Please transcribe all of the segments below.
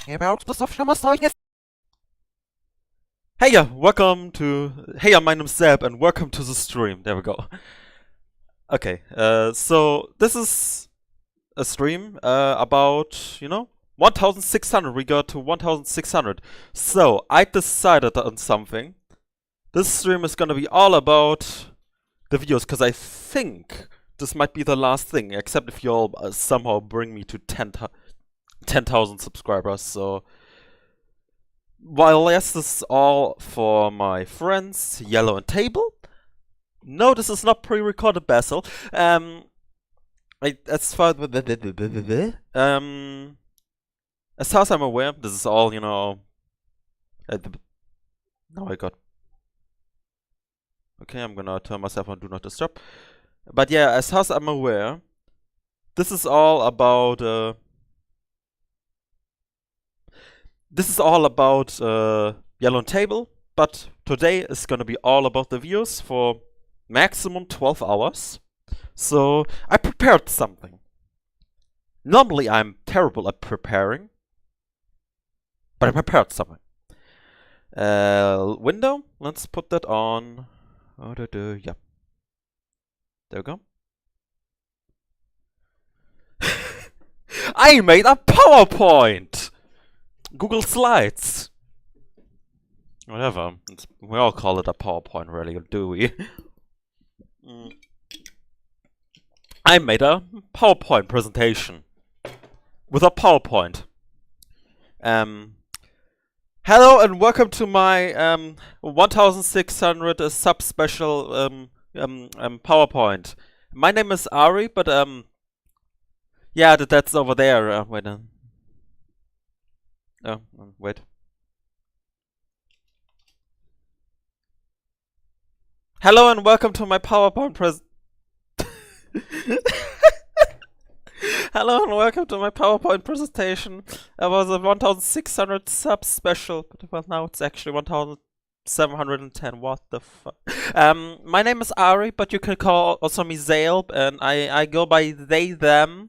Hey, welcome to. Hey, my name's Zeb, and welcome to the stream. There we go. Okay, so this is a stream about, 1600. We got to 1600. So I decided on something. This stream is gonna be all about the videos, because I think this might be the last thing, except if you all somehow bring me to 10,000 subscribers. So, while yes, this is all for my friends, Yellow and Table. No, this is not pre-recorded, Basil. As far as I'm aware, this is all, now I got. Okay, I'm gonna turn myself on Do Not Disturb. But yeah, as far as I'm aware, this is all about. This is all about Yellow and Table, but today is gonna be all about the views for maximum 12 hours. So I prepared something. Normally I'm terrible at preparing, but I prepared something. Window, let's put that on. Yeah. There we go. I made a PowerPoint! Google Slides. Whatever. We all call it a PowerPoint, really, do we? I made a PowerPoint presentation. With a PowerPoint. Hello and welcome to my 1600 sub-special PowerPoint. My name is Ari, but yeah, that's over there. Wait. Oh, wait. Hello and welcome to my PowerPoint Hello and welcome to my PowerPoint presentation. It was a 1600 sub special, but well, now it's actually 1710. What the fuck? My name is Ari, but you can call also me Zaleb, and I go by they them.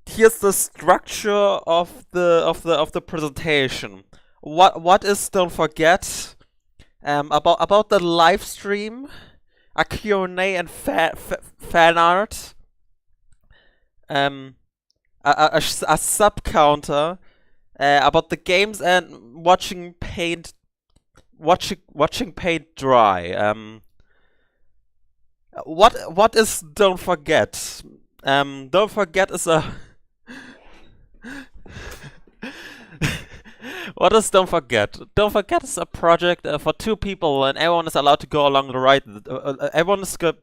Here's the structure of the presentation. What is, don't forget, about the live stream, a Q&A and fan art, a sub counter, about the games, and watching paint dry. What is, don't forget? Don't forget is a What is Don't Forget? Don't Forget is a project for 2 people, and everyone is allowed to go along the ride. Everyone is good.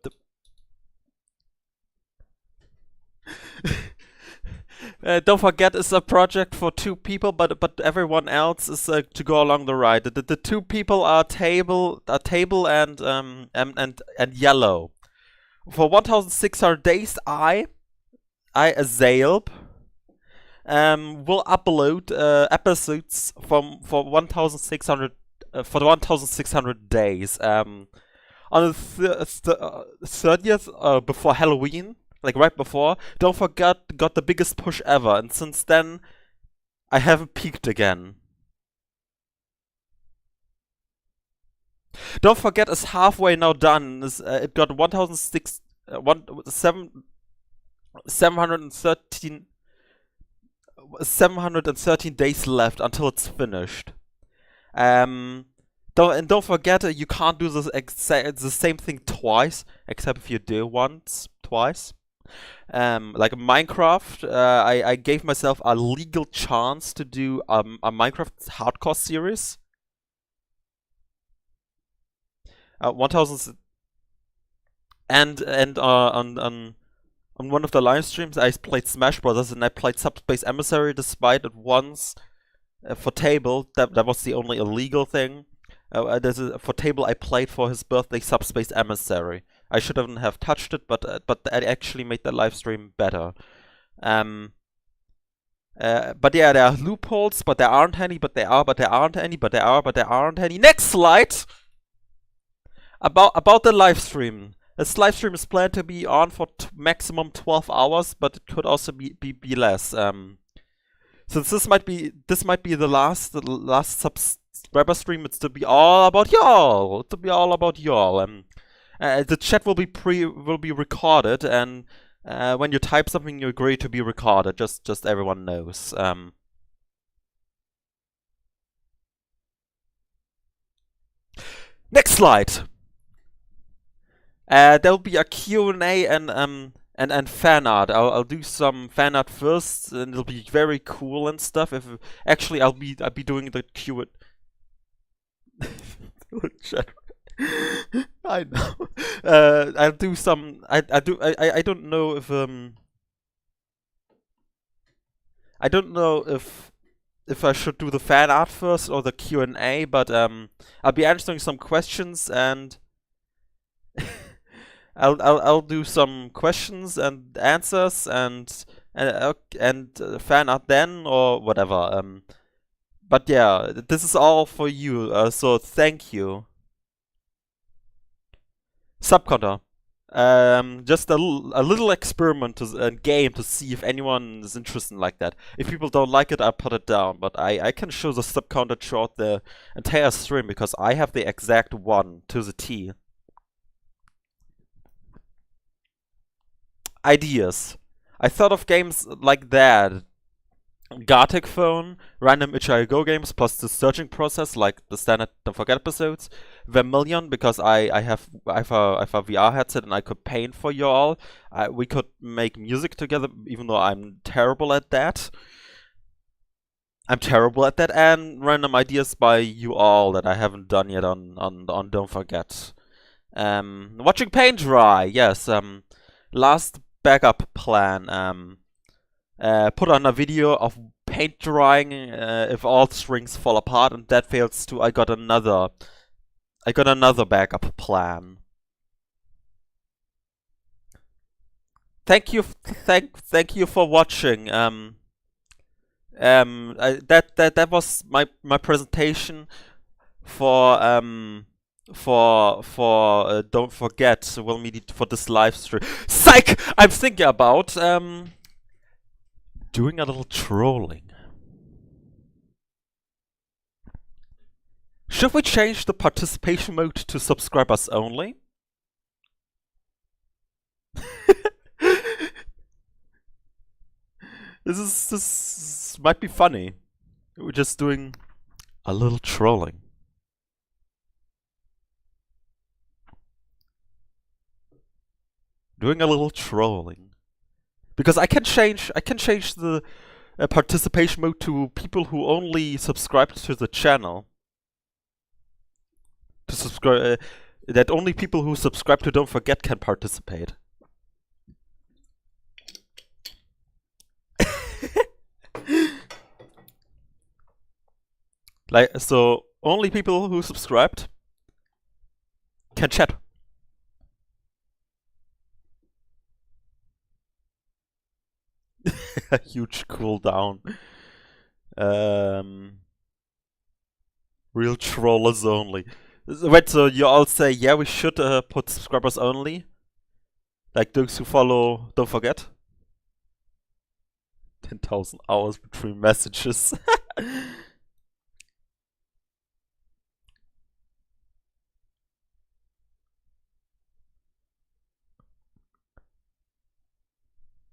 Don't Forget is a project for 2 people, but everyone else is to go along the ride. The 2 people are Table and Yellow. For 1600 days, I Zaleb, will upload episodes for 1600 for the 1600 days. On the 30th, before Halloween, like right before, Don't Forget got the biggest push ever, and since then I haven't peaked again. Don't Forget is halfway now done. It got 713 days left until it's finished. Don't forget, you can't do the same thing twice, except if you do twice. Like Minecraft, I gave myself a legal chance to do a Minecraft hardcore series. 1000 and on one of the live streams I played Smash Brothers, and I played Subspace Emissary, despite it once for Table. That was the only illegal thing. For Table I played for his birthday Subspace Emissary. I shouldn't have touched it, but that actually made the live stream better. But yeah, there are loopholes, but there aren't any, but there are, but there aren't any, but there are, but there aren't any. Next slide! About the live stream. This live stream is planned to be on for maximum 12 hours, but it could also be less. Since this might be the last subscriber stream, it's to be all about y'all. It's to be all about y'all. The chat will be recorded, and when you type something, you agree to be recorded. Just everyone knows. Next slide. There'll be a Q&A and fan art. I'll do some fan art first, and it'll be very cool and stuff. If actually I'll be doing the Q. I know. I'll do some. I don't know if I don't know if I should do the fan art first or the Q&A, but I'll be answering some questions, and I'll do some questions and answers and fan art then or whatever. But yeah, this is all for you. So thank you. Subcounter. Just a little experiment and game to see if anyone is interested in like that. If people don't like it, I'll put it down. But I can show the subcounter throughout the entire stream because I have the exact one to the T. Ideas. I thought of games like that. Gartic phone, random itch.io games, plus the searching process like the standard Don't Forget episodes. Vermilion, because I have a VR headset and I could paint for you all. We could make music together, even though I'm terrible at that. And random ideas by you all that I haven't done yet on Don't Forget. Watching paint dry, yes. Last backup plan. Put on a video of paint drying if all strings fall apart, and that fails too. I got another backup plan. Thank you for watching. That was my presentation for Don't Forget. We'll meet for this live stream. Psych! I'm thinking about doing a little trolling. Should we change the participation mode to subscribers only? This might be funny. We're just doing a little trolling. Because I can change the participation mode to people who only subscribe to the channel. To subscribe, that only people who subscribe to Don't Forget can participate. So only people who subscribed can chat. A huge cooldown. Real trollers only. Wait, so you all say, yeah, we should put subscribers only? Like those who follow Don't Forget? 10,000 hours between messages.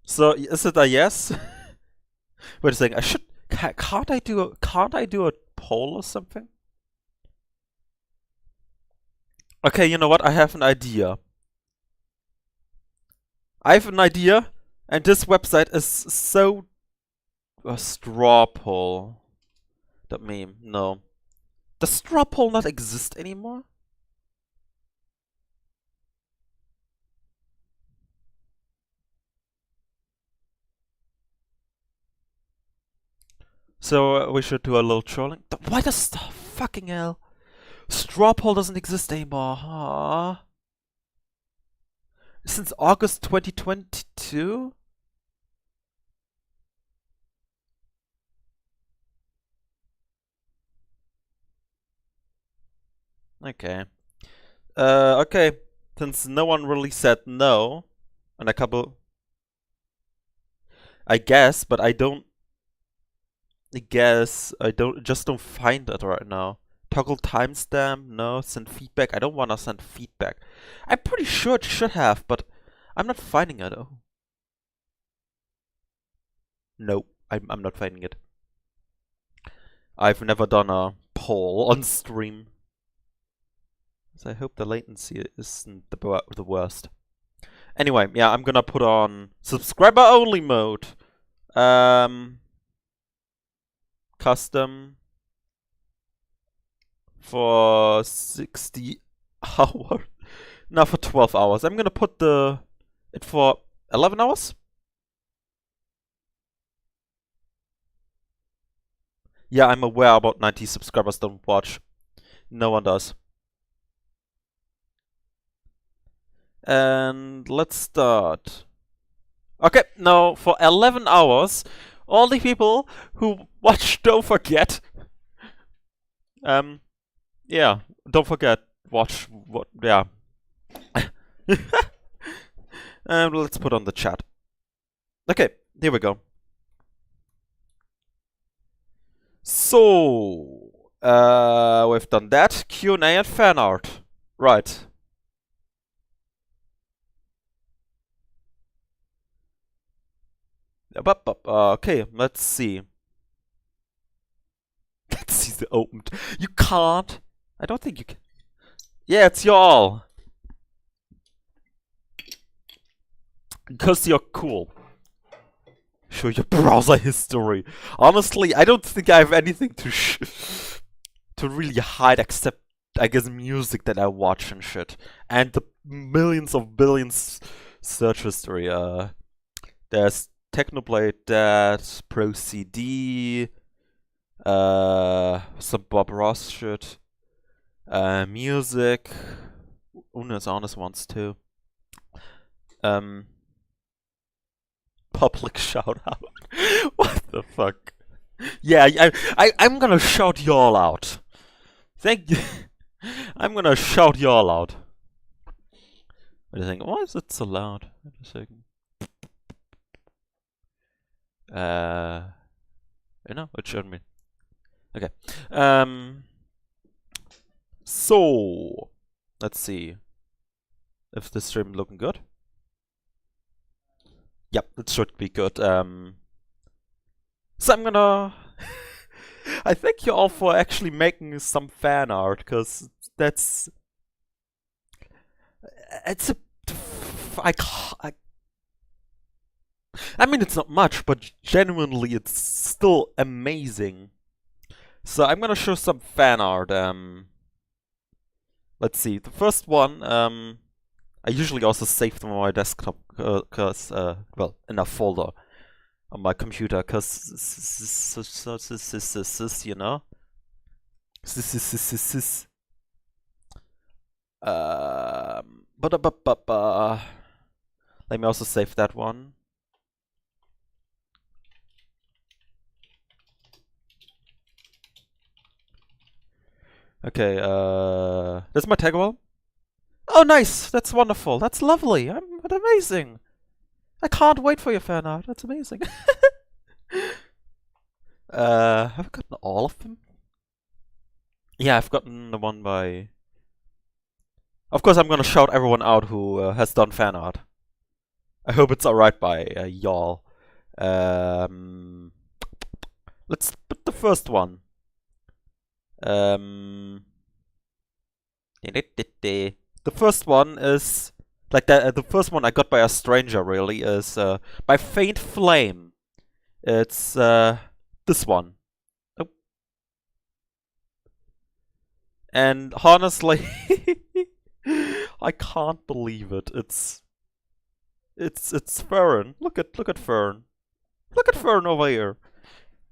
So is it a yes? Wait a second. Can't I do a poll or something? Okay, you know what? I have an idea. And this website is so a straw poll. That meme, no. Does straw poll not exist anymore? So we should do a little trolling. Why does fucking hell? Straw poll doesn't exist anymore, huh? Since August 2022? Okay. Okay. Since no one really said no, and a couple... I guess, but I don't... I guess I don't find it right now. Toggle timestamp, no. Send feedback. I don't wanna send feedback. I'm pretty sure it should have, but I'm not finding it. Oh. No, I'm not finding it. I've never done a poll on stream. So I hope the latency isn't the worst. Anyway, yeah, I'm gonna put on subscriber only mode. Custom for 60 hours. No, for 12 hours. I'm gonna put it for 11 hours. Yeah, I'm aware about 90 subscribers don't watch. No one does. And let's start. Okay, now for 11 hours, all the people who watch don't forget. Yeah, don't forget, watch what, yeah. And let's put on the chat. Okay, here we go. So, we've done that. Q&A and fan art. Right. Okay, let's see. Let's see the opened. You can't. I don't think you can. Yeah, it's y'all. Because you're cool. Show your browser history. Honestly, I don't think I have anything to really hide except, I guess, music that I watch and shit. And the millions of billions search history. There's Technoblade, that, Pro CD, some Bob Ross shit, music, Una's honest ones too. Public shout out. What the fuck? Yeah, I'm gonna shout y'all out. Thank you. I'm gonna shout y'all out. What do you think? Why is it so loud? Wait a second. You know, it shouldn't be. Okay. So let's see if the stream looking good. Yep, it should be good. So I'm gonna. I thank you all for actually making some fan art, because it's a. I mean, it's not much, but genuinely, it's still amazing. So I'm gonna show some fan art. Let's see. The first one, I usually also save them on my desktop, cause well, in a folder on my computer, cause you know. Let me also save that one. Okay, that's my tag wall. Oh, nice! That's wonderful. That's lovely. That's amazing. I can't wait for your fan art. That's amazing. Have I gotten all of them? Yeah, I've gotten the one by. Of course, I'm gonna shout everyone out who has done fan art. I hope it's alright by y'all. Let's put the first one. The first one is like the first one I got by a stranger. Really, is by Faint Flame. It's this one. Oh. And honestly, I can't believe it. It's Fern. Look at Fern. Look at Fern over here.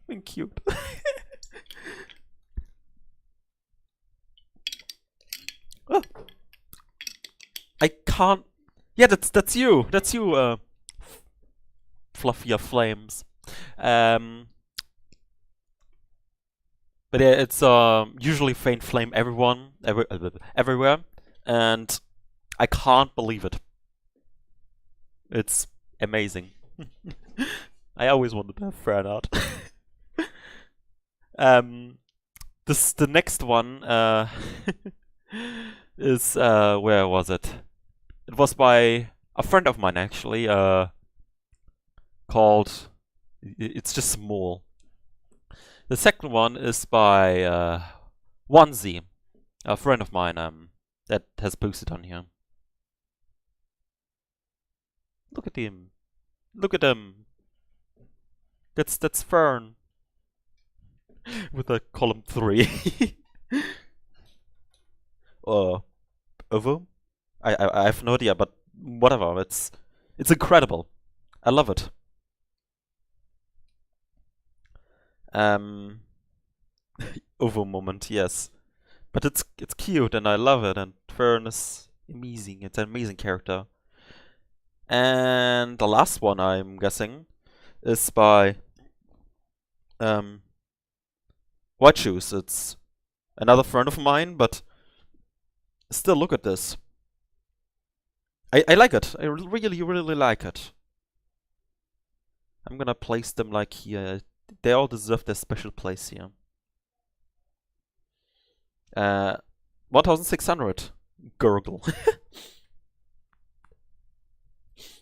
Being cute. Oh. I can't. Yeah, that's you. That's you. Fluffier flames. But yeah, it's usually Faint Flame everywhere, and I can't believe it. It's amazing. I always wanted to have fan art. The next one is where was it? It was by a friend of mine actually. Called. It's just small. The second one is by Onesie, a friend of mine that has posted on here. Look at him. Look at him. That's Fern. With a column 3. Ovo? I have no idea, but whatever. It's incredible. I love it. Ovo moment, yes. But it's cute and I love it, and Fern is amazing. It's an amazing character. And the last one, I'm guessing, is by White Shoes. It's another friend of mine, but still, look at this. I like it. I really like it. I'm gonna place them like here. They all deserve their special place here. 1600. Gurgle.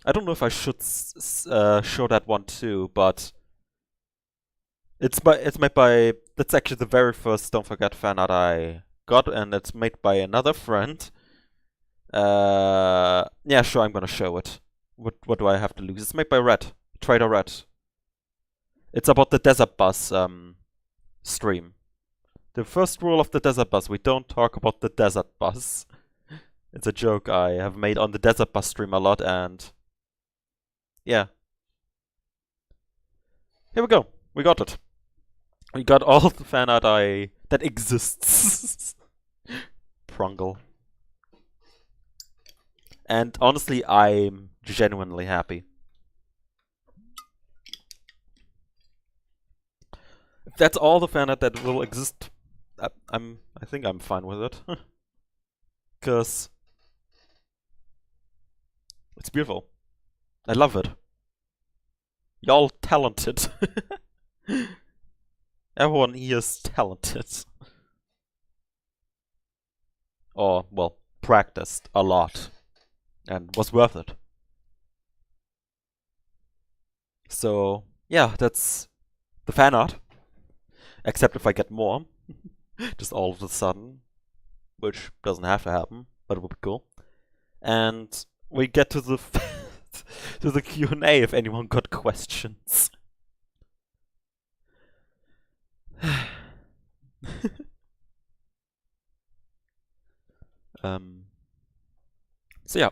I don't know if I should show that one too, but it's made by. That's actually the very first Don't Forget fan art I got, and it's made by another friend. Yeah, sure, I'm gonna show it. What do I have to lose? It's made by Red, Trader Red. It's about the Desert Bus stream. The first rule of the Desert Bus: we don't talk about the Desert Bus. It's a joke I have made on the Desert Bus stream a lot, and yeah. Here we go. We got it. We got all the fan art that exists. Prungle. And honestly, I'm genuinely happy. If that's all the fan art that will exist, I think I'm fine with it. Because it's beautiful. I love it. Y'all talented. Everyone here is talented. Or, well, practiced a lot. And was worth it. So, yeah, that's the fan art. Except if I get more. Just all of a sudden. Which doesn't have to happen, but it would be cool. And we get to the to the Q&A if anyone got questions. So yeah.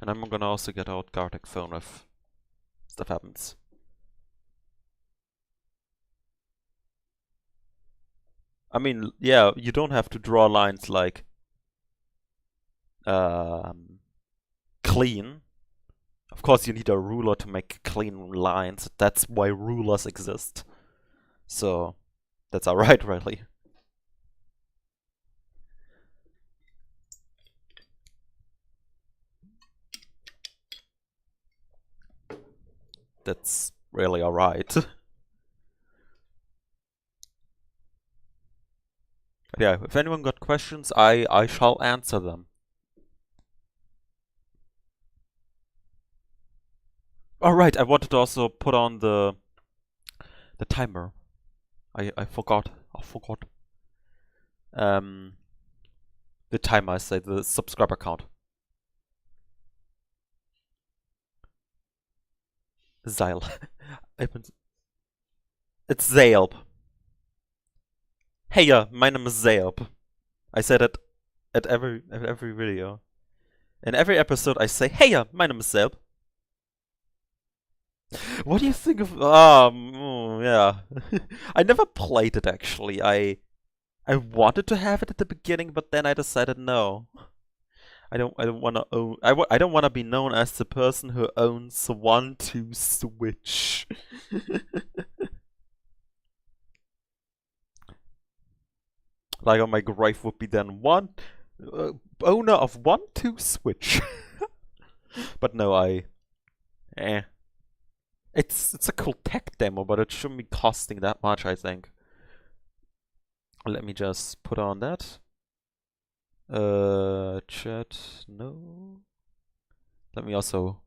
And I'm gonna also get out Gartic phone if stuff happens. I mean, yeah, you don't have to draw lines like clean. Of course, you need a ruler to make clean lines. That's why rulers exist. So, that's alright, really. That's really alright. Yeah, if anyone got questions, I shall answer them. Alright, I wanted to also put on the timer. I forgot. I forgot. The timer, I say, the subscriber count. Zeil. It's Zaleb. Hey, my name is Zaleb. I said it at every video. In every episode, I say, hey, my name is Zaleb. What do you think of? Yeah. I never played it actually. I wanted to have it at the beginning, but then I decided no. I don't want to own. I don't want to be known as the person who owns 1-2 Switch. Like on my grave would be then owner of 1-2 Switch. But no, It's a cool tech demo, but it shouldn't be costing that much, I think. Let me just put on that. Chat, no. Let me also.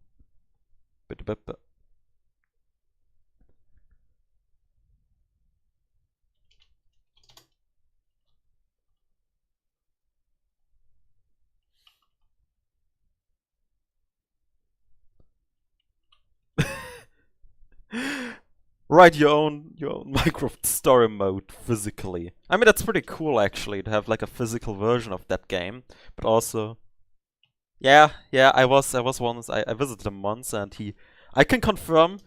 Write your own Minecraft story mode physically. I mean, that's pretty cool actually to have like a physical version of that game, but also, yeah, I was once I visited him once, and I can confirm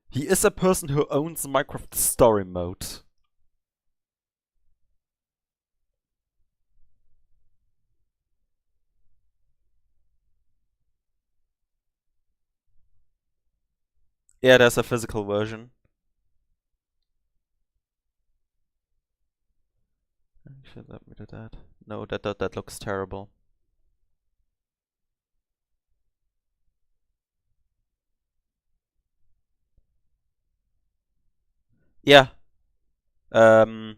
he is a person who owns Minecraft story mode. Yeah, there's a physical version. Should let me do that. No, that looks terrible. Yeah. Do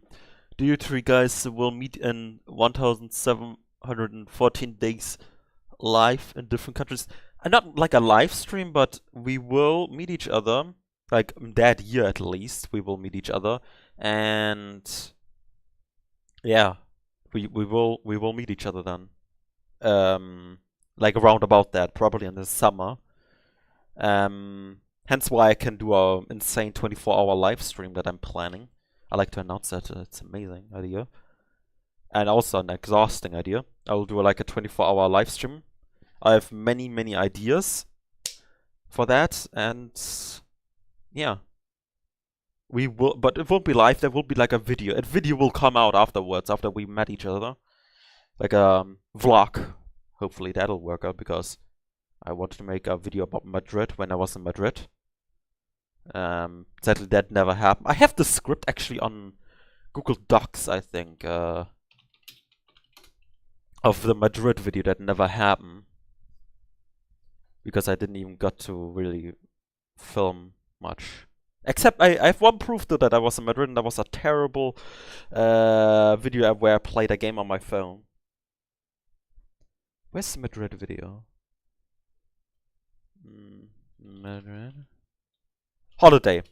you three guys will meet in 1,714 days live in different countries? Not like a live stream, but we will meet each other. Like that year at least, we will meet each other, and yeah, we will meet each other then. Like around about that, probably in the summer. Hence why I can do a insane 24-hour live stream that I'm planning. I like to announce that. It's an amazing idea. And also an exhausting idea. I will do like a 24-hour live stream. I have many ideas for that, and yeah. We will, but it won't be live, there will be like a video. A video will come out afterwards, after we met each other. Like a vlog. Hopefully that'll work out, because I wanted to make a video about Madrid when I was in Madrid. Sadly, that never happened. I have the script actually on Google Docs, I think, of the Madrid video that never happened. Because I didn't even got to really film much. Except I have one proof though that I was in Madrid, and that was a terrible video where I played a game on my phone. Where's the Madrid video? Madrid. Holiday.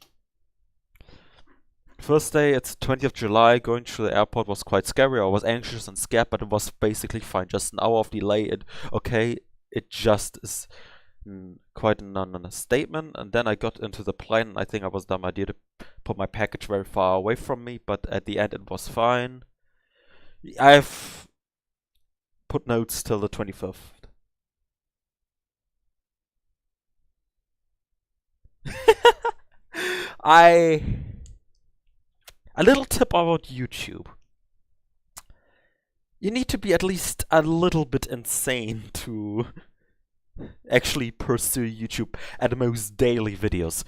First day, it's 20th July. Going through the airport was quite scary. I was anxious and scared, but it was basically fine. Just an hour of delay. It just is quite an understatement. And then I got into the plane, and I think I was dumb idea to put my package very far away from me, but at the end it was fine. I've put notes till the 25th. A little tip about YouTube. You need to be at least a little bit insane to actually pursue YouTube at most daily videos.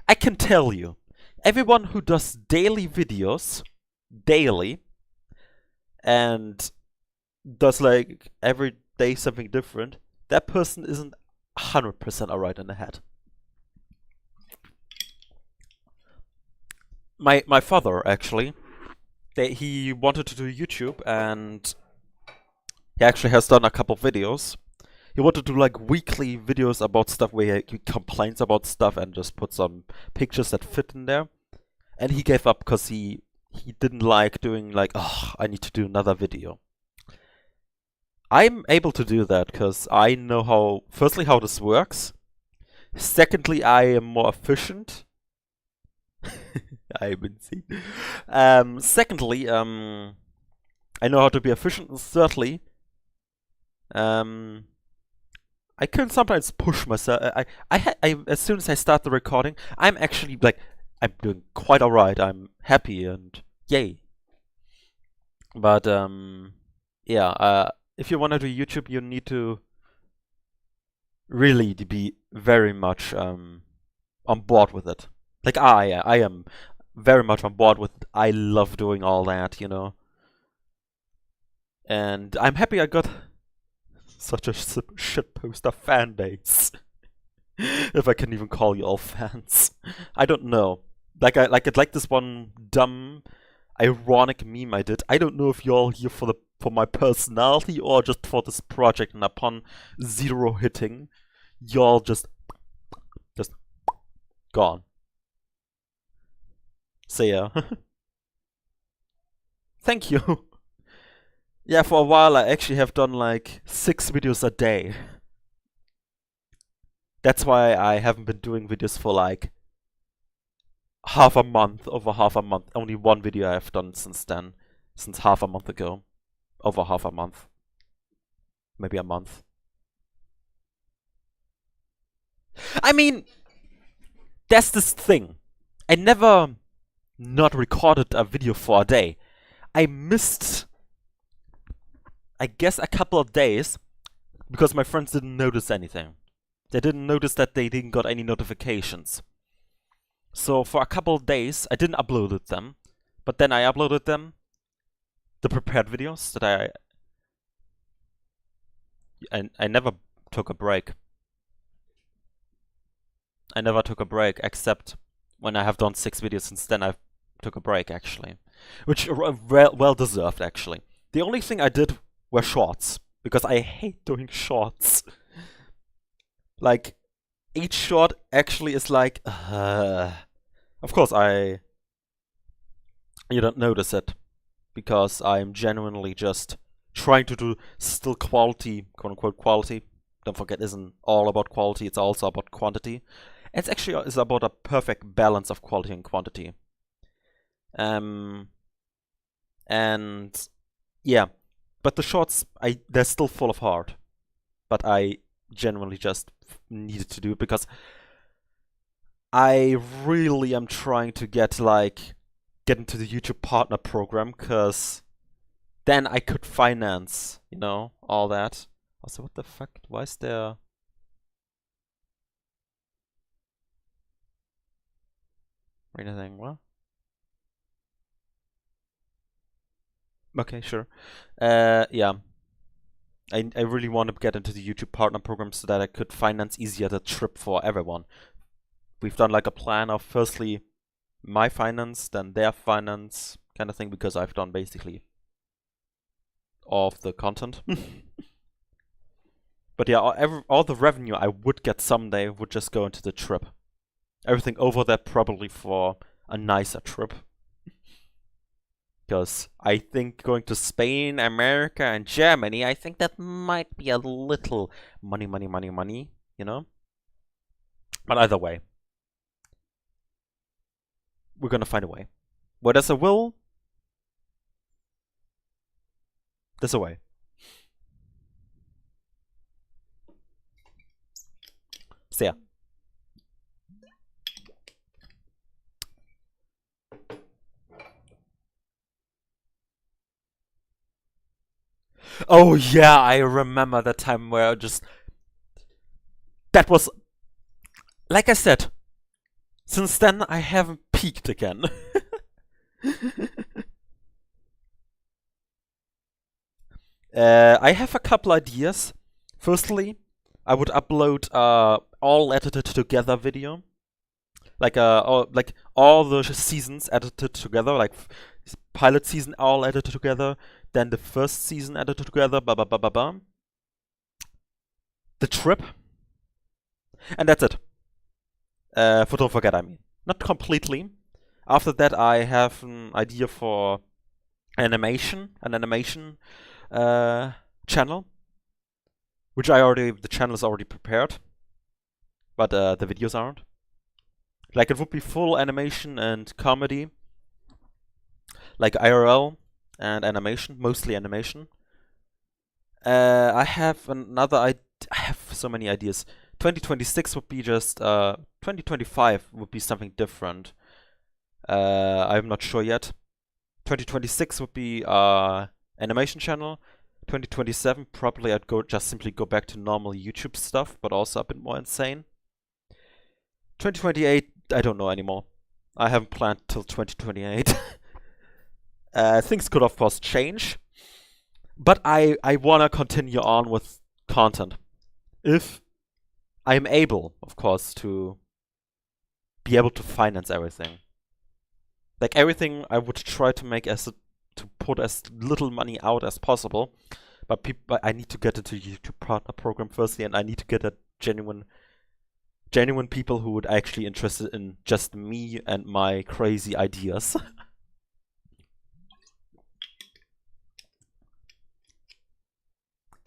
I can tell you, everyone who does daily videos, and does like every day something different, that person isn't 100% alright in the head. My father, actually, he wanted to do YouTube, and he actually has done a couple videos. He wanted to do like weekly videos about stuff where he complains about stuff and just put some pictures that fit in there. And he gave up because he didn't like doing like, oh, I need to do another video. I'm able to do that because I know firstly how this works. Secondly, I am more efficient. I haven't seen. Secondly, I know how to be efficient. And thirdly, I can sometimes push myself. As soon as I start the recording, I'm actually like, I'm doing quite alright. I'm happy and yay. But yeah. If you want to do YouTube, you need to really be very much on board with it. Like I am very much on board with it. I love doing all that, you know. And I'm happy I got such a shitposter fan base. If I can even call you all fans. I don't know. I'd like this one dumb, ironic meme I did. I don't know if you're all here for my personality or just for this project, and upon 0 hitting, y'all just gone. So yeah. Thank you. Yeah, for a while I actually have done like 6 videos a day. That's why I haven't been doing videos for like half a month, over half a month. Only one video I have done since then, since half a month ago. Over half a month. Maybe a month. I mean, that's this thing. I never not recorded a video for a day. I missed, I guess, a couple of days because my friends didn't notice anything. They didn't notice that they didn't got any notifications. So for a couple of days, I didn't upload them, but then I uploaded them, the prepared videos that I never took a break. I never took a break, except when I have done 6 videos since then I took a break, actually. Which well deserved, actually. The only thing I did were shorts, because I hate doing shorts. Like, each short actually is like, of course you don't notice it, because I'm genuinely just trying to do still quality, quote-unquote quality. Don't forget, it isn't all about quality, it's also about quantity. It's actually is about a perfect balance of quality and quantity. And yeah, but the shorts, they're still full of heart. But I genuinely just needed to do it because I really am trying to get into the YouTube partner program, because then I could finance, you know, all that. Also, what the fuck? Why is there... anything? What? Okay, sure. Yeah. I really want to get into the YouTube partner program so that I could finance easier the trip for everyone. We've done like a plan of firstly my finance, then their finance kind of thing, because I've done basically all of the content. But yeah, all the revenue I would get someday would just go into the trip. Everything over that probably for a nicer trip. Because I think going to Spain, America, and Germany, I think that might be a little money, you know? But either way, we're gonna find a way. Where there's a will, there's a way. So yeah. Oh yeah, I remember that time where I just... that was... like I said, since then I haven't peaked again. I have a couple ideas. Firstly, I would upload all edited together video. Like all the seasons edited together, like pilot season all edited together, then the first season edited together, The trip. And that's it. For Don't Forget, I mean. Not completely. After that, I have an idea for an animation channel, which the channel is already prepared, but the videos aren't. Like, it would be full animation and comedy, like IRL and animation, mostly animation. I have another I have so many ideas. 2026 would be just 2025 would be something different. I'm not sure yet. 2026 would be animation channel. 2027 probably I'd simply go back to normal YouTube stuff, but also a bit more insane. 2028, I don't know anymore. I haven't planned till 2028. Things could of course change, but I wanna continue on with content. If I'm able, of course, to be able to finance everything. Like everything I would try to make to put as little money out as possible. But I need to get into YouTube partner program firstly, and I need to get a genuine people who would actually interested in just me and my crazy ideas.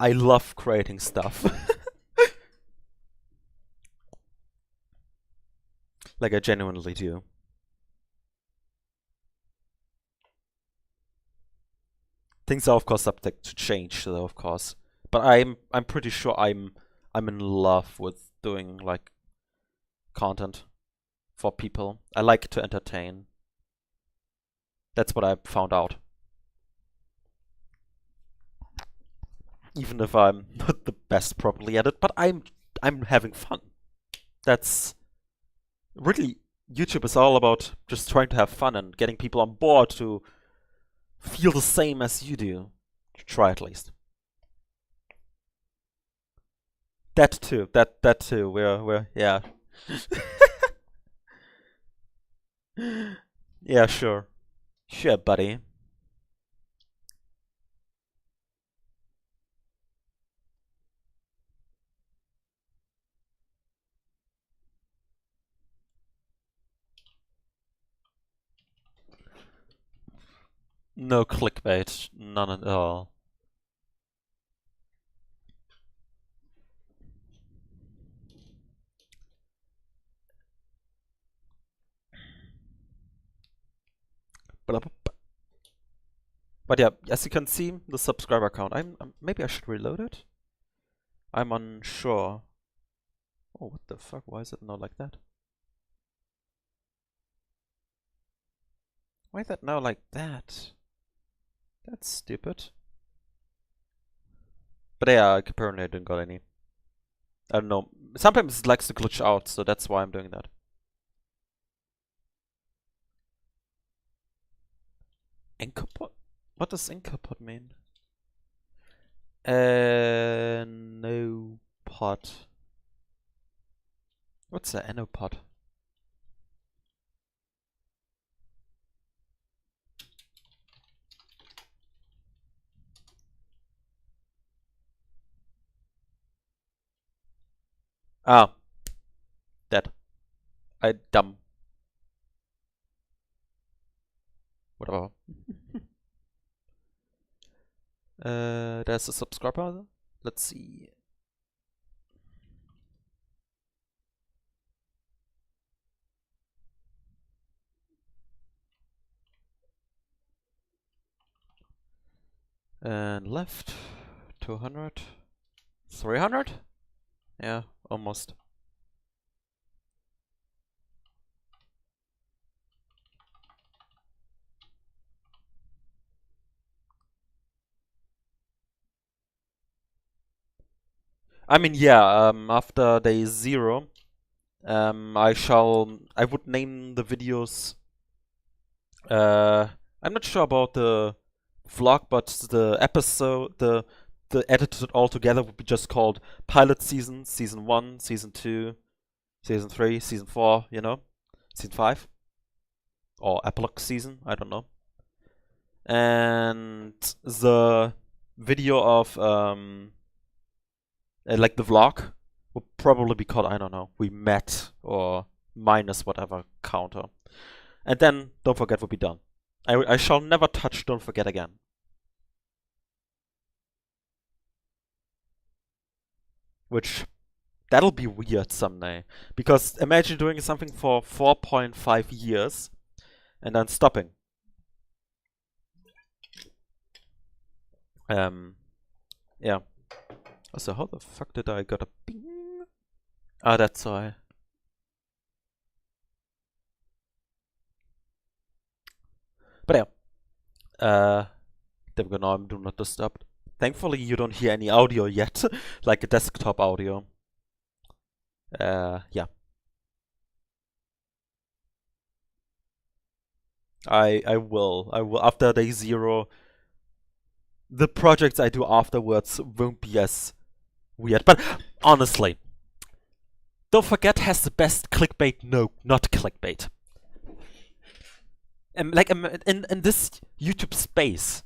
I love creating stuff. Like I genuinely do. Things are of course subject to change, though, of course. But I'm pretty sure I'm in love with doing like content for people. I like to entertain. That's what I found out. Even if I'm not the best probably at it, but I'm having fun. That's really, YouTube is all about just trying to have fun and getting people on board to feel the same as you do. Try at least. That too. That too. We're yeah. Yeah, sure. Sure, buddy. No clickbait, none at all. But yeah, as you can see, the subscriber count. Maybe I should reload it. I'm unsure. Oh, what the fuck? Why is it not like that? Why is that now like that? That's stupid. But yeah, apparently I didn't got any. I don't know. Sometimes it likes to glitch out, so that's why I'm doing that. Incopod? What does incopod mean? No pod. What's the anopod? Ah, that. I dumb. Whatever. There's a subscriber. Let's see. And left 200, 300. Yeah, almost. I mean, yeah. After day 0, I would name the videos. I'm not sure about the vlog, but the episode, the edited all together would be just called Pilot Season, Season 1, Season 2, Season 3, Season 4, you know? Season 5? Or Epilogue Season, I don't know. And the video of, like the vlog, would probably be called, I don't know, We Met, or minus whatever counter. And then Don't Forget will be done. I shall never touch Don't Forget again. Which, that'll be weird someday. Because imagine doing something for 4.5 years and then stopping. Yeah. Also, how the fuck did I got a ping? Ah, that's why. But yeah. There we go. Now I'm do not disturb. Thankfully, you don't hear any audio yet, like a desktop audio. Yeah. I will. After day 0, the projects I do afterwards won't be as weird. But honestly, don't forget, has the best clickbait. No, not clickbait. And like in this YouTube space,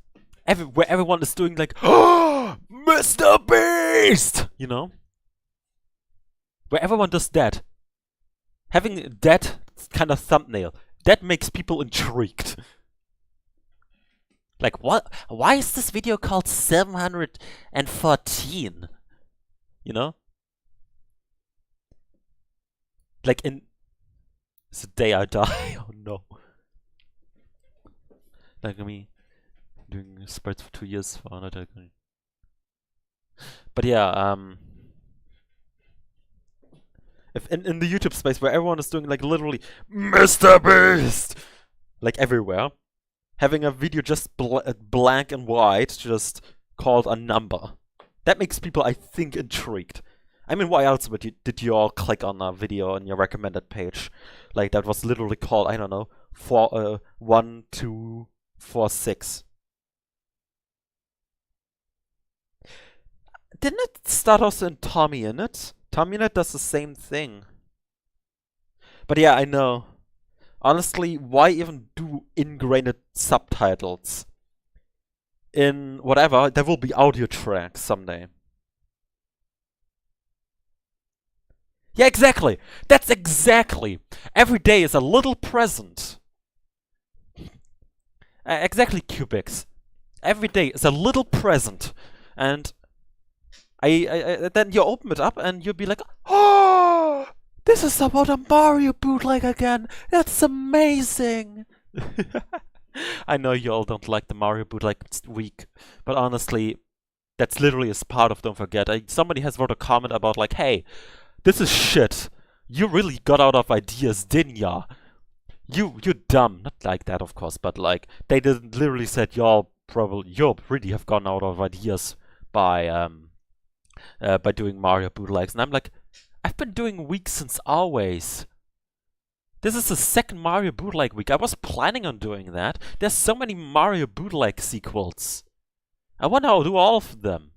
where everyone is doing like, oh, Mr. Beast, you know, where everyone does that, having that kind of thumbnail, that makes people intrigued. Like, what? Why is this video called 714? You know? Like, it's the day I die. Oh no. Like me doing sports for 2 years for another. But yeah, if in the YouTube space where everyone is doing like literally Mr. Beast, like everywhere, having a video just blank and white, just called a number, that makes people, I think, intrigued. I mean, why else did you all click on a video on your recommended page? Like, that was literally called, I don't know, 1246. Didn't it start also in Tommy Innit? Tommy Innit does the same thing. But yeah, I know. Honestly, why even do ingrained subtitles? In whatever, there will be audio tracks someday. Yeah, exactly. That's exactly. Every day is a little present. Exactly, Cubics. Every day is a little present. And then you open it up and you'll be like, oh, this is about a Mario bootleg again. That's amazing. I know you all don't like the Mario bootleg, it's weak, but honestly, that's literally as part of Don't Forget. Somebody has wrote a comment about like, hey, this is shit. You really got out of ideas, didn't ya? You're dumb. Not like that, of course, but like, they didn't literally said y'all really have gone out of ideas by doing Mario bootlegs. And I'm like, I've been doing weeks since always. This is the second Mario bootleg week. I was planning on doing that. There's so many Mario bootleg sequels. I want to do all of them.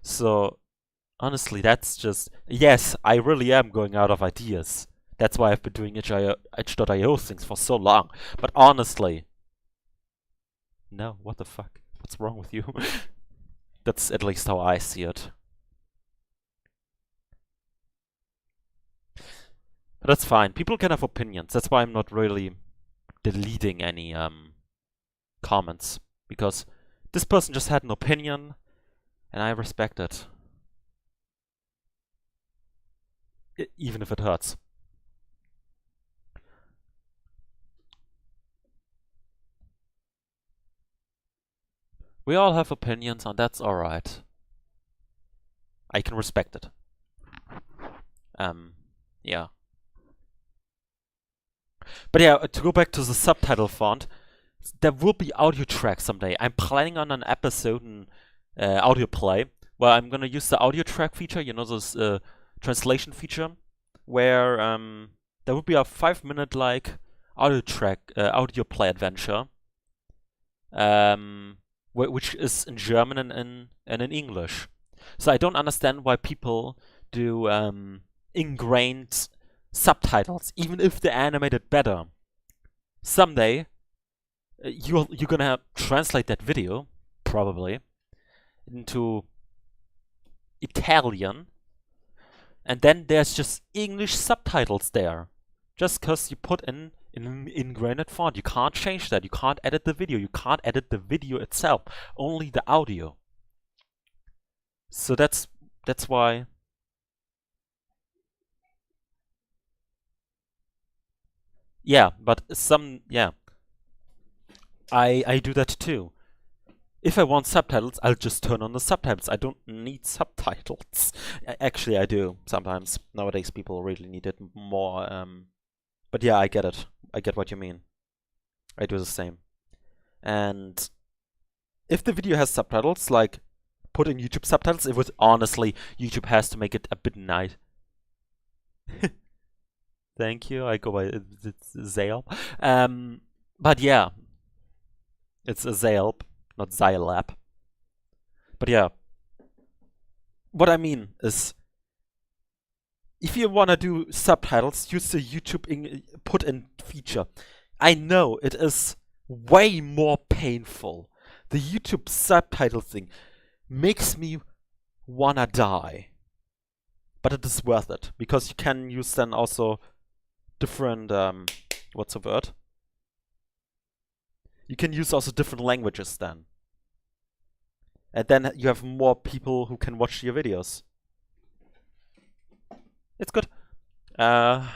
So, honestly, that's just... Yes, I really am going out of ideas. That's why I've been doing itch.io things for so long. But honestly... No, what the fuck? What's wrong with you? That's at least how I see it. But that's fine. People can have opinions. That's why I'm not really deleting any comments. Because this person just had an opinion, and I respect it. Even if it hurts. We all have opinions, and that's alright. I can respect it. Yeah. But yeah, to go back to the subtitle font, there will be audio tracks someday. I'm planning on an episode in audio play where I'm gonna use the audio track feature, you know, this translation feature, where there will be a 5-minute like audio play adventure, which is in German and in English. So I don't understand why people do ingrained subtitles, even if they're animated better. Someday, you're gonna translate that video, probably, into Italian, and then there's just English subtitles there. Just because you put in an ingrained font. You can't change that. You can't edit the video. You can't edit the video itself. Only the audio. So that's why... Yeah, but yeah. I do that too. If I want subtitles, I'll just turn on the subtitles. I don't need subtitles. Actually, I do sometimes. Nowadays, people really need it more. But yeah, I get it. I get what you mean. I do the same. And if the video has subtitles, like put in YouTube subtitles, it would honestly, YouTube has to make it a bit nice. Thank you. I go by it's Zale. But yeah, it's a Zale, not Zylab. But yeah, what I mean is, if you wanna do subtitles, use the YouTube put-in feature. I know it is way more painful. The YouTube subtitle thing makes me wanna die. But it is worth it, because you can use then also different, what's the word? You can use also different languages then. And then you have more people who can watch your videos. It's good. But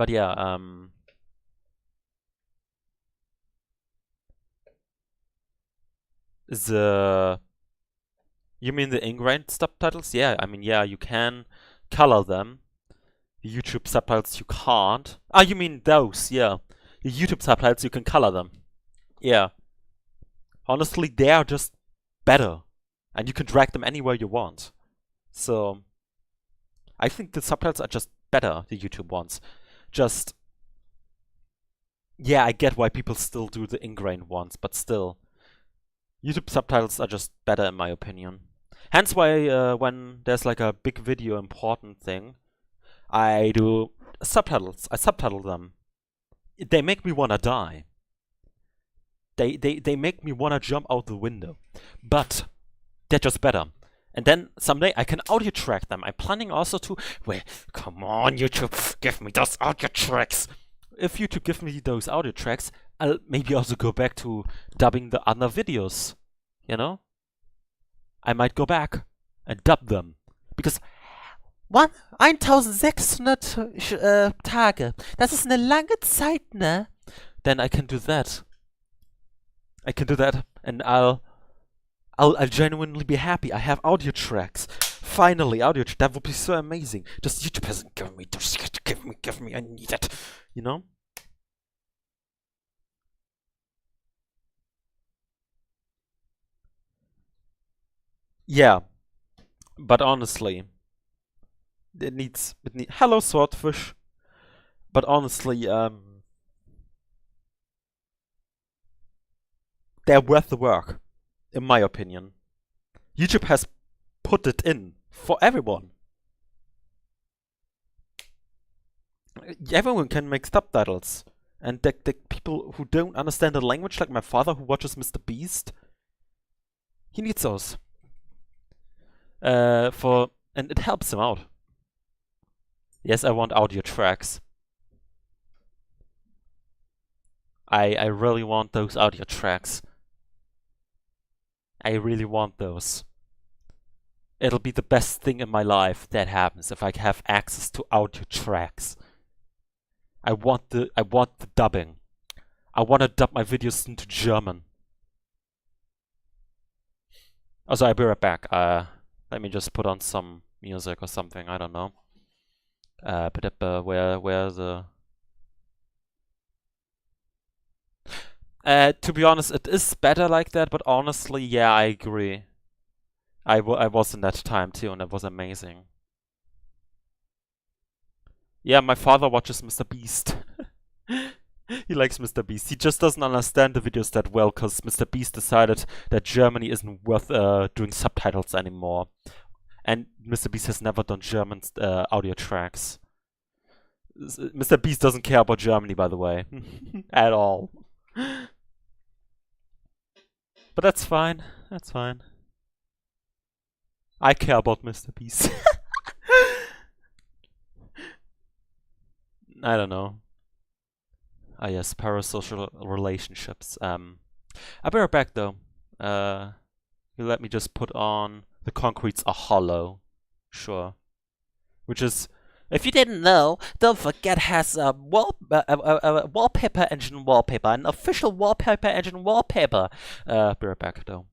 yeah, you mean the ingrained subtitles? Yeah, I mean, yeah, you can color them. The YouTube subtitles you can't. Ah, you mean those, yeah. The YouTube subtitles you can color them. Yeah. Honestly, they are just better. And you can drag them anywhere you want. So, I think the subtitles are just better, the YouTube ones. Just, yeah, I get why people still do the ingrained ones, but still. YouTube subtitles are just better in my opinion. Hence why when there's like a big video important thing, I do subtitles. I subtitle them. They make me wanna die. They make me wanna jump out the window. But they're just better. And then someday I can audio track them. I'm planning also to wait, come on YouTube, give me those audio tracks. If YouTube give me those audio tracks, I'll maybe also go back to dubbing the other videos. You know? I might go back and dub them. Because 1600 Tage. Das ist eine lange Zeit, ne? Then I can do that. I can do that, and I'll genuinely be happy. I have audio tracks. Finally, audio tracks. That would be so amazing. Just YouTube hasn't given me. Just give me. I need it. You know? Yeah, but honestly, it needs. Hello, swordfish. But honestly, they're worth the work, in my opinion. YouTube has put it in for everyone. Everyone can make subtitles. And the people who don't understand the language, like my father who watches Mr. Beast, he needs those. And it helps him out. Yes, I want audio tracks. I really want those audio tracks. I really want those. It'll be the best thing in my life that happens if I have access to audio tracks. I want the dubbing. I want to dub my videos into German. Also, I'll be right back. Let me just put on some music or something. I don't know. Where the... to be honest, it is better like that, but honestly, yeah, I agree. I was in that time too, and it was amazing. Yeah, my father watches Mr. Beast. He likes Mr. Beast. He just doesn't understand the videos that well, because Mr. Beast decided that Germany isn't worth doing subtitles anymore. And Mr. Beast has never done German audio tracks. Mr. Beast doesn't care about Germany, by the way. At all. But that's fine. That's fine. I care about Mr. Beast. I don't know. Ah yes, parasocial relationships. I'll be right back though. You let me just put on The Concretes Are Hollow. Sure. Which is, if you didn't know, don't forget has a wallpaper engine wallpaper, an official wallpaper engine wallpaper. Be right back though.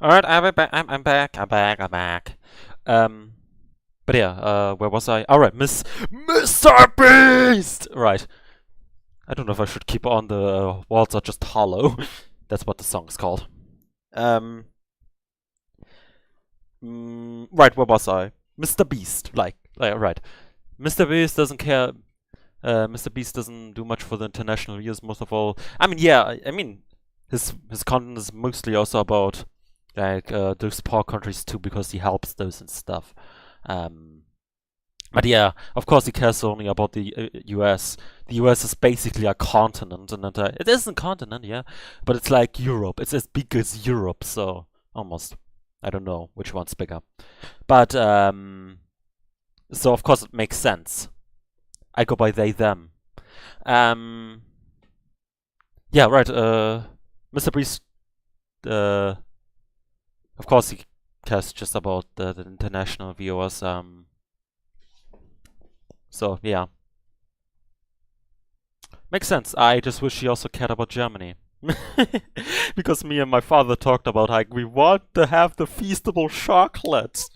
Alright, I'm back. But yeah, where was I? Alright, Mr. Beast! Right. I don't know if I should keep on the walls are just hollow. That's what the song's called. Right, where was I? Mr. Beast. Right. Mr. Beast doesn't care. Mr. Beast doesn't do much for the international views, most of all. I mean, yeah, I mean, his content is mostly also about those poor countries too, because he helps those and stuff. But yeah, of course he cares only about the US. The US is basically a continent, and it isn't a continent, yeah, but it's like Europe. It's as big as Europe, so almost. I don't know which one's bigger, but so of course it makes sense. I go by they them. Yeah, right. Mr. Beast. Of course he cares just about the international viewers. So yeah, makes sense. I just wish he also cared about Germany. Because me and my father talked about like we want to have the feastable chocolates,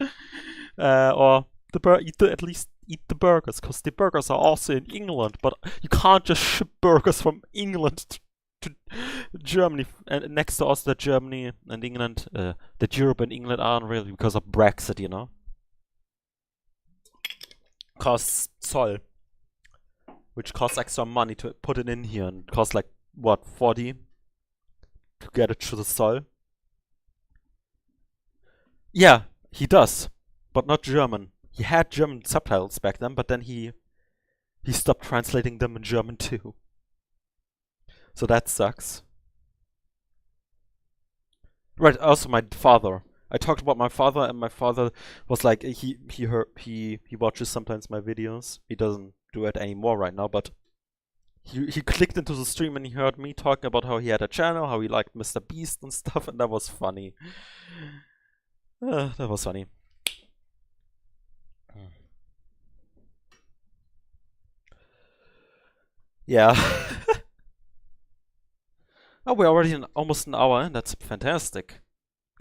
or at least eat the burgers, because the burgers are also in England. But you can't just ship burgers from England to Germany, and next to us that Germany and England, that Europe and England aren't really because of Brexit, you know. Costs Zoll, which costs extra money to put it in here, and costs like what 40 to get it to the Zoll. Yeah, he does, but not German. He had German subtitles back then, but then he stopped translating them in German too. So that sucks. Right. Also, my father. I talked about my father, and my father was like, he watches sometimes my videos. He doesn't do it anymore right now, but he clicked into the stream and he heard me talking about how he had a channel, how he liked Mr. Beast and stuff, and that was funny. That was funny. Yeah. Oh, we're already in almost an hour in. That's fantastic.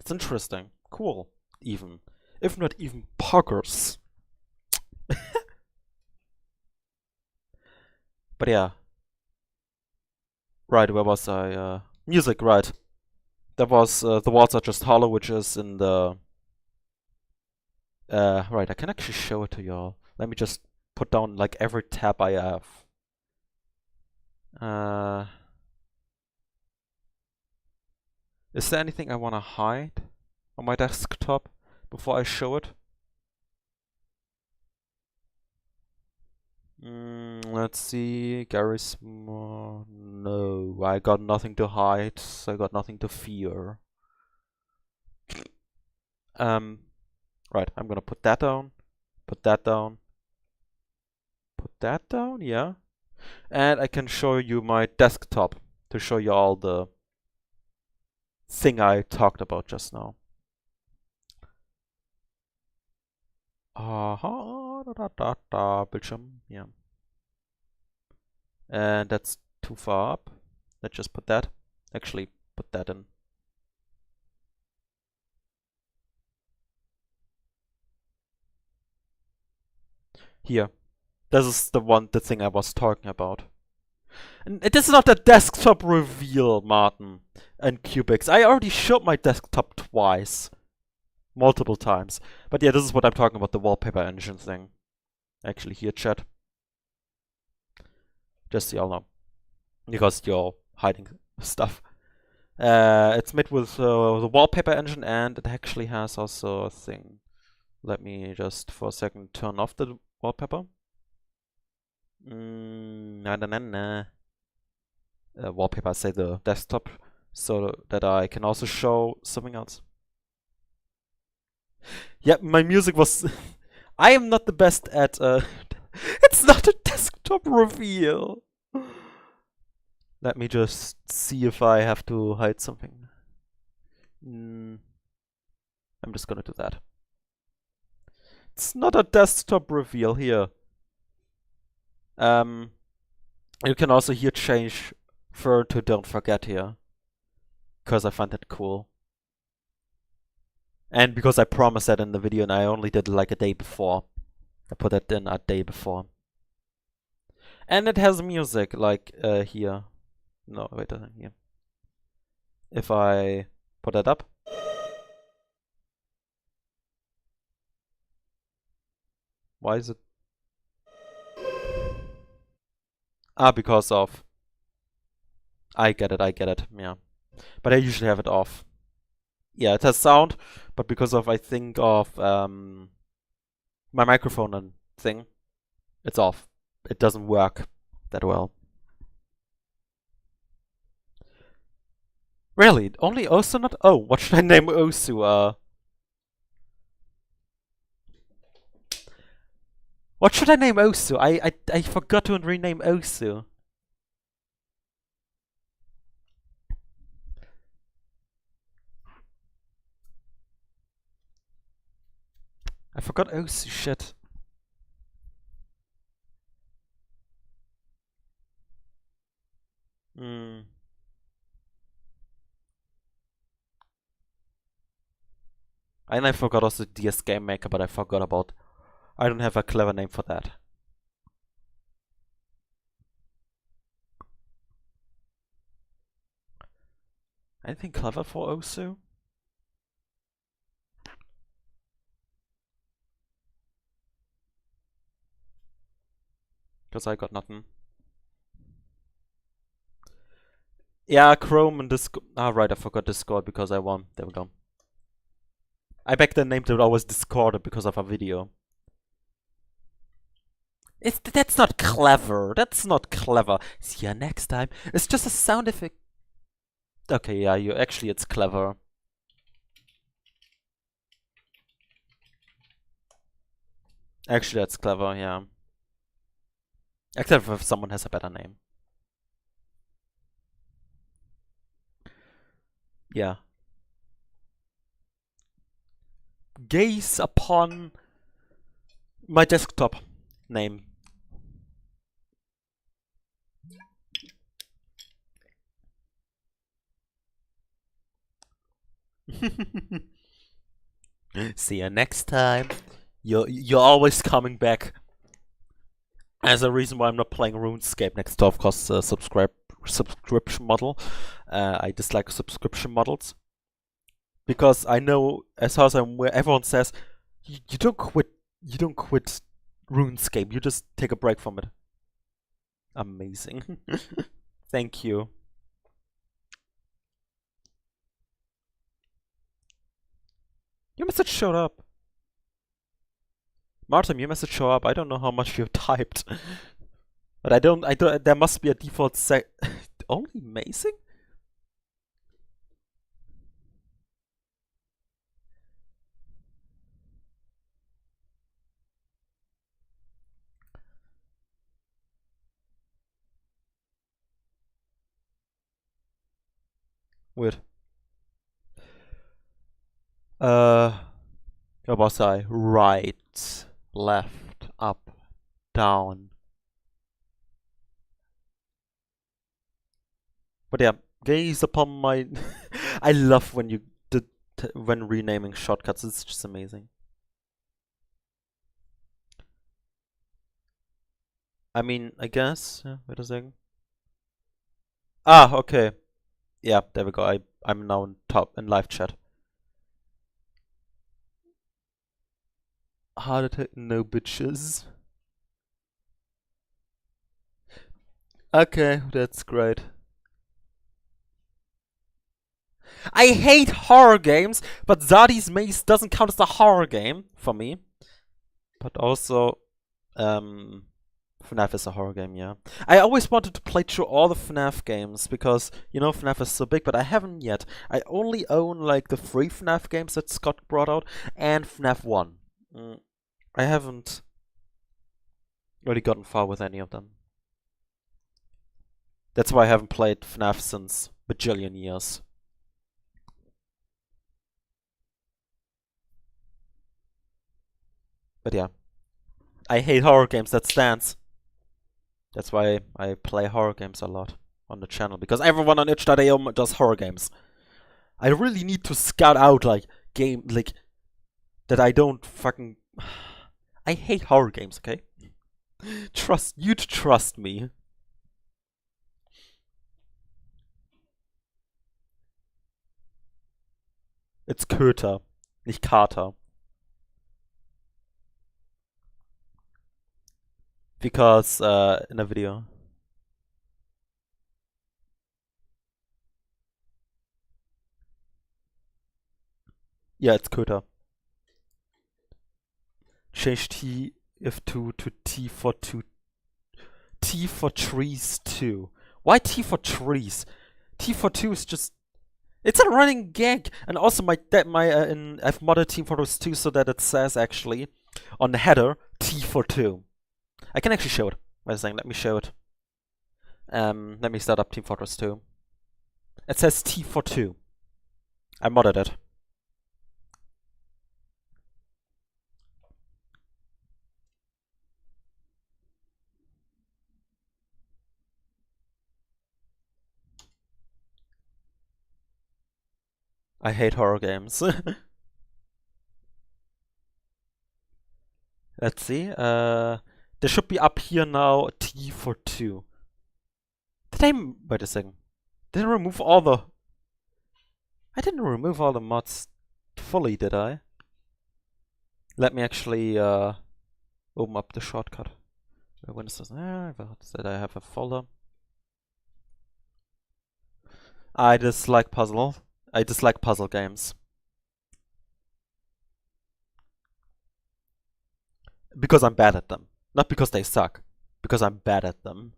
It's interesting. Cool, even. If not even poggers. But yeah. Right, where was I? Music, right. That was The Walls Are Just Hollow, which is in the... right, I can actually show it to y'all. Let me just put down, like, every tab I have. Is there anything I want to hide on my desktop before I show it? Let's see. Gary's more. No, I got nothing to hide. I got nothing to fear. Right. I'm gonna put that down. Put that down. Put that down. Yeah. And I can show you my desktop to show you all the thing I talked about just now. Bildschirm, yeah. And that's too far up. Let's just put that. Actually, put that in. Here. This is the thing I was talking about. And this is not a desktop reveal, Martin and Cubics. I already showed my desktop twice. Multiple times. But yeah, this is what I'm talking about, the wallpaper engine thing. Actually, here, chat. Just so y'all know. Because you're hiding stuff. It's made with the wallpaper engine, and it actually has also a thing. Let me just for a second turn off the wallpaper. Wallpaper, I say the desktop, so that I can also show something else. Yeah, my music was... I am not the best at... It's not a desktop reveal! Let me just see if I have to hide something. I'm just gonna do that. It's not a desktop reveal here. You can also here change for to don't forget here. Because I find that cool. And because I promised that in the video and I only did it like a day before. I put that in a day before. And it has music, like here. No, wait, here. If I put that up. Why is it? Ah, because of... I get it, yeah. But I usually have it off. Yeah, it has sound, but because of, I think, of my microphone and thing, it's off. It doesn't work that well. Really? Only Osu not? Oh, what should I name Osu? What should I name Osu? I forgot to rename Osu. I forgot Osu, shit. And I forgot also DS Game Maker, but I forgot about... I don't have a clever name for that. Anything clever for Osu? Because I got nothing. Yeah, Chrome and Discord. Ah, right, I forgot Discord because I won. There we go. I back then named it always Discord because of a video. That's not clever. That's not clever. See ya next time. It's just a sound effect. Okay, yeah, actually it's clever. Actually, that's clever, yeah. Except if someone has a better name. Yeah. Gaze upon my desktop name. See ya next time. You're always coming back. As a reason why I'm not playing RuneScape next to, of course, subscription model. I dislike subscription models because I know, as far as I'm aware, everyone says you don't quit RuneScape. You just take a break from it. Amazing. Thank you. Your message showed up. Martin, your message showed up. I don't know how much you typed. But I don't, there must be a default only amazing? Weird. Where was I? Right, left, up, down. But yeah, gaze upon my... I love when you when renaming shortcuts. It's just amazing. I mean, I guess. Yeah, wait a second. Ah, okay. Yeah, there we go. I'm now in live chat. Heart attack, no bitches. Okay, that's great. I hate horror games, but Zadi's Maze doesn't count as a horror game for me. But also, FNAF is a horror game, yeah. I always wanted to play through all the FNAF games because, you know, FNAF is so big, but I haven't yet. I only own, like, the 3 FNAF games that Scott brought out and FNAF 1. I haven't really gotten far with any of them. That's why I haven't played FNAF since bajillion years. But yeah, I hate horror games, that stands. That's why I play horror games a lot on the channel, because everyone on itch.io does horror games. I really need to scout out, like, game, like, that I don't fucking... I hate horror games, okay? You'd trust me. It's Köter, nicht Kater. Because, in a video. Yeah, it's Köter. Change T if 2 to T for 2. T for trees 2. Why T for trees? T for 2 is just... It's a running gag. And also I've modded Team Photos 2 so that it says actually on the header T for 2. I can actually show it. Wait a second, let me show it. Let me start up Team Fortress 2. It says T for 2. I modded it. I hate horror games. Let's see. There should be up here now T for 2. Wait a second. Did I remove all the... I didn't remove all the mods fully, did I? Let me actually open up the shortcut. When is this? That I have a folder. I dislike puzzle games. Because I'm bad at them. Not because they suck. Because I'm bad at them.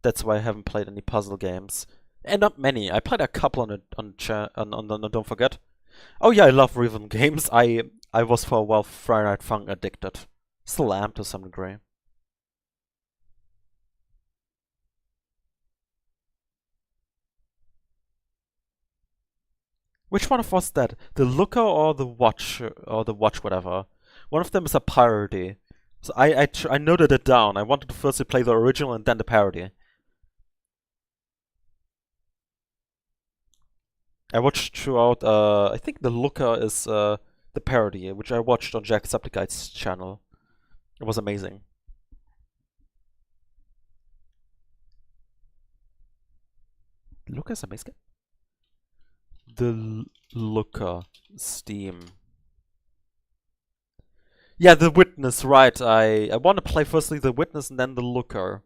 That's why I haven't played any puzzle games. And not many. I played a couple on Don't Forget. Oh yeah, I love rhythm games. I was for a while Friday Night Funk addicted. Still am to some degree. Which one was that? The Looker or the Watch whatever? One of them is a parody. So I noted it down. I wanted to firstly play the original and then the parody. I watched throughout, I think the Looker is the parody, which I watched on Jacksepticeye's channel. It was amazing. Looker is amazing? The Looker, Steam. Yeah, The Witness, right. I want to play firstly The Witness and then The Looker.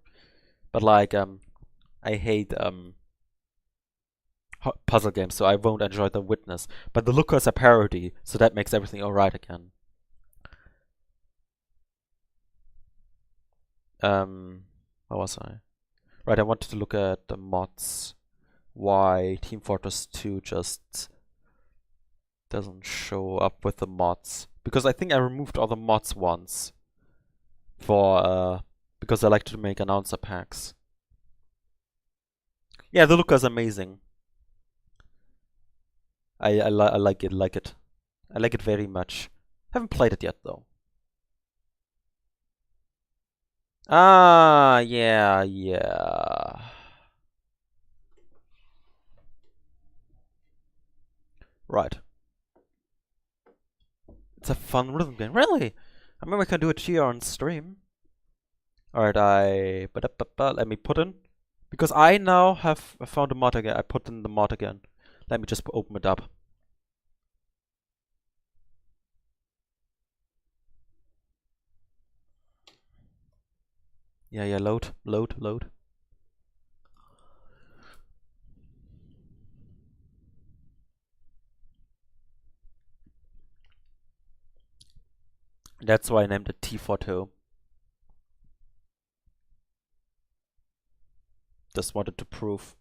But like, I hate puzzle games, so I won't enjoy The Witness. But The Looker is a parody, so that makes everything alright again. Where was I? Right, I wanted to look at the mods. Why Team Fortress 2 just doesn't show up with the mods. Because I think I removed all the mods once. Because I like to make announcer packs. Yeah, the Looker is amazing. I like it. I like it very much. Haven't played it yet though. Ah, yeah. Right. It's a fun rhythm game. Really? I remember I can do it here on stream. Alright, let me put in. Because I now have found a mod again. I put in the mod again. Let me just open it up. Yeah, load. That's why I named it T42. Just wanted to prove.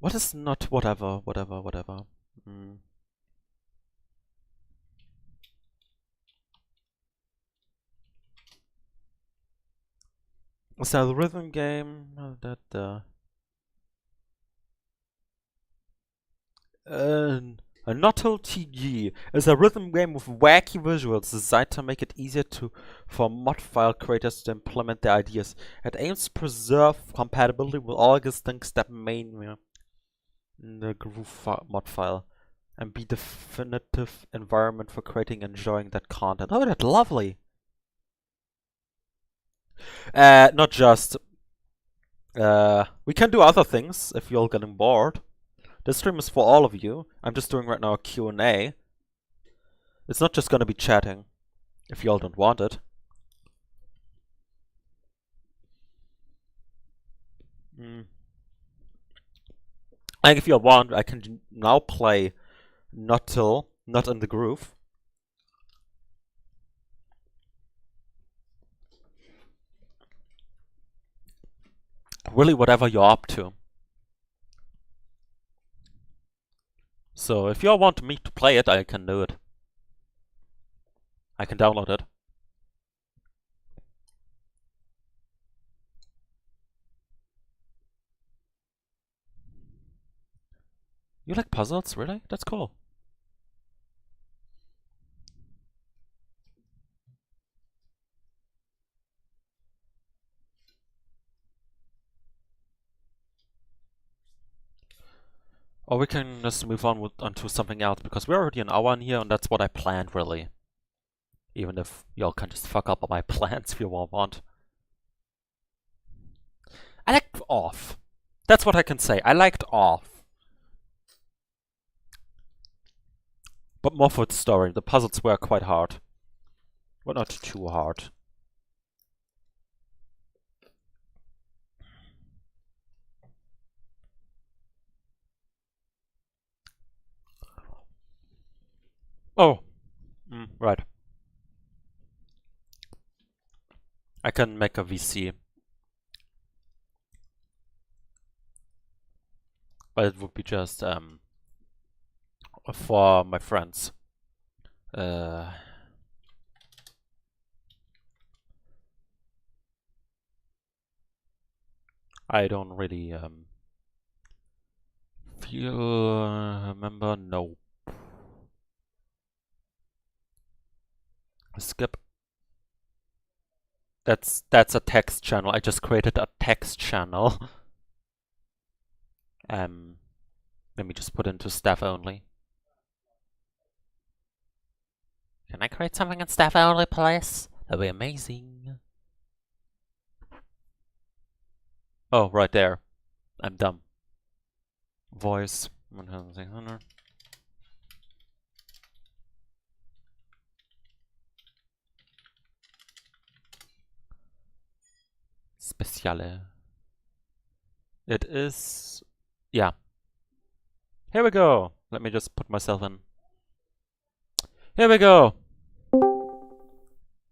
What is not whatever? Is that a rhythm game? A Nottle TG is a rhythm game with wacky visuals designed to make it easier for mod file creators to implement their ideas. It aims to preserve compatibility with all existing step main in the groove mod file and be definitive environment for creating and enjoying that content. Oh, that's lovely! Not just. We can do other things if you're all getting bored. This stream is for all of you. I'm just doing right now a Q&A. It's not just gonna be chatting, if you all don't want it. Like if you want, I can now play Not in the Groove. Really whatever you're up to. So if you all want me to play it, I can do it. I can download it. You like puzzles? Really? That's cool. Or we can just move onto something else, because we're already an hour in here, and that's what I planned, really. Even if y'all can just fuck up on my plans if you all want. I liked off. That's what I can say. I liked off. But more for the story. The puzzles were quite hard. But not too hard. Oh. Right. I can make a VC. But it would be just for my friends. I don't really remember. No. Skip. That's a text channel. I just created a text channel. Let me just put into staff only. Can I create something in staff only, please? That'd be amazing. Oh, right there. I'm dumb. Voice 1600. Speciale. It is. Yeah. Here we go. Let me just put myself in. Here we go.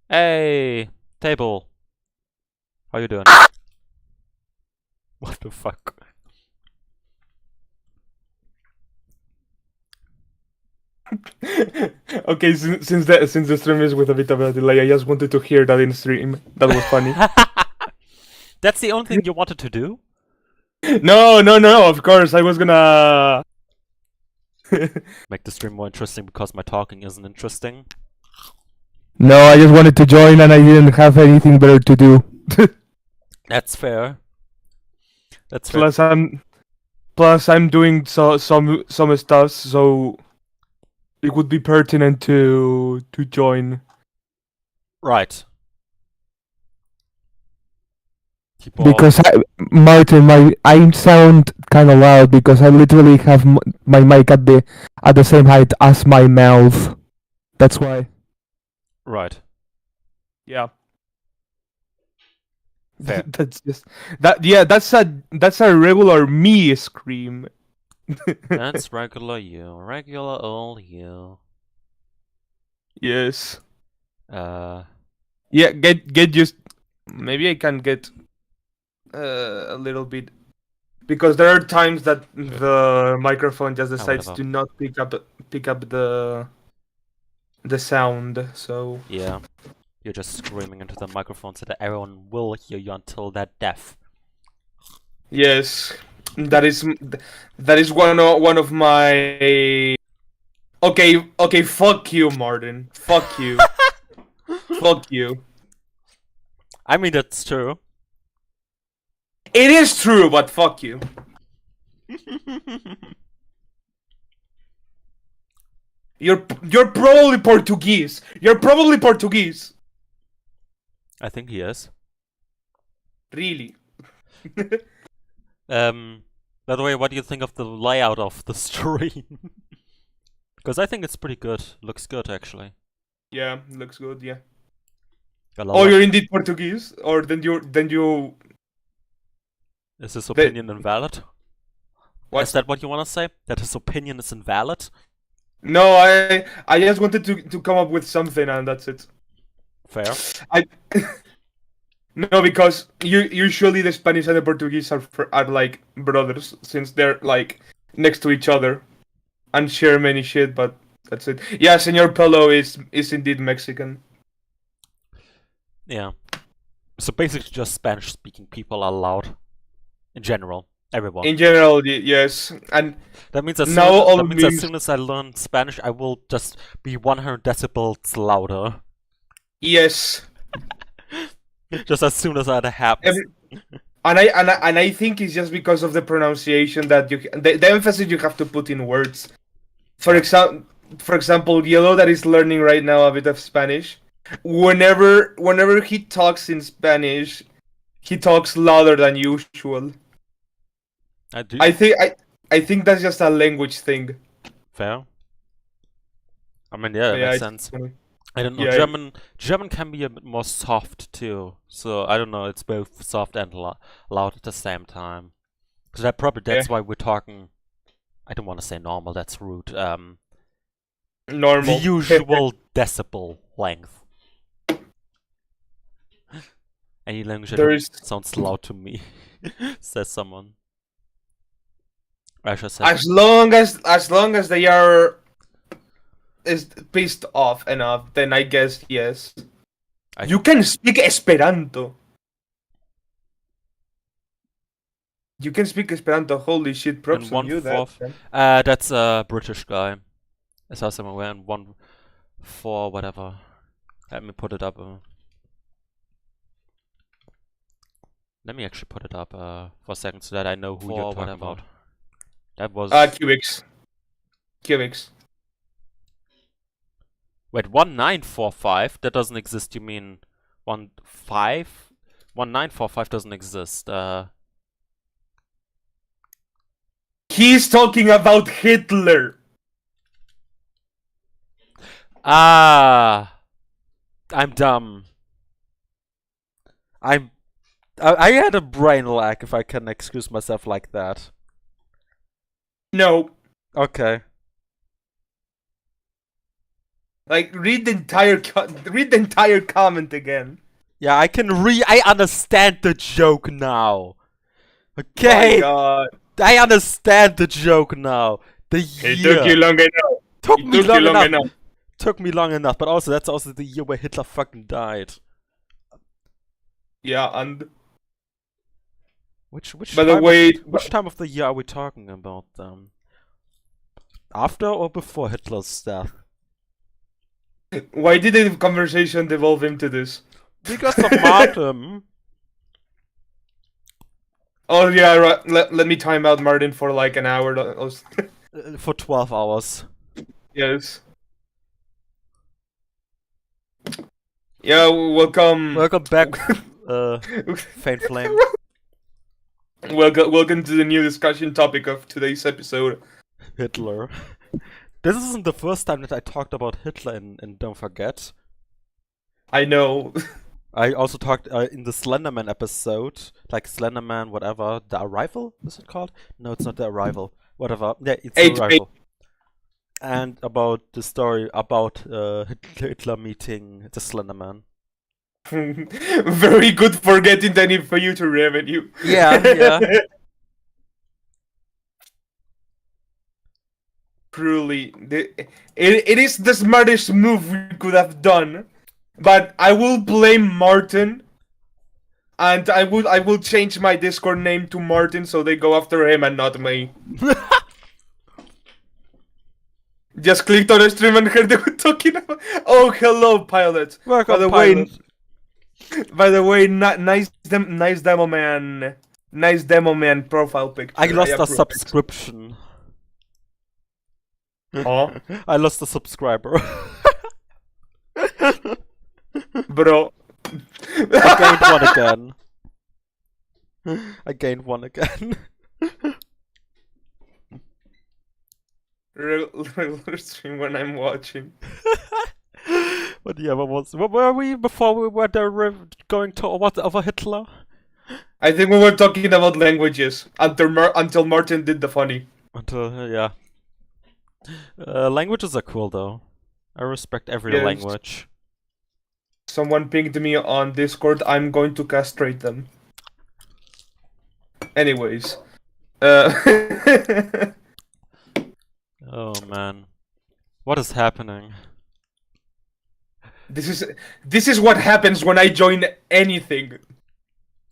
Hey, table. How you doing? What the fuck? Okay, since the stream is with a bit of a delay, I just wanted to hear that in stream. That was funny. That's the only thing you wanted to do? No, of course, I was gonna... Make the stream more interesting because my talking isn't interesting. No, I just wanted to join and I didn't have anything better to do. That's fair. That's fair. Plus I'm doing some stuff, so it would be pertinent to join. Right. Because Martin, I sound kind of loud because I literally have my mic at the same height as my mouth. That's why. Right. Yeah. Fair. That's just that. Yeah, that's a regular me scream. That's regular you, regular old you. Yes. Yeah. Get used. Maybe I can get a little bit, because there are times that the microphone just decides to not pick up the sound. So yeah, you're just screaming into the microphone so that everyone will hear you until they're deaf. Yes, that is one of my Okay, fuck you, Martin. Fuck you. Fuck you. I mean, that's true. It is true, but fuck you. You're probably Portuguese. You're probably Portuguese. I think he is. Really. By the way, what do you think of the layout of the stream? Because I think it's pretty good. Looks good, actually. Yeah, looks good. Yeah. Got a Oh, lot- you're indeed Portuguese, or then you. Is his opinion invalid? What? Is that what you want to say? That his opinion is invalid? No, I just wanted to come up with something, and that's it. Fair. No, because usually the Spanish and the Portuguese are like brothers, since they're like next to each other and share many shit. But that's it. Yeah, Senor Pelo is indeed Mexican. Yeah. So basically, just Spanish-speaking people are allowed. In general, everyone. In general, yes, and That means as now soon, all that means as memes- soon as I learn Spanish, I will just be 100 decibels louder. yes. Just as soon as that happens. And I think it's just because of the pronunciation that the emphasis you have to put in words. For example, Yellow that is learning right now a bit of Spanish. Whenever he talks in Spanish, he talks louder than usual. I do. I think that's just a language thing. Fair. I mean, yeah, that makes sense. I don't know. Yeah, German can be a bit more soft too. So I don't know. It's both soft and loud at the same time. So that's why we're talking. I don't want to say normal. That's rude. Normal. The usual decibel length. Any language that sounds loud to me, says someone. I should say. As long as they are is pissed off enough, then I guess yes. You can speak Esperanto. You can speak Esperanto. Holy shit! Props on you. That's a British guy. As far as I'm aware, and 1-4 whatever. Let me put it up. Let me actually put it up for a second so that I know who you're talking about. That was Cubics. Wait, 1945? That doesn't exist. You mean 1945 doesn't exist. He's talking about Hitler. I'm dumb. I had a brain lag, if I can excuse myself like that. No. Okay. Like, read the entire comment again. Yeah, I understand the joke now. Okay. Oh my God. I understand the joke now. The year. It took you long enough. Took me long enough. Took me long enough, but also that's also the year where Hitler fucking died. Yeah, and which which time of the year are we talking about? After or before Hitler's death? Why did the conversation devolve into this? Because of Martin. Oh yeah, right. Let me time out Martin for like an hour. For 12 hours. Yes. Yeah, welcome. Welcome back, Faint Flame. Welcome to the new discussion topic of today's episode. Hitler. This isn't the first time that I talked about Hitler in Don't Forget. I know. I also talked in the Slenderman episode, like Slenderman, whatever. The Arrival, is it called? No, it's not The Arrival. Whatever. Yeah, it's The Arrival. And about the story about Hitler meeting the Slenderman. Very good for getting that info to revenue. Yeah. Truly, it is the smartest move we could have done. But I will blame Martin, and I will change my Discord name to Martin so they go after him and not me. Just clicked on the stream and heard they were talking about. Oh, hello, pilot. Welcome, pilot. By the way, nice demo man. Nice demo man profile picture. I lost a approve it. subscription. Oh, I lost a subscriber. bro. I gained one again. I gained one again. Regular stream when I'm watching. What the other was? Where were we before we were there going to what over Hitler? I think we were talking about languages until Martin did the funny. Until yeah. Languages are cool though. I respect every Yes. language. Someone pinged me on Discord. I'm going to castrate them. Anyways, Oh man, what is happening? this is what happens when I join anything.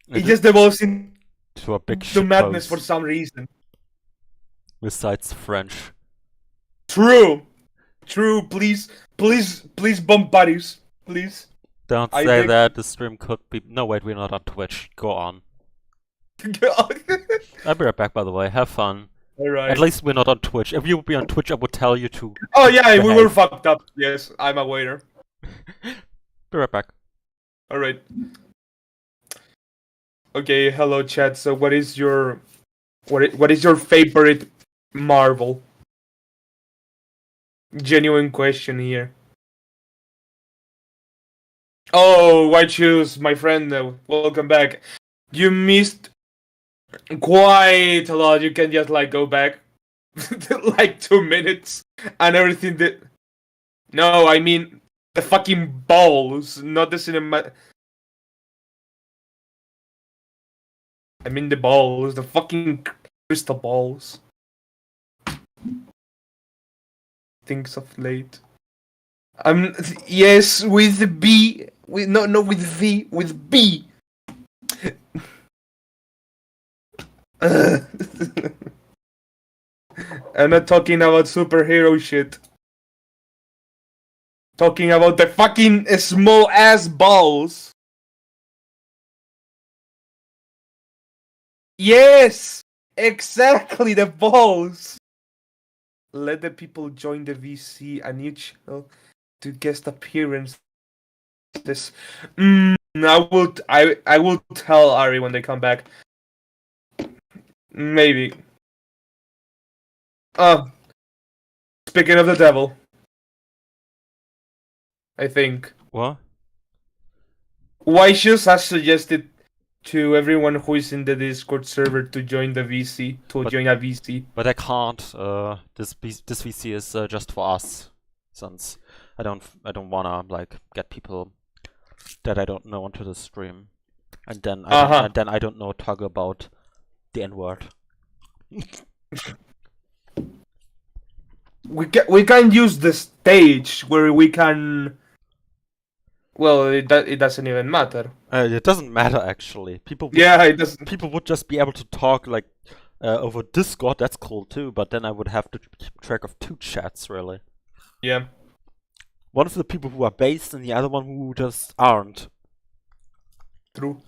It just devolves into to a big madness for shitpost. some reason. Besides French. True. Please bump buddies, please. Don't I say think- that. The stream could be. No, wait, we're not on Twitch. Go on. I'll be right back. By the way, have fun. Alright. At least we're not on Twitch. If you would be on Twitch, I would tell you to. Oh yeah, we behave. were fucked up. Yes, I'm a waiter. Be right back. Alright. Okay, hello chat. So what is your favorite Marvel? Genuine question here. Oh, White Shoes, my friend, welcome back. You missed quite a lot. You can just like go back like 2 minutes and everything that. No, I mean the fucking balls, not the cinema. I mean the balls, the fucking crystal balls. Things of late. Yes, with B. No, with V, with B. I'm not talking about superhero shit. Talking about the fucking small ass balls. Yes! Exactly, the balls! Let the people join the VC, a new channel to guest appearances. I will tell Ari when they come back. Maybe. Speaking of the devil. I think. What? Wyshus has suggested to everyone who is in the Discord server to join the VC, join a VC. But I can't. This VC is just for us, since I don't wanna like get people that I don't know onto the stream, and then I don't know talk about the N-word. We can use the stage where we can. Well, it doesn't even matter. It doesn't matter actually. People. Yeah, it doesn't. People would just be able to talk like over Discord. That's cool too. But then I would have to keep track of 2 chats really. Yeah. One of the people who are based, and the other one who just aren't. True.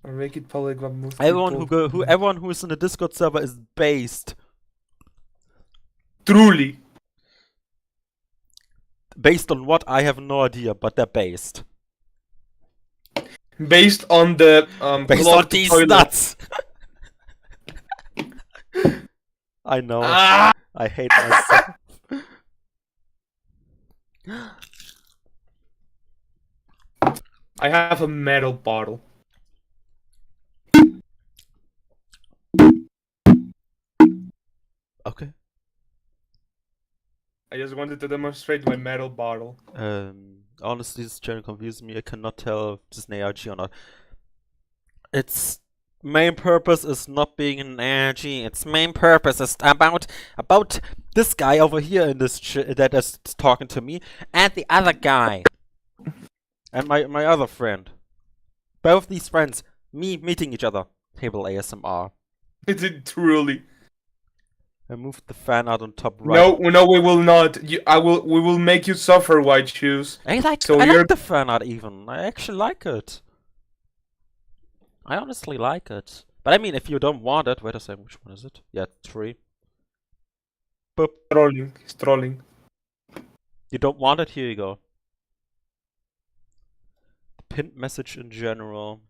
Or make it public. Everyone who is in the Discord server is based. Truly. Based on what? I have no idea, but they're based. Based on the Based on these nuts! I know. Ah! I hate myself. I have a metal bottle. Okay. I just wanted to demonstrate my metal bottle. Honestly, this channel confuses me. I cannot tell if this is an ARG or not. Its main purpose is not being an ARG. Its main purpose is about this guy over here in this that is talking to me, and the other guy, and my other friend. Both these friends, meeting each other. Table ASMR. It's truly. I moved the fan art on top right. No, we will not. We will make you suffer, White Shoes. I like the fan art even. I actually like it. I honestly like it. But I mean, if you don't want it, wait a second, which one is it? Yeah, 3. Boop. Trolling. He's trolling. You don't want it? Here you go. The pinned message in general.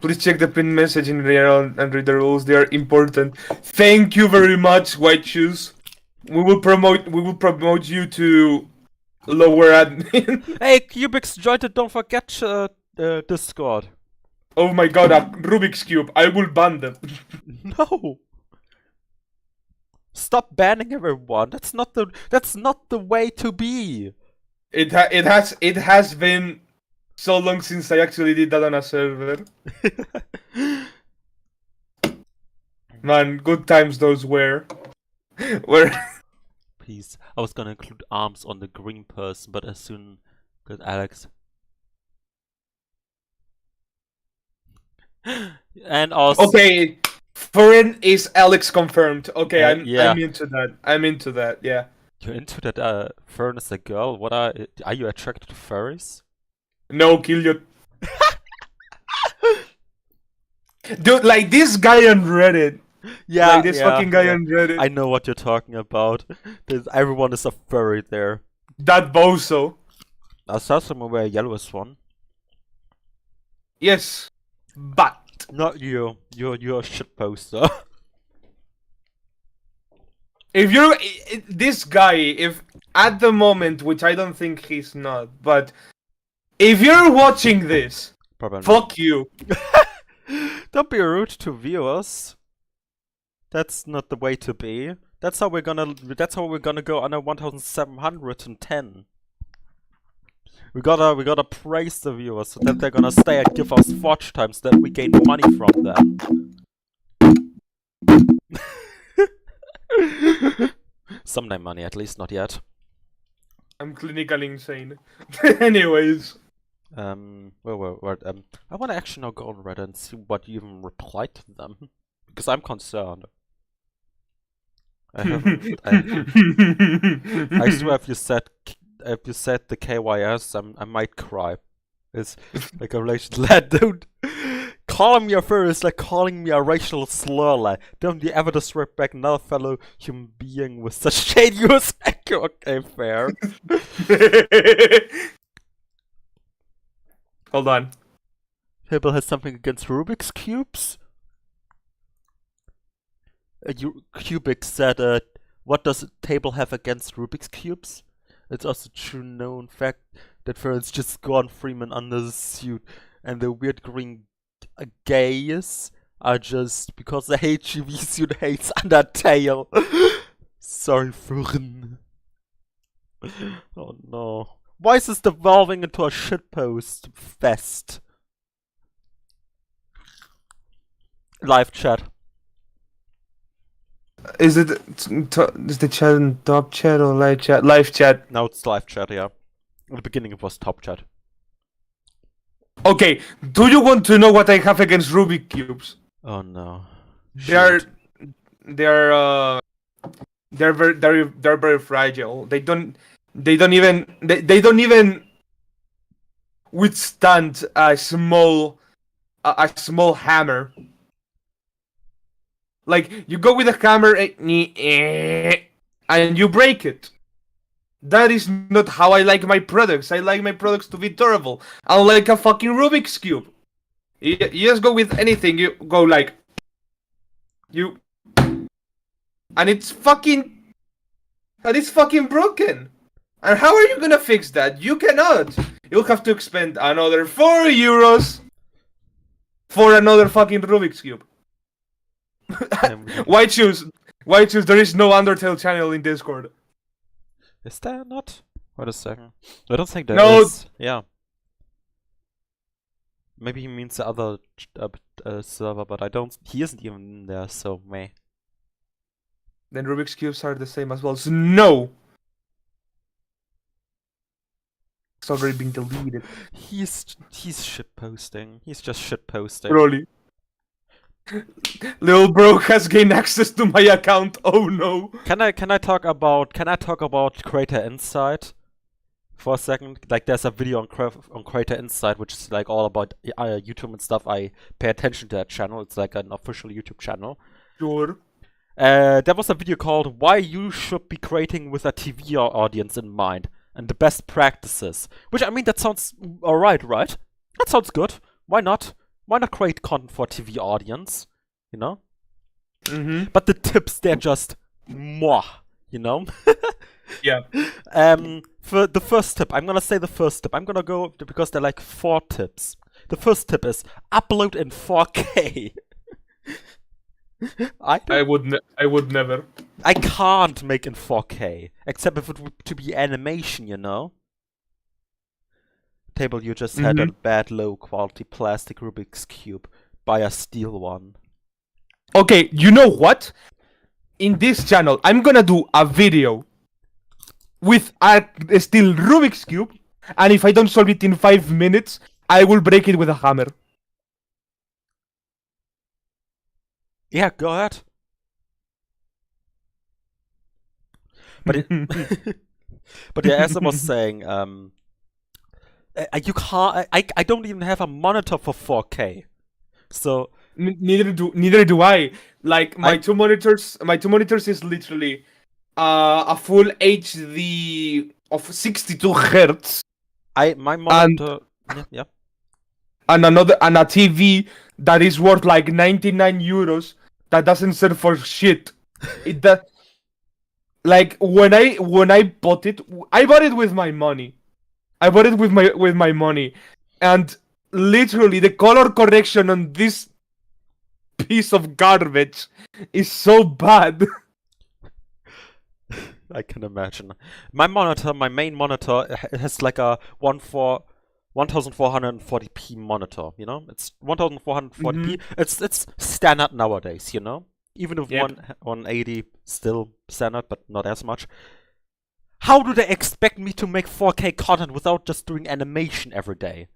Please check the pinned message in there and read the rules. They are important. Thank you very much, White Shoes. We will promote you to lower admin. Hey, Cubics joined it. Don't forget Discord. Oh my god, a Rubik's Cube. I will ban them. No. Stop banning everyone. That's not the way to be. It has been so long since I actually did that on a server. Man, good times those were. Peace. I was gonna include arms on the green person, but as soon as Alex. And also. Okay, foreign is Alex confirmed. Okay, yeah. I'm into that. I'm into that. Yeah. You're into that? Fern is a girl. What are you attracted to furries? No, kill your. Dude, like this guy on Reddit. Yeah, like this fucking guy on Reddit. I know what you're talking about. Everyone is a furry there. That bozo. I saw someone wear a yellow swan. Yes, but not you. You're a shitposter. If you're this guy, if at the moment, which I don't think he's not, but if you're watching this, probably fuck you. Don't be rude to viewers. That's not the way to be. That's how we're gonna go under 1710. We gotta praise the viewers so that they're gonna stay and give us watch times that we gain money from them. Someday money, at least not yet. I'm clinically insane. Anyways. I wanna actually now go on Reddit and see what you even replied to them. Because I'm concerned. I swear if you said the KYS, I might cry. It's like a relation lad, dude. Calling me a furry is like calling me a racial slur, like. Don't you ever disrespect another fellow human being with such shade use? Okay, fair. Hold on. Hibble has something against Rubik's Cubes? Cubic said, what does a table have against Rubik's Cubes? It's also true known fact that Ferns just scorn Freeman under the suit, and the weird green gays are just because the HGV suit hates Undertale. Sorry, Fern. Oh no. Why is this devolving into a shitpost fest? Live chat. Is the chat in top chat or live chat? Live chat. Now it's live chat, yeah. At the beginning it was top chat. Okay, do you want to know what I have against Rubik cubes? Oh no. They're very fragile. They don't even withstand a small hammer. Like, you go with a hammer and you break it. That is not how I like my products. I like my products to be durable. Unlike a fucking Rubik's Cube. You just go with anything, you go like... And it's fucking broken. And how are you gonna fix that? You cannot. You'll have to expend another €4 for another fucking Rubik's Cube. White shoes, there is no Undertale channel in Discord. Is there not? Wait a second. I don't think there is. Yeah. Maybe he means the other server, but I don't. He isn't even in there, so meh. Then Rubik's Cubes are the same as well. So no! It's already been deleted. He's shitposting. He's just shitposting. Probably. Little bro has gained access to my account. Oh no. Can I talk about Creator Insight for a second? Like, there's a video on Creator Insight which is like all about YouTube and stuff. I pay attention to that channel. It's like an official YouTube channel. Sure. There was a video called "Why You Should Be Creating with a TV Audience in Mind" and the best practices. Which, I mean, that sounds alright, right? That sounds good. Why not? Why not create content for a TV audience? You know? Mm-hmm. But the tips, they're just mwah, you know? Yeah. For the first tip, I'm gonna say the first tip. I'm gonna go because they're like 4 tips. The first tip is upload in 4K. I would never. I can't make in 4K, except if it were to be animation, you know? Table, you just had a bad low quality plastic Rubik's Cube. Buy a steel one. Okay, you know what? In this channel, I'm gonna do a video with a steel Rubik's Cube, and if I don't solve it in 5 minutes, I will break it with a hammer. Yeah, go ahead. But but yeah, as I was saying, you can't. I don't even have a monitor for 4K, so Neither do I. Like my two monitors is literally a full HD of 62 hertz. My monitor, yeah. And a TV that is worth like 99 euros that doesn't serve for shit. Like when I bought it, I bought it with my money. I bought it with my money, and literally the color correction on this piece of garbage is so bad. I can imagine. My main monitor, it has like a 1440p monitor, you know? It's 1440p. It's standard nowadays, you know? Even if 180 still standard, but not as much. How do they expect me to make 4K content without just doing animation every day?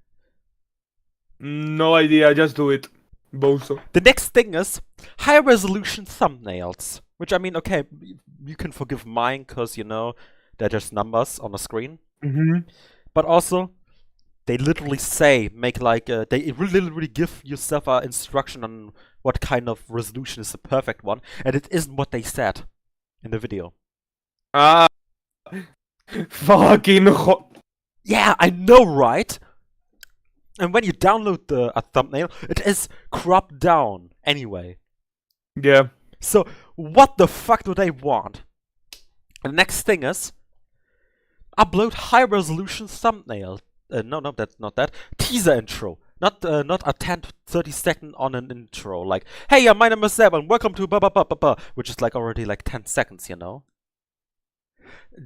No idea, just do it. Bozo. The next thing is high resolution thumbnails. Which, I mean, okay, you can forgive mine because, you know, they're just numbers on the screen. But also, they literally say, make like, they literally give yourself an instruction on what kind of resolution is the perfect one. And it isn't what they said in the video. Fucking yeah, I know, right? And when you download a thumbnail, it is cropped down anyway. Yeah. So, what the fuck do they want? The next thing is, upload high-resolution thumbnail. No, that's not that. Teaser intro. Not a 10 to 30 second on an intro. Like, hey, my name is Seb and welcome to blah blah blah blah blah. Which is like already like 10 seconds, you know?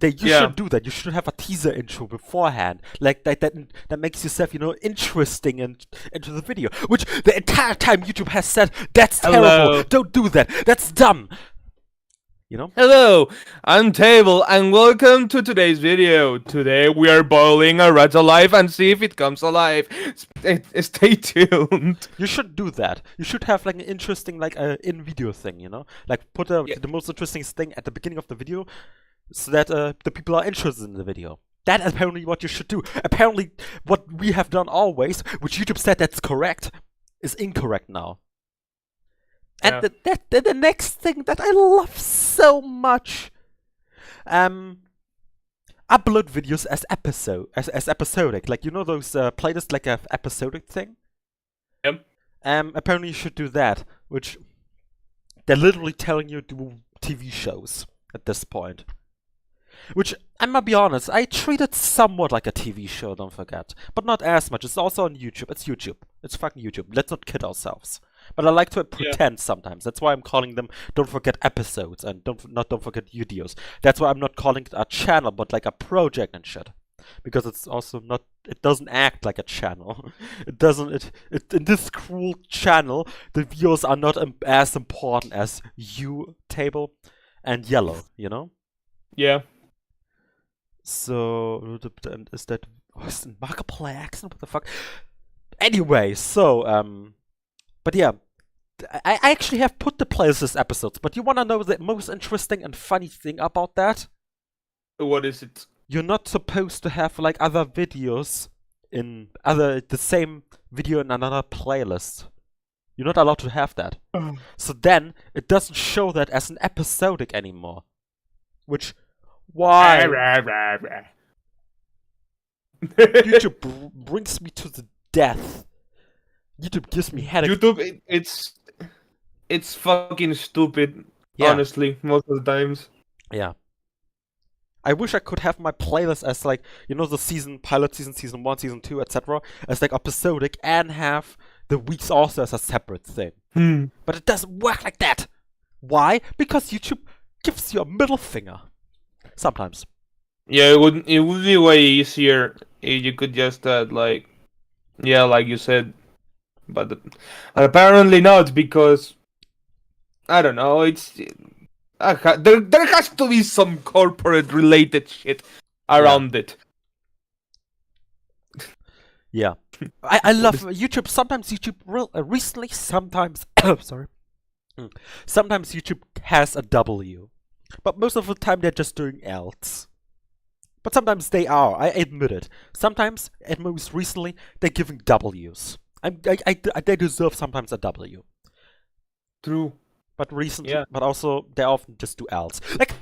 You should do that. You should have a teaser intro beforehand, like that makes yourself, you know, interesting into the video. Which the entire time YouTube has said that's terrible. Don't do that. That's dumb. You know. Hello, I'm Table, and welcome to today's video. Today we are boiling a rat alive and see if it comes alive. Stay tuned. You should do that. You should have like an interesting like in-video thing. You know, like put the most interesting thing at the beginning of the video, so that the people are interested in the video. That's apparently what you should do. Apparently, what we have done always, which YouTube said that's correct, is incorrect now. And the next thing that I love so much, upload videos as episodic. Like, you know those playlists like a episodic thing. Yep. Apparently you should do that, which they're literally telling you to do TV shows at this point. Which, I'm gonna be honest, I treat it somewhat like a TV show, don't forget. But not as much. It's also on YouTube. It's YouTube. It's fucking YouTube. Let's not kid ourselves. But I like to pretend sometimes. That's why I'm calling them Don't Forget Episodes and Don't Forget Videos. That's why I'm not calling it a channel, but like a project and shit. Because it's also not, it doesn't act like a channel. It doesn't, in this cruel channel, the views are not as important as you, Table, and Yellow, you know? Yeah. So, is that Oh, is it Markiplier accent? What the fuck? Anyway, so, but yeah. I actually have put the playlist episodes, but you wanna know the most interesting and funny thing about that? What is it? You're not supposed to have like other videos in the same video in another playlist. You're not allowed to have that. So then it doesn't show that as an episodic anymore. Which why YouTube brings me to the death. YouTube gives me headaches. YouTube, it's fucking stupid. Yeah. Honestly, most of the times. Yeah. I wish I could have my playlist as like, you know, the pilot season, season 1, season 2, etc. as like episodic, and have the weeks also as a separate thing. But it doesn't work like that. Why? Because YouTube gives you a middle finger. Sometimes. Yeah, it would be way easier if you could just like you said, but apparently not, because I don't know. It's there has to be some corporate related shit around it. Yeah, I love YouTube. Sometimes YouTube recently, sometimes sorry, sometimes YouTube has a W, but most of the time they're just doing L's. But sometimes they are. I admit it. Sometimes, and most recently, they're giving W's. They deserve sometimes a W. True. But recently, but also they often just do L's. Like,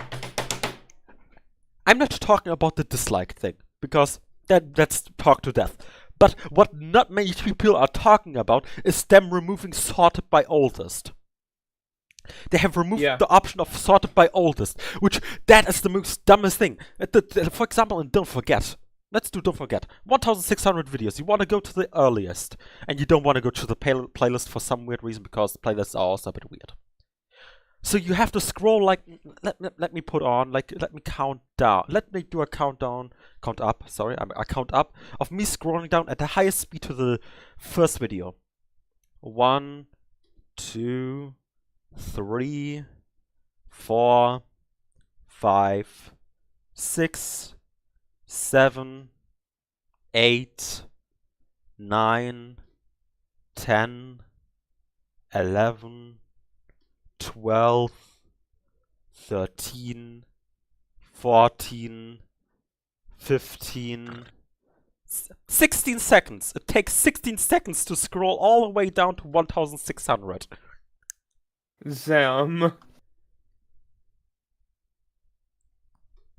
I'm not talking about the dislike thing, because that's talk to death. But what not many people are talking about is them removing sorted by oldest. They have removed the option of sorted by oldest, which that is the most dumbest thing. For example, and don't forget. Let's do don't forget. 1,600 videos. You want to go to the earliest, and you don't want to go to the playlist for some weird reason, because the playlists are also a bit weird. So you have to scroll like, let me put on, like, let me count down. Let me do a count up, sorry, a count up of me scrolling down at the highest speed to the first video. 1, 2, 3, 4, 5, 6, 7, 8, 9, 10, 11, 12, 13, 14, 15, 16 seconds. It takes 16 seconds to scroll all the way down to 1,600. Sam.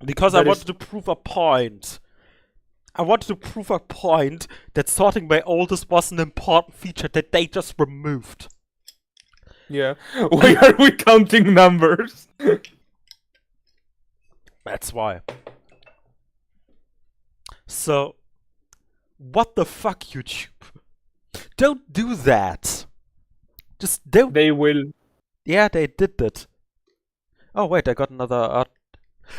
Because I wanted to prove a point. I wanted to prove a point that sorting by oldest was an important feature that they just removed. Yeah. Why are we counting numbers? That's why. So, what the fuck, YouTube? Don't do that. Just don't. They will. Yeah, they did that. Oh wait, I got another art.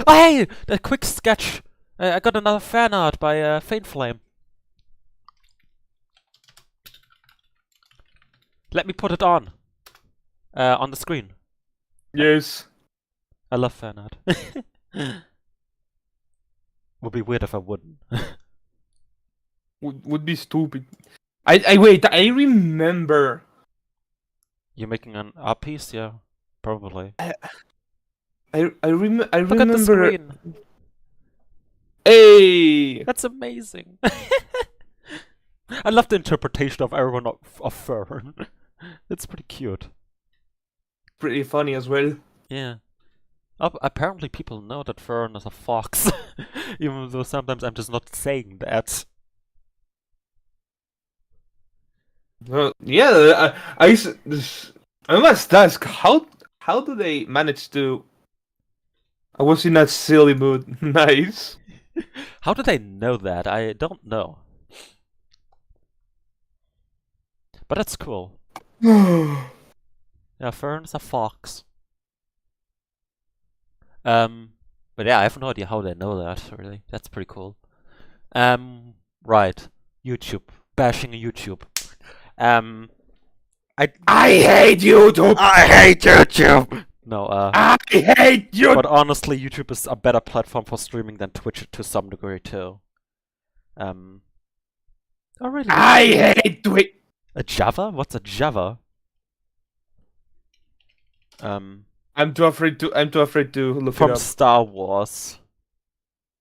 Oh hey, a quick sketch. I got another fan art by Faint Flame. Let me put it on the screen. Yes. I love fan art. Would be weird if I wouldn't. Would be stupid. I wait. I remember. You're making an art piece, yeah, probably. I remember. Look at the screen. Hey, that's amazing. I love the interpretation of everyone of Fern. It's pretty cute. Pretty funny as well. Yeah. Apparently people know that Fern is a fox, even though sometimes I'm just not saying that. Yeah, I must ask, how do they manage to? I was in a silly mood. Nice. How do they know that? I don't know. But that's cool. Yeah, Fern's a fox. But yeah, I have no idea how they know that, really. That's pretty cool. Right. YouTube. Bashing YouTube. I hate YouTube! I hate YouTube! No, I hate YouTube! But honestly, YouTube is a better platform for streaming than Twitch to some degree, too. Oh really? I hate Twitch. A Java? What's a Java? I'm too afraid to look it From up. Star Wars.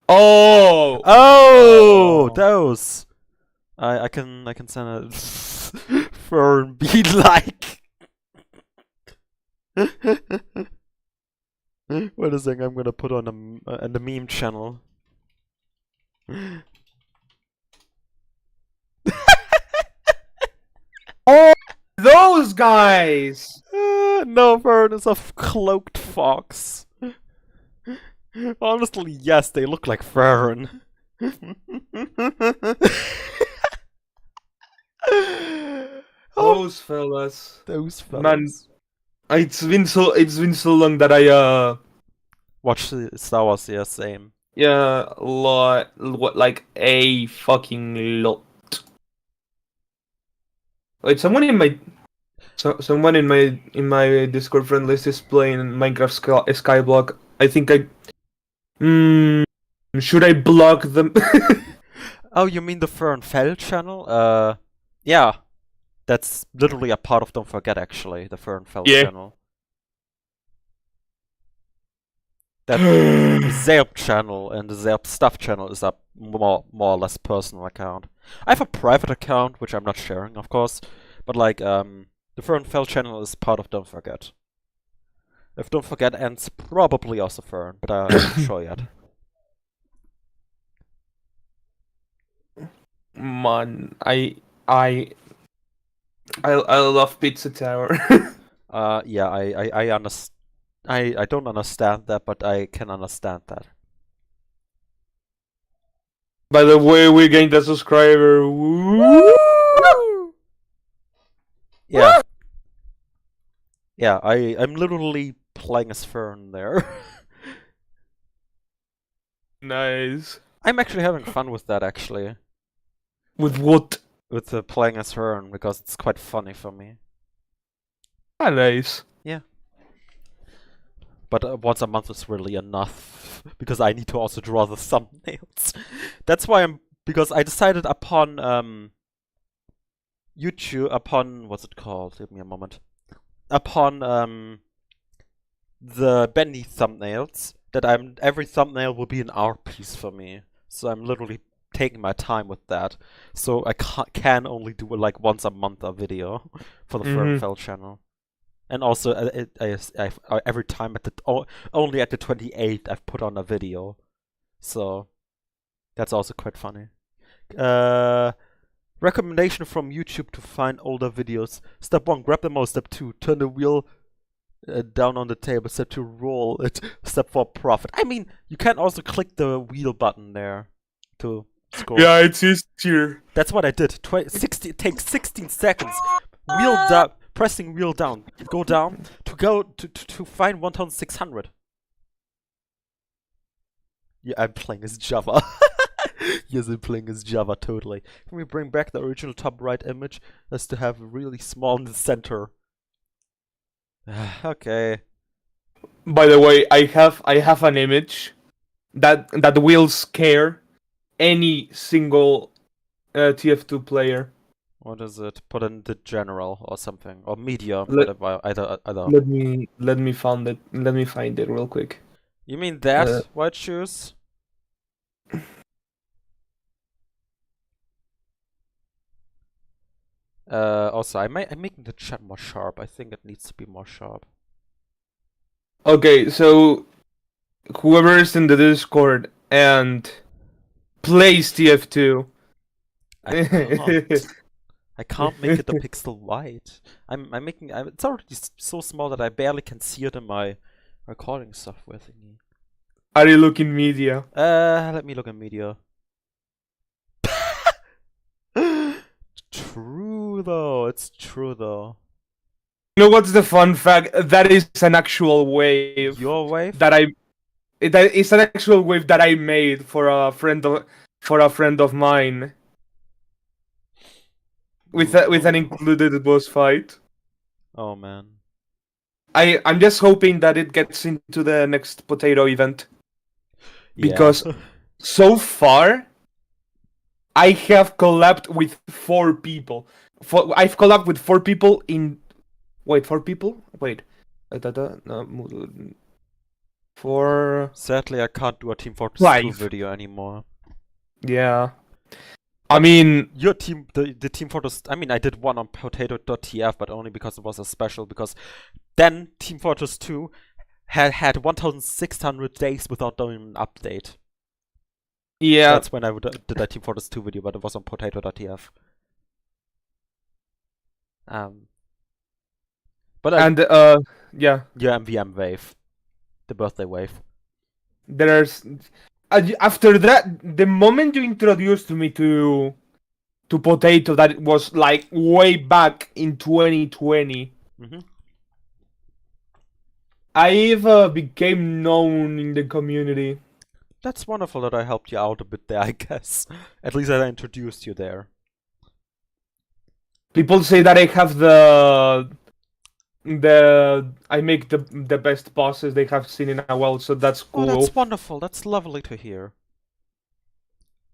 Oh! Oh, those. I can send a fern be like. Wait a second, I'm gonna put on the meme channel. Oh, those guys! No, Fern is a cloaked fox. Honestly, yes, they look like Fern. Those fellas. Those fellas. Man, it's been so long that I watch Star Wars. Yeah, same. yeah, like a fucking lot. Wait, someone in my Discord friend list is playing Minecraft Skyblock. I think should I block them? Oh, you mean the Fern Fell channel? Yeah. That's literally a part of Don't Forget, actually, the Fern Fell channel. That Zerp channel and the Zerp Stuff channel is a more or less personal account. I have a private account, which I'm not sharing, of course, but like, the Fern Fell channel is part of Don't Forget. If Don't Forget ends, probably also Fern, but I'm not sure yet. Man, I love Pizza Tower. Yeah, I understand. I don't understand that, but I can understand that. By the way, we gained a subscriber. Woo! Yeah. Yeah, I'm literally playing as Fern there. Nice. I'm actually having fun with that, actually. With what? With playing as Fern, because it's quite funny for me. Ah, nice. Yeah. But once a month is really enough, because I need to also draw the thumbnails. That's why because I decided upon, YouTube, what's it called? Give me a moment. Upon, the Bendy thumbnails, that every thumbnail will be an art piece for me. So I'm literally taking my time with that. So I can only do like once a month a video for the Fern Fell channel. And also, every time only at the 28th I've put on a video. So that's also quite funny. Recommendation from YouTube to find older videos. Step 1, grab the mouse. Step 2, turn the wheel down on the table. Step 2, roll it. Step 4, profit. I mean, you can also click the wheel button there to scroll. Yeah, it's easier. That's what I did. It takes 16 seconds. Wheel down, pressing wheel down. Go down to find 1600. Yeah, I'm playing as Java. Yes, I'm playing as Java, totally. Can we bring back the original top right image as to have really small in the center? Okay. By the way, I have an image that will scare any single TF2 player. What is it? Put in the general or something, or medium, whatever. Either. Let me find it. Let me find it real quick. You mean that white shoes? Also, I'm making the chat more sharp. I think it needs to be more sharp. Okay, so whoever is in the Discord and plays TF2. I can't make it a pixel white. I'm making. It's already so small that I barely can see it in my recording software thingy. Are you looking media? Let me look at media. True though. It's true though. You know what's the fun fact? That is an actual wave. Your wave? That it's an actual wave that I made for a friend of mine. With an included boss fight. Oh man. I'm just hoping that it gets into the next potato event. Because so far I have collabed with 4 people. I've collabed with 4 people in. Wait, 4 people? Wait. No, 4. Sadly, I can't do a Team Fortress 2 5. video anymore. Yeah. I mean, Your team, the Team Fortress. I mean, I did one on potato.tf, but only because it was a special. Because then Team Fortress 2 had 1,600 days without doing an update. yeah. That's when I did a Team Fortress 2 video, but it was on potato.tf. But And yeah, yeah, MVM wave, the birthday wave. there's after that, the moment you introduced me to potato, that was like way back in 2020. Mm-hmm. I've became known in the community. That's wonderful that I helped you out a bit there, I guess. At least that I introduced you there. People say that I have I make the best bosses they have seen in a while, so that's cool. Oh, that's wonderful. That's lovely to hear.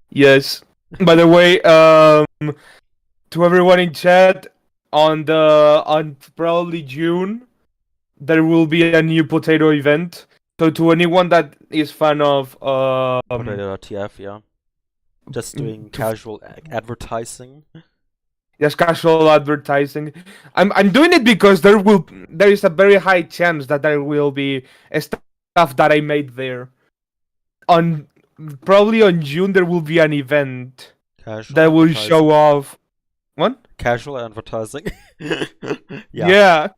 Yes. By the way, to everyone in chat, on probably June, there will be a new potato event. So to anyone that is fan of Potato.tf, yeah. Just doing casual advertising. just casual advertising, I'm doing it because there is a very high chance that there will be stuff that I made there. On Probably on June there will be an event Casual that will show off. What? Casual advertising. Yeah.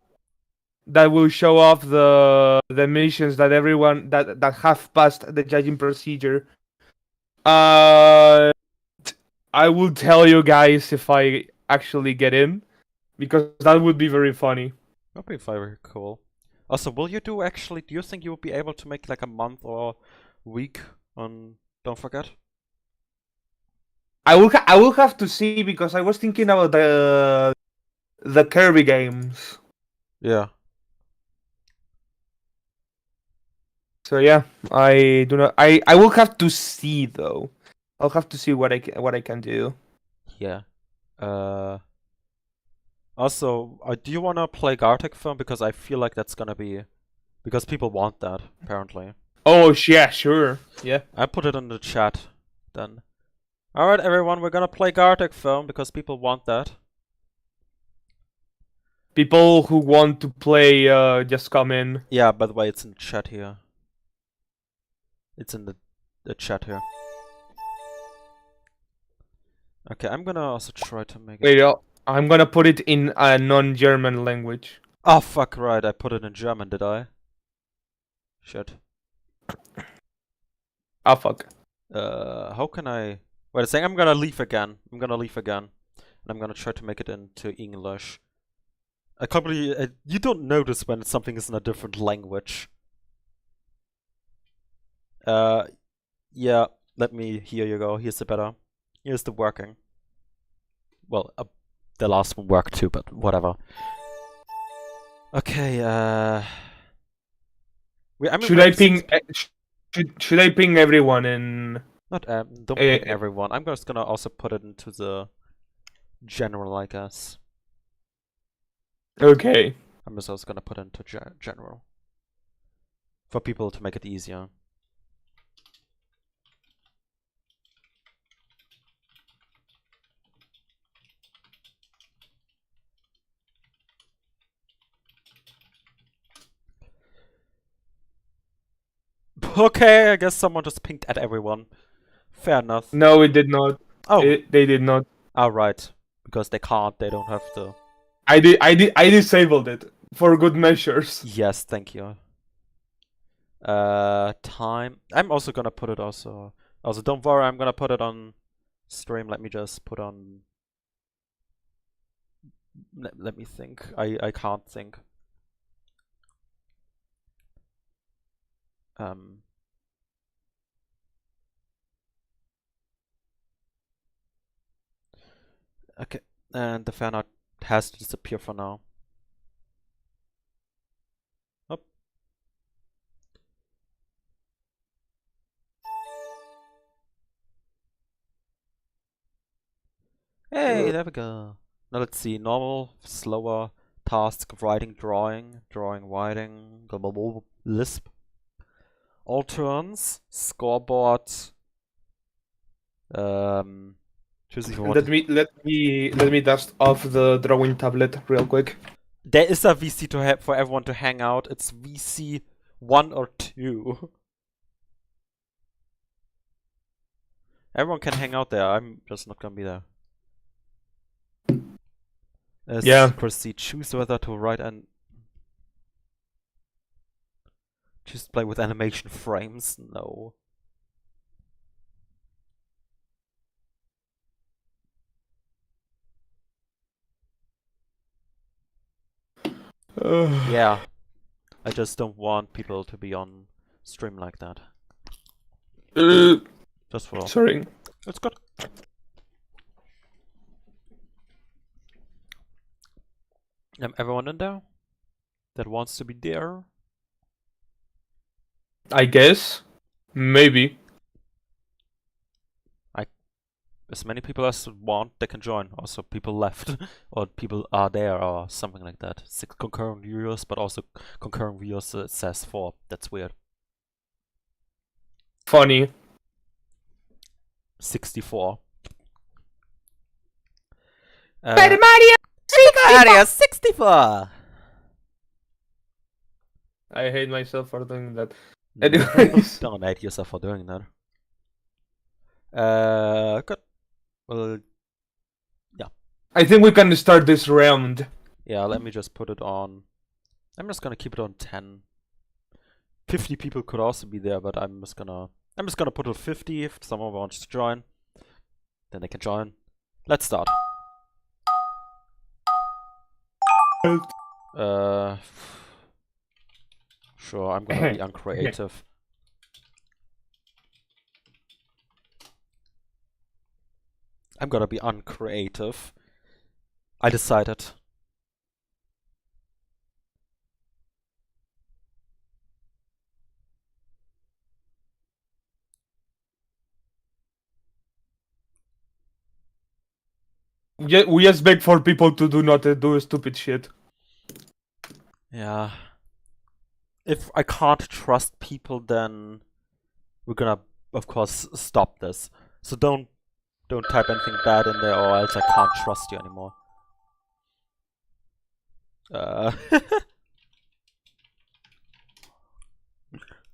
That will show off the missions that everyone that have passed the judging procedure. I will tell you guys if I actually get in, because that would be very funny. That'd be very cool. Also, do you think you will be able to make like a month or week on Don't Forget? I will have to see, because I was thinking about the Kirby games. Yeah. So yeah, I do not. I will have to see though. I'll have to see what I can do. Yeah. Also, do you wanna play Gartic film? Because I feel like that's gonna be because people want that apparently. Oh yeah, sure. Yeah. I put it in the chat then. Alright everyone, we're gonna play Gartic film because people want that. People who want to play just come in. Yeah, by the way, it's in the chat here. It's in the chat here. Okay, I'm gonna also try to make it. Wait, I'm gonna put it in a non-German language. Oh fuck, right, I put it in German, did I? Shit. Ah fuck. How can I... Wait a second, I'm gonna leave again. And I'm gonna try to make it into English. I can't believe... you don't notice when something is in a different language. Yeah, here you go, here's the better. Here's the working. Well, the last one worked too, but whatever. Okay, Should I ping? Should I ping everyone in? Not don't ping everyone. I'm just gonna also put it into the general, I guess. Okay. I'm just also gonna put it into general for people to make it easier. Okay, I guess someone just pinged at everyone. Fair enough. No, it did not. Oh, they did not. Oh, right. Because they can't. They don't have the. I disabled it for good measures. Yes, thank you. Time. I'm also gonna put it also. Also, don't worry. I'm gonna put it on stream. Let me just put on. Let me think. I can't think. Okay, and the fan art has to disappear for now. Oh. Hey, there we go. Now let's see. Normal, slower, task, writing, drawing, writing, Lisp. All turns, scoreboard. Choose if you want. Let me dust off the drawing tablet real quick. There is a VC to have for everyone to hang out. It's VC 1 or 2. Everyone can hang out there. I'm just not gonna be there. Yeah. Proceed. Choose whether to write and choose play with animation frames. No. Yeah. I just don't want people to be on stream like that. Just for Sorry. It's good. Everyone in there that wants to be there? I guess. Maybe. As many people as want, they can join. Also, people left, or people are there, or something like that. 6 concurrent viewers, but also concurrent viewers says 4. That's weird. Funny. 64. Super Mario 64! I hate myself for doing that. No, Anyways. don't hate yourself for doing that. Good. Well, yeah. I think we can start this round. Yeah, let me just put it on. I'm just gonna keep it on 10. 50 people could also be there, but I'm just gonna put it 50 if someone wants to join. Then they can join. Let's start. Sure, I'm gonna be uncreative. I'm gonna be uncreative. I decided. Yeah, we just beg for people to do not do stupid shit. Yeah. If I can't trust people, then we're gonna, of course, stop this. So don't type anything bad in there, or else I can't trust you anymore.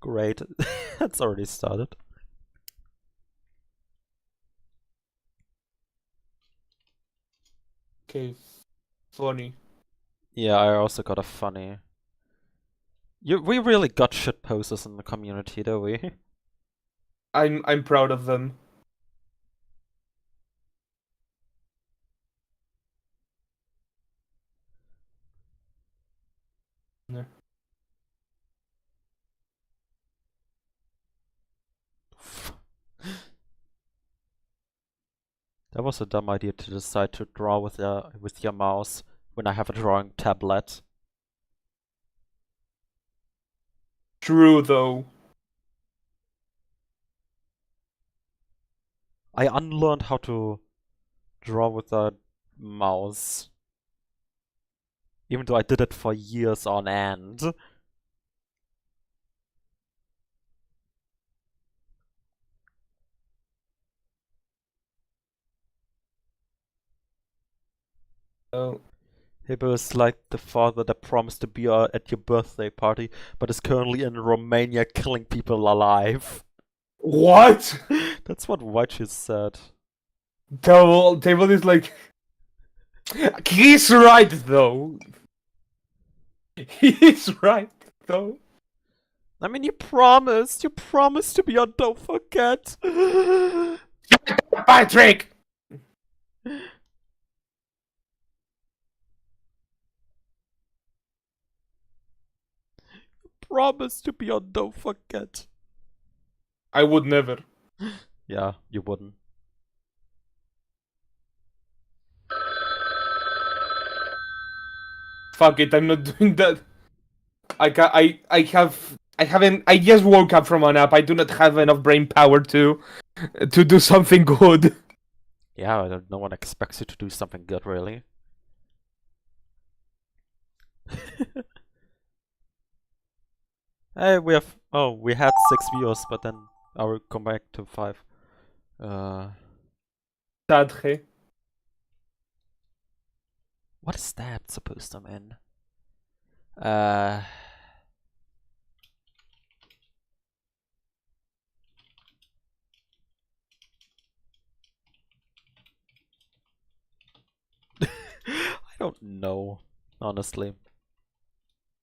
Great. That's already started. Okay, funny. Yeah, I also got a funny. We really got shit posters in the community, don't we? I'm proud of them. Yeah. That was a dumb idea to decide to draw with your mouse when I have a drawing tablet. True though. I unlearned how to draw with a mouse. Even though I did it for years on end. Oh. Hibbo is like the father that promised to be at your birthday party, but is currently in Romania killing people alive. What? That's what Whitefish said. Table is like. He's right though. He's right though. I mean, you promised to be on Don't Forget. Patrick! Promised to be on Don't Forget. I would never. Yeah, you wouldn't. Fuck it, I'm not doing that. I just woke up from a nap. I do not have enough brain power to do something good. Yeah, no one expects you to do something good, really. Hey, we have. Oh, we had 6 viewers, but then I will come back to 5. Sadge. What is that supposed to mean? Uh. I don't know, honestly.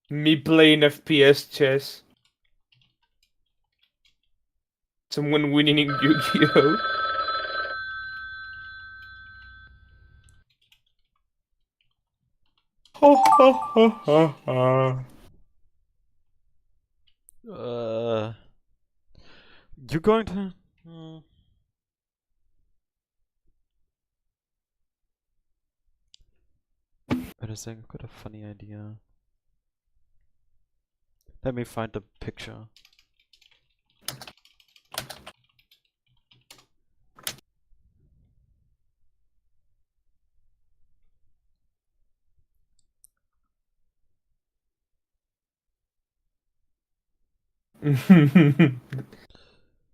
Me playing FPS chess. Someone winning in Yu-Gi-Oh! Ha ha ha ha ha. You're going to. Hmm. Wait a second, I've got a funny idea. Let me find the picture.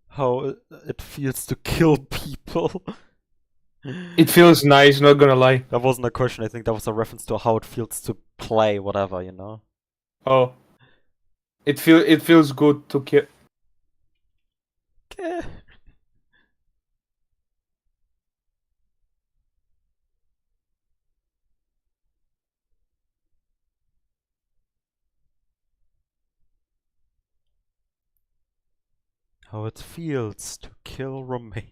How it feels to kill people. It feels nice, not gonna lie. That wasn't a question, I think that was a reference to how it feels to play whatever, you know? Oh. It feels good to kill. Eh. How it feels to kill Romanian.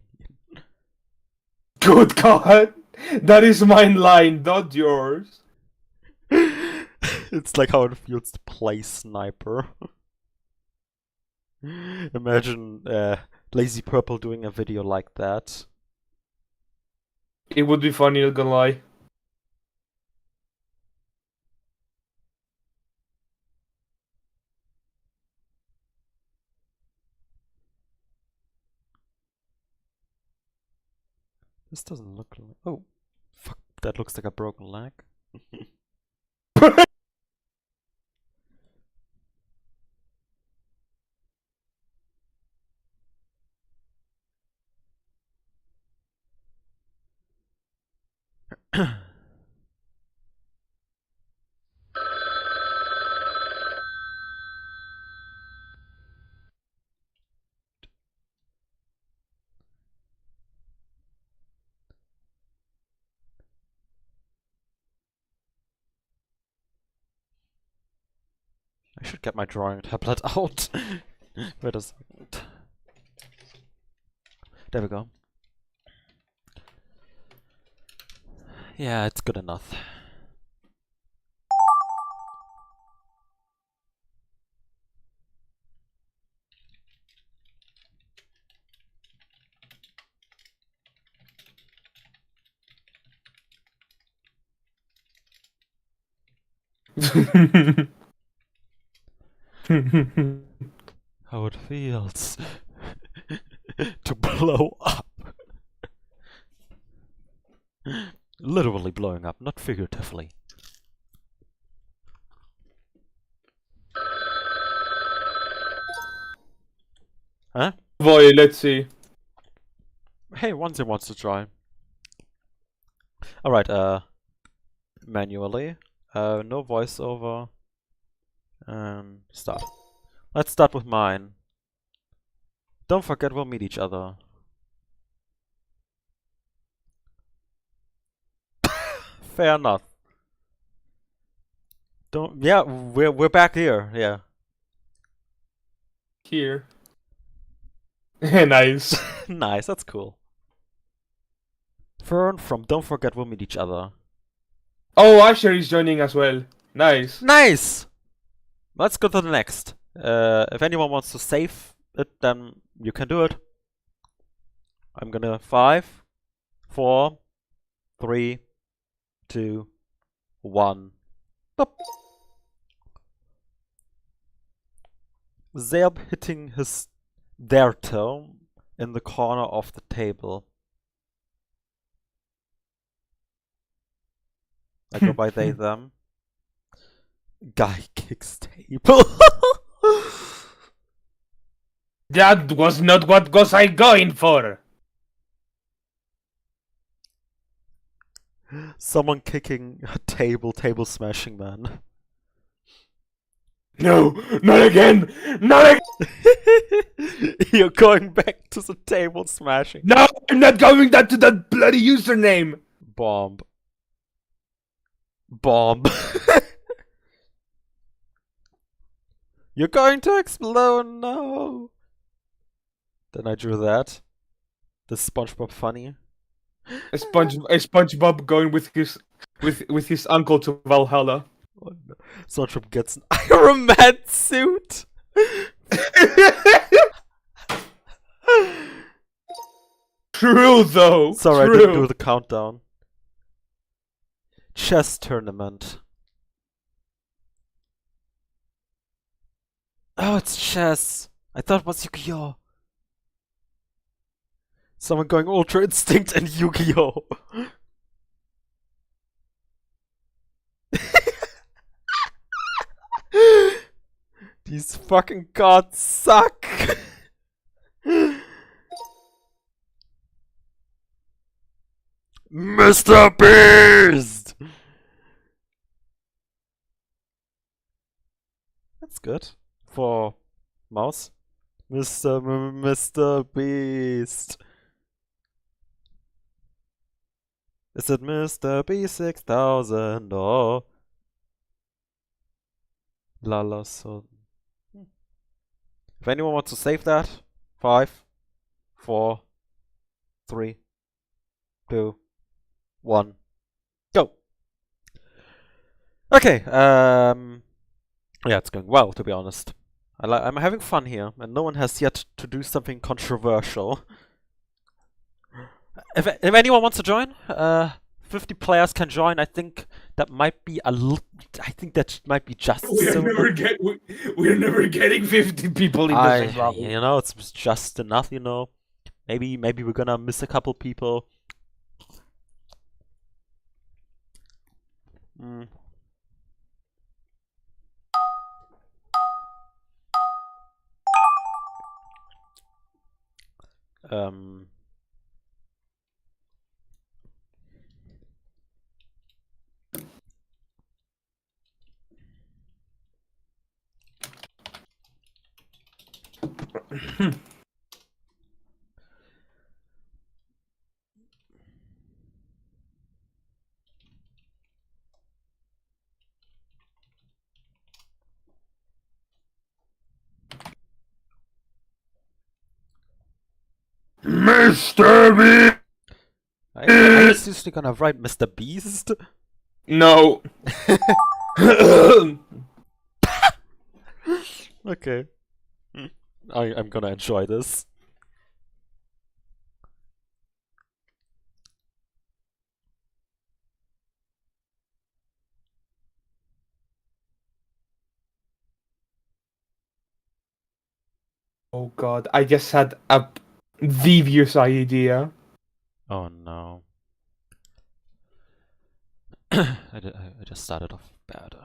Good God! That is mine line, not yours. It's like how it feels to play sniper. Imagine Lazy Purple doing a video like that. It would be funny, not gonna lie. This doesn't look like. Oh, fuck! That looks like a broken leg. I should get my drawing tablet out. Wait a second. There we go. Yeah, it's good enough. How it feels to blow up. Literally blowing up, not figuratively. Huh? Boy, let's see. Hey, Onesie wants to try. Alright, manually. No voiceover. Start. Let's start with mine. Don't forget we'll meet each other. Fair enough. Don't. Yeah, we're back here. Yeah. Here. Nice. Nice. That's cool. Fern from Don't Forget We'll Meet Each Other. Oh, Asher is joining as well. Nice. Nice. Let's go to the next. If anyone wants to save it, then you can do it. I'm gonna 5, 4, 3, 2, 1. Boop. Zeb hitting his their toe in the corner of the table. I go by they, them. Guy kicks table. That was not what was I going for. Someone kicking a table, table smashing, man. No, not again! Not again! You're going back to the table smashing. No, I'm not going back to that bloody username! Bomb. Bomb. You're going to explode, no! Then I drew that. This SpongeBob funny. A SpongeBob going with his uncle to Valhalla. Oh, no. SpongeBob gets an Iron Man suit! True though. Sorry, true. I didn't do the countdown. Chess tournament. Oh, it's chess. I thought it was Yu-Gi-Oh! Someone going Ultra Instinct and Yu-Gi-Oh! These fucking cards suck! Mr. Beast! That's good. For mouse. Mr. Beast. Is it Mr. Beast 6000 or Lala Sun? If anyone wants to save that, 5, 4, 3, 2, 1, go! Okay, yeah, it's going well, to be honest. I'm having fun here, and no one has yet to do something controversial. If anyone wants to join, 50 players can join. I think that might be I think that might be just so. We're never getting 50 people in the same lobby. You know, it's just enough. You know, maybe we're gonna miss a couple people. Mm. Mr. Beast! I was usually gonna write Mr. Beast. No. Okay. I'm gonna enjoy this. Oh god, I just had a devious idea. Oh no. I just started off bad.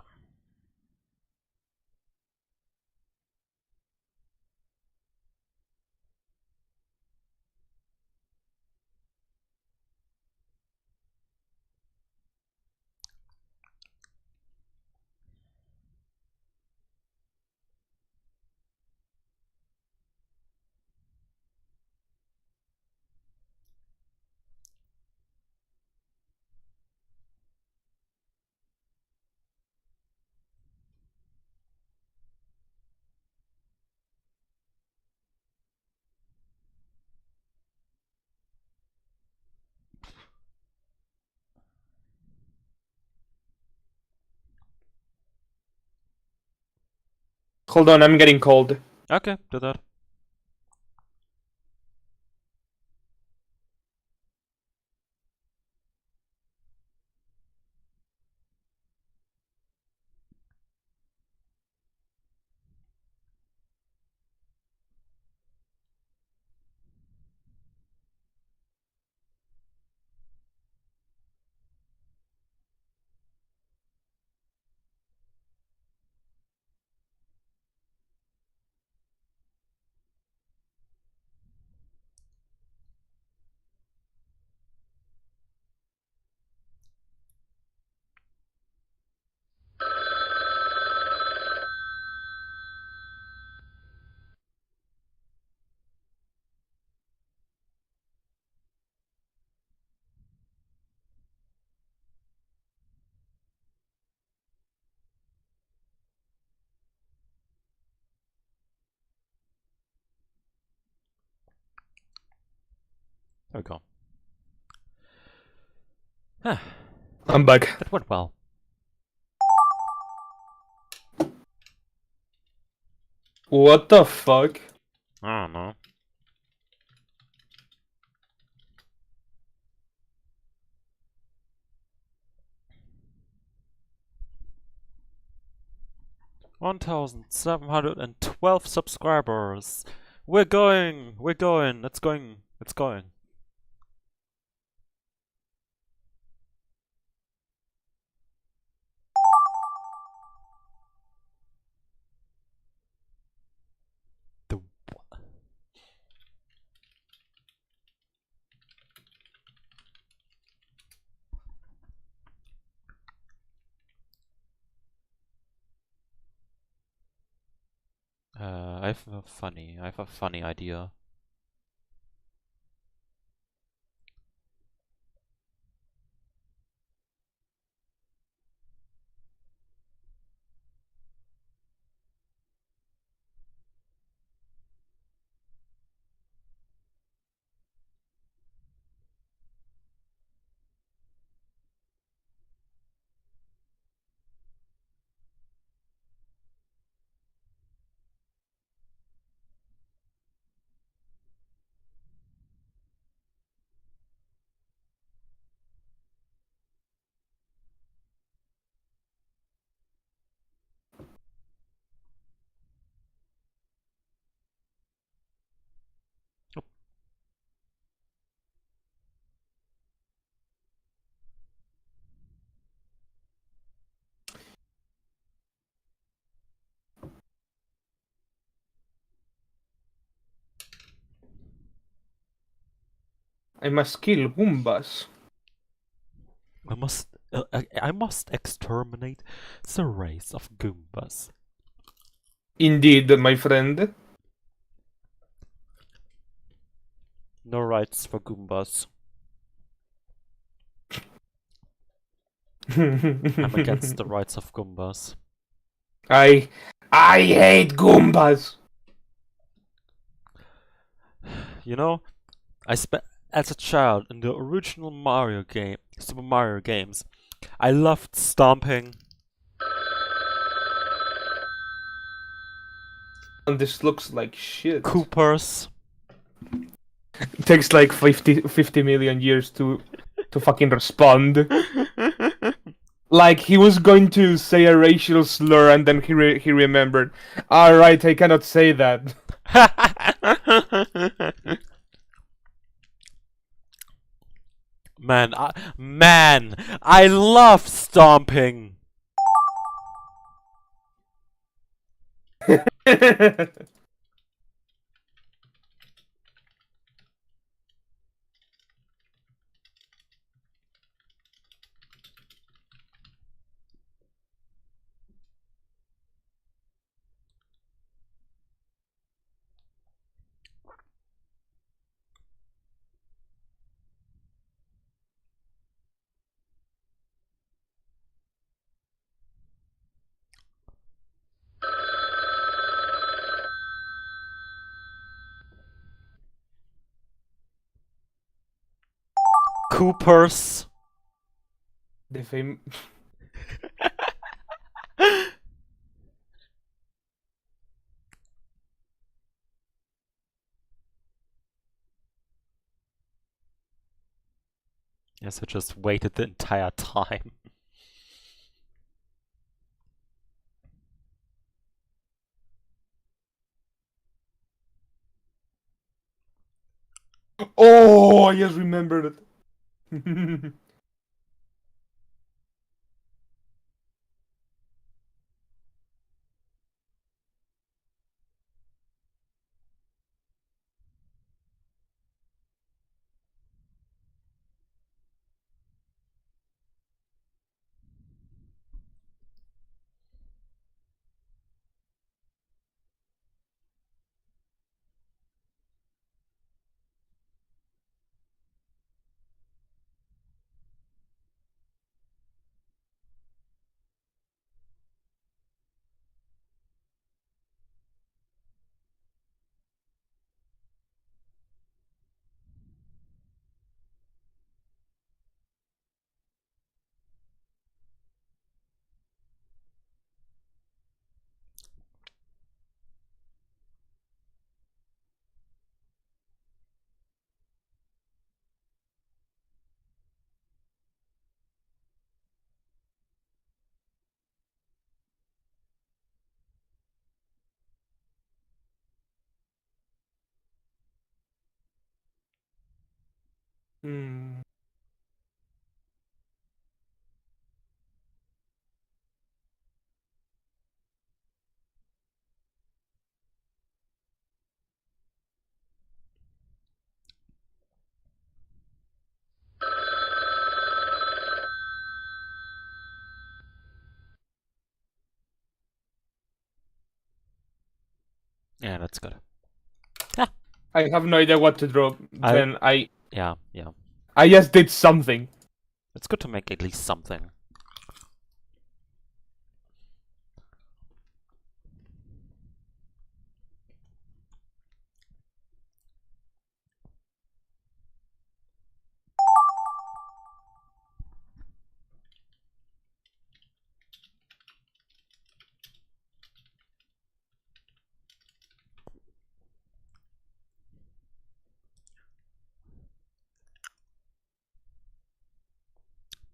Hold on, I'm getting cold. Okay, do that. There we go. Huh. I'm back. That went well. What the fuck? I don't know. $1,712 subscribers. We're going. It's going. The I have a funny idea. I must kill Goombas. I must exterminate the race of Goombas. Indeed, my friend. No rights for Goombas. I'm against the rights of Goombas. I hate Goombas. You know, I spent as a child in the original Mario game, Super Mario games. I loved stomping. And this looks like shit. Coopers. It takes like 50 million years to fucking respond. Like he was going to say a racial slur and then he remembered. Alright, I cannot say that. Man, I love stomping. Coopers. The fame. Yes, I just waited the entire time. Oh, I just remembered it. Hmm. Yeah, that's good. I have no idea what to draw. Then Yeah. I just did something. It's good to make at least something.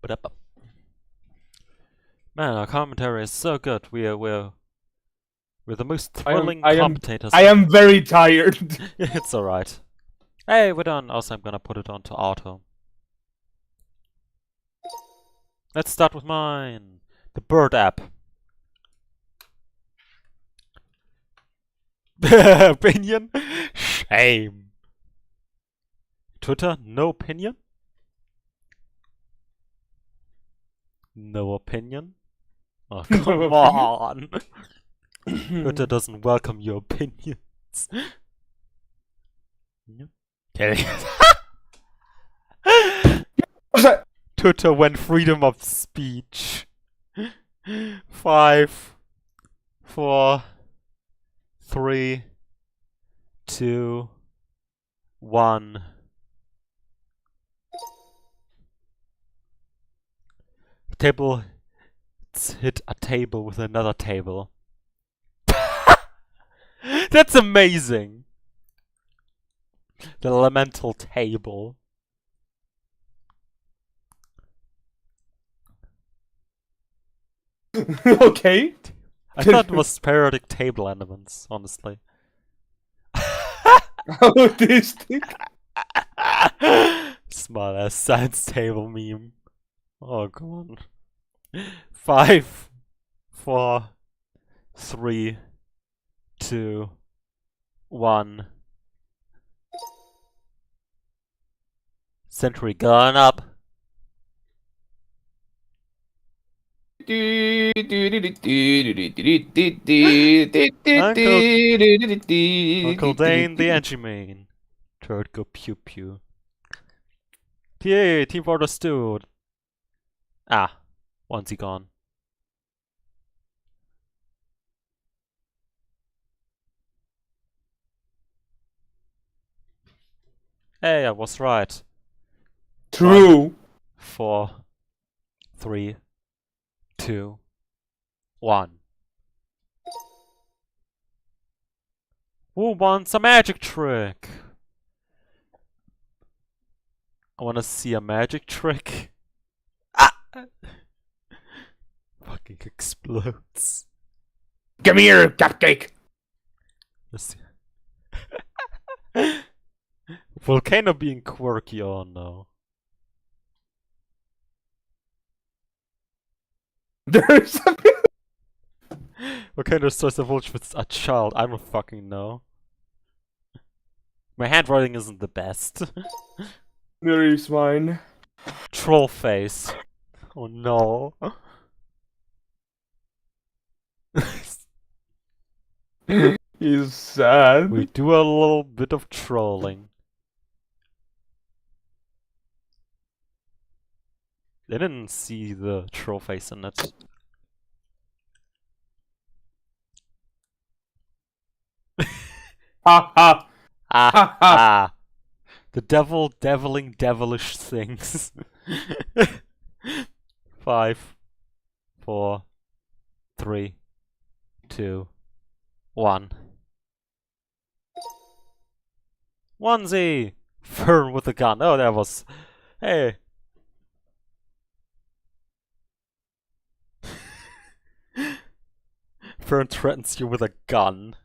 But man, our commentary is so good. We're the most thrilling commentators. I am very tired. It's alright. Hey, we're done. Also, I'm gonna put it onto auto. Let's start with mine. The bird app. Opinion? Shame. Twitter? No opinion? No opinion? Oh, come on. Twitter doesn't welcome your opinions. Kidding. Twitter went freedom of speech. 5, 4, 3, 2, 1. Table. Let's hit a table with another table. That's amazing. The elemental table. Okay. I thought it was periodic table elements, honestly. Autistic. Smart ass science table meme. Oh, come on. 5, 4, 3, 2, 1. Century gone up. Uncle Dane the engine main. Turd go pew pew. TA, Team Fortress 2. Ah, onesie gone. Hey, I was right. True. 4, 3, 2, 1. Who wants a magic trick? I wanna see a magic trick. Ah! Fucking explodes. Come here, cupcake. Let's see. Volcano being quirky, oh no. There's a Volcano starts a vulture with a child. I don't fucking know. My handwriting isn't the best. There is mine. Troll face. Oh no. He's sad. We do a little bit of trolling. I didn't see the troll face in it. Ha ha. Ah. The devil deviling devilish things. 5, 4, 3, 2, 1. Onesie! Fern with a gun. Oh, that was... Hey. Fern threatens you with a gun.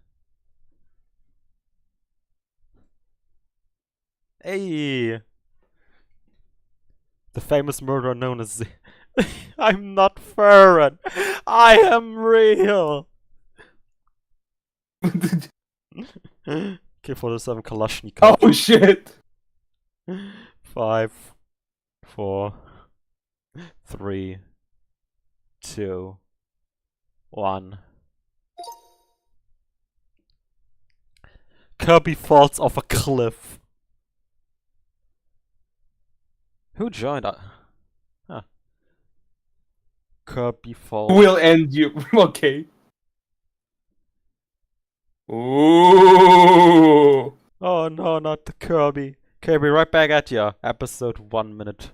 Hey. The famous murderer known as the... I'm not Farron. I am real. K-47 Kalashnikov. Oh shit! 5, 4, 3, 2, 1. Kirby falls off a cliff. Who joined? Huh. Kirby falls. Will end you. Okay. Ooh. Oh no, not the Kirby. Kirby, right back at ya. Episode 1 minute.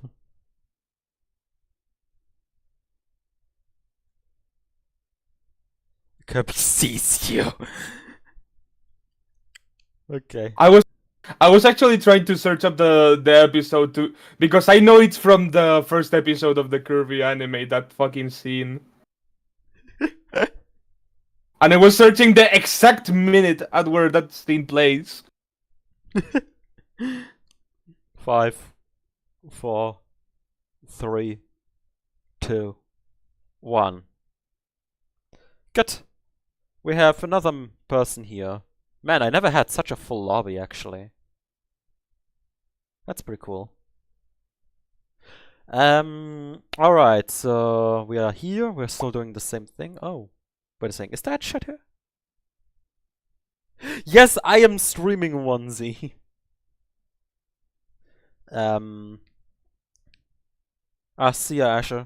Kirby sees you. Okay. I was actually trying to search up the episode too, because I know it's from the first episode of the Kirby anime, that fucking scene. And I was searching the exact minute at where that scene plays. 5, 4, 3, 2, 1. Good. We have another person here. Man, I never had such a full lobby, actually. That's pretty cool. Alright, so we are here. We're still doing the same thing. Oh, wait a second. Is that shit here? Yes, I am streaming onesie. See ya, Asher.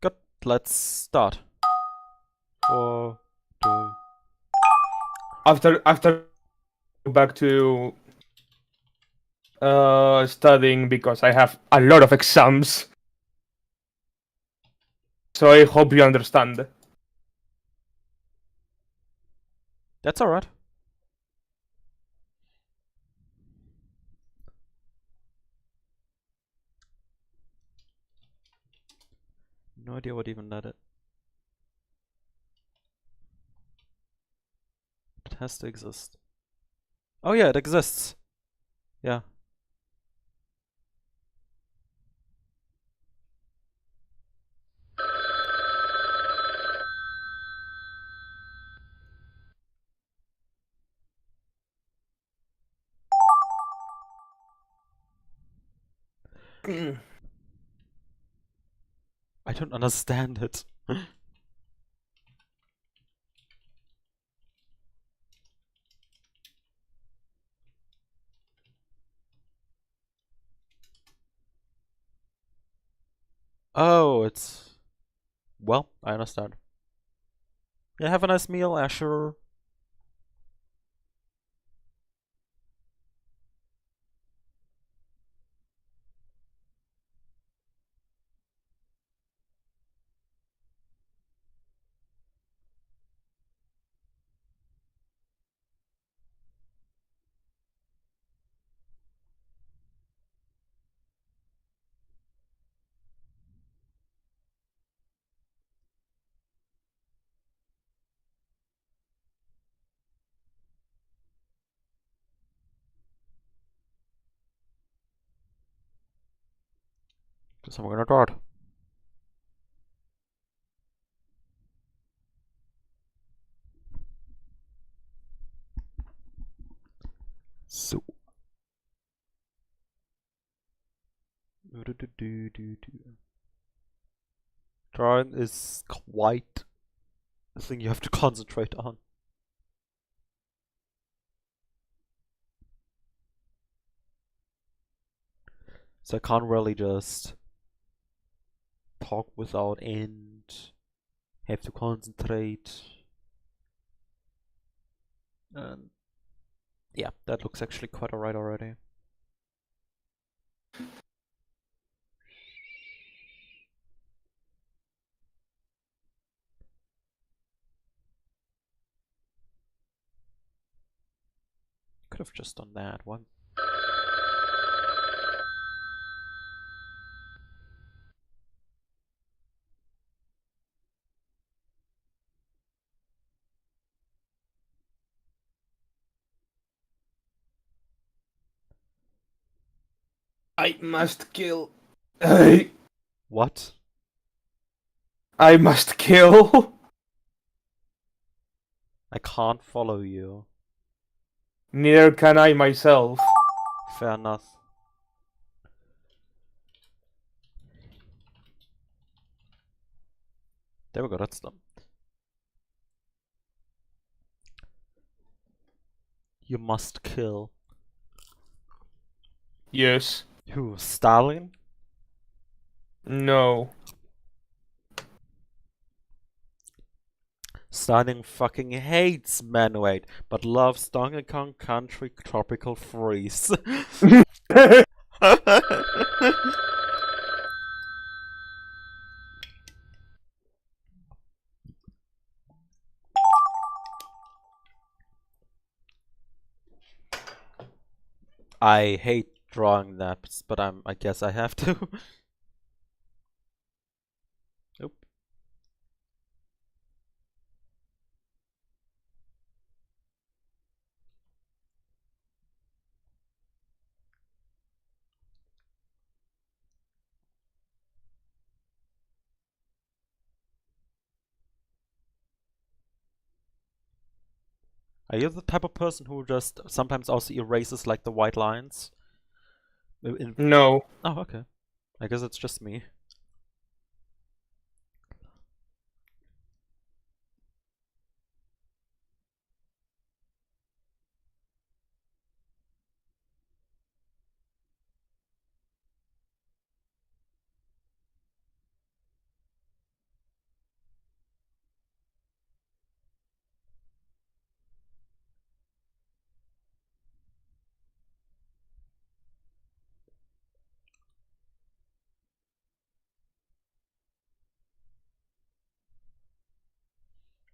Good. Let's start. 4, 2. After back to studying, because I have a lot of exams. So I hope you understand. That's alright. No idea what even that is. It has to exist. Oh yeah, it exists. Yeah. I don't understand it. Oh, it's... Well, I understand. Yeah, have a nice meal, Asher. Guess I'm gonna guard. So. Drawing is quite a thing you have to concentrate on. So I can't really just talk without end. Have to concentrate. And yeah, that looks actually quite alright already. Could have just done that one. I must kill. I What? must kill. I can't follow you. Neither can I myself. Fair enough. There we go, that's done. You must kill. Yes. Who? Stalin? No. Stalin fucking hates man-made, but loves Donkey Kong Country Tropical Freeze. I hate drawing naps, but I guess I have to. Nope. Are you the type of person who just sometimes also erases like the white lines? No. Oh, okay. I guess it's just me.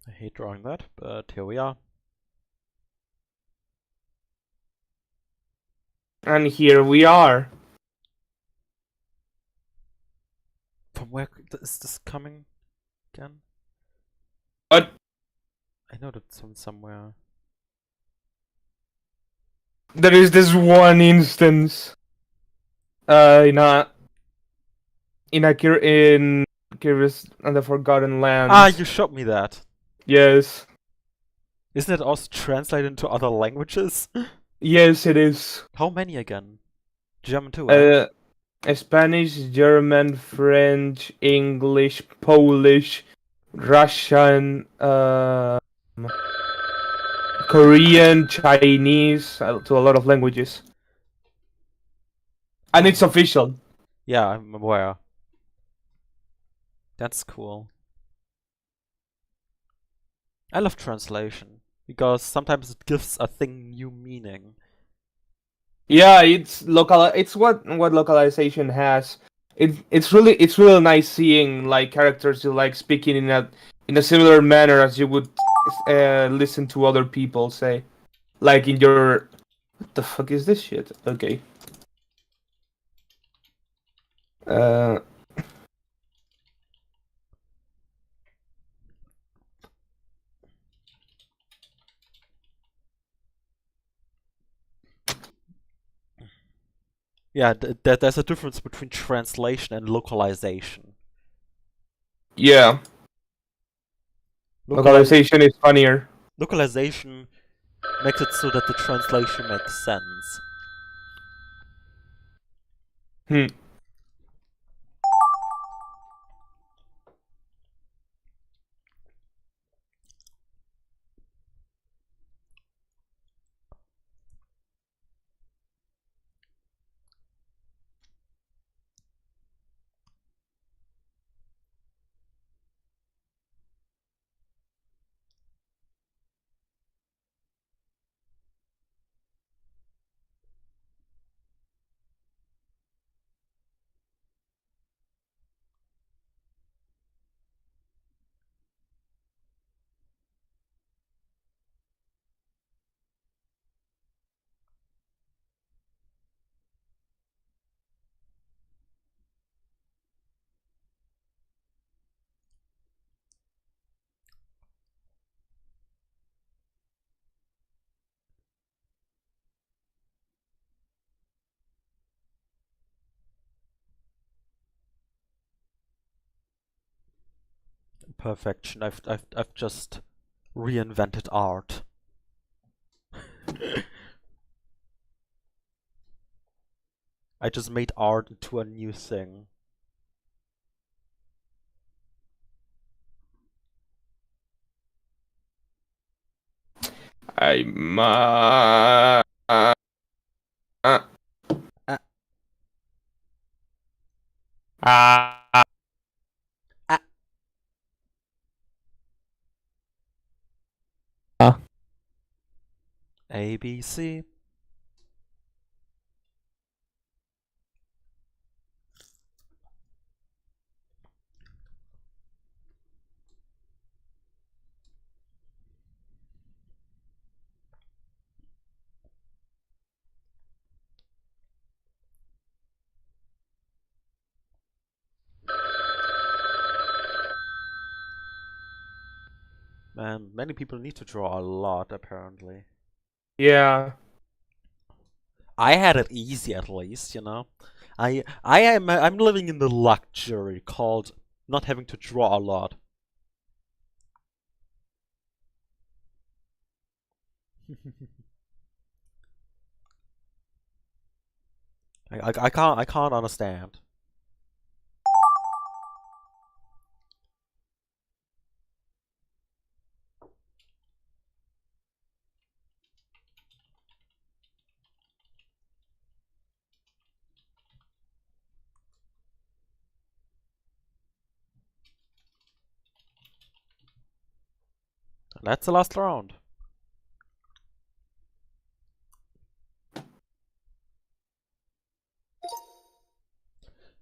I hate drawing that, but here we are. And here we are. From where is this coming again? But I know that's from somewhere. there is this one instance. In Curious and the Forgotten Land. Ah, you showed me that. Yes. Isn't it also translated into other languages? Yes, it is. How many again? German too, right? Spanish, German, French, English, Polish, Russian, Korean, Chinese, to a lot of languages. And it's official. Yeah, I'm aware. That's cool. I love translation because sometimes it gives a thing new meaning. Yeah, it's local. It's what localization has. It's really nice seeing like characters you like speaking in a similar manner as you would listen to other people say, like in your. What the fuck is this shit? Okay. Uh, Yeah, there's a difference between translation and localization. yeah. Localization is funnier. Localization makes it so that the translation makes sense. Hmm. perfection. I've just reinvented art. I just made art into a new thing. A, B, C. Man, many people need to draw a lot, apparently. Yeah. I had it easy, at least, you know. I'm living in the luxury called not having to draw a lot. I can't understand. That's the last round.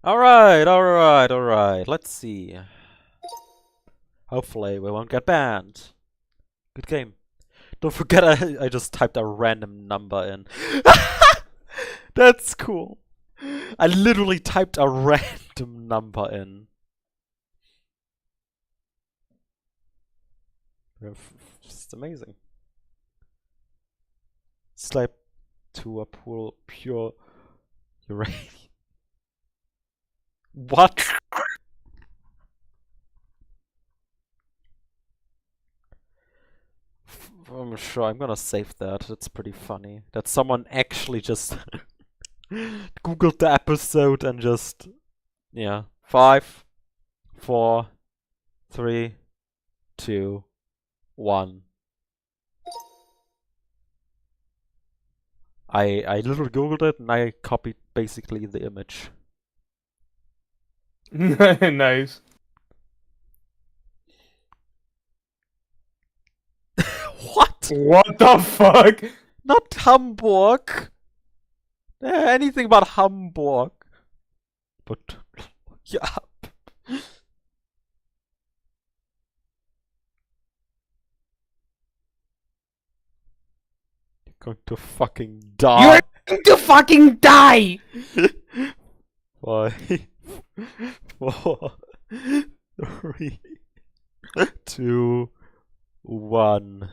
Alright. Let's see. Hopefully we won't get banned. Good game. Don't forget I just typed a random number in. That's cool. I literally typed a random number in. Just amazing. Slap to a pool pure uranium. What? I'm sure I'm gonna save that. That's pretty funny. That someone actually just Googled the episode and just, yeah. 5, 4, 3, 2, 1. I literally Googled it and I copied basically the image. Nice. What? What the fuck? Not Hamburg. Anything but Hamburg. But yeah. You're going to fucking die. You're going to fucking die! 5, 4, 3, 2, 1.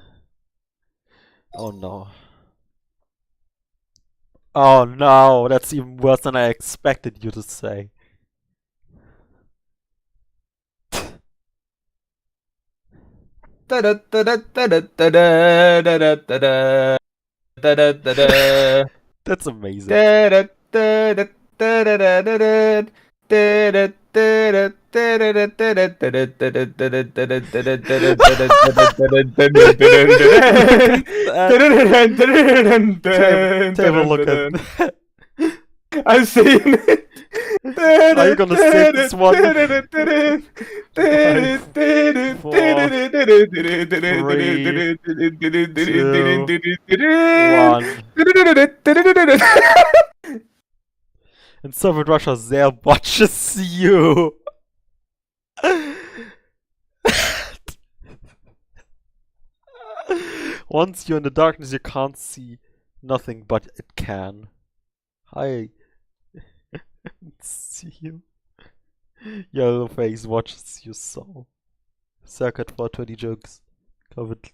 Oh no. Oh no, that's even worse than I expected you to say. That's amazing. Take a look at that. I've seen it. Are you gonna save this one? 5, 4, 3, 2, 1. In Soviet Russia, there watches you. Once you're in the darkness, you can't see nothing, but it can. Hi. See you. Yellow face watches your soul. Circuit for 20 jokes. Covered.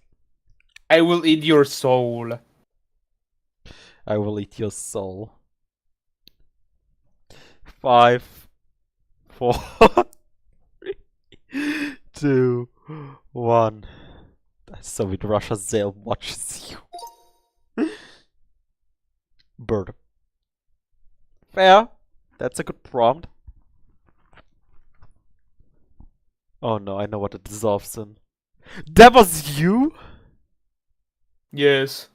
I will eat your soul. I will eat your soul. 5, 4, 3, 2, 1. Soviet Russia Zale watches you. Bird. Fair. That's a good prompt. Oh no, I know what it dissolves in. That was you? Yes.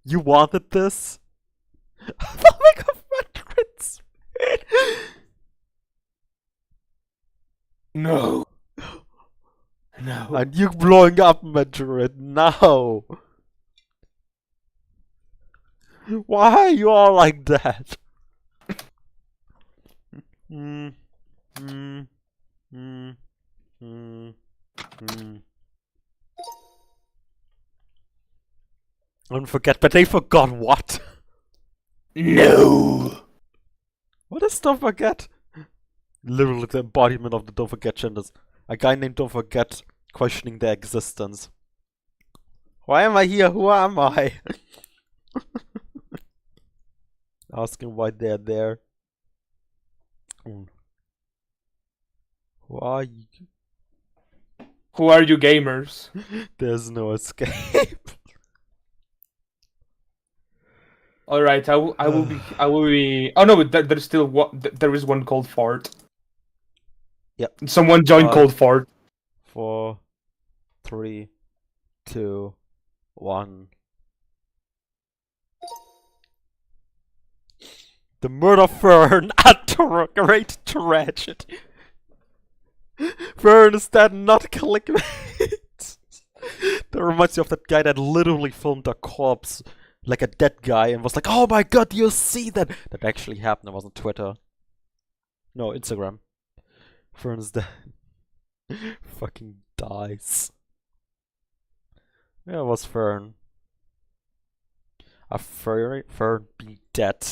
You wanted this? Oh my god, Madrid's. No. No. And you blowing up Madrid now. Why are you all like that? Mm, mm, mm, mm, mm. Don't forget, but they forgot what? No. What is Don't Forget? Literally the embodiment of the Don't Forget genders. A guy named Don't Forget questioning their existence. Why am I here? Who am I? Asking why they're there. Who are you? Who are you, gamers? There's no escape. All right, I will be. Oh no, there's still one. There is one called Fart. Yep. Someone joined called Fart. 4, 3, 2, 1. The murder Fern at great tragedy. Fern is dead, not clickbait. That reminds me of that guy that literally filmed a corpse, like a dead guy, and was like, "Oh my god, do you see that?" That actually happened. It was on Twitter. No, Instagram. Fern is dead. Fucking dies. Yeah, it was Fern. A Fern be dead.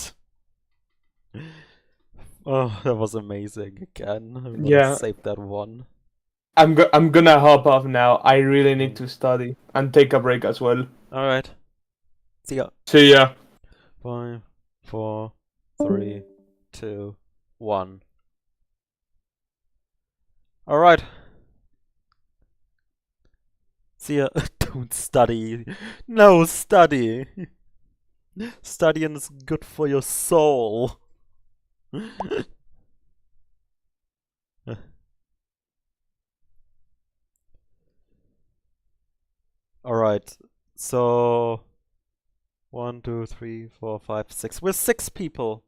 Oh, that was amazing again. I'm gonna save that one. I'm gonna hop off now. I really need to study and take a break as well. Alright. See ya. See ya. 5, 4, 3, 2, 1. Alright. See ya. Don't study. No, study. Studying is good for your soul. Alright, so 1, 2, 3, 4, 5, 6. We're 6 people.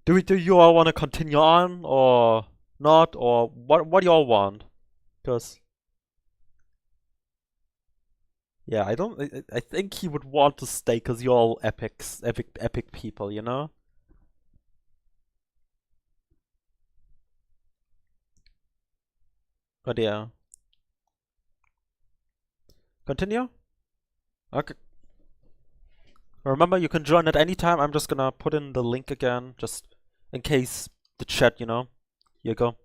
Do you all want to continue on or not, or what do you all want? Because yeah, I think he would want to stay because you're all epic people, you know? But yeah. Continue? Okay. Remember, you can join at any time. I'm just gonna put in the link again, just in case the chat, you know? Here you go.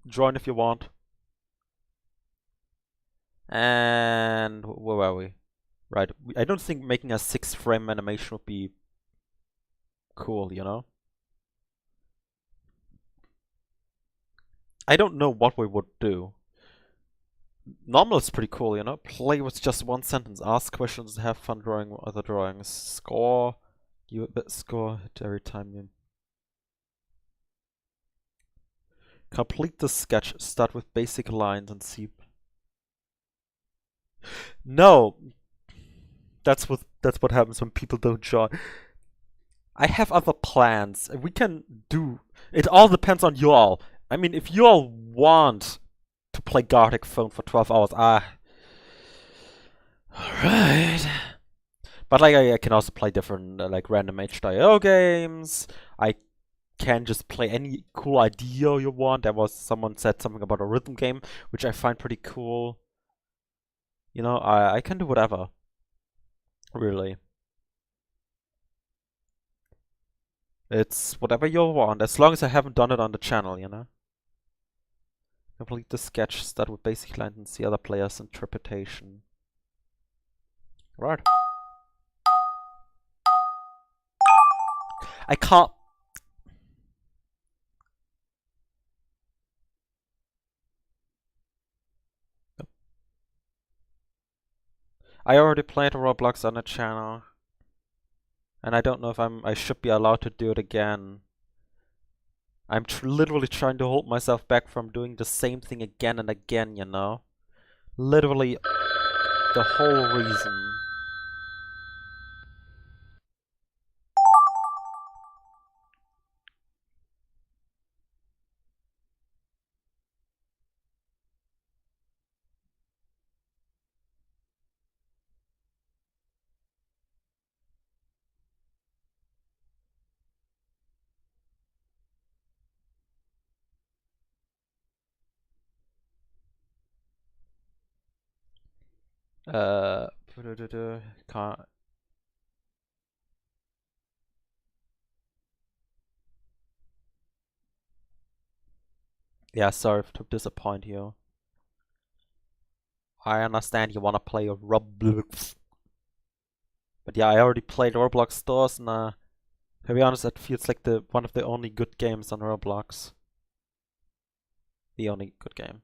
Join if you want. And where were we? Right. I don't think making a 6-frame animation would be cool, you know? I don't know what we would do. Normal is pretty cool, you know? Play with just one sentence, ask questions, have fun drawing other drawings, score, score hit every time you complete the sketch, start with basic lines and see. No! That's what happens when people don't join. I have other plans. We can do it. All depends on you all. I mean, if you all want to play Gartic phone for 12 hours, alright. But like, I can also play different like random H.io games. I can just play any cool idea you want. There was someone said something about a rhythm game, which I find pretty cool. You know, I can do whatever. Really. It's whatever you want, as long as I haven't done it on the channel, you know? Complete the sketch, start with basic lines and see other players' interpretation. Right. I can't. I already played Roblox on the channel, and I don't know if I should be allowed to do it again. I'm literally trying to hold myself back from doing the same thing again and again, you know? Literally the whole reason. Uh, can't. Yeah, sorry to disappoint you. I understand you wanna play Roblox. But yeah, I already played Roblox stores, and to be honest, it feels like the one of the only good games on Roblox. The only good game.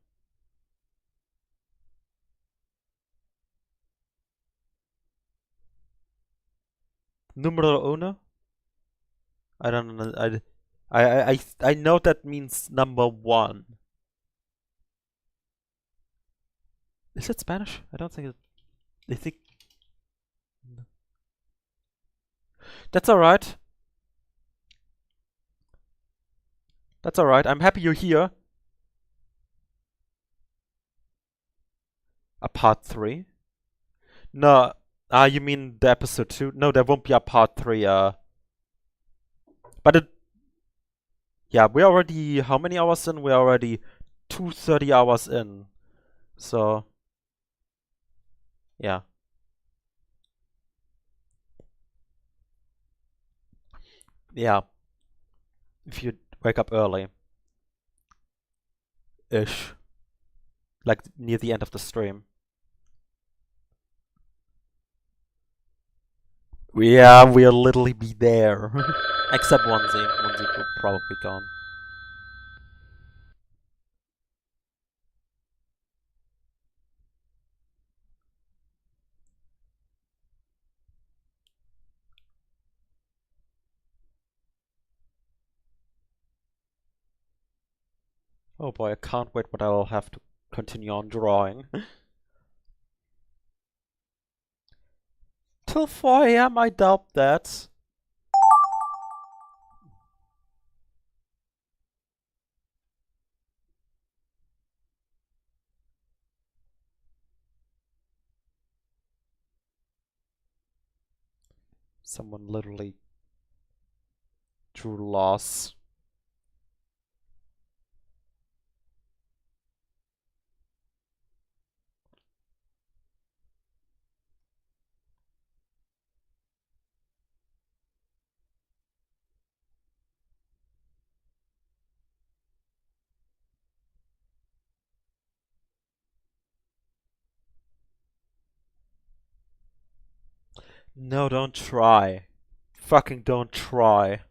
Numero uno? I don't know. I know that means number one. Is it Spanish? I don't think it. I think that's alright. That's alright. I'm happy you're here. A part 3? No. You mean the episode 2? No, there won't be a part 3. But it. Yeah, we're already. How many hours in? We're already 230 hours in. So. Yeah. Yeah. If you wake up early. Ish. Like near the end of the stream. Yeah, we'll literally be there. Except Onesie. Onesie will probably be gone. Oh boy, I can't wait, but I'll have to continue on drawing. Till 4 AM, I doubt that. Someone literally drew loss. No, don't try. Fucking don't try.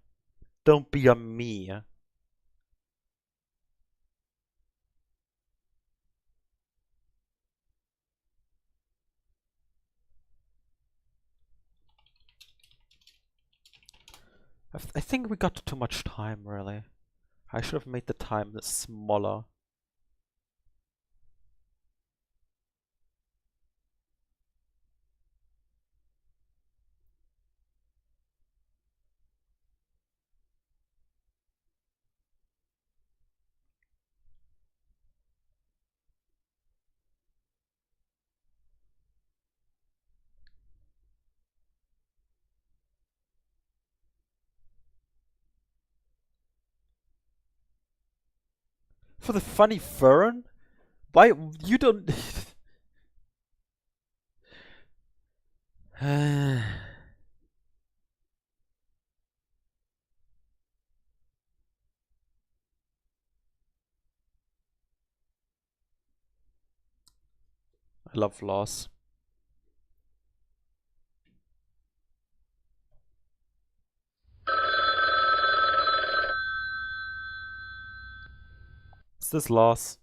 Don't be a me. I think we got too much time, really. I should have made the time smaller. For the funny fern? Why you don't? I love loss. Is this loss?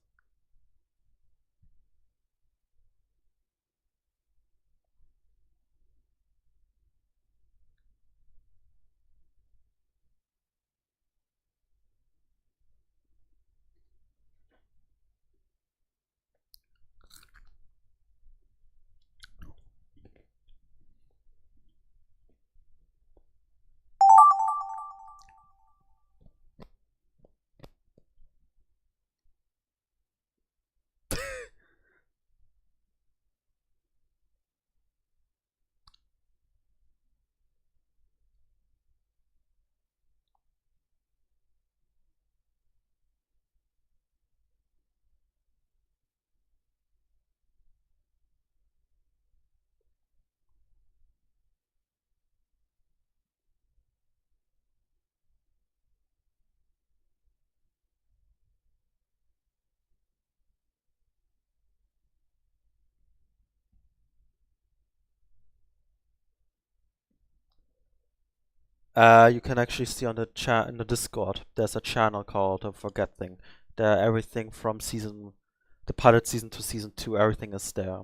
You can actually see on the chat in the Discord. There's a channel called Forget Thing. There, everything from the pilot season to season 2, everything is there.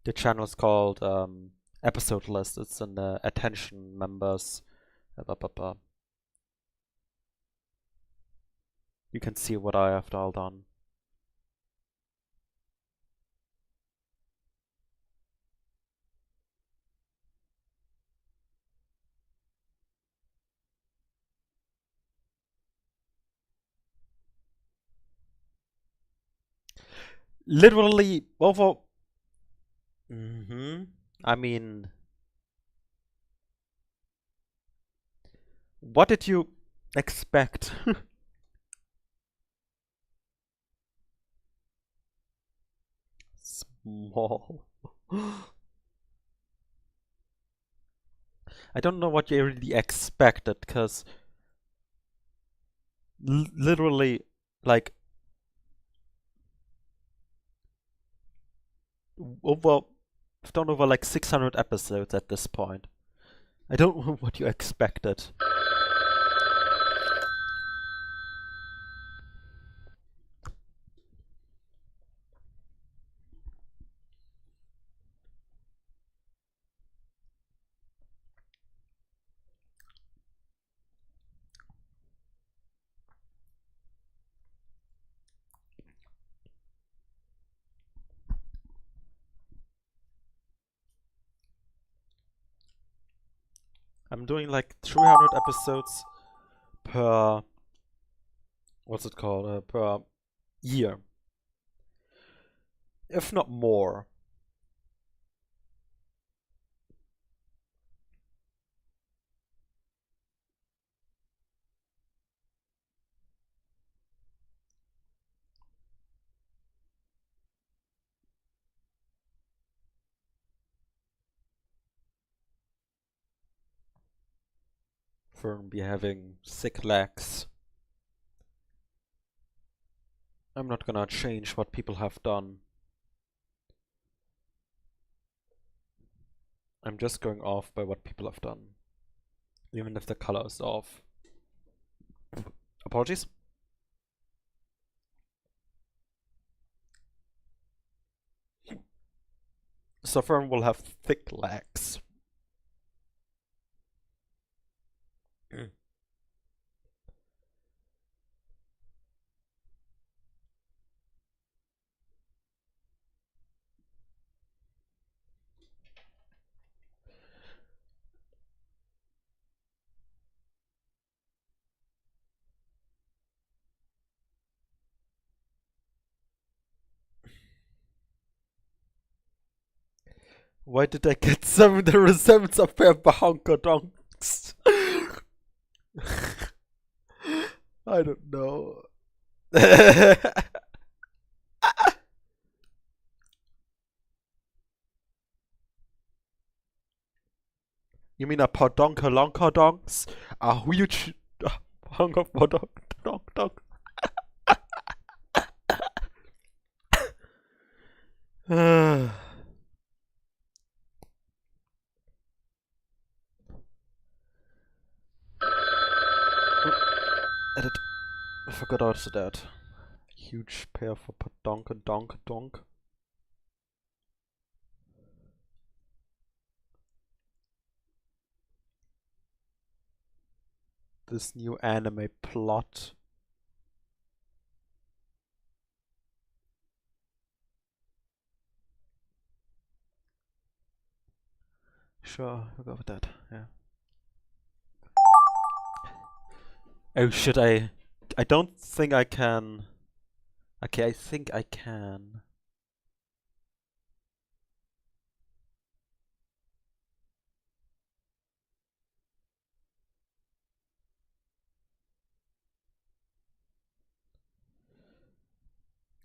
The channel is called Episode List. It's in the attention members. You can see what I have all done. Literally over. I mean, what did you expect? Small. I don't know what you really expected, because literally, like, I've done over like 600 episodes at this point. I don't know what you expected. I'm doing like 300 episodes per, what's it called, per year. If not more. Fern be having sick legs. I'm not gonna change what people have done. I'm just going off by what people have done. Even if the color is off. Apologies. So Fern will have thick legs. Why did I get some of the resemblance of pair of donks? I don't know. You mean a podonkalonkodonks? A huge hunk of podonk. Edit. I forgot also that. Huge pair for donk donk donk. This new anime plot. Sure, we'll go with that, yeah. Oh shit, I don't think I can. Okay, I think I can.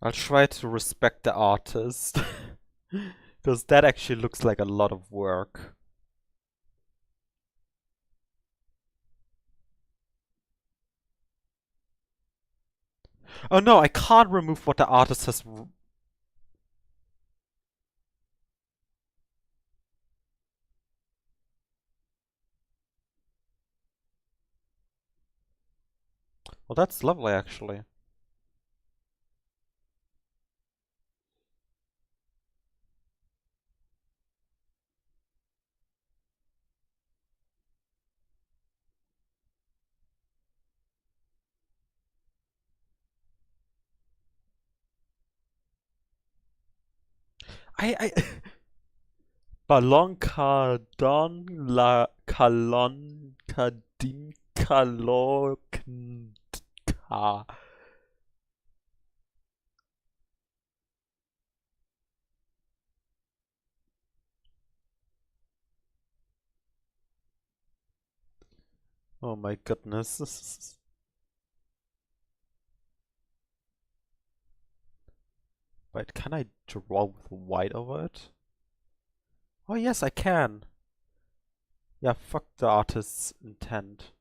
I'll try to respect the artist. Because that actually looks like a lot of work. Oh no, I can't remove what the artist has. Well, that's lovely actually. I Balonka Don La Kalon Kadin Kaloknta. Oh my goodness. Wait, can I draw with white over it? Oh yes, I can. Yeah, fuck the artist's intent.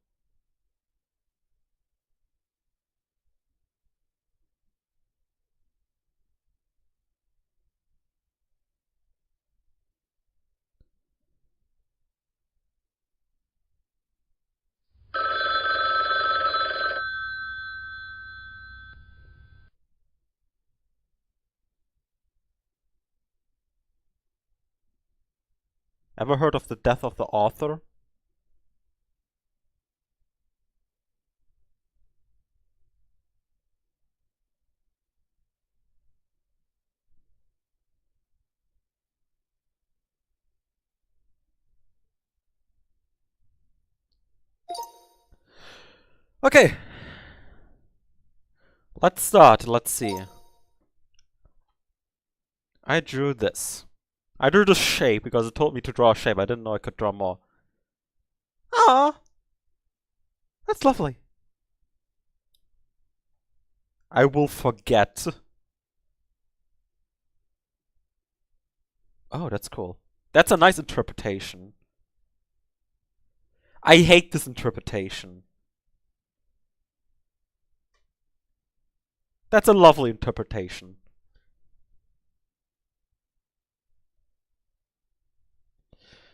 Ever heard of the death of the author? Okay. Let's start. Let's see. I drew this. I drew the shape because it told me to draw a shape. I didn't know I could draw more. Ah, that's lovely. I will forget. Oh, that's cool. That's a nice interpretation. I hate this interpretation. That's a lovely interpretation.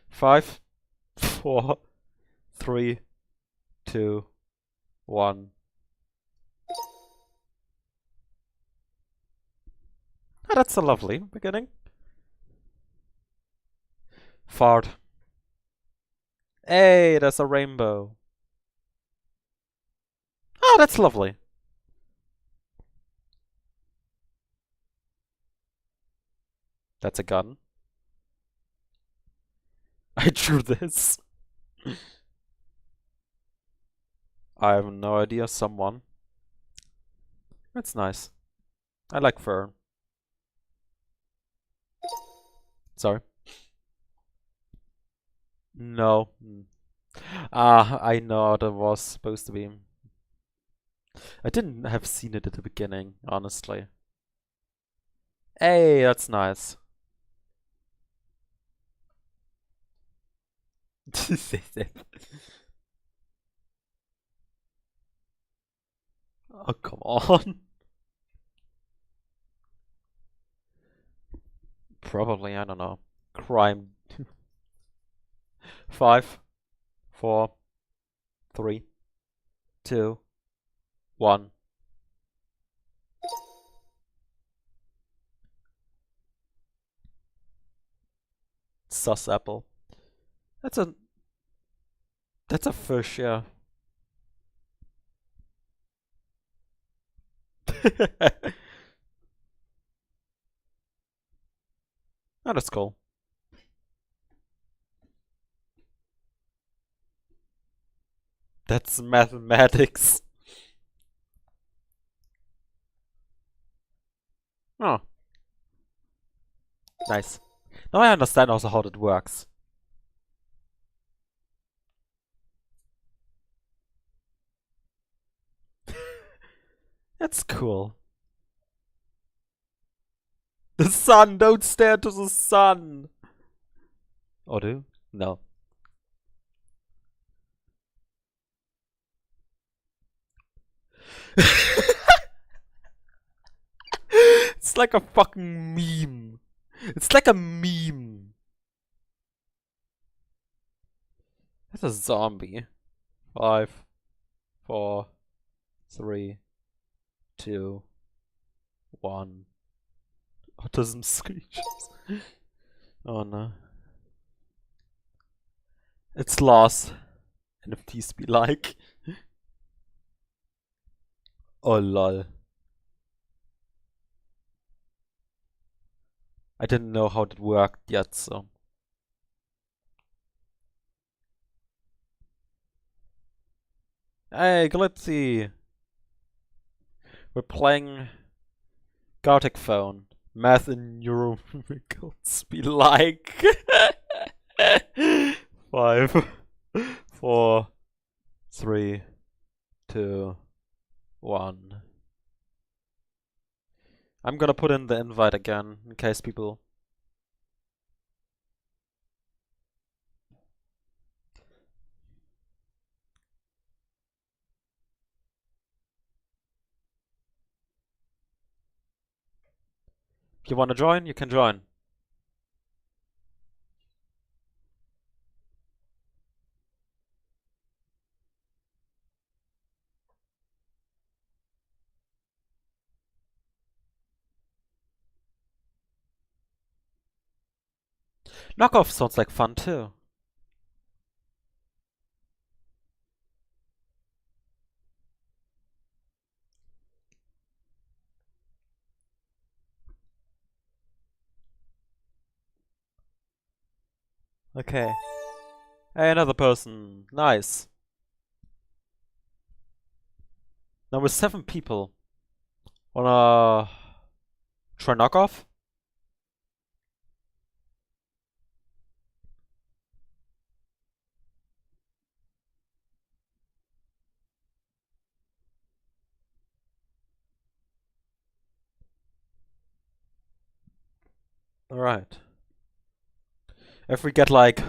Five, four, three, two, one. Ah, that's a lovely beginning. Fart. Hey, there's a rainbow. Oh, that's lovely. That's a gun. I drew this. I have no idea. Someone. That's nice. I like fur. Sorry. No. Ah, I know that was supposed to be. I didn't have seen it at the beginning, honestly. Hey, that's nice. Oh, come on. Probably, I don't know. Crime. Five, four, three, two, one. Sus apple. That's a fish, yeah. Oh, that's cool. That's mathematics. Oh, nice. Now I understand also how that works. That's cool. The sun! Don't stare to the sun! Or do? No. It's like a fucking meme. It's like a meme. That's a zombie. 5, 4, 3, 2, 1. Autism screeches. Oh no. It's lost. NFTs be like. Oh lol. I didn't know how that worked yet, so. Hey, Glitzy! We're playing Gartic phone. Math and neurochemicals be like. 5, 4, 3, 2, 1. I'm gonna put in the invite again in case people. If you wanna join, you can join. Knockoff sounds like fun too. Okay. Hey, another person. Nice. Now with 7 people. Wanna try knockoff? Alright. If we get like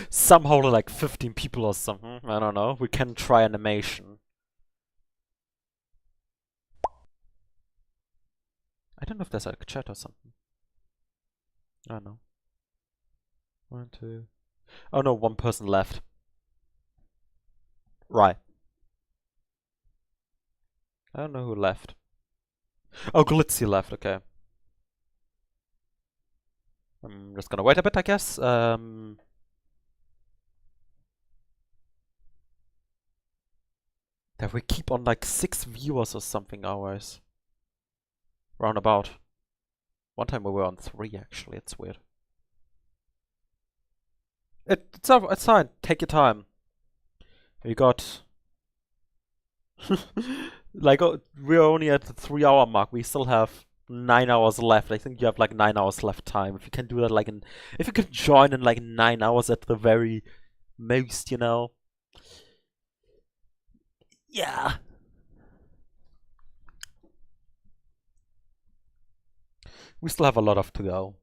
somehow like 15 people or something, I don't know, we can try animation. I don't know if there's a chat or something. I don't know. 1, 2. Oh no, 1 person left. Right. I don't know who left. Oh, Glitzy left, okay. I'm just gonna wait a bit, I guess. That we keep on like 6 viewers or something hours. Roundabout. One time we were on 3 actually, it's weird. It's fine, take your time. We got like we're only at the 3-hour mark. We still have 9 hours left. I think you have like 9 hours left time. If you can do that like if you can join in like 9 hours at the very most, you know. Yeah. We still have a lot of to go.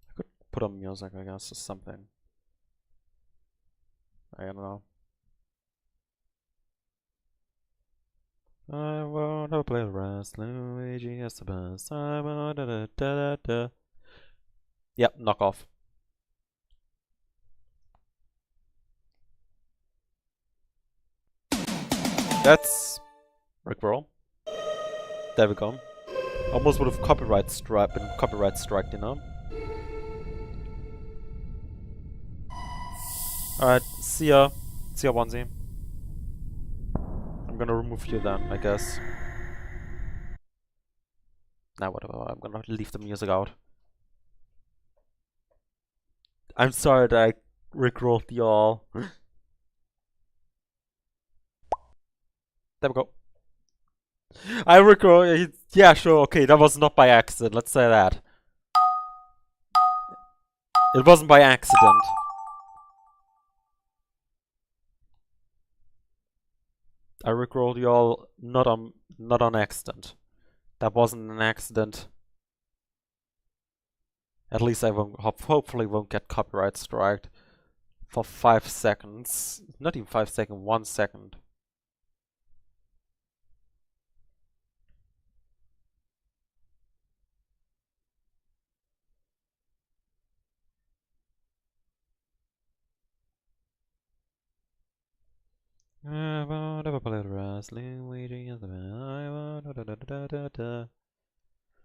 I could put on music, I guess, or something. I don't know. I wanna play wrestling, Luigi is the best. I wanna da da da da. Yep, knock off. That's Rickroll. There we go. Almost would have been copyright striked, you know? Alright, see ya. See ya, onesie. I'm gonna remove you then, I guess. Nah, whatever. I'm gonna leave the music out. I'm sorry that I rickrolled y'all. There we go. I rickrolled. Yeah, sure. Okay, that was not by accident. Let's say that. It wasn't by accident. I rickrolled y'all not on accident. That wasn't an accident. At least I won't, hopefully won't get copyright striked for 5 seconds. Not even 5 seconds, 1 second. I won't ever play the wrestling, waiting at the man. I won't da da da da da.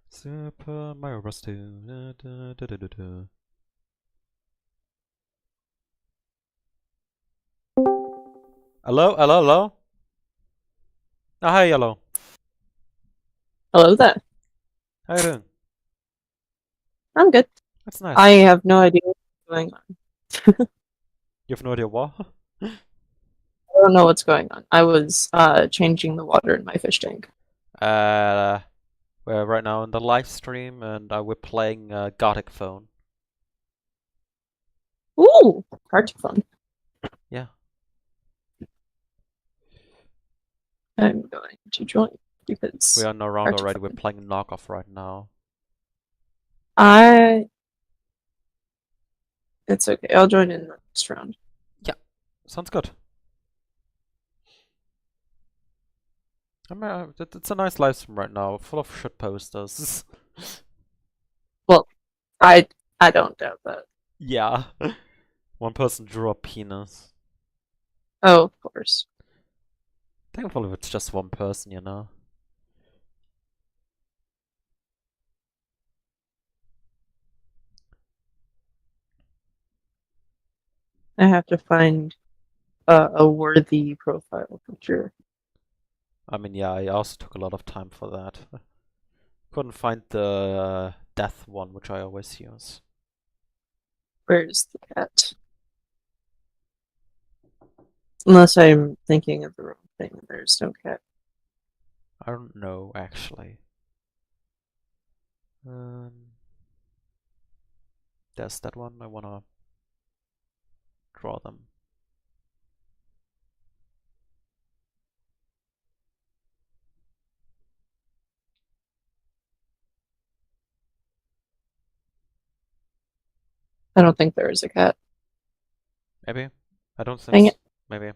Super Mario Bros. 2. Da, da, da, da, da, da. Hello, hello, hello. Oh, hi, hello. Hello there. How you doing? I'm good. That's nice. I have no idea what's going on. You have no idea what? I don't know what's going on. I was changing the water in my fish tank. We're right now in the live stream and we're playing Gartic phone. Ooh, Gartic phone. Yeah. I'm going to join because We are in a round Gartic already. We're phone. playing knockoff right now. It's okay. I'll join in the next round. Yeah, sounds good. I mean, it's a nice live stream right now, full of shit posters. Well, I don't doubt that. Yeah. One person drew a penis. Oh, of course. Thankfully it's just one person, you know. I have to find a worthy profile picture. I mean, yeah, I also took a lot of time for that. Couldn't find the death one, which I always use. Where's the cat? Unless I'm thinking of the wrong thing. There's no cat. I don't know, actually. There's that one. I wanna draw them. I don't think there is a cat. Maybe? I don't think Dang it. Maybe.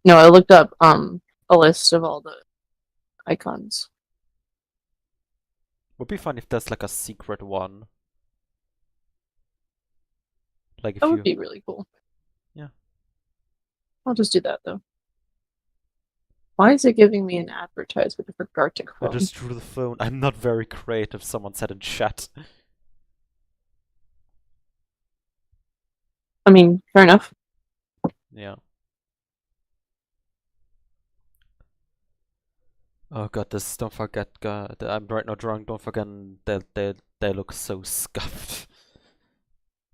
No, I looked up a list of all the icons. Would be fun if there's like a secret one. Like if That you... would be really cool. Yeah. I'll just do that though. Why is it giving me an advertisement for Gartic I phone? just drew the phone. I'm not very creative, someone said in chat. I mean, fair enough. Yeah. Oh god, this, don't forget, god, I'm right now drawing, don't forget, they look so scuffed.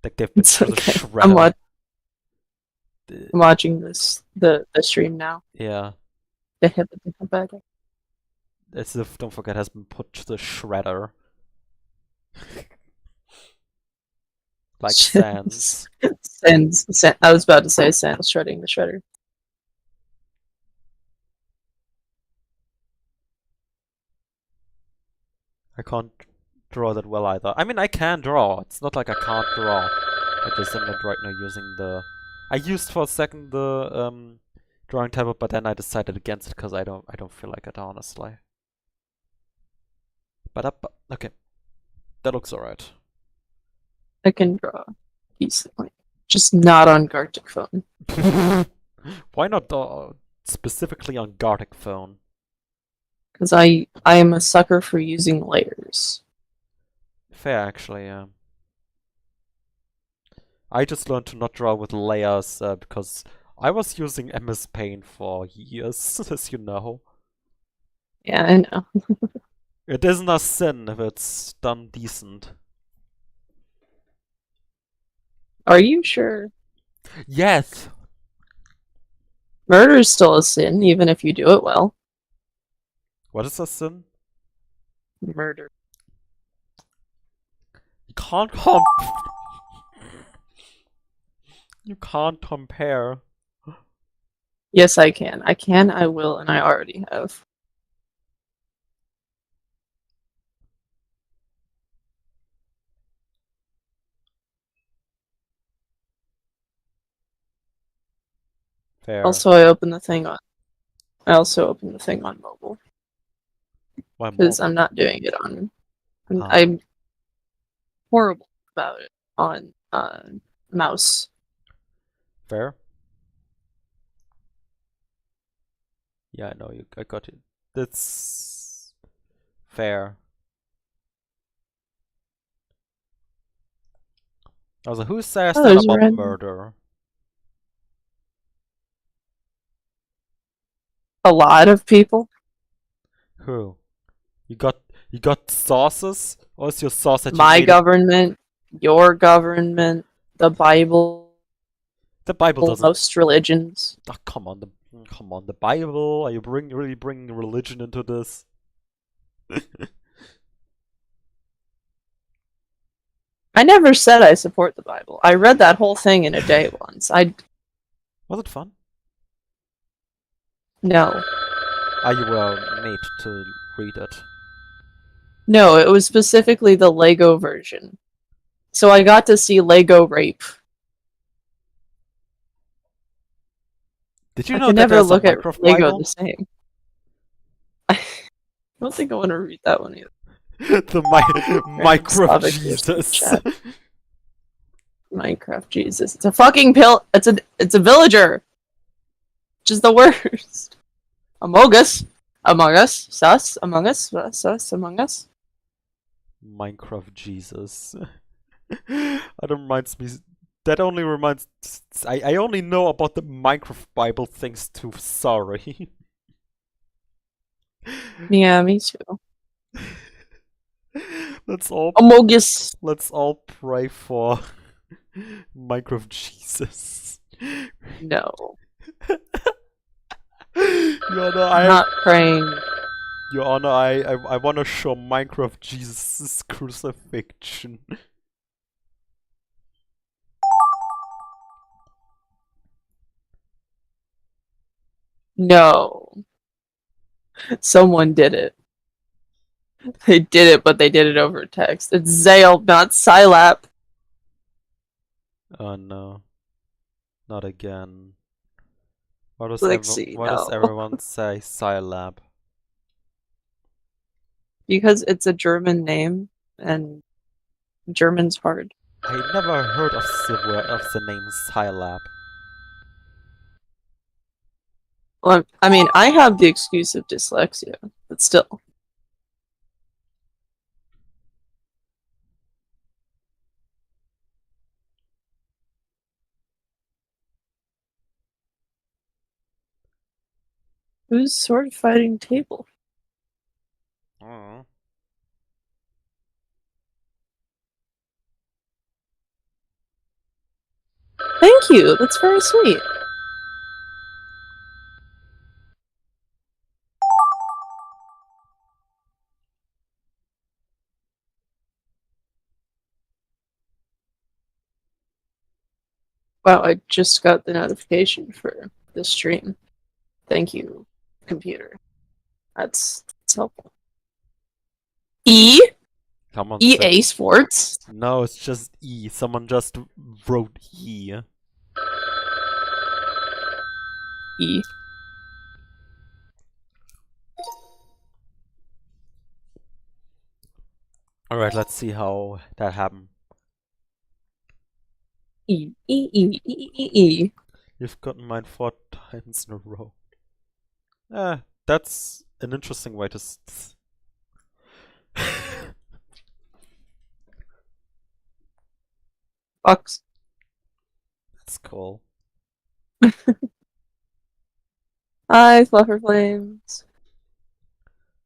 Like they've been It's through okay. the shredder. I'm watching the stream now. Yeah. The hip back. As if, don't forget, has been put to the shredder. Like Sans. Sans. I was about to say Sans shredding the shredder. I can't draw that well either. I mean, I can draw. It's not like I can't draw. I just am not right now using the... I used for a second the drawing tablet, but then I decided against it because I don't feel like it, honestly. But okay, that looks alright. I can draw decently, just not on Gartic phone. Why not specifically on Gartic phone? Because I am a sucker for using layers. Fair, actually, yeah. I just learned to not draw with layers because I was using MS Paint for years, as you know. Yeah, I know. It isn't a sin if it's done decent. Are you sure? Yes! Murder is still a sin, even if you do it well. What is a sin? Murder. You can't You can't compare. Yes, I can. I can, I will, and I already have. Fair. Also, I opened the thing on. I also opened the thing on mobile Why because mobile? I'm not doing it on. Ah, I'm horrible about it on mouse. fair. Yeah, I know you. I got it. That's fair. Also, who says Oh, that there's a about random. murder? A lot of people. Who? You got sauces? Or is your sauce that you My made it? government, your government, the Bible, The Bible doesn't. most religions. Oh, come on, the Bible. Are you really bringing religion into this? I never said I support the Bible. I read that whole thing in a day once. Was it fun? No. You were made to read it. No, it was specifically the Lego version. So I got to see Lego rape. Did you I know could that never there's a look at Minecraft Lego Bible? the same. I don't think I want to read that one either. The Minecraft Slavic person in Jesus. chat. Minecraft Jesus. It's a fucking pill. It's a villager. Which is the worst. Among Us. Among Us. Sus. Among Us. Sus. Among Us. Minecraft Jesus. That reminds me. That only reminds. I only know about the Minecraft Bible thanks to Sorry. Yeah, me too. Let's all Among Us. pray for Minecraft Jesus. No. Your Honor, I'm not praying. Your Honor, I want to show Minecraft Jesus' crucifixion. No. Someone did it. They did it, but they did it over text. It's Zale, not Scilap. Oh no. Not again. Why does, Lixie, why does no. everyone say Scilab? Because it's a German name, and German's hard. I never heard of the name Scilab. Well, I mean, I have the excuse of dyslexia, but still. Who's sword fighting table? Oh. Thank you. That's very sweet. Wow, I just got the notification for the stream. Thank you, computer. That's helpful. Someone said EA Sports. no, it's just E. Someone just wrote E. E. Alright, let's see how that happened. E. E. E. E. E. E. You've gotten mine 4 times in a row. That's an interesting way to. Fox. That's cool. Hi, Fluffer Flames.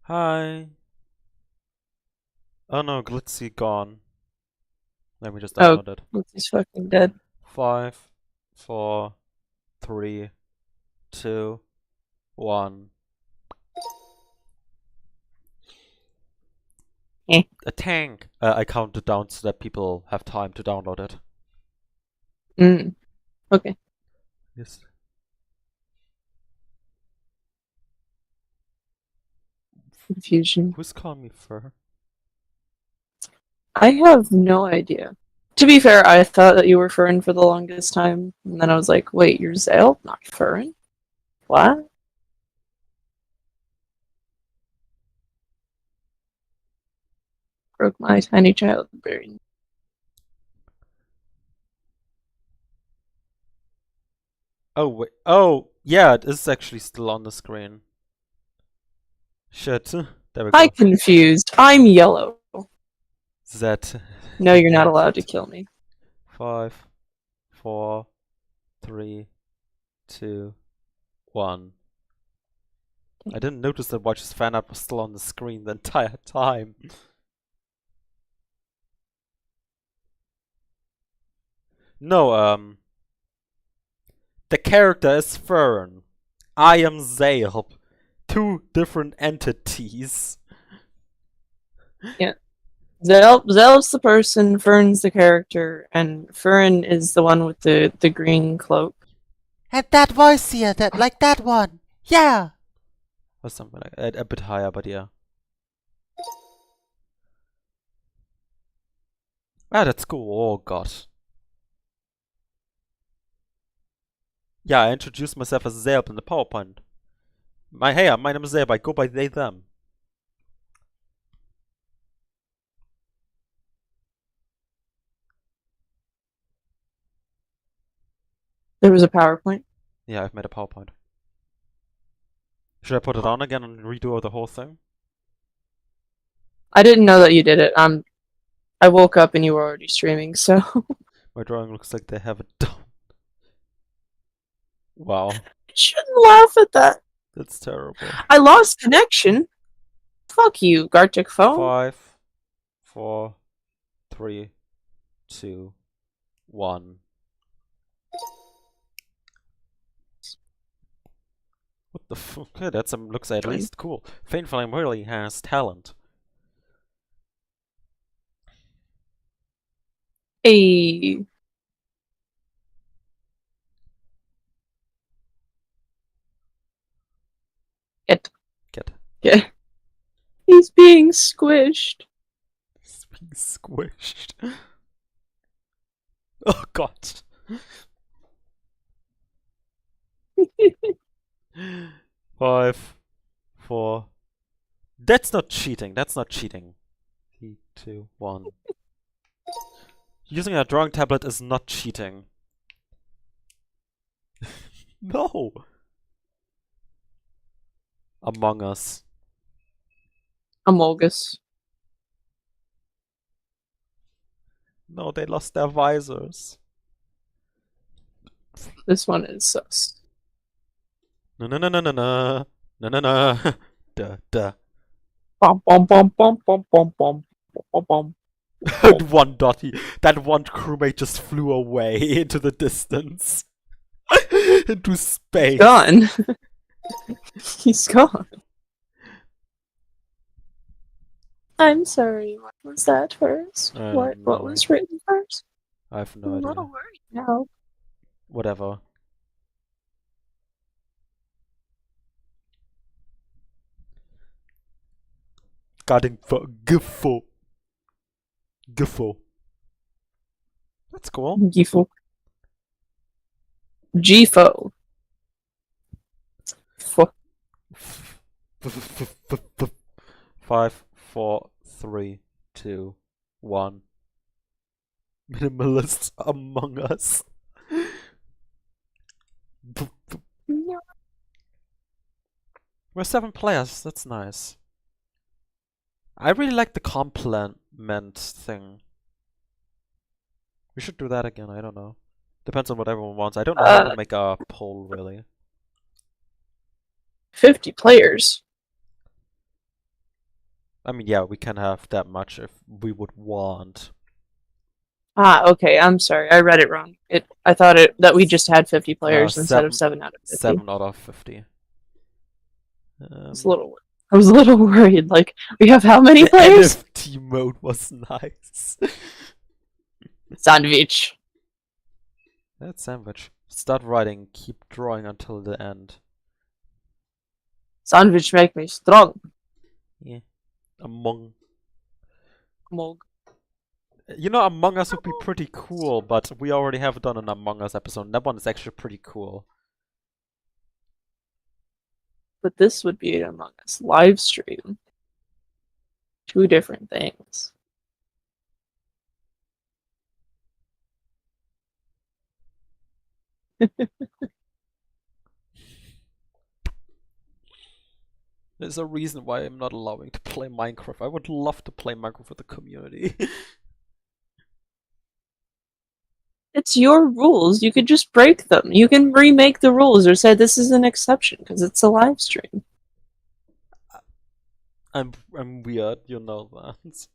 Hi. Oh no, Glitzy gone. Let me just Oh, download it. Glitzy's fucking dead. 5, 4, 3, 2, 1. Eh. A tank. I counted down so that people have time to download it. Okay. Yes. Confusion. Who's calling me fur? I have no idea. To be fair, I thought that you were Fern for the longest time, and then I was like, wait, you're Zale, not Fern? What? Broke my tiny child brain. Oh wait. Oh yeah, it is actually still on the screen. Shit. There we Hi, go. confused. I'm yellow. Z. No, you're not allowed to kill me. 5, 4, 3, 2, 1. I didn't notice that Watch's fan art was still on the screen the entire time. No, the character is Fern. I am Zale. 2 different entities. Zale's the person, Fern's the character, and Fern is the one with the green cloak. And that voice here, like that one. Yeah. Or something like that. A bit higher, but yeah. Ah, that's cool. Oh god. Yeah, I introduced myself as Zeb in the PowerPoint. My name is Zeb. I go by they them. There was a PowerPoint. Yeah, I've made a PowerPoint. Should I put it on again and redo the whole thing? I didn't know that you did it. I woke up and you were already streaming, so. My drawing looks like they have it done. Wow, I shouldn't laugh at that. that's terrible. I lost connection. Fuck you, Gartic phone. 5, 4, 3, 2, 1. What the fuck? Okay, that looks at least cool. Faint Flame really has talent. Hey. Get. Yeah. He's being squished. He's being squished. Oh god. 5, 4. That's not cheating. That's not cheating. 3, 2, 1. Using a drawing tablet is not cheating. No. Among Us. Amogus. No, they lost their visors. This one is sus. No, no, no, no, no, no. No, no, no. Duh, duh. Bum bum bum bum bum bum bum bum bum. One dotty. That one crewmate just flew away into the distance. Into space. Gone. He's gone. I'm sorry. What was that first? What no. was written first? I have no I'm a idea. little worried now. Whatever. Guarding for Gifo. Gifo. That's cool. Gifo. Gifo. 5, 4, 3, 2, 1. Minimalists among us. No. We're 7 players. That's nice. I really like the compliment thing. We should do that again. I don't know. Depends on what everyone wants. I don't know how to make a poll really. 50 players. I mean, yeah, we can have that much if we would want. Ah, okay. I'm sorry. I read it wrong. I thought that we just had 50 players instead of 7 out of 50. 7 out of 50. I was a little worried. Like, we have how many players? NFT mode was nice. Sandwich. That's sandwich. Start writing, keep drawing until the end. Sandwich make me strong. Yeah. Among. Mog. You know, Among Us would be pretty cool, but we already have done an Among Us episode. And that one is actually pretty cool. But this would be an Among Us live stream. 2 different things. There's a reason why I'm not allowing to play Minecraft. I would love to play Minecraft with the community. It's your rules. You could just break them. You can remake the rules or say this is an exception because it's a live stream. I'm weird, you know that.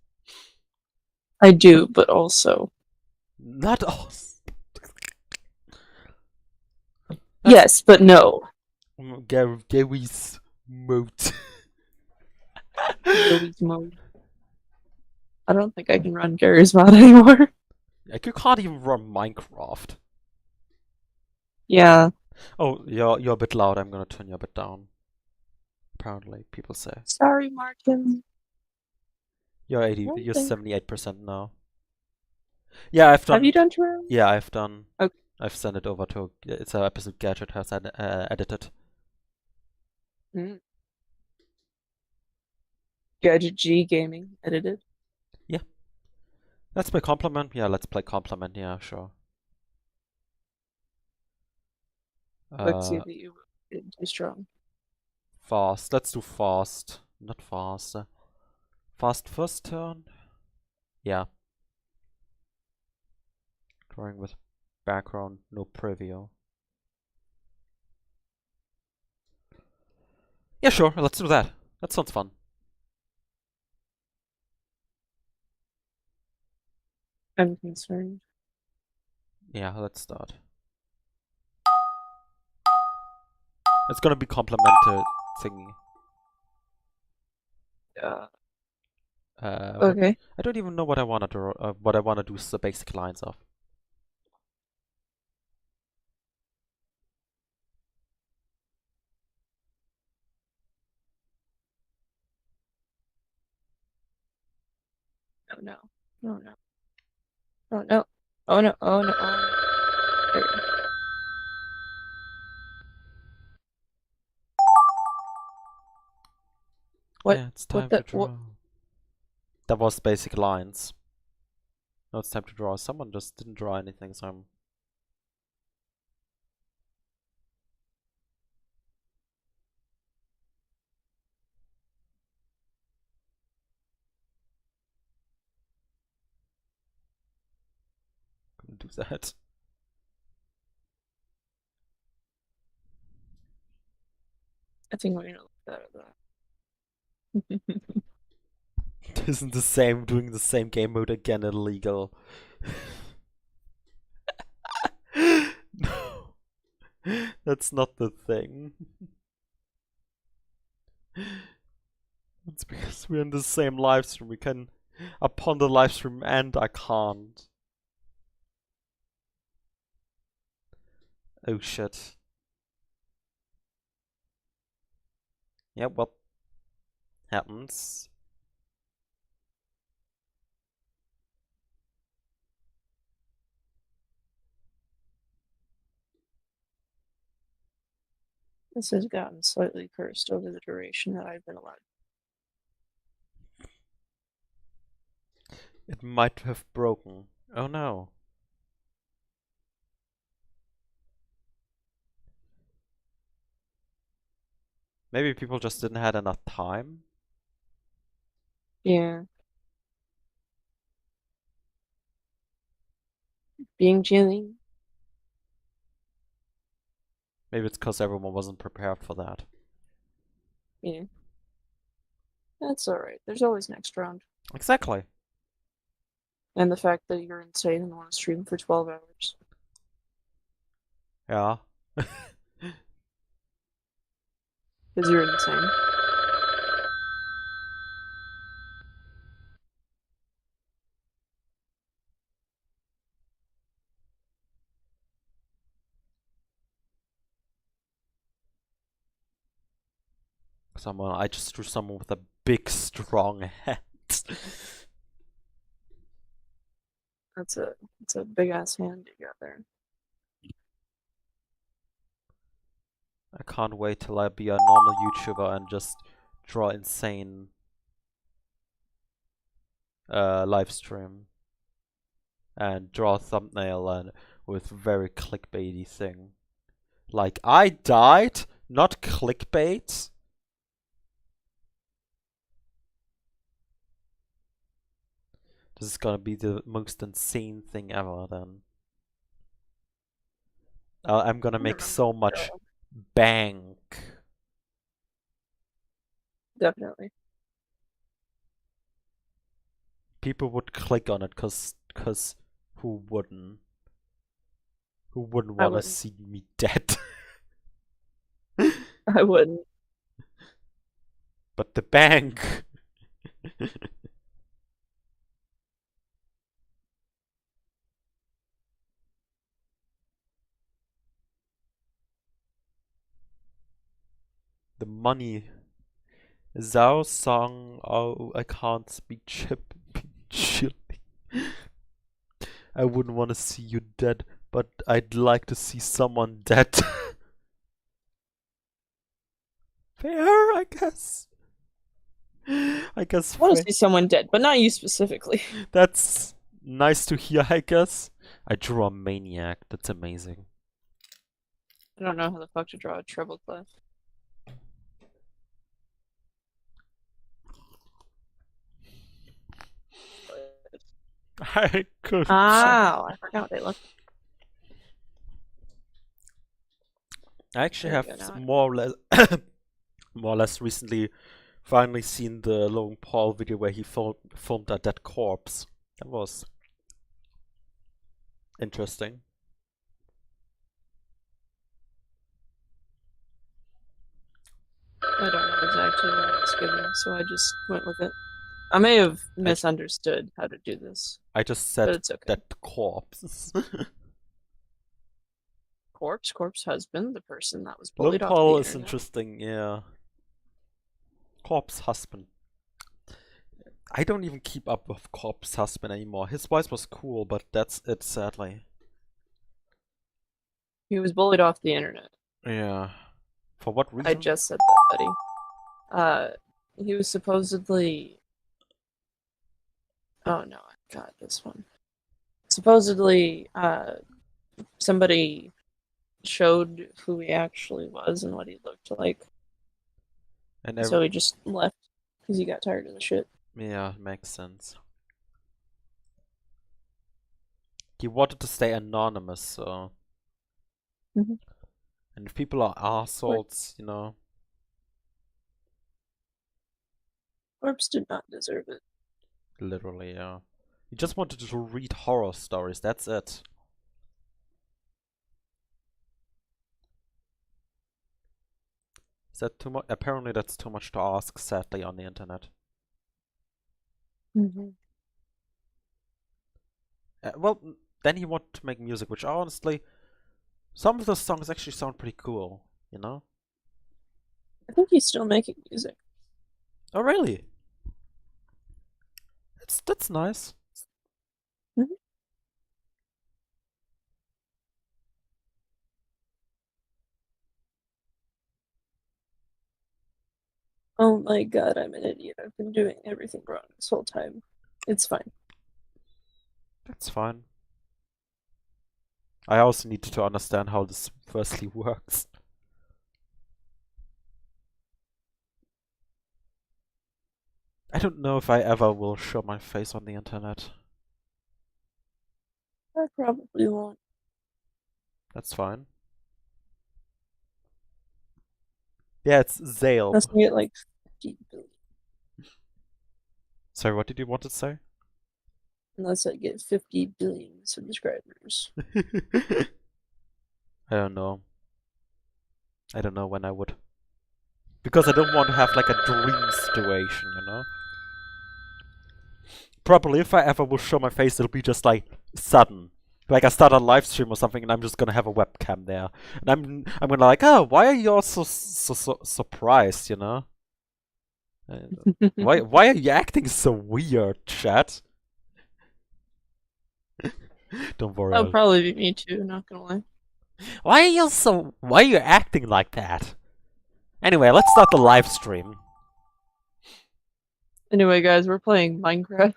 I do, but also. Not us. Yes, but no. Gary's moat. Gary's mode. I don't think I can run Gary's mod anymore. Like, you can't even run Minecraft. Yeah. Oh, you're a bit loud. I'm gonna turn you a bit down. Apparently, people say. Sorry, Martin. You're Okay. You're 78% now. Yeah, I've done. Have you done Terraria? Yeah, I've done. Okay. I've sent it over to. It's an episode Gadget has edited. Mm. Gadget G Gaming edited. Yeah. Let's play Compliment. Yeah, let's play Compliment. Yeah, sure. Let's see that you did too strong. Fast. Let's do fast. Not fast. Fast first turn. Yeah. Drawing with background, no preview. Yeah, sure. Let's do that. That sounds fun. I'm concerned. Yeah, let's start. It's gonna be complimented thingy. Okay. I don't even know what I wanna do. What I wanna do is the basic lines of. Oh no. Oh no. Oh no. Oh no. Oh no. Oh no. There we go. What? Yeah, it's time What the? to draw. That was basic lines. Now it's time to draw. Someone just didn't draw anything, so I'm. Gonna do that. I think we're gonna look better at that. Isn't doing the same game mode again illegal? No. That's not the thing. It's because we're in the same live stream. We can, upon the live stream end, I can't. Oh shit. Yeah, well, happens. This has gotten slightly cursed over the duration that I've been allowed. It might have broken. Oh no. Maybe people just didn't have enough time. Yeah. Being chilling. Maybe it's because everyone wasn't prepared for that. Yeah. That's alright. There's always next round. Exactly. And the fact that you're insane and want to stream for 12 hours. Yeah. Because you're insane. I just drew someone with a big, strong hand. That's a big ass hand you got there. I can't wait till I be a normal YouTuber and just draw insane live stream and draw a thumbnail and with very clickbaity thing. Like, I died, not clickbait. This is gonna be the most insane thing ever then. I'm gonna make so much bank. Definitely. People would click on it cause who wouldn't? Who wouldn't I wanna wouldn't. see me dead? I wouldn't. But the bank. The money. Zhao song. Oh, I can't speak chili. I wouldn't want to see you dead, but I'd like to see someone dead. Fair, I guess. I guess I want to fair. see someone dead, but not you specifically. That's nice to hear, I guess. I drew a maniac. That's amazing. I don't know how the fuck to draw a treble clef. I could. Oh, I forgot what they look. I actually There you have go, now I- more or less recently finally seen the Logan Paul video where he filmed a dead corpse. That was interesting. I don't know exactly what I was given, so I just went with it. I may have misunderstood how to do this. I just But said it's okay. dead corpse. Corpse husband, the person that was bullied Logan off Paul the is internet. interesting, yeah. Corpse husband. I don't even keep up with Corpse husband anymore. His voice was cool, but that's it, sadly. He was bullied off the internet. Yeah. For what reason? I just said that, buddy. He was supposedly. Oh no, I got this one. Supposedly, somebody showed who he actually was and what he looked like. And So he just left because he got tired of the shit. yeah, makes sense. He wanted to stay anonymous, so. Mhm. And if people are assholes, you know. Corpse did not deserve it. Literally, yeah. He just wanted to read horror stories, that's it. Is that too much? Apparently that's too much to ask, sadly, on the internet. Mm-hmm. Well, then he wanted to make music, which honestly, some of the songs actually sound pretty cool, you know? I think he's still making music. Oh, really? That's nice. Mm-hmm. Oh my god, I'm an idiot. I've been doing everything wrong this whole time. It's fine. That's fine. I also needed to understand how this firstly works. I don't know if I ever will show my face on the internet. I probably won't. That's fine. Yeah, it's Zale. Unless we get like 50 billion. Sorry, what did you want to say? Unless I get 50 billion subscribers. I don't know. I don't know when I would. Because I don't want to have like a dream situation, you know? Probably if I ever will show my face, it'll be just like sudden. Like I start a live stream or something and I'm just gonna have a webcam there. And I'm gonna like, oh, why are you all so surprised, you know? Why are you acting so weird, chat? Don't worry. That'll probably be me too, not gonna lie. Why are you acting like that? Anyway, let's start the live stream. Anyway, guys, we're playing Minecraft.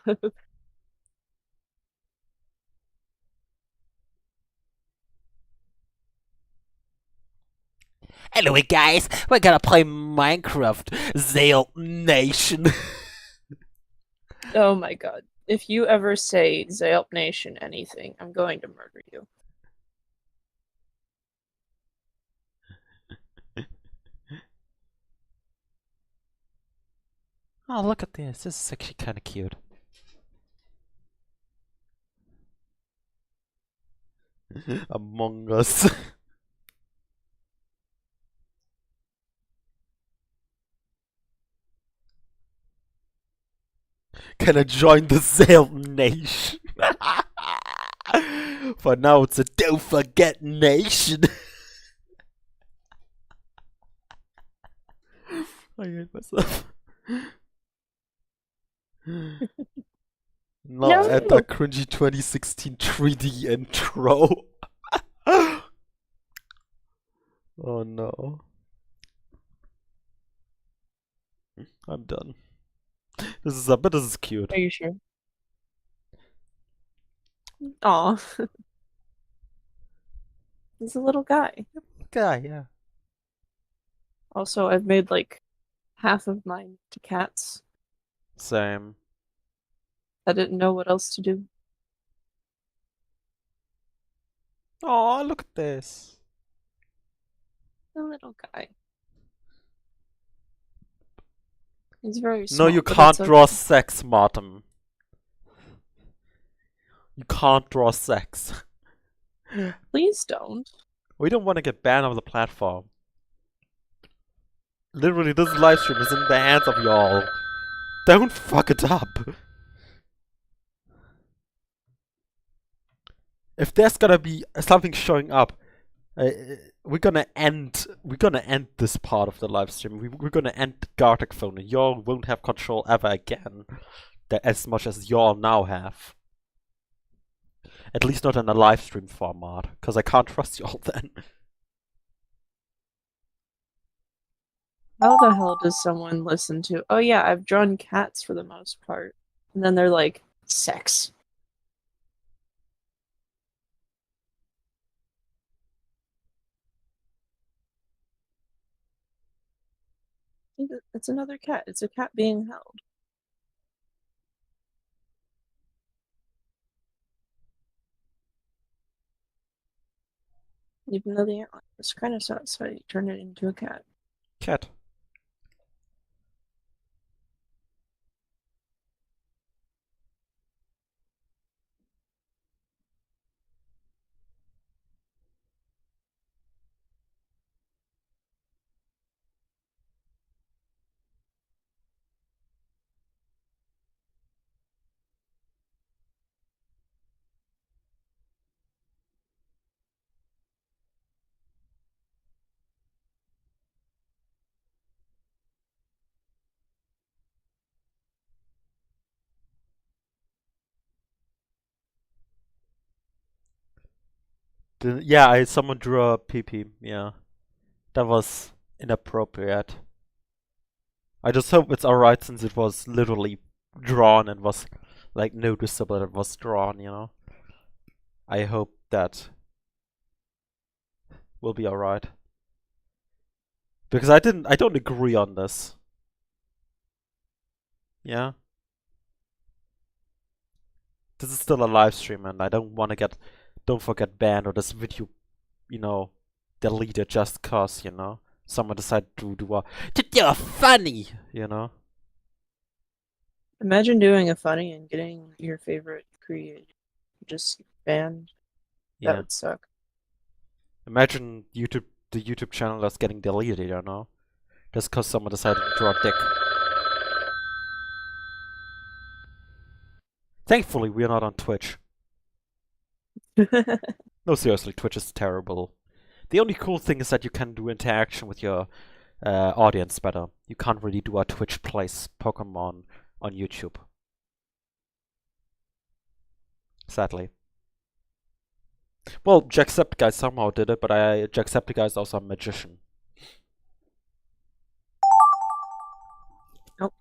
Anyway, guys, we're gonna play Minecraft Zale Nation. Oh my god. If you ever say Zayelp Nation anything, I'm going to murder you. Oh, look at this. This is actually kind of cute. Among Us. Can I join the Zale Nation? For now, it's a don't forget nation. I hate myself. Now No. at the cringy 2016 3D intro. Oh no. I'm done. This is cute. Are you sure? Aw. He's a little guy. Guy, yeah. Also, I've made like half of mine to cats. Same. I didn't know what else to do. Oh, look at this. A little guy. He's very small. No, you but can't it's draw okay. sex, Martin. You can't draw sex. Please don't. We don't want to get banned off the platform. Literally, this live stream is in the hands of y'all. Don't fuck it up. If there's gonna be something showing up, we're gonna end this part of the live stream. We're gonna end Gartic phone, and y'all won't have control ever again, as much as y'all now have. At least not in a live stream format, because I can't trust y'all then. How the hell does someone listen to? Oh yeah, I've drawn cats for the most part, and then they're like sex. It's another cat. It's a cat being held. Even though the antler was kind of satisfied, he turned it into a cat. Cat. Yeah, someone drew a pee-pee, yeah. That was inappropriate. I just hope it's alright since it was literally drawn and was like noticeable that it was drawn, you know. I hope that will be alright. Because I don't agree on this. Yeah. This is still a live stream, and I don't want to don't forget banned or this video, deleted just cause, someone decided to do a funny, Imagine doing a funny and getting your favorite creator just banned. That Yeah. would suck. Imagine the YouTube channel that's getting deleted, just cause someone decided to draw a dick. Thankfully, we are not on Twitch. No, seriously, Twitch is terrible. The only cool thing is that you can do interaction with your audience better. You can't really do a Twitch plays Pokemon on YouTube. Sadly. Well, Jacksepticeye somehow did it, but Jacksepticeye is also a magician. Nope.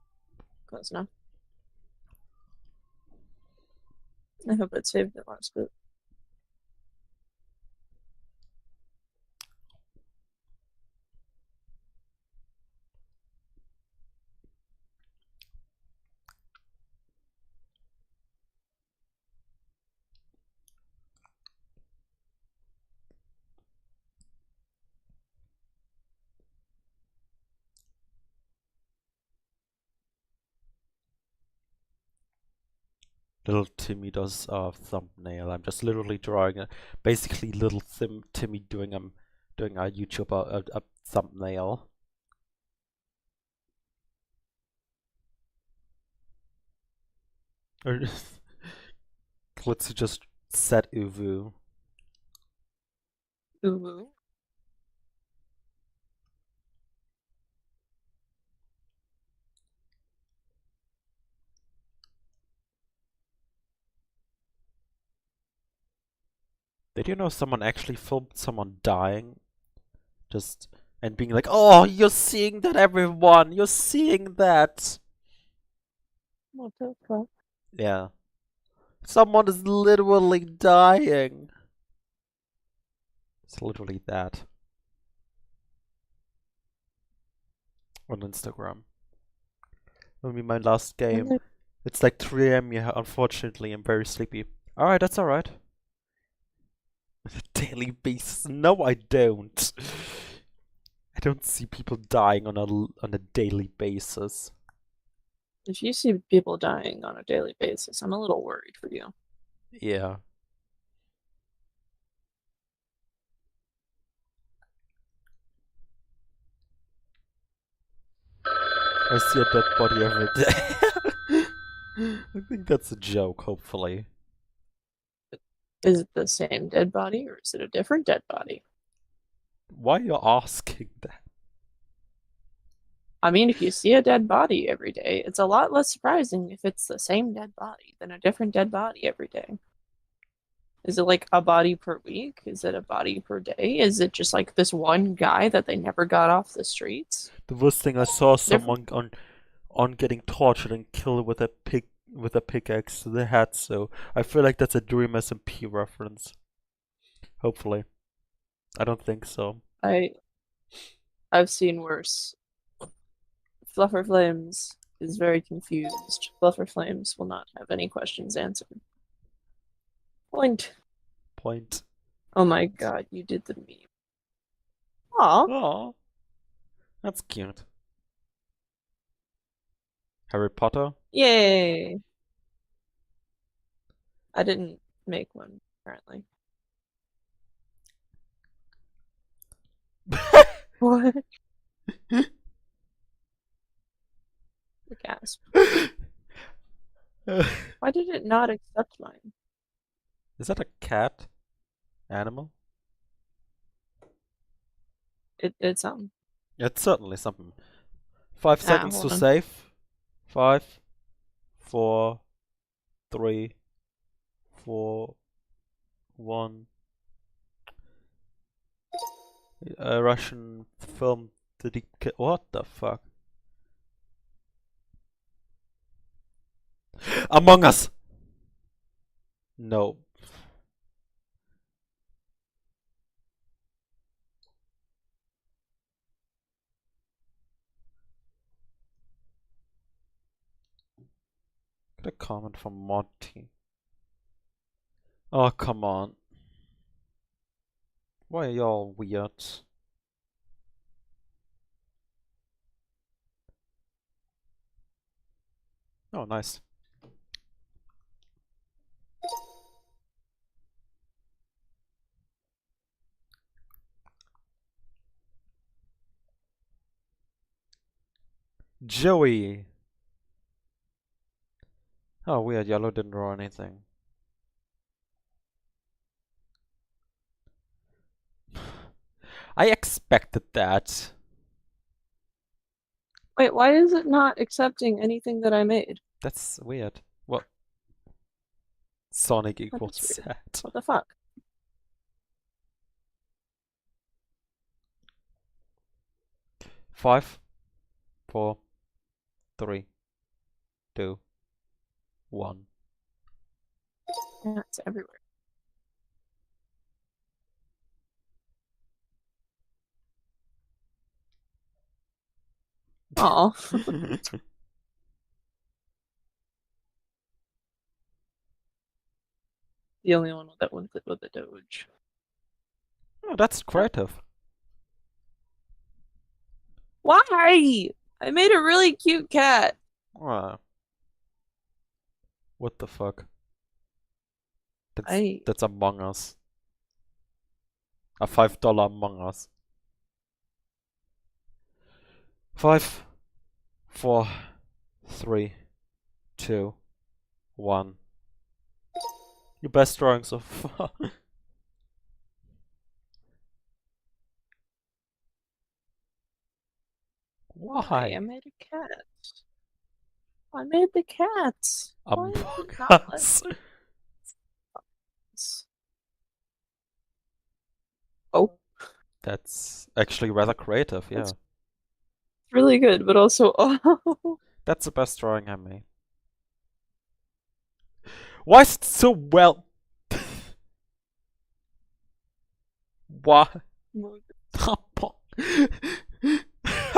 Close enough. I hope it saved the last bit. Little Timmy does a thumbnail. I'm just literally drawing basically little Timmy doing a YouTube a thumbnail. Or let's just set Uvu. Ooh. Did you know someone actually filmed someone dying? And being like, oh, you're seeing that, everyone! You're seeing that! What the fuck? Yeah. Someone is literally dying. It's literally that. On Instagram. That'll be my last game. It's like 3 AM, yeah, unfortunately, I'm very sleepy. Alright, that's alright. Daily basis. No, I don't. I don't see people dying on a daily basis. If you see people dying on a daily basis, I'm a little worried for you. Yeah. I see a dead body every day. I think that's a joke, hopefully. Is it the same dead body or is it a different dead body? Why are you asking that? I mean, if you see a dead body every day, it's a lot less surprising if it's the same dead body than a different dead body every day. Is it like a body per week? Is it a body per day? Is it just like this one guy that they never got off the streets? The worst thing, I saw someone on getting tortured and killed with a pickaxe to the head, so I feel like that's a Dream SMP reference. Hopefully. I don't think so. I've seen worse. Fluffer Flames is very confused. Fluffer Flames will not have any questions answered. Point. Oh my god, you did the meme. Aw. Aw. That's cute. Harry Potter? Yay. I didn't make one, apparently. What? The gasp. Why did it not accept mine? Is that a cat? Animal? It's It's certainly something. 5 seconds to hold on. save. 5, 4, 3, 4, 1. A Russian film what the fuck? Among Us! No. The comment from Monty. Oh, come on. Why are y'all weird? Oh, nice. Joey. Oh, weird. Yellow didn't draw anything. I expected that. Wait, why is it not accepting anything that I made? That's weird. What? Sonic That equals is weird. sad. What the fuck? Five, 4, 3, 2, 1. Yeah, it's everywhere. Oh, the only one that went with the Doge. Oh, that's creative. Why? I made a really cute cat. Ah. What the fuck? I That's Among Us. A $5 Among Us. 5, 4, 3, 2, 1. Your best drawing so far. Why? I made a cat. I made the cat. Why is Among it not like Us. this? Oh, That's actually rather creative, yeah. That's- really good, but also oh. That's the best drawing I made. Why is it so well? Why?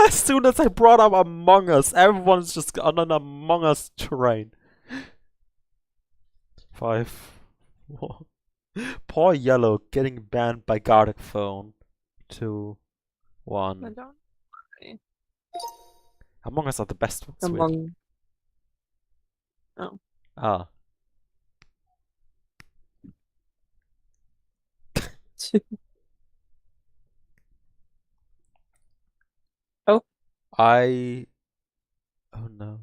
As soon as I brought up Among Us, everyone's just on an Among Us train. 5, 4. Poor Yellow getting banned by Gartic phone. 2, I 1. don't know. Among Us are the best ones. Weird. Among Ah. Oh. Oh no.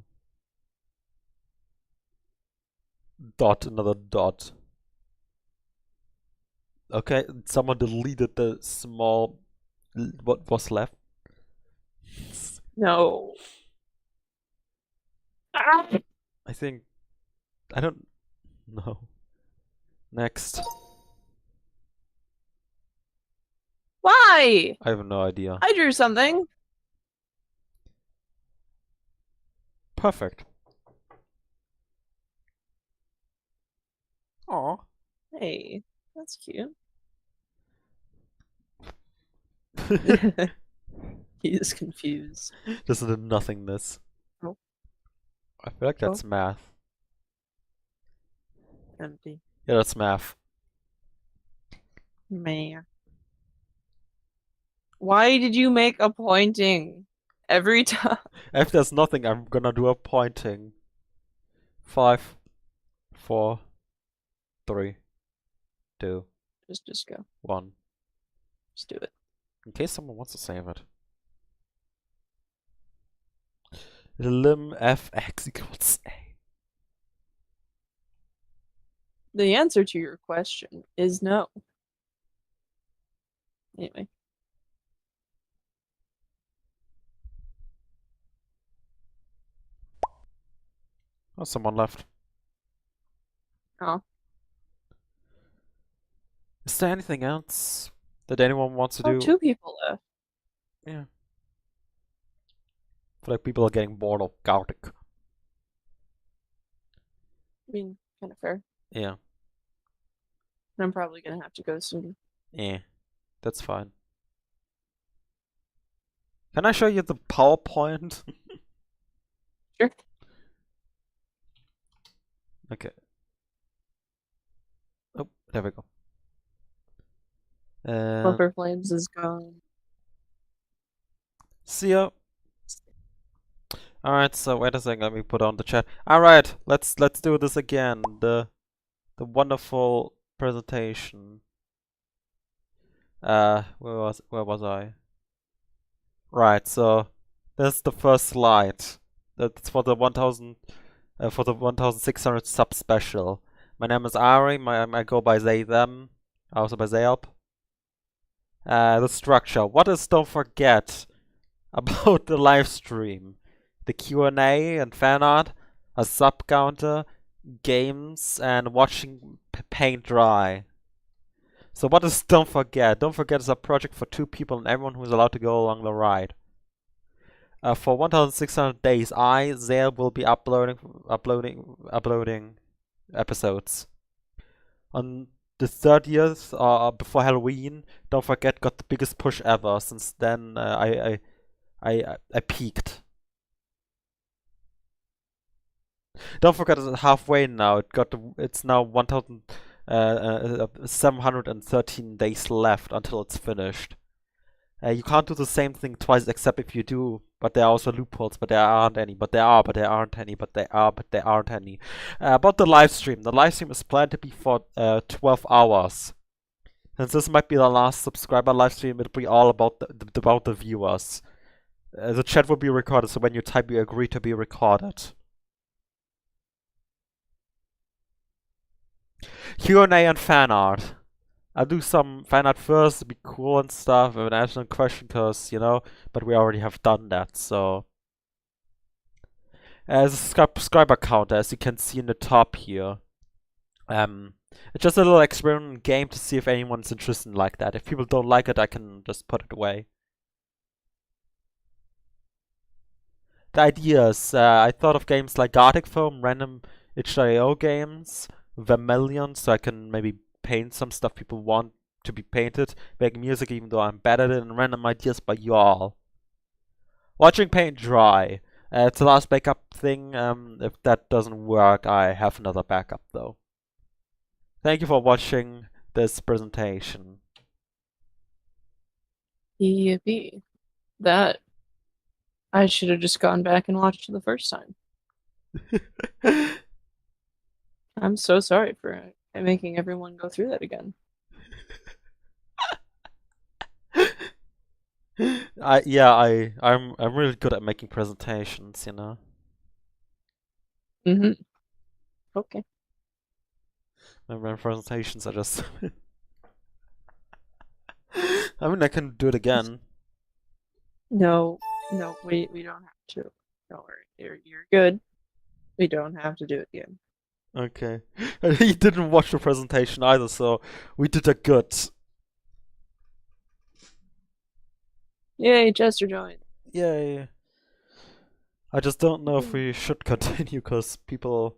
Dot, another dot. Okay, someone deleted the small. What was left? No. Ah! I think. I don't know. Next. Why? I have no idea. I drew something. Perfect. Aw. Hey, that's cute. He is confused. This is the nothingness. Oh. I feel like that's math. Empty. Yeah, that's math. Man. Why did you make a pointing every time? If there's nothing, I'm gonna do a pointing. 5, 4, 3, 2, Just go. 1. Just do it. In case someone wants to save it. Lim fx equals a. The answer to your question is no. Anyway. Oh, someone left. Oh. Is there anything else that anyone wants to do? 2 people left. Yeah. I feel like people are getting bored of Gartic. I mean, kind of fair. Yeah. And I'm probably gonna have to go soon. Yeah. That's fine. Can I show you the PowerPoint? Sure. Okay. Oh, there we go. Fluffer Flames is gone. See ya. Alright, so wait a second, let me put on the chat. Alright, let's do this again. The wonderful presentation. Where was I? Right, so this is the first slide. That's for the 1600 sub special. My name is Ari. I go by they them. Also by they up. The structure. What is, don't forget about the live stream? The Q&A and fan art, a sub counter, games, and watching paint dry. So what is don't forget? Don't forget it's a project for 2 people and everyone who is allowed to go along the ride. For 1600 days, there will be uploading episodes. On the 30th, before Halloween, don't forget, got the biggest push ever. Since then, I peaked. Don't forget, it's halfway now. It's now 1,713 days left until it's finished. You can't do the same thing twice, except if you do. But there are also loopholes. But there aren't any. But there are. But there aren't any. But there are. But there aren't any. About the live stream. The live stream is planned to be for 12 hours. Since this might be the last subscriber live stream, it'll be all about the viewers. The chat will be recorded, so when you type, you agree to be recorded. Q&A and fan art. I'll do some fan art first to be cool and stuff, and answer a question, because, you know, but we already have done that, so. As a subscriber counter, as you can see in the top here. It's just a little experiment game to see if anyone's interested in like that. If people don't like it, I can just put it away. The ideas, I thought of games like Gartic Foam, random itch.io games, Vermilion, so I can maybe paint some stuff people want to be painted, make music even though I'm bad at it, and random ideas by y'all. Watching paint dry. It's the last backup thing. If that doesn't work, I have another backup though. Thank you for watching this presentation. Yippee. That I should have just gone back and watched it the first time. I'm so sorry for making everyone go through that again. I'm really good at making presentations, you know. Okay. My presentations are just. I mean, I can do it again. No, we don't have to. Don't worry, you're good. We don't have to do it again. Okay. He didn't watch the presentation either, so we did a good. Yay, Chester joined. Yay. I just don't know if we should continue, because people.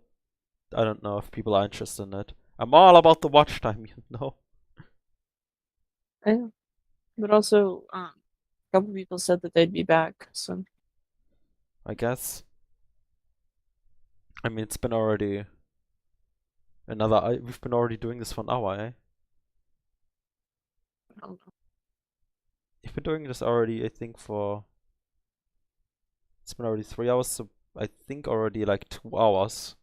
I don't know if people are interested in it. I'm all about the watch time, you know. I know. But also, a couple people said that they'd be back, so. I guess. I mean, it's been already. We've been already doing this for an hour, eh? I don't know. You've been doing this already, I think, for. It's been already 3 hours, so I think already like 2 hours.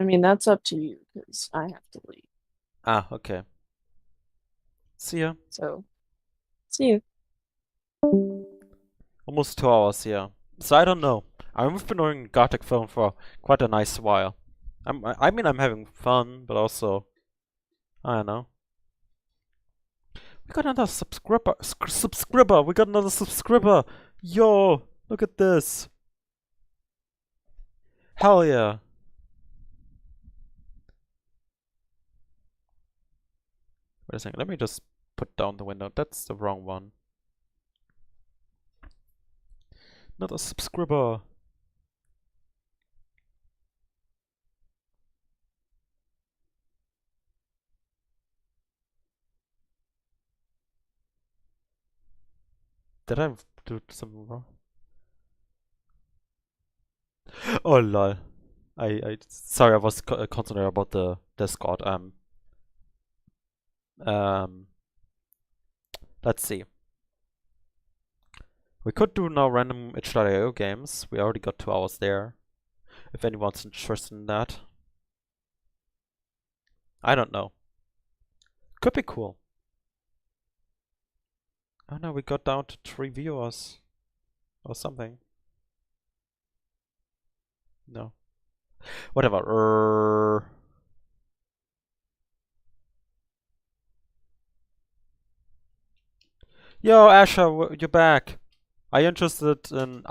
I mean, that's up to you, because I have to leave. Ah, okay. See ya. So, see you. Almost 2 hours, yeah. So I don't know. We've been doing Gartic Phone for quite a nice while. I mean, I'm having fun, but also, I don't know. We got another subscriber. We got another subscriber. Yo, look at this. Hell yeah. Wait a second. Let me just put down the window. That's the wrong one. Another subscriber. Did I do something wrong? Oh lol. Sorry, I was concentrated about the Discord. Um, let's see. We could do now random itch.io games. We already got 2 hours there. If anyone's interested in that. I don't know. Could be cool. Oh no, we got down to 3 viewers. Or something. No. Whatever. Yo, Asher, you're back. Are you interested in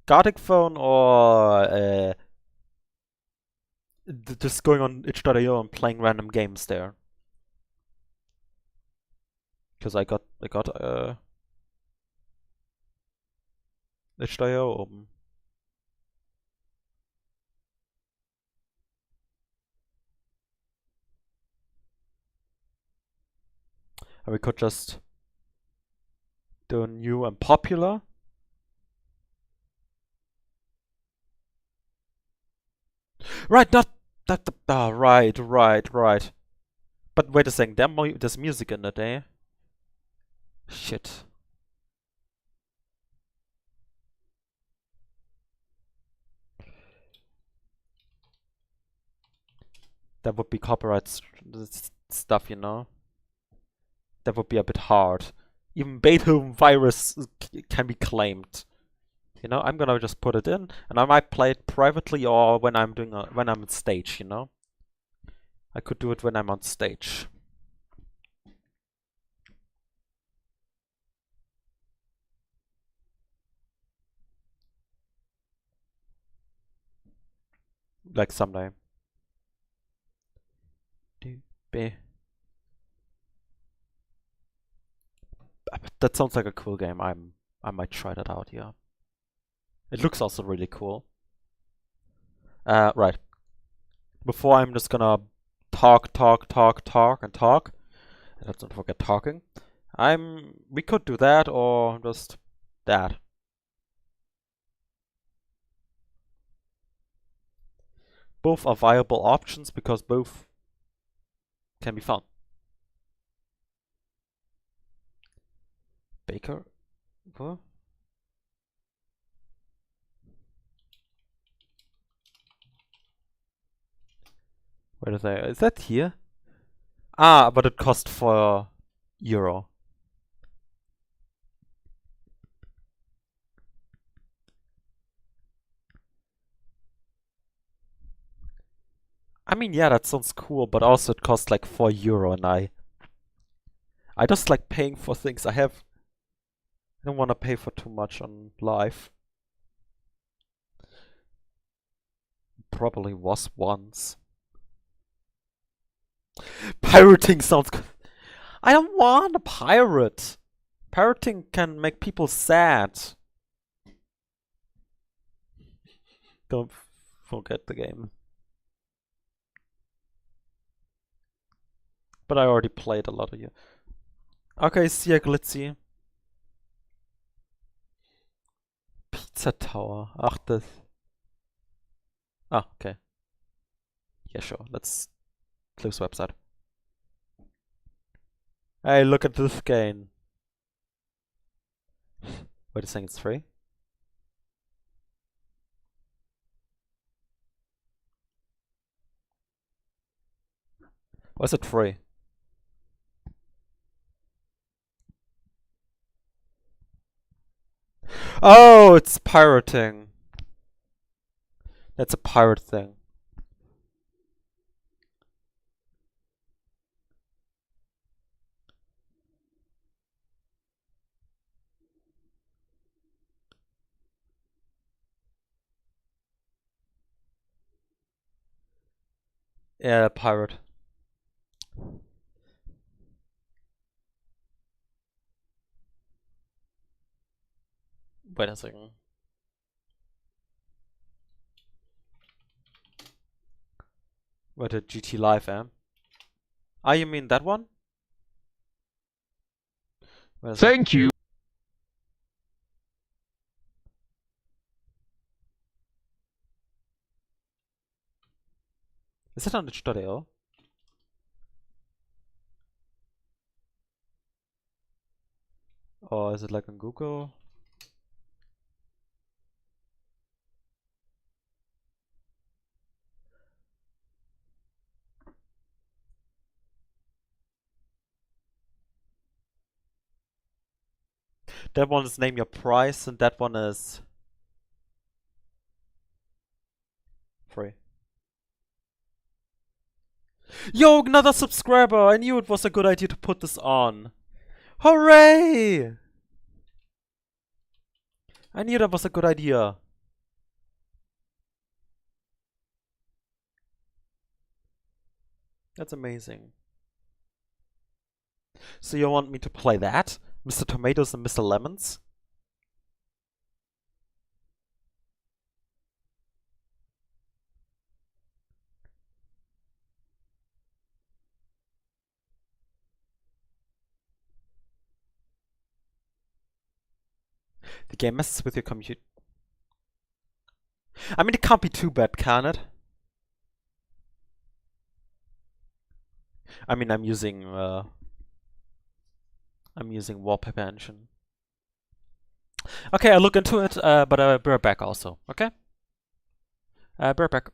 Gartic phone or just going on itch.io and playing random games there? Because I got itch.io open. And we could just do new and popular. Right, not that. Right. But wait a second, there's music in it, eh? Shit. That would be copyright stuff, you know? That would be a bit hard. Even Beethoven virus can be claimed. You know, I'm gonna just put it in, and I might play it privately or when I'm on stage. You know, I could do it when I'm on stage. Like someday. That sounds like a cool game. I might try that out. Yeah. It looks also really cool. Right. Before I'm just gonna talk. And let's not forget talking. We could do that or just that. Both are viable options because both can be fun. Baker? What? Where is that here? Ah, but it cost €4. I mean, yeah, that sounds cool, but also it costs like €4, and I just like paying for things I have. I don't want to pay for too much on live. Probably was once. Pirating sounds good. I don't want a pirate. Pirating can make people sad. Don't forget the game. But I already played a lot of you. Okay, see ya, Glitzy. Pizza Tower. Ach, das. Ah, okay. Yeah, sure. Let's close website. Hey, look at this game. Wait a second, it's free? Why is it free? Oh, it's pirating. That's a pirate thing. Yeah, pirate. Wait a second. What a GT Live, Ah, you mean that one? Thank you. Is it on itch.io? Or is it like on Google? That one is name your price, and that one is free. Yo, another subscriber! I knew it was a good idea to put this on. Hooray! I knew that was a good idea. That's amazing. So you want me to play that? Mr. Tomatoes and Mr. Lemons? The game messes with your computer. I mean, it can't be too bad, can it? I mean, I'm using Wallpaper Engine. Okay, I'll look into it, but I'll be right back also, okay? Be right back.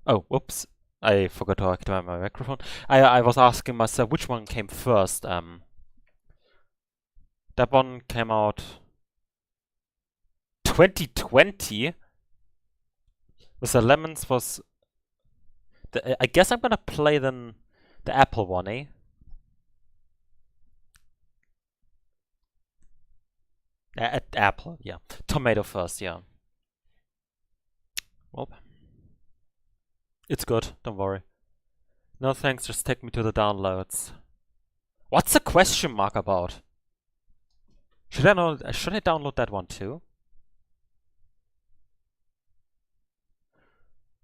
Oh, whoops. I forgot to activate my microphone. I was asking myself which one came first. That one came out 2020. With the lemons was I guess I'm gonna play then the apple one, eh? Apple, yeah. Tomato first, yeah. Well, it's good, don't worry. No thanks, just take me to the downloads. What's the question mark about? Should I download that one too?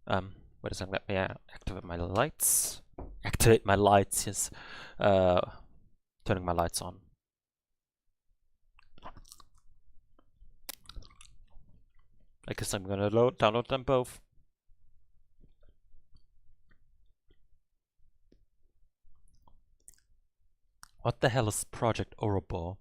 Wait a second, let me activate my lights. Activate my lights, yes. turning my lights on. I guess I'm gonna download them both. What the hell is Project Ouroboros?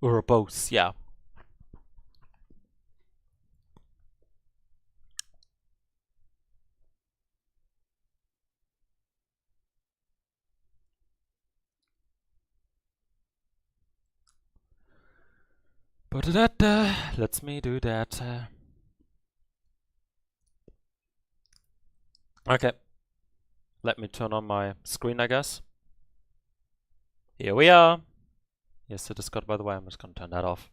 Ouroboros, yeah. Let's me do that. Okay. Let me turn on my screen, I guess. Here we are. Yes, it is Discord, by the way. I'm just gonna turn that off.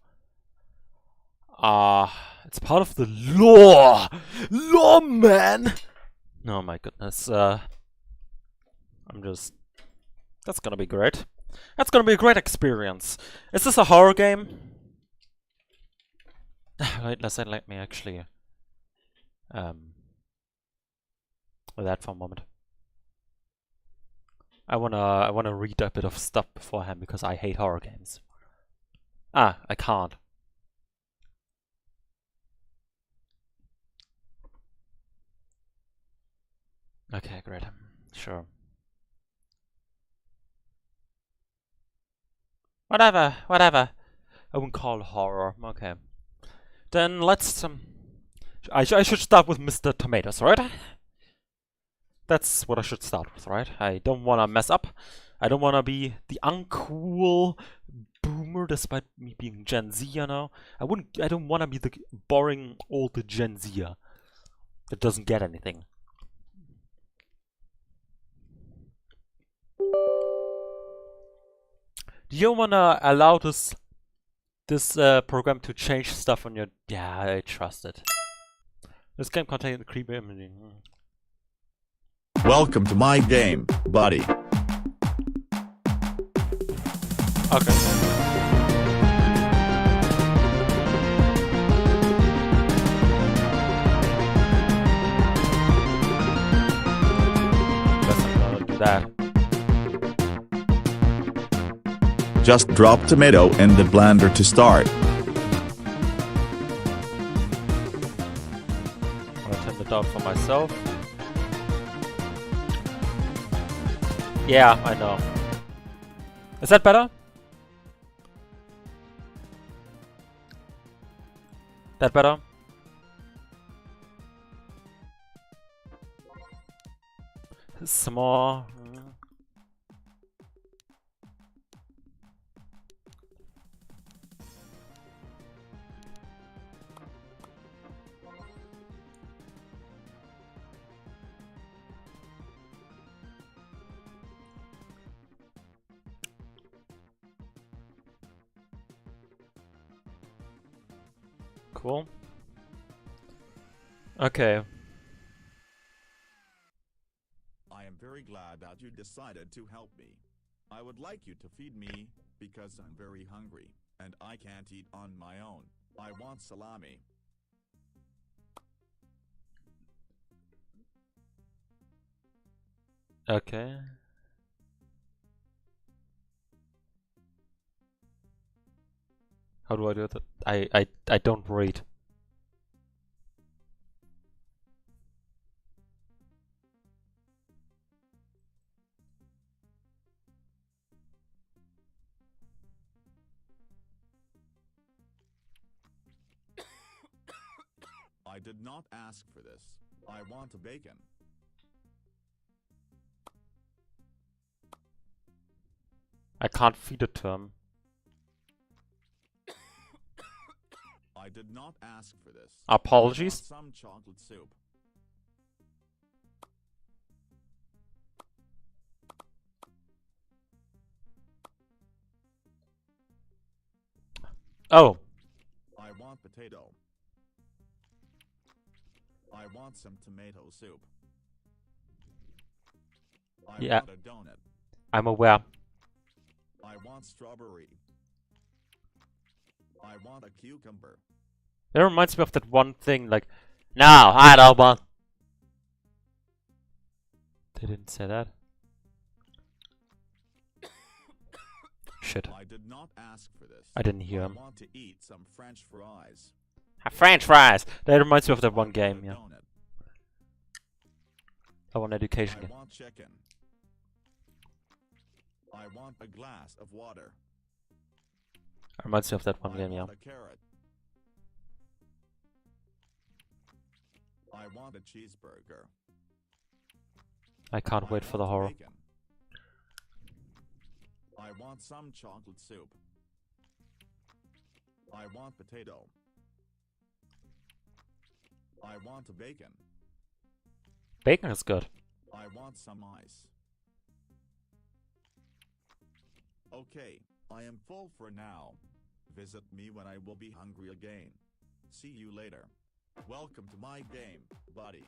It's part of the lore! Lore, man! Oh my goodness. That's gonna be great. That's gonna be a great experience. Is this a horror game? Let me actually with that for a moment. I wanna read a bit of stuff beforehand because I hate horror games. I can't. Okay, great. Sure. Whatever. I wouldn't call it horror. Okay. Then let's I should start with Mr. Tomatoes, right? That's what I should start with, right? I don't want to mess up. I don't want to be the uncool boomer, despite me being Gen Z, you know. I don't want to be the boring old Gen Zer that doesn't get anything. Do you want to allow this program to change stuff on your... Yeah, I trust it. This game contains creepy imaging. Welcome to my game, buddy. Okay. Guess I'm gonna do that. Just drop tomato in the blender to start. I'm gonna turn it out for myself. Yeah, I know. Is that better? That better? Some more. Cool. Okay. I am very glad that you decided to help me. I would like you to feed me because I'm very hungry and I can't eat on my own. I want salami. Okay. How do I do that? I don't read. I did not ask for this. I want a bacon. I can't feed a term. I did not ask for this. Apologies. I want some chocolate soup. Oh. I want potato. I want some tomato soup. I Yeah. want a donut. I'm aware. want strawberry. I want a cucumber. That reminds me of that one thing, like, no, I don't want. They didn't say that. Shit. I did not ask for this. I didn't hear I him. want to eat some French fries. French fries! That reminds me of that I one want game, a yeah. donut. That one education I game. want chicken. I want a glass of water. Reminds me of that one I game, yeah. want a carrot. I want a cheeseburger. I can't wait for the want horror. bacon. I want some chocolate soup. I want potato. I want a bacon. Bacon is good. I want some ice. Okay, I am full for now. Visit me when I will be hungry again. See you later. Welcome to my game, buddy.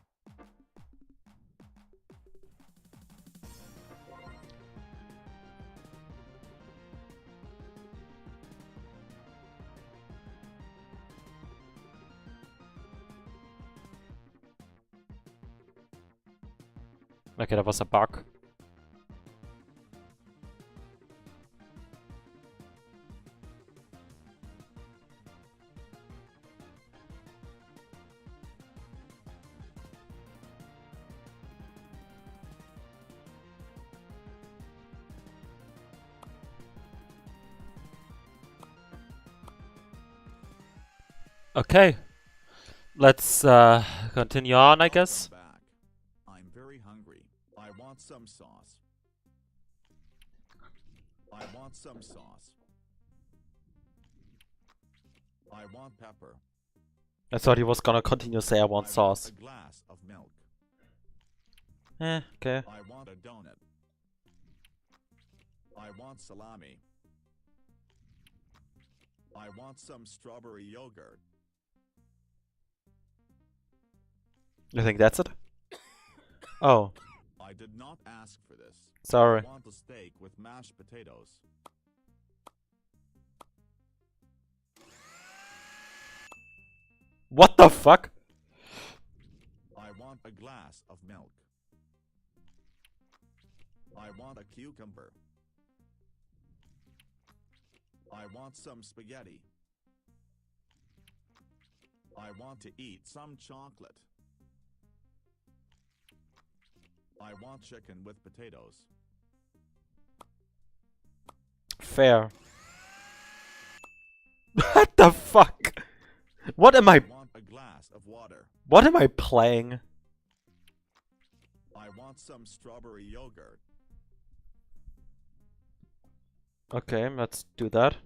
Okay, that was a bug. Okay. Let's continue on, I guess. Welcome back. I'm very hungry. I want some sauce. I want some sauce. I want pepper. I thought he was gonna continue say I want sauce. A glass of milk. Okay. I want a donut. I want salami. I want some strawberry yogurt. You think that's it? Oh, I did not ask for this. sorry. I want a steak with mashed potatoes. What the fuck? I want a glass of milk. I want a cucumber. I want some spaghetti. I want to eat some chocolate. I want chicken with potatoes. Fair. What the fuck? What am I I want a glass of water. what am I playing? I want some strawberry yogurt. Okay, let's do that.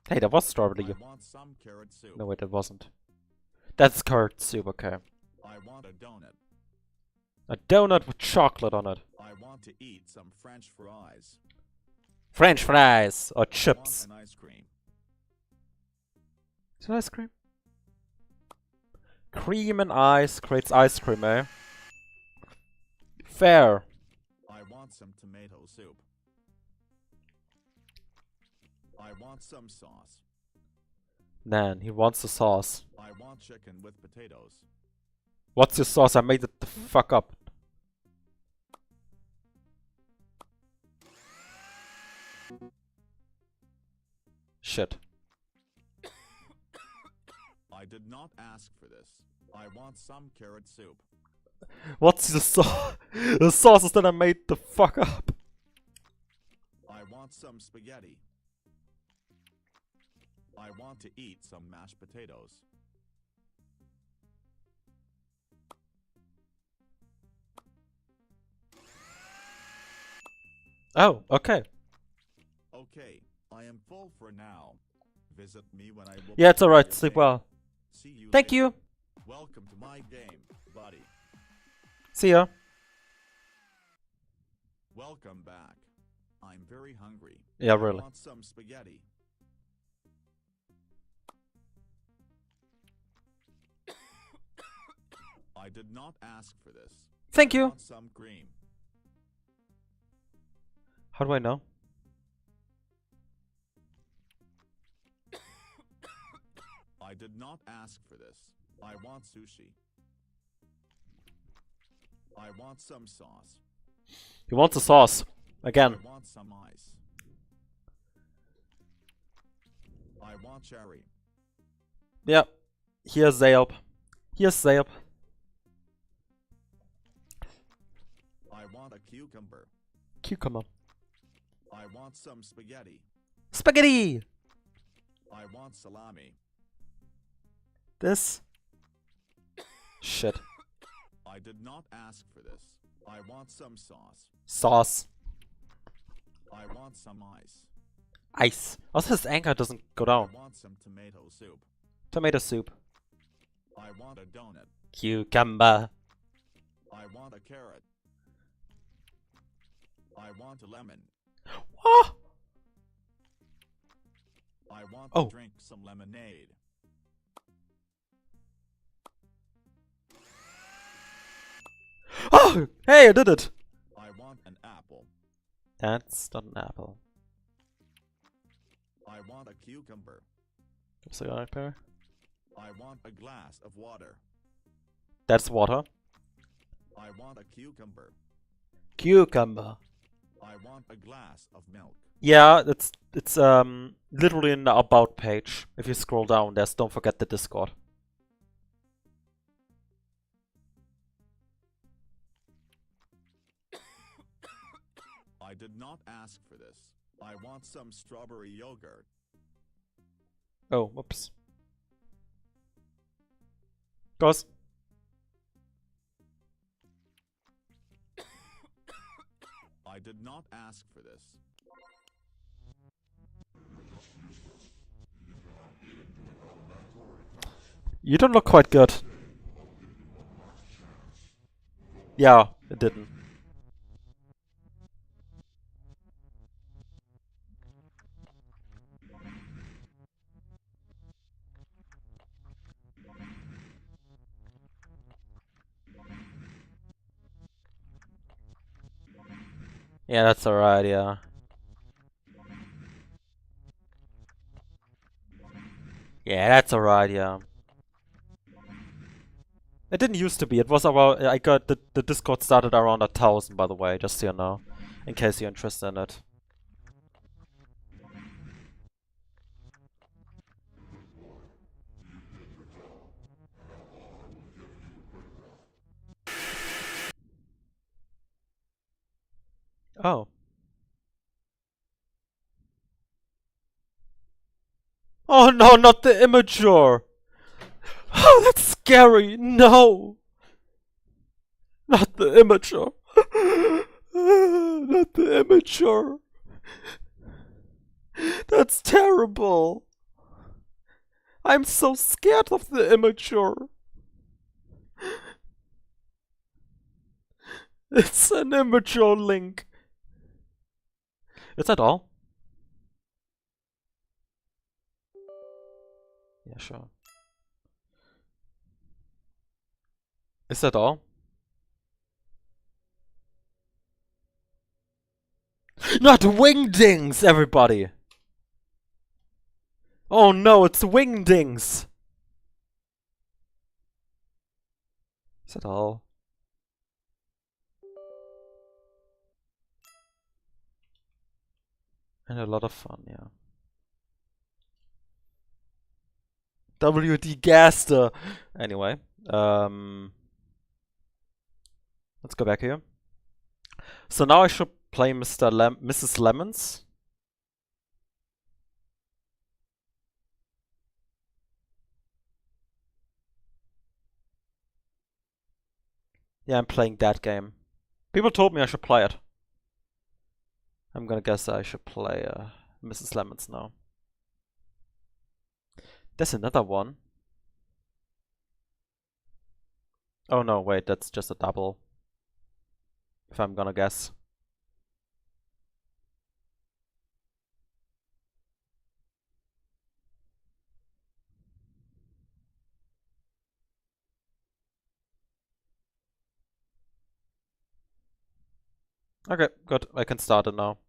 Hey, that was strawberry. I want some carrot soup. No, wait, it wasn't. That's carrot soup, okay. I want a donut. A donut with chocolate on it. I want to eat some French fries. French fries or I chips. want an ice cream. Is it ice cream? Cream and ice creates ice cream, eh? Fair. I want some tomato soup. I want some sauce. Man, he wants the sauce. I want chicken with potatoes. What's your sauce? I made it the fuck up. Shit. I did not ask for this. I want some carrot soup. What's the sauce? The sauce is that I made the fuck up. I want some spaghetti. I want to eat some mashed potatoes. Oh, okay. Okay, I am full for now. Visit me when I will. Yeah, it's be alright. your Sleep game. well. See you Thank later. you. Welcome to my game, buddy. See ya. Welcome back. I'm very hungry. Yeah, I really. want some spaghetti. I did not ask for this. Thank I you. want some cream. How do I know? I did not ask for this. I want sushi. I want some sauce. He wants a sauce. Again. I want some ice. I want cherry. Yep. Here's Zayop. Here's Zayop. I want a cucumber. Cucumber. I want some spaghetti. Spaghetti! I want salami. This. Shit. I did not ask for this. I want some sauce. Sauce. I want some ice. Ice. Also, his anchor doesn't go down. I want some tomato soup. Tomato soup. I want a donut. Cucumber. I want a carrot. I want a lemon. Oh! I want Oh. to drink some lemonade. Oh! Hey, I did it! I want an apple. That's not an apple. I want a cucumber. What's the right pair? I want a glass of water. That's water. I want a cucumber. Cucumber. I want a glass of milk. Yeah, it's literally in the about page. If you scroll down, there's don't forget the Discord. I did not ask for this. I want some strawberry yogurt. Oh, whoops. Goes. I did not ask for this. You don't look quite good. Yeah, it didn't. Yeah, that's alright, yeah. Yeah, that's alright, yeah. It didn't used to be, it was about, I got, the Discord started around 1,000, by the way, just so you know. In case you're interested in it. Oh. Oh no, not the immature! Oh, that's scary! No! Not the immature! Not the immature! That's terrible! I'm so scared of the immature! It's an immature link! Is that all? Yeah, sure. Is that all? Not wingdings, everybody! Oh no, it's wingdings! Is that all? And a lot of fun, yeah. WD Gaster! Anyway, let's go back here. So now I should play Mrs. Lemons. Yeah, I'm playing that game. People told me I should play it. I'm gonna guess I should play Mrs. Lemons now. There's another one. Oh no, wait, that's just a double. If I'm gonna guess. Okay, good. I can start it now.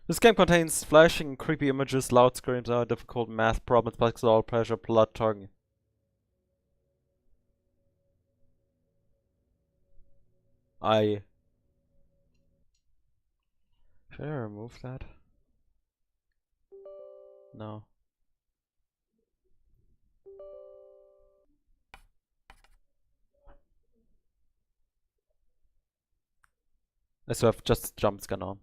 This game contains flashing, creepy images, loud screams, difficult math problems, pixel pressure, blood talking. Should I remove that? No. I still have just jump scan on.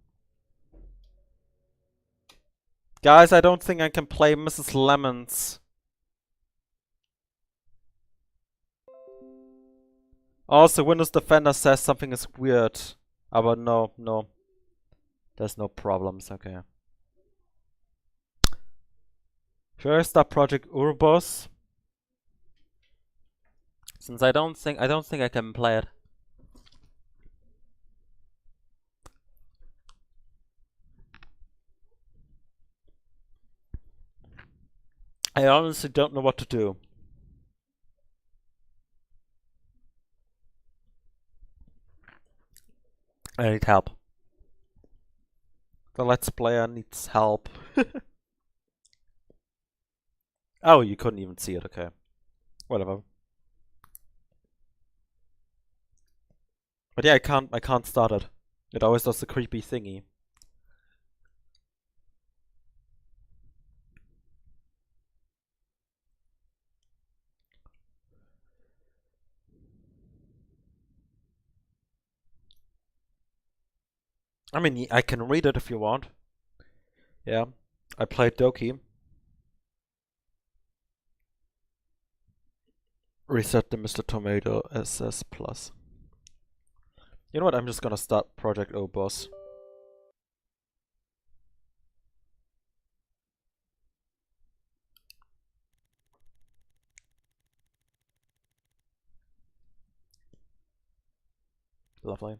Guys, I don't think I can play Mrs. Lemons. Also, Windows Defender says something is weird. But no. There's no problems, okay. Should I start Project Urbos? Since I don't think I can play it. I honestly don't know what to do. I need help. The Let's Player needs help. Oh, you couldn't even see it, okay. Whatever. But yeah, I can't start it. It always does the creepy thingy. I mean, I can read it if you want. Yeah, I played Doki. Reset the Mr. Tomato SS Plus. You know what? I'm just gonna start Project O Boss. Lovely.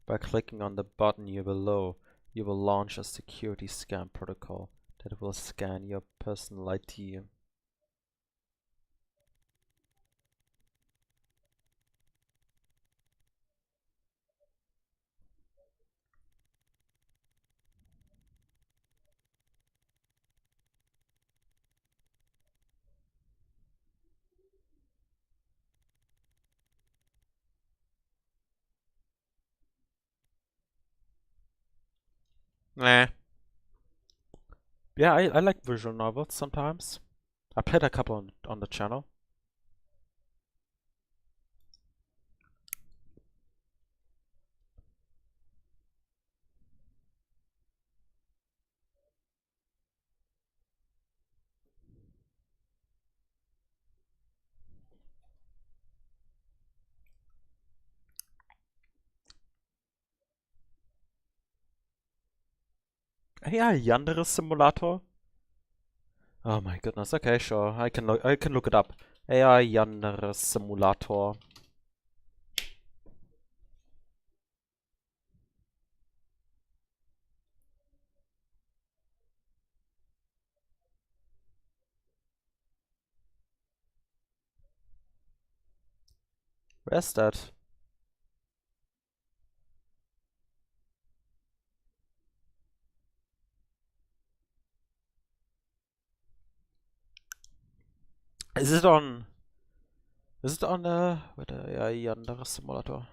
By clicking on the button here below, you will launch a security scan protocol that will scan your personal ID. Nah. Yeah, I like visual novels sometimes. I played a couple on the channel. AI Yandere Simulator? Oh my goodness, okay, sure. I can look it up. AI Yandere Simulator. Where's that? Is it on wait, AI Yandere Simulator?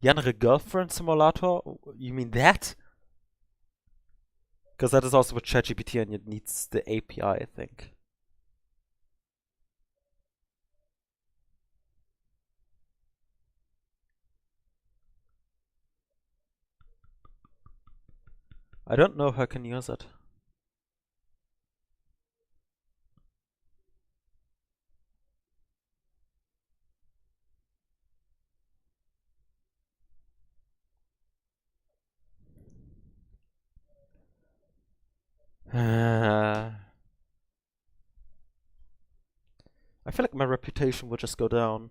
Yandere Girlfriend Simulator? You mean that? Because that is also with ChatGPT and it needs the API, I think. I don't know how I can use it. I feel like my reputation would just go down.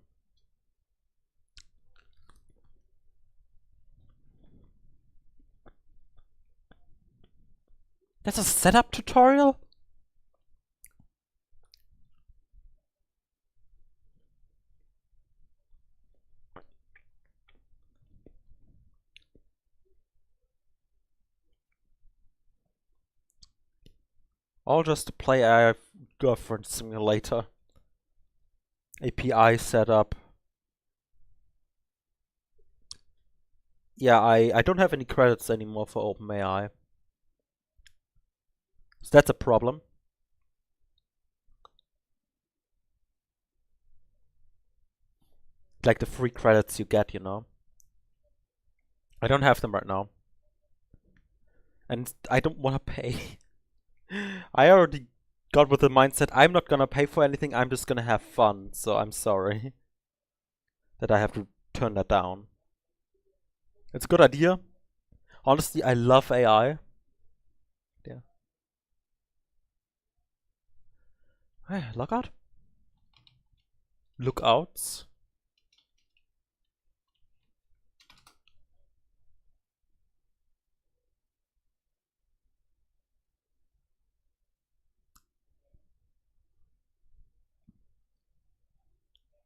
That's a setup tutorial? All just to play a girlfriend simulator. API setup. Yeah, I don't have any credits anymore for OpenAI. So that's a problem. Like the free credits you get, you know. I don't have them right now. And I don't want to pay. I already got with the mindset I'm not gonna pay for anything, I'm just gonna have fun. So I'm sorry that I have to turn that down. It's a good idea. Honestly, I love AI. Yeah. Hey, lookout? Lookouts?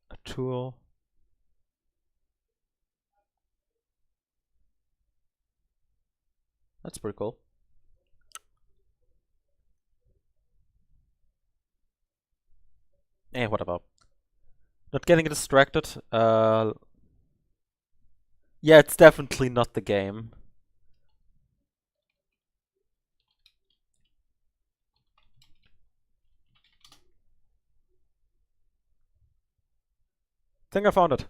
A tool. That's pretty cool. Eh, whatever. Not getting distracted. Yeah, it's definitely not the game. Think I found it.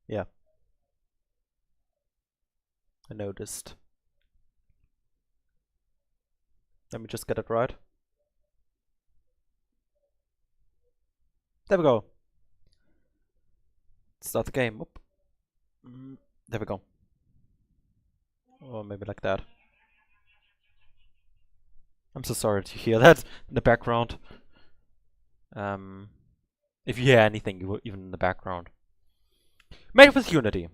Yeah. I noticed. Let me just get it right. There we go. Start the game. Oop. There we go. Or maybe like that. I'm so sorry to hear that in the background. If you hear anything, even in the background. Made with Unity.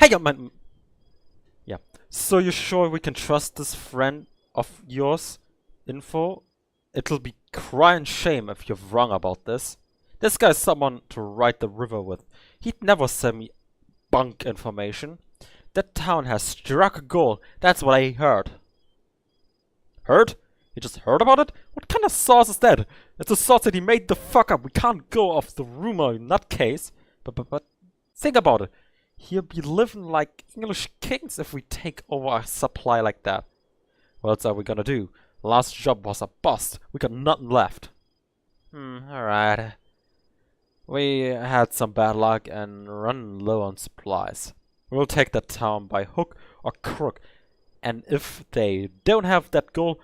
Hey, man. Yeah. So you're sure we can trust this friend of yours? Info? It'll be crying shame if you're wrong about this. This guy's someone to ride the river with. He'd never send me bunk information. That town has struck gold. That's what I heard. Heard? You just heard about it? What kind of source is that? It's a source that he made the fuck up. We can't go off the rumor in that case. But think about it. He'll be living like English kings if we take over a supply like that. What else are we gonna do? Last job was a bust. We got nothing left. Alright. We had some bad luck and run low on supplies. We'll take that town by hook or crook. And if they don't have that goal,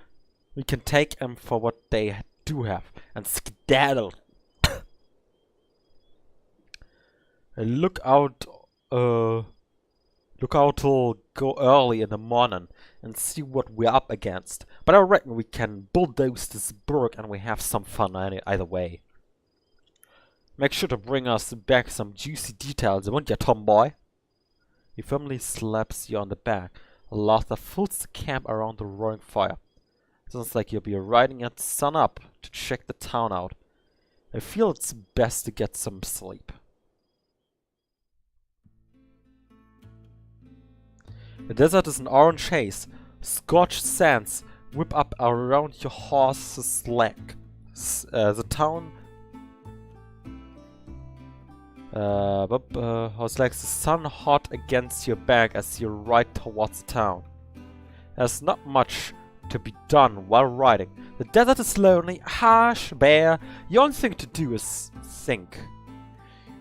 we can take them for what they do have and skedaddle. Lookout will go early in the morning and see what we're up against. But I reckon we can bulldoze this burg and we have some fun either way. Make sure to bring us back some juicy details, won't ya, tomboy? He firmly slaps you on the back. Lothar fills the camp around the roaring fire. Sounds like you'll be riding at sun up to check the town out. I feel it's best to get some sleep. The desert is an orange haze. Scorched sands whip up around your horse's leg. The town... horse legs the sun hot against your back as you ride towards the town. There's not much to be done while riding. The desert is lonely, harsh, bare. The only thing to do is think.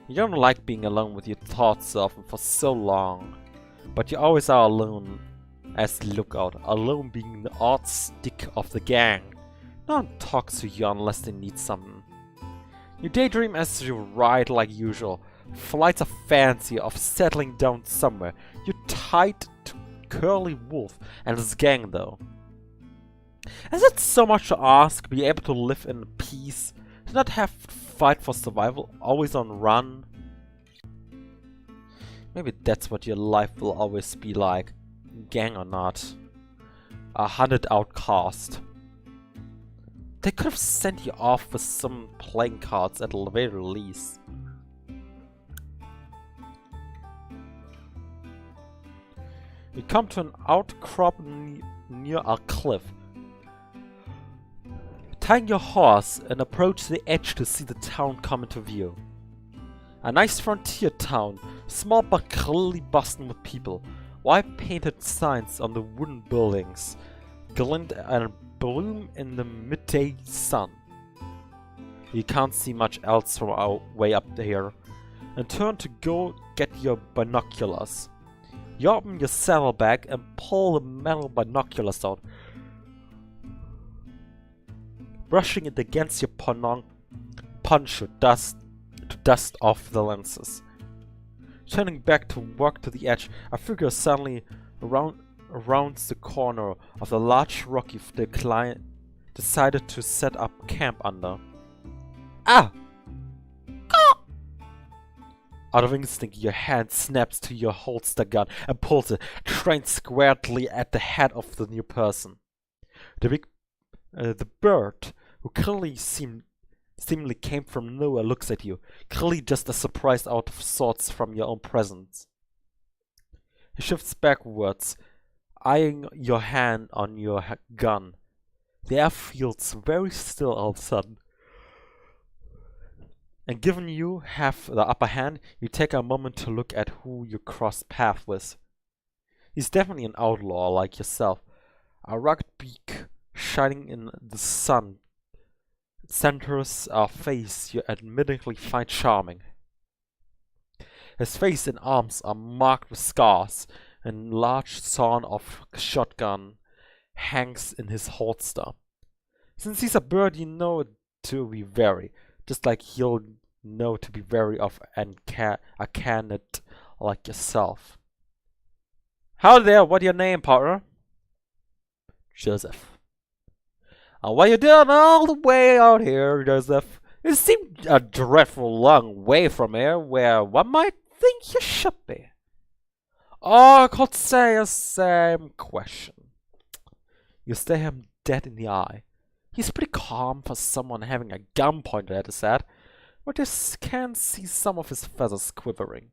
You don't like being alone with your thoughts often for so long. But you always are alone as the lookout, alone being the odd stick of the gang. No one talks to you unless they need something. You daydream as you ride like usual. Flights of fancy of settling down somewhere. You're tied to Curly Wolf and his gang though. Is it so much to ask? Be able to live in peace? To not have to fight for survival? Always on run? Maybe that's what your life will always be like. Gang or not. a hunted outcast. They could have sent you off with some playing cards at the very least. You come to an outcrop near a cliff. Tying your horse and approach the edge to see the town come into view. A nice frontier town, small but clearly bustling with people. White painted signs on the wooden buildings glint and bloom in the midday sun. You can't see much else from our way up here, and turn to go get your binoculars. You open your saddlebag and pull the metal binoculars out, brushing it against your poncho to dust off the lenses. Turning back to walk to the edge, a figure suddenly rounds the corner of the large rock you've decided to set up camp under. Ah! Out of instinct, your hand snaps to your holster gun and pulls it, trained squarely at the head of the new person. The bird, who clearly seemingly came from nowhere, looks at you, clearly just as surprised out of sorts from your own presence. He shifts backwards, eyeing your hand on your gun. The air feels very still all of a sudden. And given you have the upper hand, you take a moment to look at who you cross paths with. He's definitely an outlaw like yourself. A rugged beak shining in the sun centers a face you admittedly find charming. His face and arms are marked with scars, and large sawn-off shotgun hangs in his holster. Since he's a bird, you know to be wary, just like you'll know to be wary of a candidate like yourself. Howdy there, what's your name, partner? Joseph. And what you doing all the way out here, Joseph? It seemed a dreadful long way from here, where one might think you should be. Oh, I could say the same question. You stare him dead in the eye. He's pretty calm for someone having a gun pointed at his head, but you can see some of his feathers quivering.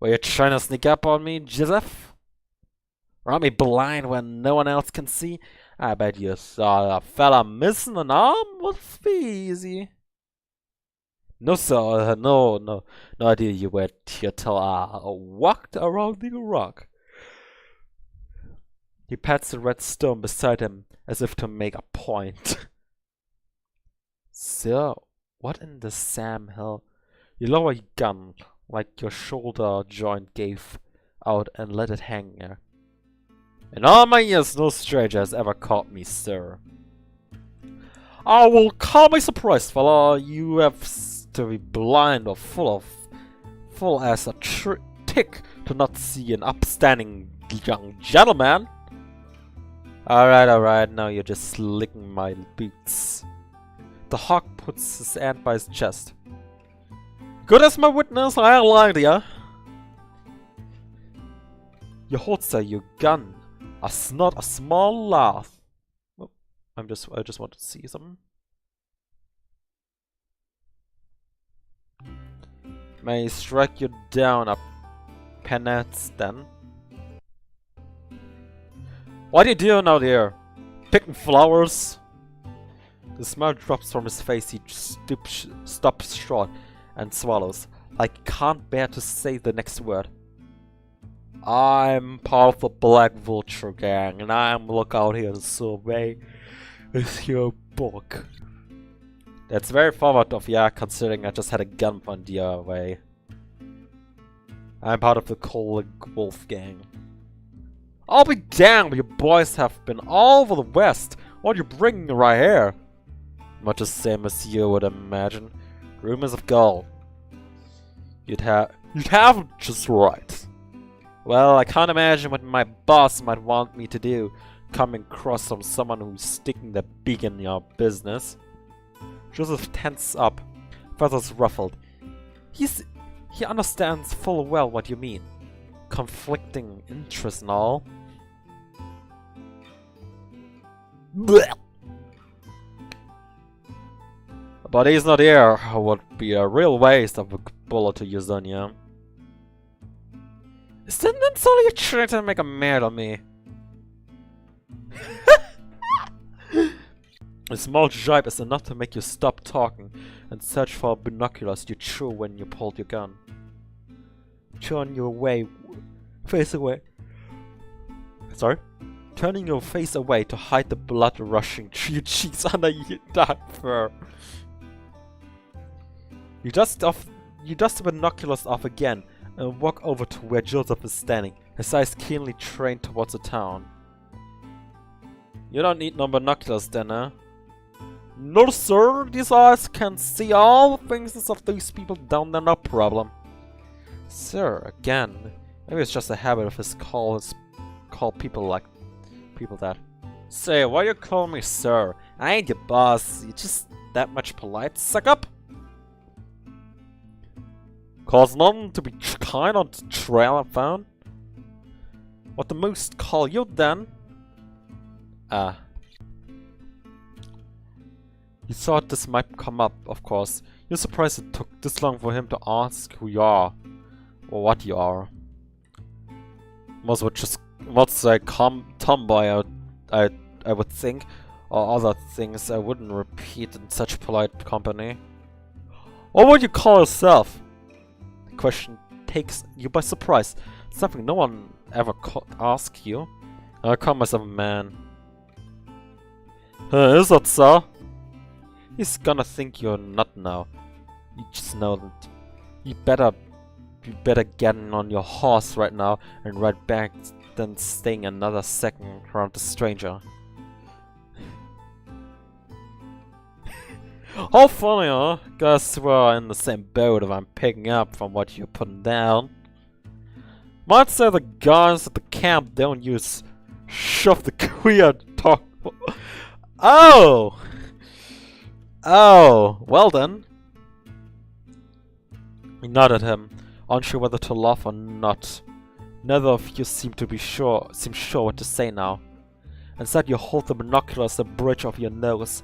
Were you trying to sneak up on me, Joseph? Run me blind when no one else can see? I bet you saw a fella missing an arm would be easy. No, sir, no idea you were here till I walked around the rock. He pats the red stone beside him as if to make a point. So, what in the Sam hell? You lower your gun like your shoulder joint gave out and let it hang there. In all my years, no stranger has ever caught me, sir. I will call me surprised, fella. You have to be blind or full as a tick to not see an upstanding young gentleman. Alright, now you're just licking my boots. The hawk puts his hand by his chest. Good as my witness, I lied to ya. You holster your gun. Not a small laugh. Oh, I just wanted to see something. May strike you down a penance then. What are you doing out here? Picking flowers? The smile drops from his face. He stops short and swallows, like he can't bear to say the next word. I'm part of the Black Vulture gang, and I'm lookout here to survey with your book. That's very forward of ya, considering I just had a gun pointed your way. I'm part of the Cold Wolf gang. I'll be damned, you boys have been all over the West. What are you bringing right here? Much the same as you would imagine. Rumors of gold. You'd have it just right. Well, I can't imagine what my boss might want me to do, coming across from someone who's sticking their beak in your business. Joseph tenses up, feathers ruffled. He understands full well what you mean. Conflicting interests and all. Blech. But he's not here. It would be a real waste of a bullet to use on you. Isn't that all you trying to make a mad of me? A small jibe is enough to make you stop talking and search for binoculars you threw when you pulled your gun. Turn your face away. Sorry? Turning your face away to hide the blood rushing through your cheeks under your dark fur. You dust the binoculars off again and walk over to where Joseph is standing, his eyes keenly trained towards the town. You don't need no binoculars then, huh? No sir, these eyes can see all the faces of these people down there, no problem. Sir, again. Maybe it's just a habit of his call people that. Say, why you call me sir? I ain't your boss, you just that much polite, suck up! Cause nothing to be kind on the trail I found. What the most call you then? You thought this might come up, of course. You're surprised it took this long for him to ask who you are. Or what you are. What's a tomboy, I would think. Or other things I wouldn't repeat in such polite company. What would you call yourself? The question takes you by surprise. Something no one ever asked you. I call myself a man. Is that so? He's gonna think you're not now. You just know that. You better get on your horse right now and ride back than staying another second around the stranger. How funny, huh? Guess we're in the same boat if I'm picking up from what you're putting down. Might say the guys at the camp don't use shove the queer talk. Oh! Oh, well then. He nodded at him, unsure whether to laugh or not. Neither of you seem sure what to say now. Instead you hold the binoculars the bridge of your nose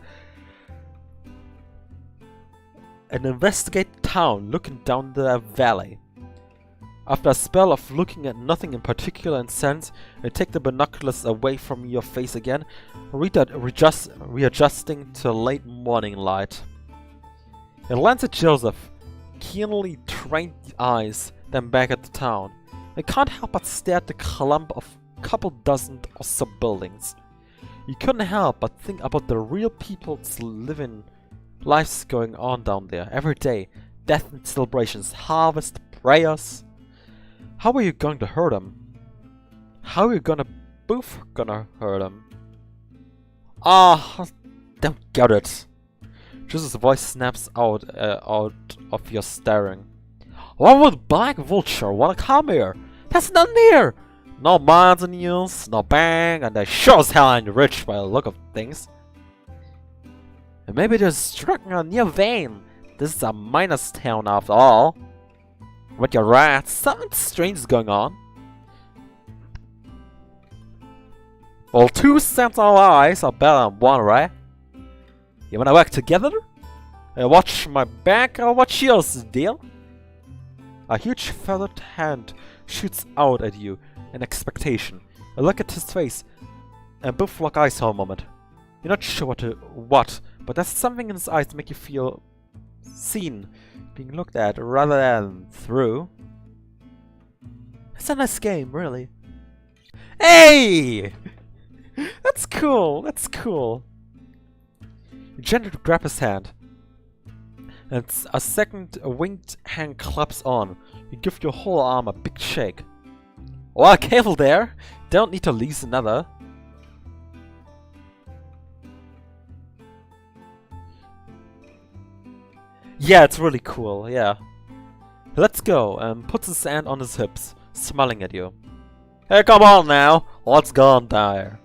and investigate the town, looking down the valley. After a spell of looking at nothing in particular and sense, you take the binoculars away from your face again, readjusting to late morning light. It lands at Joseph, keenly trained eyes, then back at the town. You can't help but stare at the clump of couple dozen or so buildings. You couldn't help but think about the real people's lives going on down there every day. Death and celebrations, harvest, prayers. How are you going to hurt him? How are you both gonna hurt him? Ah, don't get it. Joseph's voice snaps out of your staring. Why would Black Vulture wanna come here? That's not near! No mines in use, no bank, and they sure as hell ain't rich by the look of things. And maybe they're struck a near vein. This is a miner's town after all. But you're right, something strange is going on. Well, 2 sets of eyes are better than 1, right? You wanna work together? Watch my back or watch yours, deal? A huge feathered hand shoots out at you in expectation. You look at his face, and both lock eyes for a moment. You're not sure what, but there's something in his eyes to make you feel seen, being looked at rather than through. It's a nice game, really. Hey! That's cool, that's cool. You gently grab his hand, and a second winged hand claps on. You give your whole arm a big shake. Well, careful there! Don't need to lose another. Yeah, it's really cool, yeah. Let's go, and puts his hand on his hips, smiling at you. Hey, come on now! What's gone there?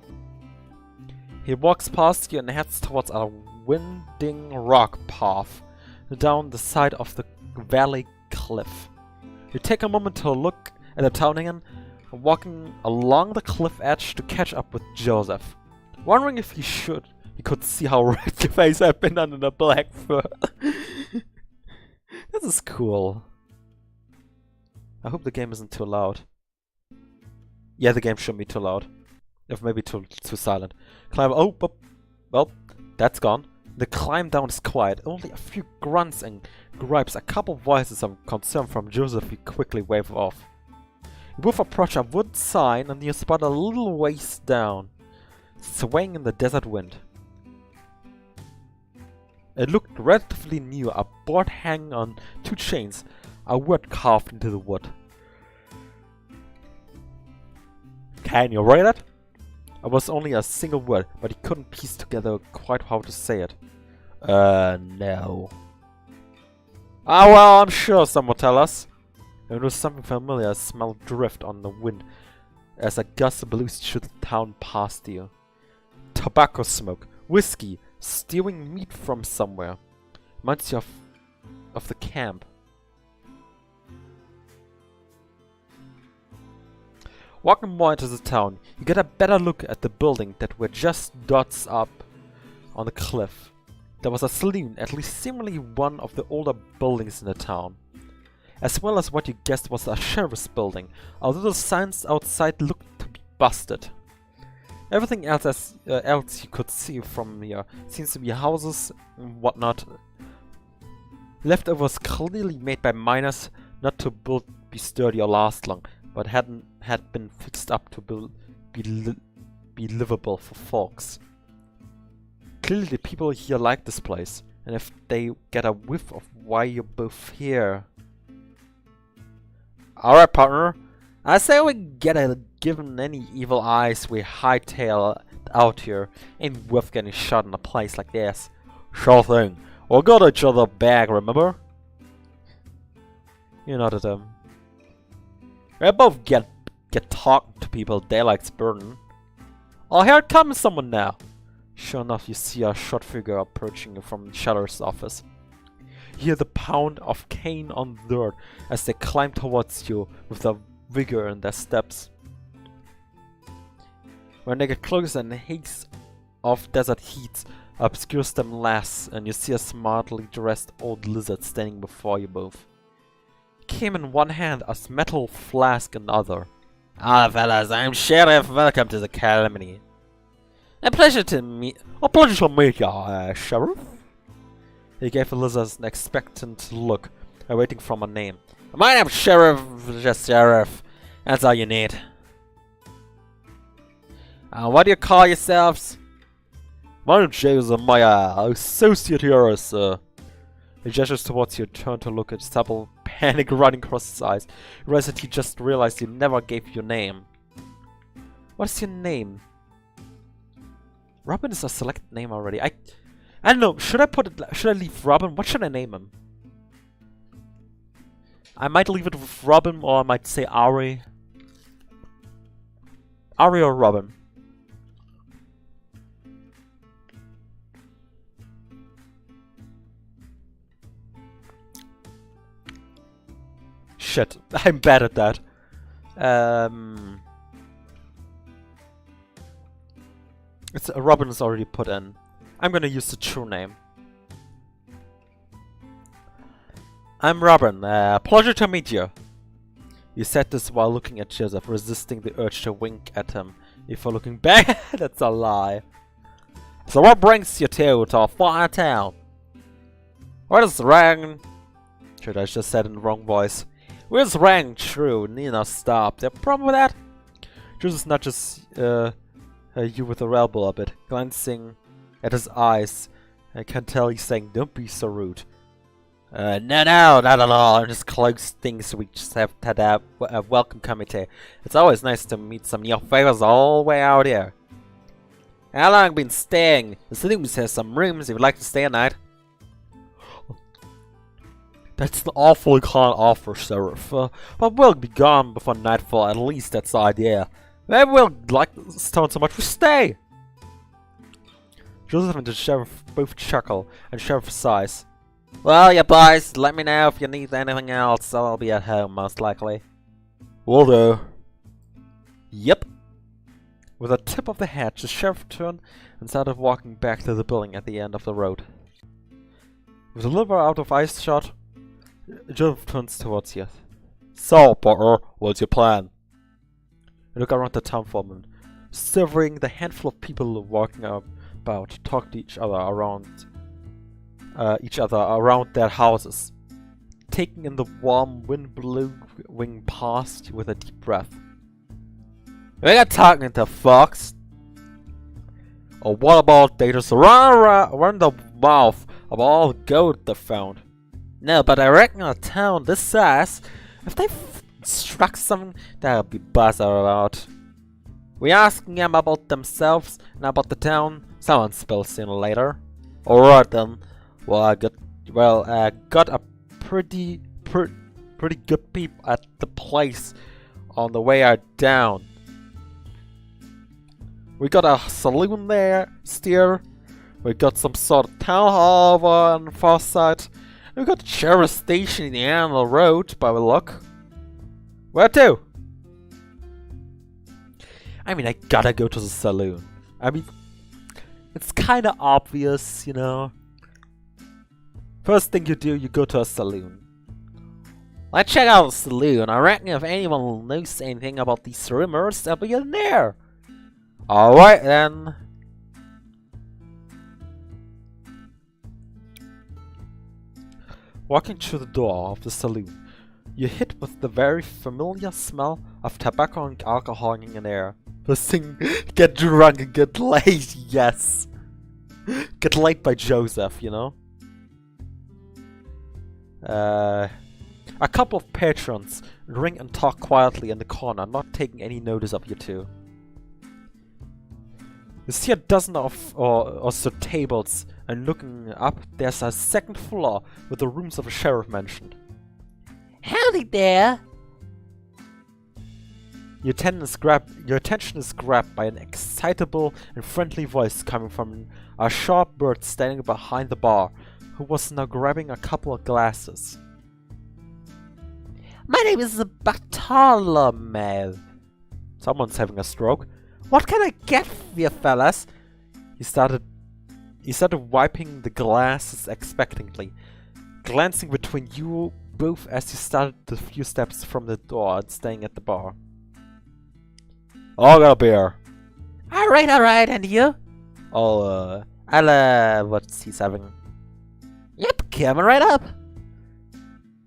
He walks past you and heads towards a winding rock path down the side of the valley cliff. You take a moment to look at the town again, walking along the cliff edge to catch up with Joseph. Wondering if he could see how red your face had been under the black fur. This is cool. I hope the game isn't too loud. Yeah, the game shouldn't be too loud. If maybe too silent. Climb. Oh, well, that's gone. The climb down is quiet. Only a few grunts and gripes. A couple voices of concern from Joseph we quickly wave off. You both approach a wood sign and you spot a little ways down, swaying in the desert wind. It looked relatively new, a board hanging on 2 chains, a word carved into the wood. Can you read it? It was only a single word, but he couldn't piece together quite how to say it. No. Ah, well, I'm sure some will tell us. There was something familiar, a smell drift on the wind as a gust of blues shoot the town past you. Tobacco smoke, whiskey, stewing meat from somewhere. Reminds you of the camp. Walking more into the town, you get a better look at the building that were just dots up on the cliff. There was a saloon, at least seemingly one of the older buildings in the town, as well as what you guessed was a sheriff's building, although the signs outside looked to be busted. Everything else you could see from here seems to be houses and whatnot. Leftovers clearly made by miners, not to be sturdy or last long, but had been fixed up to be livable for folks. Clearly the people here like this place, and if they get a whiff of why you're both here... Alright, partner. I say we get it. Given any evil eyes we hightail out here, ain't worth getting shot in a place like this. Sure thing. We got each other back, remember? You nodded them. We both get talking to people daylight's burden. Oh, here comes someone now. Sure enough, you see a short figure approaching you from the sheriff's office. You hear the pound of cane on dirt as they climb towards you with the vigor in their steps. When they get closer, an haze of desert heat obscures them less, and you see a smartly dressed old lizard standing before you both. He came in one hand, a metal flask in the other. Ah, fellas, I'm Sheriff. Welcome to the Calamity. A pleasure to meet you, Sheriff. He gave the lizard an expectant look, awaiting from a name. My name's Sheriff, just Sheriff. That's all you need. What do you call yourselves? My name's Joseph, my associate here, sir. He gestures towards you, turn to look at Stubble, panic running across his eyes. You realize that he just realized you never gave your name. What's your name? Robin is a selected name already. I don't know. Should I leave Robin? What should I name him? I might leave it with Robin, or I might say Ari. Ari or Robin? Shit, I'm bad at that. Robin is already put in. I'm gonna use the true name. I'm Robin. Pleasure to meet you. You said this while looking at Joseph, resisting the urge to wink at him before looking back. That's a lie. So what brings you to our far town? What is wrong? Should I just said in the wrong voice? Where's rang true? Nina stopped. There a problem with that? Joseph nudges you with a elbow a bit, glancing at his eyes. I can tell he's saying, "Don't be so rude." No, not at all. Just close things. We just have had a welcome committee. It's always nice to meet some new favors all the way out here. How long have you been staying? The saloon has some rooms if you'd like to stay a night. That's an awfully kind offer, Sheriff. But we'll be gone before nightfall, at least that's the idea. Maybe we'll like this town so much we stay! Joseph and the Sheriff both chuckle, and Sheriff sighs. Well, you boys, let me know if you need anything else. I'll be at home, most likely. Will do. Yep. With a tip of the hat, the sheriff turned and started walking back to the building at the end of the road. With the liver out of eyeshot, Joseph turns towards you. So, Potter, what's your plan? You look around the town for a moment, surveying the handful of people walking about, talking to each other around their houses, taking in the warm wind blowing past you with a deep breath. We got talking to Fox. Or what about they just run the mouth of all the gold they found? No, but I reckon a town this size, if they struck something, that'll be buzzer about. We asking them about themselves and about the town. Someone spills sooner or later. Alright then. Well, I got a pretty good peep at the place on the way down. We got a saloon there, still. We got some sort of town hall over on the far side. We got a sheriff station in the end of the road, by the look. Where to? I mean, I gotta go to the saloon. I mean, it's kinda obvious, you know. First thing you do, you go to a saloon. Let's check out the saloon. I reckon if anyone knows anything about these rumors, they'll be in there. Alright then. Walking through the door of the saloon, you're hit with the very familiar smell of tobacco and alcohol in the air. First thing, get drunk and get laid, yes! Get laid by Joseph, you know? A couple of patrons ring and talk quietly in the corner, not taking any notice of you two. You see a dozen or so tables, and looking up, there's a second floor with the rooms of a sheriff mentioned. Howdy there! Your attention is grabbed by an excitable and friendly voice coming from a sharp bird standing behind the bar, who was now grabbing a couple of glasses. My name is Bartholomew. Someone's having a stroke. What can I get for you fellas? He started wiping the glasses expectantly, glancing between you both as you started the few steps from the door and staying at the bar. I'll get a beer. Alright, and you? What's he having? Yep, coming right up.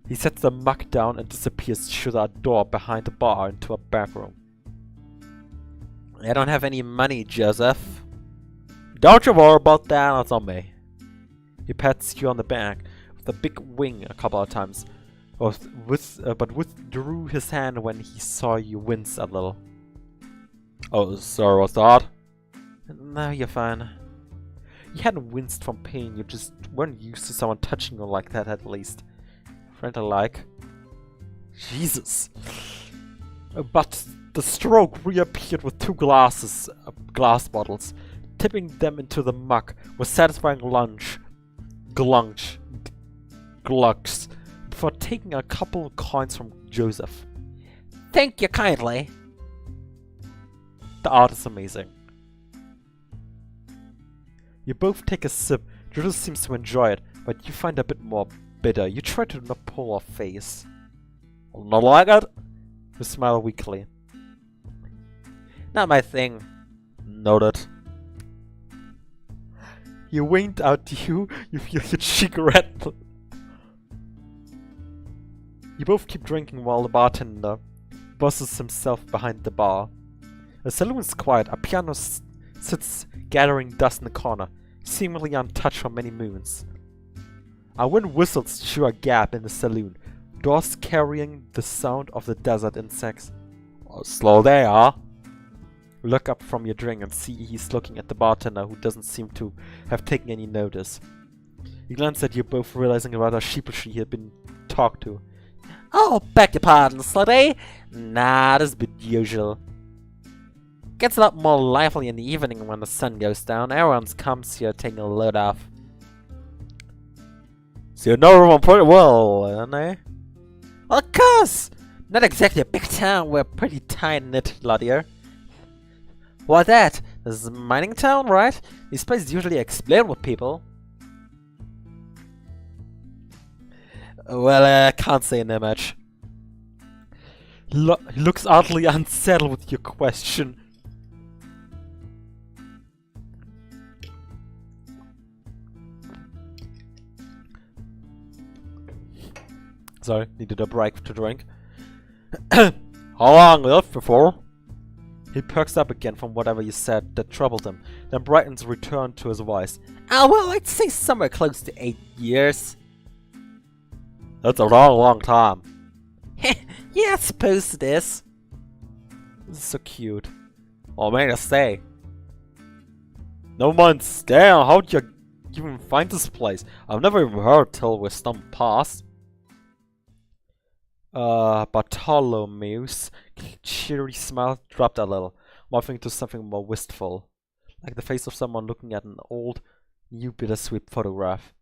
He sets the mug down and disappears through the door behind the bar into a back room. I don't have any money, Joseph. Don't you worry about that, it's on me. He pats you on the back with a big wing a couple of times, but withdrew his hand when he saw you wince a little. Oh, sorry, what's that? No, you're fine. You hadn't winced from pain, you just weren't used to someone touching you like that at least. Friend alike. Jesus. But the stroke reappeared with two glass bottles, tipping them into the mug with satisfying glugs, before taking a couple of coins from Joseph. Thank you kindly. The art is amazing. You both take a sip. Joseph seems to enjoy it, but you find it a bit more bitter. You try to not pull a face. Not like it? You smile weakly. Not my thing. Noted. He winked out to you. You feel your cheek red. You both keep drinking while the bartender bosses himself behind the bar. The saloon is quiet. A piano sits gathering dust in the corner, seemingly untouched for many moons. A wind whistles through a gap in the saloon, doors carrying the sound of the desert insects. Oh, slow there. You look up from your drink and see he's looking at the bartender, who doesn't seem to have taken any notice. He glanced at you both, realizing rather sheepishly he had been talked to. Oh, beg your pardon, slutty. Nah, that's a bit usual. Gets a lot more lively in the evening when the sun goes down. Everyone comes here taking a load off. So you know everyone pretty well, don't they? Well, of course! Not exactly a big town, we're pretty tight-knit lot here. Why that? This is a mining town, right? These places usually explode with people. Well, I can't say that much. He looks oddly unsettled with your question. Sorry, needed a break to drink. How long lived before? He perks up again from whatever you said that troubled him, then brightens return to his voice. Oh, well, I'd say somewhere close to 8 years. That's a long time. Yeah, I suppose it is. This is so cute. Oh man, I say. No man's damn, how'd you even find this place? I've never even heard till we stumbled past. Bartholomew's cheery smile dropped a little, morphing to something more wistful, like the face of someone looking at an old, new bittersweet photograph.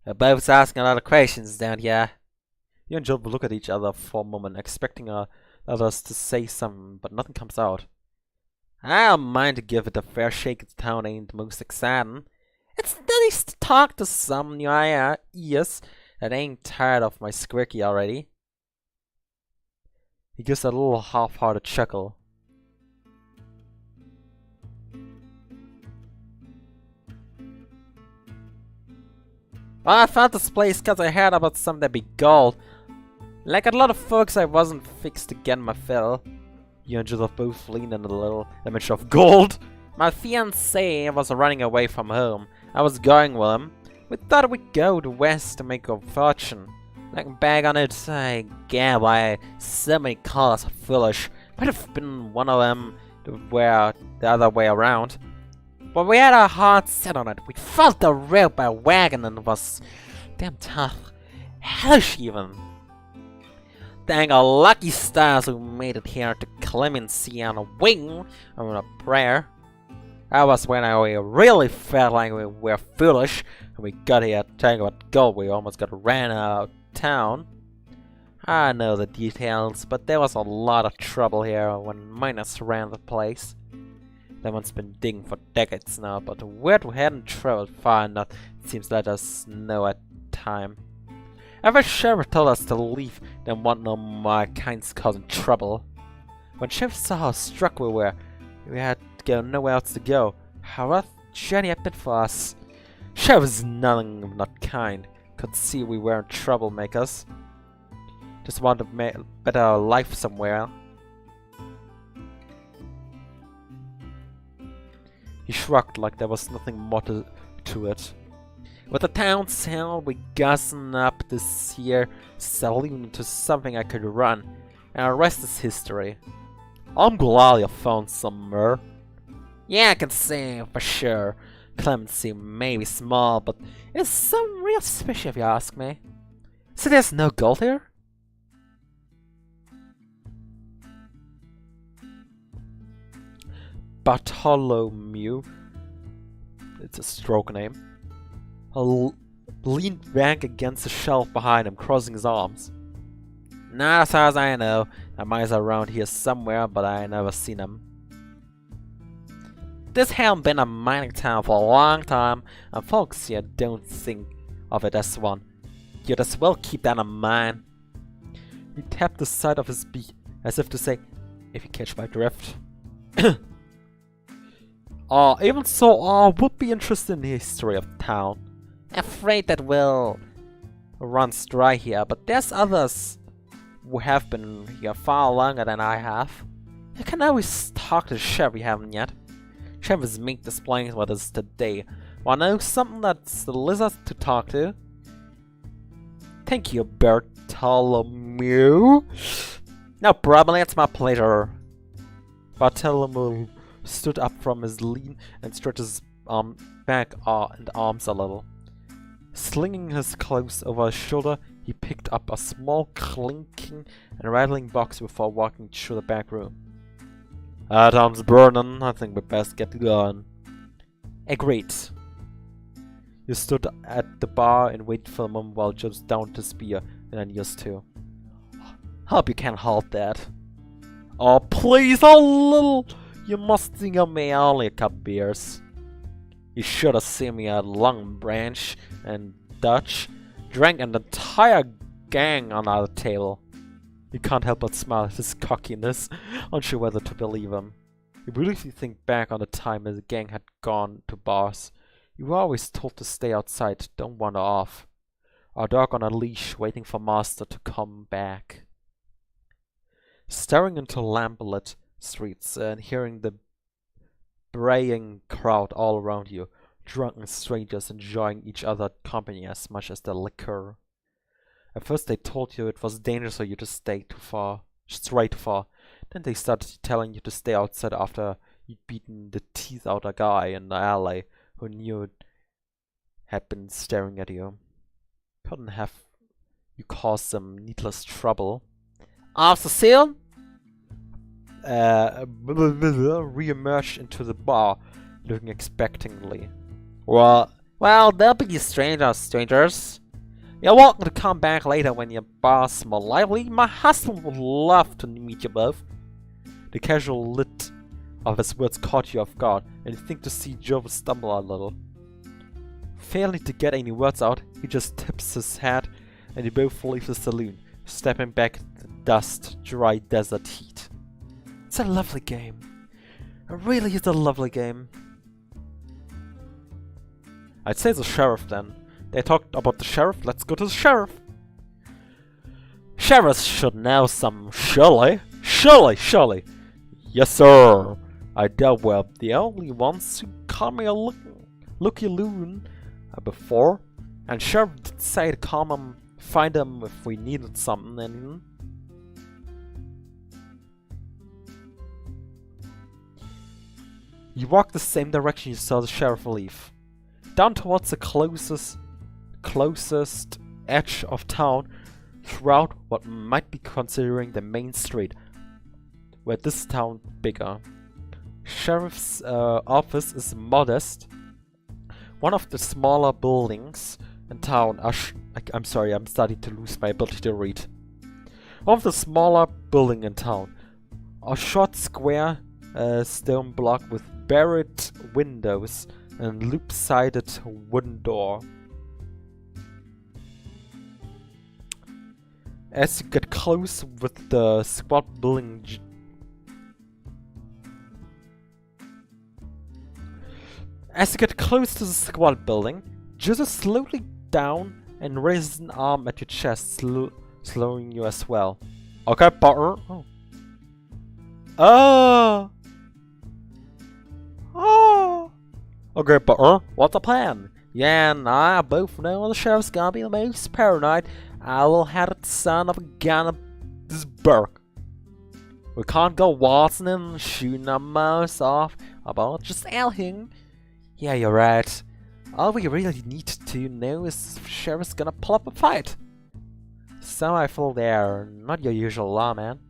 You're both asking a lot of questions, don't ya? You and Jill look at each other for a moment, expecting others to say something, but nothing comes out. I don't mind to give it a fair shake. The town ain't most exciting. It's nice to talk to some new ears that ain't tired of my squirky already. He gives a little half-hearted chuckle. Well, I found this place cause I heard about some that be gold. Like a lot of folks, I wasn't fixed to get my fill. You and Joseph both leaned in a little image of gold. My fiancé was running away from home. I was going with him. We thought we'd go to west to make a fortune. Looking back on it, I get why so many cars are foolish. Might have been one of them were the other way around. But we had our hearts set on it. We felt the rope by a wagon and it was damn tough. Hellish even. Thank our lucky stars who made it here to clemency on a wing or a prayer. That was when I really felt like we were foolish and we got here talking about gold. We almost got ran out of town. I know the details, but there was a lot of trouble here when miners ran the place. That one's been digging for decades now, but the word we hadn't traveled far enough seems let us know at time. Ever sheriff told us to leave, then want no more kinds causing trouble. When sheriff saw how struck we were, we had to go nowhere else to go. How rough journey had been for us. Sheriff is nothing of not kind. Could see we weren't troublemakers. Just wanted to make a better life somewhere. He shrugged like there was nothing more to it. With the town sale, we gotten up this year saloon into something I could run, and the rest is history. I'm glad you found somewhere. Yeah, I can say for sure. Clemency may be small, but it's some real special if you ask me. So there's no gold here? Bartholomew, it's a stroke name, leaned back against the shelf behind him, crossing his arms. Not as far as I know. There might be around here somewhere, but I ain't never seen him. This hasn't been a mining town for a long time, and folks here don't think of it as one. You'd as well keep that in mind. He tapped the side of his beak, as if to say, if you catch my drift. Even so, I would be interested in the history of the town. Afraid that will runs dry here, but there's others who have been here far longer than I have. You can always talk to the sheriff if you haven't yet. Sheriff is meek displaying what is today. Wanna know something that's the lizard to talk to? Thank you, Bartholomew. No problem, it's my pleasure. Bartholomew stood up from his lean and stretched his back and arms a little. Slinging his clothes over his shoulder, he picked up a small clinking and rattling box before walking through the back room. Tom's burning. I think we best get going. Agreed. He stood at the bar and waited for a moment while Jones downed his beer, and then used to. Hope you can hold that. Oh, please, how little You must think of me only a couple beers. You should have seen me at Long Branch and Dutch. Drank an entire gang on our table. You can't help but smile at his cockiness, unsure whether to believe him. You briefly think back on the time the gang had gone to bars. You were always told to stay outside, don't wander off. Our dog on a leash, waiting for master to come back. Staring into lamplit streets and hearing the braying crowd all around you, drunken strangers enjoying each other's company as much as the liquor. At first they told you it was dangerous for you to stray too far. Then they started telling you to stay outside after you'd beaten the teeth out a guy in the alley who knew it had been staring at you. Couldn't have you caused them needless trouble. After sale, re-emerged into the bar, looking expectantly. Well, there'll be strangers. You're welcome to come back later when your bar's more lively. My husband would love to meet you both. The casual lit of his words caught you off guard, and you think to see Joe stumble a little. Failing to get any words out, he just tips his head, and you both leave the saloon, stepping back in the dust, dry desert heat. It's a lovely game. It really is a lovely game. I'd say the sheriff then. They talked about the sheriff, let's go to the sheriff. Sheriffs should know some, surely. Surely. Yes, sir. I doubt we're the only ones who called me a looky loon before. And sheriff did say to come and find him if we needed something, and you walk the same direction you saw the sheriff leave. Down towards the closest edge of town, throughout what might be considering the main street, where this town bigger. Sheriff's office is modest. One of the smaller buildings in town I'm sorry, I'm starting to lose my ability to read. One of the smaller building in town. A short square stone block with barred windows and loop-sided wooden door. As you get close with the squat building, Joseph slowly down and raises an arm at your chest, slowing you as well. Okay, partner. Oh. Okay, partner. What's the plan? Yeah, and I both know the sheriff's gonna be the most paranoid owl-headed son of a gun of this burg. We can't go waltzing in and shooting our mouths off about just anything. Yeah, you're right. All we really need to know is if the sheriff's gonna pull up a fight. So I feel they're not your usual lawman.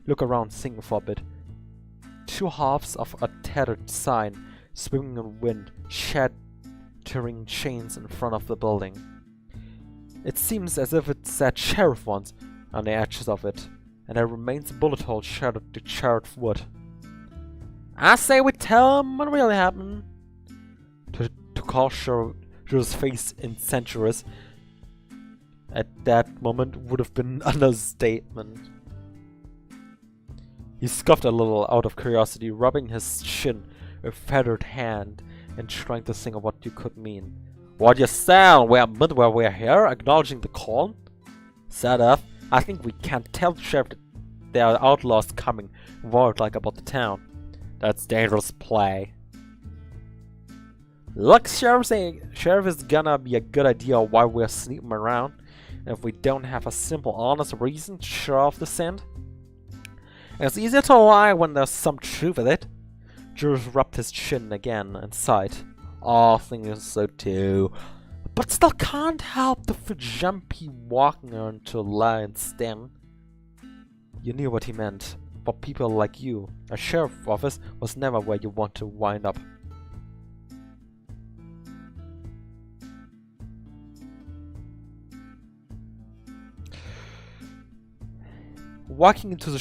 Look around, thinking for a bit. Two halves of a tattered sign swinging in wind, shattering chains in front of the building. It seems as if it said sheriff once on the edges of it, and there remains a bullet hole shattered to charred wood. I say we tell him what really happened. To call Joe's face incendious at that moment would have been an understatement. He scoffed a little out of curiosity, rubbing his chin with a feathered hand and trying to think of what you could mean. What you sound? We're here, acknowledging the call? Set up. I think we can't tell the sheriff that there are outlaws coming word like about the town. That's dangerous play. Look, sheriff is gonna be a good idea why we're sneaking around, and if we don't have a simple, honest reason to show off the scent. It's easier to lie when there's some truth with it. Jules rubbed his chin again and sighed. I think so too. But still can't help the jumpy walking onto a lion's stem. You knew what he meant. For people like you, a sheriff's office was never where you want to wind up. Walking into the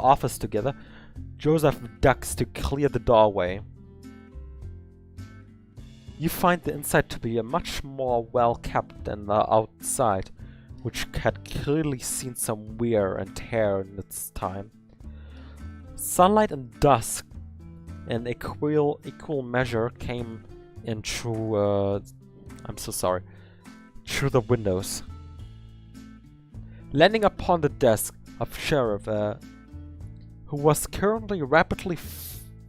office together, Joseph ducks to clear the doorway. You find the inside to be much more well kept than the outside, which had clearly seen some wear and tear in its time. Sunlight and dusk in equal measure came in through through the windows. Landing upon the desk of Sheriff, who was currently rapidly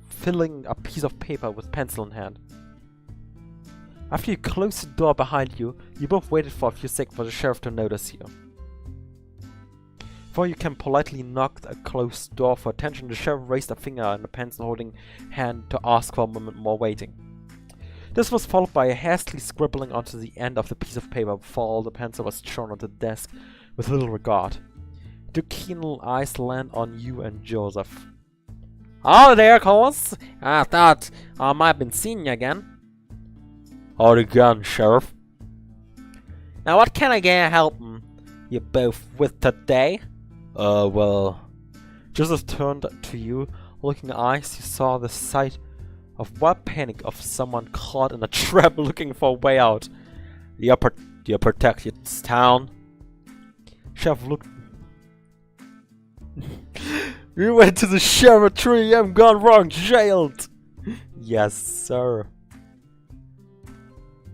filling a piece of paper with pencil in hand. After you closed the door behind you, you both waited for a few seconds for the Sheriff to notice you. Before you can politely knock a closed door for attention, the Sheriff raised a finger in the pencil-holding hand to ask for a moment more waiting. This was followed by a hastily scribbling onto the end of the piece of paper before all the pencil was thrown on the desk with little regard. Two keen little eyes land on you and Joseph. "Oh there, Coles! I thought I might have been seeing you again." "Howdy again, Sheriff." "Now what can I get helping you both with today?" Well..." Joseph turned to you. Looking eyes, you saw the sight of wild panic of someone caught in a trap looking for a way out. Do you protect this town?" Sheriff looked. "You went to the sheriff 3 AM, gone wrong, jailed." "Yes, sir."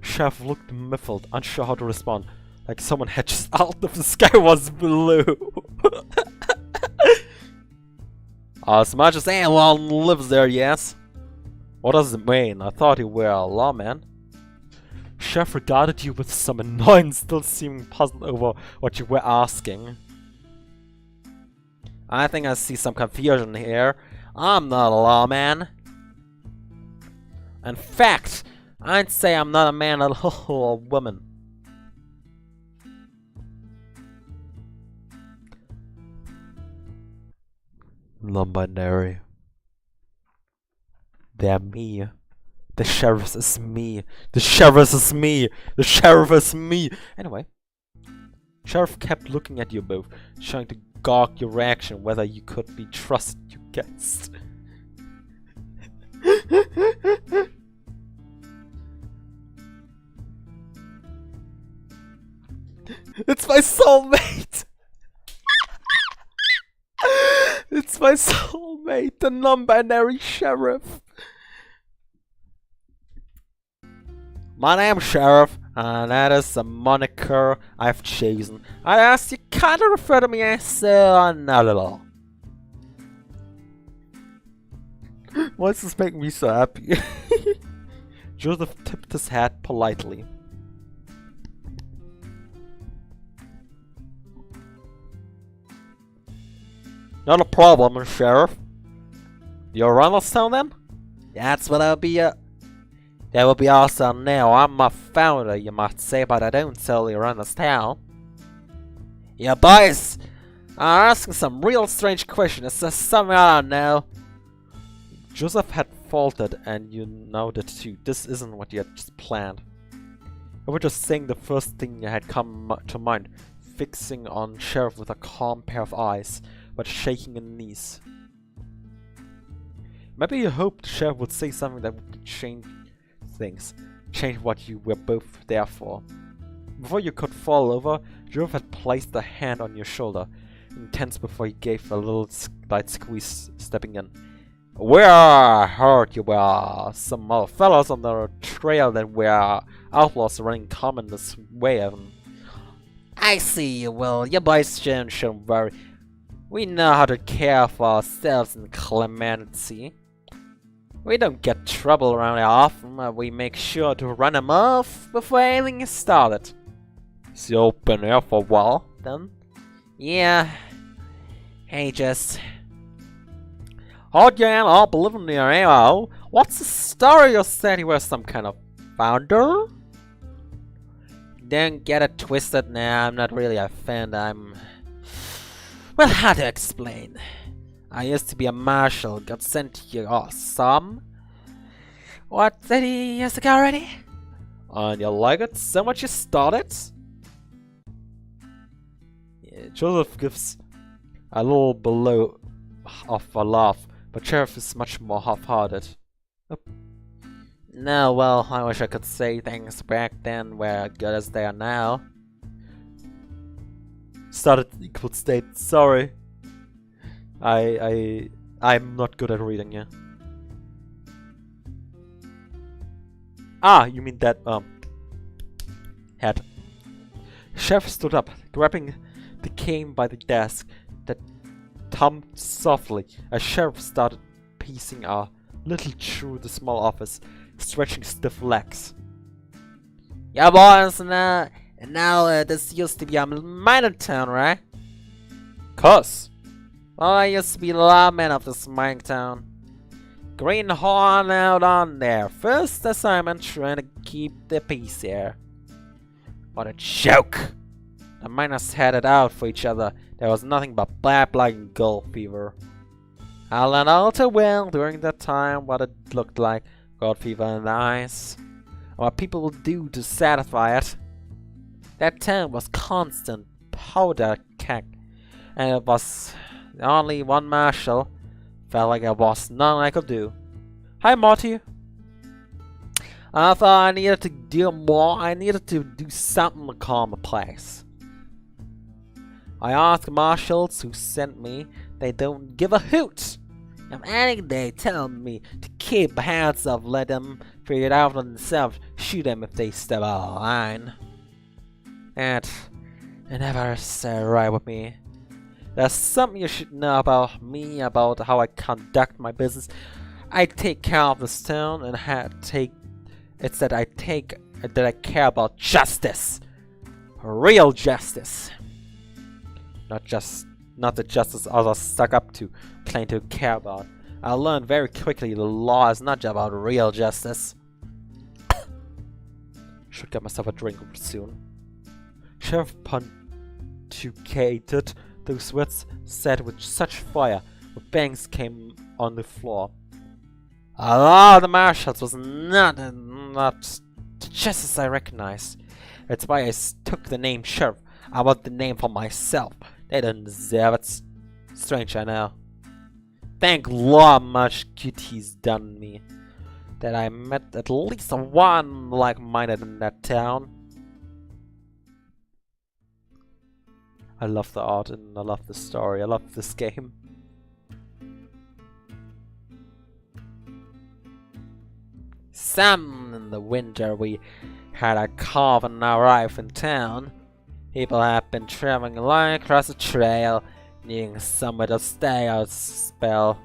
Sheriff looked muffled, unsure how to respond, like someone had just out of the sky was blue. "As much as anyone lives there, yes." "What does it mean? I thought you were a lawman." Sheriff regarded you with some annoyance, still seeming puzzled over what you were asking. "I think I see some confusion here. I'm not a lawman. In fact, I'd say I'm not a man at all, a woman." Non-binary. They're me. The sheriff is me. The sheriff is me. The sheriff is me. Anyway, Sheriff kept looking at you both, trying to gauge your reaction, whether you could be trusted, you guessed. It's my soulmate! It's my soulmate, the non-binary sheriff. "My name's Sheriff, and that is the moniker I've chosen. I asked you kinda refer to me as not at all." Why does this make me so happy? Joseph tipped his hat politely. "Not a problem, Sheriff. You're around this town then?" "That's what I'll be, That will be awesome now. I'm a founder, you might say, but I don't solely run this town." "You boys are asking some real strange questions. Is there something I don't know?" Joseph had faltered, and you noted too. This isn't what you had just planned. You were just saying the first thing you had come to mind, fixing on Sheriff with a calm pair of eyes, but shaking in knees. Maybe you hoped Sheriff would say something that would change things, change what you were both there for. Before you could fall over, Joseph had placed a hand on your shoulder, intense before he gave a little light squeeze, stepping in. "Where I heard you were some other fellows on the trail that were outlaws running common this way." "I see you will. You boys shouldn't worry. We know how to care for ourselves in Clemency. We don't get trouble around here often. We make sure to run them off before anything is started." "Is he open here for a while, then?" "Yeah. Hey, just..." "Oh yeah, I'll believe in your ammo. What's the story? You said you were some kind of founder?" "Don't get it twisted now. I'm not really a fan. Well, how to explain? I used to be a marshal, got sent here some... 30 years ago already? And you like it so much you started?" Yeah, Joseph gives a little below of a laugh, but Sheriff is much more half-hearted. Oh. No, well, I wish I could say things back then were good as they are now. Started equal state, sorry. I'm not good at reading, yeah. Ah, you mean that, head. Sheriff stood up, grabbing the cane by the desk that thumped softly as Sheriff started pacing a little through the small office, stretching stiff legs. Yeah, boys, and now this used to be a minor town, right? Cuss. Well, I used to be the lawman of this mining town. Greenhorn out on there. First assignment trying to keep the peace here. What a joke! The miners had it out for each other. There was nothing but bad blood and gold fever. I learned all too well during that time what it looked like. Gold fever in the eyes. And what people would do to satisfy it. That town was constant powder keg. And it was only one marshal. Felt like there was nothing I could do. Hi, Marty. I thought I needed to do more. I needed to do something to calm the place. I asked marshals who sent me. They don't give a hoot. If anything, they tell me to keep hands up, let them figure it out for themselves, shoot them if they step out of line. And it never sat right with me. There's something you should know about me, about how I conduct my business. I take care of this town, and it's that I care about justice, real justice, not the justice others stuck up to, claim to care about. I learned very quickly the law is not just about real justice. Should get myself a drink soon. Sheriff punctuated those words said with such fire, the bangs came on the floor. A lot of the marshals was not the justice I recognized. That's why I took the name Sheriff. I want the name for myself. They don't deserve it. Strange, I know. Thank Lord much good he's done me. That I met at least one like-minded in that town. I love the art and I love the story. I love this game. Some in the winter we had a caravan arrive in town. People have been traveling along across the trail, needing somewhere to stay or spell.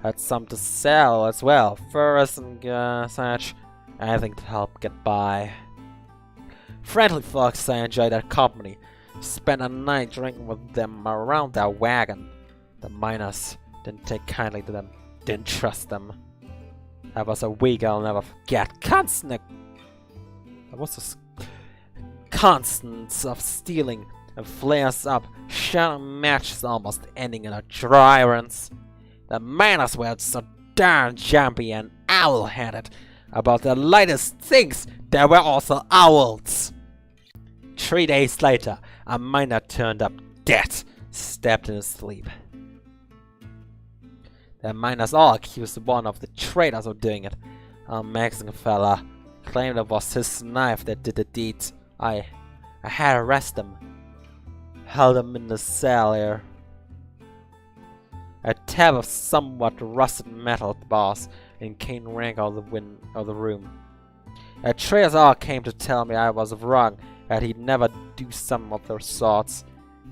Had some to sell as well, furs and such. Anything to help get by. Friendly folks, I enjoyed their company. Spent a night drinking with them around their wagon. The miners didn't take kindly to them, didn't trust them. That was a week I'll never forget. Constant of stealing and flares up, shouting matches almost ending in a dry rinse. The miners were so darn jumpy and owl-headed about the lightest things. There were also owls. 3 days later, a miner turned up dead, stabbed in his sleep. The miners all accused one of the traitors of doing it. A Mexican fella claimed it was his knife that did the deed. I had to arrest him. Held him in the cell here. A tab of somewhat rusted metal bars and cane rang out of the room. The traitors all came to tell me I was wrong, that he'd never do some of their sorts.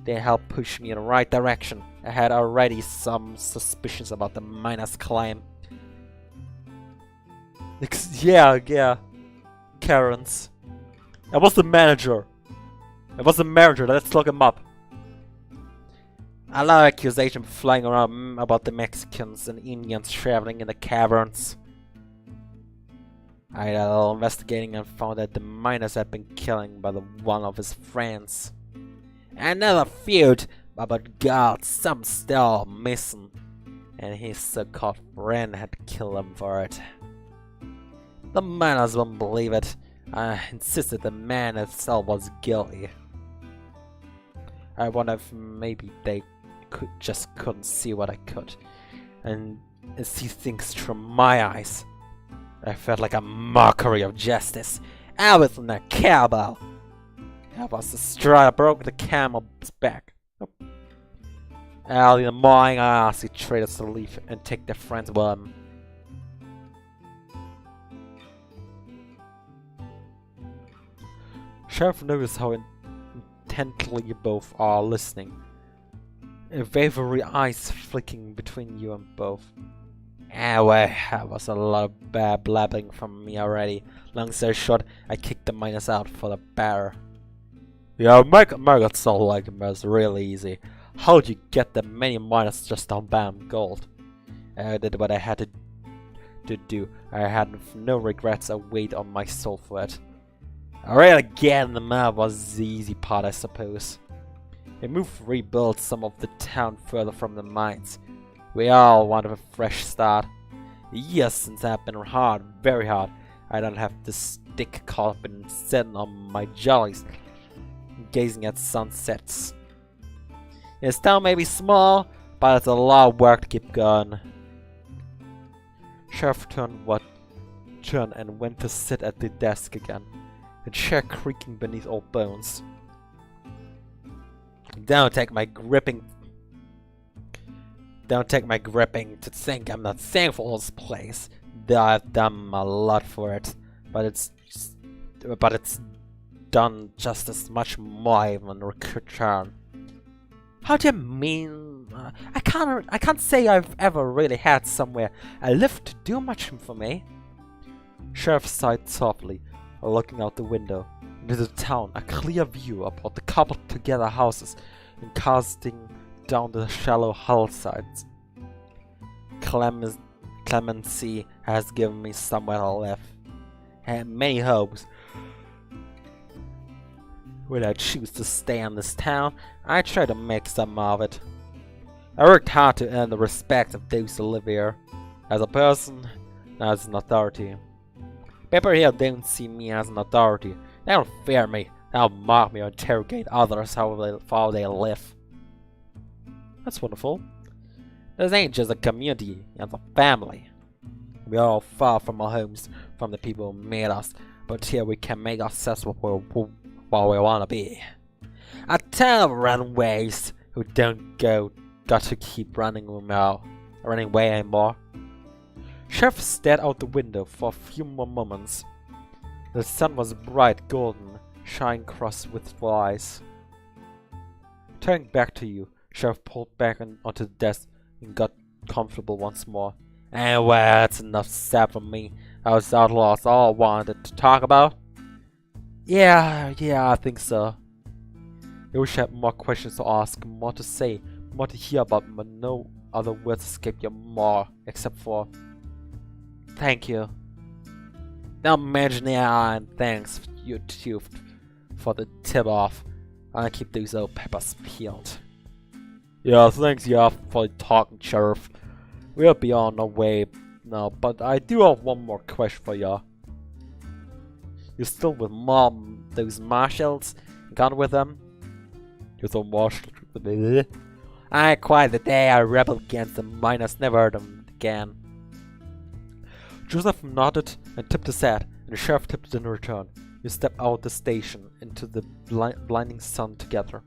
They helped push me in the right direction. I had already some suspicions about the miners' claim. Yeah. Karens. I was the manager. Let's look him up. A lot of accusations flying around about the Mexicans and Indians traveling in the caverns. I did a little investigating and found that the miners had been killed by one of his friends. Another feud about God, some still missing, and his so-called friend had killed him for it. The miners wouldn't believe it. I insisted the man itself was guilty. I wonder if maybe they couldn't see what I could. and see things through my eyes. I felt like a mockery of justice. I was in a cowbell. I was the straw that broke the camel's back. Early in the morning, I asked the traders to leave and take their friends with them. Sheriff noticed how intently you both are listening. Wavery eyes flicking between you and both. Anyway, that was a lot of bad blabbing from me already. Long story short, I kicked the miners out for the bear. Yeah, make it sound like it was really easy. How'd you get that many miners just on bam gold? I did what I had to do. I had no regrets. I weighed on my soul for it. Really getting them out was the easy part, I suppose. We moved to rebuild some of the town further from the mines. We all wanted a fresh start. Years since I've been hard, very hard. I don't have to stick caught up and sitting on my jollies, gazing at sunsets. This town may be small, but it's a lot of work to keep going. Sheriff turned and went to sit at the desk again, the chair creaking beneath old bones. Don't take my gripping to think I'm not thankful for this place. Though I've done a lot for it, but it's done just as much more even in return. How do you mean? I can't say I've ever really had somewhere I live to do much for me. Sheriff sighed softly, looking out the window into the town, a clear view about the cobbled together houses and casting down the shallow hillsides. Clemency has given me somewhere to live, and many hopes. When I choose to stay in this town, I try to make some of it. I worked hard to earn the respect of those who live here, as a person, and as an authority. People here don't see me as an authority. They don't fear me. They don't mock me or interrogate others how they live. That's wonderful. This ain't just a community, it's a family. We are all far from our homes, from the people who made us, but here we can make ourselves what we want to be. A town of runways who don't got to keep running away anymore. Sheriff stared out the window for a few more moments. The sun was bright golden, shining across with eyes. Turning back to you, Sheriff pulled back onto the desk and got comfortable once more. Anyway, that's enough said from me. Those outlaws all I wanted to talk about. Yeah, I think so. I wish I had more questions to ask, more to say, more to hear about, but no other words escaped your more, except for thank you. Now mention it, and thanks you too for the tip-off. I'll keep these old peppers peeled. Yeah, thanks for talking, Sheriff. We'll be on our way now, but I do have one more question for ya. You still with those marshals? Gone with them? You're so marshal. I quite the day I rebelled against the miners, never heard them again. Joseph nodded and tipped his hat, and the sheriff tipped in return. You stepped out the station into the blinding sun together.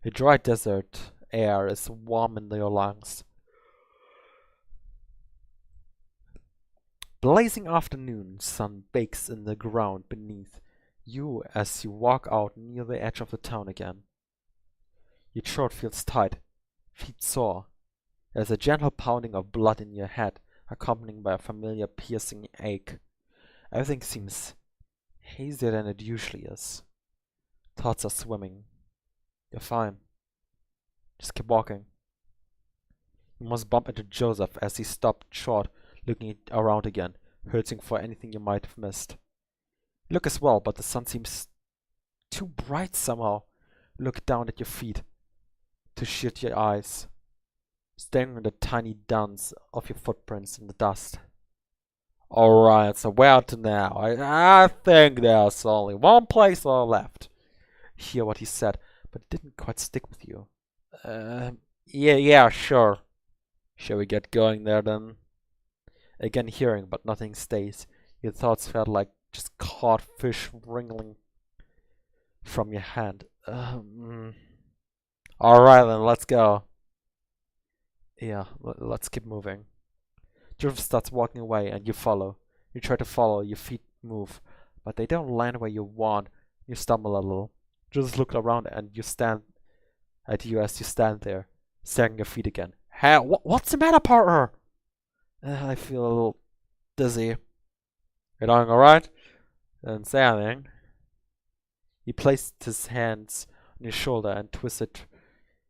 The dry desert air is warm in your lungs. Blazing afternoon sun bakes in the ground beneath you as you walk out near the edge of the town again. Your throat feels tight, feet sore. There's a gentle pounding of blood in your head, accompanied by a familiar piercing ache. Everything seems hazier than it usually is. Thoughts are swimming. You're fine. Just keep walking. You must bump into Joseph as he stopped short, looking around again, hurting for anything you might have missed. You look as well, but the sun seems too bright somehow. You look down at your feet to shield your eyes, staring at the tiny dents of your footprints in the dust. Alright, so where to now? I think there's only one place left. Hear what he said, but it didn't quite stick with you. Yeah, sure. Shall we get going there then? Again hearing, but nothing stays. Your thoughts felt like just caught fish wriggling from your hand. Alright then, let's go. Yeah, let's keep moving. Joseph starts walking away and you follow. You try to follow, your feet move, but they don't land where you want. You stumble a little. Joseph looked around and you stand at you as you stand there, staring at your feet again. Hey, what's the matter, partner? I feel a little dizzy. You doing alright? Didn't say anything. He placed his hands on your shoulder and twisted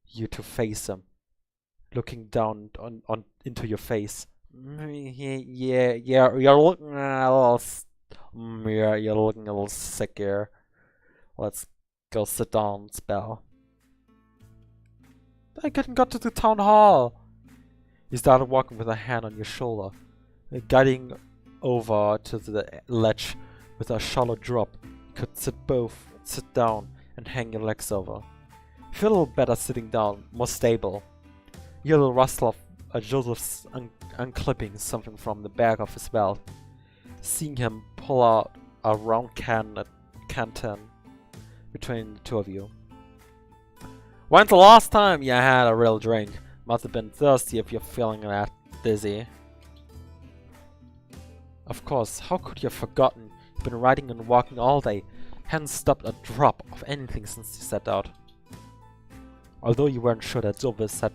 you to face him, looking down into your face. Yeah, you're looking a little. You're looking a little sick here. Let's go sit down, spell. I couldn't go to the town hall. He started walking with a hand on your shoulder, guiding over to the ledge with a shallow drop. You could sit down and hang your legs over. You feel a little better sitting down, more stable. You hear a little rustle of Joseph's unclipping something from the back of his belt. Seeing him pull out a round canteen between the two of you. When's the last time you had a real drink? Must have been thirsty if you're feeling that dizzy. Of course, how could you have forgotten? You've been riding and walking all day. Hadn't stopped a drop of anything since you set out. Although you weren't sure that Joseph had...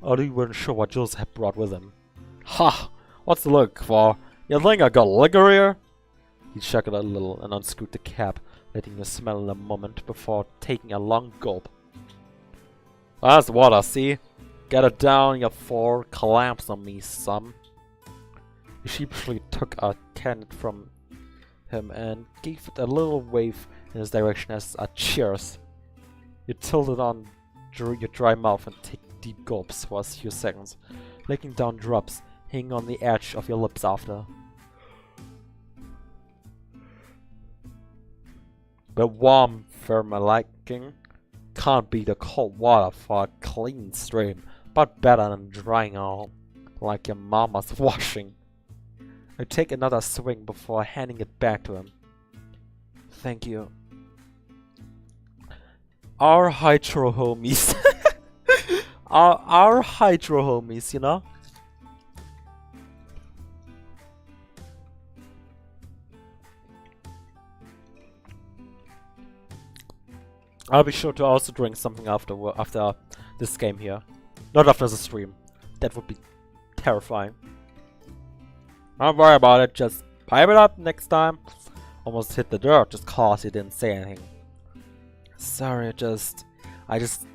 Although you weren't sure what Joseph had brought with him. Ha! What's the look for? You think I got liquor here? He chuckled a little and unscrewed the cap, letting you smell in a moment before taking a long gulp. That's what I see. Get it down, you fool. Collapse on me, son. He sheepishly took a can from him and gave it a little wave in his direction as a cheers. You tilted on your dry mouth and take deep gulps for a few seconds, licking down drops hanging on the edge of your lips after. But warm for my liking. Can't beat the cold water for a clean stream, but better than drying out like your mama's washing. I take another swing before handing it back to him. Thank you. Our hydro homies. our hydro homies, you know? I'll be sure to also drink something after this game here. Not after the stream. That would be terrifying. Don't worry about it, just pipe it up next time. Almost hit the dirt just cause you didn't say anything. Sorry, I just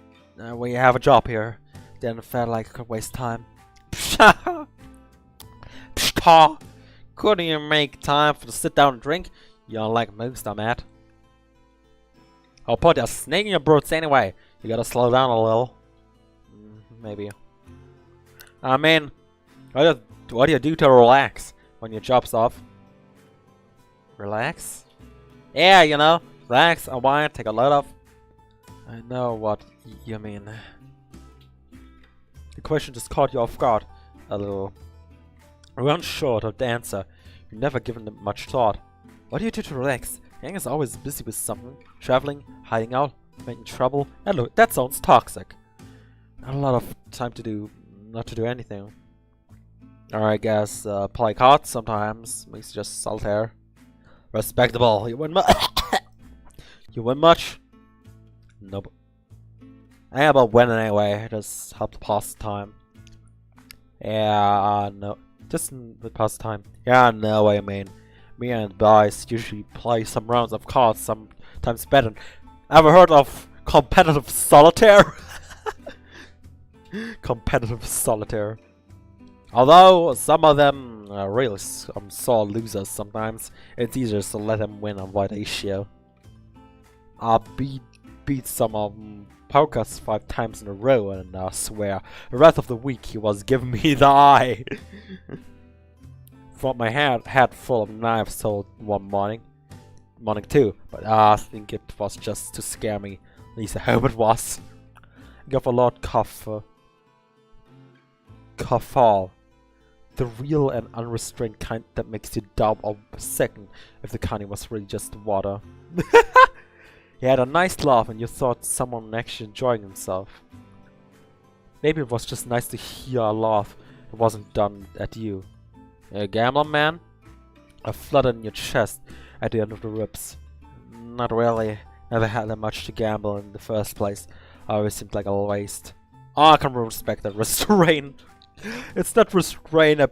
we have a job here. Didn't feel like I could waste time. Pshaw! Couldn't you make time to sit down and drink? You're like most, I'm at. I'll put a snake in your boots anyway. You gotta slow down a little. Maybe. I mean, what do you do to relax when your job's off? Relax? Yeah, you know, relax, unwind, take a load off. I know what you mean. The question just caught you off guard a little. You weren't sure of the answer. You've never given it much thought. What do you do to relax? Yang is always busy with something. Traveling, hiding out, making trouble. And look, that sounds toxic. Not a lot of time not to do anything. Alright guys, play cards sometimes. Makes you just solitaire. Respectable. You win much? You win much? Nope. I ain't about winning anyway. Just help to pass the time. Yeah, no. Just the pass the time. Yeah, I know what you mean. Me and boys usually play some rounds of cards, sometimes better. Ever heard of competitive solitaire? Competitive solitaire. Although some of them are really sore losers sometimes, it's easier to let them win on what issue. I beat some of pokers 5 times in a row, and I swear, the rest of the week he was giving me the eye. From my head full of knives told one morning. morning too, but I think it was just to scare me. At least I hope it was. Give a lot Kafal. The real and unrestrained kind that makes you doubt a second if the kind was really just water. He had a nice laugh and you thought someone actually enjoying himself. Maybe it was just nice to hear a laugh. It wasn't done at you. A gambler, man? A flutter in your chest at the end of the ribs. Not really. Never had that much to gamble in the first place. I always seemed like a waste. Oh, I can respect that. Restrain. It's not restrain.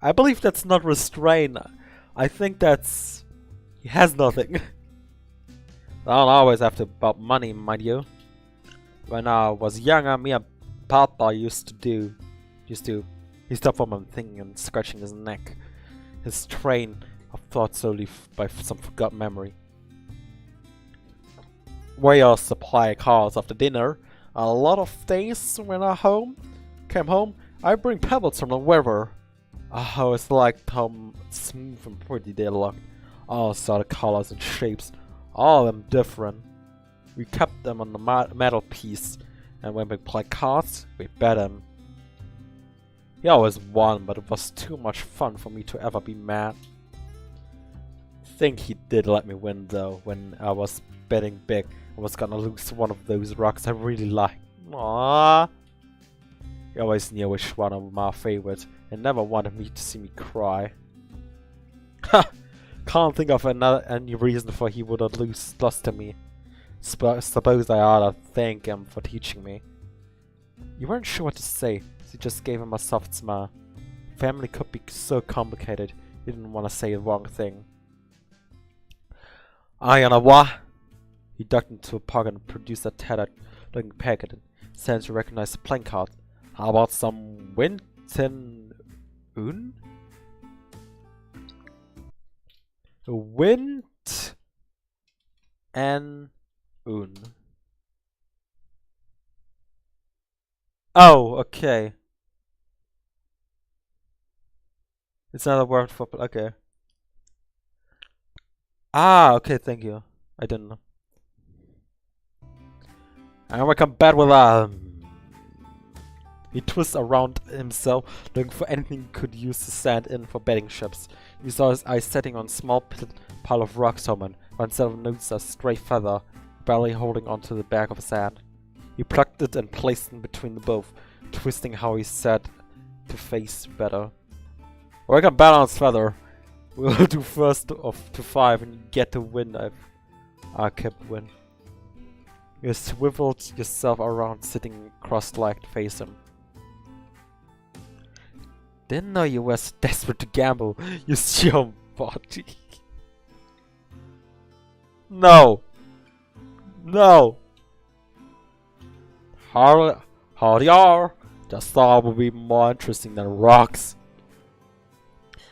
I believe that's not restrain. I think that's... He has nothing. I don't always have to about money, mind you. When I was younger, me and Papa used to... He stopped for my thing and scratching his neck. His train of thought slowly by some forgotten memory. Where your supply cars after dinner. A lot of days when I came home, I bring pebbles from the river. I always liked how smooth and pretty they looked. All sort of colors and shapes, all of them different. We kept them on the metal piece, and when we played cards, we bet him. He always won, but it was too much fun for me to ever be mad. Think he did let me win though, when I was betting big. I was gonna lose one of those rocks I really liked. Aww. He always knew which one of my favorites and never wanted me to see me cry. Ha! Can't think of any reason for he would have lost to me. Suppose I ought to thank him for teaching me. You weren't sure what to say, so you just gave him a soft smile. Family could be so complicated, you didn't want to say the wrong thing. I don't know what. He ducked into a pocket and produced a tattered looking packet and Sans recognized the playing card. How about some Winton Un? Wint and Un. Oh, okay. It's not a word for okay. Ah, okay, thank you. I didn't know. And we come back with He twists around himself, looking for anything he could use to sand in for betting chips. He saw his eyes setting on a small pile of rocks someone, but instead of notes a stray feather, barely holding onto the back of his hand. He plucked it and placed it between the both, twisting how he said to face better. We can bet on his feather. We'll do first of to 5 and you get to win. I kept win. You swiveled yourself around, sitting cross-legged to face him. Didn't know you were so desperate to gamble. You your body. No. No. Howdy are. Just thought it would be more interesting than rocks.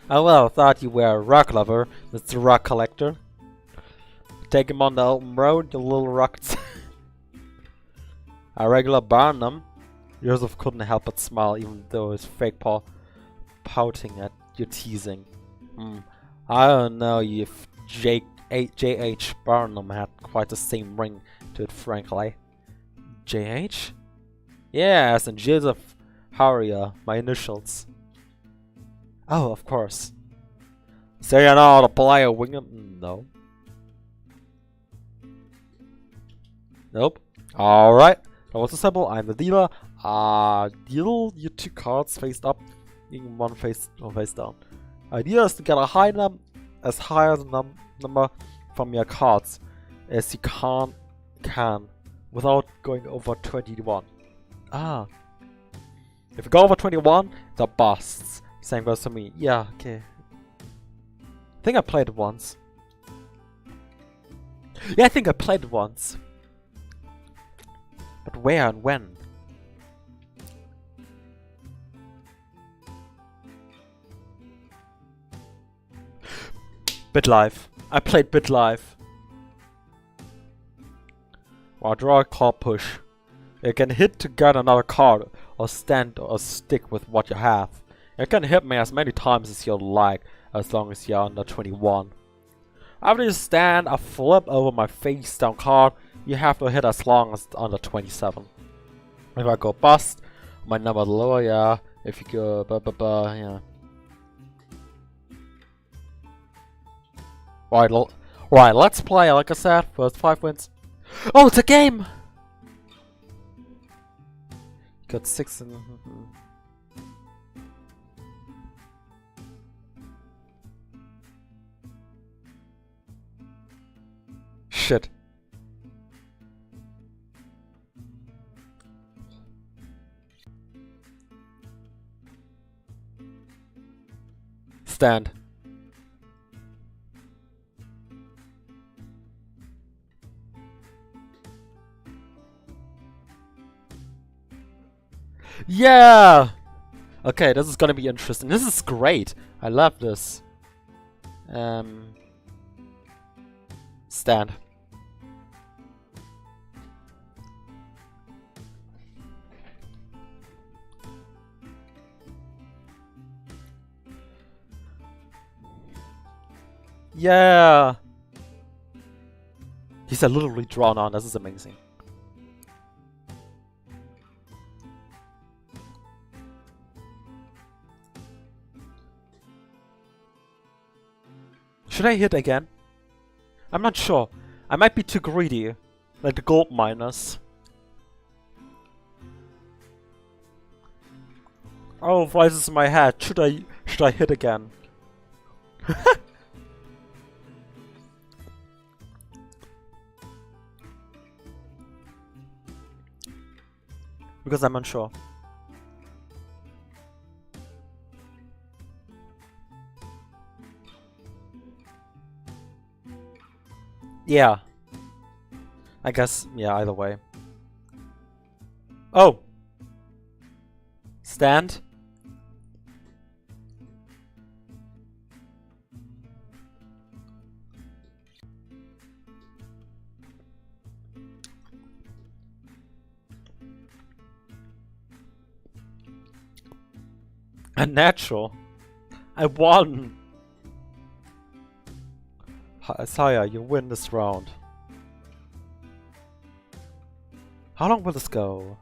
Oh well, thought you were a rock lover, Mr. Rock Collector. Take him on the open road, the little rocks. A regular Barnum. Joseph couldn't help but smile, even though his fake paw pouting at your teasing. I don't know if J.H. Barnum had quite the same ring to it, frankly. J.H.? Yeah, as in Joseph Harrier, my initials. Oh, of course. So you know how to play a winger? No. Nope. Alright. That was a symbol. I'm the dealer. Deal you 2 cards face up, in one face down. Idea is to get a high as high as a number from your cards as you can without going over 21. Ah. If you go over 21, the busts. Same goes to me. Yeah, okay. I think I played it once. Yeah, I think I played it once. But where and when? BitLife. I played BitLife. While draw a card push. You can hit to get another card, or stand or stick with what you have. You can hit me as many times as you like, as long as you're under 21. After you stand, I flip over my face down card. You have to hit as long as under 27. If I go bust, my number lower, yeah. If you go yeah. Right, let's play. Like I said, first 5 wins. Oh, it's a game! Got 6 in. Shit. Stand. Yeah! Okay, this is gonna be interesting. This is great. I love this. Stand. Yeah! He's literally drawn on. This is amazing. Should I hit again? I'm not sure. I might be too greedy, like the gold miners. Oh, rises in my head. Should I hit again? Because I'm unsure. Yeah. I guess, yeah, either way. Oh! Stand. A natural. I won! Saya, you win this round. How long will this go?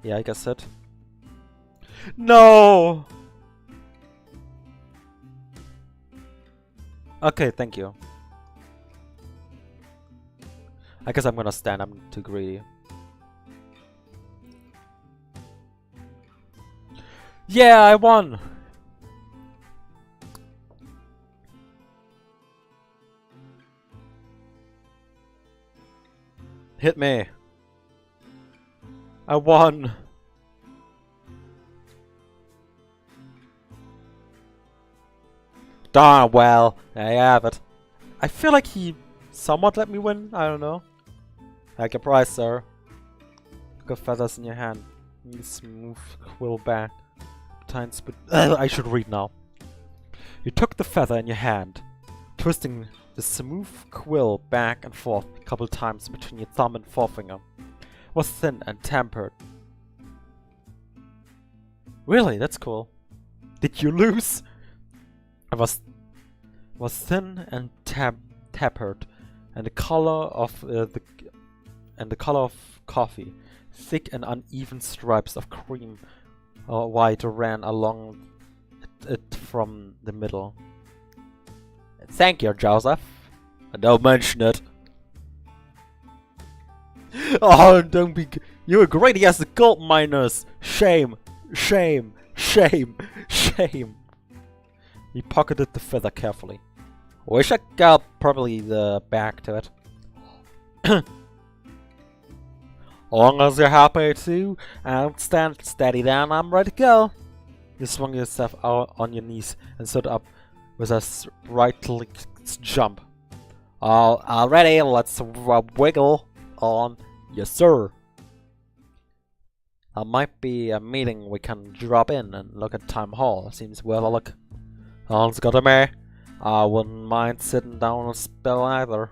Yeah, I guess it. No! Okay, thank you. I guess I'm gonna stand, I'm too greedy. Yeah, I won! Hit me. I won! Darn well, there you have it. I feel like he somewhat let me win, I don't know. Like a prize, sir. Got feathers in your hand. You smooth quill back. I should read now. You took the feather in your hand, twisting the smooth quill back and forth a couple times between your thumb and forefinger. It was thin and tempered. Really? That's cool. Did you lose? It was thin and tapered, and the color of coffee. Thick and uneven stripes of cream or white ran along it from the middle. Thank you, Joseph. Don't mention it. Oh, don't be. You were great against the gold miners. Shame, shame, shame, shame. He pocketed the feather carefully. Wish I got probably the back to it. Long as you're happy to, and stand steady then, I'm ready to go. You swung yourself out on your knees and stood up with a sprightly jump. All ready, let's wiggle on. Yes, sir. That might be a meeting we can drop in and look at Time Hall. Seems worth a look. Sounds good to me. I wouldn't mind sitting down a spell either.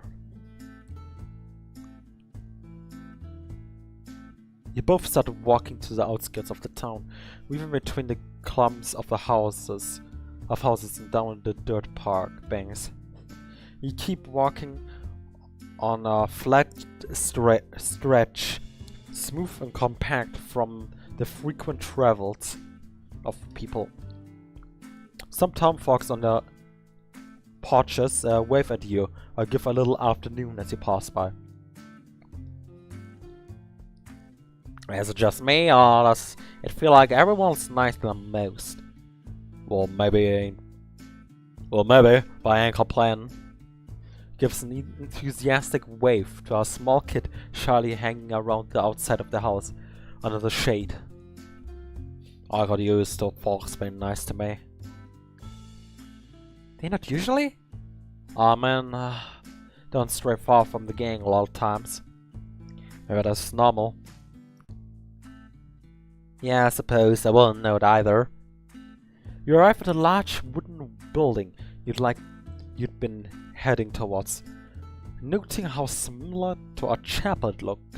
You both started walking to the outskirts of the town, weaving between the clumps of houses and down the dirt park banks. You keep walking on a flat stretch, smooth and compact from the frequent travels of people. Some townfolks on the porches wave at you or give a little afternoon as you pass by. Is it just me, or does it feel like everyone's nicer than most? Well, maybe, but I ain't complaining. Gives an enthusiastic wave to a small kid shyly hanging around the outside of the house under the shade. I got used to folks being nice to me. They not usually? Oh man, don't stray far from the gang a lot of times. Maybe that's normal. Yeah, I suppose I wouldn't know it either. You arrive at a large wooden building you'd been heading towards, noting how similar to a chapel it looked.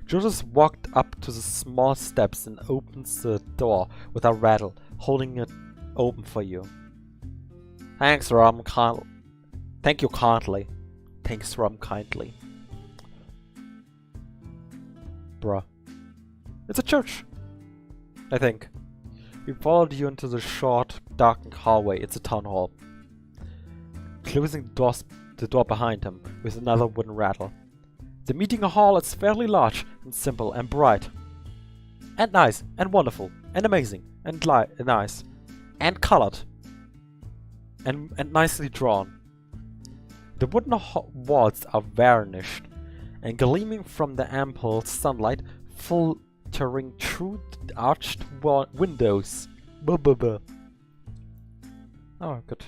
Joseph walked up to the small steps and opens the door with a rattle, holding it open for you. Thank you kindly. Thanks, Rum, kindly. Bruh. It's a church, I think. We followed you into the short, darkened hallway. It's a town hall. Closing the door behind him with another wooden rattle. The meeting hall is fairly large and simple and bright. And nice and wonderful and amazing and nice and colored and nicely drawn. The wooden walls are varnished and gleaming from the ample sunlight, filtering through the arched windows. Oh, good.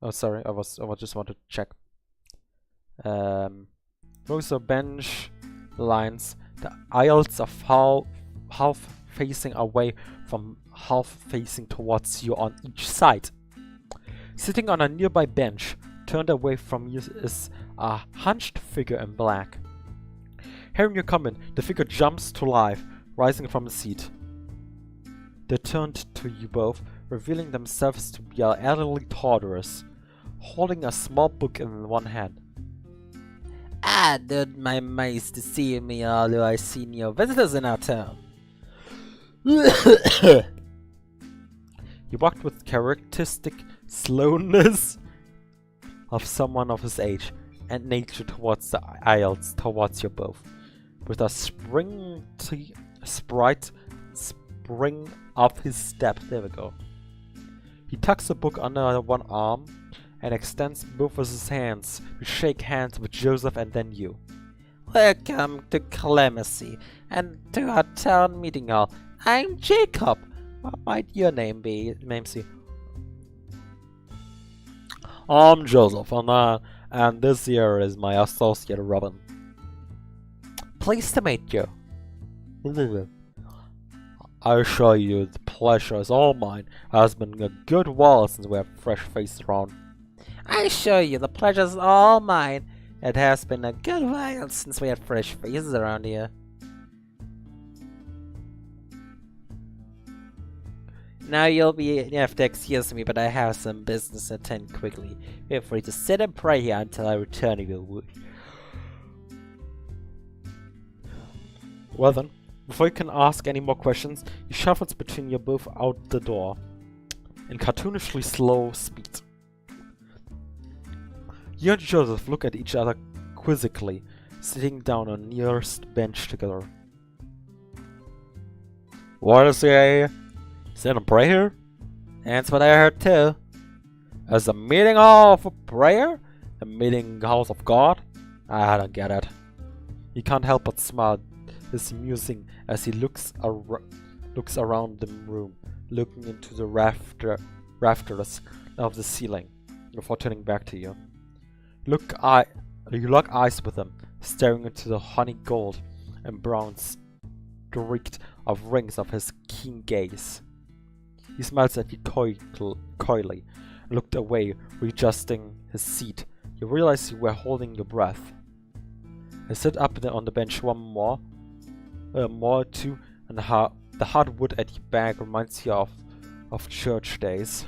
Oh, sorry, I just wanted to check. Rows of bench lines. The aisles are half facing away from half facing towards you on each side. Sitting on a nearby bench, turned away from you, is a hunched figure in black. Hearing you come in, the figure jumps to life, rising from the seat. They turned to you both, revealing themselves to be an elderly tortoise, holding a small book in one hand. I did my best to see me, although I seen your visitors in our town. You walked with characteristic slowness of someone of his age and nature towards the aisles towards you both, with a spring of his step. There we go. He tucks the book under one arm and extends both of his hands to shake hands with Joseph and then you. Welcome to Clemency and to our town meeting hall. I'm Jacob. What might your name be, Mamsie? I'm Joseph, and this here is my associate Robin. Pleased to meet you. I assure you the pleasure is all mine. It has been a good while since we have fresh faces around. I assure you the pleasure is all mine. It has been a good while since we had fresh faces around here. Now you have to excuse me, but I have some business to attend quickly. Feel free to sit and pray here until I return if you wish. Well then, before you can ask any more questions, he shuffles between you both out the door in cartoonishly slow speed. You and Joseph look at each other quizzically, sitting down on the nearest bench together. What is he? Sit and pray here? That's what I heard too. As a meeting hall for prayer? A meeting house of God? I don't get it. He can't help but smile. His musing as he looks around the room, looking into the rafters of the ceiling, before turning back to you. You lock eyes with him, staring into the honey gold and brown streaked of rings of his keen gaze. He smiles at you coyly, and looked away, readjusting his seat. You realized you were holding your breath. I sit up on the bench one more or two, and the hardwood at your back reminds you of church days.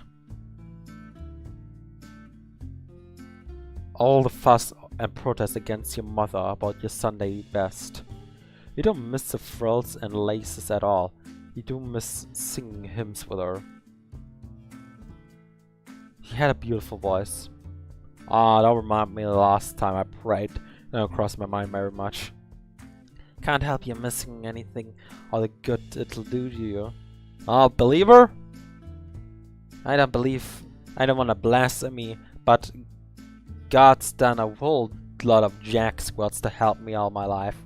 All the fuss and protest against your mother about your Sunday best. You don't miss the frills and laces at all. You do miss singing hymns with her. She had a beautiful voice. Ah, that reminded me of the last time I prayed. Never crossed my mind very much. Can't help you missing anything or the good it'll do to you. Oh, believer? I don't want to blaspheme, but God's done a whole lot of jack squats to help me all my life.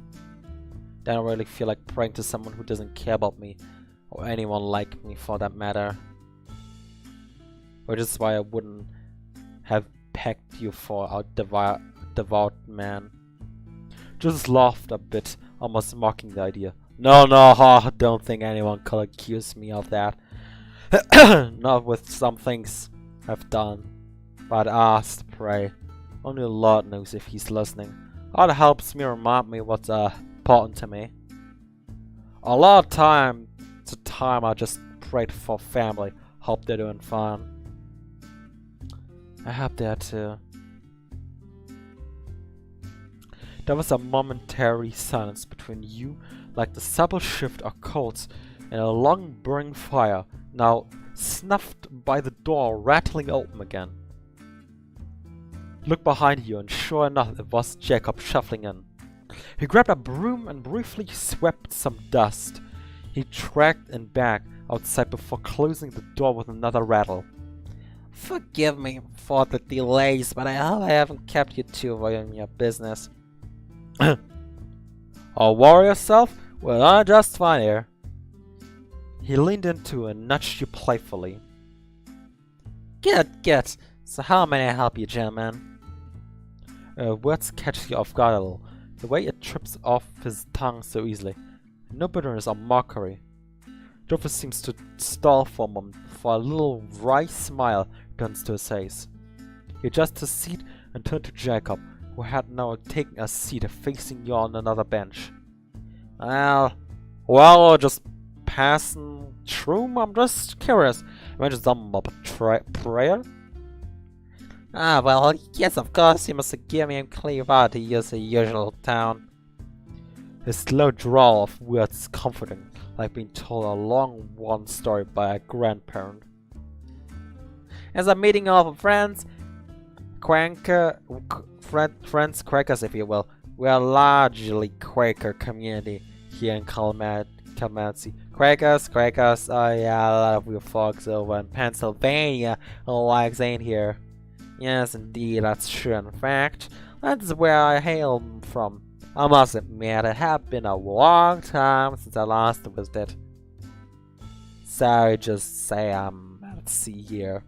I don't really feel like praying to someone who doesn't care about me, or anyone like me for that matter. Which is why I wouldn't have pegged you for a devout man. Just laughed a bit, almost mocking the idea. No, don't think anyone could accuse me of that. Not with some things I've done. But ask, pray. Only the Lord knows if he's listening. That helps me remind me what's important to me. A lot of time I just prayed for family. Hope they're doing fine. I hope they are too. There was a momentary silence between you, like the subtle shift of coals in a long burning fire, now snuffed by the door rattling open again. Look behind you, and sure enough, it was Jacob shuffling in. He grabbed a broom and briefly swept some dust. He tracked and back outside before closing the door with another rattle. Forgive me for the delays, but I hope I haven't kept you too long in your business. Or worry yourself? Well, I'm just fine here. He leaned into and nudged you playfully. Get. So how may I help you, gentlemen? Words catch you off guard a little. The way it trips off his tongue so easily. No bitterness or mockery. Joseph seems to stall for a moment before a little wry smile returns to his face. He adjusts his seat and turned to Jacob, who had now taken a seat facing you on another bench. Well, just passing through. I'm just curious. You mentioned something about prayer? Ah, well, yes, of course. You must forgive me and cleave out to use the usual town. His slow drawl of words is comforting, like being told a long-worn story by a grandparent. As a meeting of friends, friends Quakers, if you will. We are largely Quaker community here in Calmancy. Quakers, oh yeah, a lot of you folks over in Pennsylvania like ain't here. Yes, indeed, that's true. In fact, that's where I hail from. I must admit, it had been a long time since I last visited. Sorry, just say I'm at sea here.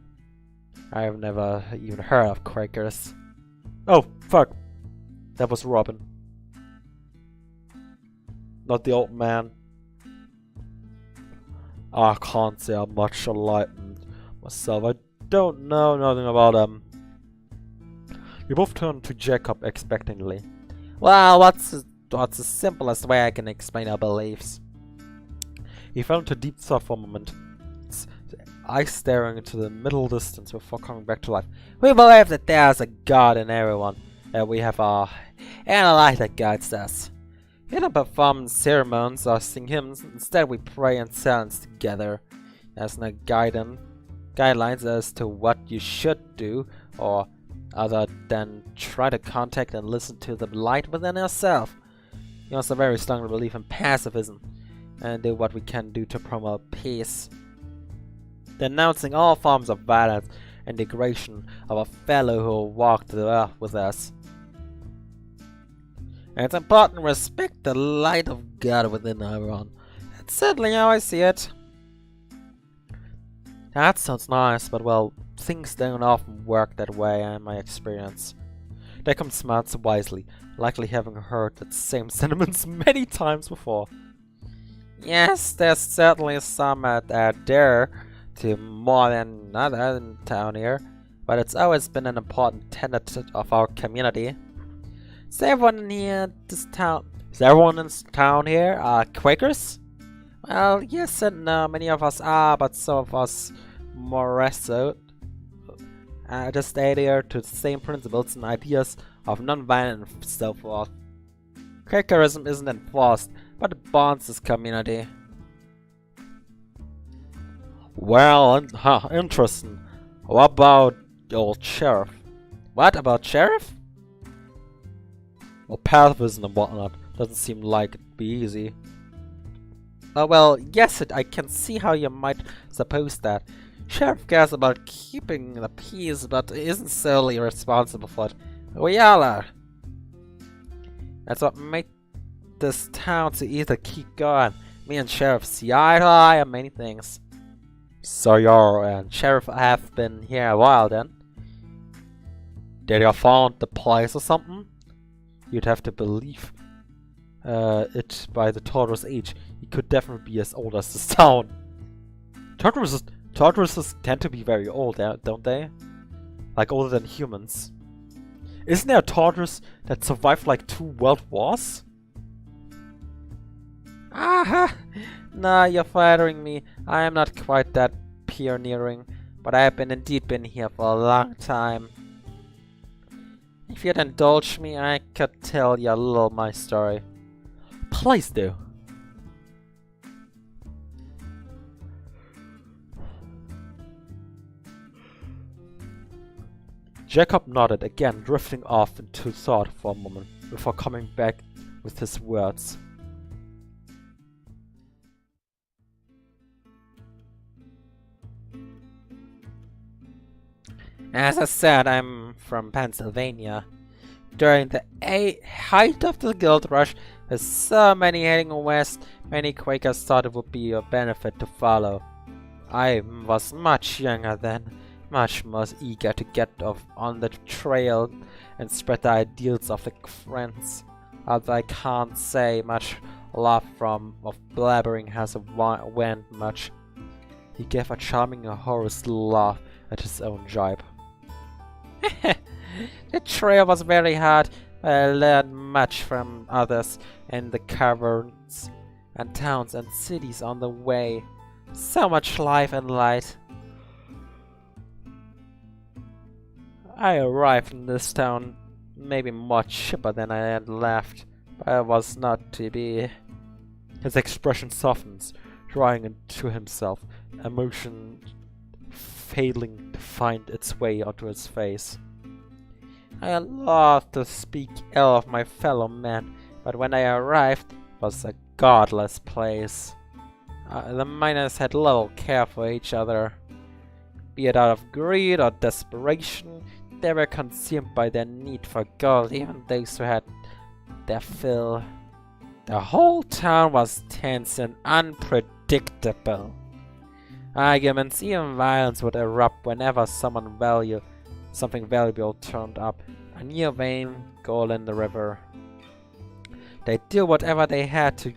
I've never even heard of Quakers. Oh, fuck. That was Robin. Not the old man. I can't say I'm much enlightened myself. I don't know nothing about them. You both turned to Jacob expectantly. Well, what's the simplest way I can explain our beliefs? He fell into deep thought for a moment, eyes staring into the middle distance before coming back to life. We believe that there's a God in everyone, and we have a light that guides us. We don't perform ceremonies or sing hymns. Instead, we pray in silence together. There's no guidelines as to what you should do, or other than try to contact and listen to the light within yourself. You also very strongly believe in pacifism, and do what we can do to promote peace. Denouncing all forms of violence and degradation of a fellow who walked the earth with us. And it's important to respect the light of God within everyone. That's certainly how I see it. That sounds nice, but well, things don't often work that way in my experience. Jacob smiles wisely, likely having heard that same sentiments many times before. Yes, there's certainly some out there to more than another in town here. but it's always been an important tenet of our community. Is everyone in this town here are Quakers? Well, yes and no. Many of us are, but some of us more resolute. Just adhere to the same principles and ideas of non-violence and so forth. Quakerism isn't enforced, but it bonds this community. Well, interesting. What about the old sheriff? What about sheriff? Well, pacifism and whatnot doesn't seem like it'd be easy. Well, yes, I can see how you might suppose that. Sheriff cares about keeping the peace, but isn't solely responsible for it. We all are. That's what made this town to either keep going. Me and Sheriff see eye to eye on many things. So you and Sheriff have been here a while then? Did you found the place or something? You'd have to believe it by the tortoise age. He could definitely be as old as this town. Tortoises tend to be very old, don't they? Like older than humans. Isn't there a tortoise that survived like 2 world wars? Aha! Nah, you're flattering me. I am not quite that pioneering, but I have indeed been here for a long time. If you'd indulge me, I could tell you a little my story. Please do. Jacob nodded again, drifting off into thought for a moment, before coming back with his words. As I said, I'm from Pennsylvania. During the height of the Guild Rush, with so many heading west, many Quakers thought it would be a benefit to follow. I was much younger then, much more eager to get off on the trail and spread the ideals of the friends. Although I can't say much love of blabbering has went much. He gave a charming and horrorous laugh at his own jibe. The trail was very hard, but I learned much from others in the caverns and towns and cities on the way. So much life and light. I arrived in this town maybe much chipper than I had left, but it was not to be. His expression softens, drawing into himself, emotion failing to find its way onto his face. I love to speak ill of my fellow men, but when I arrived, it was a godless place. The miners had little care for each other. Be it out of greed or desperation, they were consumed by their need for gold, even those who had their fill. The whole town was tense and unpredictable. Arguments, even violence, would erupt whenever something valuable turned up. A new vein, gold in the river. They do whatever they had to.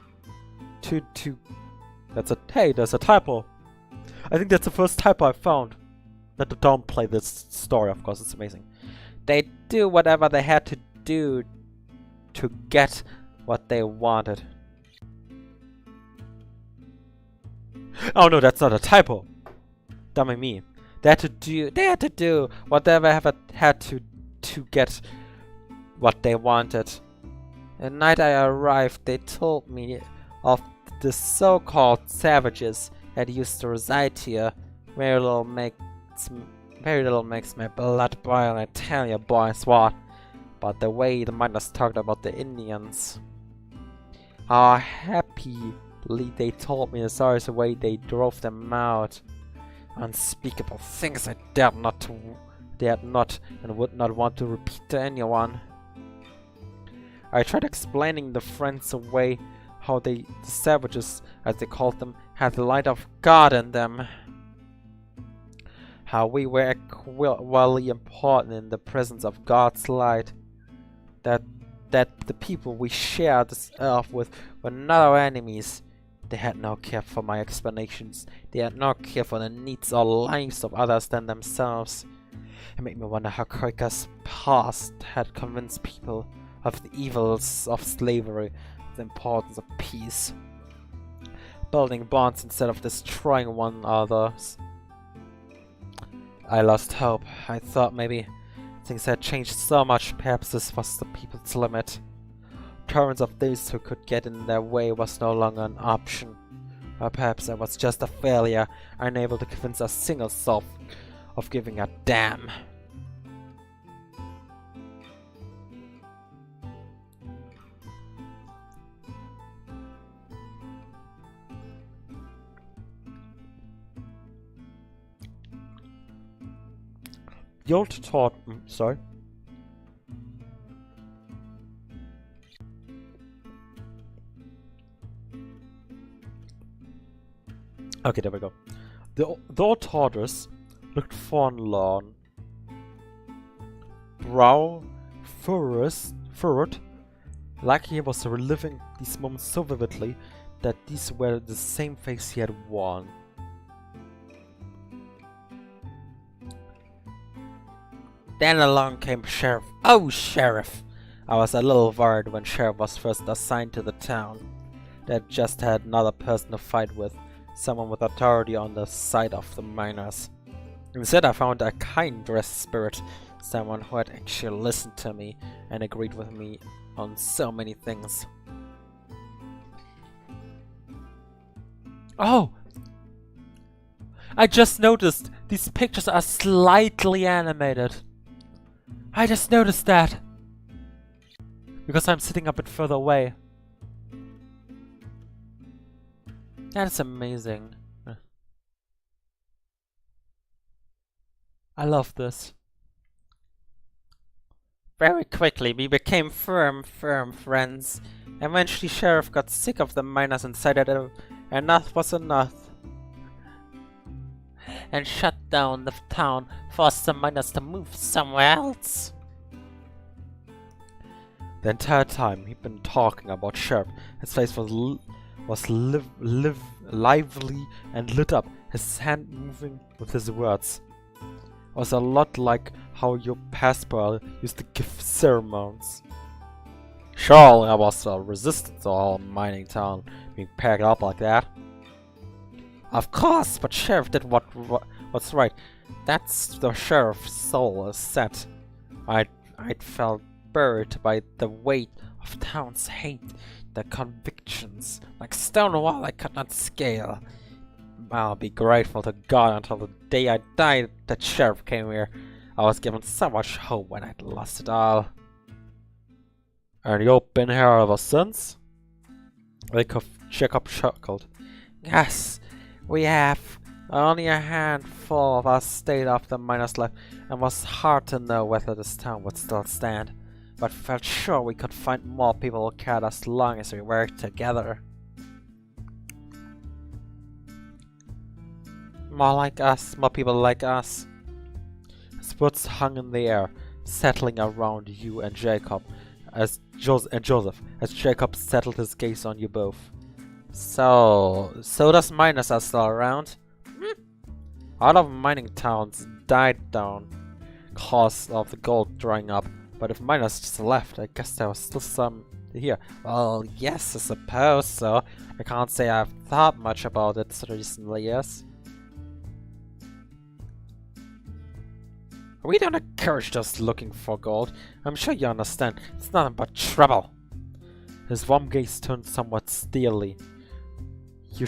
Hey, there's a typo. I think that's the first typo I found. Don't play this story, of course, it's amazing. They do whatever they had to do to get what they wanted. Oh no, that's not a typo. Dummy me. They had to do whatever they had to get what they wanted. The night I arrived, they told me of the so-called savages that used to reside here. Very little makes my blood boil, I tell you boys what. But the way the miners talked about the Indians. How happily they told me the stories, the way they drove them out. Unspeakable things I dared not and would not want to repeat to anyone. I tried explaining the friends away how the savages, as they called them, had the light of God in them. How we were equally important in the presence of God's light. That the people we shared this earth with were not our enemies. They had no care for my explanations. They had no care for the needs or lives of others than themselves. It made me wonder how Kroika's past had convinced people of the evils of slavery, the importance of peace. Building bonds instead of destroying one another's. I lost hope. I thought maybe things had changed so much, perhaps this was the people's limit. Tolerance of those who could get in their way was no longer an option. Or perhaps I was just a failure, unable to convince a single soul of giving a damn. The old taught. Sorry. Okay, there we go. The old tortoise looked forlorn. Brow furrowed, like he was reliving these moments so vividly that these were the same face he had worn. Then along came Sheriff. Oh, Sheriff! I was a little worried when Sheriff was first assigned to the town. They had just had another person to fight with, someone with authority on the side of the miners. Instead, I found a kind spirit, someone who had actually listened to me and agreed with me on so many things. Oh! I just noticed these pictures are slightly animated. I just noticed that. Because I'm sitting a bit further away. That is amazing. I love this. Very quickly we became firm friends. Eventually Sheriff got sick of the miners and decided that enough was enough. And shut down the town, forced the miners to move somewhere else. The entire time he'd been talking about Sheriff, his face was lively and lit up, his hand moving with his words. It was a lot like how your pastor used to give sermons. Sure, there was a resistance to all mining town being packed up like that. Of course, but Sheriff did what's right. That's the Sheriff's soul is set. I'd felt buried by the weight of town's hate, the convictions, like stone wall I could not scale. I'll be grateful to God until the day I died that Sheriff came here. I was given so much hope when I'd lost it all. And you've been here ever since? Jacob chuckled. Yes, we have. Only a handful of us stayed after the miners left, and it was hard to know whether this town would still stand. But felt sure we could find more people who cared as long as we worked together. More people like us. His words hung in the air, settling around you and Jacob, Joseph, as Jacob settled his gaze on you both. So those miners are still around? All of mining towns died down, cause of the gold drying up. But if miners just left, I guess there was still some here. Well, yes, I suppose so. I can't say I've thought much about it recently, yes? We don't encourage those looking for gold. I'm sure you understand. It's nothing but trouble. His warm gaze turned somewhat steely. You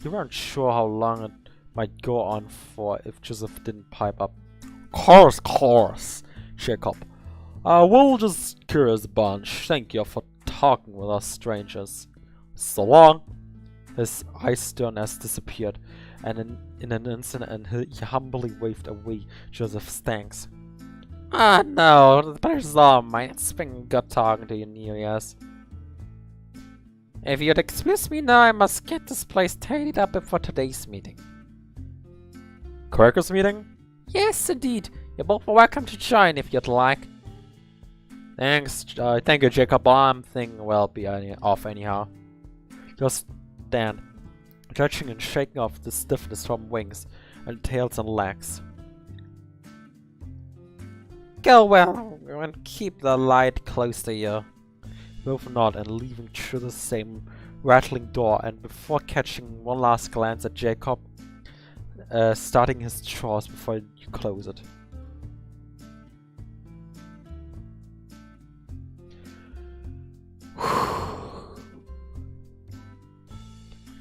weren't sure how long it might go on for if Joseph didn't pipe up. Course, Jacob. We're just curious bunch. Thank you for talking with us strangers. So long. His eyes turned as disappeared, and in an instant, and he humbly waved away Joseph's thanks. Ah, no, the pleasure's all mine. It's been good talking to you, New Year's. If you'd excuse me now, I must get this place tidied up before today's meeting. Quaker's meeting? Yes, indeed. You're both welcome to join if you'd like. Thanks, thank you, Jacob. I'm thinking we'll be off anyhow. Just stand, stretching and shaking off the stiffness from wings and tails and legs. Go well and keep the light close to you. Both nod and leaving through the same rattling door, and before catching one last glance at Jacob, starting his chores before you close it.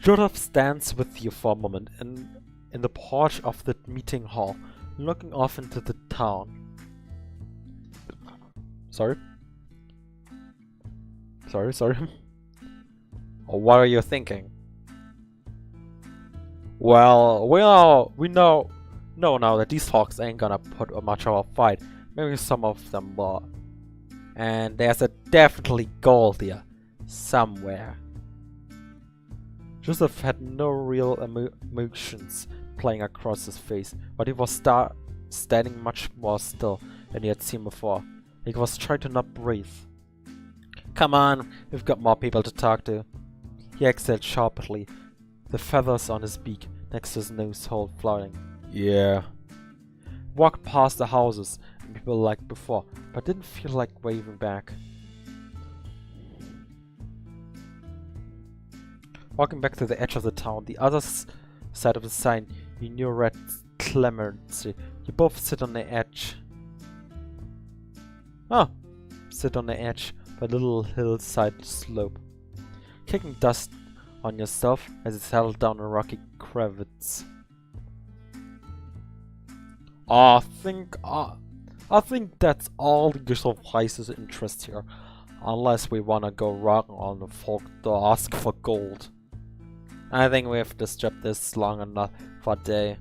Joseph stands with you for a moment in the porch of the meeting hall, looking off into the town. Sorry? Sorry. Or what are you thinking? Well, we know now that these folks ain't gonna put much of a fight. Maybe some of them will. And there's a definitely gold here. Somewhere. Joseph had no real emotions playing across his face, but he was standing much more still than he had seen before. He was trying to not breathe. Come on, we've got more people to talk to. He exhaled sharply, the feathers on his beak next to his nose hole flying. Yeah. Walked past the houses and people like before, but didn't feel like waving back. Walking back to the edge of the town, the other side of the sign, you knew read clemency. You both sit on the edge. Sit on the edge of a little hillside slope, kicking dust on yourself as you settle down a rocky crevice. I think that's all the usual places of interest here, unless we wanna go rock on the folk to ask for gold. I think we've disturbed this long enough for a day.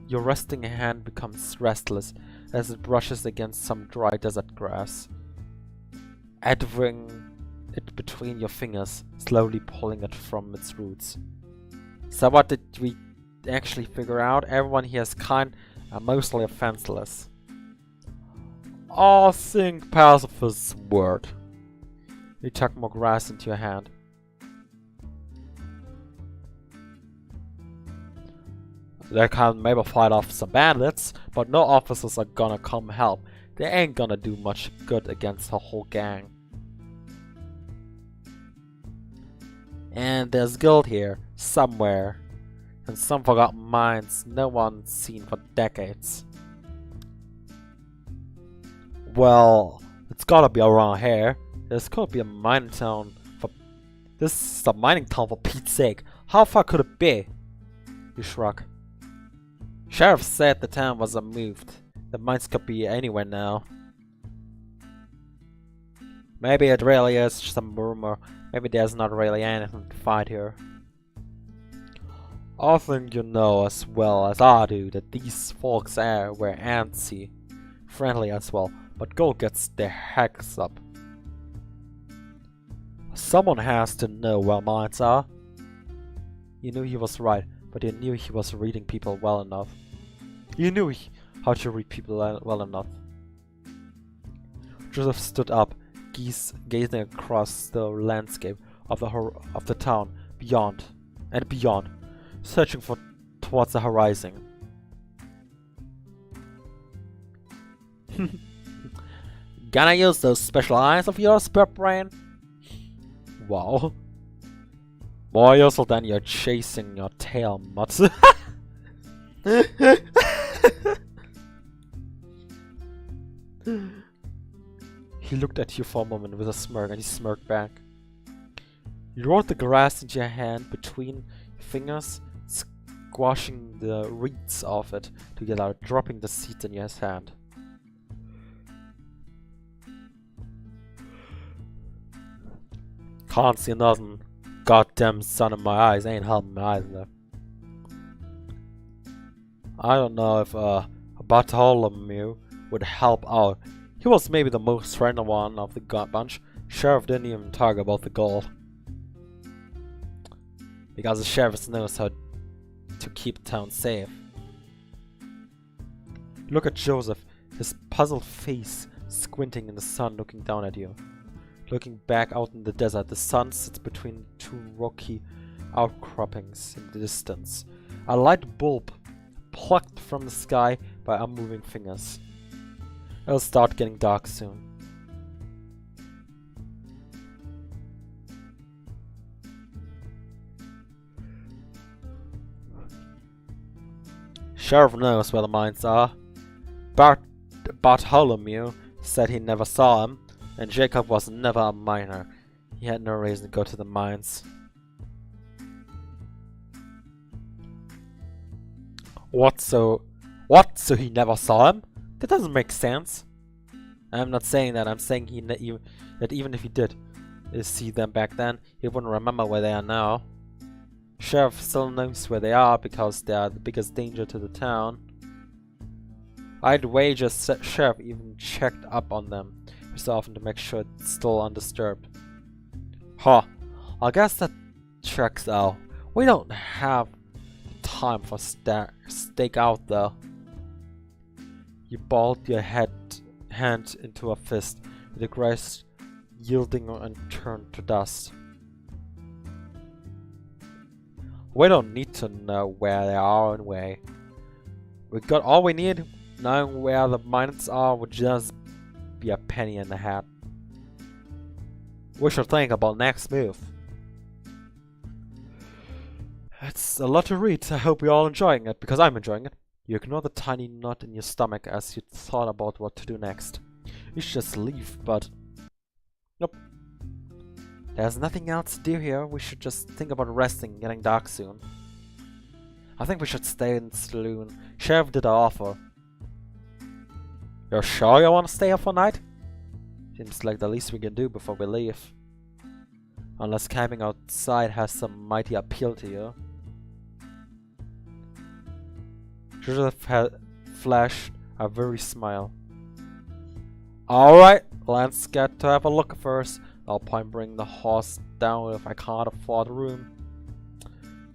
Your resting hand becomes restless as it brushes against some dry desert grass, edging it between your fingers, slowly pulling it from its roots. So what did we actually figure out? Everyone here is kind and mostly offenseless. I think pacifist's word. You tuck more grass into your hand. They can maybe fight off some bandits, but no officers are gonna come help. They ain't gonna do much good against the whole gang. And there's gold here, somewhere. And some forgotten mines no one's seen for decades. Well, it's gotta be around here. There's gotta be a mining town for... This is a mining town for Pete's sake. How far could it be? You shrug. Sheriff said the town was moved. The mines could be anywhere now. Maybe it really is some rumor. Maybe there's not really anything to fight here. I think you know as well as I do that these folks were antsy. Friendly as well, but gold gets their hacks up. Someone has to know where mines are. You knew he was right, but you knew he was reading people well enough. You knew how to read people well enough. Joseph stood up, gazing across the landscape of the town beyond and beyond, searching towards the horizon. Gonna use those special eyes of yours, bird brain? Wow. More useful than you're chasing your tail, Mutz. He looked at you for a moment with a smirk, and he smirked back. You rolled the grass into your hand between your fingers, squashing the reeds off it together, dropping the seeds in your hand. Can't see nothing. Goddamn sun in my eyes ain't helping my eyes though. I don't know if Bartholomew would help out. He was maybe the most friendly one of the bunch. Sheriff didn't even talk about the gold. Because the sheriff knows how to keep town safe. Look at Joseph, his puzzled face squinting in the sun, looking down at you. Looking back out in the desert, the sun sits between two rocky outcroppings in the distance. A light bulb plucked from the sky by unmoving fingers. It'll start getting dark soon. Sheriff knows where the mines are. Bartholomew said he never saw him, and Jacob was never a miner. He had no reason to go to the mines. What, so he never saw him? That doesn't make sense. I'm not saying that, I'm saying that even if he did see them back then, he wouldn't remember where they are now. Sheriff still knows where they are because they are the biggest danger to the town. I'd wager Sheriff even checked up on them so often to make sure it's still undisturbed. Huh, I guess that checks out. We don't have time for stake out though. You balled your hand into a fist, with the grace yielding and turned to dust. We don't need to know where they are anyway. We got all we need. Knowing where the mines are would just be a penny in the hat. We should think about next move. It's a lot to read. I hope you're all enjoying it, because I'm enjoying it. You ignore the tiny knot in your stomach as you thought about what to do next. You should just leave, but... Nope. There's nothing else to do here. We should just think about resting, getting dark soon. I think we should stay in the saloon. Sheriff did our offer. You're sure you want to stay here for night? Seems like the least we can do before we leave. Unless camping outside has some mighty appeal to you. Joseph had flashed a weary smile. Alright, let's get to have a look first. I'll point bring the horse down if I can't afford a room.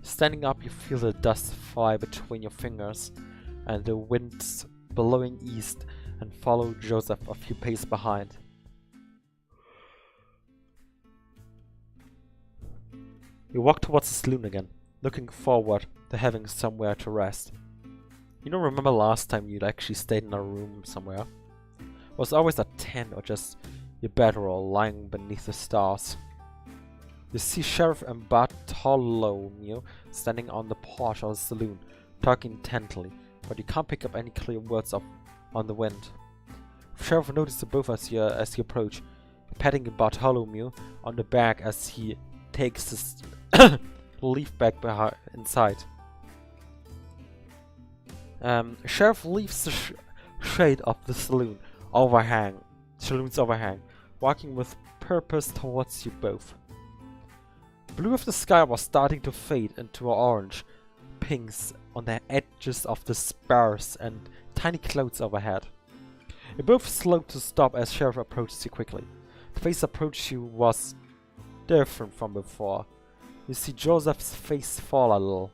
Standing up, you feel the dust fly between your fingers and the wind's blowing east, and follow Joseph a few paces behind. You walk towards the saloon again, looking forward to having somewhere to rest. You don't remember last time you'd actually stayed in a room somewhere. It was always a tent or just your bedroll lying beneath the stars. You see Sheriff and Bartholomew standing on the porch of the saloon, talking intently, but you can't pick up any clear words on the wind. Sheriff notices both as you approach, patting Bartholomew on the back as he takes his leaf back inside. Sheriff leaves the shade of the saloon's overhang, walking with purpose towards you both. Blue of the sky was starting to fade into orange pinks on the edges of the spars and tiny clouds overhead. You both slowed to stop as Sheriff approached you quickly. The face approached you was different from before. You see Joseph's face fall a little.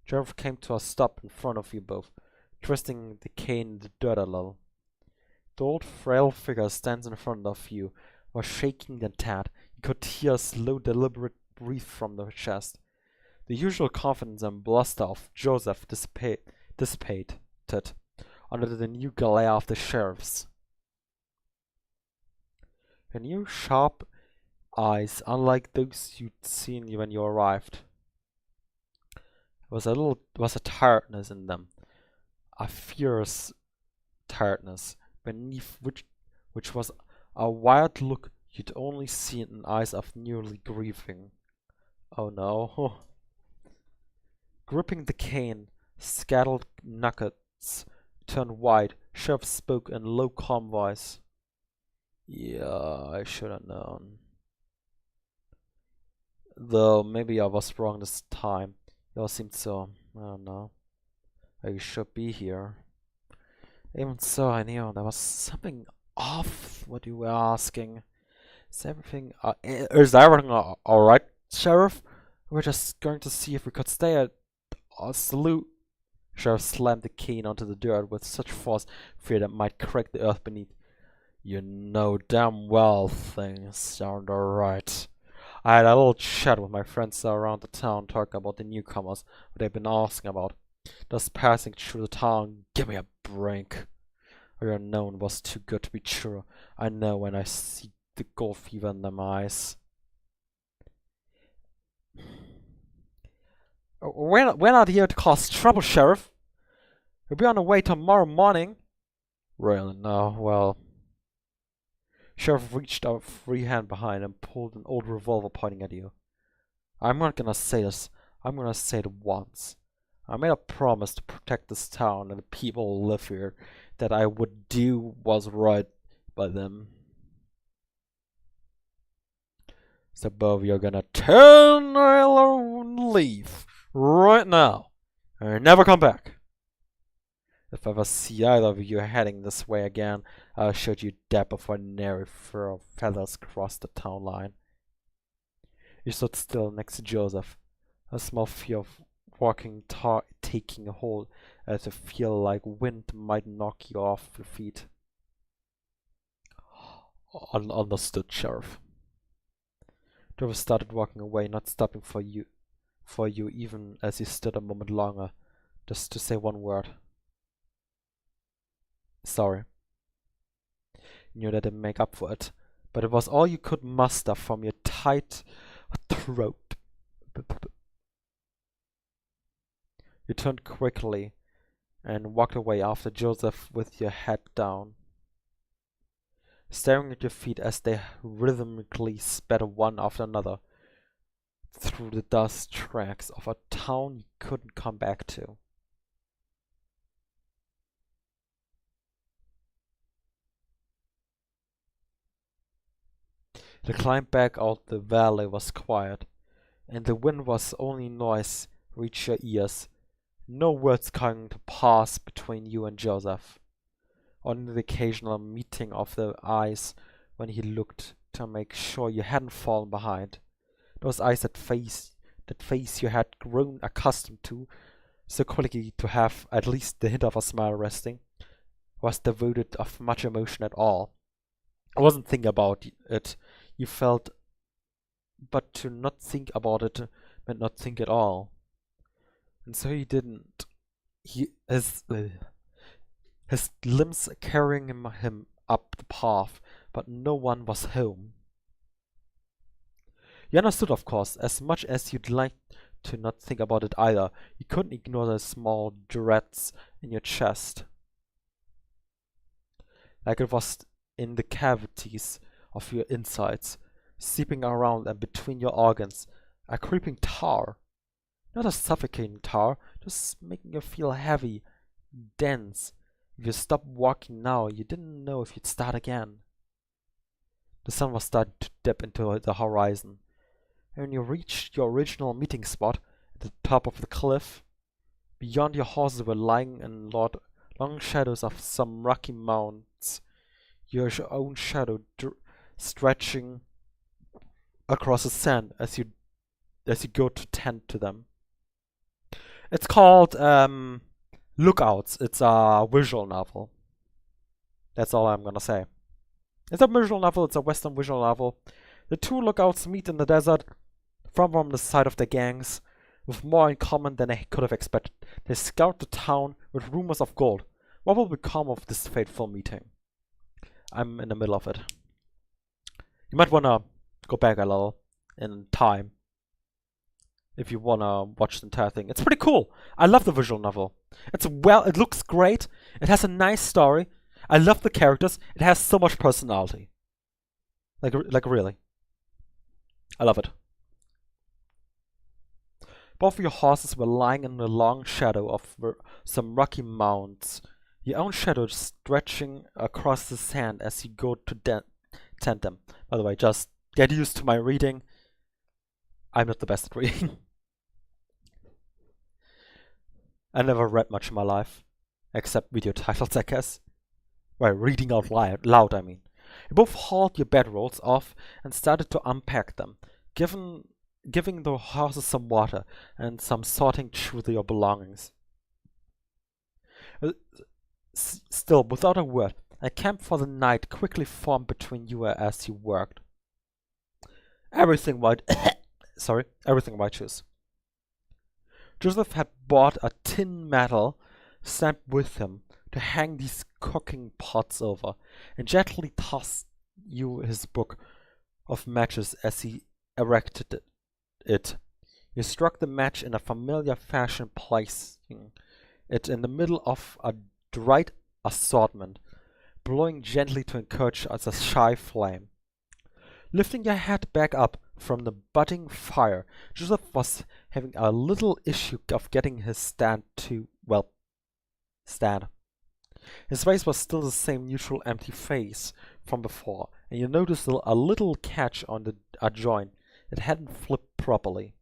Sheriff came to a stop in front of you both, twisting the cane in the dirt a little. The old frail figure stands in front of you, was shaking and tad. You could hear a slow, deliberate breath from the chest. The usual confidence and bluster of Joseph dissipated under the new glare of the sheriff's. Her new sharp eyes, unlike those you'd seen when you arrived. There was a tiredness in them, a fierce tiredness, beneath which was a wild look you'd only seen in eyes of newly grieving. Oh no. Gripping the cane, scattered knuckles turned white. Sheriff spoke in low, calm voice. Yeah, I should have known. Though maybe I was wrong this time. You all seemed so, I don't know. You should be here. Even so, I knew there was something off what you were asking. Is everything alright, Sheriff? We're just going to see if we could stay at our salute. Sheriff slammed the cane onto the dirt with such force, fear that might crack the earth beneath. You know damn well things aren't alright. I had a little chat with my friends around the town talking about the newcomers, what they've been asking about. Just passing through the town, give me a break. Your unknown was too good to be true. I know when I see the gold fever in them eyes. We're not here to cause trouble, Sheriff. We'll be on the way tomorrow morning. Really? No, well. Sheriff reached out a free hand behind and pulled an old revolver pointing at you. I'm not gonna say this. I'm gonna say it once. I made a promise to protect this town and the people who live here, that I would do what's right by them. So both of you are gonna turn and leave right now and never come back. If I ever see either of you heading this way again, I'll shoot you dead before nary fur of feathers cross the town line. You stood still next to Joseph, a small fear of walking taking a hold, as you feel like wind might knock you off your feet. Understood, Sheriff. Joseph started walking away, not stopping for you even as he stood a moment longer, just to say one word. Sorry. You knew that didn't make up for it, but it was all you could muster from your tight throat. You turned quickly and walked away after Joseph with your head down, staring at your feet as they rhythmically sped one after another through the dust tracks of a town you couldn't come back to. The climb back out the valley was quiet, and the wind was only noise reached your ears. No words coming to pass between you and Joseph. Only the occasional meeting of the eyes when he looked to make sure you hadn't fallen behind. Those eyes that face you had grown accustomed to, so quickly to have at least the hint of a smile resting, was devoid of much emotion at all. I wasn't thinking about it. You felt, but to not think about it meant not think at all. And so he didn't. His limbs carrying him up the path, but no one was home. You understood, of course, as much as you'd like to not think about it either. You couldn't ignore the small dreads in your chest, like it was in the cavities of your insides, seeping around and between your organs, a creeping tar. Not a suffocating tar, just making you feel heavy, dense. If you stopped walking now, you didn't know if you'd start again. The sun was starting to dip into the horizon, and when you reached your original meeting spot at the top of the cliff, beyond your horses were lying in long shadows of some rocky mounds, your own shadow stretching across the sand as you go to tend to them. It's called Lookouts. It's a visual novel. That's all I'm gonna say. It's a visual novel. It's a Western visual novel. The two lookouts meet in the desert from the side of their gangs, with more in common than they could have expected. They scout the town with rumors of gold. What will become of this fateful meeting? I'm in the middle of it. You might wanna go back a little in time if you wanna watch the entire thing. It's pretty cool. I love the visual novel. It looks great. It has a nice story. I love the characters. It has so much personality. Like really. I love it. Both of your horses were lying in the long shadow of some rocky mounds, your own shadow stretching across the sand as you go to tend them. By the way, just get used to my reading. I'm not the best at reading. I never read much in my life, except video titles, I guess. Well, reading out loud, I mean. You both hauled your bedrolls off and started to unpack them, giving the horses some water and some sorting through your belongings. Still, without a word, a camp for the night quickly formed between you as you worked. Everything righteous. Joseph had bought a tin metal stamp with him to hang these cooking pots over and gently tossed you his book of matches as he erected it. You struck the match in a familiar fashion, placing it in the middle of a dried assortment, blowing gently to encourage a shy flame. Lifting your head back up from the budding fire, Joseph was having a little issue of getting his stand. His face was still the same neutral empty face from before, and you noticed a little catch on a joint. It hadn't flipped properly.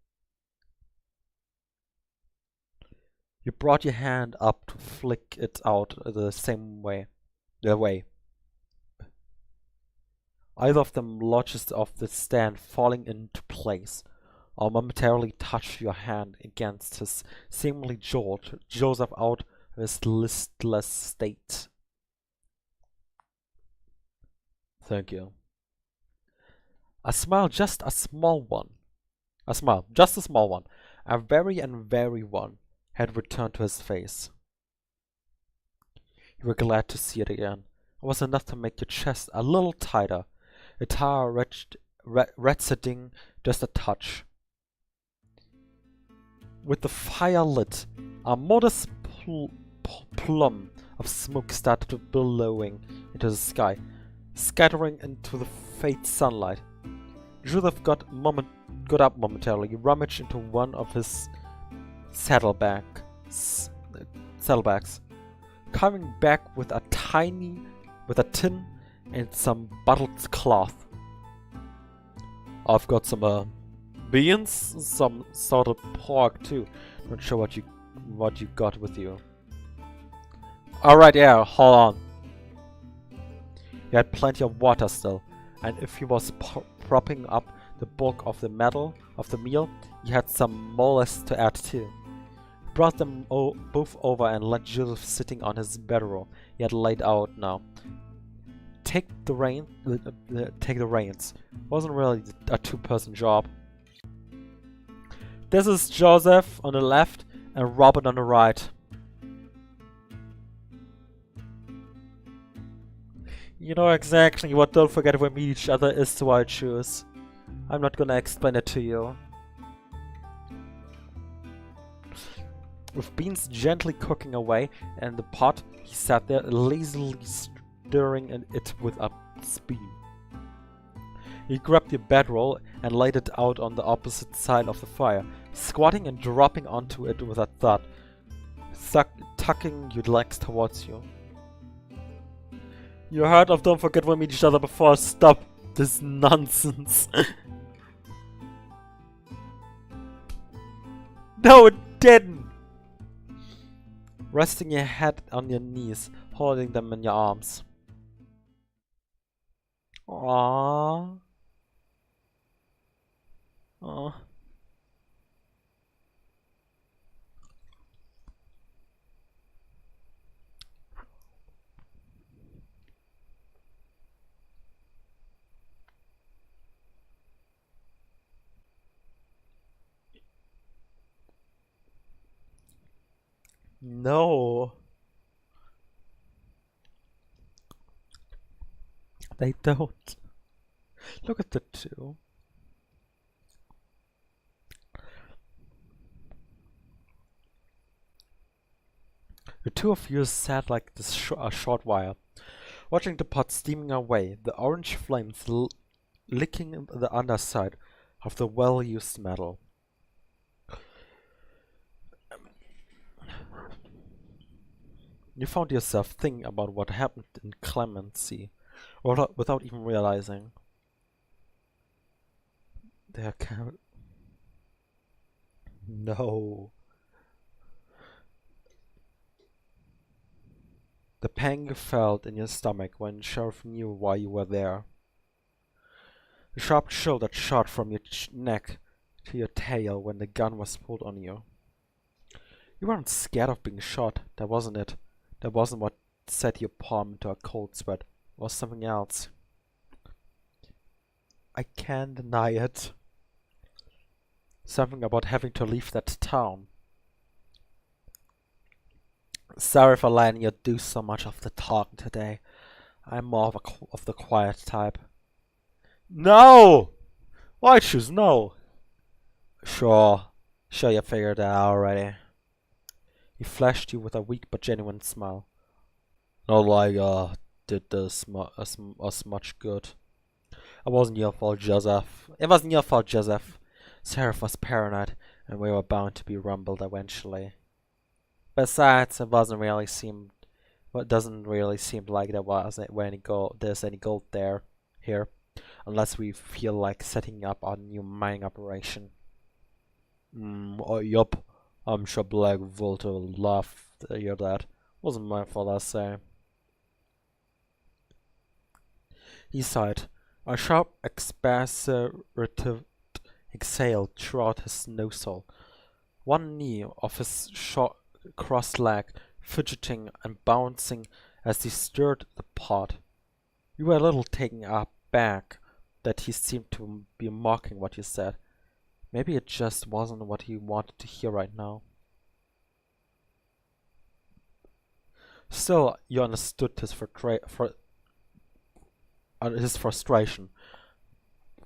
You brought your hand up to flick it out the way. Either of them lodges of the stand falling into place, or momentarily touched your hand against his, seemingly jolt Joseph out of his listless state. Thank you. A smile, just a small one. A very and very one, had returned to his face. You were glad to see it again. It was enough to make your chest a little tighter, a tire redsetting just a touch. With the fire lit, a modest plum of smoke started billowing into the sky, scattering into the faint sunlight. Joseph got up momentarily, rummaged into one of his saddlebags, coming back with a tin and some bottled cloth. I've got some beans, some salted pork too. Not sure what you got with you. Alright, yeah, hold on. You had plenty of water still, and if he was propping up the bulk of the meal, you had some molasses to add too. He brought them both over and let Joseph sitting on his bedroll he had laid out now. Take the reins. Wasn't really a two-person job. This is Joseph on the left and Robert on the right. You know exactly what "don't forget we meet each other" is, so I choose. I'm not gonna explain it to you. With beans gently cooking away in the pot, he sat there lazily stirring it with a spoon. He grabbed your bedroll and laid it out on the opposite side of the fire, squatting and dropping onto it with a thud, tucking your legs towards you. You heard of "don't forget we meet each other" before. Stop this nonsense. No, it didn't! Resting your head on your knees, holding them in your arms. Aww. Aww. No. They don't. Look at the two. The two of you sat like this a short while, watching the pot steaming away, the orange flames licking the underside of the well-used metal. You found yourself thinking about what happened in Clemency, without even realizing. There can't... No. The pang you felt in your stomach when Sheriff knew why you were there. The sharp chill that shot from your neck to your tail when the gun was pulled on you. You weren't scared of being shot, that wasn't it. That wasn't what set your palm into a cold sweat. It was something else. I can't deny it. Something about having to leave that town. Sorry for letting you do so much of the talking today. I'm more of the quiet type. No! Why choose no? Sure you figured that out already. He flashed you with a weak but genuine smile. Not like did this us much good. It wasn't your fault, Joseph. It wasn't your fault, Joseph. Seraph was paranoid, and we were bound to be rumbled eventually. Besides, it doesn't really seem like there's any gold here, unless we feel like setting up a new mining operation. Yup. I'm sure Black Volta will love to hear that. Wasn't my fault, I say. He sighed. A sharp, expectorative exhale throughout his nostril. One knee of his short, crossed leg fidgeting and bouncing as he stirred the pot. You were a little taken aback that he seemed to be mocking what you said. Maybe it just wasn't what he wanted to hear right now. Still, you understood his frustration.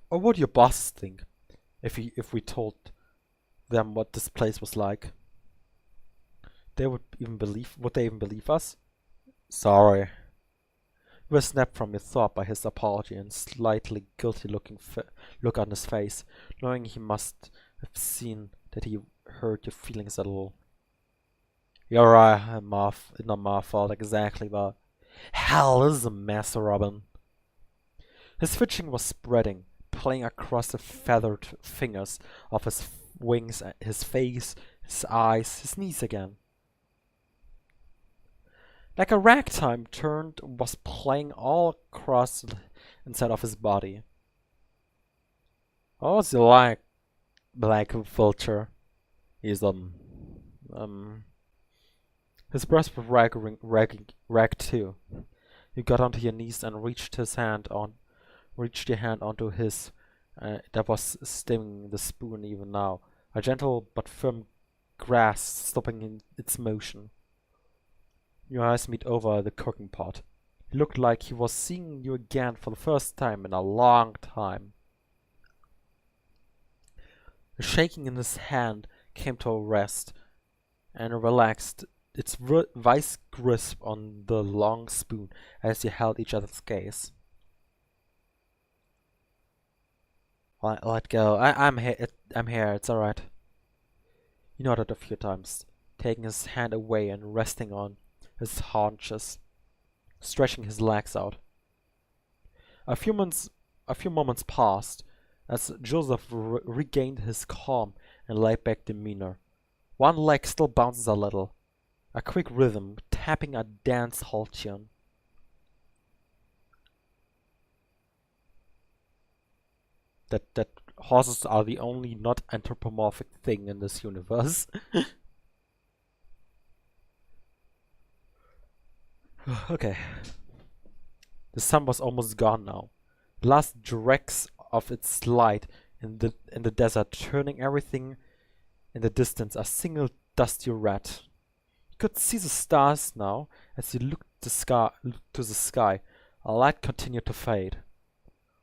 Or what your bosses think if we told them what this place was like? Would they even believe us? Sorry. You were snapped from your thought by his apology and slightly guilty look on his face, knowing he must have seen that he hurt your feelings a little. You're right, it's not my fault exactly, but hell, this is a mess, Robin. His twitching was spreading, playing across the feathered fingers of his wings, his face, his eyes, his knees again. Like a ragtime turned was playing all across inside of his body. What was he like, Black Vulture? He's his breast was ragged too. You got onto your knees and reached your hand onto his that was stemming the spoon even now. A gentle but firm grasp stopping its motion. Your eyes meet over the cooking pot. He looked like he was seeing you again for the first time in a long time. The shaking in his hand came to a rest, and relaxed its vice grasp on the long spoon as you held each other's gaze. Let go. I'm here. It's alright. He nodded a few times, taking his hand away and resting on his haunches, stretching his legs out. A few moments passed as Joseph regained his calm and laid-back demeanor. One leg still bounces a little, a quick rhythm, tapping a dance hall tune. That horses are the only not anthropomorphic thing in this universe. Okay. The sun was almost gone now. The last dregs of its light in the desert, turning everything in the distance a single dusty red. You could see the stars now as you looked to the sky. A light continued to fade.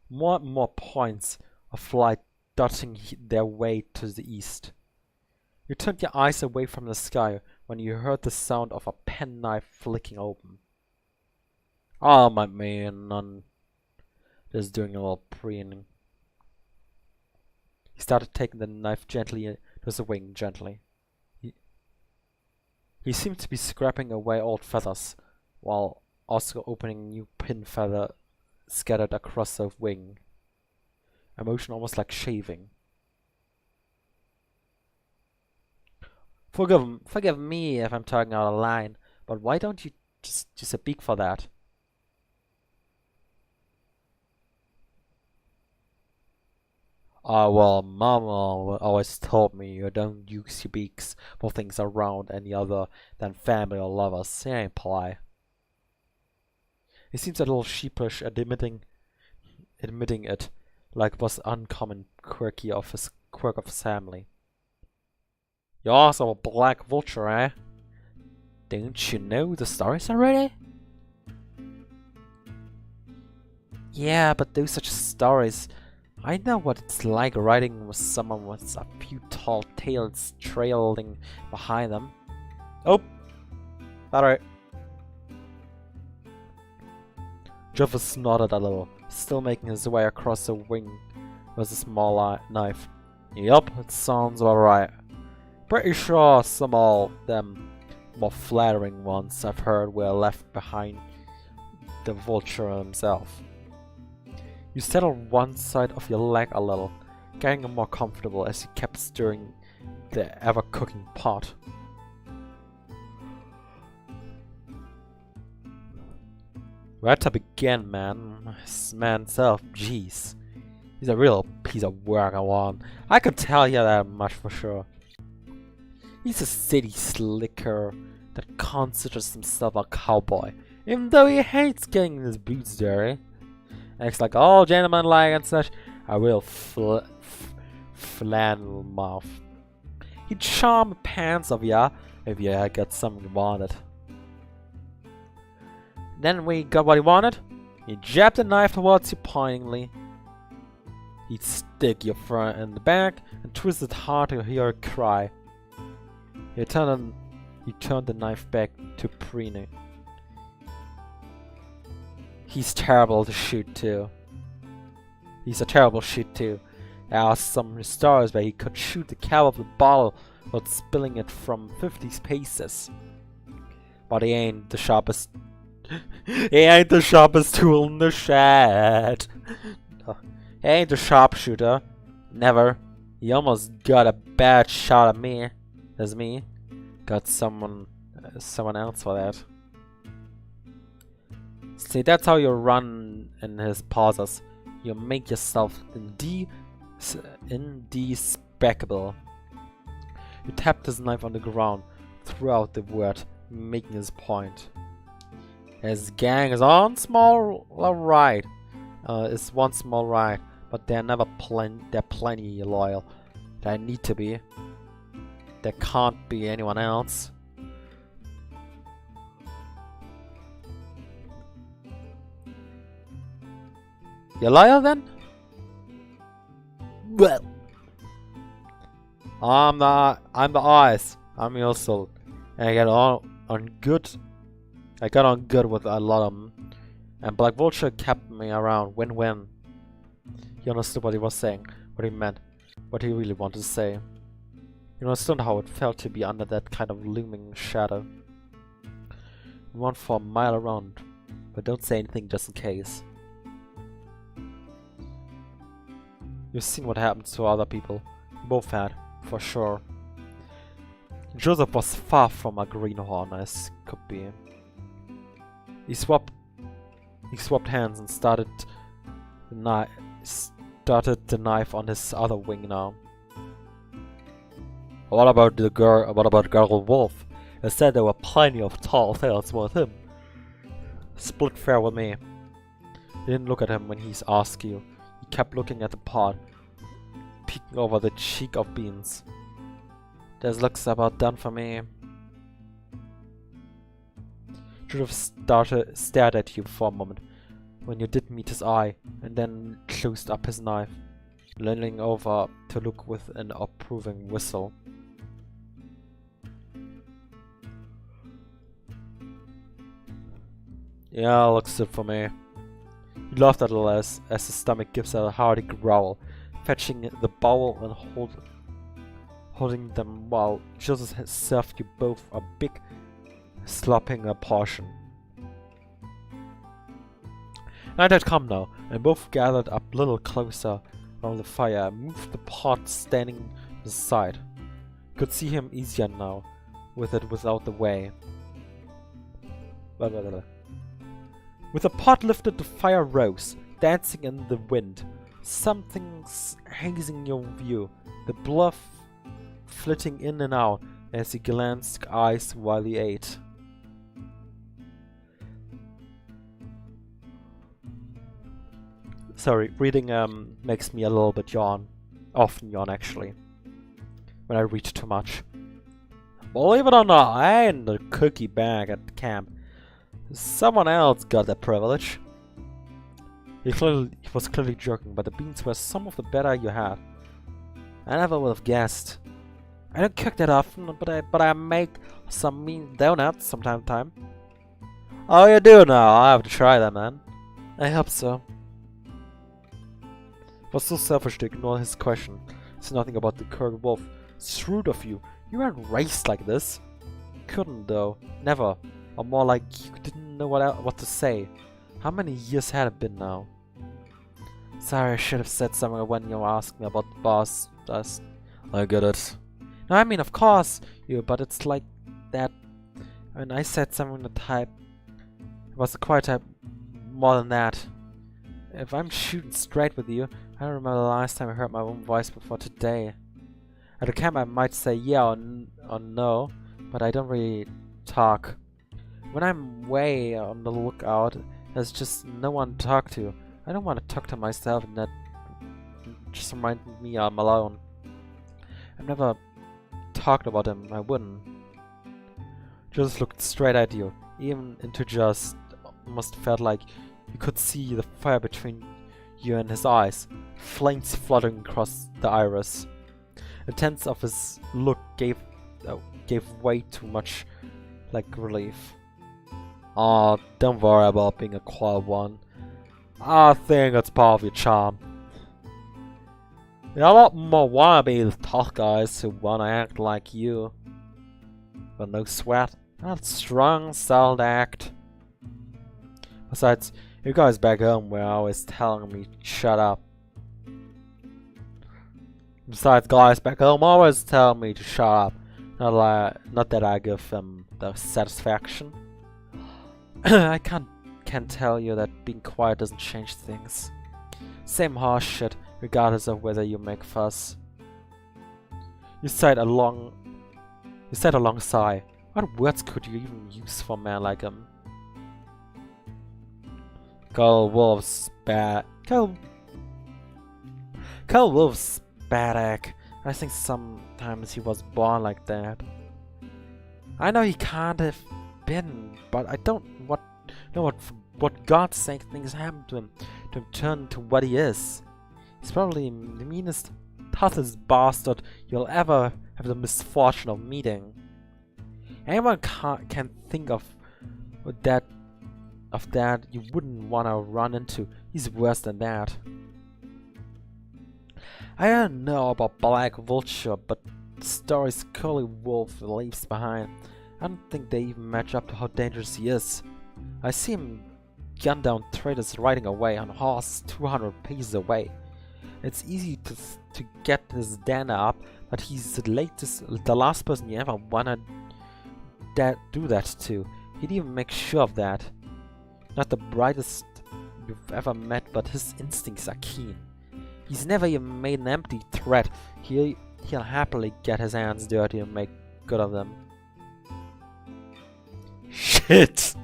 More and more points of light dotting their way to the east. You turned your eyes away from the sky when you heard the sound of a penknife flicking open. Oh, my man, just doing a little preening. He started taking the knife gently to his wing, gently. He seemed to be scraping away old feathers, while also opening new pin feather scattered across the wing. A motion almost like shaving. Forgive me if I'm talking out of line, but why don't you just speak for that? Well, Mama always told me you don't use your beaks for things around any other than family or lovers. It ain't polite. He seems a little sheepish at admitting it, like it was uncommon quirk of his family. You're also a Black Vulture, eh? Don't you know the stories already? Yeah, but those such stories. I know what it's like riding with someone with a few tall tales trailing behind them. Oh! Alright. Jervis nodded a little, still making his way across the wing with a small knife. Yup, it sounds alright. Pretty sure some of them more flattering ones I've heard were left behind the vulture himself. You settled one side of your leg a little, getting more comfortable as you kept stirring the ever-cooking pot. Where to begin, man? This man himself, jeez. He's a real piece of work, I could tell you that much for sure. He's a city slicker that considers himself a cowboy, even though he hates getting his boots dirty. Acts like all gentlemen like and such, a real flannel mouth. He'd charm the pants of ya if you had got something you wanted. Then when he got what he wanted, he jabbed the knife towards you pointingly. He'd stick your front in the back and twist it hard to hear a cry. He turned the knife back to preening. He's terrible to shoot too. He's a terrible shot too. There are some stories where he could shoot the cap of the bottle without spilling it from 50 paces. But he ain't the sharpest. He ain't the sharpest tool in the shed. He ain't a sharpshooter. Never. He almost got a bad shot at me. As me. Got someone else for that. See, that's how you run in his pauses. You make yourself indespicable. You tapped his knife on the ground, threw out the word, making his point. His gang is on small right. It's one small right, but they're never they're plenty loyal. They need to be. There can't be anyone else. You loyal then? Well, I'm the eyes. I'm your soul, and I got on good with a lot of them. And Black Vulture kept me around. Win-win. He understood what he was saying, what he meant, what he really wanted to say. He understood how it felt to be under that kind of looming shadow. Run for a mile around, but don't say anything just in case. You've seen what happens to other people. Both had, for sure. Joseph was far from a greenhorn as could be. He swapped hands and started the knife on his other wing now. What about Gargle Wolf? I said there were plenty of tall tales with him. Split fair with me. You didn't look at him when he asked you. He kept looking at the pot, peeking over the cheek of beans. This looks about done for me. Judith stared at you for a moment when you did meet his eye, and then closed up his knife, leaning over to look with an approving whistle. Yeah, looks good for me. He laughed a little as his stomach gives a hearty growl, fetching the bowl and holding them while Joseph served you both a big, slopping portion. Night had come now, and both gathered up a little closer around the fire and moved the pot standing to the side. You could see him easier now, with it without the way. With the pot lifted, the fire rose, dancing in the wind. Something's hazing your view, the bluff flitting in and out as he glanced eyes while he ate. Sorry, reading makes me a little bit yawn. Often yawn, actually. When I read too much. Believe it or not, I ain't the cookie bag at camp. Someone else got that privilege. He was clearly joking, but the beans were some of the better you had. I never would have guessed. I don't cook that often, but I make some mean donuts from time to time. Oh, you do now? I have to try that, man. I hope so. It was so selfish to ignore his question. It's nothing about the Kirk Wolf. It's rude of you. You weren't raised like this. You couldn't, though. Never. Or more like you didn't know what to say. How many years had it been now? Sorry, I should have said something when you asked me about the boss. I get it. No, I mean, of course, but it's like that. When I said something the type, it was the quiet type more than that. If I'm shooting straight with you, I don't remember the last time I heard my own voice before today. At the camp I might say yeah or no, but I don't really talk. When I'm way on the lookout, there's just no one to talk to. I don't want to talk to myself, and that just reminded me I'm alone. I've never talked about him, I wouldn't. Just looked straight at you, even into just almost felt like you could see the fire between you and his eyes, flames fluttering across the iris. The tense of his look gave way too much like relief. Aw, don't worry about being a quiet one. I think it's part of your charm. There are a lot more wannabe tough guys who wanna act like you. But no sweat, not strong, solid act. Besides, you guys back home were always telling me shut up. Besides, guys back home always tell me to shut up. Not that I give them the satisfaction. I can't tell you that being quiet doesn't change things. Same harsh shit, regardless of whether you make fuss. You sighed a long sigh. What words could you even use for a man like him? Carl Wolf's bad egg. I think sometimes he was born like that. I know he can't have been, but I don't know what God's sake things happened to him turn to what he is. He's probably the meanest, toughest bastard you'll ever have the misfortune of meeting. Anyone can think of that you wouldn't want to run into. He's worse than that. I don't know about Black Vulture, but the stories Curly Wolf leaves behind, I don't think they even match up to how dangerous he is. I see him gun down traitors riding away on horses 200 paces away. It's easy to get his dana up, but he's the last person you ever wanna do that to. He'd even make sure of that. Not the brightest you've ever met, but his instincts are keen. He's never even made an empty threat. He'll happily get his hands dirty and make good of them. Shit!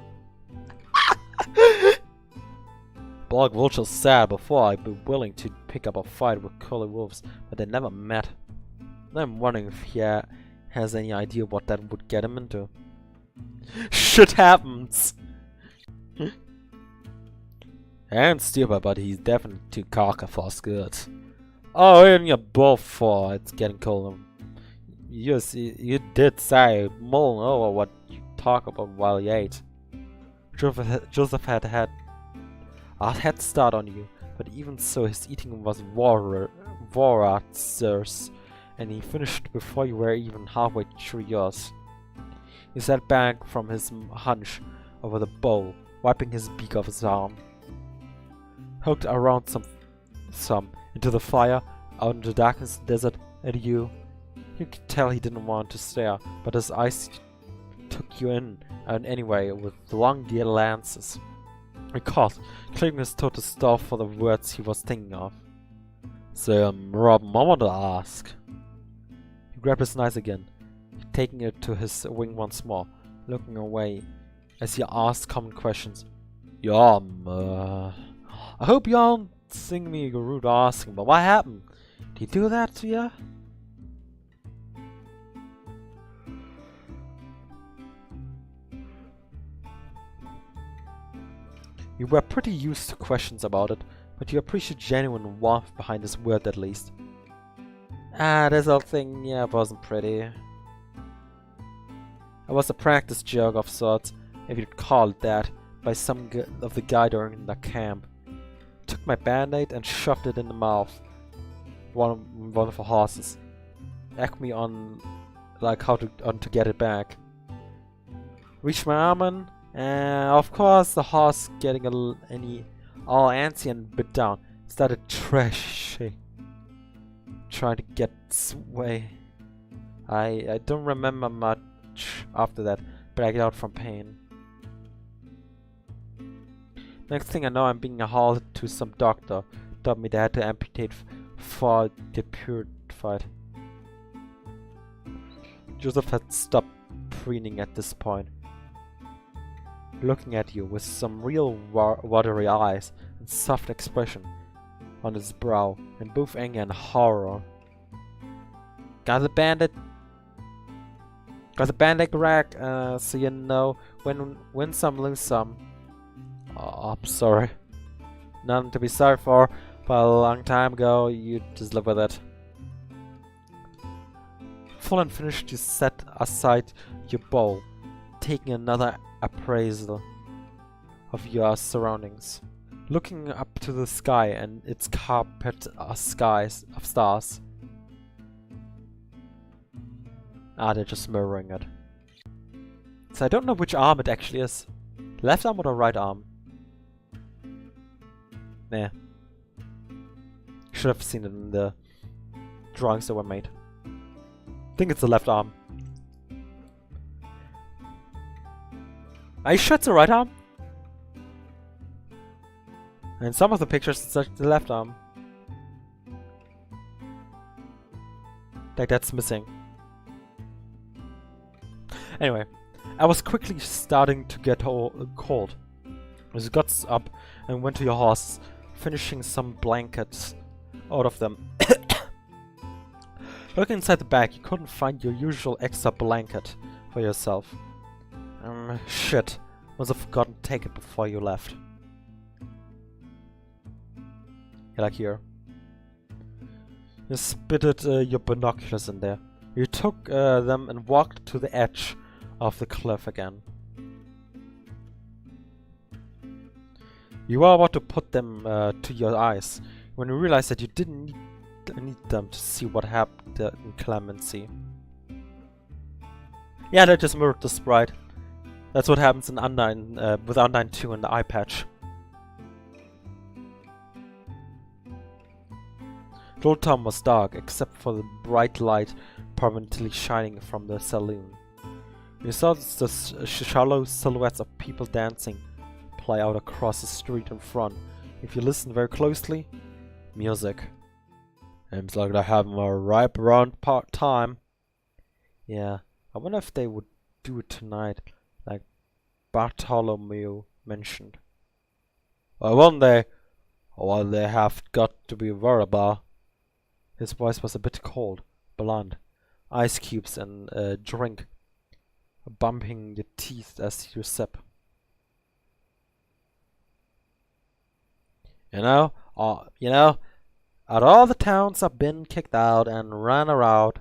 Black Vulture said before I'd be willing to pick up a fight with Curly Wolves, but they never met. I'm wondering if he has any idea what that would get him into. Shit happens! And stupid, but he's definitely too cocky for us good. Oh, and you're both for it's getting cold. You did say mulling over what you talk about while you ate. Joseph had a head start on you, but even so his eating was voracious, and he finished before you were even halfway through yours. He sat back from his hunch over the bowl, wiping his beak off his arm. Hooked around some into the fire, out in the darkness of the desert, at you. You could tell he didn't want to stare, but his eyes took you in anyway with long dear lances. He coughed, clicking his toe to stop for the words he was thinking of. So, Rob, I want to ask. He grabbed his knife again, taking it to his wing once more, looking away as he asked common questions. Yeah, I hope you aren't thinking me rude asking, but what happened? Did he do that to you? You were pretty used to questions about it, but you appreciate genuine warmth behind his word at least. Ah, this old thing, yeah, wasn't pretty. It was a practice joke of sorts, if you'd call it that, by some of the guy during the camp. Took my band-aid and shoved it in the mouth. One of the horses. Asked me on how to get it back. Reached my arm in, and of course the horse getting all antsy and bit down. Started trashing. Trying to get sway. I don't remember much after that, but I get out from pain. Next thing I know, I'm being hauled to some doctor. Told me they had to amputate for get purified. Joseph had stopped preening at this point, looking at you with some real watery eyes and soft expression on his brow, in both anger and horror. Got the bandit rack, so you know, win some, lose some. Oh, I'm sorry. Nothing to be sorry for, but a long time ago, you just live with it. Full and finished, you set aside your bowl, taking another appraisal of your surroundings. Looking up to the sky and its carpet of stars. Ah, they're just mirroring it. So I don't know which arm it actually is. Left arm or the right arm? Nah. Should have seen it in the drawings that were made. I think it's the left arm. Are you sure it's the right arm? And some of the pictures it's like the left arm. Like that's missing. Anyway, I was quickly starting to get cold. As you got up and went to your horse, finishing some blankets out of them. Looking inside the bag, you couldn't find your usual extra blanket for yourself. Shit. Must have forgotten to take it before you left. Yeah, like here. You spitted your binoculars in there. You took them and walked to the edge of the cliff again. You were about to put them to your eyes when you realized that you didn't need them to see what happened in Clemency. Yeah, they just mirrored the sprite. That's what happens in Undyne, with Undyne 2 in the eye patch. The old town was dark, except for the bright light permanently shining from the saloon. You saw the shallow silhouettes of people dancing play out across the street in front. If you listen very closely, music. Seems like they're having a ripe round time. Yeah, I wonder if they would do it tonight, like Bartholomew mentioned. Why won't they? Well, they have got to be worried about. His voice was a bit cold, blunt. Ice cubes and a drink bumping your teeth as you sip. You know, out of all the towns I've been kicked out and run around,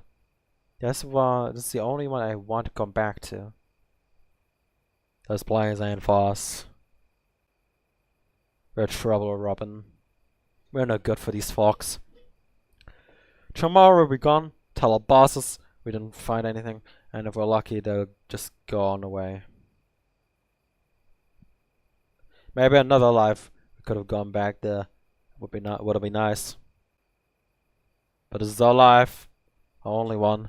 this is the only one I want to come back to. Those places ain't for us. We're trouble, Robin. We're no good for these folks. Tomorrow we'll be gone, tell our bosses we didn't find anything, and if we're lucky they'll just go on away. Maybe another life we could have gone back there. Would have been nice. But this is our life. Our only one.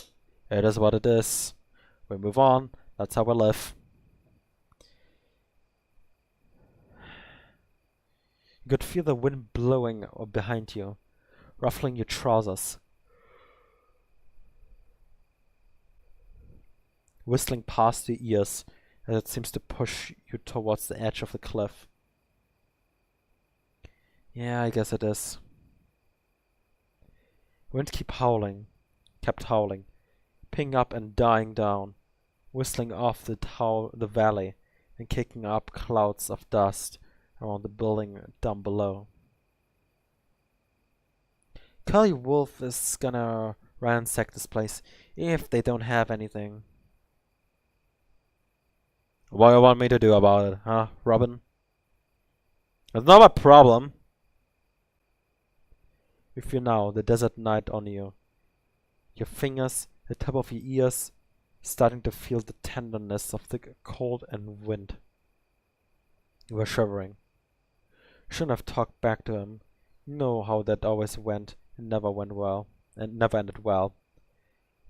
It is what it is. We move on. That's how we live. You could feel the wind blowing behind you, ruffling your trousers. Whistling past your ears as it seems to push you towards the edge of the cliff. Yeah, I guess it is. Wind kept howling, picking up and dying down, whistling off the valley and kicking up clouds of dust around the building down below. Curly Wolf is gonna ransack this place if they don't have anything. What do you want me to do about it, huh, Robin? It's not my problem. You feel now the desert night on you. Your fingers, the tip of your ears, starting to feel the tenderness of the cold and wind. You were shivering. Shouldn't have talked back to him. You know how that always went. It never went well. And never ended well.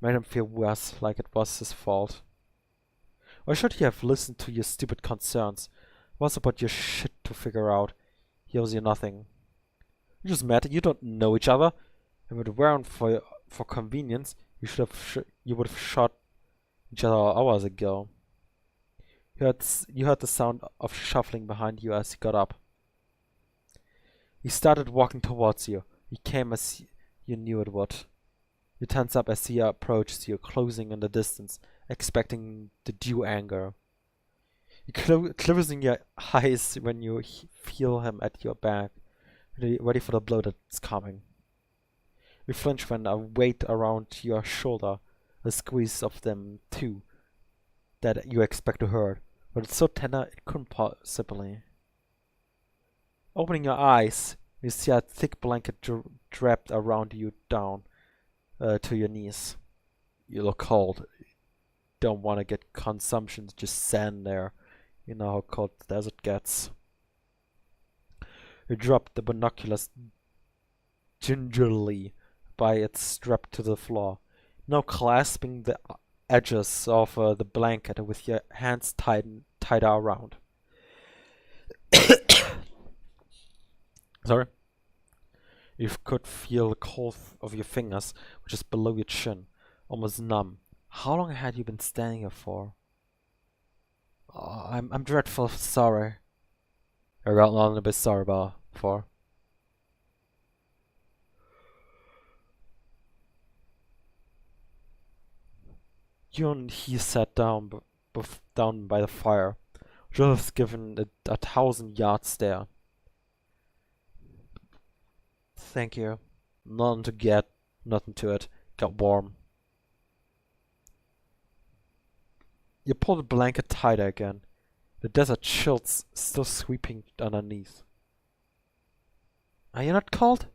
Made him feel worse, like it was his fault. Why should he have listened to your stupid concerns? What's about your shit to figure out? He owes you nothing. You just met. You don't know each other. If it weren't for convenience, you would have shot each other hours ago. You heard the sound of shuffling behind you as he got up. He started walking towards you. He came as you knew it would. You tense up as he approaches you, closing in the distance, expecting the due anger. You closing your eyes when you feel him at your back, ready for the blow that's coming. You flinch when a weight around your shoulder, a squeeze of them too, that you expect to hurt, but it's so tender it couldn't possibly. Opening your eyes, you see a thick blanket wrapped around you down to your knees. You look cold. Don't want to get consumption, just stand there. You know how cold the desert gets. You drop the binoculars gingerly by its strap to the floor, now clasping the edges of the blanket with your hands tied around. Sorry. You could feel the cold of your fingers, which is below your chin, almost numb. How long had you been standing here for? Oh, I'm dreadful sorry. I got a bit sorry for. You and he sat down down by the fire. Just given it a 1,000-yard stare. Thank you. Nothing to get, nothing to it. Got warm. You pull the blanket tighter again. The desert chills still sweeping underneath. Are you not cold?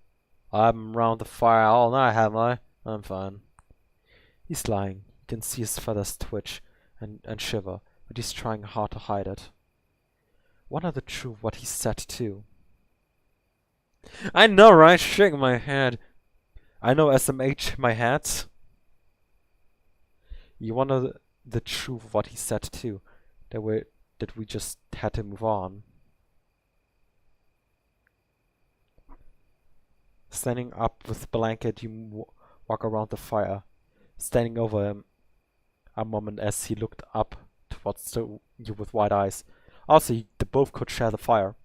I'm round the fire all night, haven't I? I'm fine. He's lying. You can see his feathers twitch and shiver, but he's trying hard to hide it. Wonder the truth what he said too. I know, right? Shaking my head. I know SMH my head. You wonder the truth of what he said too. That we just had to move on. Standing up with the blanket, you walk around the fire, standing over him a moment as he looked up towards you with wide eyes. Also, they both could share the fire.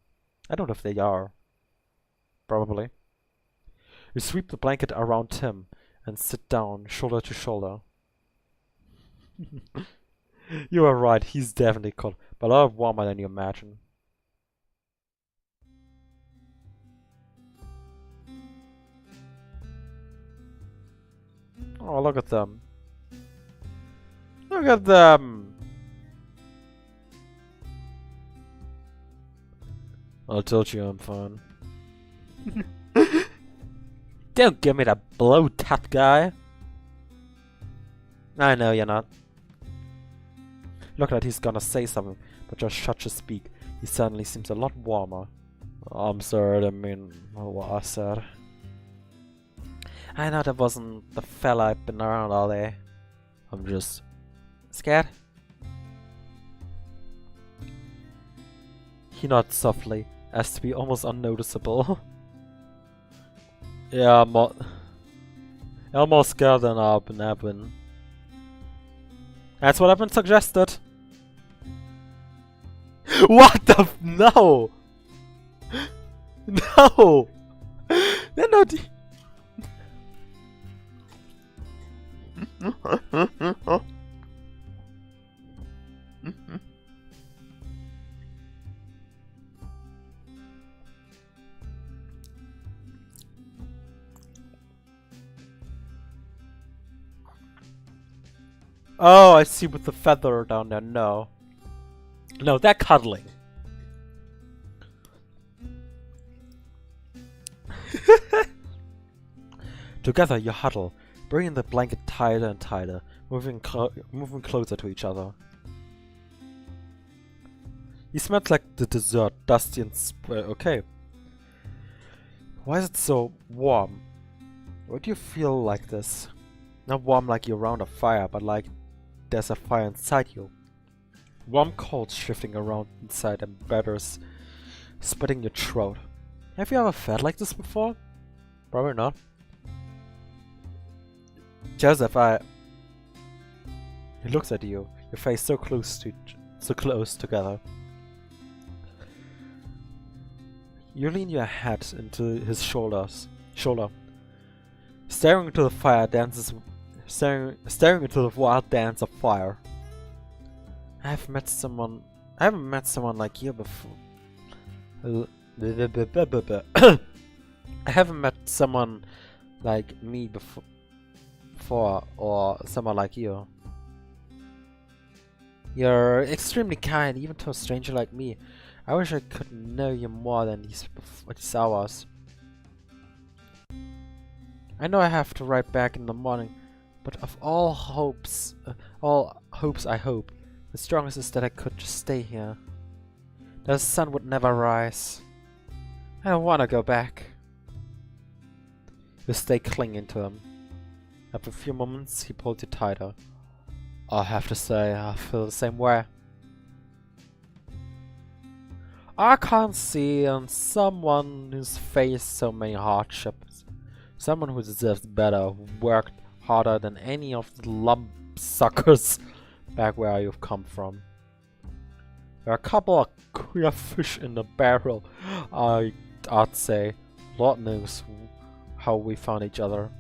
I don't know if they are. Probably. You sweep the blanket around him and sit down, shoulder to shoulder. You are right, he's definitely cold, but a lot warmer than you imagine. Oh, look at them. Look at them! I told you I'm fine. Don't give me that blow, tough guy. I know you're not. Look like he's gonna say something, but just shut to speak. He suddenly seems a lot warmer. I'm sorry, I didn't mean what I said. I know that wasn't the fella I've been around all day. I'm just scared. He nods softly, as to be almost unnoticeable. Yeah, I'm more scared than I've been. That's what I've been suggested. What the no! No! They're not. Oh, I see with the feather down there. No. No, they're cuddling. Together you huddle, bringing the blanket tighter and tighter, moving closer to each other. You smell like the dessert, dusty and okay. Why is it so warm? Why do you feel like this? Not warm like you're around a fire, but like there's a fire inside you. Warm cold shifting around inside and batters spitting your throat. Have you ever felt like this before? Probably not. Joseph, he looks at you, your face so close together. You lean your head into his shoulder, staring into the fire staring into the wild dance of fire. I haven't met someone like you before. I haven't met someone like me before, or someone like you. You're extremely kind, even to a stranger like me. I wish I could know you more than these hours. I know I have to write back in the morning, but of all hopes I hope, the strongest is that I could just stay here. The sun would never rise. I don't want to go back. You stay clinging to him. After a few moments, he pulled you tighter. I have to say, I feel the same way. I can't see on someone who's faced so many hardships. Someone who deserves better, who worked harder than any of the lump suckers back where you've come from. There are a couple of queer fish in the barrel, I'd say. Lord knows how we found each other.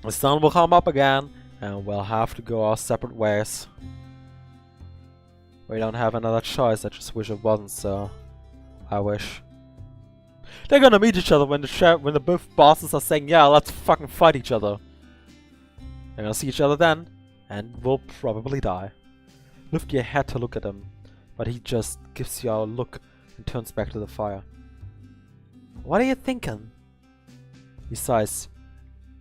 The sun will come up again, and we'll have to go our separate ways. We don't have another choice, I just wish it wasn't so. I wish. They're gonna meet each other when the both bosses are saying, yeah, let's fucking fight each other. They're gonna see each other then, and will probably die. Lift your head to look at him, but he just gives you a look and turns back to the fire. What are you thinking? He sighs,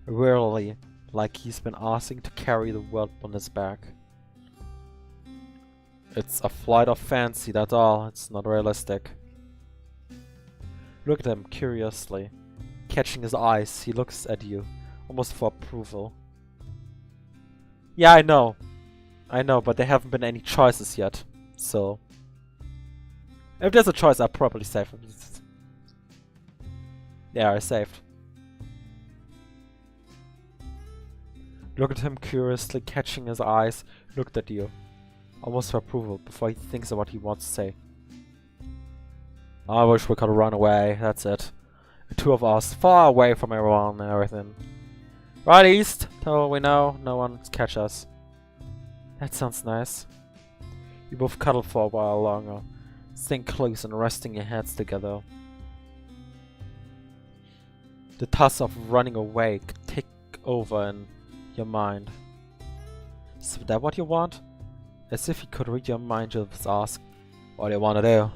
wearily, like he's been asking to carry the world on his back. It's a flight of fancy, that's all. It's not realistic. Look at him curiously. Catching his eyes, he looks at you, almost for approval. Yeah, I know, but there haven't been any choices yet, so... If there's a choice, I'll probably save him. Yeah, I saved. Look at him curiously, catching his eyes, looked at you, almost for approval, before he thinks of what he wants to say. I wish we could run away, that's it. The two of us, far away from everyone and everything. Right east, till we know no one can catch us. That sounds nice. You both cuddle for a while longer, staying close and resting your heads together. The task of running away could take over in your mind. Is that what you want? As if he could read your mind, just ask, what do you want to do?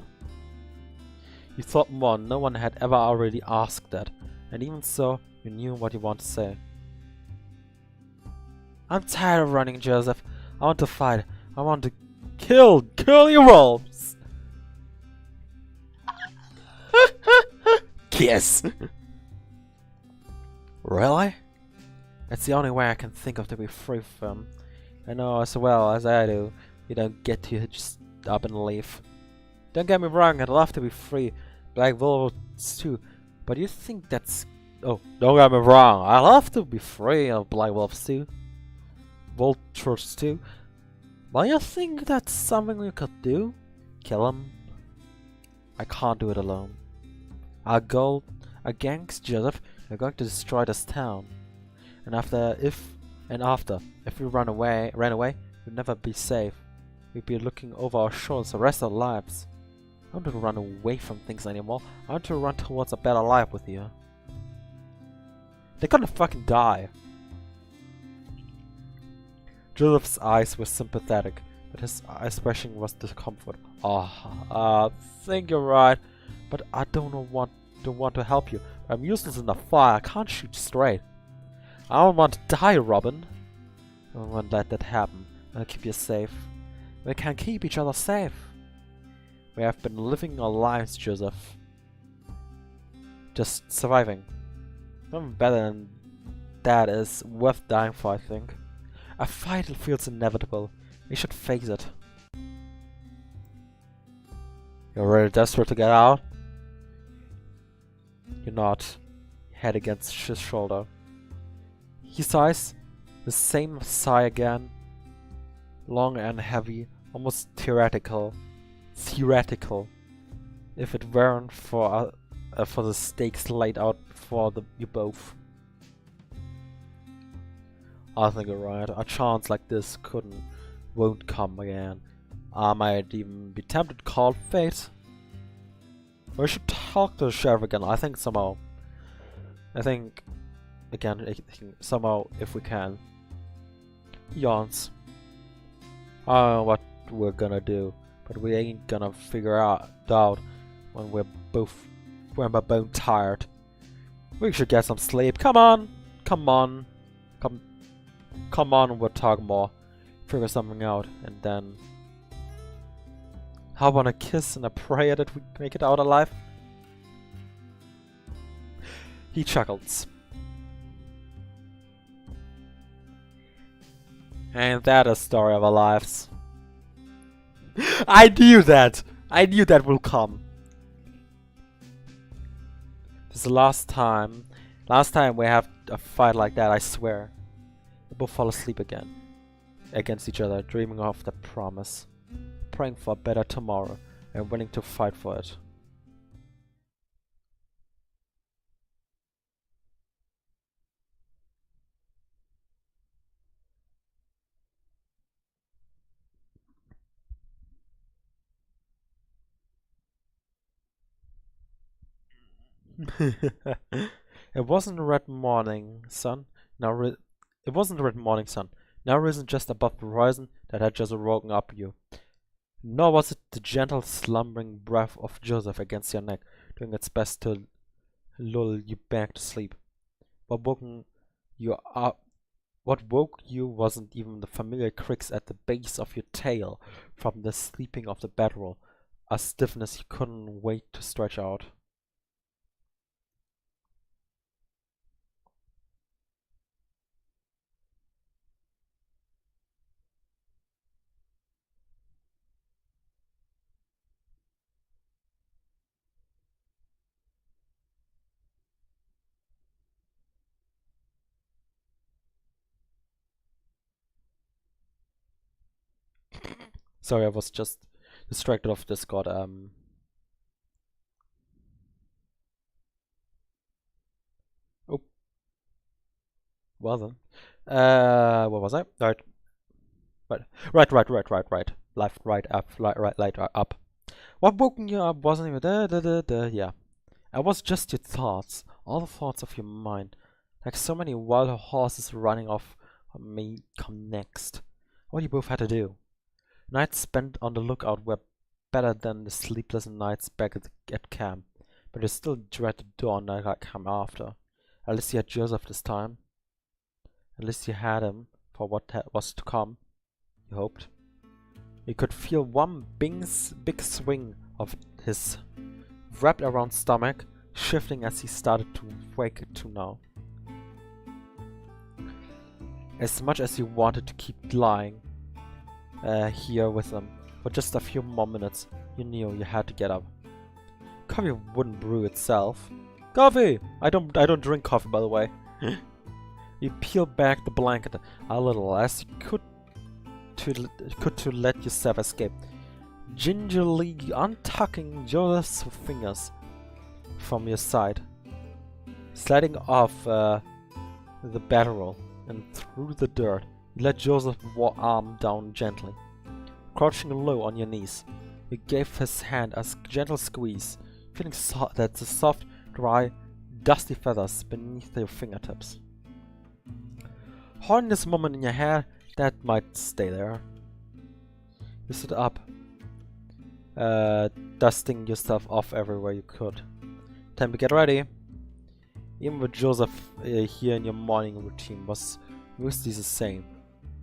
You thought more, no one had ever already asked that, and even so, you knew what you want to say. I'm tired of running, Joseph. I want to fight. I want to kill your wolves. Kiss. Really? That's the only way I can think of to be free from. I know as well as I do, you don't get to just up and leave. Don't get me wrong, I'd love to be free, Black Wolves too, but you think that's... Oh, don't get me wrong, I love to be free of Black Wolves too. Vultures too. But you think that's something we could do? Kill them? I can't do it alone. Our goal, against Joseph, we're going to destroy this town. And if we ran away, we'd never be safe. We'd be looking over our shoulders the rest of our lives. I don't want to run away from things anymore. I want to run towards a better life with you. They're gonna fucking die. Joseph's eyes were sympathetic, but his expression was discomfort. I think you're right, but I don't want to help you. I'm useless in the fire. I can't shoot straight. I don't want to die, Robin. I won't let that happen. I'll keep you safe. We can keep each other safe. We have been living our lives, Joseph. Just surviving. Nothing better than that is worth dying for, I think. A fight feels inevitable. We should face it. You're really desperate to get out? You nod, head against his shoulder. He sighs, the same sigh again. Long and heavy, almost theoretical. Theoretical. If it weren't for the stakes laid out for you both. I think you're right. A chance like this won't come again. I might even be tempted to call it fate. We should talk to the sheriff again. I think somehow, if we can. He yawns. I don't know what we're gonna do, but we ain't gonna figure out when we're both bone tired. We should get some sleep. Come on, we'll talk more. Figure something out, and then how about a kiss and a prayer that we make it out alive? He chuckles. And that is the story of our lives. I knew that! I knew that will come. This is the last time we have a fight like that, I swear. We both fall asleep again. Against each other, dreaming of the promise. Praying for a better tomorrow and willing to fight for it. It wasn't a red morning sun. It wasn't a red morning sun. Now risen just above the horizon that had just woken up you. Nor was it the gentle slumbering breath of Joseph against your neck, doing its best to lull you back to sleep. What woke you wasn't even the familiar cricks at the base of your tail from the sleeping of the bedroll, a stiffness you couldn't wait to stretch out. Sorry, I was just distracted off Discord. Oh. Well then. What was I? Right. Left, right, up, right, up. What woke you up wasn't even yeah. It was just your thoughts. All the thoughts of your mind. Like so many wild horses running off what may come next. What you both had to do. Nights spent on the lookout were better than the sleepless nights back at camp, but you still dread the dawn that came after. At least you had Joseph this time. At least you had him for what was to come, you hoped. You could feel one big swing of his wrapped around stomach, shifting as he started to wake to now. As much as you wanted to keep lying here with them for just a few more minutes, you knew you had to get up. Coffee wouldn't brew itself. Coffee! I don't drink coffee, by the way. You peel back the blanket a little as you could to let yourself escape, gingerly untucking Joseph's fingers from your side, sliding off the bedroll and through the dirt. You let Joseph's arm down gently. Crouching low on your knees, you gave his hand a gentle squeeze, feeling that the soft, dry dusty feathers beneath your fingertips. Holding this moment in your hair, that might stay there. You stood up, dusting yourself off everywhere you could. Time to get ready. Even with Joseph here in your morning routine was mostly the same.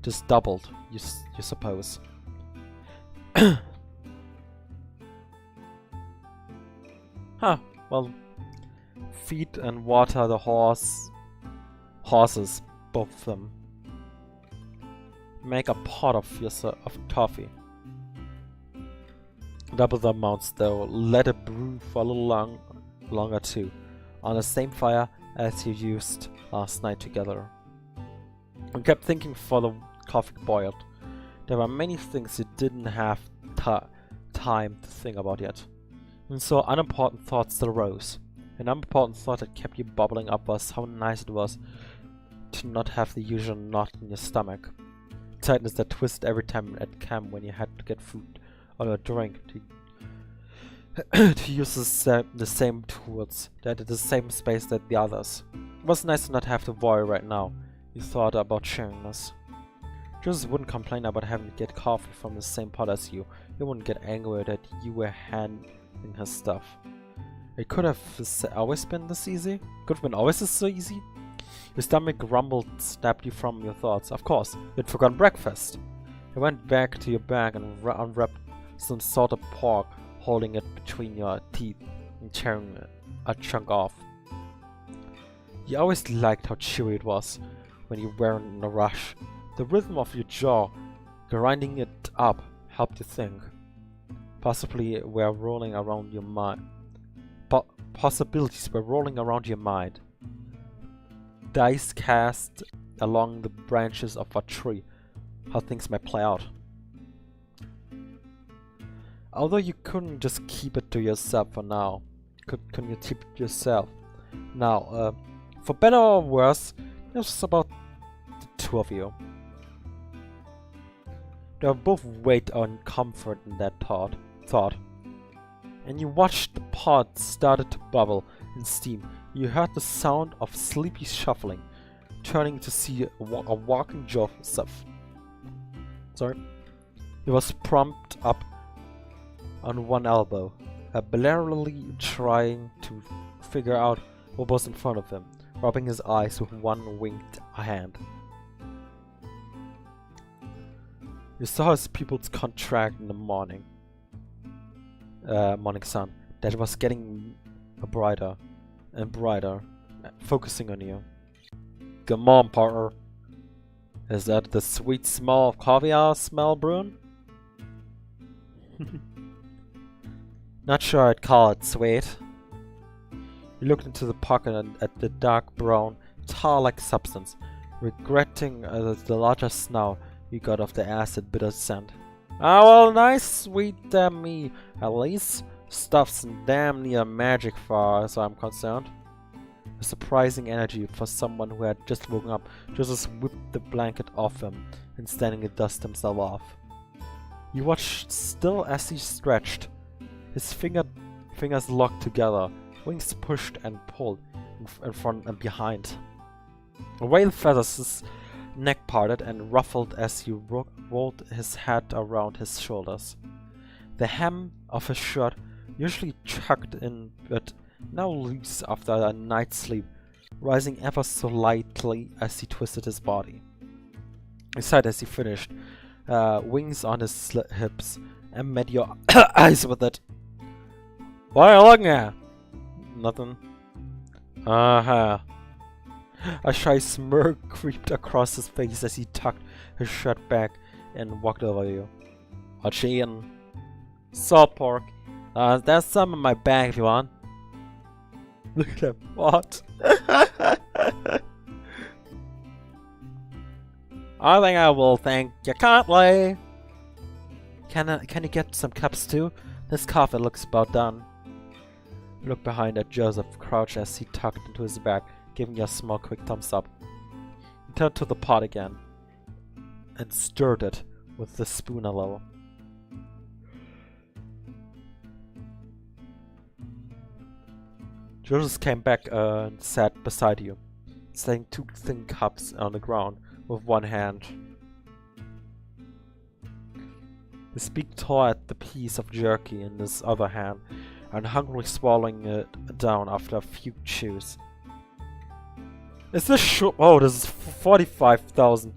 Just doubled, you suppose. Huh, well, feed and water the horses, both of them. Make a pot of coffee. Double the amounts though, let it brew for a little longer too, on the same fire as you used last night together. I kept thinking before the coffee boiled. There were many things you didn't have time to think about yet. And so unimportant thoughts arose. An unimportant thought that kept you bubbling up was how nice it was to not have the usual knot in your stomach. Tightness that twisted every time at camp when you had to get food or a drink to use the same tools, that in the same space that the others. It was nice to not have to worry right now. You thought about sharing this. Joseph wouldn't complain about having to get coffee from the same pot as you. He wouldn't get angry that you were handing his stuff. It could have always been this easy. Could have been always this so easy. Your stomach grumbled, snapped you from your thoughts. Of course, you'd forgotten breakfast. You went back to your bag and unwrapped some salted pork, holding it between your teeth and tearing a chunk off. You always liked how chewy it was when you weren't in a rush. The rhythm of your jaw, grinding it up, helped you think. Possibly were rolling around your mind. Possibilities were rolling around your mind. Dice cast along the branches of a tree, how things might play out. Although you couldn't just keep it to yourself for now. Couldn't you keep it yourself? Now, for better or worse, it was about the two of you. There were both weight and comfort in that thought. And you watched the pot started to bubble and steam. You heard the sound of sleepy shuffling, turning to see a walking Joseph. He was propped up on one elbow, blurrily trying to figure out what was in front of him, rubbing his eyes with one winged hand. You saw his pupils contract in the morning sun that was getting brighter and brighter, focusing on you. Come on, partner. Is that the sweet smell of coffee I smell brewing? Not sure I'd call it sweet. You looked into the pocket and at the dark brown, tar-like substance, regretting the larger snout you got of the acid bitter scent. Ah, well, nice, sweet damn me. At least stuff's damn near magic far as I'm concerned. A surprising energy for someone who had just woken up. Joseph whipped the blanket off him and standing to dust himself off. You watched still as he stretched, his fingers locked together, wings pushed and pulled in front and behind. A whale feathers his neck parted and ruffled as he rolled his head around his shoulders. The hem of his shirt, usually tucked in but now loose after a night's sleep, rising ever so lightly as he twisted his body. He sighed as he finished, wings on his hips, and met your eyes with it. What are you looking at? Nothing. Uh-huh. A shy smirk creeped across his face as he tucked his shirt back and walked over you. What you eating? Salt pork. There's some in my bag if you want. Look at him. What? I think I will thank you kindly. Can you get some cups too? This coffee looks about done. Look behind at Joseph, crouched as he tucked into his bag, giving you a small quick thumbs up. He turned to the pot again and stirred it with the spoon a little. Joseph came back and sat beside you, setting 2 thin cups on the ground with one hand. His beak tore at the piece of jerky in his other hand, and hungrily swallowing it down after a few chews. Is this sure? Oh, this is 45,000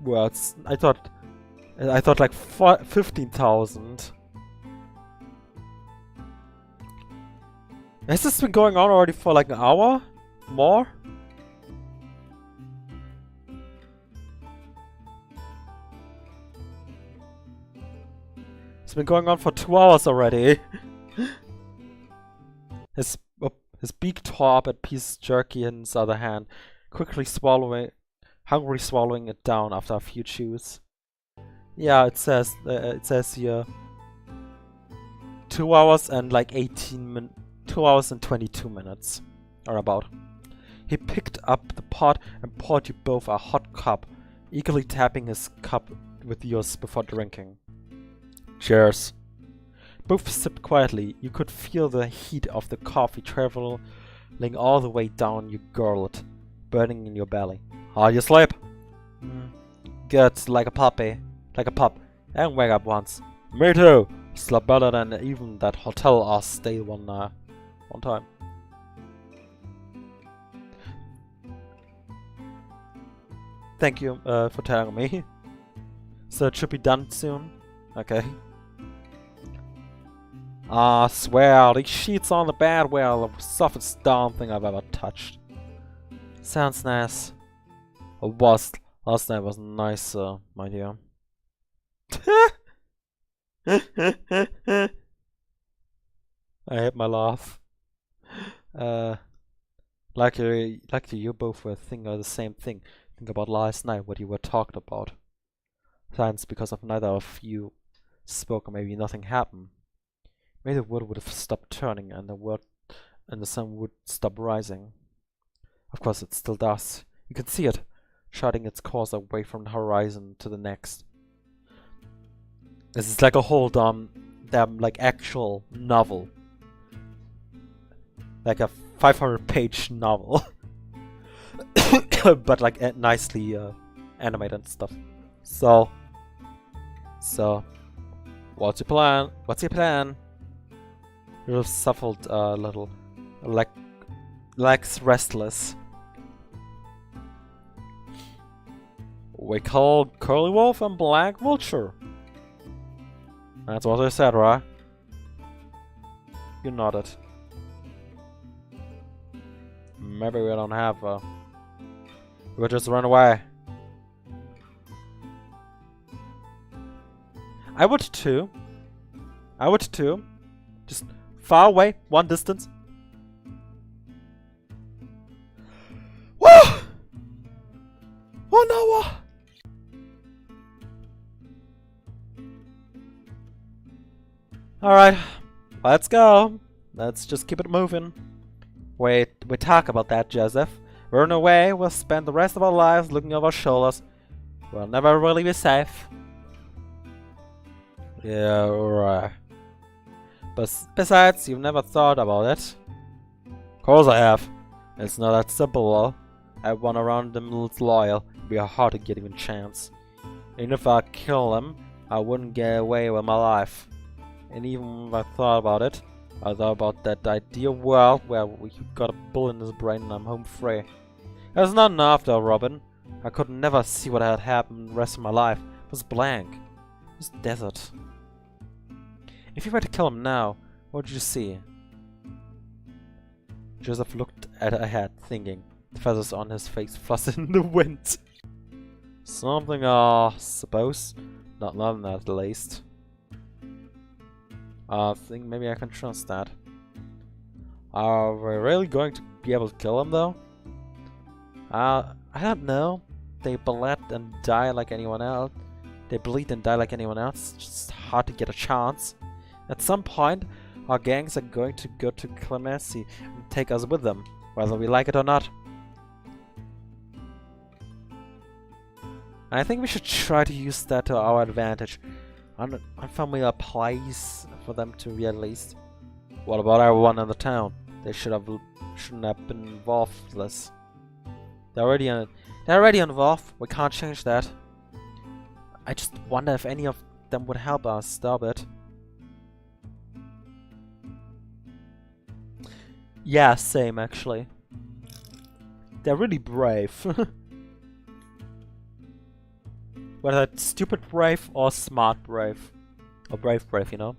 words. I thought like 15,000. Has this been going on already for like an hour? More? It's been going on for 2 hours already. His beak tore up a piece of jerky in his other hand, hungrily swallowing it down after a few chews. Yeah, it says here 2 hours and like 2 hours and 22 minutes, or about. He picked up the pot and poured you both a hot cup, eagerly tapping his cup with yours before drinking. Cheers. Both sipped quietly. You could feel the heat of the coffee traveling all the way down your gullet, burning in your belly. How you sleep? Good, like a puppy. Like a pup. And wake up once. Me too. Slept better than even that hotel I stayed one time. Thank you for telling me. So it should be done soon. Okay. I swear, these sheets on the bed were the softest down thing I've ever touched. Sounds nice. Last night was nicer, my dear. I hate my laugh. Luckily you both were thinking of the same thing. Think about last night, what you were talking about. Thanks, because of neither of you spoke, or maybe nothing happened. Maybe the world would have stopped turning and the sun would stop rising. Of course it still does. You can see it, charting its course away from the horizon to the next. This is like a whole damn like actual novel. Like a 500-page novel. But like nicely animated and stuff. So what's your plan? What's your plan? You suffered a little, like restless. We called Curly Wolf and Black Vulture. That's what I said, right? You nodded. Maybe we don't have we'll just run away. I would too. Just far away, one distance. Whoa! Oh no! Alright, let's go. Let's just keep it moving. Wait, we talk about that, Joseph. Run away, we'll spend the rest of our lives looking over our shoulders. We'll never really be safe. Yeah, right. But besides, you've never thought about it. Of course I have. It's not that simple. Everyone around them is loyal. It'd be hard to get even a chance. Even if I kill them, I wouldn't get away with my life. And even if I thought about it, I thought about that ideal world where we got a bullet in his brain and I'm home free. It's not enough though, Robin. I could never see what had happened the rest of my life. It was blank. It was desert. If you were to kill him now, what would you see? Joseph looked ahead, thinking. The feathers on his face fluttered in the wind. Something, I suppose. Not none at least. I think maybe I can trust that. Are we really going to be able to kill him though? I don't know. They bleed and die like anyone else. It's just hard to get a chance. At some point, our gangs are going to go to climax and take us with them, whether we like it or not. I think we should try to use that to our advantage. Unfamiliar place for them to be at least. What about everyone in the town? They should have shouldn't have been involved in this. They're already involved. We can't change that. I just wonder if any of them would help us stop it. Yeah, same actually. They're really brave. Whether it's stupid brave or smart brave. Or brave, you know?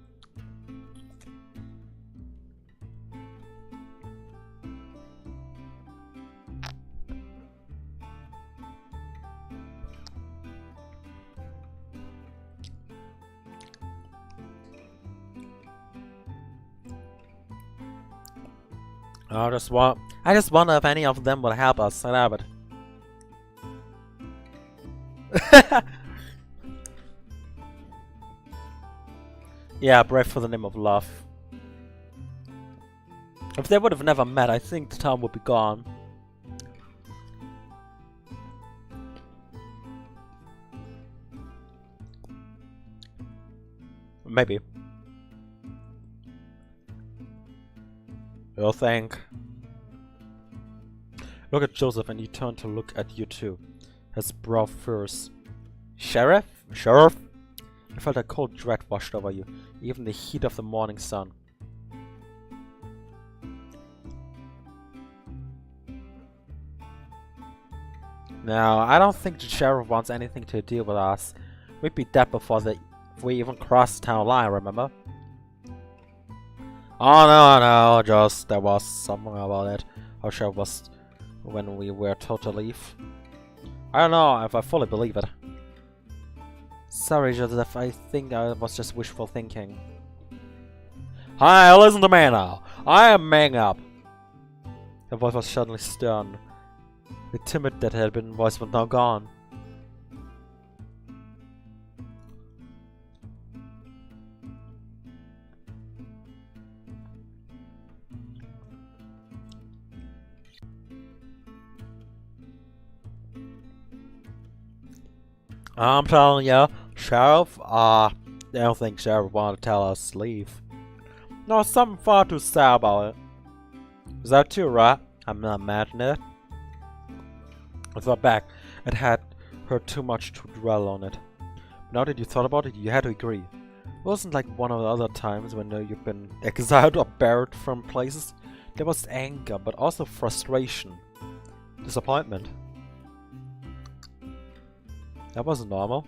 I just wonder if any of them will help us. I love it. Yeah, brave for the name of love. If they would have never met, I think the town would be gone. Maybe. You'll think. Look at Joseph and he turned to look at you too. His brow furrows. Sheriff? Sheriff? I felt a cold dread washed over you, even the heat of the morning sun. No, I don't think the sheriff wants anything to do with us. We'd be dead before we even crossed the town line, remember? Oh no, just there was something about it. How sure it was when we were told to leave. I don't know if I fully believe it. Sorry, Joseph, I think I was just wishful thinking. Hi, listen to me now. I am man up. Her voice was suddenly stern. The timid that had been voice was now gone. I'm telling you, Sheriff, I don't think Sheriff wanted to tell us to leave. No, something far too sad about it. Is that too, right? I'm not imagining it. I thought back, it had hurt too much to dwell on it. But now that you thought about it, you had to agree. It wasn't like one of the other times when you've been exiled or buried from places. There was anger, but also frustration. Disappointment. That wasn't normal.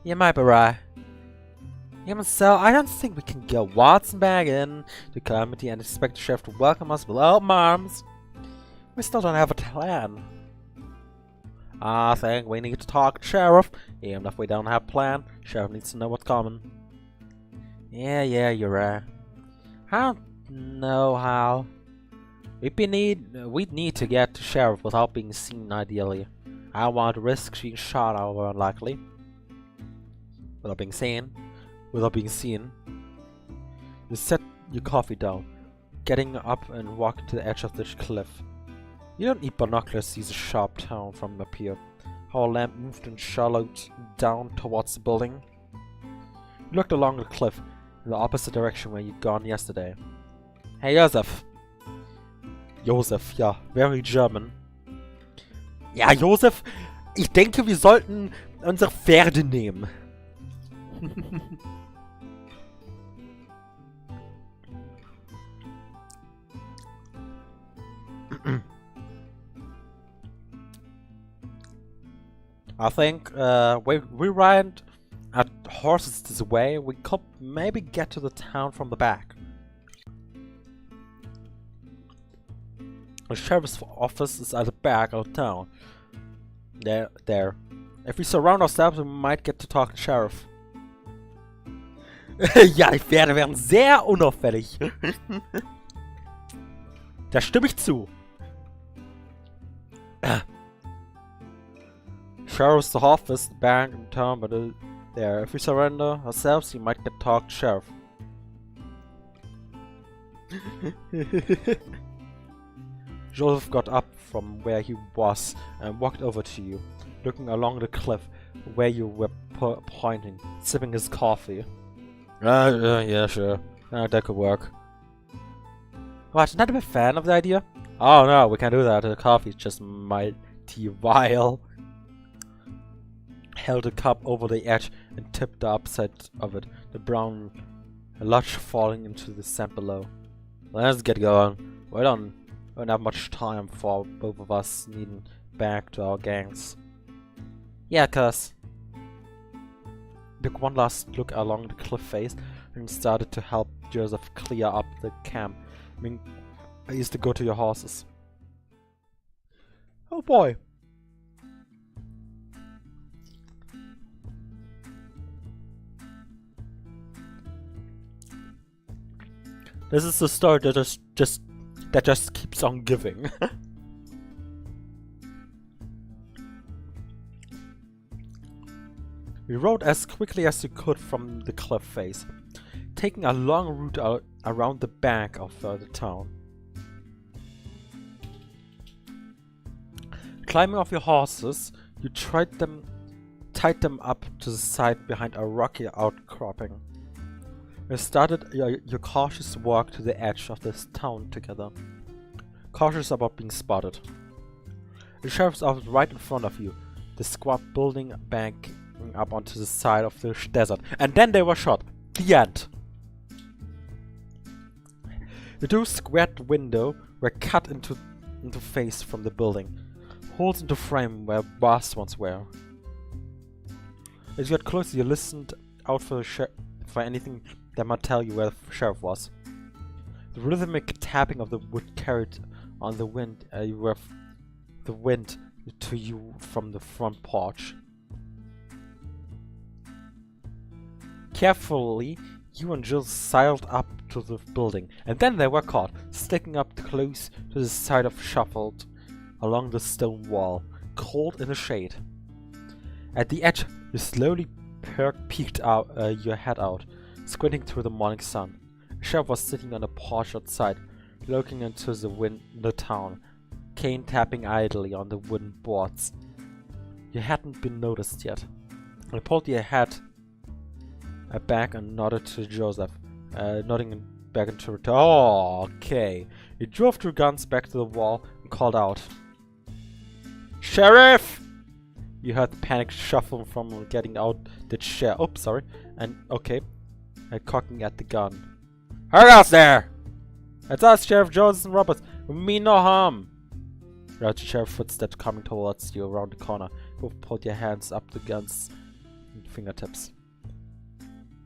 You might be right. Even so, I don't think we can go waltzing back in to Calamity and expect the sheriff to welcome us with open arms. We still don't have a plan. I think we need to talk to Sheriff. Even if we don't have a plan, Sheriff needs to know what's coming. Yeah, you're right. I don't know how. We'd need to get to Sheriff without being seen, ideally. I don't want to risk being shot, however unlikely. Without being seen. You set your coffee down, getting up and walking to the edge of the cliff. You don't need binoculars to see the sharp town from up here. How a lamp moved and shallowed down towards the building. You looked along the cliff in the opposite direction where you'd gone yesterday. Hey Joseph. Joseph, ja, very German. Ja, Joseph, ich denke, wir sollten unsere Pferde nehmen. I think we ride at horses this way. We could maybe get to the town from the back. The sheriff's office is at the back of town. There. If we surround ourselves, we might get to talk to the sheriff. Ja, die Pferde wären sehr unauffällig. Da stimme ich zu. Sheriff's office, the bank in town, but there. If we surrender ourselves, you might get to talk to sheriff. Joseph got up from where he was and walked over to you, looking along the cliff where you were pointing, sipping his coffee. Yeah, sure. That could work. What, not a big fan of the idea? Oh no, we can't do that. The coffee's just mighty vile. Held the cup over the edge and tipped the upside of it, the brown lush falling into the sand below. Let's get going. We don't have much time for both of us needing back to our gangs. Yeah, cuz. Took one last look along the cliff face and started to help Joseph clear up the camp. I mean, I used to go to your horses. Oh boy. This is the story that just keeps on giving. We rode as quickly as we could from the cliff face, taking a long route around the back of the town. Climbing off your horses, you tied them up to the side behind a rocky outcropping. You started your cautious walk to the edge of this town together, cautious about being spotted. The sheriff's office right in front of you, the squad building banking up onto the side of the desert, and then they were shot. The end. The two squared window were cut into face from the building, holes into frame where bars once were. As you got closer, you listened out for anything that might tell you where the sheriff was. The rhythmic tapping of the wood carried on the wind, the wind to you from the front porch. Carefully, you and Jill sailed up to the building, and then they were caught, sticking up close to the side of shuffled along the stone wall, cold in the shade. At the edge, you slowly peeked out, your head out, squinting through the morning sun. The sheriff was sitting on a porch outside, looking into the town, cane tapping idly on the wooden boards. You hadn't been noticed yet. You pulled your head back and nodded to Joseph, nodding back into return. Oh, okay. He drove two guns back to the wall and called out, "Sheriff!" You heard the panic shuffle from getting out the chair. Oops, sorry. And okay, cocking at the gun. "Hurry us there! It's us, Sheriff Jones and Roberts. We mean no harm." You heard the sheriff's footsteps coming towards you around the corner. Both pulled your hands up the gun's fingertips.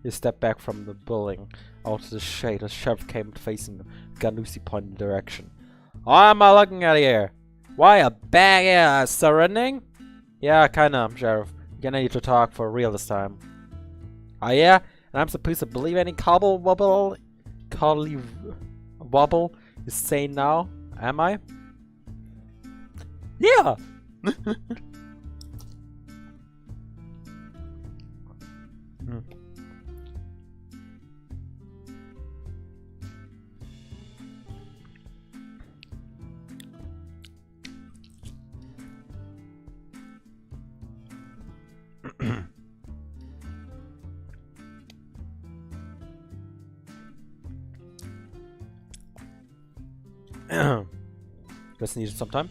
You stepped back from the building out to the shade as the sheriff came facing you, gun loosely pointing the direction. "What am I looking at here? Why a bag surrendering?" "Yeah, kinda, Sheriff. We're gonna need to talk for real this time." "Oh yeah? And I'm supposed to believe any cobble wobble you say now, am I?" "Yeah!" Just needed some time.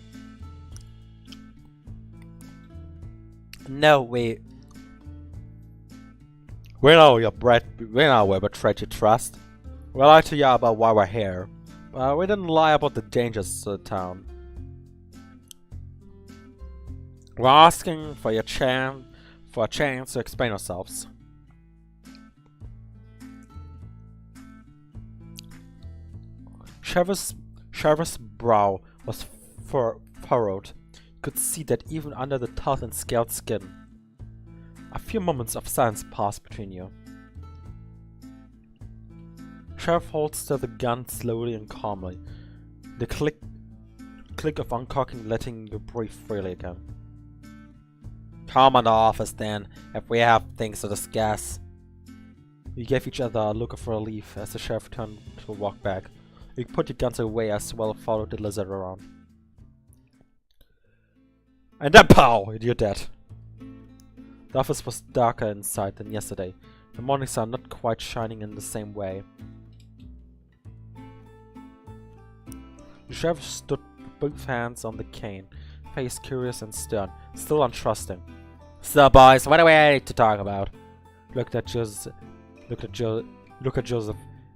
No, wait. We know we're betrayed your trust. We lied to you about why we're here. We didn't lie about the dangers of the town. We're asking for a chance to explain ourselves. Sheriff's brow was furrowed. You could see that even under the tough and scaled skin. A few moments of silence passed between you. Sheriff holstered the gun slowly and calmly. The click of uncocking letting you breathe freely again. "Come on to office then, if we have things to discuss." You gave each other a look of relief as the sheriff turned to walk back. You put your guns away as well and followed the lizard around. And then pow! You're dead. The office was darker inside than yesterday, the morning sun not quite shining in the same way. The sheriff stood with both hands on the cane, face curious and stern, still untrusting. So, boys, what do we to talk about? Looked at Joseph,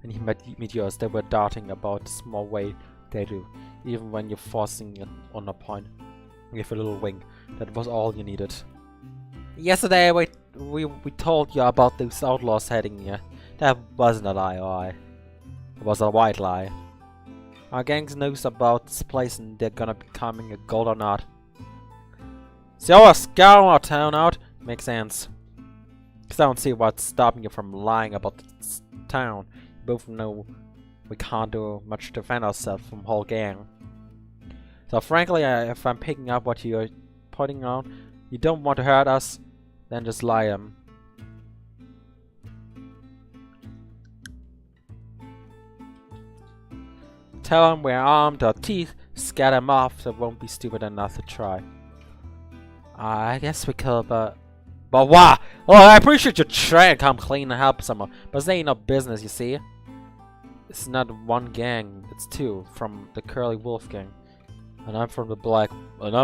and he met meteors that were darting about the small way they do, even when you're forcing it on a point. Give a little wink. That was all you needed. Yesterday we told you about those outlaws heading here. That wasn't a lie, alright. It was a white lie. Our gang knows about this place and they're gonna be coming a gold or not. So we're scouting our town out? Makes sense. Cause I don't see what's stopping you from lying about this town. You both know we can't do much to defend ourselves from whole gang. So frankly, if I'm picking up what you're putting on, you don't want to hurt us, then just lie 'em. Tell 'em we're armed or teeth, scat 'em off, so won't be stupid enough to try. I guess we could, but what? Oh, I appreciate you trying to come clean and help someone, but they ain't no business, you see. It's not one gang, it's two, from the Curly Wolf gang. And I'm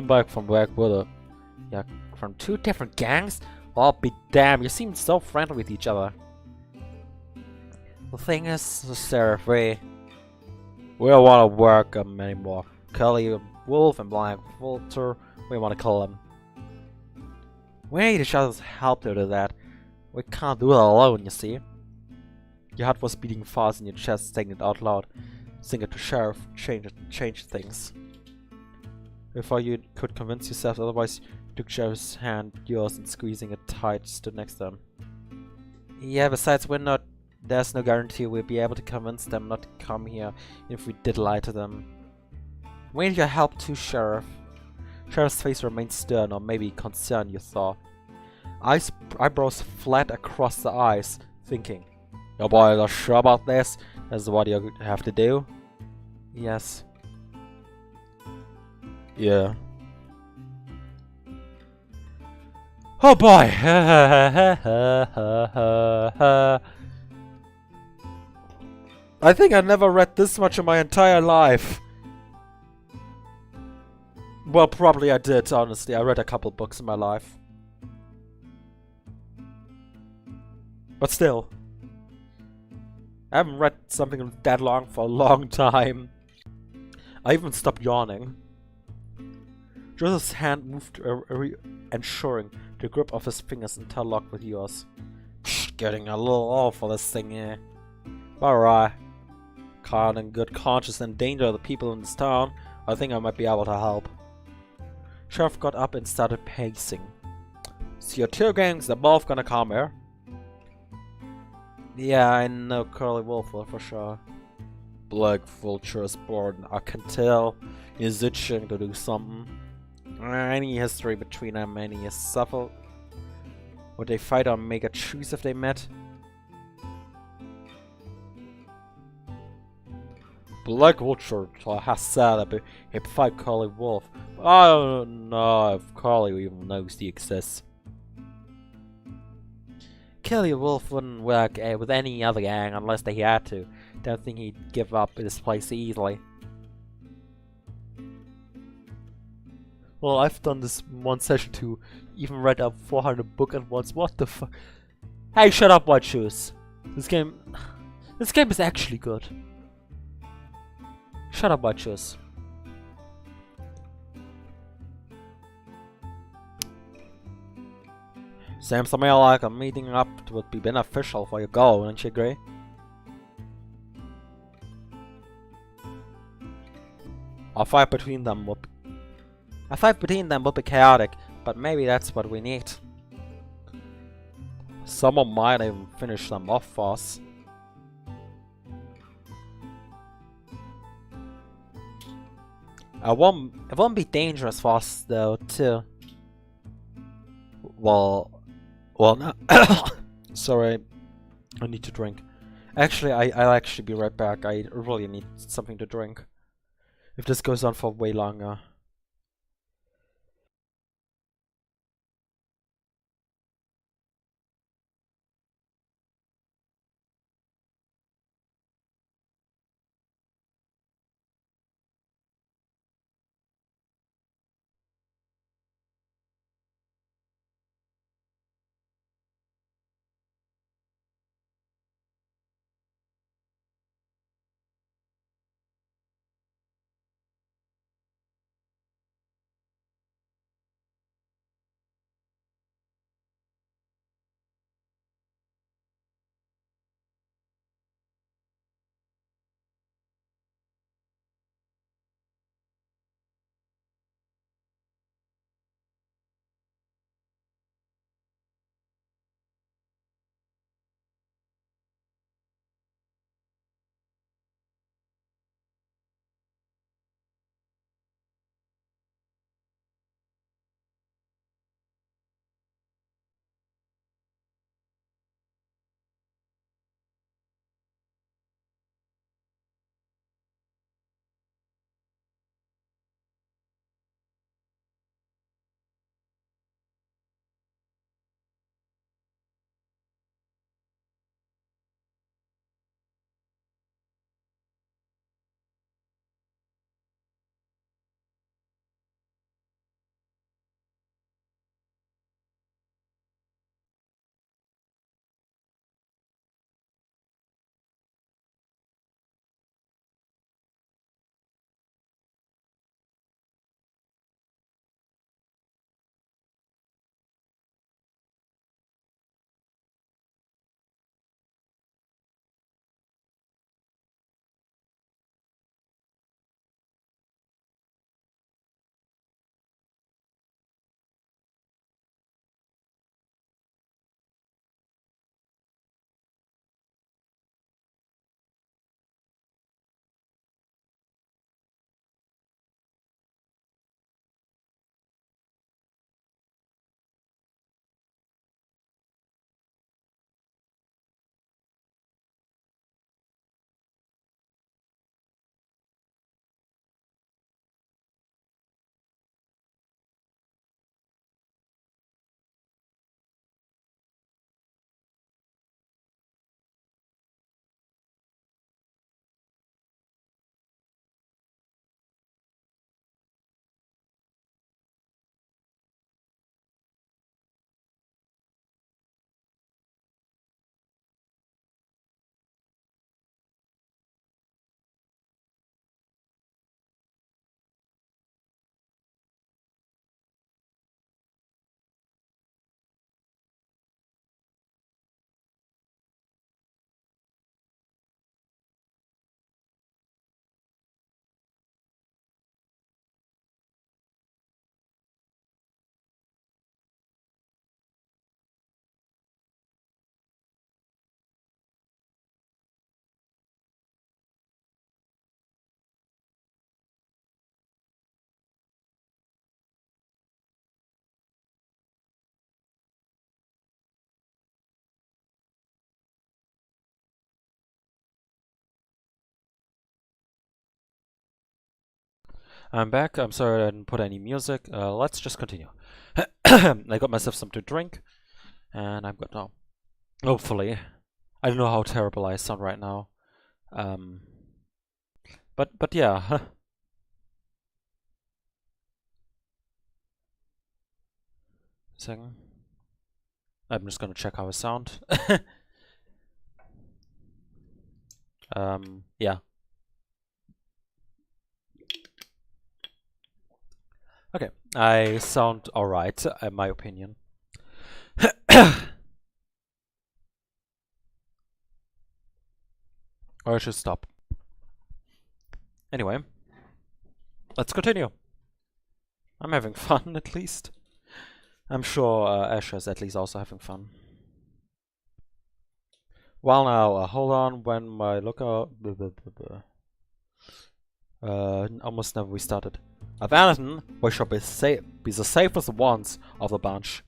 back from Black Widow. Yeah, from two different gangs? Well, I'll be damned, you seem so friendly with each other. The thing is, the Sheriff, we don't want to work them anymore. Curly Wolf and Black Vulture, we want to kill them. We need each other's help to do that. We can't do it alone, you see. Your heart was beating fast in your chest, saying it out loud. Sing it to Sheriff, change things. Before you could convince yourself otherwise, you took Sheriff's hand, yours, and squeezing it tight, stood next to him. Yeah, besides, there's no guarantee we'll be able to convince them not to come here if we did lie to them. We need your help too, Sheriff. Sheriff's face remained stern, or maybe concerned, you thought. Eyebrows flat across the eyes, thinking, "Your boys are sure about this? That's what you have to do?" Yes. Yeah. Oh boy! I think I never read this much in my entire life. Well, probably I did, honestly. I read a couple books in my life. But still. I haven't read something that long for a long time. I even stopped yawning. Joseph's hand moved, ensuring the grip of his fingers interlocked with yours. Getting a little old for this thing here. Alright. Can't in good conscience endanger the people in this town. I think I might be able to help. Sheriff got up and started pacing. So your two gangs, they're both gonna come here? Yeah, I know Curly Wolf for sure. Black Vulture is born, I can tell. He's itching to do something. Any history between them, any suffer? Would they fight or make a truce if they met? Black Vulture has said that he'd fight Curly Wolf, but I don't know if Curly even knows he exists. Curly Wolf wouldn't work with any other gang unless they had to. Don't think he'd give up this place easily. Well, I've done this one session too. Even read a 400 book at once. What the fuck? Hey, shut up, White Shoes. This game is actually good. Shut up, White Shoes. Seems to me like a meeting up would be beneficial for your goal, wouldn't you agree? A fight between them would be chaotic, but maybe that's what we need. Someone might even finish them off for us. It won't be dangerous for us though, too. Well, no. Sorry, I need to drink. Actually, I'll actually be right back. I really need something to drink. If this goes on for way longer. I'm back. I'm sorry I didn't put any music. Let's just continue. I got myself something to drink, and I'm good now. Hopefully. I don't know how terrible I sound right now. But yeah. Second. I'm just gonna check how I sound. Yeah. Okay, I sound alright, in my opinion. Or I should stop. Anyway, let's continue. I'm having fun, at least. I'm sure Asher is at least also having fun. Well now, hold on when my lookout... almost never restarted. Of anything, we should be the safest ones of the bunch.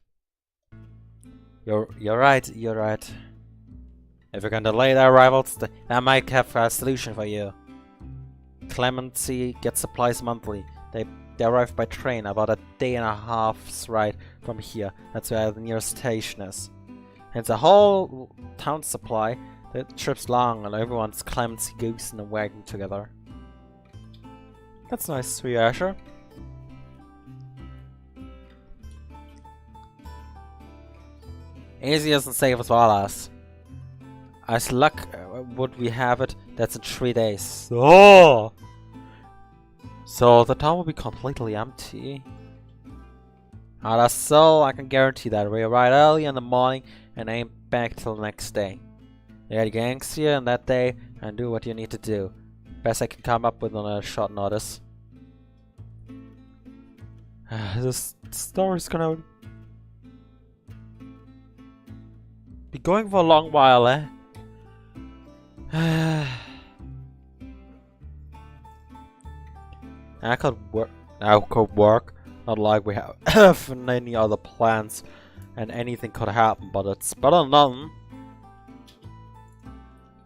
You're right, you're right. If we can delay their arrivals, I might have a solution for you. Clemency gets supplies monthly. They arrive by train about a day and a half's ride from here. That's where the nearest station is. And the whole town supply, the trip's long and everyone's Clemency goes in a wagon together. That's nice for you, Asher. Easiest and safest for us. As luck would we have it, that's in 3 days. Oh! So the town will be completely empty. That's so, I can guarantee that. We arrive early in the morning and ain't back till the next day. You get gangs here on that day and do what you need to do. Best I can come up with on a short notice. This story's gonna be going for a long while, eh? I could work. Not like we have any other plans, and anything could happen. But it's better than nothing.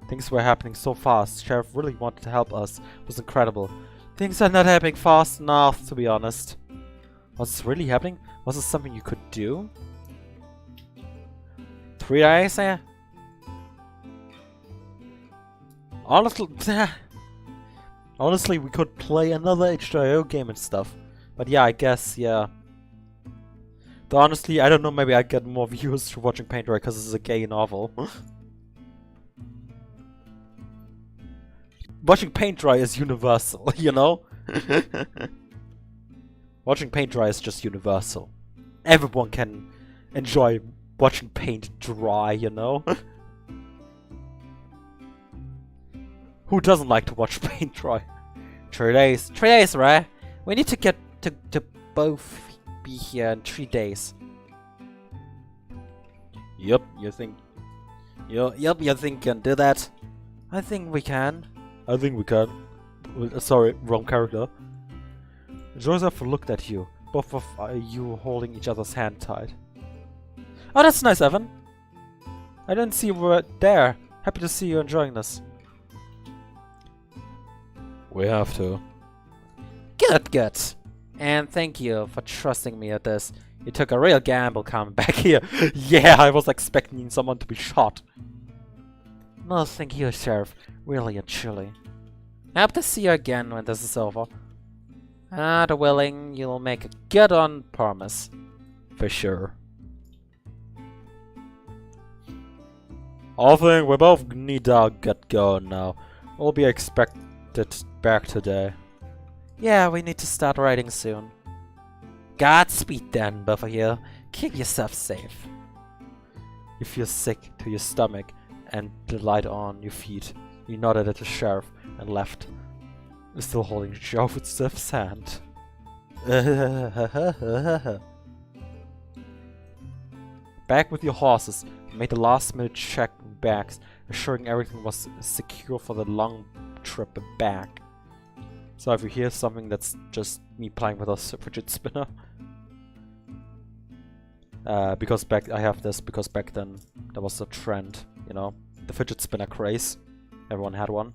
Things were happening so fast. Sheriff really wanted to help us. It was incredible. Things are not happening fast enough, to be honest. Was this really happening? Was this something you could do? 3 days, eh? Honestly, we could play another H2O game and stuff. But yeah, I guess, yeah. Though honestly, I don't know, maybe I'd get more views for watching Paint Dry because this is a gay novel. Watching paint dry is universal, you know? Watching paint dry is just universal. Everyone can enjoy watching paint dry, you know? Who doesn't like to watch paint dry? 3 days. 3 days, right? We need to get to both be here in 3 days. Yup, you think you can do that? I think we can. I think we can. Sorry, wrong character. Joseph looked at you. Both of you holding each other's hand tight. Oh, that's nice, Evan. I didn't see you were there. Happy to see you enjoying this. We have to. Good. And thank you for trusting me at this. You took a real gamble coming back here. Yeah, I was expecting someone to be shot. No, thank you, Sheriff. Really and truly. I hope to see you again when this is over. God willing, you'll make a good on promise. For sure. I think we both need to get going now. We'll be expected back today. Yeah, we need to start writing soon. Godspeed then, both of you. Keep yourself safe. You feel sick to your stomach and the light on your feet. You nodded at the sheriff and left, still holding Joseph's hand. Back with your horses, made the last minute check in bags, assuring everything was secure for the long trip back. So if you hear something, that's just me playing with a fidget spinner. Because I have this because back then there was a trend, you know, the fidget spinner craze. Everyone had one.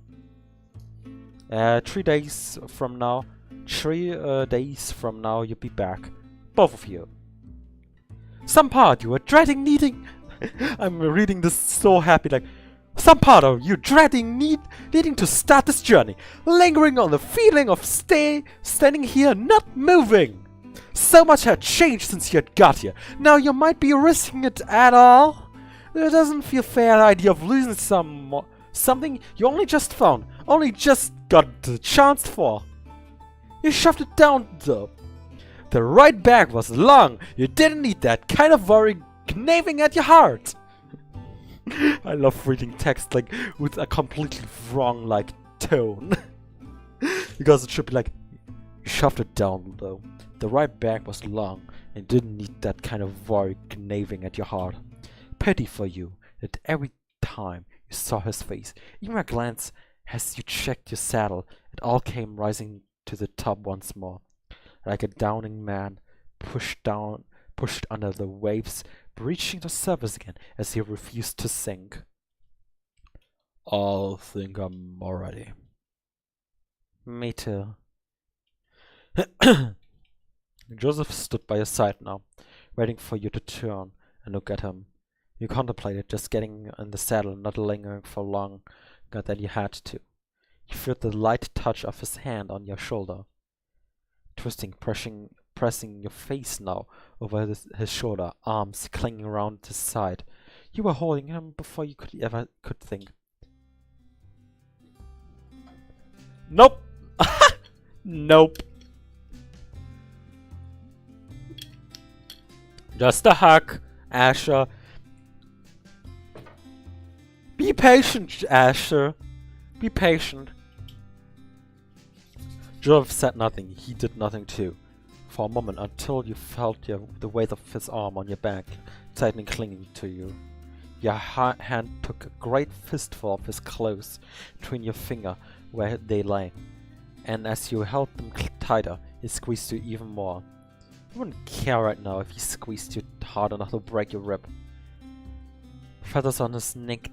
3 days from now, 3 days from now, you'll be back. Both of you. Some part you are dreading needing. I'm reading this so happy, like, some part of you dreading needing to start this journey, lingering on the feeling of standing here not moving. So much had changed since you had got here. Now you might be risking it at all. It doesn't feel fair idea of losing something you only just found, only just got the chance for. You shoved it down though. The right bag was long. You didn't need that kind of worry gnawing at your heart. I love reading text like with a completely wrong like tone. Because it should be like, you shoved it down though. The right bag was long and didn't need that kind of worry gnawing at your heart. Pity for you that every time you saw his face, even a glance as you checked your saddle, it all came rising to the top once more. Like a drowning man pushed under the waves, breaching the surface again as he refused to sink. I'll think I'm already. Me too. Joseph stood by your side now, waiting for you to turn and look at him. You contemplated just getting in the saddle, not lingering for longer than you had to. You felt the light touch of his hand on your shoulder. Twisting, pressing your face now over his shoulder, arms clinging around his side. You were holding him before you could think. Nope! Nope. Just a hug, Asher. Be patient, Asher. Be patient. Joseph said nothing. He did nothing too. For a moment, until you felt the weight of his arm on your back, tightly clinging to you. Your hand took a great fistful of his clothes between your finger where they lay, and as you held them tighter, he squeezed you even more. You wouldn't care right now if he squeezed you hard enough to break your rib. Feathers on his neck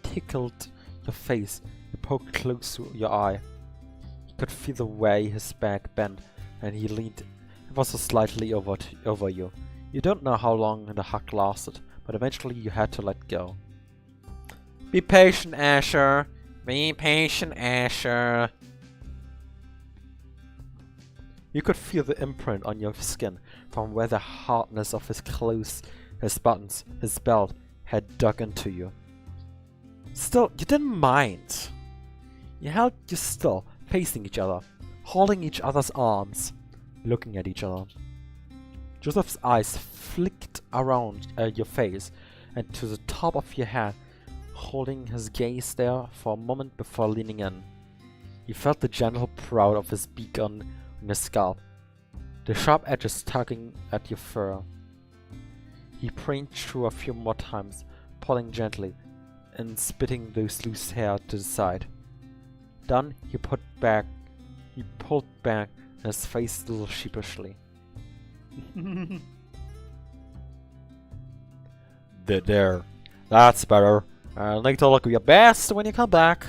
tickled your face. You poked close to your eye. You could feel the way his back bent, and he leaned ever so slightly over you. You don't know how long the hug lasted, but eventually you had to let go. Be patient, Asher. Be patient, Asher. You could feel the imprint on your skin from where the hardness of his clothes, his buttons, his belt had dug into you. Still, you didn't mind. You held you still, facing each other, holding each other's arms, looking at each other. Joseph's eyes flicked around your face and to the top of your head, holding his gaze there for a moment before leaning in. You felt the gentle proud of his beak on your scalp, the sharp edges tugging at your fur. He preened through a few more times, pulling gently and spitting those loose hair to the side. Done, he pulled back, and his face a little sheepishly. There. That's better. I'll make to look your best when you come back.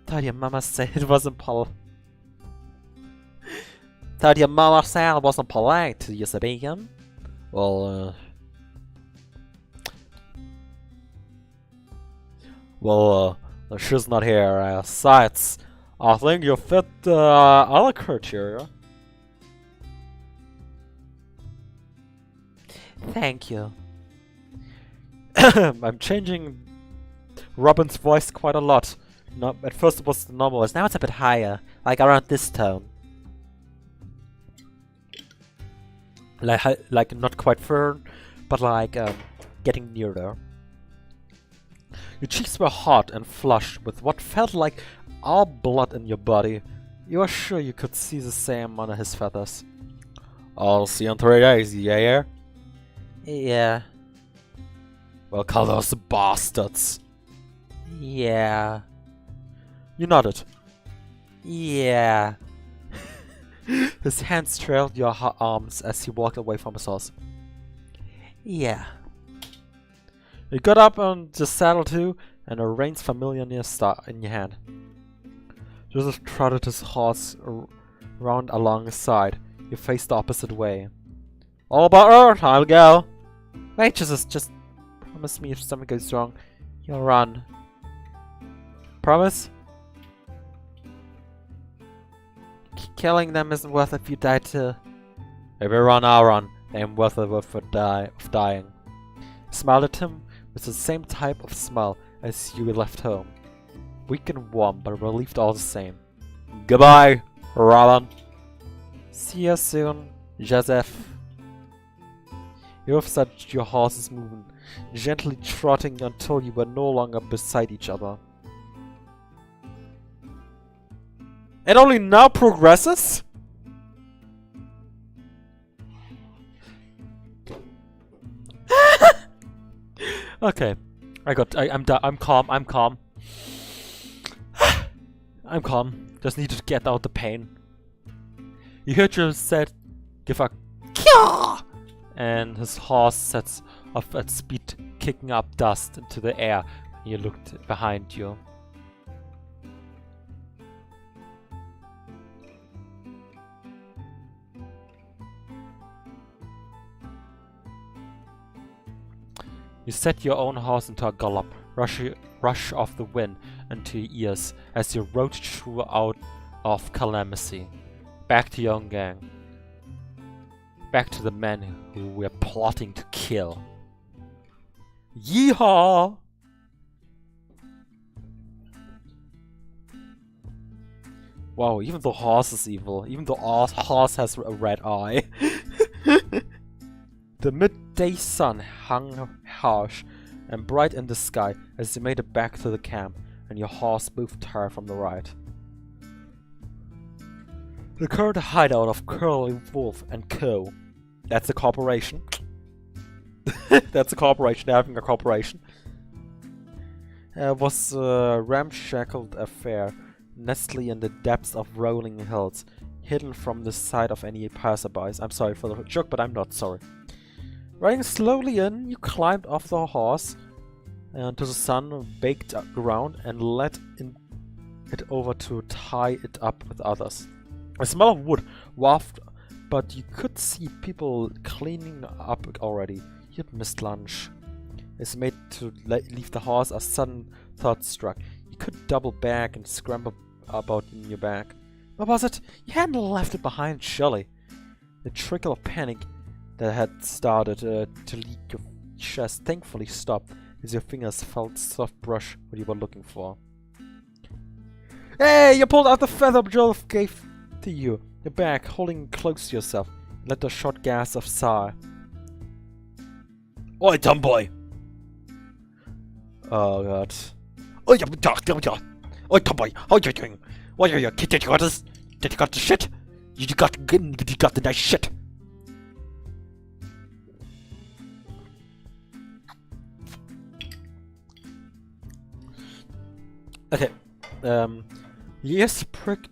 Thought your mama said it wasn't polite. Thought your mama said it wasn't polite to use a bacon. Well, she's not here. Besides, I think you fit the other criteria. Thank you. I'm changing Robin's voice quite a lot. No, at first it was the normal voice, now it's a bit higher, like around this tone. Like not quite firm, but like getting nearer. Your cheeks were hot and flushed with what felt like all blood in your body. You were sure you could see the same under his feathers. I'll see you in 3 days, yeah? Yeah. Well, call those bastards. Yeah. You nodded. Yeah. His hands trailed your arms as he walked away from his horse. Yeah. You got up on the saddle too, and a reins familiar in your hand. Joseph trotted his horse round along his side. You face the opposite way. All about Earth, I'll go. Wait, just promise me if something goes wrong, you'll run. Promise? Killing them isn't worth it if you die too. If we run, I'll run. They ain't worth it of dying. Smiled at him with the same type of smile as you left home. Weak and warm, but relieved all the same. Goodbye, Robin. See you soon, Joseph. You have said your horses moving, gently trotting until you were no longer beside each other. It only now progresses? Okay. I'm calm. I'm calm. Just need to get out the pain. You heard you said, give a kia! And his horse sets off at speed, kicking up dust into the air when you looked behind you. You set your own horse into a gallop, rush off the wind into your ears as you rode through out of Calamity. Back to your own gang. Back to the men who were plotting to kill. Yeehaw! Wow, even the horse is evil. Even the horse has a red eye. The midday sun hung harsh and bright in the sky as you made it back to the camp and your horse moved tired from the ride. The current hideout of Curly Wolf and Co. That's a corporation. That's a corporation, they're having a corporation. Was a ramshackle affair, nestling in the depths of rolling hills, hidden from the sight of any passerbys. I'm sorry for the joke, but I'm not sorry. Riding slowly in, you climbed off the horse to the sun-baked ground and led it over to tie it up with others. A smell of wood wafted, but you could see people cleaning up already. You'd missed lunch. As you made to leave the horse, a sudden thought struck. You could double back and scramble about in your bag. What was it? You hadn't left it behind, surely. The trickle of panic that had started to leak your chest thankfully stopped as your fingers felt the soft brush what you were looking for. Hey! You pulled out the feather Jolf gave to you, your bag, holding it close to yourself. Let the short gasp of sigh. Oi, tomboy! Oh god. Oi, tomboy! How you doing? What are you, kid? Did you got this? Did you got the shit? You got the nice shit? Okay, your ears pricked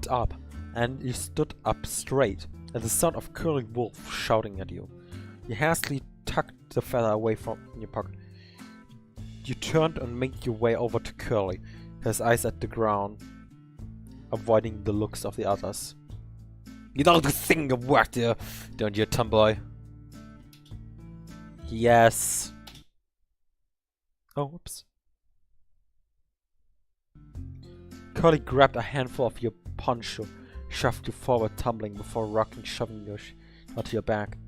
up, and you stood up straight at the sound of Curly Wolf shouting at you. You hastily tucked the feather away from your pocket. You turned and made your way over to Curly, his eyes at the ground, avoiding the looks of the others. You know the thing of work there, don't you, tomboy? Yes. Oh, whoops. Curly grabbed a handful of your poncho, shoved you forward, tumbling before rocking, shoving you onto your back.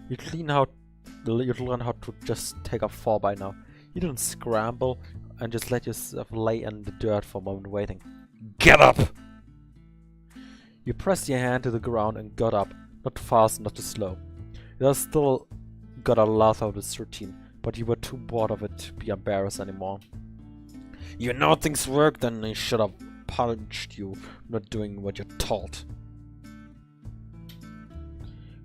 You'd learn how to just take a fall by now. You didn't scramble and just let yourself lay in the dirt for a moment, waiting. Get up! You pressed your hand to the ground and got up, not too fast, not too slow. You still got a lot out of this routine, but you were too bored of it to be embarrassed anymore. You know things work, then I should have punched you not doing what you're told.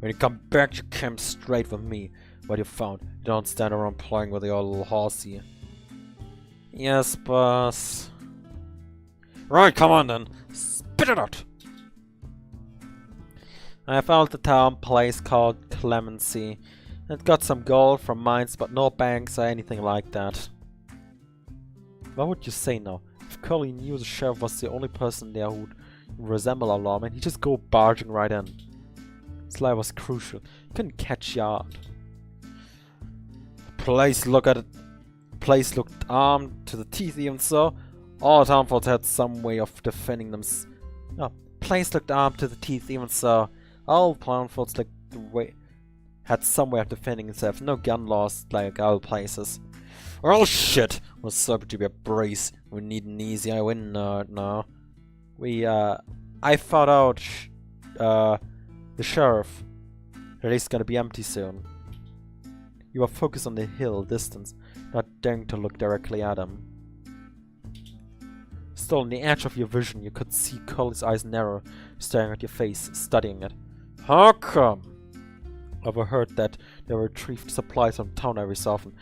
When you come back, you came straight with me. What you found. You don't stand around playing with your little horsey. Yes, boss. Right, come on then. Spit it out. I found the town place called Clemency. It got some gold from mines, but no banks or anything like that. What would you say now? If Curly knew the sheriff was the only person there who'd resemble our lawman, he'd just go barging right in. His life was crucial. He couldn't catch you out. The place looked armed to the teeth, even so. All town folks had some way of defending them. No, place looked armed to the teeth, even so. All town folks had some way of defending themselves. No gun laws like other places. Oh shit! Was subject to be a brace. We need an easy win now. I found out the sheriff that he's gonna be empty soon. You were focused on the hill distance, not daring to look directly at him. Still, on the edge of your vision, you could see Curly's eyes narrow, staring at your face, studying it. How come? Overheard that they retrieved supplies from town every so often.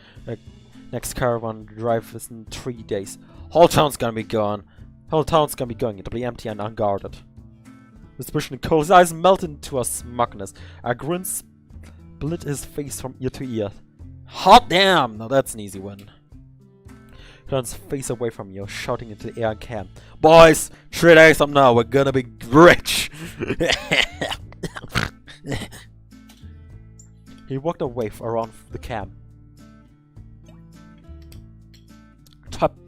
Next caravan drive is in 3 days. Whole town's gonna be gone. Whole town's gonna be going. It'll be empty and unguarded. The suspicion in Cole's eyes melted into a smugness. A grin split his face from ear to ear. Hot damn! Now that's an easy win. He turns his face away from you, shouting into the air and can. Boys, 3 days from now, we're gonna be rich! He walked away around the camp.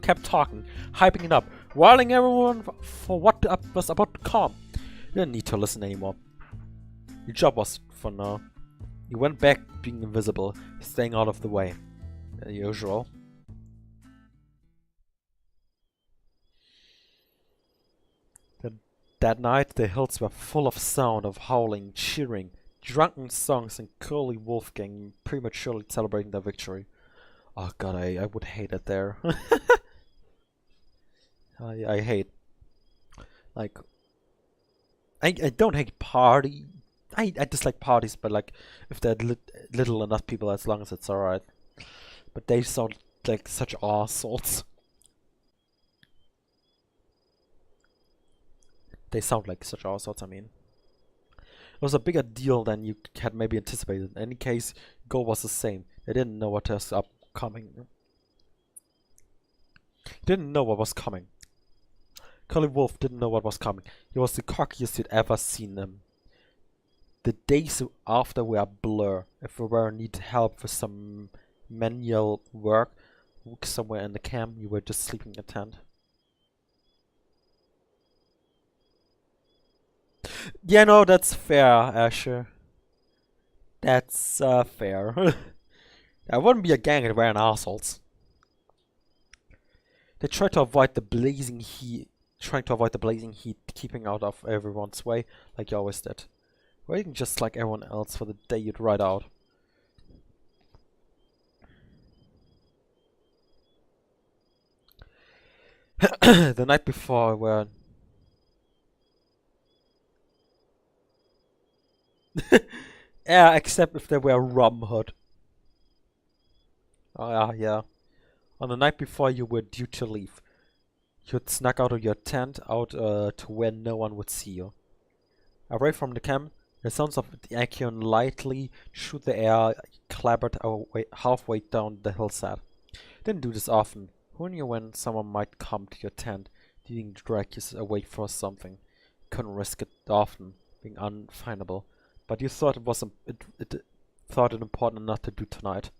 Kept talking, hyping it up, riling everyone for what was about to come. You didn't need to listen anymore. Your job was for now. You went back being invisible, staying out of the way. As usual. That night, the hills were full of sound of howling, cheering, drunken songs, and curly Wolfgang prematurely celebrating their victory. Oh god, I would hate it there. I hate, like, I don't hate party. I dislike parties, but like if they're little enough people, as long as it's alright. But they sound like such assholes. They sound like such assholes, I mean. It was a bigger deal than you had maybe anticipated. In any case, goal was the same. They didn't know what was upcoming. Didn't know what was coming. Curly Wolf didn't know what was coming. He was the cockiest you'd ever seen him. The days after were a blur. If we were in need help with some manual work somewhere in the camp, you were just sleeping in a tent. Yeah, no, that's fair, Asher. That's fair. I wouldn't be a gang if they weren't assholes. They tried to avoid the blazing heat, keeping out of everyone's way, like you always did. Waiting just like everyone else for the day you'd ride out. The night before, where yeah, except if they were rum hood. Oh yeah. On the night before you were due to leave, you'd snuck out of your tent out to where no one would see you. Away from the camp, the sounds of the acorn lightly through the air clabbered halfway down the hillside. Didn't do this often. Who knew when someone might come to your tent, needing to drag you away for something? Couldn't risk it often, being unfindable. But you thought thought it important enough to do tonight.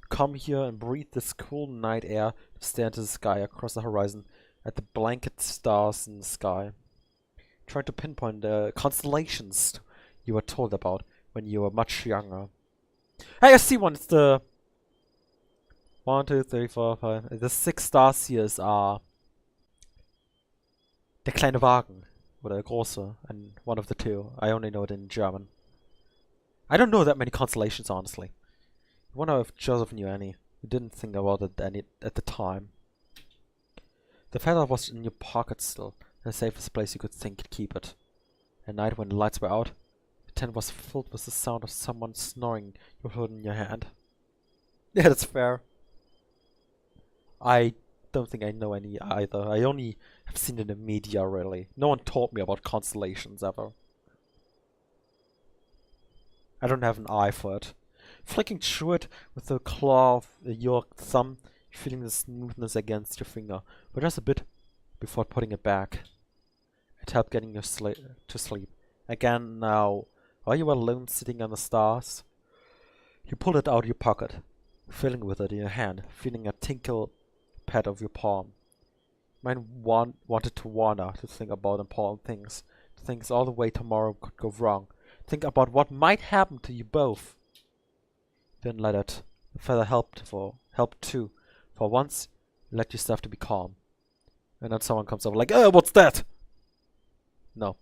Come here and breathe this cool night air, to stare into the sky across the horizon at the blanket stars in the sky. Trying to pinpoint the constellations you were told about when you were much younger. Hey, I see one. It's the 1, 2, 3, 4, 5. The 6 stars here are der kleine Wagen or der große, and one of the two. I only know it in German. I don't know that many constellations, honestly. I wonder if Joseph knew any. We didn't think about it any at the time. The feather was in your pocket still, the safest place you could think to keep it. At night, when the lights were out, the tent was filled with the sound of someone snoring you heard in your hand. Yeah, that's fair. I don't think I know any either. I only have seen it in the media, really. No one taught me about constellations ever. I don't have an eye for it. Flicking through it with the claw of your thumb, feeling the smoothness against your finger, but just a bit before putting it back. It helped getting you to sleep. Again now, while you were alone sitting on the stars, you pulled it out of your pocket, feeling with it in your hand, feeling a tinkle pad of your palm. Mine wanted to wander, to think about important things, to think all the way tomorrow could go wrong, think about what might happen to you both. Didn't let it. The feather helped too. For once, you let yourself to be calm. And then someone comes over like, what's that? No,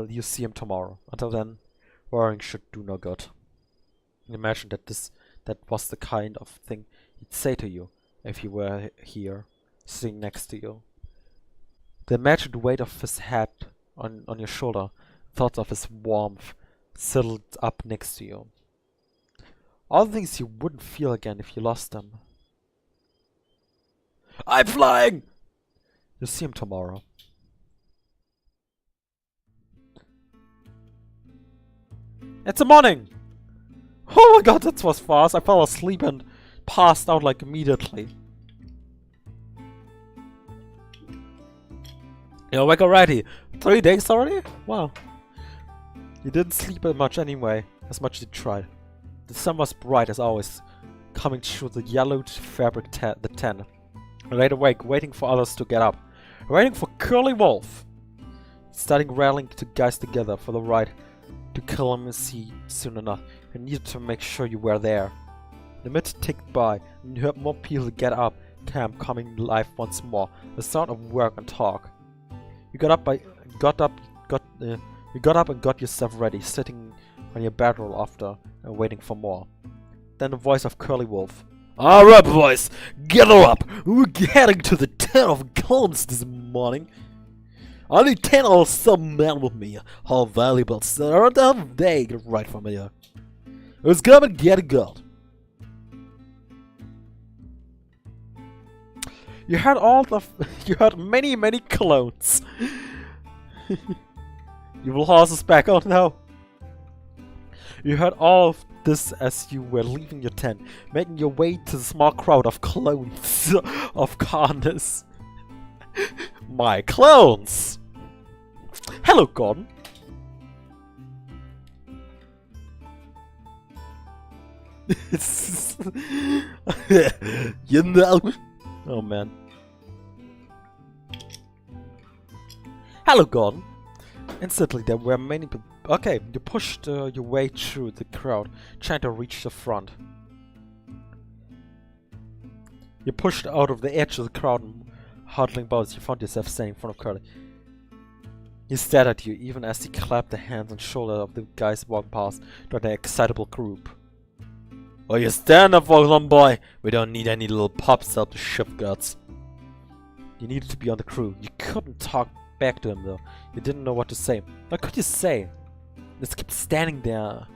you see him tomorrow. Until then, worrying should do no good. Imagine that was the kind of thing he'd say to you if he were here, sitting next to you. The imagined weight of his head on your shoulder, thoughts of his warmth settled up next to you. All the things you wouldn't feel again if you lost them. I'm flying! You'll see him tomorrow. It's the morning! Oh my god, that was fast. I fell asleep and passed out like immediately. You're awake already. 3 days already? Wow. You didn't sleep much anyway, as much as you tried. The sun was bright as always, coming through the yellowed fabric the tent. I laid awake, waiting for others to get up. Waiting for Curly Wolf. Starting rallying to guys together for the ride to Climax soon enough. I needed to make sure you were there. The minute ticked by, and you heard more people get up, camp coming live once more. The sound of work and talk. You got up and got yourself ready, sitting on your bedroll after and waiting for more. Then the voice of Curly Wolf. Alright boys, get her up! We're heading to the town of Clones this morning. I need 10 or some men with me. How valuable, sir, don't they get right from here? Let's come and get it good. You heard you heard many clones. Evil horses back, oh no. You heard all of this as you were leaving your tent, making your way to the small crowd of clones of carnage. My clones! Hello, Gordon. You know. Oh man. Hello, Gordon. Instantly, there were many people. Okay, you pushed your way through the crowd, trying to reach the front. You pushed out of the edge of the crowd and huddling about, you found yourself standing in front of Curly. He stared at you, even as he clapped the hands and shoulders of the guys walking past toward the excitable group. Oh, you stand up for some boy! We don't need any little pups to help the ship guts. You needed to be on the crew. You couldn't talk back to him though. You didn't know what to say. What could you say? Just keep standing there.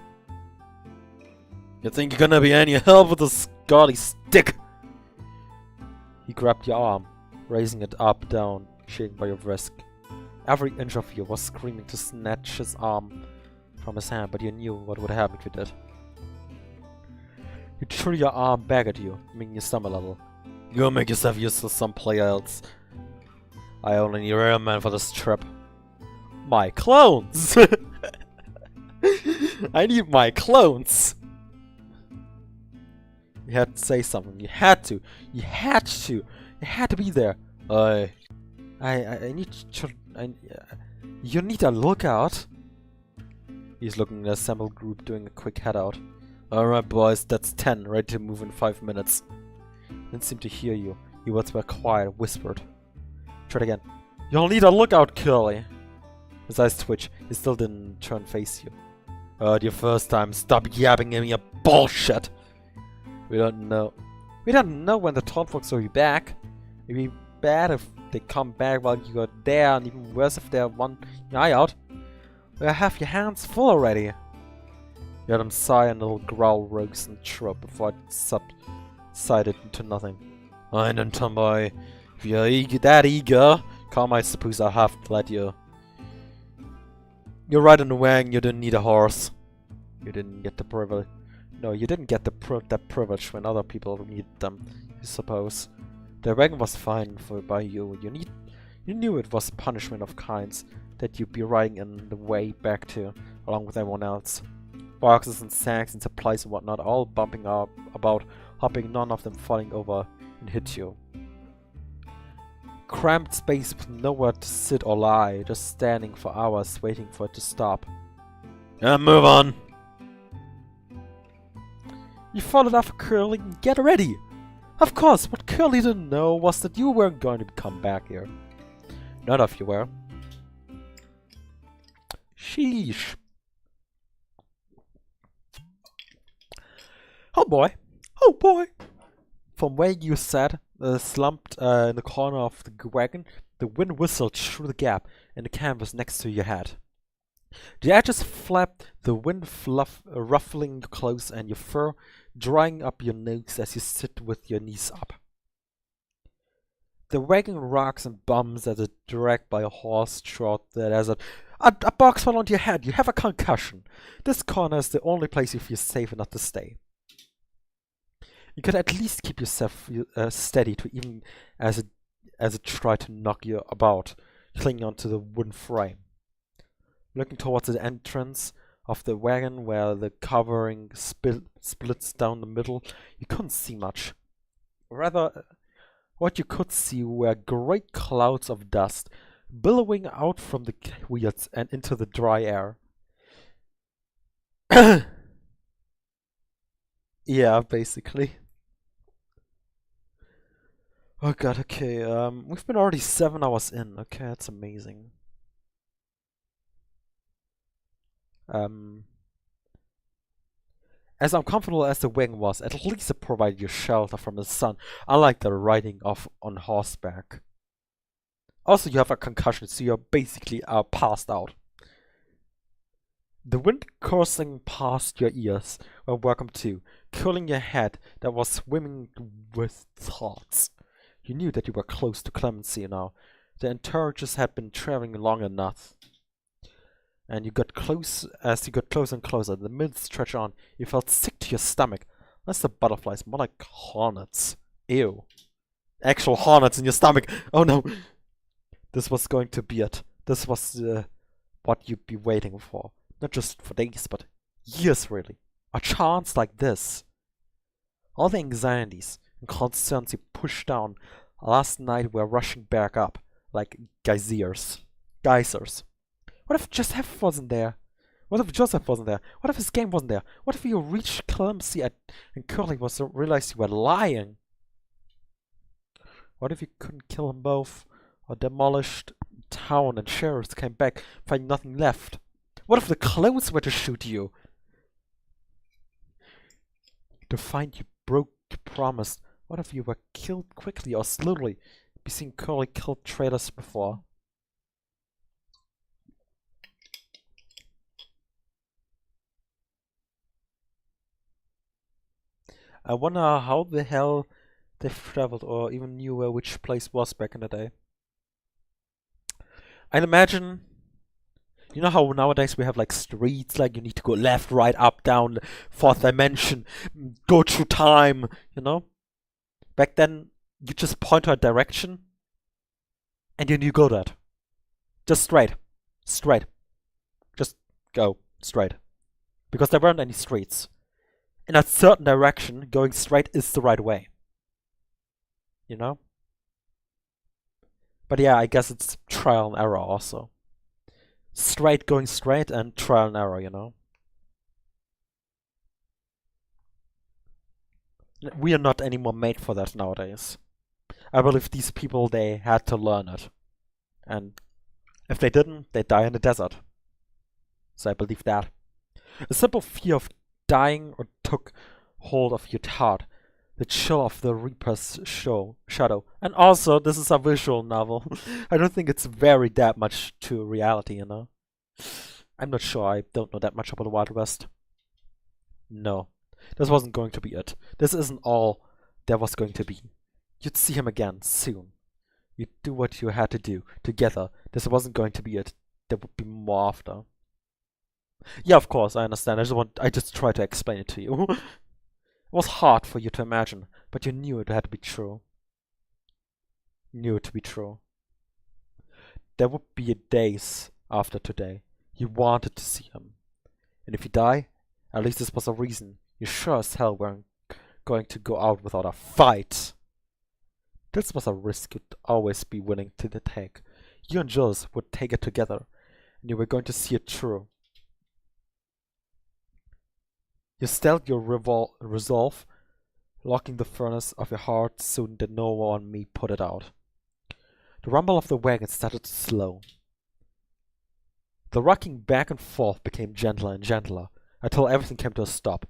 You think you're gonna be any help with this gaudy stick? He grabbed your arm, raising it up, down, shaking by your wrist. Every inch of you was screaming to snatch his arm from his hand, but you knew what would happen if you did. He threw your arm back at you, making you stumble a little. Go make yourself useful someplace else. I only need a real man for this trip. My clones! I need my clones! You had to say something. You had to. You had to. You had to be there. I need to. You need a lookout. He's looking at the assembled group, doing a quick head out. Alright, boys, that's 10. Ready to move in 5 minutes. Didn't seem to hear you. Your words were quiet, whispered. Try it again. You'll need a lookout, Curly. His eyes twitch. He still didn't turn and face you. Your first time. Stop yapping at me your bullshit. We don't know. We don't know when the tall folks will be back. It'd be bad if they come back while you are there, and even worse if they're one eye out. We'll have your hands full already. You heard him sigh and a little growl rose and chirp before it subsided into nothing. I know, tomboy. If you're that eager, come, I suppose I'll have to let you. You're right in the wagon, you didn't need a horse. You didn't get the privilege. No, you didn't get that privilege when other people needed them, you suppose. The wagon was fine by you. You knew it was punishment of kinds, that you'd be riding in the way back to, along with everyone else. Boxes and sacks and supplies and whatnot, all bumping up about, hopping, none of them falling over and hit you. Cramped space with nowhere to sit or lie, just standing for hours waiting for it to stop. Move on! You followed after Curly and get ready! Of course, what Curly didn't know was that you weren't going to come back here. None of you were. Sheesh. Oh boy. Oh boy. From where you sat, slumped in the corner of the wagon, the wind whistled through the gap in the canvas next to your head. The edges flapped, the wind ruffling your clothes and your fur, drying up your nose as you sit with your knees up. The wagon rocks and bumps as it dragged by a horse throughout the desert. A box fell onto your head. You have a concussion. This corner is the only place you feel safe enough to stay. You could at least keep yourself steady to even as it tried to knock you about, clinging onto the wooden frame. Looking towards the entrance of the wagon where the covering splits down the middle, you couldn't see much. Rather, what you could see were great clouds of dust billowing out from the wheels and into the dry air. Yeah, basically. Oh god, okay, we've been already 7 hours in. Okay, that's amazing. As uncomfortable as the wagon was, at least it provided you shelter from the sun, unlike the riding off on horseback. Also, you have a concussion, so you're basically passed out. The wind coursing past your ears were welcome too, cooling your head that was swimming with thoughts. You knew that you were close to clemency now. The entourages had been traveling long enough. And you got close, as you got closer and closer, the minutes stretched on, you felt sick to your stomach. Less the butterflies, more like hornets. Ew. Actual hornets in your stomach. Oh no. This was going to be it. This was what you'd be waiting for. Not just for days, but years really. A chance like this. All the anxieties and concerns you pushed down last night were rushing back up, like geysers. What if Joseph wasn't there? What if Joseph wasn't there? What if his game wasn't there? What if you reached clemency and Curly realized you were lying? What if you couldn't kill them both? Or demolished town and sheriffs came back, finding nothing left? What if the clones were to shoot you? To find you broke your promise. What if you were killed quickly or slowly? You've seen Curly kill traitors before. I wonder how the hell they've traveled or even knew where which place was back in the day. I'd imagine, you know how nowadays we have like streets, like you need to go left, right, up, down, fourth dimension, go through time, you know? Back then, you just point to a direction and you go that. Just straight. Just go straight. Because there weren't any streets. In a certain direction, going straight is the right way. You know? But yeah, I guess it's trial and error also. Going straight and trial and error, you know? We are not anymore made for that nowadays. I believe these people, they had to learn it. And if they didn't, they'd die in the desert. So I believe that. A simple fear of dying or took hold of your heart. The chill of the Reaper's shadow. And also, this is a visual novel. I don't think it's very that much to reality, you know? I'm not sure, I don't know that much about the Wild West. No. This wasn't going to be it. This isn't all there was going to be. You'd see him again, soon. You'd do what you had to do, together. This wasn't going to be it. There would be more after. Yeah, of course, I understand. I just try to explain it to you. It was hard for you to imagine, but you knew it had to be true. Knew it to be true. There would be days after today. You wanted to see him. And if you die, at least this was a reason. You sure as hell weren't going to go out without a fight. This was a risk you'd always be willing to take. You and Jules would take it together, and you were going to see it through. You stilled your resolve, locking the furnace of your heart so that no one may put it out. The rumble of the wagon started to slow. The rocking back and forth became gentler and gentler, until everything came to a stop.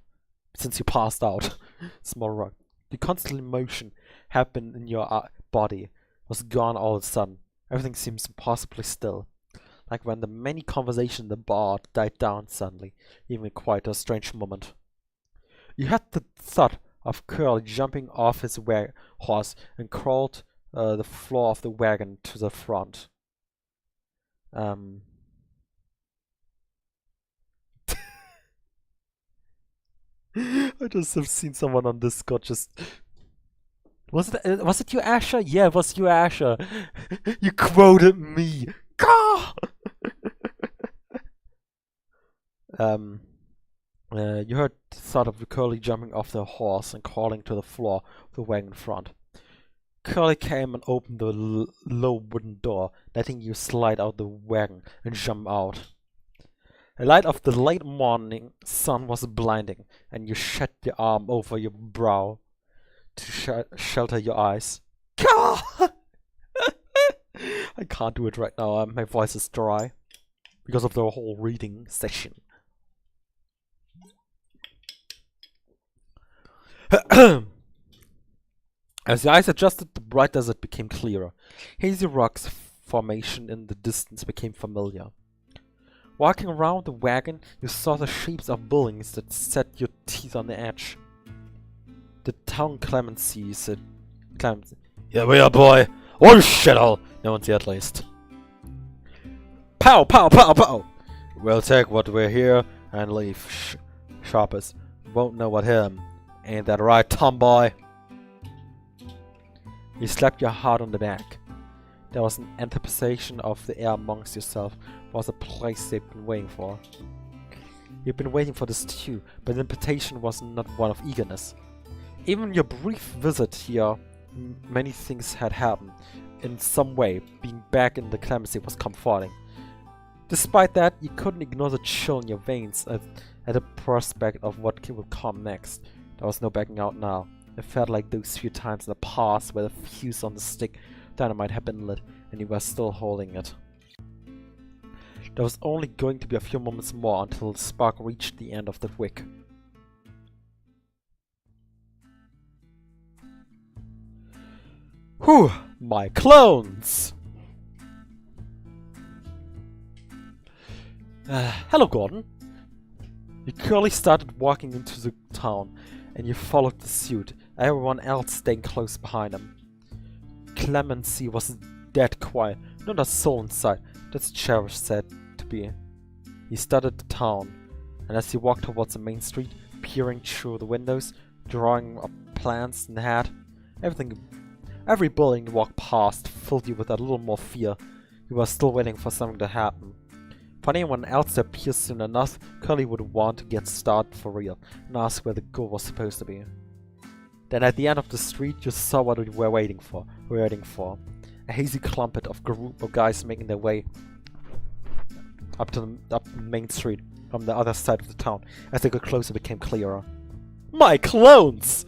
Since you passed out, small rock. The constant motion happened in your body was gone all of a sudden. Everything seems impossibly still, like when the many conversations in the bar died down suddenly, even quite a strange moment. You had the thought of Curly jumping off his horse and crawled the floor of the wagon to the front. I just have seen someone on Discord just... Was it you, Asher? Yeah, it was you, Asher. You quoted me. You heard the thought of Curly jumping off the horse and crawling to the floor of the wagon front. Curly came and opened the low wooden door, letting you slide out the wagon and jump out. The light of the late morning sun was blinding, and you shut your arm over your brow to shelter your eyes. I can't do it right now, my voice is dry because of the whole reading session. As your eyes adjusted, the bright desert became clearer. Hazy rocks formation in the distance became familiar. Walking around the wagon, you saw the shapes of buildings that set your teeth on the edge. The town Clemency said, "Here we are, boy! Oh shithole! No one's here at least." Pow, pow, pow, pow! We'll take what we're here and leave. Sharpers won't know what hit him. Ain't that right, tomboy? You slapped your heart on the back. There was an anticipation of the air amongst yourself was a place they'd been waiting for. You'd been waiting for this too, but the invitation was not one of eagerness. Even your brief visit here, many things had happened. In some way, being back in the Clemency was comforting. Despite that, you couldn't ignore the chill in your veins at the prospect of what would come next. There was no backing out now. It felt like those few times in the past where the fuse on the stick dynamite had been lit and you were still holding it. There was only going to be a few moments more until the spark reached the end of the wick. Whew, my clones! Hello, Gordon. You curly started walking into the town, and you followed the suit, everyone else staying close behind him. Clemency was dead quiet, not a soul in sight. That's what Cherish said to be. He studied the town, and as he walked towards the main street, peering through the windows, drawing up plans in the head, every building you walked past filled you with a little more fear. You were still waiting for something to happen. For anyone else to appear soon enough, Curly would want to get started for real and ask where the goal was supposed to be. Then at the end of the street, you saw what we were waiting for. A hazy clumpet of group of guys making their way up the main street from the other side of the town. As they got closer, it became clearer. My clones!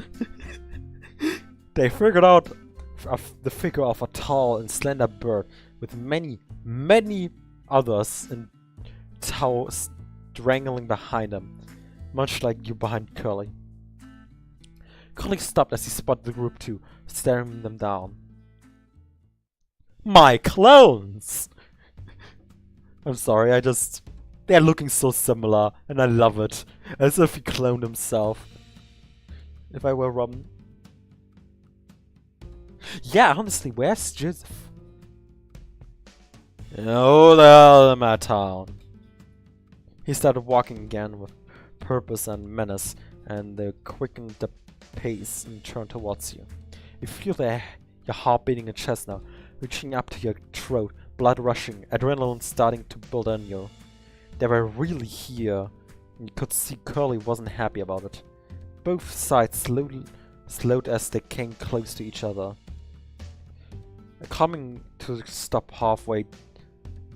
They figured out the figure of a tall and slender bird with many, many others in tow strangling behind him, much like you behind Curly. Curly stopped as he spotted the group too, staring them down. My clones! I'm sorry, they're looking so similar, and I love it. As if he cloned himself. If I were Robin. Yeah, honestly, where's Joseph? Oh, the hell in my town. He started walking again with purpose and menace, and they quickened the pace and turned towards you. You feel your heart beating in your chest now, reaching up to your throat, blood rushing, adrenaline starting to build in you. They were really here, and you could see Curly wasn't happy about it. Both sides slowed as they came close to each other, coming to stop halfway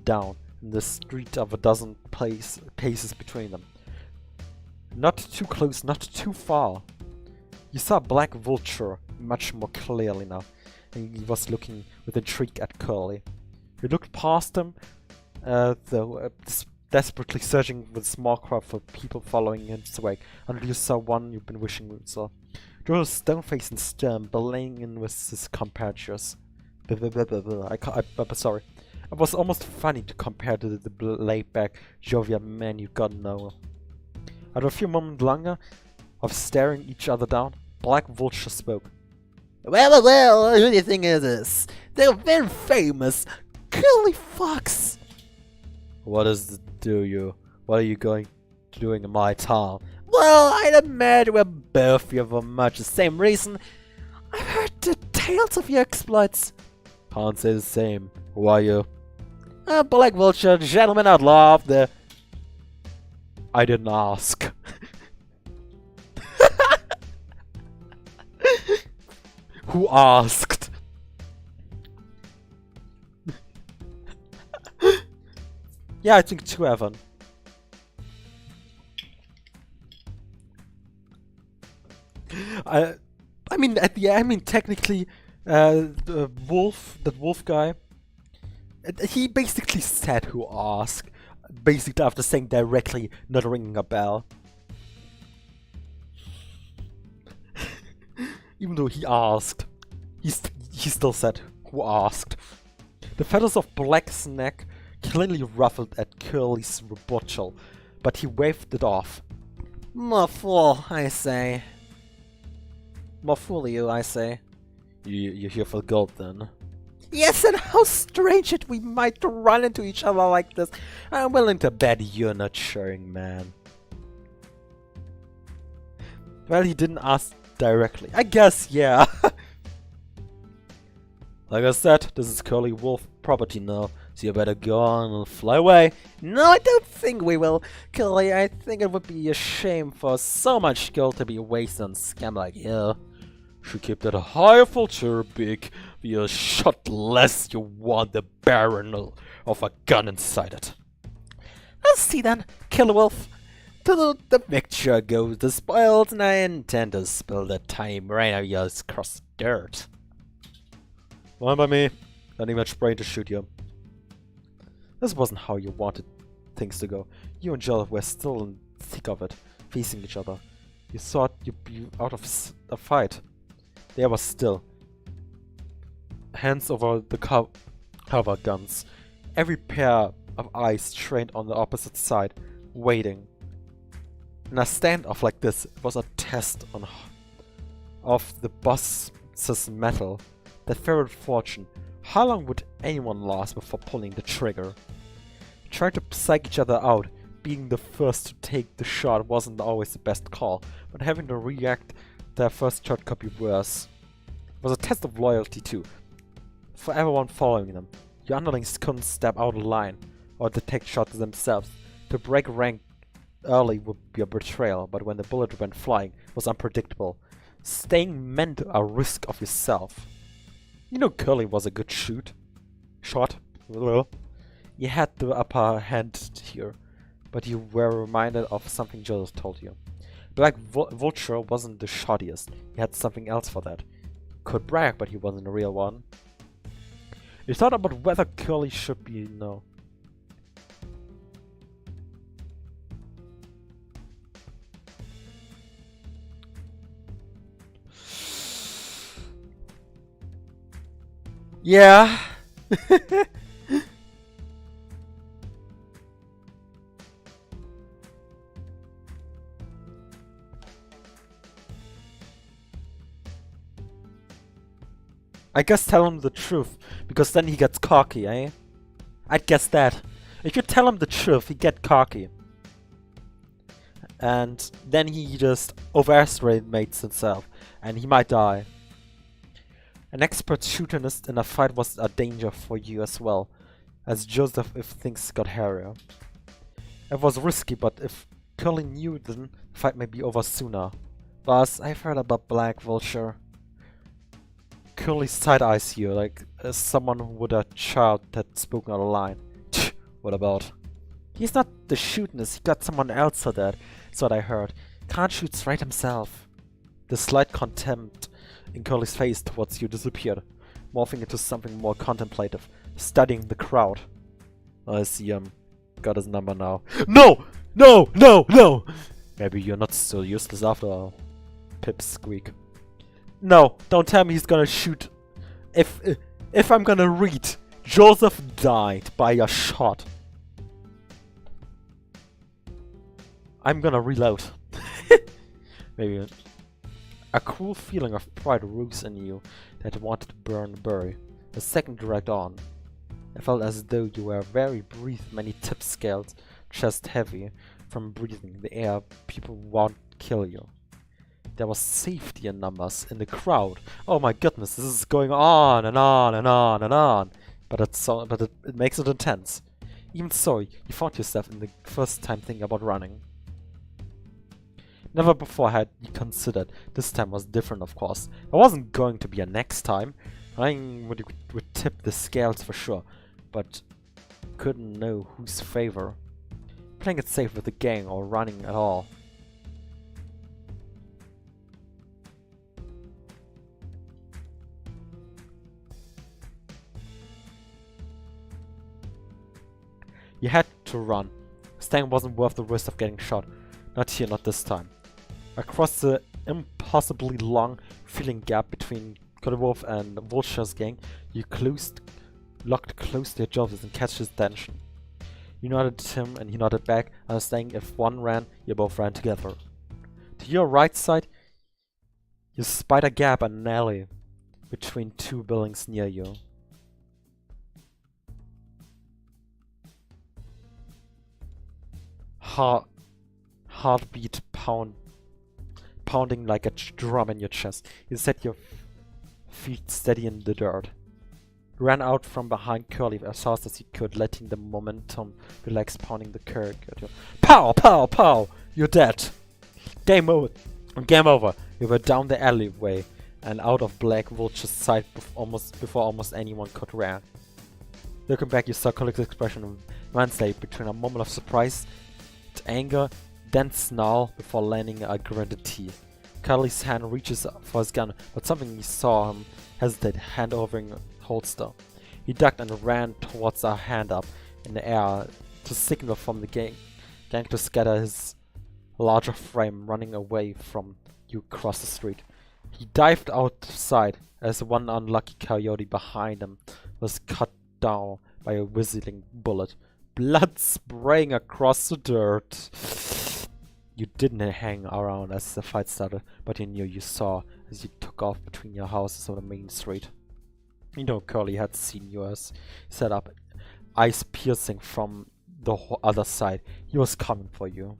down in the street of a dozen paces between them. Not too close, not too far. You saw Black Vulture much more clearly now, and he was looking with intrigue at Curly. You looked past him, though desperately searching with a small crowd for people following in his wake, until you saw one you've been wishing you saw. He was stone-faced and stern, belaying in with his compatriots. Sorry. It was almost funny to compare to the laid-back, jovial man you got to know. After a few moments longer of staring each other down, Black Vulture spoke. Well, who do you think is this? They're very famous. Curly Fox! What does it do you? What are you doing in my town? Well, I'd imagine we're both here for much the same reason. I've heard the tales of your exploits. Can't say the same. Who are you? Black Vulture, gentleman outlaw of the... I didn't ask. Who asked? Yeah, I think too, Evan. I mean, technically, the wolf guy, he basically said who asked, basically after saying directly, not ringing a bell. Even though he asked, he still said who asked. The feathers of Black's neck clearly ruffled at Curly's rebuttal, but he waved it off. More fool, I say. More fool you, I say. You're here for gold, then? Yes, and how strange it we might run into each other like this. I'm willing to bet you're not sharing, man. Well, he didn't ask directly. I guess, yeah. Like I said, this is Curly Wolf property now, so you better go on and fly away. No, I don't think we will. Curly, I think it would be a shame for so much gold to be wasted on a scam like you. Should keep that high Vulture big, be a shot less you want the barrel of a gun inside it. Let's see then, Killer Wolf. To the picture goes the spoils, and I intend to spill the time right out yours across the dirt. Fine by me. Don't need much brain to shoot you. This wasn't how you wanted things to go. You and Jill were still in the thick of it, facing each other. You thought you'd be out of a fight. There was still. Hands over the cover guns. Every pair of eyes trained on the opposite side, waiting. And a standoff like this was a test of the boss's metal. That favored fortune. How long would anyone last before pulling the trigger? Trying to psych each other out, being the first to take the shot wasn't always the best call, but having to react their first shot could be worse. It was a test of loyalty too, for everyone following them. Your underlings couldn't step out of line, or detect shots themselves. To break rank early would be a betrayal, but when the bullet went flying, it was unpredictable. Staying meant a risk of yourself. You know Curly was a good shot. You had the upper hand here, but you were reminded of something Jill told you. Black Vulture wasn't the shottiest. He had something else for that. Could brag, but he wasn't a real one. You thought about whether Curly should be no. Yeah. I guess tell him the truth, because then he gets cocky, eh? I'd guess that. If you tell him the truth, he get cocky. And then he just overestimates himself, and he might die. An expert shooter in a fight was a danger for you as well. as Joseph if things got hairier. It was risky, but if Curly knew, then the fight may be over sooner. Boss, I've heard about Black Vulture. Curly side-eyes you, like someone who would a child had spoken out of line. What about? He's not the shootin'est, he got someone else for that. That's what I heard. Can't shoot straight himself. The slight contempt in Curly's face towards you disappeared, morphing into something more contemplative, studying the crowd. I see, got his number now. No! No! No! No! Maybe you're not so useless after all. Pip squeak. No, don't tell me he's gonna shoot. If I'm gonna read, Joseph died by a shot. I'm gonna reload. Maybe a cool feeling of pride rose in you that wanted to burn the bury. The second dragged on. It felt as though you were very brief, many tip scales, chest heavy from breathing the air. People won't kill you. There was safety in numbers in the crowd. Oh my goodness, this is going on and on and on and on. But it makes it intense. Even so, you found yourself in the first time thinking about running. Never before had you considered. This time was different, of course. There wasn't going to be a next time. Running would tip the scales for sure, but couldn't know whose favor. Playing it safe with the gang or running at all. You had to run. Staying wasn't worth the risk of getting shot. Not here, not this time. Across the impossibly long feeling gap between Wolf and Vulture's gang, you locked close to your jaws and catch his attention. You nodded at him and he nodded back, understanding if one ran, you both ran together. To your right side, you spied a gap and an alley between two buildings near you. Heartbeat pounding like a drum in your chest. You set your feet steady in the dirt. You ran out from behind Curly as fast as you could, letting the momentum relax, pounding the curb at you. Pow! Pow! Pow! You're dead. Game over. Game over. You were down the alleyway and out of Black Vulture's sight before almost anyone could react. Looking back, you saw Curly's expression translate between a moment of surprise, anger, then snarl before landing a gritted teeth. Curly's hand reaches for his gun, but something he saw him hesitate, hand over in holster. He ducked and ran towards a hand up in the air to signal from the gang to scatter his larger frame, running away from you across the street. He dived outside as one unlucky coyote behind him was cut down by a whistling bullet. Blood spraying across the dirt. You didn't hang around as the fight started, but you saw as you took off between your houses on the main street. You know Curly had seen you as set up, eyes piercing from the other side. He was coming for you.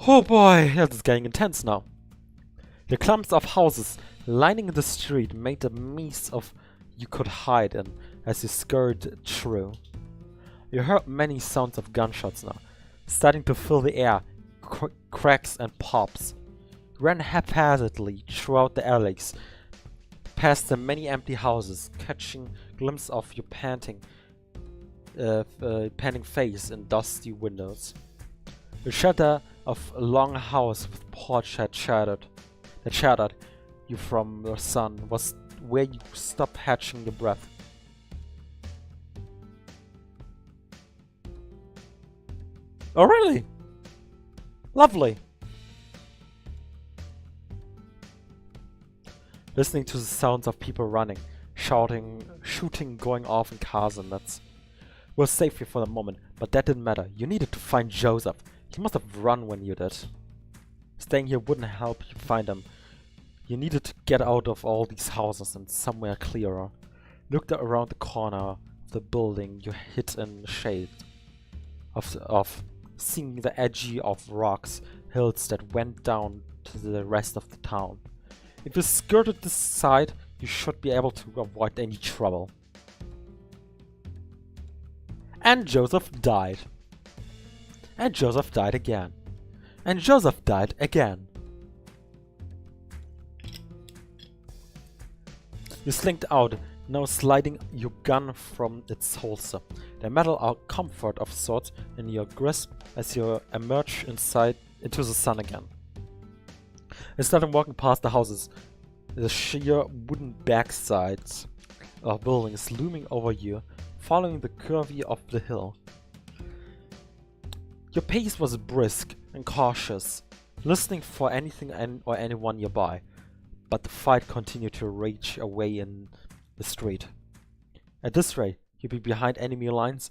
Oh boy, that's getting intense now. The clumps of houses lining the street made a maze of you could hide in as you scurried through. You heard many sounds of gunshots now, starting to fill the air, cracks and pops. You ran haphazardly throughout the alleys, past the many empty houses, catching glimpses of your panting face in dusty windows. The shutter of a long house with porch had shattered. That shattered you from the sun was where you stopped catching your breath. Oh really? Lovely. Listening to the sounds of people running, shouting, shooting going off in cars and nuts. You were safe here for the moment, but that didn't matter. You needed to find Joseph. He must have run when you did. Staying here wouldn't help you find him. You needed to get out of all these houses and somewhere clearer. Looked around the corner of the building you hid in the shade of seeing the edge of rocks, hills that went down to the rest of the town. If you skirted this side, you should be able to avoid any trouble. And Joseph died. And Joseph died again. And Joseph died again. You slinked out, now sliding your gun from its holster. The metal are comfort of sorts in your grasp as you emerge into the sun again. Instead of walking past the houses, the sheer wooden backsides of buildings looming over you, following the curve of the hill. Your pace was brisk and cautious, listening for anything or anyone nearby, but the fight continued to rage away in the street. At this rate, you'd be behind enemy lines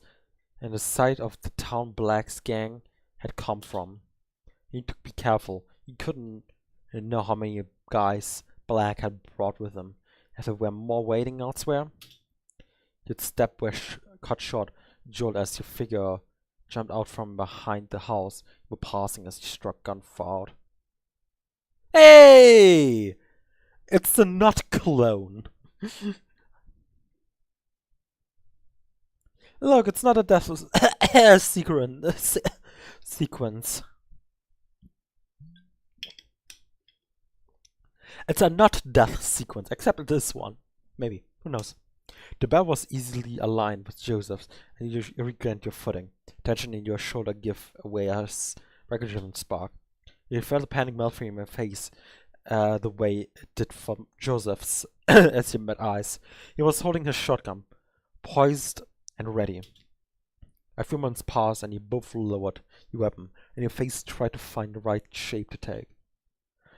and the side of the town Black's gang had come from. You need to be careful. You couldn't know how many guys Black had brought with him. If there were more waiting elsewhere, your step was cut short, jolt as your figure jumped out from behind the house you were passing as you struck gunfire out. Hey! It's the Nut clone! Look, it's not a death sequence. It's a not death sequence, except this one. Maybe. Who knows? The bell was easily aligned with Joseph's, and you regained your footing. Tension in your shoulder gave way as rocket-driven spark. You felt the panic melt from your face, the way it did from Joseph's as you met eyes. He was holding his shotgun, poised and ready. A few moments passed, and you both lowered your weapon, and your face tried to find the right shape to take.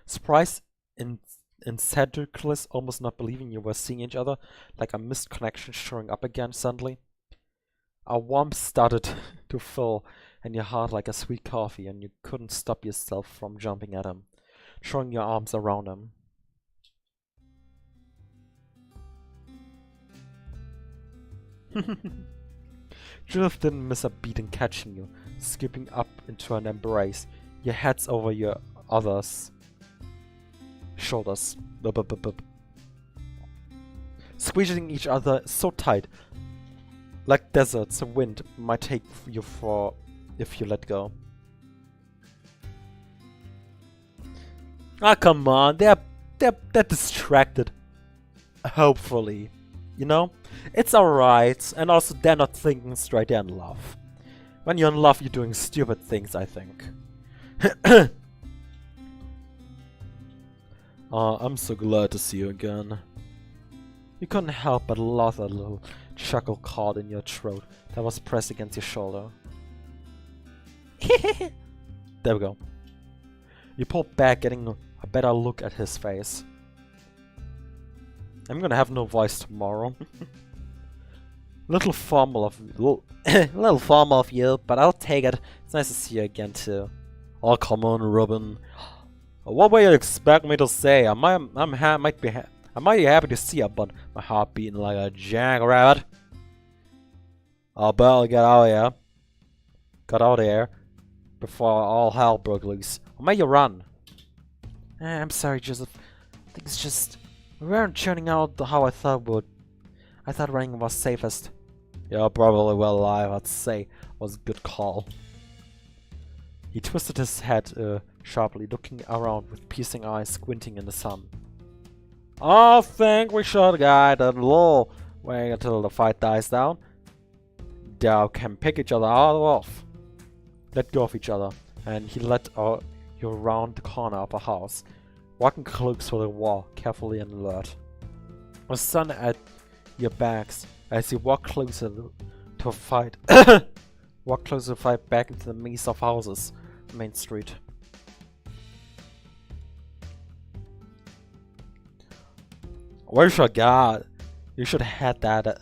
Surprise and incredulous, almost not believing you were seeing each other, like a missed connection showing up again suddenly. A warmth started to fill in your heart like a sweet coffee, and you couldn't stop yourself from jumping at him, throwing your arms around him. Judith didn't miss a beat in catching you, skipping up into an embrace, your heads over your other's shoulders. Squeezing each other so tight, like deserts the wind might take you for if you let go. Ah, come on, they're distracted. Hopefully. You know? It's alright, and also they're not thinking straight, they're in love. When you're in love, you're doing stupid things, I think. I'm so glad to see you again. You couldn't help but laugh at a little chuckle caught in your throat that was pressed against your shoulder. There we go. You pulled back, getting a better look at his face. I'm gonna have no voice tomorrow. Little formal of you, but I'll take it. It's nice to see you again too. Oh, come on, Robin. What would you expect me to say? I might be happy to see you, but my heart beating like a jackrabbit. I'll better get out of here. Got out of here before all hell broke loose. Or may you run? I'm sorry, Joseph. Things just weren't turning out how I thought would. I thought running was safest. You're probably well alive, I'd say. Was a good call. He twisted his head sharply, looking around with piercing eyes, squinting in the sun. I think we should guide a little way until the fight dies down. They can pick each other off. Let go of each other, and he led you around the corner of a house, walking close to the wall, carefully and alert. The sun at your backs as you walk closer to a fight. Walk closer to fight back into the maze of houses, Main Street. Where's your guard? You should head that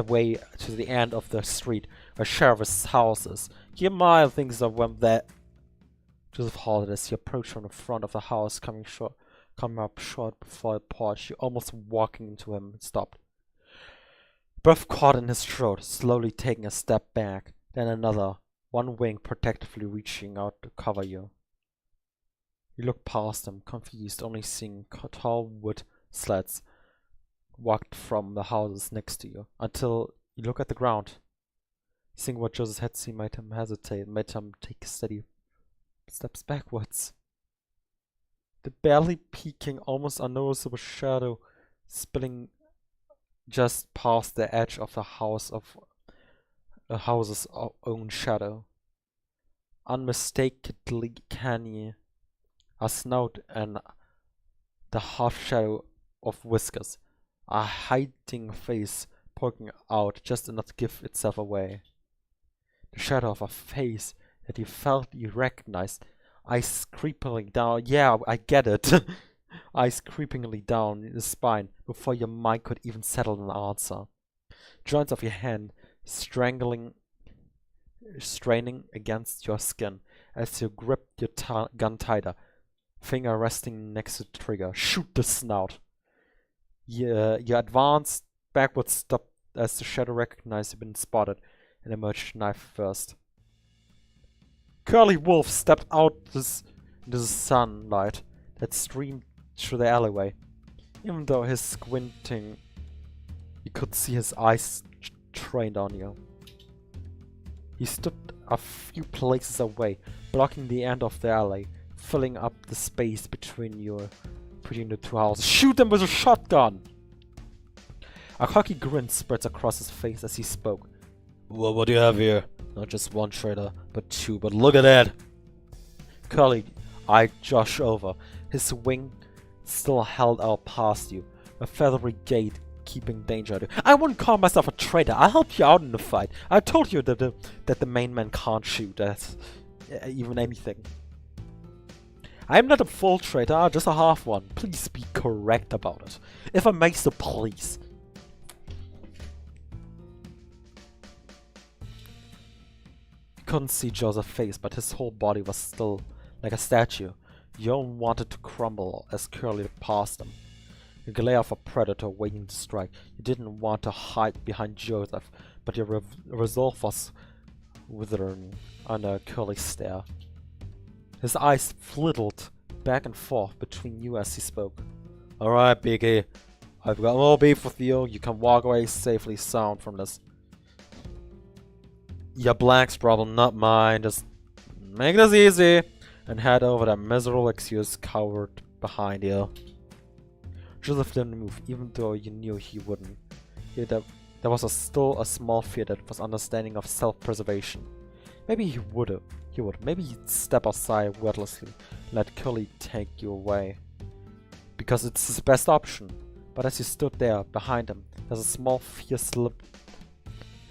way to the end of the street where sheriff's houses. Keep in mind things of when that. Joseph halted as he approached from the front of the house, coming up short before the porch. You almost walking into him and stopped. Breath caught in his throat, slowly taking a step back, then another, one wing protectively reaching out to cover you. You look past him, confused, only seeing tall wood sleds walked from the houses next to you, until you look at the ground. Seeing what Joseph had seen made him hesitate, made him take steady steps backwards. The barely peeking, almost unnoticeable shadow spilling just past the edge of the house's own shadow. Unmistakably canny, a snout and the half shadow of whiskers, a hiding face poking out just enough to give itself away. The shadow of a face that you felt you recognized, eyes creepingly down. Yeah, I get it. Eyes creepingly down the spine before your mind could even settle an answer. Joints of your hand straining against your skin as you grip your gun tighter, finger resting next to the trigger. Shoot the snout. You advance backwards, stop as the shadow recognized you've been spotted, and emerged knife first. Curly Wolf stepped out into the sunlight that streamed through the alleyway. Even though his squinting, you could see his eyes trained on you. He stood a few places away, blocking the end of the alley, filling up the space between the two houses. Shoot him with a shotgun! A cocky grin spreads across his face as he spoke. Well, what do you have here? Not just one traitor, but two, but look at that! Curly eyed Josh over, his wing still held out past you, a feathery gait keeping danger at you. I wouldn't call myself a traitor. I'll help you out in the fight. I told you that the main man can't shoot at even anything. I'm not a full traitor, just a half one. Please be correct about it. If I may, so please. You couldn't see Joseph's face, but his whole body was still like a statue. You all wanted to crumble as Curly passed him. The glare of a predator waiting to strike. You didn't want to hide behind Joseph, but your resolve was withering under Curly's stare. His eyes flitted back and forth between you as he spoke. Alright, Biggie. I've got no beef with you. You can walk away safely sound from this. Your Black's problem, not mine. Just make this easy and head over that miserable excuse covered behind you. Joseph didn't move, even though you knew he wouldn't. There was still a small fear that was understanding of self-preservation. Maybe he would. Maybe he'd step aside wordlessly, let Curly take you away. Because it's his best option. But as you stood there, behind him, as a small fear slipped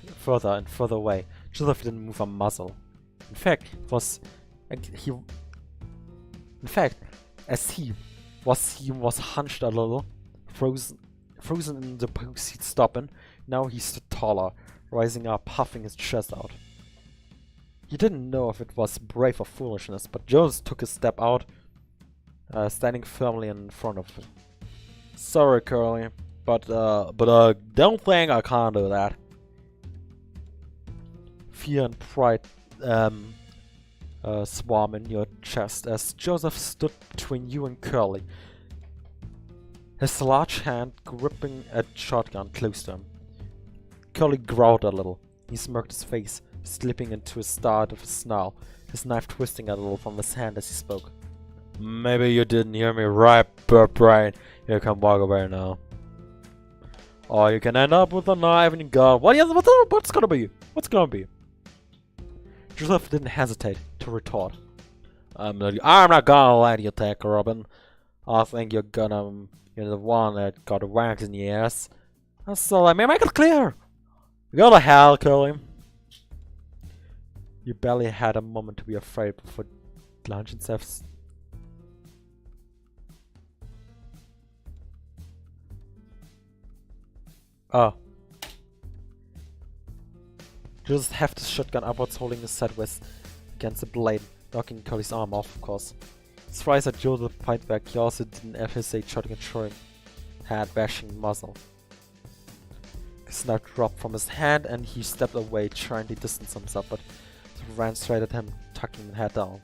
further and further away, Joseph didn't move a muzzle. In fact, as he was hunched a little, frozen in the pose he'd stop in. Now he stood taller, rising up, puffing his chest out. You didn't know if it was brave or foolishness, but Jones took a step out, standing firmly in front of him. Sorry, Curly, but don't think I can't do that. Fear and pride swam in your chest as Joseph stood between you and Curly, his large hand gripping a shotgun close to him. Curly growled a little. He smirked his face, slipping into a start of a snarl, his knife twisting a little from his hand as he spoke. Maybe you didn't hear me right, bird brain. You can walk away now. Or you can end up with a knife in your gut. What's gonna be? What's gonna be? Joseph didn't hesitate to retort. I'm not gonna let you take Robin. I think you're the one that got the wax in your ass. So let me make it clear. Go to hell, Curly. You barely had a moment to be afraid before plunging Seth's. Oh. Joseph hefted his shotgun upwards, holding it sideways against the blade, knocking Curly's arm off, of course. Surprised that Joseph fight back, he also didn't hesitate, shotgun short head bashing muzzle. His knife dropped from his hand and he stepped away, trying to distance himself, but ran straight at him, tucking his head down.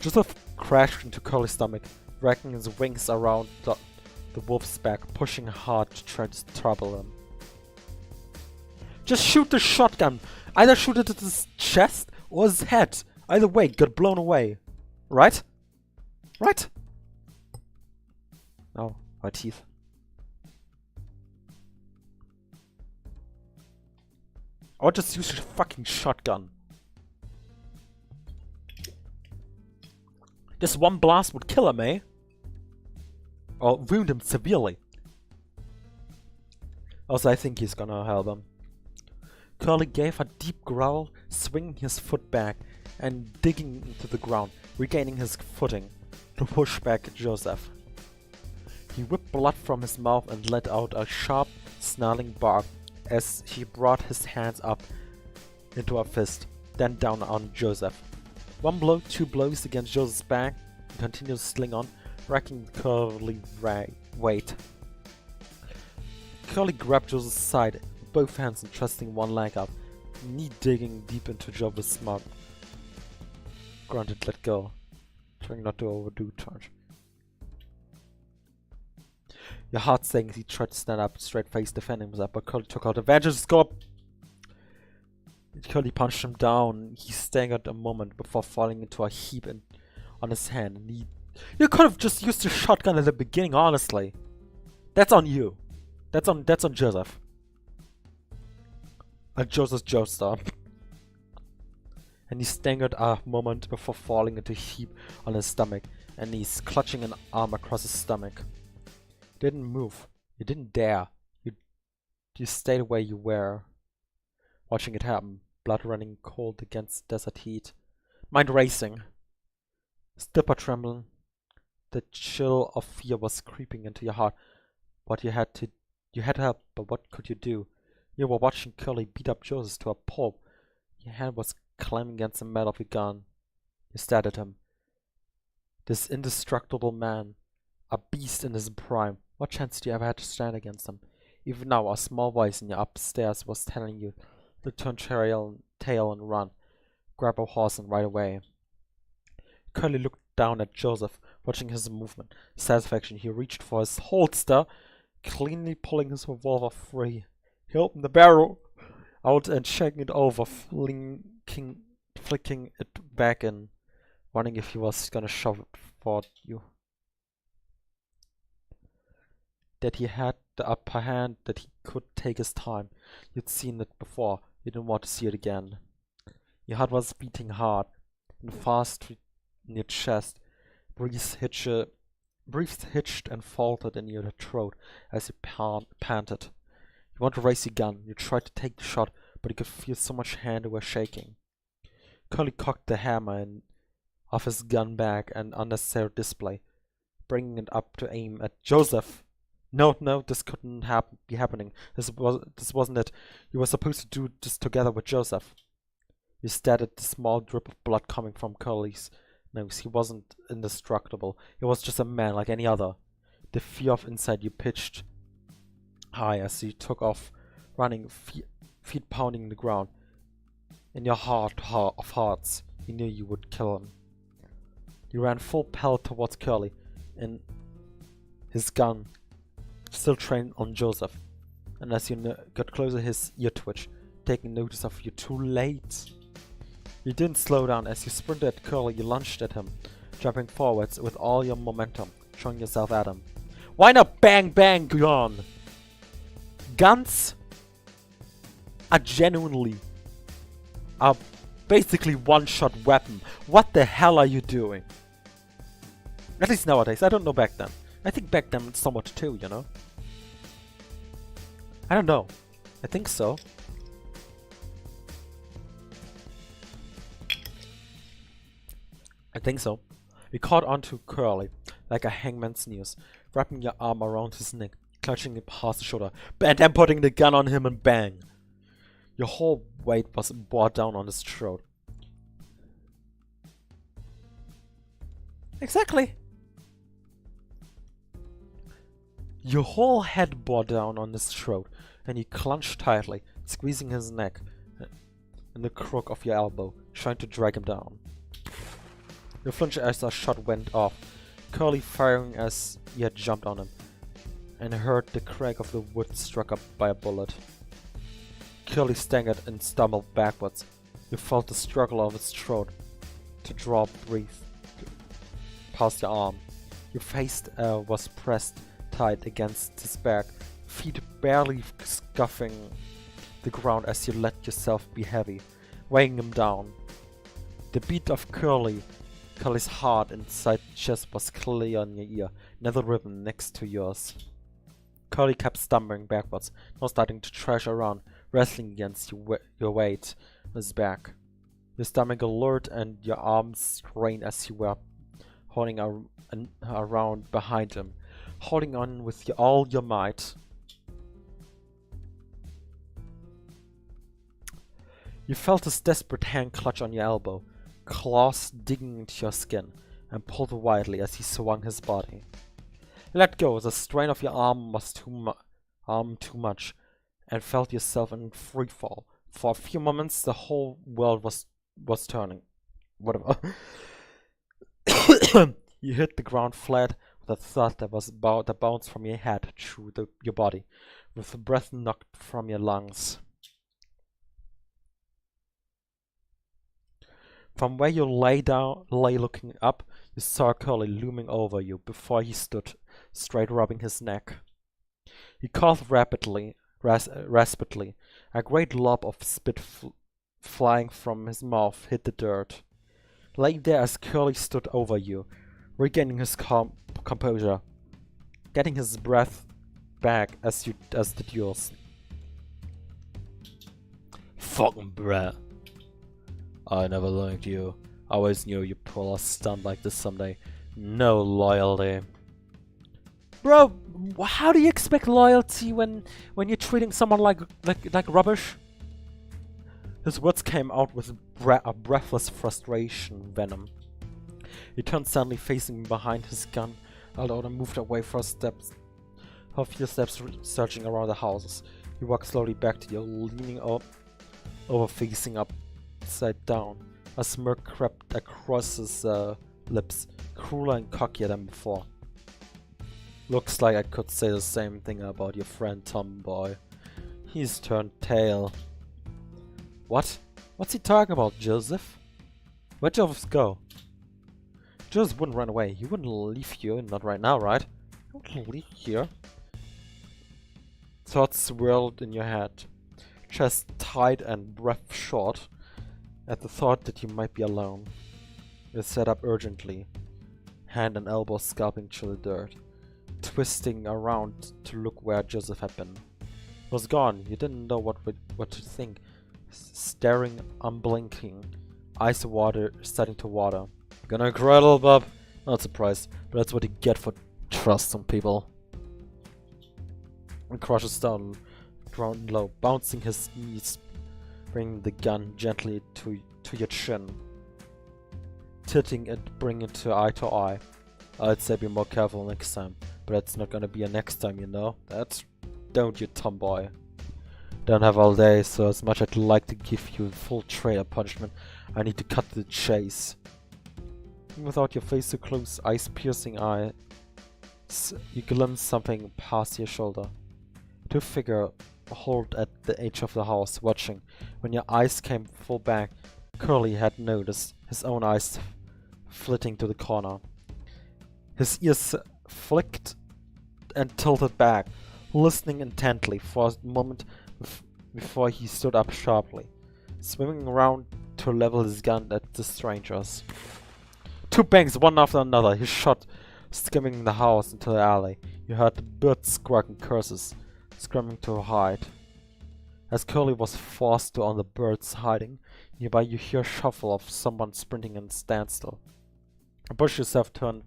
Joseph crashed into Curly's stomach, wrapping his wings around the wolf's back, pushing hard to try to trouble him. Just shoot the shotgun! Either shoot it at his chest or his head. Either way, get blown away. Right? Right? Oh, my teeth. Or just use a fucking shotgun. This one blast would kill him, eh? Or wound him severely. Also, I think he's gonna help him. Curly gave a deep growl, swinging his foot back and digging into the ground, regaining his footing to push back Joseph. He whipped blood from his mouth and let out a sharp, snarling bark as he brought his hands up into a fist, then down on Joseph. One blow, two blows against Joseph's back, and continued to sling on, racking Curly weight. Curly grabbed Joseph's side with both hands and thrusting one leg up, knee digging deep into Joseph's mouth. Grunted, let go, trying not to overdo charge. Your heart sank as he tried to stand up, straight face defending himself, but Curly took out a Vantage scope. Curly punched him down. He staggered a moment before falling into a heap on his hand. And you could have just used the shotgun at the beginning, honestly. That's on you. That's on Joseph. Joseph's Joestar. And he staggered a moment before falling into a heap on his stomach, and he's clutching an arm across his stomach. You didn't move. You didn't dare. You stayed where you were, watching it happen. Blood running cold against desert heat. Mind racing. Stipper trembling. The chill of fear was creeping into your heart. You had to help, but what could you do? You were watching Curly beat up Joseph to a pulp. Your hand was climbing against the metal of your gun. You stared at him. This indestructible man. A beast in his prime. What chance do you ever have to stand against him? Even now, a small voice in your upstairs was telling you to turn tail and run. Grab a horse and ride away. Curly looked down at Joseph, watching his movement. Satisfaction, he reached for his holster, cleanly pulling his revolver free. He opened the barrel out and checking it over, flicking it back in, wondering if he was gonna shove it for you. That he had the upper hand, that he could take his time. You'd seen it before. You didn't want to see it again. Your heart was beating hard and fast in your chest. Breath hitched and faltered in your throat as you panted. You wanted to raise your gun. You tried to take the shot, but you could feel so much hand were shaking. Curly cocked the hammer off his gun bag and unnecessary display, bringing it up to aim at Joseph. No, this couldn't be happening. This wasn't it. You were supposed to do this together with Joseph. You stared at the small drip of blood coming from Curly's nose. He wasn't indestructible. He was just a man like any other. The fear of inside you pitched high as you took off, running, feet pounding the ground. In your heart of hearts, you knew you would kill him. You ran full pelt towards Curly, and his gun still trained on Joseph, and as you got closer, his ear twitched, taking notice of you too late. You didn't slow down. As you sprinted at Curly, you lunged at him, jumping forwards with all your momentum, throwing yourself at him. Why not bang bang gun? Guns are basically one-shot weapon. What the hell are you doing? At least nowadays. I don't know back then. I think back then somewhat too, you know? I don't know. I think so. You caught onto Curly like a hangman's noose, wrapping your arm around his neck, clutching him past the shoulder, and then putting the gun on him and bang. Your whole weight was brought down on his throat. Exactly. Your whole head bore down on his throat, and you clenched tightly, squeezing his neck and the crook of your elbow, trying to drag him down. You flinch as a shot went off, Curly firing as you had jumped on him, and heard the crack of the wood struck up by a bullet. Curly staggered and stumbled backwards. You felt the struggle of his throat to draw breath past your arm. Your face was pressed tight against his back, feet barely scuffing the ground as you let yourself be heavy, weighing him down. The beat of Curly's heart inside chest was clear on your ear, another rhythm next to yours. Curly kept stumbling backwards, now starting to thrash around, wrestling against your weight on his back. Your stomach alert and your arms strained as you were holding around behind him, holding on with all your might. You felt his desperate hand clutch on your elbow, claws digging into your skin, and pulled wildly as he swung his body. Let go, the strain of your arm was too much, and felt yourself in free fall. For a few moments, the whole world was turning. Whatever. You hit the ground flat with a thud that bounced from your head through your body, with the breath knocked from your lungs. From where you lay looking up, you saw Curly looming over you before he stood straight, rubbing his neck. He coughed raspidly. A great lob of spit flying from his mouth hit the dirt. Lay there as Curly stood over you, regaining his composure, getting his breath back as did yours. Fucking brat. I never liked you. I always knew you'd pull a stunt like this someday. No loyalty. Bro, how do you expect loyalty when you're treating someone like rubbish? His words came out with a breathless frustration venom. He turned suddenly, facing behind his gun, held out and moved away for a few steps, searching around the houses. He walked slowly back to you, leaning over, facing upside down. A smirk crept across his lips, crueler and cockier than before. Looks like I could say the same thing about your friend Tomboy. He's turned tail. What? What's he talking about, Joseph? Where'd Joseph go? Joseph wouldn't run away. He wouldn't leave you, not right now, right? He wouldn't leave here. Thoughts swirled in your head, chest tight and breath short at the thought that you might be alone. You sat up urgently, hand and elbow scalping through the dirt, twisting around to look where Joseph had been. He was gone. You didn't know what to think. Staring, unblinking, eyes starting to water. Gonna cry, little bub? Not surprised, but that's what you get for trusting people. He crashes down, ground low, bouncing his knees, bringing the gun gently to your chin, tilting it, bringing it to eye. I'd say be more careful next time, but that's not gonna be a next time, you know. That's don't, you tomboy. Don't have all day, so as much I'd like to give you full traitor punishment, I need to cut the chase. Without your face so close, eyes-piercing eyes, you glimpse something past your shoulder. Two figures hold at the edge of the house, watching. When your eyes came full back, Curly had noticed his own eyes flitting to the corner. His ears flicked and tilted back, listening intently for a moment before he stood up sharply, swinging around to level his gun at the strangers. Two bangs, one after another, his shot skimming the house into the alley. You heard the birds squawking curses, screaming to hide. As Curly was forced to on the birds hiding, nearby you hear a shuffle of someone sprinting in standstill. You push yourself, turn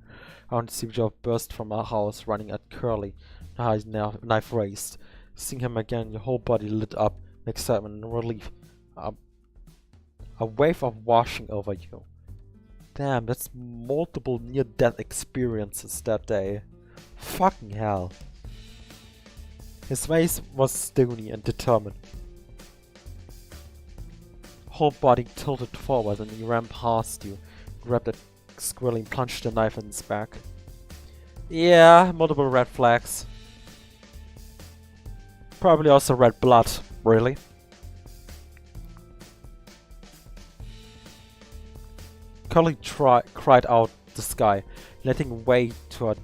around to see Joe burst from a house, running at Curly, knife raised. Seeing him again, your whole body lit up in excitement and relief. A wave of washing over you. Damn, that's multiple near-death experiences that day. Fucking hell. His face was stony and determined. Whole body tilted forward and he ran past you, grabbed at squirreling plunged the knife in his back. Yeah, multiple red flags. Probably also red blood, really. Curly cried out the sky, letting way to a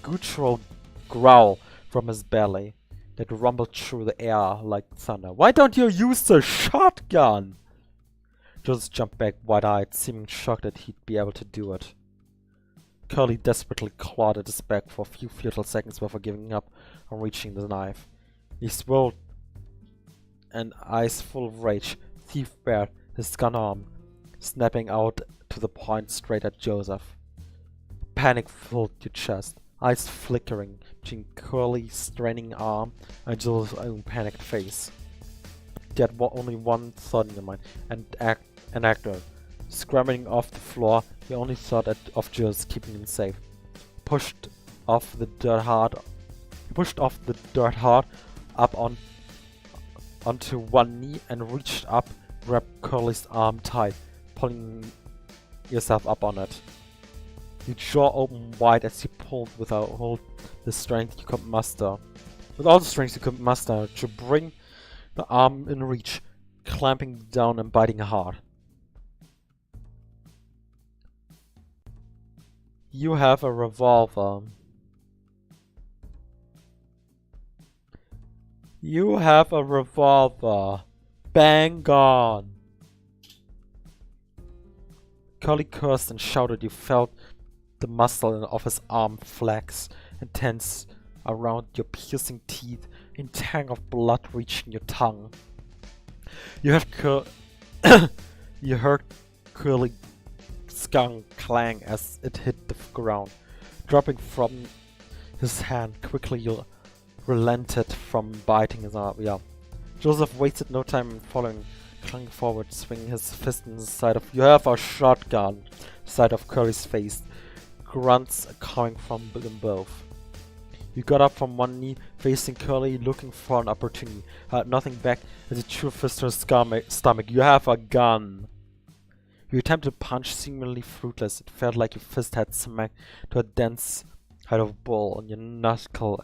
guttural growl from his belly that rumbled through the air like thunder. Why don't you use the shotgun? Joseph jumped back wide-eyed, seeming shocked that he'd be able to do it. Curly desperately clawed at his back for a few futile seconds before giving up on reaching the knife. He swirled and, eyes full of rage, thief bared his gun arm, snapping out to the point straight at Joseph. Panic filled your chest, eyes flickering between Curly's straining arm and Joseph's own panicked face. You had only one thought in your mind, an actor. Scrambling off the floor, you only thought of Joseph keeping him safe. Pushed off the dirt hard up onto one knee and reached up, grabbed Curly's arm tight, pulling yourself up on it. Your jaw opened wide as you pulled with all the strength you could muster. With all the strength you could muster to bring the arm in reach, clamping down and biting hard. You have a revolver. You have a revolver. Bang on. Curly cursed and shouted. You felt the muscle of his arm flex and tense around your piercing teeth, in tang of blood reaching your tongue. You heard Curly skunk clang as it hit the ground. Dropping from his hand, quickly you relented from biting his arm. Yeah. Joseph wasted no time in following, clung forward, swinging his fist in the side of "You have a shotgun!" side of Curly's face. Grunts coming from them both. You got up from one knee, facing Curly, looking for an opportunity. Had nothing back as he threw a fist to his stomach. You have a gun! You attempted to punch, seemingly fruitless. It felt like your fist had smacked to a dense hide of bull, and your knuckle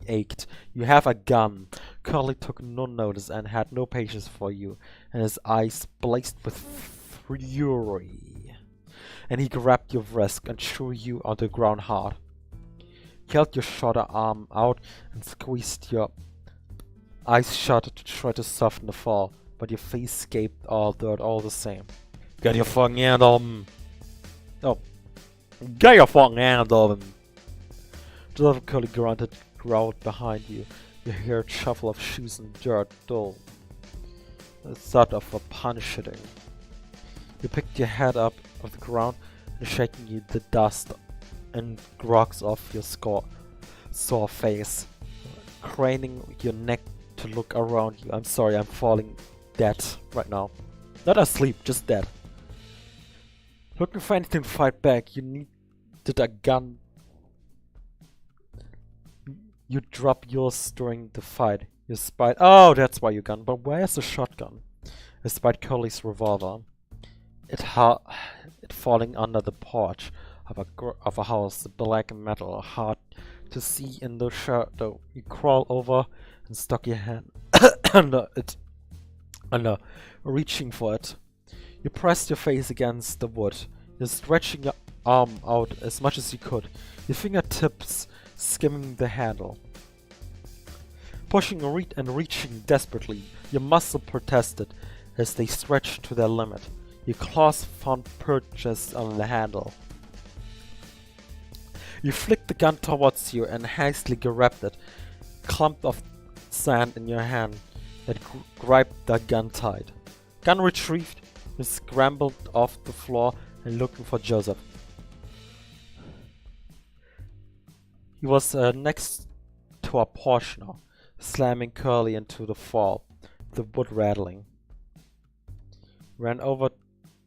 ached. You have a gun! Curly took no notice and had no patience for you, and his eyes blazed with fury. And he grabbed your wrist and threw you onto the ground hard. He held your shoulder arm out and squeezed your eyes shut to try to soften the fall, but your face gaped all dirt all the same. Get your fucking hand off him! Oh. Get your fucking hand off him! Joseph Curly growled behind you. You hear a shuffle of shoes and dirt dull. The thud of a punch hitting. You picked your head up off the ground and shaking you the dust and grogs off your sore face. Craning your neck to look around you. I'm sorry, I'm falling dead right now. Not asleep, just dead. Looking for anything to fight back, you needed a gun. You drop yours during the fight. You spied. Oh, that's why you gun. But where's the shotgun? You spied Curly's revolver. It falling under the porch of a house, black metal, hard to see in the shadow. You crawl over and stuck your hand under, reaching for it. You pressed your face against the wood. You're stretching your arm out as much as you could, your fingertips skimming the handle. Pushing and reaching desperately, your muscle protested as they stretched to their limit. Your claws found purchase on the handle. You flicked the gun towards you and hastily grabbed it, clump of sand in your hand that gripped the gun tight. Gun retrieved, you scrambled off the floor and looking for Joseph. He was next to a porch now, slamming Curly into the fall, the wood rattling. Ran over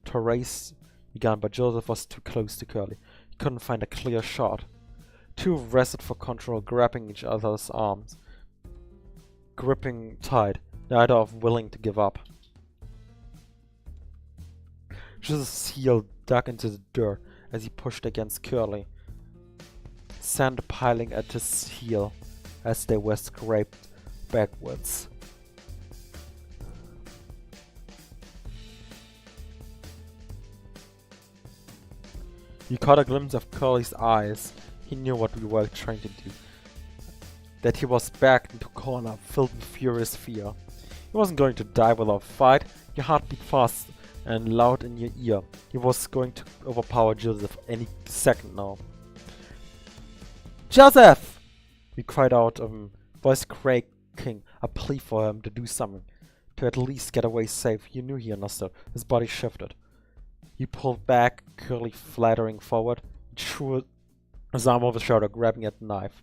to raise the gun, but Joseph was too close to Curly. He couldn't find a clear shot. Two wrestled for control, grabbing each other's arms, gripping tight, neither of willing to give up. Joseph's heel dug into the dirt as he pushed against Curly, sand piling at his heel as they were scraped backwards. You caught a glimpse of Curly's eyes. He knew what we were trying to do. That he was backed into a corner, filled with furious fear. He wasn't going to die without a fight. Your heart beat fast and loud in your ear. He was going to overpower Joseph any second now. Joseph! We cried out, voice cracking, a plea for him to do something. To at least get away safe. You knew he understood. His body shifted. He pulled back, Curly flattering forward. He threw his arm over his shoulder, grabbing at the knife.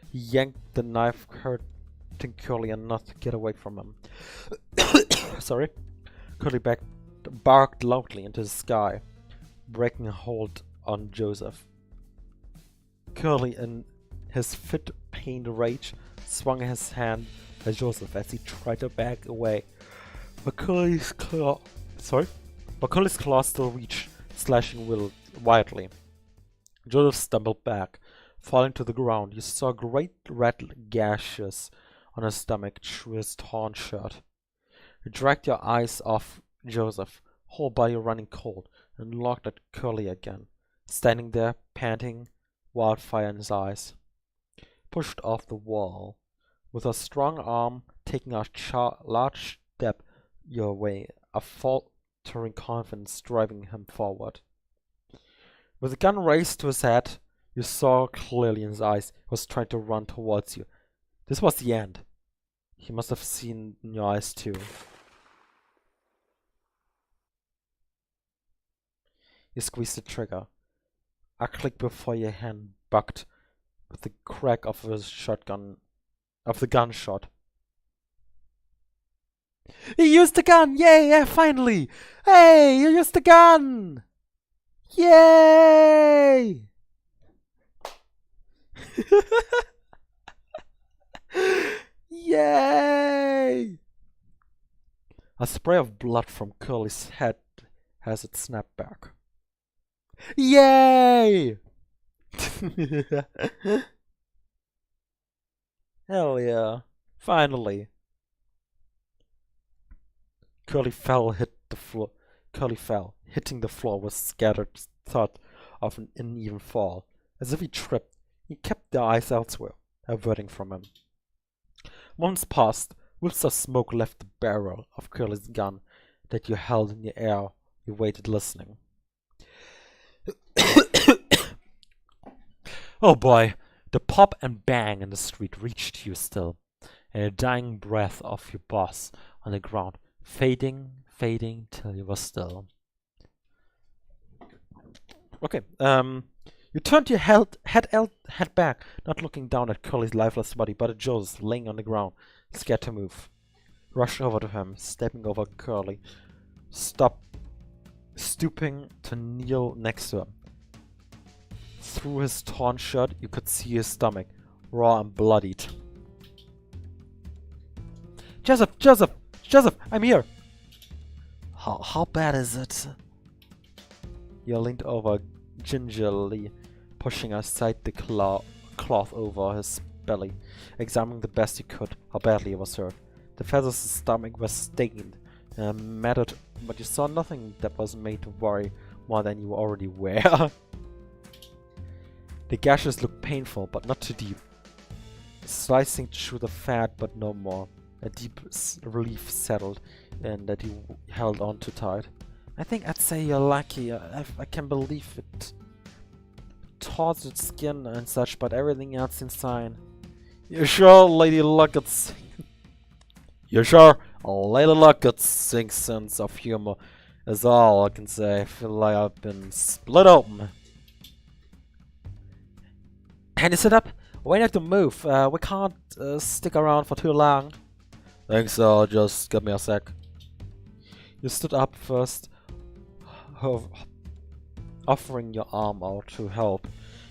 He yanked the knife, hurting Curly enough to get away from him. Sorry. Curly barked loudly into the sky, breaking a hold on Joseph. Curly, in his fit-pained rage, swung his hand at Joseph as he tried to back away. But Curly's claw still reached, slashing wildly. Joseph stumbled back, falling to the ground. You saw great red gashes on his stomach through his torn shirt. You dragged your eyes off Joseph, whole body running cold, and looked at Curly again, standing there, panting, wildfire in his eyes. Pushed off the wall, with a strong arm taking a large step your way, a faltering confidence driving him forward. With the gun raised to his head, you saw clearly in his eyes he was trying to run towards you. This was the end. He must have seen in your eyes too. You squeezed the trigger. A click before your hand bucked with the crack of the gunshot. He used the gun! Yay! Yeah, finally! Hey, you used the gun! Yay! Yay! A spray of blood from Curly's head has it snapped back. Yay! Hell yeah. Finally. Curly fell, hitting the floor with scattered thud of an uneven fall. As if he tripped, he kept their eyes elsewhere, averting from him. Moments passed. Whiffs of smoke left the barrel of Curly's gun that you held in the air. You waited, listening. Oh boy, the pop and bang in the street reached you still, and a dying breath of your boss on the ground, fading till you were still. Okay, you turned your head back, not looking down at Curly's lifeless body, but at Joe's laying on the ground, scared to move. Rushed over to him, stepping over Curly, stooping to kneel next to him. Through his torn shirt, you could see his stomach, raw and bloodied. Joseph, I'm here! How bad is it? You leaned over gingerly, pushing aside the cloth over his belly, examining the best you could how badly he was hurt. The feathers of his stomach were stained and matted, but you saw nothing that was made to worry more than you already were. The gashes looked painful, but not too deep. Slicing through the fat, but no more. A deep relief settled in that you held on too tight. I think I'd say you're lucky. I can believe it. Tortured skin and such, but everything else seems fine. You sure, Lady Luckett's... You sure? Lady Luckett's sense of humor is all I can say. I feel like I've been split open. Can you sit up? We need to move. We can't stick around for too long. Thanks, just give me a sec. You stood up first, offering your arm out to help.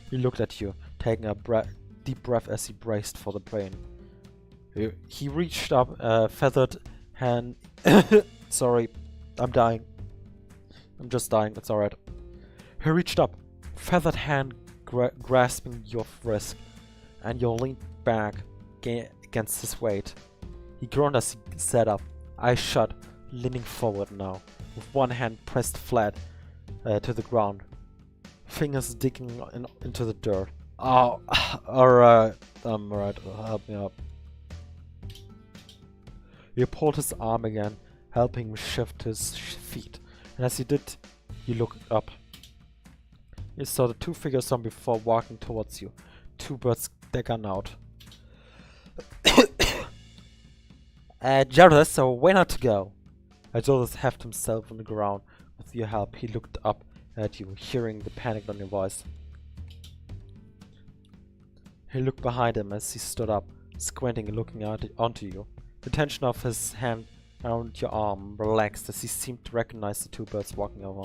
He looked at you, taking a deep breath as he braced for the pain. He reached up, feathered hand. Sorry, I'm dying. I'm just dying, it's alright. He reached up, feathered hand grasping your wrist, and you leaned back against his weight. He groaned as he sat up, eyes shut, leaning forward now, with one hand pressed flat to the ground, fingers digging into the dirt. Oh, alright, help me up. He pulled his arm again, helping him shift his feet, and as he did, you looked up. You saw the two figures on before walking towards you, two birds their gun out. Jarvis, so where not to go? Jarvis heft himself on the ground. With your help, he looked up at you, hearing the panic on your voice. He looked behind him as he stood up, squinting and looking onto you. The tension of his hand around your arm relaxed as he seemed to recognize the two birds walking over.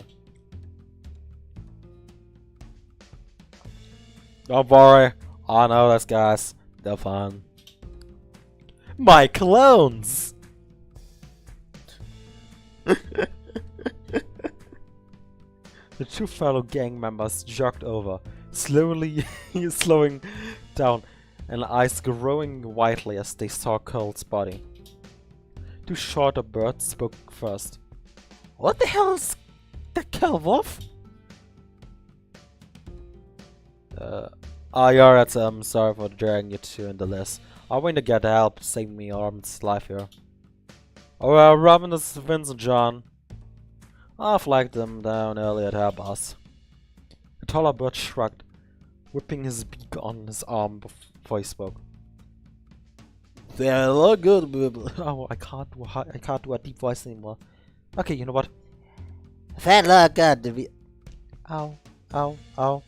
Don't worry, I know those guys. They're fun. My clones! The two fellow gang members jogged over, slowly slowing down, and eyes growing widely as they saw Cole's body. Two shorter birds spoke first. What the hell is that kill wolf? Yeah, that's sorry for dragging you two in the list. I went to get help, save me Armin's life here. Oh well, Robin, this is Vincent John. I flagged them down earlier to help us. The taller bird shrugged, whipping his beak on his arm before he spoke. They look good, baby. Oh, I can't do a deep voice anymore. Okay, you know what? They look good, baby. Ow, ow, ow.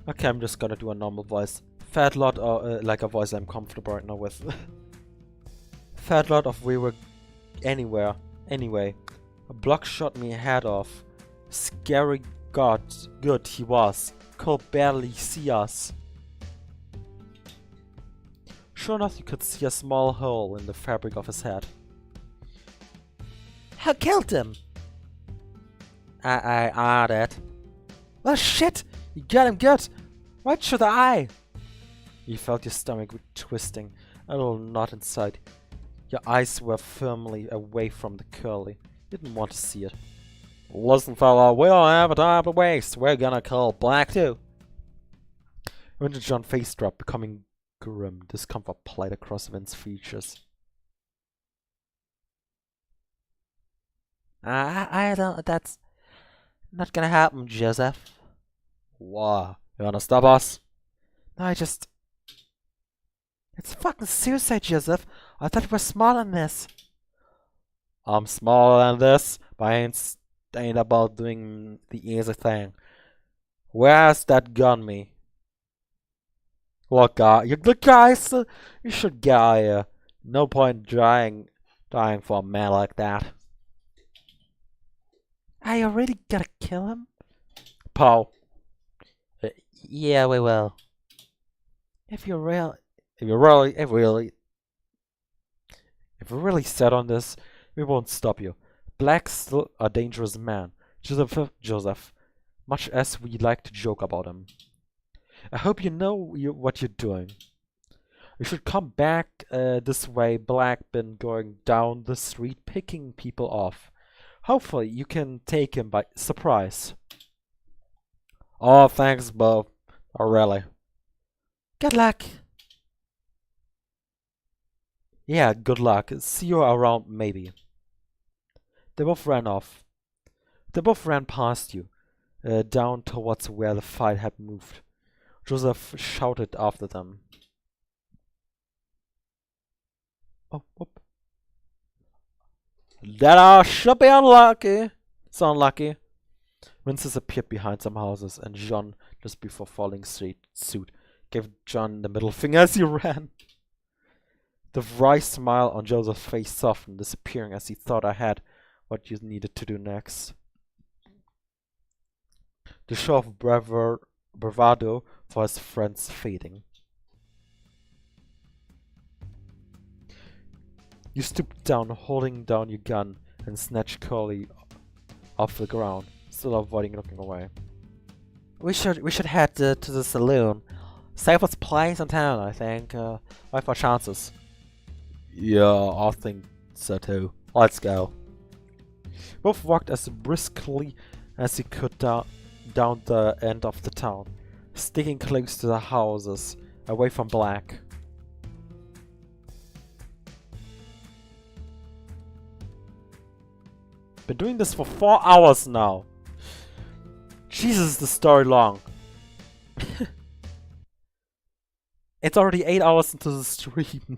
Okay, I'm just gonna do a normal voice. Fat lot, or like a voice I'm comfortable right now with. Fat lot of we were anywhere. Anyway, a block shot me head off. Scary god, good he was. Could barely see us. Sure enough, you could see a small hole in the fabric of his head. Who killed him? I did. Well, shit! You got him good! Right through the eye! You felt your stomach twisting, a little knot inside. Your eyes were firmly away from the curly. You didn't want to see it. Listen, fella, we don't have a time to waste. We're gonna kill Black too. When did John's face dropped, becoming grim, discomfort played across Vince's features. I don't. That's not gonna happen, Joseph. Why? You wanna stop us? No, It's fucking suicide, Joseph. I thought you were smarter than this. I'm smaller than this, but I ain't about doing the easy thing. Where's that gun me? Look, you good guys, you should get out of here. No point dying for a man like that. Are you really gonna kill him? Paul. Yeah, we will. If you're really set on this, we won't stop you. Black's still a dangerous man. Joseph, much as we like to joke about him. I hope you know what you're doing. You should come back this way. Black been going down the street picking people off. Hopefully you can take him by surprise. Oh, thanks, Bo. Oh, really. Good luck. Yeah, good luck. See you around, maybe. They both ran off. They both ran past you, down towards where the fight had moved. Joseph shouted after them. Oh, whoop. That should be unlucky. It's unlucky. Vincent appeared behind some houses, and John, just before falling suit, gave John the middle finger as he ran. The wry smile on Joseph's face softened, disappearing as he thought ahead what you needed to do next. The show of bravado for his friends fading. You stoop down, holding down your gun, and snatch Curly off the ground, still avoiding looking away. We should head to the saloon. Safest place in town, I think. Wait for chances. Yeah, I think so too. Let's go. Both walked as briskly as he could down the end of the town, sticking close to the houses, away from Black. Been doing this for 4 hours now. Jesus, is the story long. It's already 8 hours into the stream.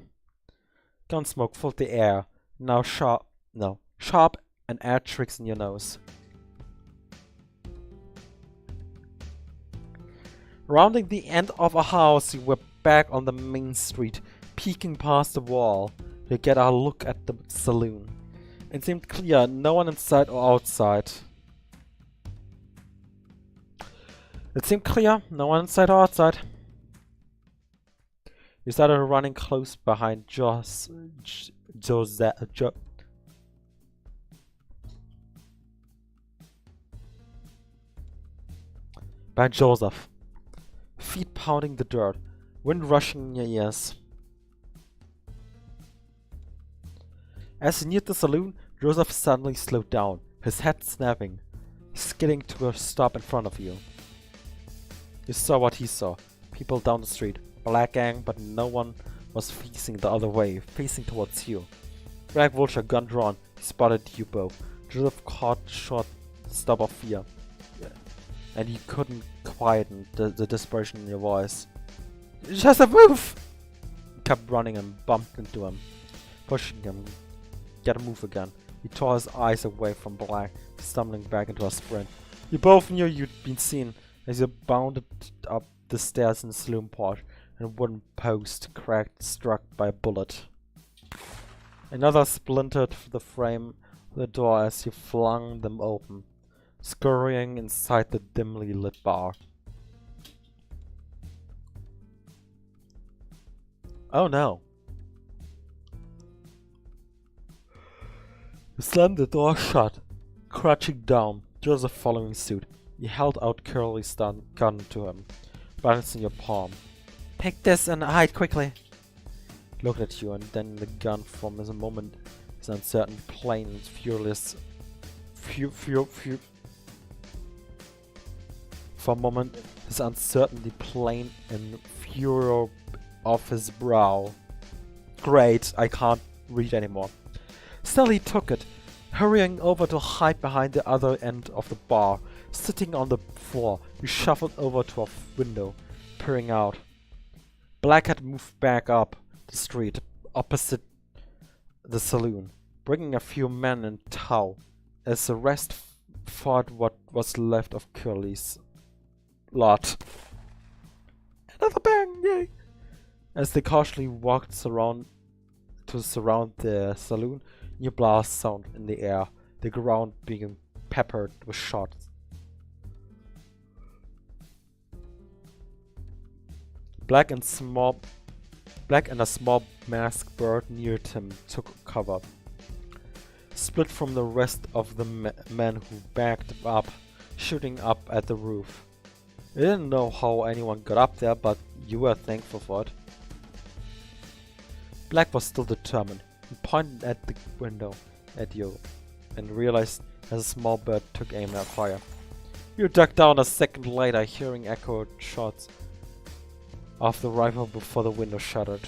Gun smoke filled the air. Now sharp and air tricks in your nose. Rounding the end of a house, you were back on the main street, peeking past the wall to get a look at the saloon. It seemed clear, no one inside or outside. You started running close behind Joseph. Feet pounding the dirt, wind rushing in your ears. As he neared the saloon, Joseph suddenly slowed down, his head snapping, skidding to a stop in front of you. You saw what he saw. People down the street. Black gang, but no one was facing the other way, facing towards you. Black Vulture, gun drawn, spotted you both. Joseph caught a short stop of fear. And he couldn't quieten the desperation in your voice. Joseph, move! He kept running and bumped into him, pushing him. Get a move again. He tore his eyes away from Black, stumbling back into a sprint. You both knew you'd been seen as you bounded up the stairs in the saloon porch, and a wooden post cracked, struck by a bullet. Another splintered the frame of the door as you flung them open, scurrying inside the dimly lit bar. Oh no. You slammed the door shut, crouching down, Joseph following suit. You held out Curly's gun to him, balancing your palm. Take this and hide quickly. Looked at you, and then the gun from his moment is uncertain, plain and furious. For a moment, his uncertainty plain and furor off his brow. Great, I can't read anymore. Still he took it, hurrying over to hide behind the other end of the bar. Sitting on the floor, you shuffled over to a window, peering out. Black had moved back up the street, opposite the saloon, bringing a few men in tow, as the rest fought what was left of Curly's lot. Another bang, yay! As they cautiously walked surround the saloon, new blasts sound in the air, the ground being peppered with shots. Black and a small masked bird near him took cover, split from the rest of the men who backed up, shooting up at the roof. You didn't know how anyone got up there, but you were thankful for it. Black was still determined. He pointed at the window at you and realized as a small bird took aim at fire. You ducked down a second later, hearing echoed shots of the rifle before the window shattered.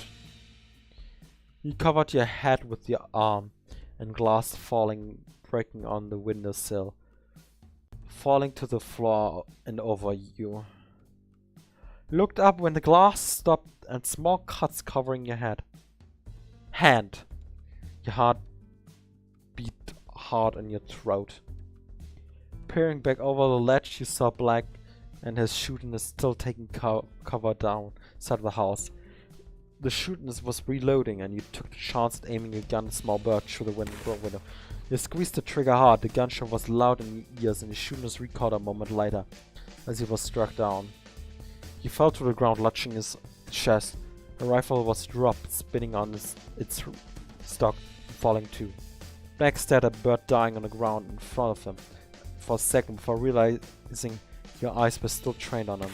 You covered your head with your arm, and glass breaking on the windowsill, falling to the floor and over you. Looked up when the glass stopped and small cuts covering your head. Your heart beat hard in your throat. Peering back over the ledge, you saw Black and his shootiness still taking cover down inside the house. The shootiness was reloading, and you took the chance at aiming your gun at small bird through the window. You squeezed the trigger hard. The gunshot was loud in your ears, and the shootiness recoiled a moment later as he was struck down. He fell to the ground, clutching his chest. The rifle was dropped, spinning on its stock, falling too. Black stared at Bird dying on the ground in front of him for a second before realizing your eyes were still trained on him.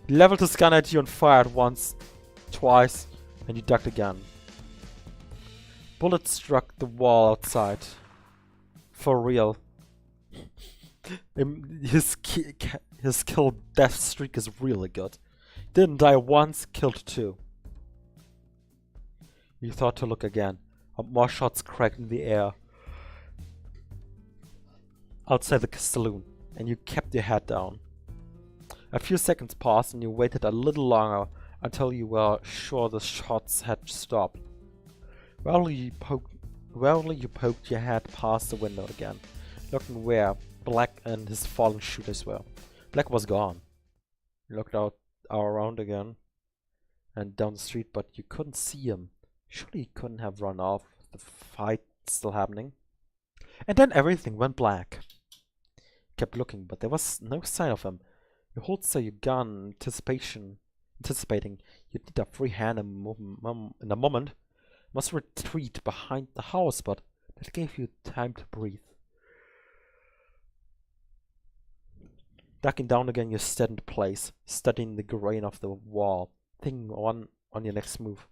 He leveled his gun at you and fired once, twice, and you ducked again. Bullets struck the wall outside. For real. His kill death streak is really good. Didn't die once, killed two. You thought to look again. More shots cracked in the air outside the saloon, and you kept your head down. A few seconds passed and you waited a little longer until you were sure the shots had stopped. Warily you poked your head past the window again, looking where Black and his fallen shooters were. Black was gone. You looked out around again and down the street, but you couldn't see him. Surely he couldn't have run off with the fight still happening. And then everything went black. You kept looking, but there was no sign of him. You holster your gun, anticipating you'd need a free hand in a moment. Must retreat behind the house, but that gave you time to breathe. Ducking down again, you stood into place, studying the grain of the wall, thinking on your next move.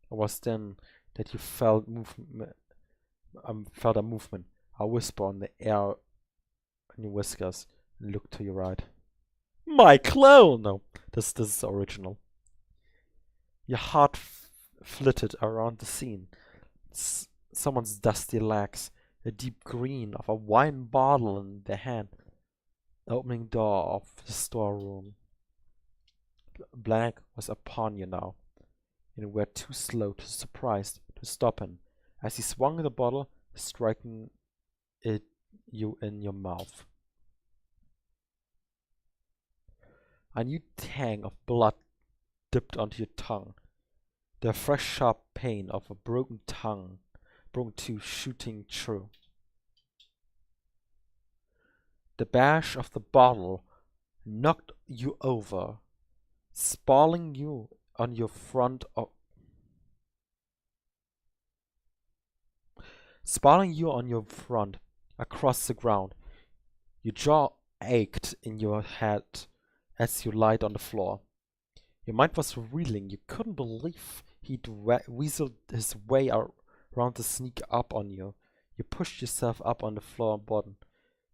It was then that you felt a movement, a whisper on the air on your whiskers, and looked to your right. My clone! No, this is original. Your heart flitted around the scene. Someone's dusty legs, a deep green of a wine bottle in their hand, the opening door of the storeroom. Black was upon you now. You were too slow, too surprised to stop him as he swung the bottle, striking you in your mouth. A new tang of blood dipped onto your tongue. The fresh sharp pain of a broken tooth shooting through. The bash of the bottle knocked you over, spalling you on your front across the ground. Your jaw ached in your head as you lied on the floor. Your mind was reeling. You couldn't believe he'd weaseled his way around to sneak up on you. You pushed yourself up on the floor bottom.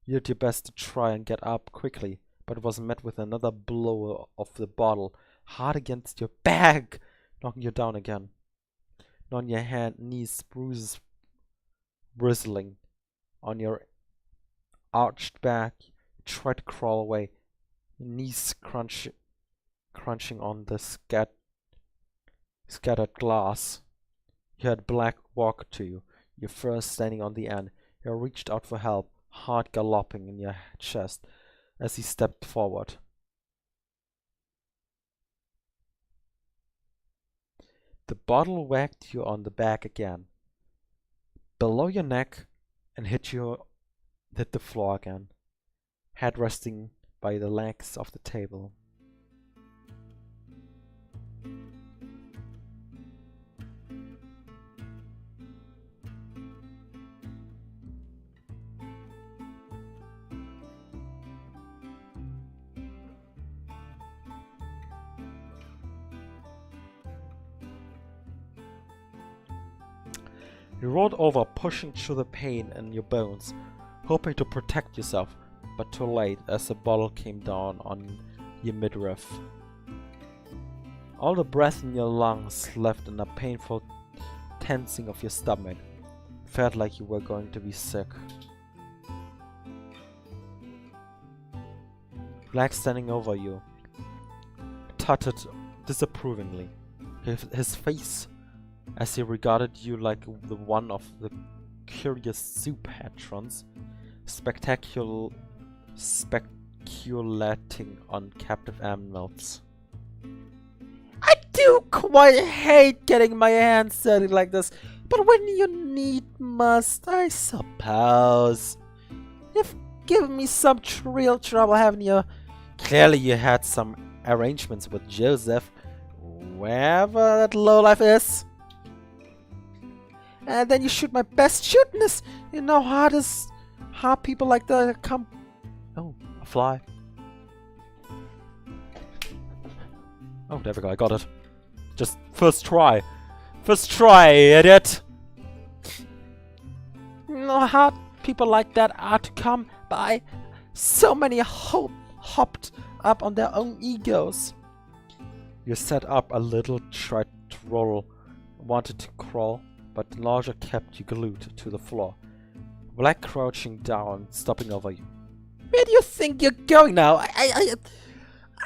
You did your best to try and get up quickly, but it was met with another blow of the bottle, hard against your back, knocking you down again. On your hand, knees, bruises bristling. On your arched back, you tried to crawl away, your knees crunching on the scattered glass. You had Black walk to you, your first standing on the end. You reached out for help, heart galloping in your chest as he stepped forward. The bottle whacked you on the back again, below your neck, and hit the floor again, head resting by the legs of the table. You rolled over, pushing through the pain in your bones, hoping to protect yourself, but too late as the bottle came down on your midriff. All the breath in your lungs left in a painful tensing of your stomach. Felt like you were going to be sick. Black standing over you, tutted disapprovingly, his face as he regarded you like the one of the curious zoo patrons, speculating on captive animals. I do quite hate getting my hands dirty like this, but when you need must, I suppose. You've given me some real trouble, haven't you? Clearly you had some arrangements with Joseph. wherever that lowlife is. And then you shoot my best shootness. You know how people like that come. Oh, a fly. Oh, there we go. I got it. Just first try. First try, idiot. You know how people like that are to come by. So many hopped up on their own egos. You set up a little, tried to roll, wanted to crawl, but the larger kept you glued to the floor. Black crouching down, stopping over you. Where do you think you're going now?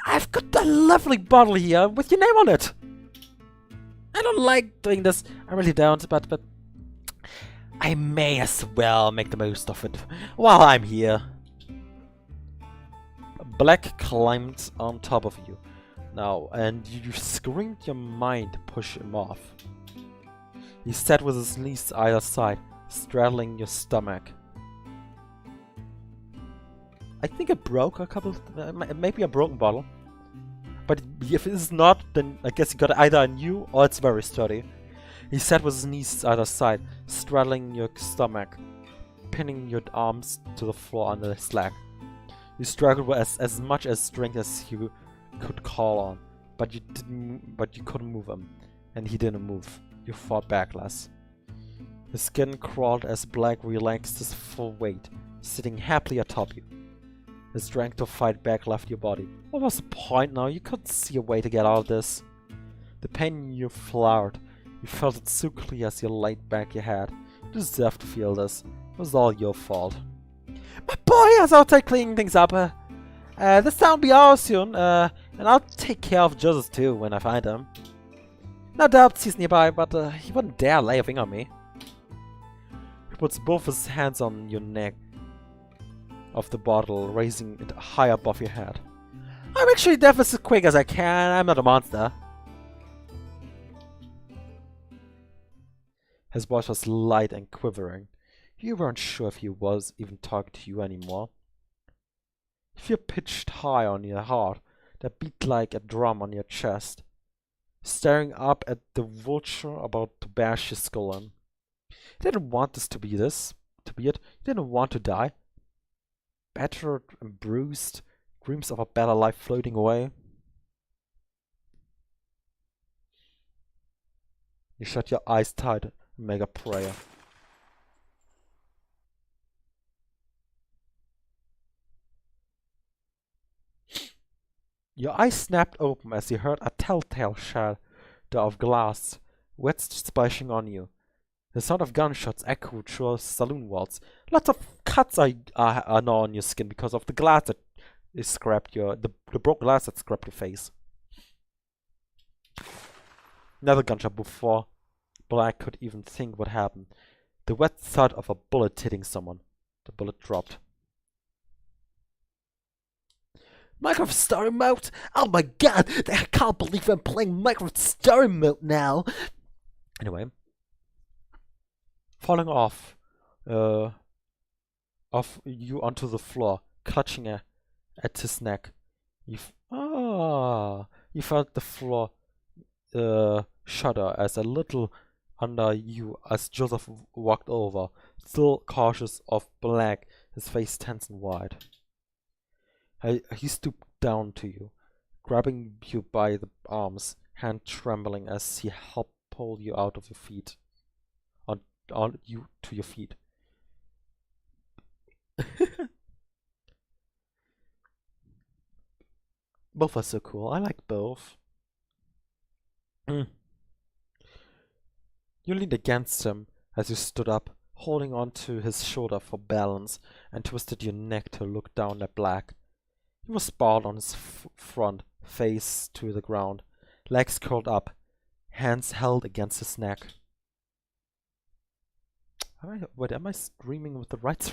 I've got a lovely bottle here with your name on it. I don't like doing this. I really don't, but I may as well make the most of it while I'm here. Black climbed on top of you now, and you screamed your mind to push him off. He sat with his knees either side, straddling your stomach. I think it broke a couple, maybe a broken bottle. But if it's not, then I guess you got either a new or it's very sturdy. He sat with his knees either side, straddling your stomach, pinning your arms to the floor under his leg. You struggled with as much as strength as you could call on, but you couldn't move him, and he didn't move. You fought back less. His skin crawled as Black relaxed his full weight, sitting happily atop you. The strength to fight back left your body. What was the point now? You couldn't see a way to get out of this. The pain in you flowered. You felt it so clear as you laid back your head. You deserved to feel this. It was all your fault. My boy is outside cleaning things up. This town will be ours soon. And I'll take care of Joseph too when I find him. No doubt he's nearby, but he wouldn't dare lay a finger on me. He puts both his hands on your neck of the bottle, raising it high above your head. I'll make sure you death as quick as I can. I'm not a monster. His voice was light and quivering. You weren't sure if he was even talking to you anymore. You feel pitched high on your heart that beat like a drum on your chest, staring up at the vulture about to bash your skull in. You didn't want this to be it. You didn't want to die. Battered and bruised, dreams of a better life floating away. You shut your eyes tight and make a prayer. Your eyes snapped open as you heard a telltale shatter of glass, wet splashing on you. The sound of gunshots echoed through saloon walls. Lots of cuts are now on your skin because of the glass that scraped the broken glass that scraped your face. Another gunshot before Black could even think what happened. The wet thud of a bullet hitting someone. The bullet dropped. Minecraft Story Mode? Oh my god! I can't believe I'm playing Minecraft Story Mode now! Anyway. Falling off you onto the floor, clutching at his neck. You felt the floor shudder as a little under you as Joseph walked over, still cautious of Black, his face tense and wide. He stooped down to you, grabbing you by the arms, hand trembling as he helped pull you out of your feet. On you to your feet. Both are so cool. I like both. You leaned against him as you stood up, holding onto his shoulder for balance, and twisted your neck to look down at Black. He was sprawled on his front, face to the ground, legs curled up, hands held against his neck. Am I streaming with the right?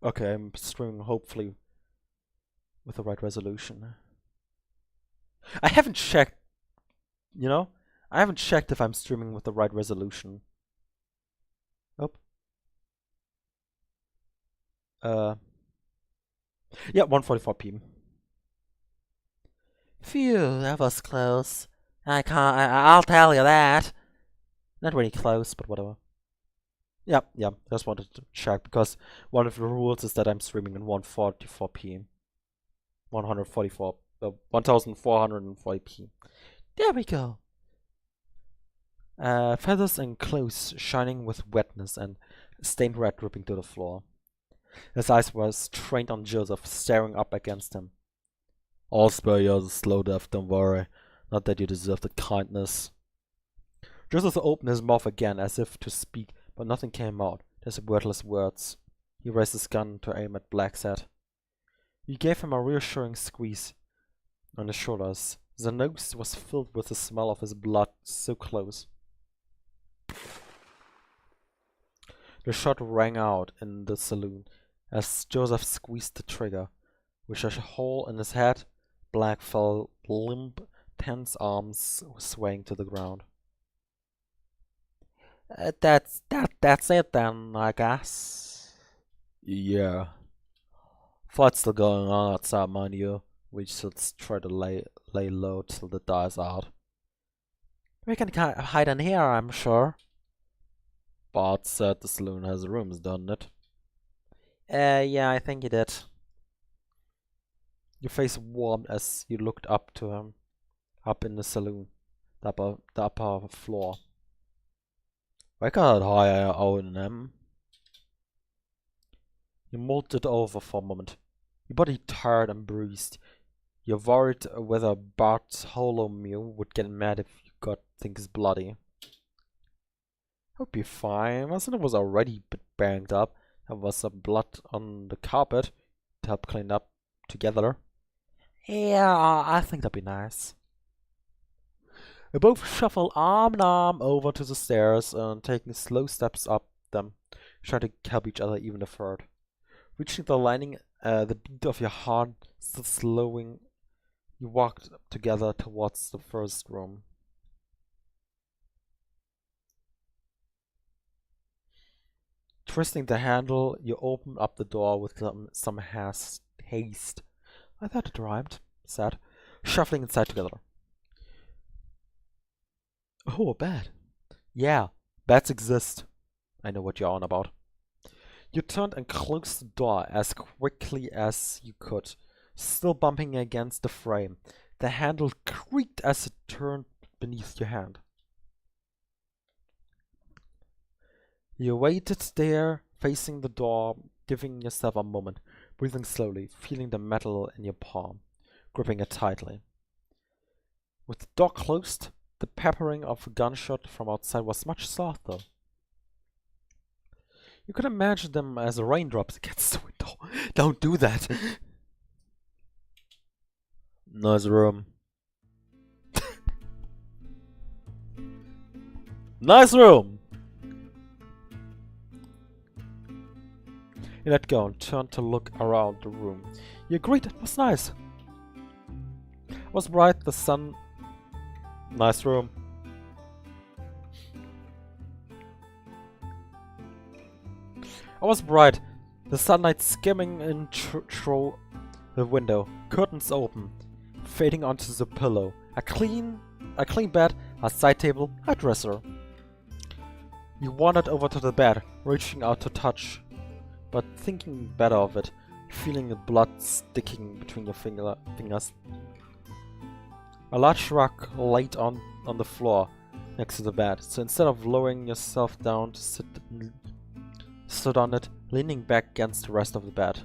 Okay, I'm streaming hopefully with the right resolution. I haven't checked, I haven't checked if I'm streaming with the right resolution. Oh. Yeah, 1:44 p.m. Phew, that was close. I'll tell you that. Not really close, but whatever. Yeah, just wanted to check, because one of the rules is that I'm streaming in 1:44 p.m. 1440 p.m. There we go. Feathers and clothes shining with wetness and stained red dripping to the floor. His eyes were strained on Joseph, staring up against him. I'll spare you the slow death, don't worry. Not that you deserve the kindness. Joseph opened his mouth again as if to speak, but nothing came out. Just wordless words. He raised his gun to aim at Black's head. He gave him a reassuring squeeze on his shoulders. The nose was filled with the smell of his blood, so close. The shot rang out in the saloon as Joseph squeezed the trigger. With a hole in his head, Black fell limp, tense arms swaying to the ground. That's it then, I guess. Yeah. Fight's still going on outside, mind you. We should try to lay low till it dies out. We can hide in here, I'm sure. Bart said the saloon has rooms, doesn't it? Yeah, I think he did. Your face warmed as you looked up to him, up in the saloon, the upper floor. I can't hire own them. You mulled it over for a moment, your body tired and bruised. You're worried whether Bart's hollow meal would get mad if you got things bloody. Hope be fine. Wasn't it was already a bit banged up. There was some blood on the carpet to help clean up together. Yeah, I think that'd be nice. They both shuffled arm in arm over to the stairs and taking slow steps up them, trying to help each other even a third. Reaching the landing, the beat of your heart still slowing, you walked together towards the first room. Twisting the handle, you opened up the door with some haste. I thought it rhymed, said, shuffling inside together. Oh, a bed. Yeah, beds exist. I know what you're on about. You turned and closed the door as quickly as you could, still bumping against the frame. The handle creaked as it turned beneath your hand. You waited there, facing the door, giving yourself a moment, breathing slowly, feeling the metal in your palm, gripping it tightly. With the door closed, the peppering of a gunshot from outside was much softer. You could imagine them as raindrops against the window. Don't do that! Nice room. Nice room! You let go and turned to look around the room. You agreed it was nice. It was bright, the sun... Nice room. It was bright, the sunlight skimming in through the window, curtains open, fading onto the pillow. A clean bed, a side table, a dresser. You wandered over to the bed, reaching out to touch, but thinking better of it, feeling the blood sticking between your fingers. A large rug laid on the floor next to the bed, so instead of lowering yourself down to stood on it, leaning back against the rest of the bed.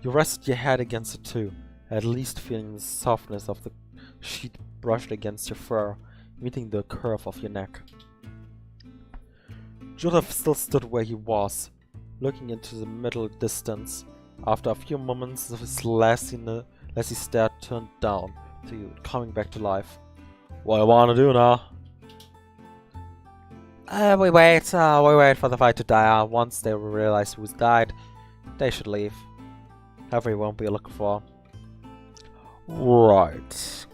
You rested your head against it too, at least feeling the softness of the sheet brushed against your fur, meeting the curve of your neck. Joseph still stood where he was, looking into the middle distance. After a few moments, his lassy stare turned down to you, coming back to life. What do you want to do now? We wait for the fight to die out. Once they realize who's died, they should leave. Everyone won't be looking for. Right.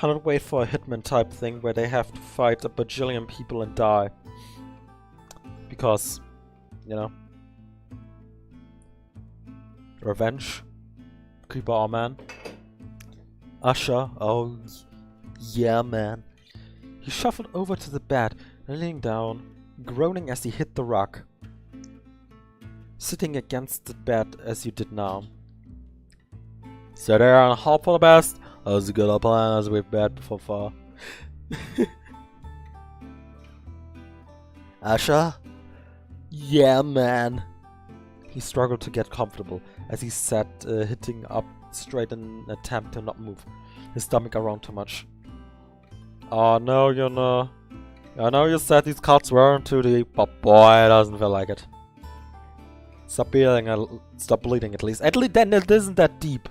Cannot wait for a Hitman type thing where they have to fight a bajillion people and die. Because, you know. Revenge. Keep our man. Usher. Oh, yeah, man. He shuffled over to the bed, leaning down, groaning as he hit the rug. Sitting against the bed as you did now. Sit there and hope for the best. As good a plan as we've bet before far. Asha? Yeah, man. He struggled to get comfortable as he sat hitting up straight in an attempt to not move his stomach around too much. Oh no, you know. I know you said these cuts weren't too deep, but boy, it doesn't feel like it. Stop bleeding at least. At least then it isn't that deep.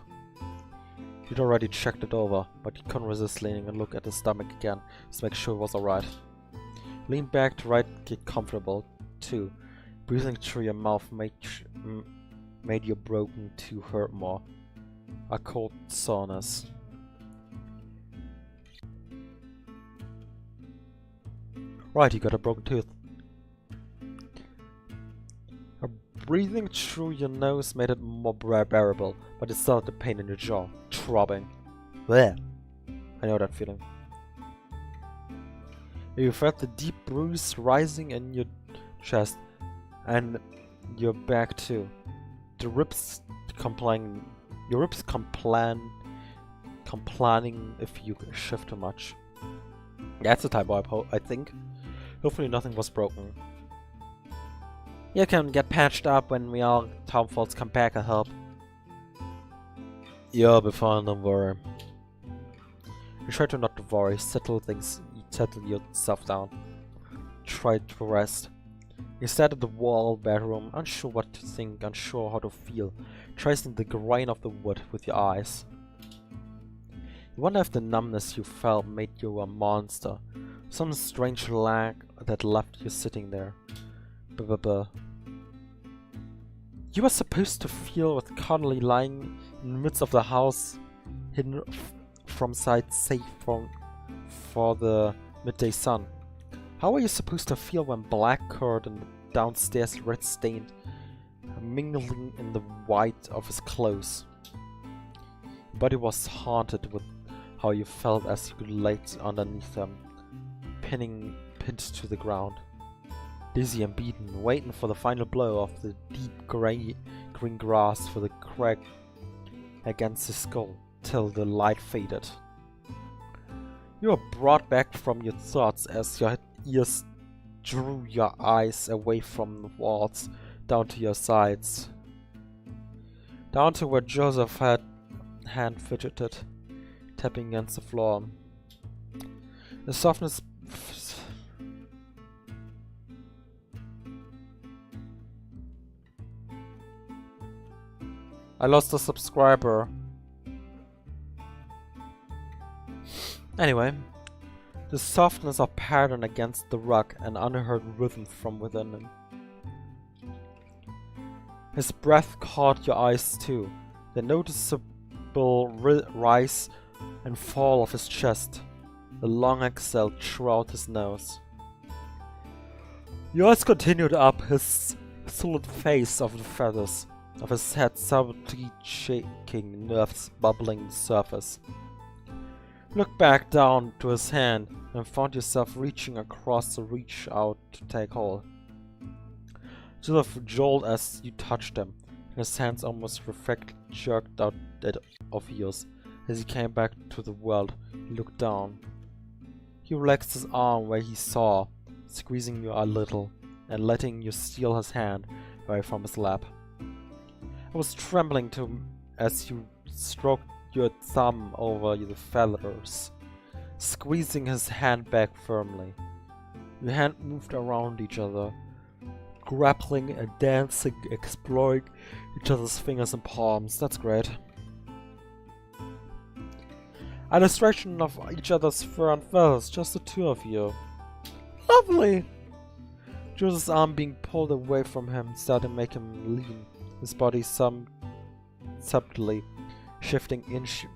He'd already checked it over, but he couldn't resist leaning and look at his stomach again to make sure it was alright. Lean back to get comfortable, too. Breathing through your mouth made your broken tooth hurt more. A cold soreness. Right, you got a broken tooth. Breathing through your nose made it more bearable, but it still had the pain in your jaw, throbbing. Blech. I know that feeling. You felt the deep bruise rising in your chest and your back too. Your ribs complaining if you shift too much. That's the type I think. Hopefully nothing was broken. You can get patched up when we all tomfools come back and help. You'll be fine, don't worry. You try to not to worry, settle yourself down. Try to rest. You sat at the wall bedroom, unsure what to think, unsure how to feel, tracing the grain of the wood with your eyes. You wonder if the numbness you felt made you a monster, some strange lag that left you sitting there. You were supposed to feel with Connolly lying in the midst of the house, hidden from sight, safe for the midday sun. How were you supposed to feel when black curtain downstairs red stained, mingling in the white of his clothes? Your body was haunted with how you felt as you laid underneath them, pinned to the ground. Dizzy and beaten, waiting for the final blow of the deep green grass for the crack against his skull, till the light faded. You were brought back from your thoughts as your ears drew your eyes away from the walls, down to your sides. Down to where Joseph had hand fidgeted, tapping against the floor. The softness I lost a subscriber. Anyway, the softness of pattern against the rug and unheard rhythm from within him. His breath caught your eyes too, the noticeable rise and fall of his chest, the long exhale throughout his nose. Your eyes continued up his solid face of the feathers of his head, subtly shaking, nerves bubbling the surface. Look back down to his hand and found yourself reaching across the reach out to take hold. Joseph jolted as you touched him, and his hands almost reflexively jerked out of yours. As he came back to the world, he looked down. He relaxed his arm where he saw, squeezing you a little, and letting you steal his hand away from his lap. I was trembling as you stroked your thumb over the feathers, squeezing his hand back firmly. Your hand moved around each other, grappling and dancing, exploring each other's fingers and palms. That's great. A distraction of each other's fur and feathers, just the two of you. Lovely! Joseph's arm being pulled away from him started to make him lean, his body subtly shifting inch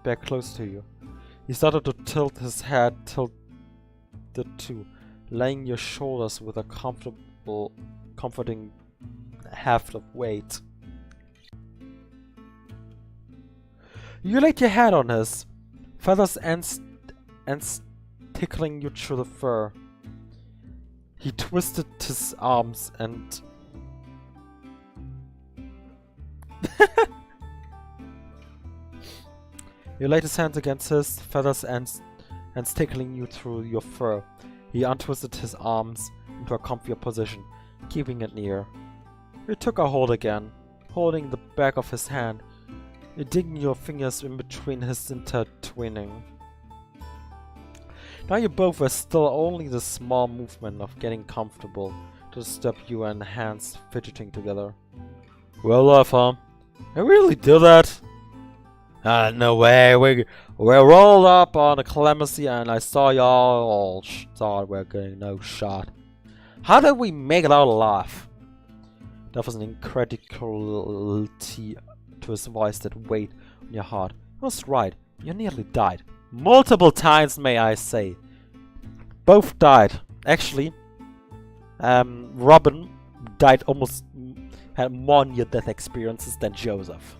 back close to you. He started to tilt his head, tilted too, laying your shoulders with a comforting heft of weight. You laid your head on his, feathers ends tickling you through the fur. He twisted his arms and you laid his hands against his, feathers ends tickling you through your fur. He untwisted his arms into a comfier position, keeping it near. You took a hold again, holding the back of his hand. You digging your fingers in between his intertwining. Now you both were still only the small movement of getting comfortable to disturb you and hands fidgeting together. Well, huh? I really did that? No way. We rolled up on the clemency and I saw y'all all thought we were getting no shot. How did we make it out alive? There was an incredulity to his voice that weighed on your heart. He was right. You nearly died. Multiple times, may I say. Both died. Actually, Robin died had more near-death experiences than Joseph.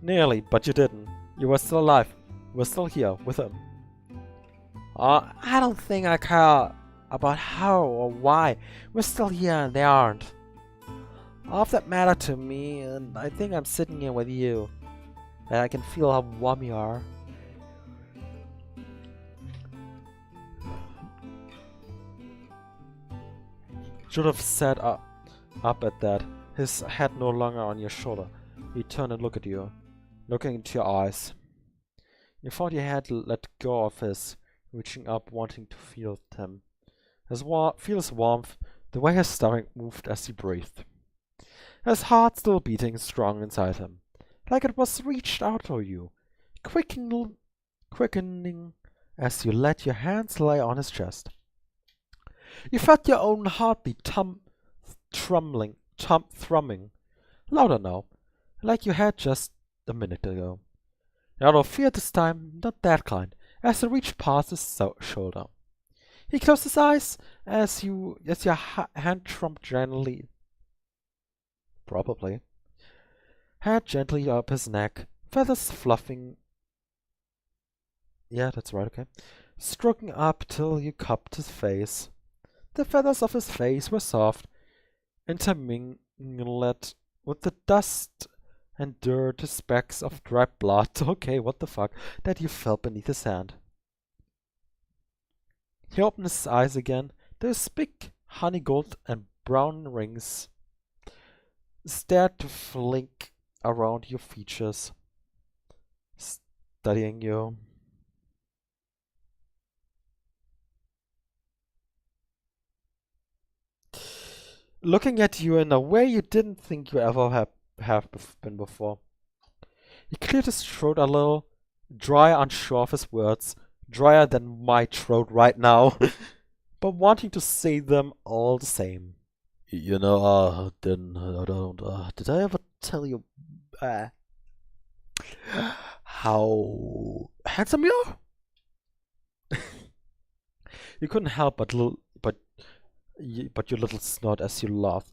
Nearly, but you didn't. You were still alive. You were still here with him. I don't think I care about how or why. We're still here and they aren't. All of that matter to me, and I think I'm sitting here with you. And I can feel how warm you are. Should have sat up at that, his head no longer on your shoulder. He turned and looked at you, looking into your eyes. You thought you had let go of his, reaching up, wanting to feel him. Feel his warmth, the way his stomach moved as he breathed. His heart still beating strong inside him, like it was reached out for you, quickening as you let your hands lie on his chest. You felt your own heartbeat thrumming, louder now, like you had just a minute ago. Out of fear this time, not that kind, as he reached past his shoulder. He closed his eyes as your hand trumped gently. Probably. Hand gently up his neck, feathers fluffing. Yeah, that's right, okay. Stroking up till you cupped his face. The feathers of his face were soft, intermingled with the dust and dirt, specks of dry blood, okay, what the fuck, that you felt beneath his hand. He opened his eyes again. Those big honey gold and brown rings stared to flink around your features, studying you. Looking at you in a way you didn't think you ever have been before. He cleared his throat a little, dry, unsure of his words, drier than my throat right now, but wanting to say them all the same. You know, did I ever tell you how handsome you are? You couldn't help but your little snort as you laughed,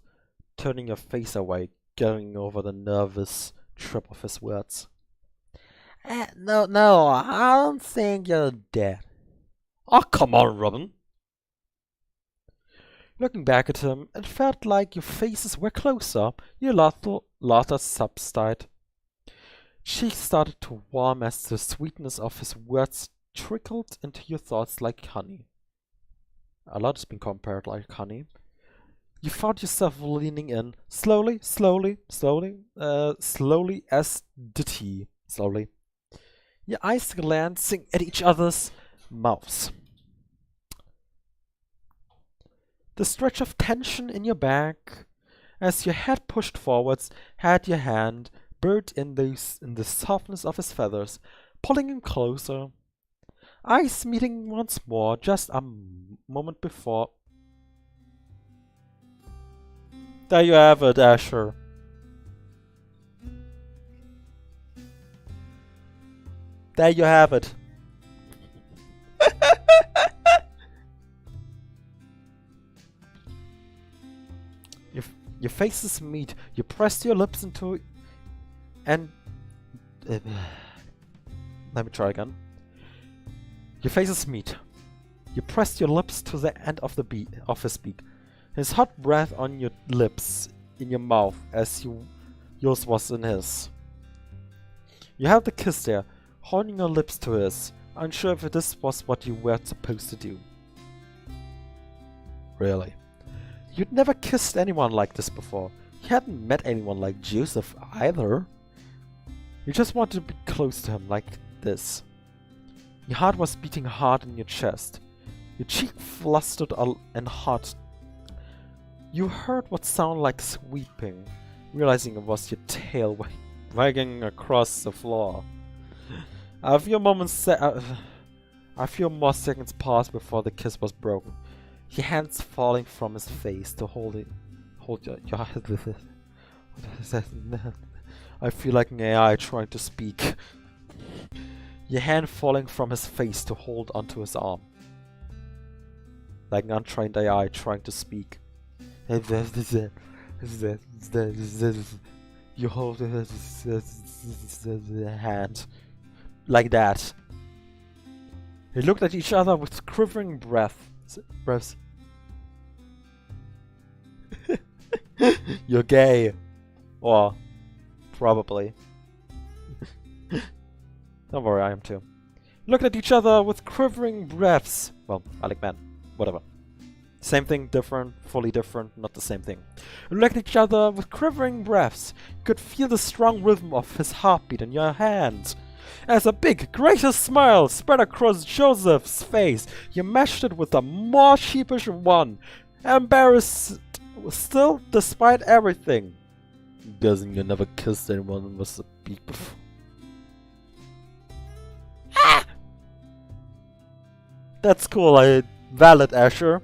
turning your face away, getting over the nervous trip of his words. No, I don't think you're dead. Oh, come on, Robin. Looking back at him, it felt like your faces were closer. Your laughter subsided. Cheeks started to warm as the sweetness of his words trickled into your thoughts like honey. A lot has been compared like honey. You found yourself leaning in, slowly as did he, slowly. Your eyes glancing at each other's mouths. The stretch of tension in your back, as your head pushed forwards, had your hand buried in the softness of his feathers, pulling him closer. Eyes meeting once more, just a moment before. There you have it, Asher. There you have it. Your faces meet. You press your lips into, and let me try again. Your faces meet. You pressed your lips to the end of his beak. His hot breath on your lips, in your mouth, as yours was in his. You held the kiss there, holding your lips to his, unsure if this was what you were supposed to do. Really? You'd never kissed anyone like this before. You hadn't met anyone like Joseph either. You just wanted to be close to him like this. Your heart was beating hard in your chest. Your cheek flustered and hot. You heard what sounded like sweeping, realizing it was your tail wagging across the floor. A few more seconds passed before the kiss was broken. Your hands falling from his face to hold your I feel like an AI trying to speak. Your hand falling from his face to hold onto his arm. Like an untrained AI trying to speak. You hold his hand. Like that. They looked at each other with quivering breaths. You're gay. Or probably. Don't worry, I am too. Looked at each other with quivering breaths. Well, I like men. Whatever. Same thing, different, fully different, not the same thing. You looked at each other with quivering breaths. You could feel the strong rhythm of his heartbeat in your hands. As a big, gracious smile spread across Joseph's face, you matched it with a more sheepish one. Embarrassed still, despite everything. Guessing you never kissed anyone with a beak before. Ah! That's cool, valid, Asher.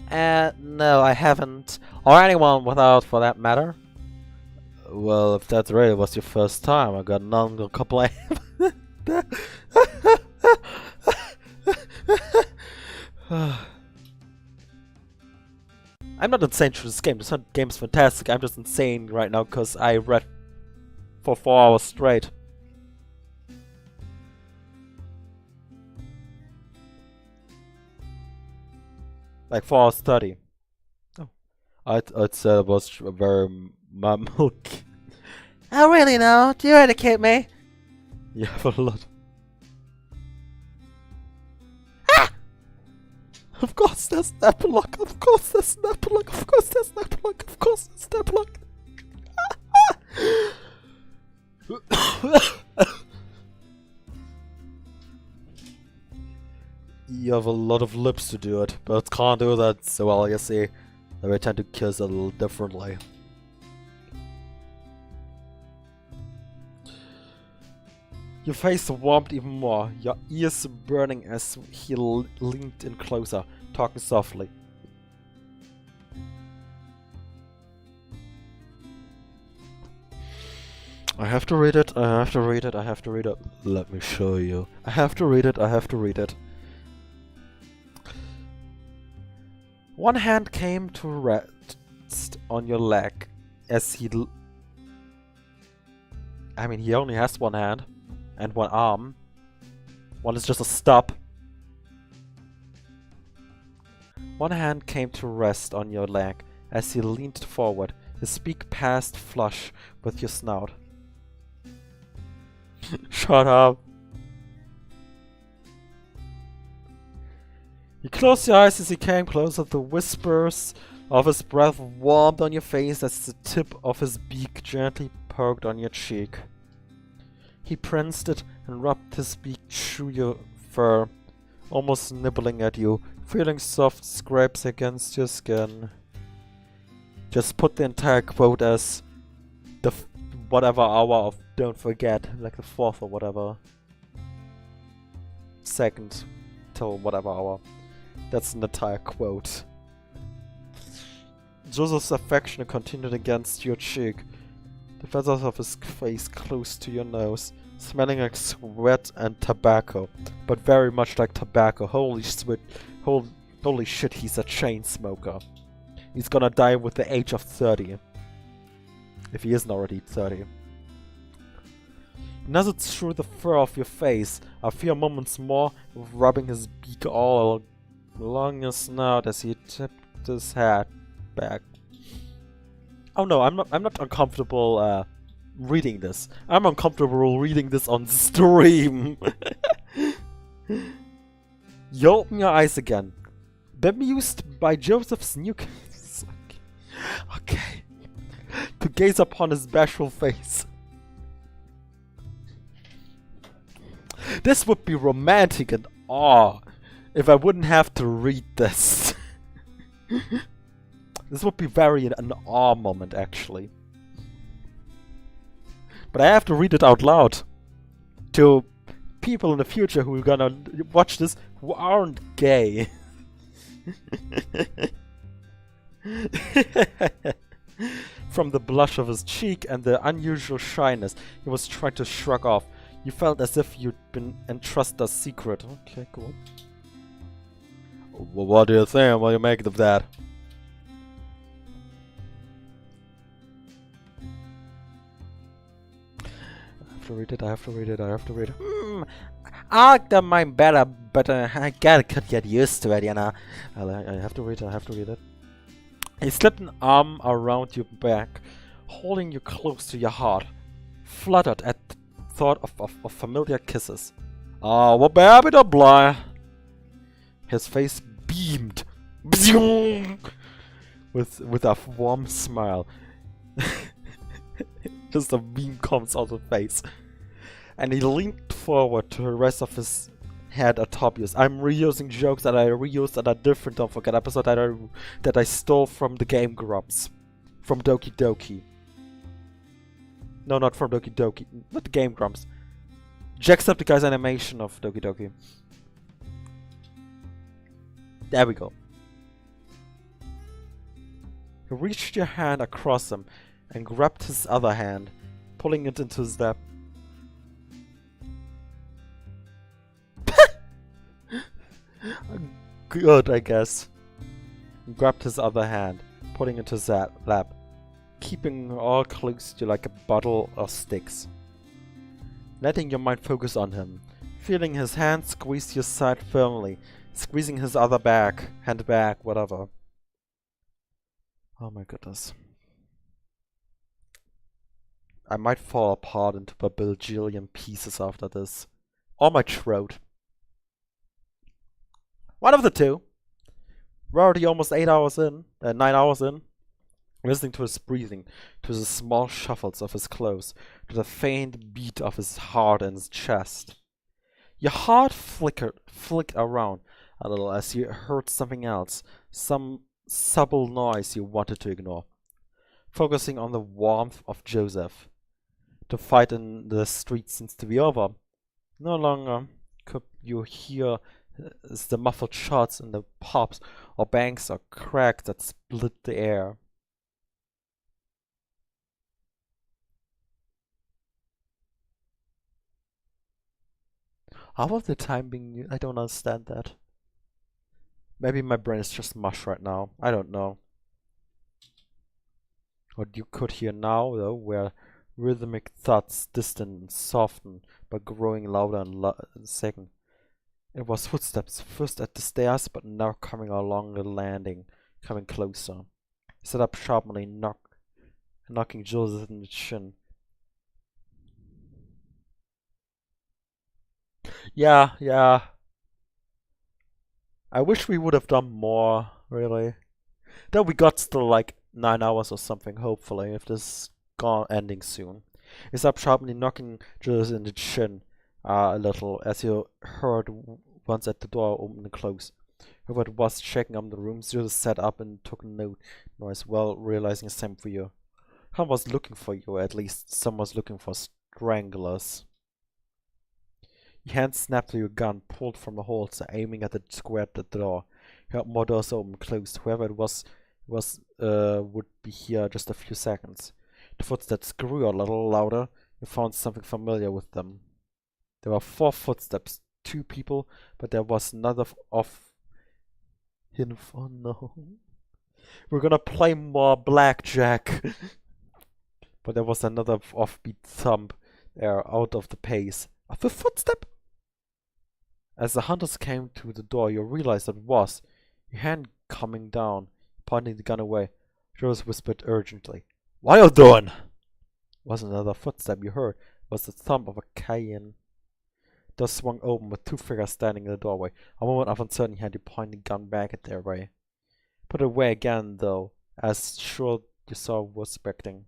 No, I haven't. Or anyone without, for that matter. Well, if that really was your first time, I got none to complain. I'm not insane through this game. This game is fantastic. I'm just insane right now because I read for 4 hours straight. Like 4 hours 30. Oh. I'd say it was very milk. Oh really now? Do you educate me? You have a lot. Ah! Of course there's an epilogue. Of course there's an epilogue. Of course there's an epilogue. Of course there's an epilogue. You have a lot of lips to do it, but can't do that so well, you see. I tend to kiss a little differently. Your face warmed even more, your ears burning as he leaned in closer, talking softly. I have to read it, I have to read it, I have to read it. Let me show you. I have to read it, I have to read it. One hand came to rest on your leg as he he only has one hand and one arm. One is just a stub. One hand came to rest on your leg as he leaned forward, his beak passed flush with your snout. Shut up. You closed your eyes as he came closer. The whispers of his breath warmed on your face as the tip of his beak gently poked on your cheek. He pranced it and rubbed his beak through your fur, almost nibbling at you, feeling soft scrapes against your skin. Just put the entire quote as the whatever hour of don't forget, like the 4th or whatever. 2nd till whatever hour. That's an entire quote. Joseph's affection continued against your cheek. The feathers of his face close to your nose, smelling like sweat and tobacco, but very much like tobacco. Holy shit, he's a chain smoker. He's gonna die with the age of 30. If he isn't already 30. He nuzzles through the fur of your face, a few moments more, rubbing his beak all along your snout as he tipped his head back. Oh no, I'm not uncomfortable reading this. I'm uncomfortable reading this on stream. You open your eyes again, bemused by Joseph's new okay. To gaze upon his bashful face. This would be romantic and awe if I wouldn't have to read this. This would be very an awe moment, actually. But I have to read it out loud to people in the future who are gonna watch this who aren't gay. From the blush of his cheek and the unusual shyness he was trying to shrug off, you felt as if you'd been entrusted a secret. Okay, cool. Well, what do you think? What do you make of that? I have to read it, I have to read it, I have to read it. I like the mine better, but I gotta get used to it, you know. I have to read it, I have to read it. He slipped an arm around your back, holding you close to your heart, fluttered at the thought of familiar kisses. Ah, what baby don't lie. His face beamed with a warm smile. Just a beam comes out of his face. And he leaned forward to the rest of his head atop yours. I'm reusing jokes that I reused that are different. Don't forget episode that I stole from the Game Grumps. From Doki Doki. No, not from Doki Doki. Not the Game Grumps. Jacksepticeye's animation of Doki Doki. There we go. You reached your hand across him and grabbed his other hand, pulling it into his lap. Good, I guess. You grabbed his other hand, putting it into his lap, keeping all close to you like a bottle of sticks. Letting your mind focus on him, feeling his hand squeeze your side firmly, squeezing his other hand back, whatever. Oh my goodness. I might fall apart into a bajillion pieces after this. Or my throat. One of the two. We're already almost 9 hours in. Listening to his breathing, to the small shuffles of his clothes, to the faint beat of his heart in his chest. Your heart flicked around a little as you heard something else, some subtle noise you wanted to ignore. Focusing on the warmth of Joseph. The fight in the street seems to be over. No longer could you hear the muffled shots in the pops or bangs or cracks that split the air. How of the time being? I don't understand that. Maybe my brain is just mush right now. I don't know. What you could hear now, though, were rhythmic thuds, distant and softened, but growing louder and second. It was footsteps, first at the stairs, but now coming along the landing, coming closer. He sat up sharply, knocking Joseph in the chin. Yeah. I wish we would have done more, really. Though we got still like 9 hours or something, hopefully, if this is ending soon. He sat up sharply, knocking Joseph in the chin a little, as you heard once at the door open and close. Whoever it was checking up the room, Joseph sat up and took noise, well realizing it's time for you. Someone was looking for you, at least someone was looking for stranglers. Your hand snapped to your gun, pulled from the holster, aiming at the square at the door. You heard more doors open, closed. Whoever it was would be here just a few seconds. The footsteps grew a little louder. You found something familiar with them. There were 4 footsteps, 2 people, but there was another off. Hidden. Oh no. We're gonna play more blackjack. But there was another offbeat thump there out of the pace. A 5th footstep? As the hunters came to the door, you realized it was. Your hand coming down, pointing the gun away. Jules whispered urgently, "What are you doing?" It wasn't another footstep you heard. It was the thump of a cayenne. The door swung open with 2 figures standing in the doorway. A moment of uncertainty had you point the gun back at their way. Put it away again, though, as sure you saw was expecting.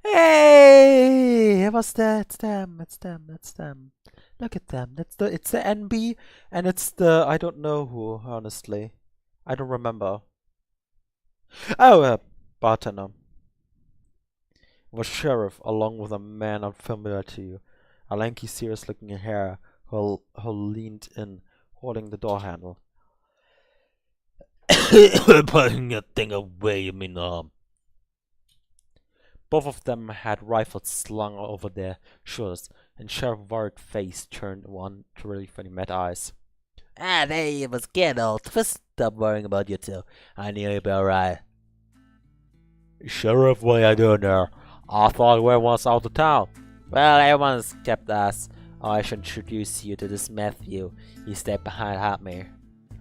Hey! What's that? It's them. It's them. It's them. Look at them. It's the NB, and it's the I don't know who. Honestly, I don't remember. Oh, bartender. It was sheriff, along with a man unfamiliar to you, a lanky, serious-looking hair who leaned in, holding the door handle. Putting that thing away, you mean, Both of them had rifles slung over their shoulders, and Sheriff Ward's face turned one to really funny mad eyes. Ah, there you was getting old. Stop worrying about you two. I knew you'd be alright. Sheriff, what are you doing there? I thought we was out of town. Well, everyone's kept us. Oh, I should introduce you to this Matthew. He stayed behind help me.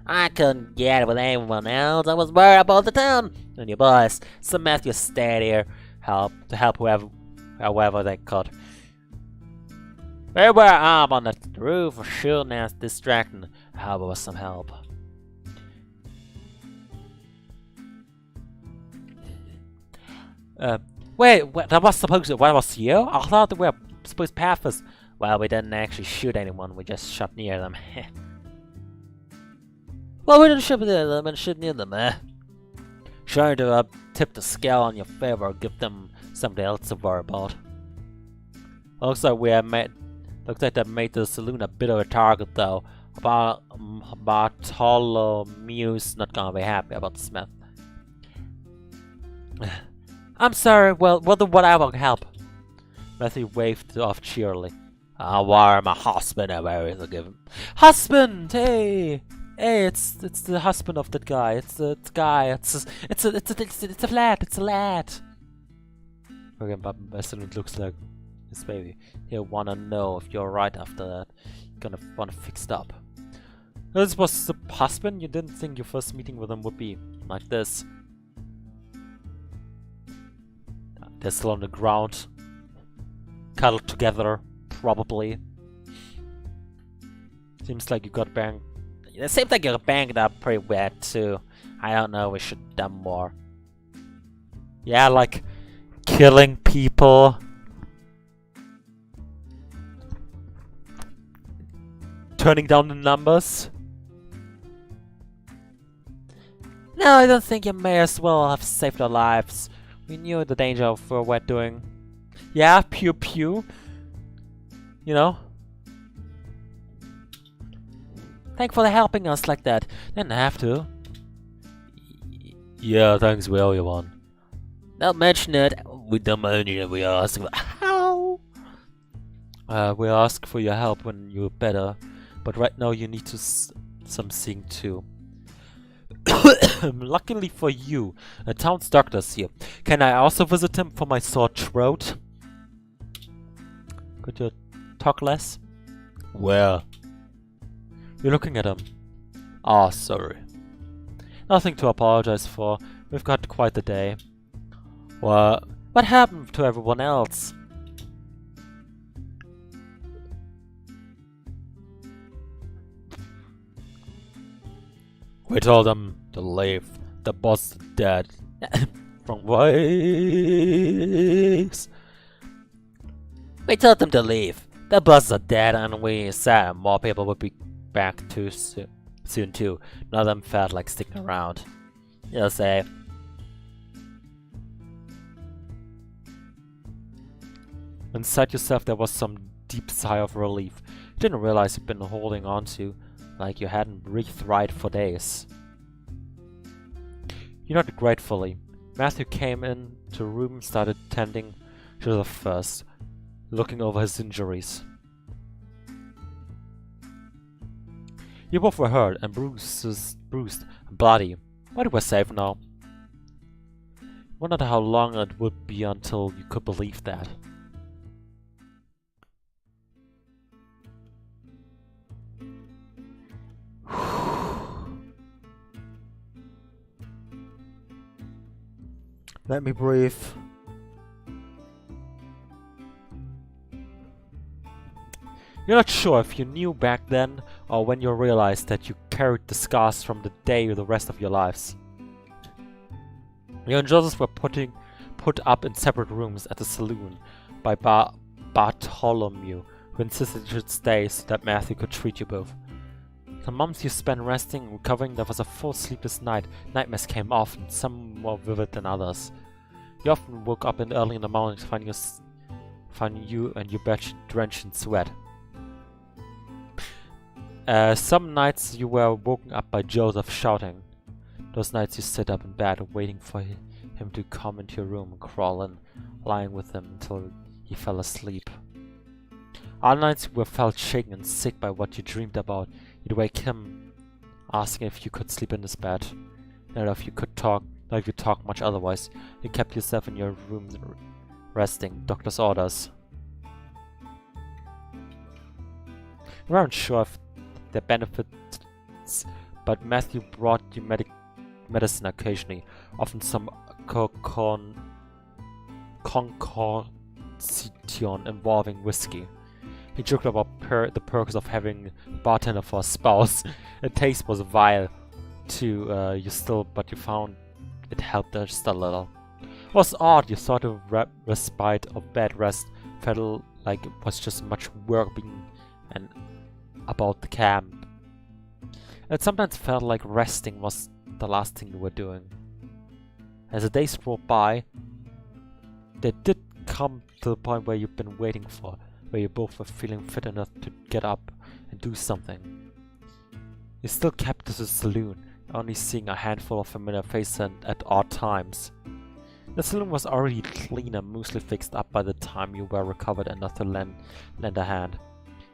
I couldn't get with anyone else. I was worried about the town and your boys. So Matthew stayed here to help whoever they could. We were up on the roof shooting and distracting. I hope it was some help. Wait, that was you? I thought we were supposed to pass us. Well, we didn't actually shoot anyone, we just shot near them. Well, we didn't shoot near them and shoot near them, Trying to tip the scale on your favor or give them something else to worry about. Looks like that made the saloon a bit of a target, though. Bartholomew's not gonna be happy about the Smith. I'm sorry, well, whatever can help. Matthew waved off cheerily. I'll wire my husband away to give him. Husband! Hey! Hey, it's the husband of that guy. It's the guy. It's a lad. It's a lad. Okay, but it looks like his baby. He'll wanna know if you're right after that. You're gonna wanna fix it up. This was the husband? You didn't think your first meeting with him would be like this. They're still on the ground. Cuddled together, probably. Seems like you got banged. It seems like you got banged up pretty bad too. I don't know, we should have done more. Yeah, like killing people. Turning down the numbers. No, I don't think you may as well have saved our lives. We knew the danger of what we're doing. Yeah, pew pew. You know? Thanks for helping us like that. Didn't have to. Yeah, thanks, we owe you one. Don't mention it. We don't mention it. We ask. How? We ask for your help when you're better, but right now you need to something too. Luckily for you, the town's doctor's here. Can I also visit him for my sore throat? Could you talk less? Well, you're looking at him. Ah, sorry. Nothing to apologize for. We've got quite the day. What happened to everyone else? We told them to leave. The boss is dead. From ways. We told them to leave. The boss are dead, and we said more people would be back too soon too. None of them felt like sticking around. You'll say. Inside yourself there was some deep sigh of relief. You didn't realize you'd been holding on to like you hadn't breathed right for days. You nodded gratefully. Matthew came into the room and started tending Joseph first, looking over his injuries. You both were hurt and bruised and bloody, but you were safe now. Wondered how long it would be until you could believe that. Let me breathe. You're not sure if you knew back then or when you realized that you carried the scars from the day the rest of your lives. You and Joseph were put up in separate rooms at the saloon by Bartholomew, who insisted you should stay so that Matthew could treat you both. The months you spent resting and recovering, there was a full sleepless night. Nightmares came often, some more vivid than others. You often woke up early in the morning to find you and your bed drenched in sweat. Some nights you were woken up by Joseph shouting. Those nights you sit up in bed waiting for him to come into your room and crawl in, lying with him until he fell asleep. Other nights you felt shaken and sick by what you dreamed about. You'd wake him, asking if you could sleep in his bed. Not if you could talk, not if you talked much otherwise. You kept yourself in your room resting, doctor's orders. You weren't sure if their benefits, but Matthew brought you medicine occasionally, often some concoction involving whiskey. He joked about the perks of having a bartender for a spouse. The taste was vile to you still, but you found it helped just a little. It was odd, you thought of respite of bed rest felt like it was just much work being and about the camp. It sometimes felt like resting was the last thing you were doing. As the days rolled by, they did come to the point where you've been waiting for, where you both were feeling fit enough to get up and do something. You still kept to the saloon, only seeing a handful of familiar faces at odd times. The saloon was already clean and mostly fixed up by the time you were recovered enough to lend a hand.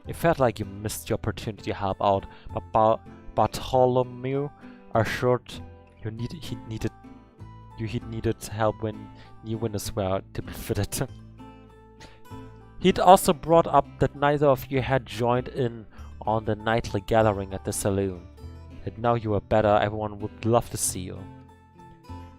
It felt like you missed your opportunity to help out, but Bartholomew assured you he needed help when new windows were to be fitted. He'd also brought up that neither of you had joined in on the nightly gathering at the saloon. That now you were better, everyone would love to see you.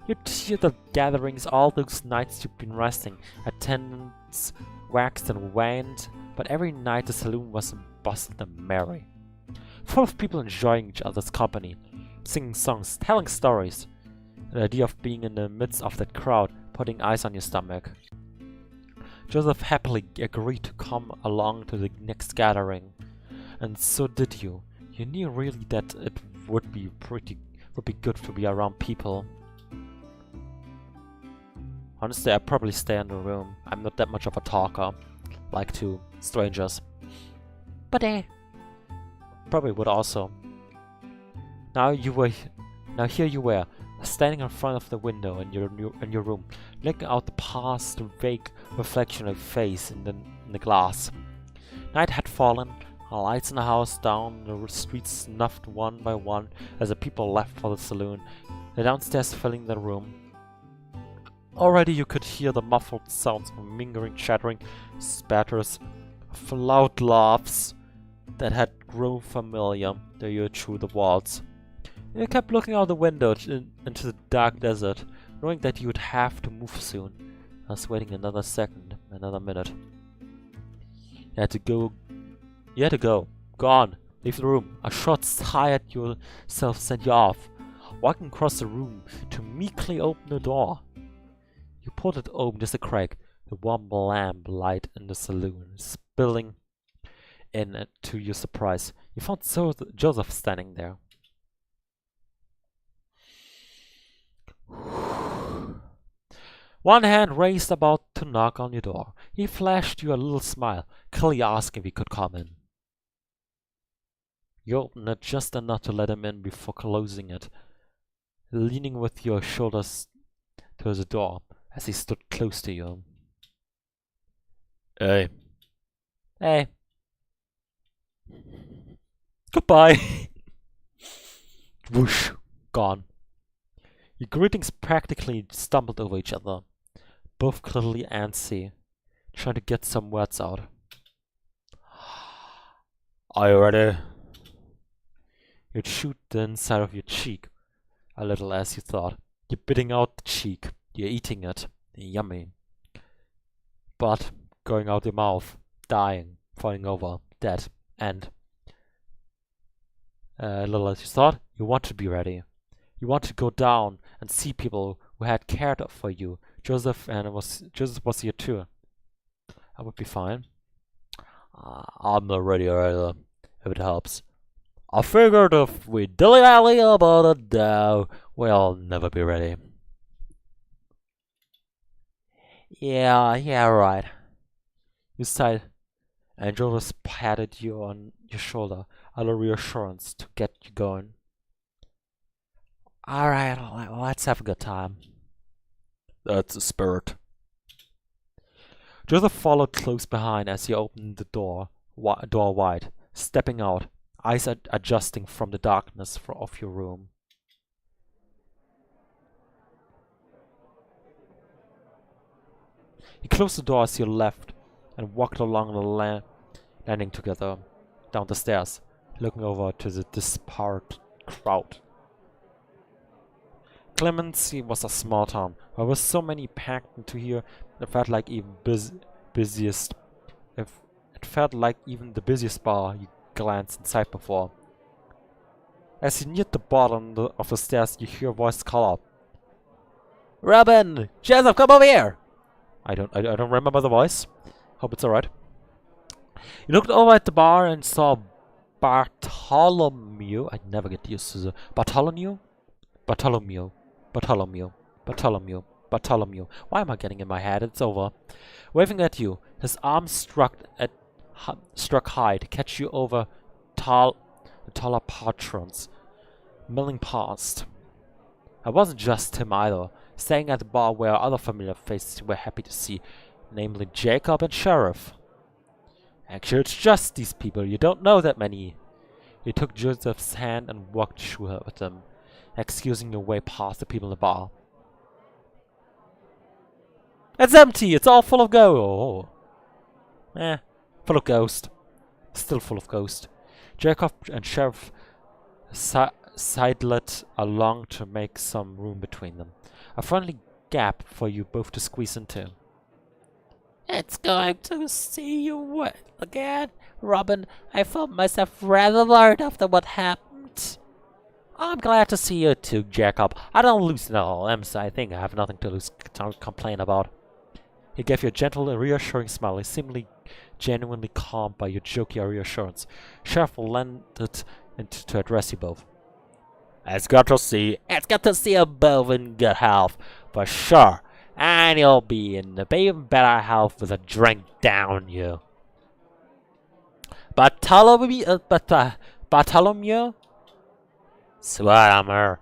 You'd hear the gatherings all those nights you've been resting. Attendance waxed and waned, but every night the saloon was bustled and merry, full of people enjoying each other's company, singing songs, telling stories. The idea of being in the midst of that crowd, putting ice on your stomach. Joseph happily agreed to come along to the next gathering, and so did you. You knew really that it would be good to be around people. Honestly, I'd probably stay in the room. I'm not that much of a talker, like to strangers. But probably would also. Now here you were, standing in front of the window in your room, looking out past the vague reflection of your face in the glass. Night had fallen, lights in the house down the streets snuffed one by one as the people left for the saloon, the downstairs filling the room. Already you could hear the muffled sounds of mingling, chattering spatters of loud laughs that had grown familiar to you through the walls. You kept looking out the window into the dark desert, knowing that you would have to move soon. I was waiting another second, another minute. You had to go. Go on. Leave the room. A short sigh at yourself sent you off, walking across the room to meekly open the door. You pulled it open just a crack, the warm lamp light in the saloon spilling in, and to your surprise, you found Joseph standing there. One hand raised about to knock on your door. He flashed you a little smile, clearly asking if he could come in. You opened it just enough to let him in before closing it, leaning with your shoulders to the door as he stood close to you. Hey. Hey. Goodbye. Whoosh. Gone. Your greetings practically stumbled over each other, both clearly antsy, trying to get some words out. Are you ready? You'd shoot the inside of your cheek, a little as you thought. You're biting out the cheek. You're eating it. Yummy. But going out your mouth, dying, falling over, dead, and a little as you thought, you want to be ready. You want to go down and see people who had cared for you. Joseph was here too. I would be fine. I'm not ready either, if it helps. I figured if we dilly-dally about it now, we'll never be ready. Yeah, right. You sighed, and Joseph patted you on your shoulder, a little reassurance to get you going. Alright, let's have a good time. That's the spirit. Joseph followed close behind as he opened the door wide, stepping out, eyes adjusting from the darkness of your room. He closed the door as you left and walked along the landing together, down the stairs, looking over to the disparate crowd. Clemency was a small town. There were so many packed into here, it felt like even busiest. It felt like even the busiest bar you glanced inside before. As you neared the bottom of the stairs, you hear a voice call out, "Robin! Joseph, come over here!" I don't remember the voice. Hope it's alright. You looked over at the bar and saw Bartholomew. I never get used to the Bartholomew. Why am I getting in my head? It's over. Waving at you, his arm struck high to catch you over taller patrons milling past. It wasn't just him either. Staying at the bar were other familiar faces you were happy to see, namely Jacob and Sheriff. Actually, it's just these people. You don't know that many. You took Joseph's hand and walked through her with them, excusing your way past the people in the bar. It's empty! It's all full of ghosts! Full of ghosts. Still full of ghosts. Jacob and Sheriff sidled along to make some room between them. A friendly gap for you both to squeeze into. It's going to see you again, Robin. I felt myself rather worried after what happened. I'm glad to see you too, Jacob. I don't lose no limbs. I think I have nothing to complain about. He gave you a gentle and reassuring smile. He seemed genuinely calmed by your jokey reassurance. Sheriff landed to address you both. It's good to see you both in good health, for sure. And you'll be in even better health with a drink down you. Bartholomew? Swear on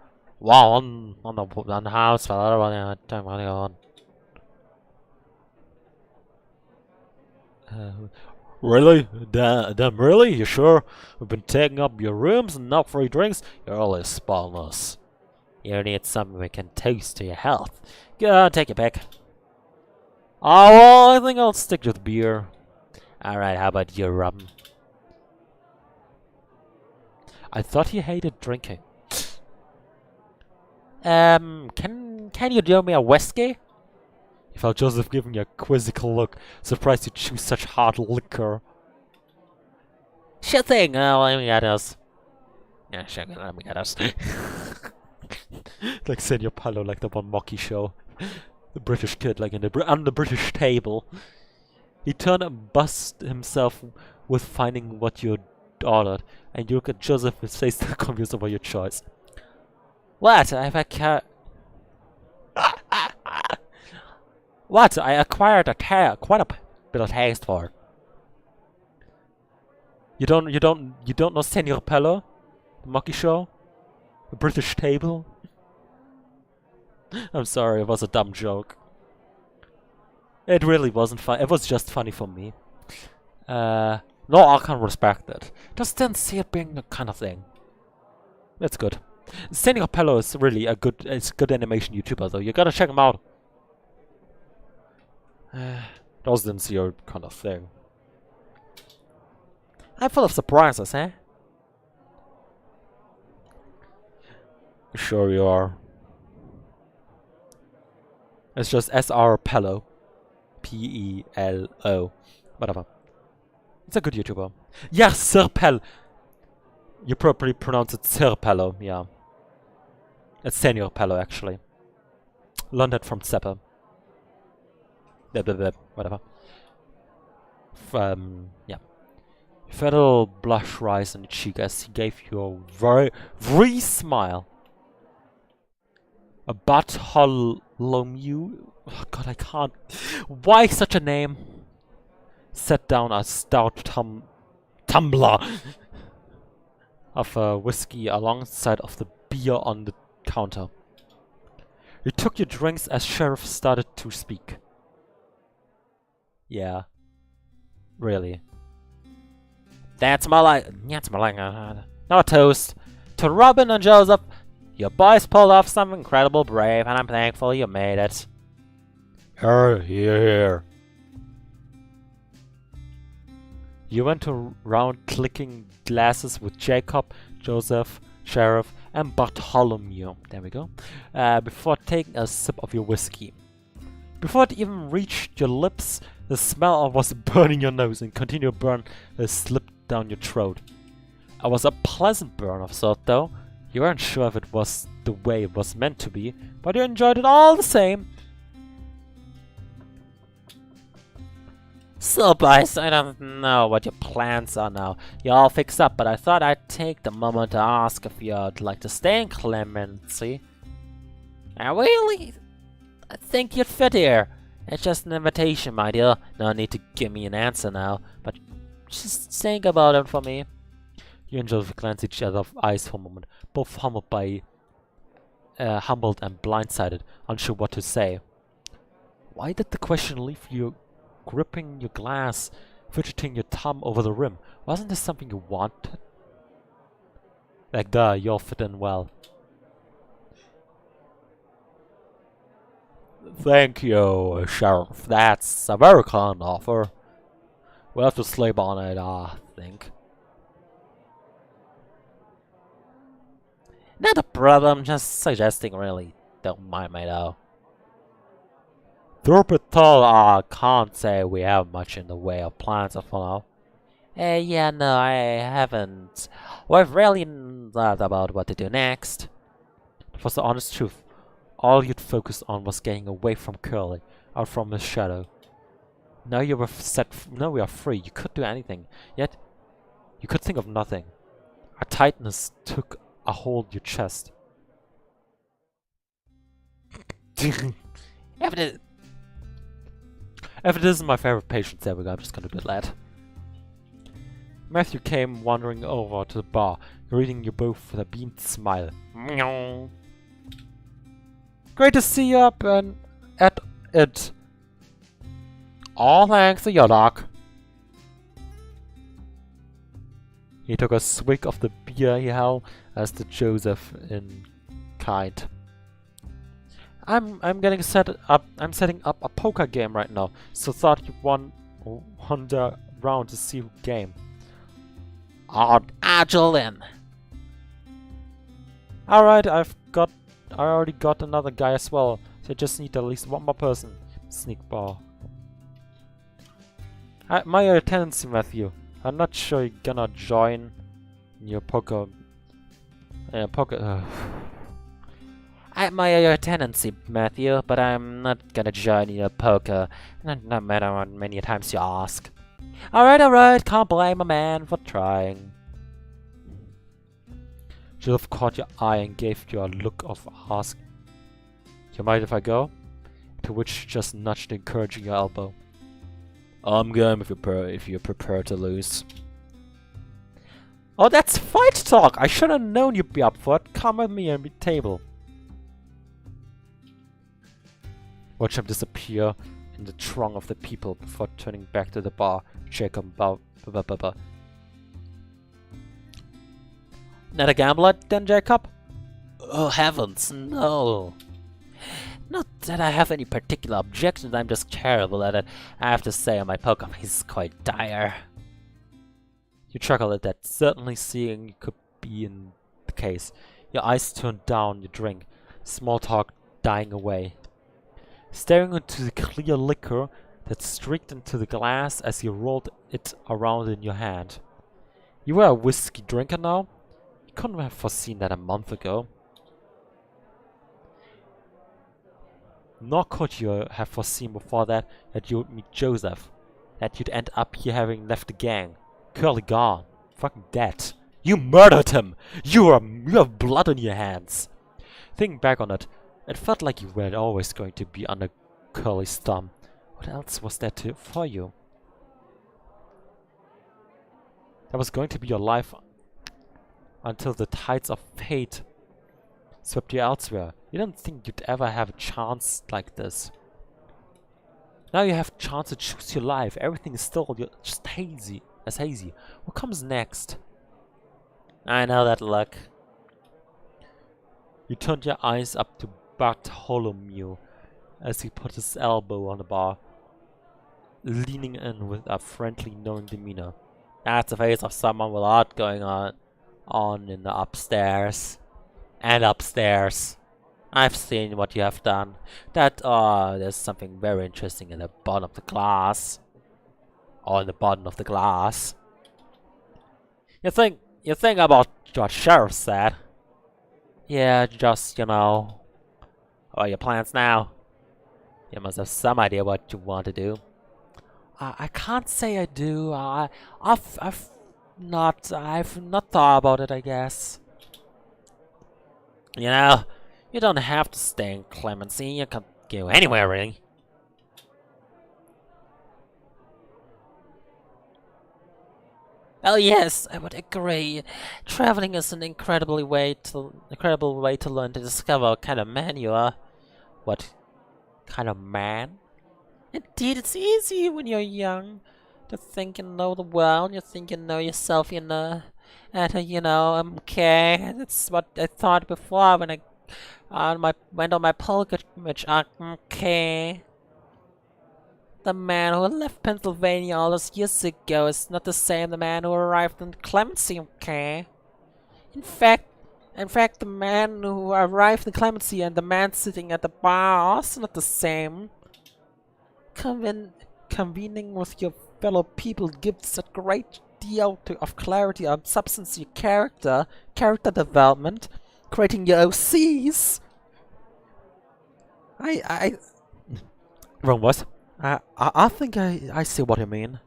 the house. Really? Damn, really? You sure? We've been taking up your rooms and not free drinks? You're only spoiling us. You need something we can toast to your health. Go on, take your pick. Oh, well, I think I'll stick with beer. Alright, how about you, Robin? I thought you hated drinking. Can you do me a whiskey? You felt Joseph giving you a quizzical look, surprised you choose such hard liquor. Sure thing, let me get us. Yeah, sure, let me get us. Like Senor Palo, like the one Mocky show. The British kid, like on the British table. He turned and buzzed himself with finding what you ordered, and you look at Joseph with face confused over your choice. What? What? I acquired quite a bit of taste for it. You don't know Senor Pello? The Mocky show? The British table? I'm sorry, it was a dumb joke. It really wasn't fun. It was just funny for me. No, I can respect it. Just didn't see it being a kind of thing. It's good. Standing Apollo is really a good animation YouTuber though. You gotta check him out. Those didn't see your kind of thing. I'm full of surprises, eh? Sure you are. It's just SR Pello. P-E-L-O. Whatever. It's a good YouTuber. Yeah, Sir Pel. You probably pronounce it Sir Pello, yeah. It's Senior Pello, actually. Learned it from Seppa. Whatever. Yeah. You felt a little blush rise on your cheek as he gave you a very smile. A Bartholomew. Oh god, I can't. Why such a name? Set down a stout tumbler of whiskey alongside of the beer on the counter. You took your drinks as Sheriff started to speak. Yeah. Really. That's more like now a toast to Robin and Joseph. Your boys pulled off something incredible brave, and I'm thankful you made it. Here. You went around clicking glasses with Jacob, Joseph, Sheriff, and Bartholomew. There we go. Before taking a sip of your whiskey. Before it even reached your lips, the smell was burning your nose and continued to burn slipped down your throat. It was a pleasant burn of sort, though. You weren't sure if it was the way it was meant to be, but you enjoyed it all the same. So, boys, I don't know what your plans are now. You're all fixed up, but I thought I'd take the moment to ask if you'd like to stay in Clemency. I think you'd fit here. It's just an invitation, my dear. No need to give me an answer now, but just think about it for me. You and Joseph glanced each other's eyes for a moment, both humbled and blindsided, unsure what to say. Why did the question leave you gripping your glass, fidgeting your thumb over the rim? Wasn't this something you wanted? Like, duh, you'll fit in well. Thank you, Sheriff. That's a very kind offer. We'll have to sleep on it, I think. Not a problem, just suggesting really. Don't mind me though. Through it all, I can't say we have much in the way of plans for now. Yeah, no, I haven't. We've really thought about what to do next. It was the honest truth. All you'd focused on was getting away from Curly, out from his shadow. Now you were now we are free. You could do anything, yet you could think of nothing. A tightness took a hold your chest. If it isn't my favorite patient, there we go. I'm just gonna do that. Matthew came wandering over to the bar, greeting you both with a beamed smile. Meow. Great to see you up and at it. All thanks to your luck. He took a swig of the beer he held as did Joseph in kind. I'm getting set up. I'm setting up a poker game right now, so thought you'd wander around to see who game. Agile in. All right, I already got another guy as well. So I just need at least one more person. Sneak bar. I admire your tendency, Matthew. I'm not sure you're gonna join your poker. I admire your tendency, Matthew, but I'm not gonna join your poker. No matter how many times you ask. Alright, can't blame a man for trying. Joseph caught your eye and gave you a look of ask. You mind if I go? To which you just nudged encouraging your elbow. I'm game if you're prepared to lose. Oh, that's fight talk! I should have known you'd be up for it. Come with me and be table. Watch him disappear in the throng of the people before turning back to the bar. Jacob bow. Not a gambler then, Jacob? Oh heavens, no. Not that I have any particular objections, I'm just terrible at it. I have to say my poker face is quite dire. You chuckle at that, certainly seeing you could be in the case. Your eyes turn down your drink, small talk dying away. Staring into the clear liquor that streaked into the glass as you rolled it around in your hand. You were a whiskey drinker now? You couldn't have foreseen that a month ago. Nor could you have foreseen before that you would meet Joseph. That you'd end up here having left the gang. Curly gone. Fucking dead. You murdered him! You have blood on your hands! Thinking back on it, it felt like you were always going to be under Curly's thumb. What else was there for you? That was going to be your life until the tides of fate swept you elsewhere. You didn't think you'd ever have a chance like this. Now you have a chance to choose your life. Everything is still just hazy. What comes next? I know that look. You turned your eyes up to Bartholomew as he put his elbow on the bar, leaning in with a friendly, knowing demeanor. That's the face of someone with a lot going on in the upstairs. And upstairs. I've seen what you have done. There's something very interesting in the bottom of the glass. Or in the bottom of the glass. You think about what Sheriff said? Yeah, just, what are your plans now? You must have some idea what you want to do. I can't say I do. I've not thought about it, I guess. You don't have to stay in Clemency. You can go anywhere, really. Oh yes, I would agree. Traveling is an incredible way to learn to discover what kind of man you are. What kind of man? Indeed, it's easy when you're young to think you know the world. You think you know yourself, and okay. That's what I thought before when I went on my pilgrimage. Okay. The man who left Pennsylvania all those years ago is not the same the man who arrived in Clemency, okay? In fact, the man who arrived in Clemency and the man sitting at the bar are also not the same. Convening with your fellow people gives a great deal of clarity on substance, your character development, creating your OCs. Wrong was. I think I see what you mean.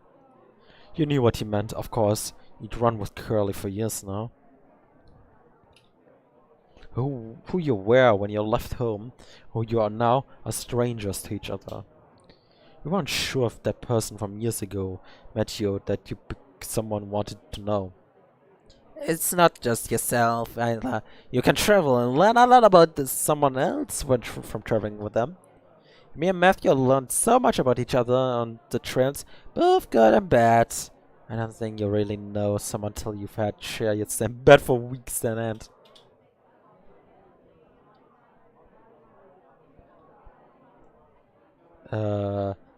You knew what he meant, of course. You'd run with Curly for years now. Who you were when you left home, who you are now, are strangers to each other. You weren't sure if that person from years ago met you, that someone wanted to know. It's not just yourself, either. You can travel and learn a lot about someone else from traveling with them. Me and Matthew learned so much about each other on the trips, both good and bad. I don't think you really know someone till you've had shared your same bed for weeks on end.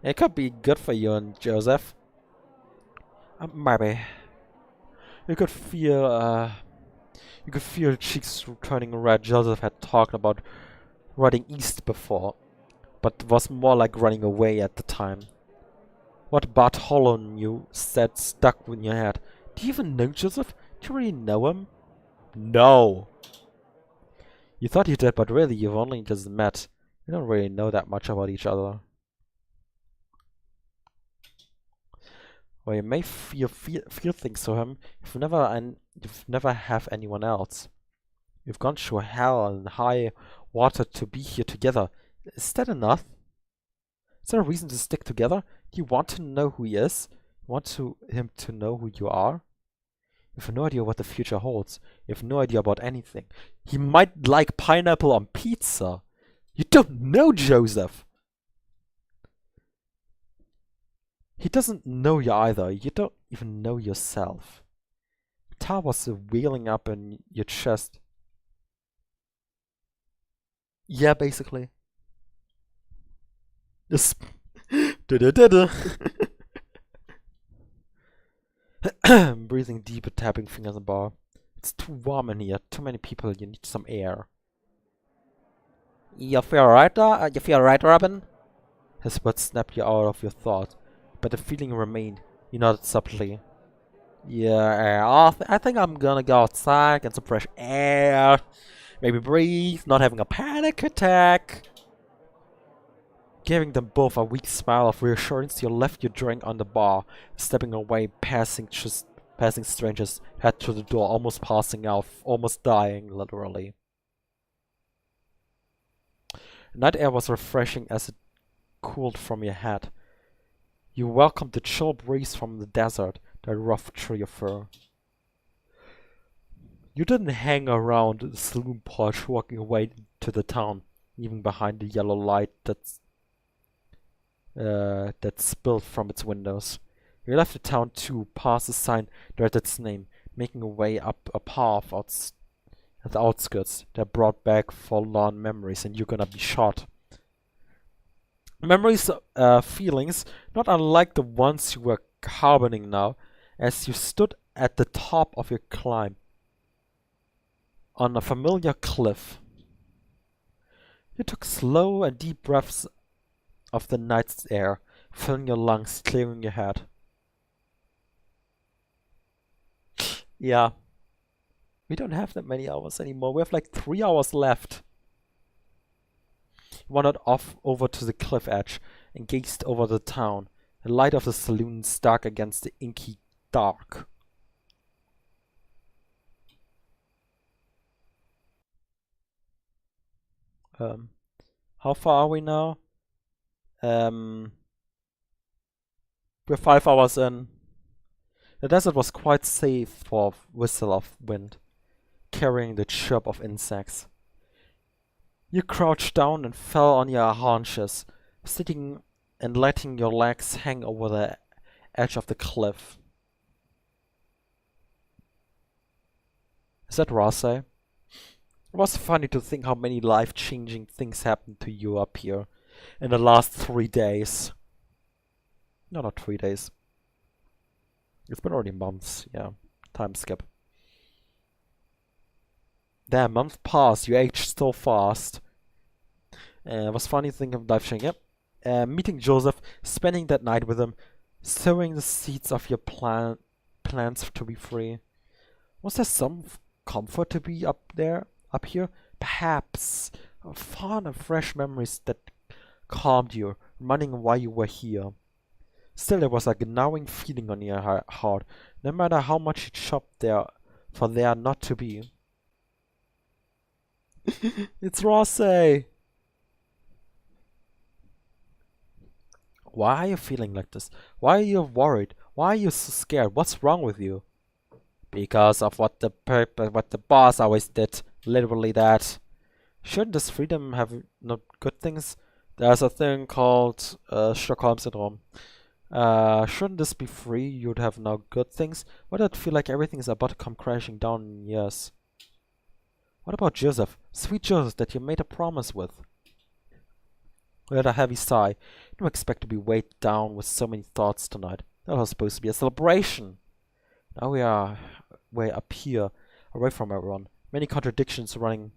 It could be good for you and Joseph. Maybe. You could feel cheeks turning red. Joseph had talked about riding east before, but it was more like running away at the time. What Bartholomew said stuck in your head. Do you even know Joseph? Do you really know him? No. You thought you did, but really you've only just met. You don't really know that much about each other. Or you may feel things to him. You've never have anyone else. You've gone through hell and high water to be here together. Is that enough? Is there a reason to stick together? Do you want to know who he is? You want him to know who you are? You have no idea what the future holds. You have no idea about anything. He might like pineapple on pizza. You don't know Joseph. He doesn't know you either. You don't even know yourself. Tar was wheeling up in your chest. Yeah, basically. Just breathing deep and tapping fingers on the bar. It's too warm in here. Too many people. You need some air. You feel alright, You feel alright, Robin? His words snapped you out of your thought, but the feeling remained. You nodded subtly. Yeah, I think I'm gonna go outside, get some fresh air. Maybe breathe, not having a panic attack. Giving them both a weak smile of reassurance, you left your drink on the bar, stepping away, passing strangers, head to the door, almost passing out, almost dying, literally. Night air was refreshing as it cooled from your head. You welcomed the chill breeze from the desert that roughed through your fur. You didn't hang around the saloon porch walking away to the town, leaving behind the yellow light that spilled from its windows. You left the town too, past the sign that read its name, making your way up a path at the outskirts that brought back forlorn memories, and you're gonna be shot. Memories, feelings, not unlike the ones you were harboring now, as you stood at the top of your climb on a familiar cliff. You took slow and deep breaths of the night's air, filling your lungs, clearing your head. Yeah. We don't have that many hours anymore. We have like 3 hours left. You wandered off over to the cliff edge and gazed over the town. The light of the saloon stuck against the inky dark. How far are we now? We're 5 hours in. The desert was quite safe for a whistle of wind, carrying the chirp of insects. You crouched down and fell on your haunches, sitting and letting your legs hang over the edge of the cliff. Is that Rase? It was funny to think how many life-changing things happened to you up here in the last 3 days. No, not 3 days. It's been already months, yeah. Time skip. Damn, months passed. You aged so fast. It was funny thinking of life changing. Yep. Meeting Joseph, spending that night with him, sowing the seeds of your plans to be free. Was there some comfort to be up here? Perhaps fond and fresh memories that calmed you, reminding why you were here. Still, there was a gnawing feeling on your heart, no matter how much you chopped there for there not to be. It's Rase! Why are you feeling like this? Why are you worried? Why are you so scared? What's wrong with you? Because of what the boss always did. Literally that. Shouldn't this freedom have no good things? There's a thing called Stockholm Syndrome. Shouldn't this be free? You'd have no good things? Why does it feel like everything is about to come crashing down in years? What about Joseph? Sweet Joseph that you made a promise with. We had a heavy sigh. Didn't expect to be weighed down with so many thoughts tonight. That was supposed to be a celebration. Now we are way up here, away from everyone. Many contradictions running.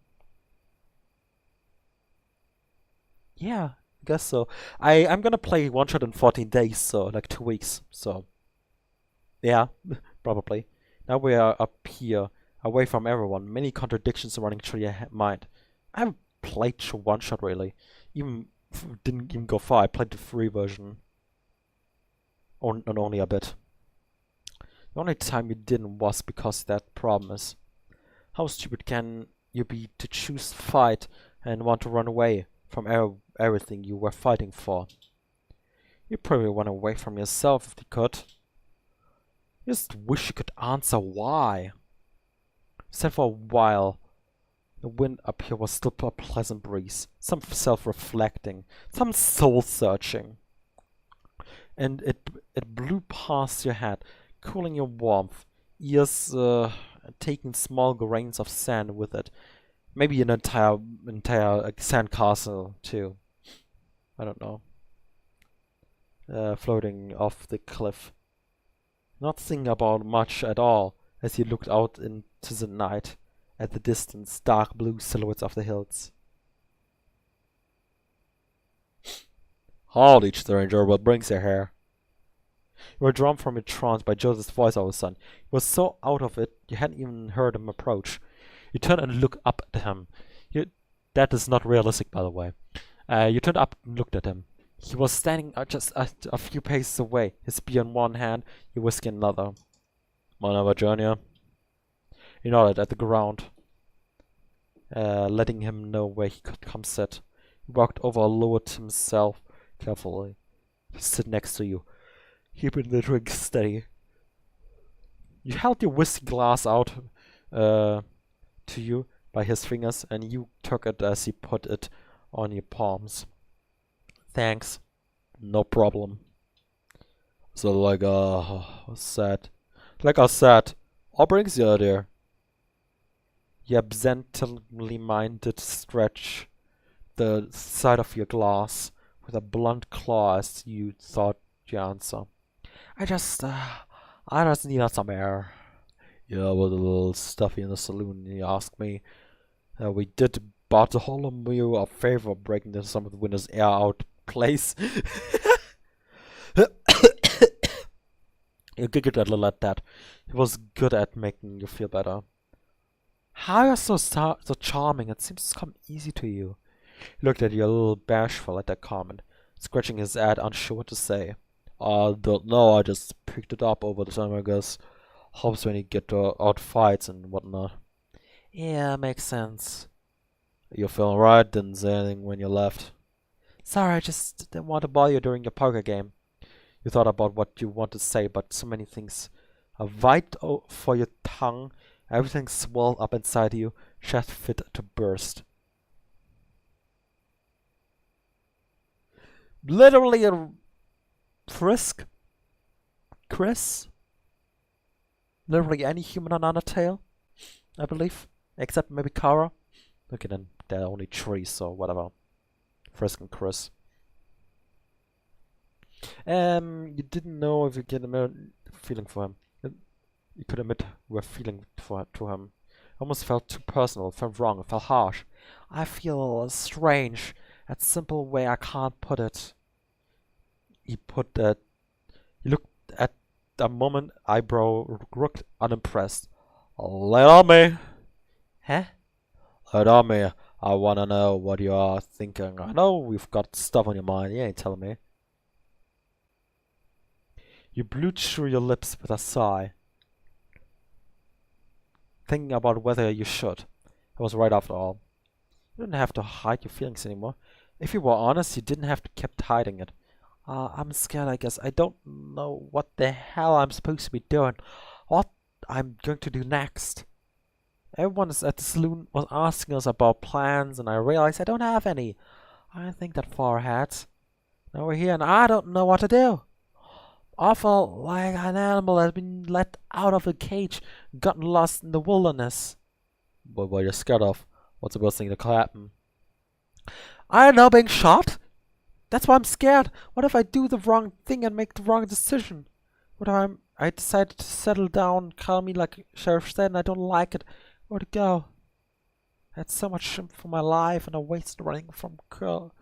Yeah, I guess so. I'm gonna play one shot in 14 days, so like 2 weeks. So yeah, probably. Now we are up here, away from everyone. Many contradictions running through your mind. I haven't played through one shot really. Didn't even go far. I played the free version. And only a bit. The only time you didn't was because of that promise. How stupid can you be to choose fight and want to run away from everything you were fighting for? You probably run away from yourself if you could. You just wish you could answer why. Said for a while. The wind up here was still a pleasant breeze, some self-reflecting, some soul-searching. and it blew past your head, cooling your warmth. Ears taking small grains of sand with it. Maybe an entire sand castle too. I don't know. Floating off the cliff. Not thinking about much at all as he looked out into the night at the distance dark blue silhouettes of the hills. Howdy, stranger, what brings you here? You were drawn from your trance by Joseph's voice all of a sudden. You were so out of it, you hadn't even heard him approach. You turned and looked up at him. That is not realistic, by the way. You turned up and looked at him. He was standing just a few paces away, his spear in one hand, your whiskey in another. Mind if I join you? He nodded at the ground, letting him know where he could come sit. He walked over and lowered himself carefully to sit next to you, keeping the drink steady. You held your whiskey glass out to you by his fingers, and you took it as he put it on your palms. Thanks. No problem. So like I said, what brings you there? You absently minded stretch the side of your glass with a blunt claw as you thought your answer. I just needed some air. Yeah, with a little stuffy in the saloon, he asked me. We did Bartholomew a favor breaking some of the winter's air out place. You giggled a little at that. He was good at making you feel better. How you're so charming, it seems to come easy to you. He looked at you a little bashful at that comment, scratching his head, unsure what to say. I don't know, I just picked it up over the time, I guess. Helps when you get out fights and whatnot. Yeah, makes sense. You feeling right? Didn't say anything when you left. Sorry, I just didn't want to bother you during your poker game. You thought about what you want to say, but so many things are right for your tongue. Everything swelled up inside you, just fit to burst. Literally a frisk. Chris? Literally any human on Undertale, I believe. Except maybe Kara. Okay, then there are only trees, so whatever. Frisk and Chris. You didn't know if you get a feeling for him. You could admit you were feeling to him. Almost felt too personal, felt wrong, felt harsh. I feel strange. That simple way I can't put it. He looked at the moment, eyebrow crooked, unimpressed. Lay it on me. Huh? Lay it on me. I wanna know what you are thinking. I know we've got stuff on your mind. You ain't telling me. You blew through your lips with a sigh, thinking about whether you should. It was right after all. You didn't have to hide your feelings anymore. If you were honest, you didn't have to keep hiding it. I'm scared, I guess. I don't know what the hell I'm supposed to be doing. What I'm going to do next. Everyone at the saloon was asking us about plans, and I realized I don't have any. I don't think that far ahead. Now we're here, and I don't know what to do. I felt like an animal that has been let out of a cage, gotten lost in the wilderness. What were you scared of? What's the worst thing that could happen? I don't know, being shot? That's why I'm scared. What if I do the wrong thing and make the wrong decision? What if I decided to settle down, call me like Sheriff said, and I don't like it? Where to go? I had so much shame for my life, and I wasted running from girl.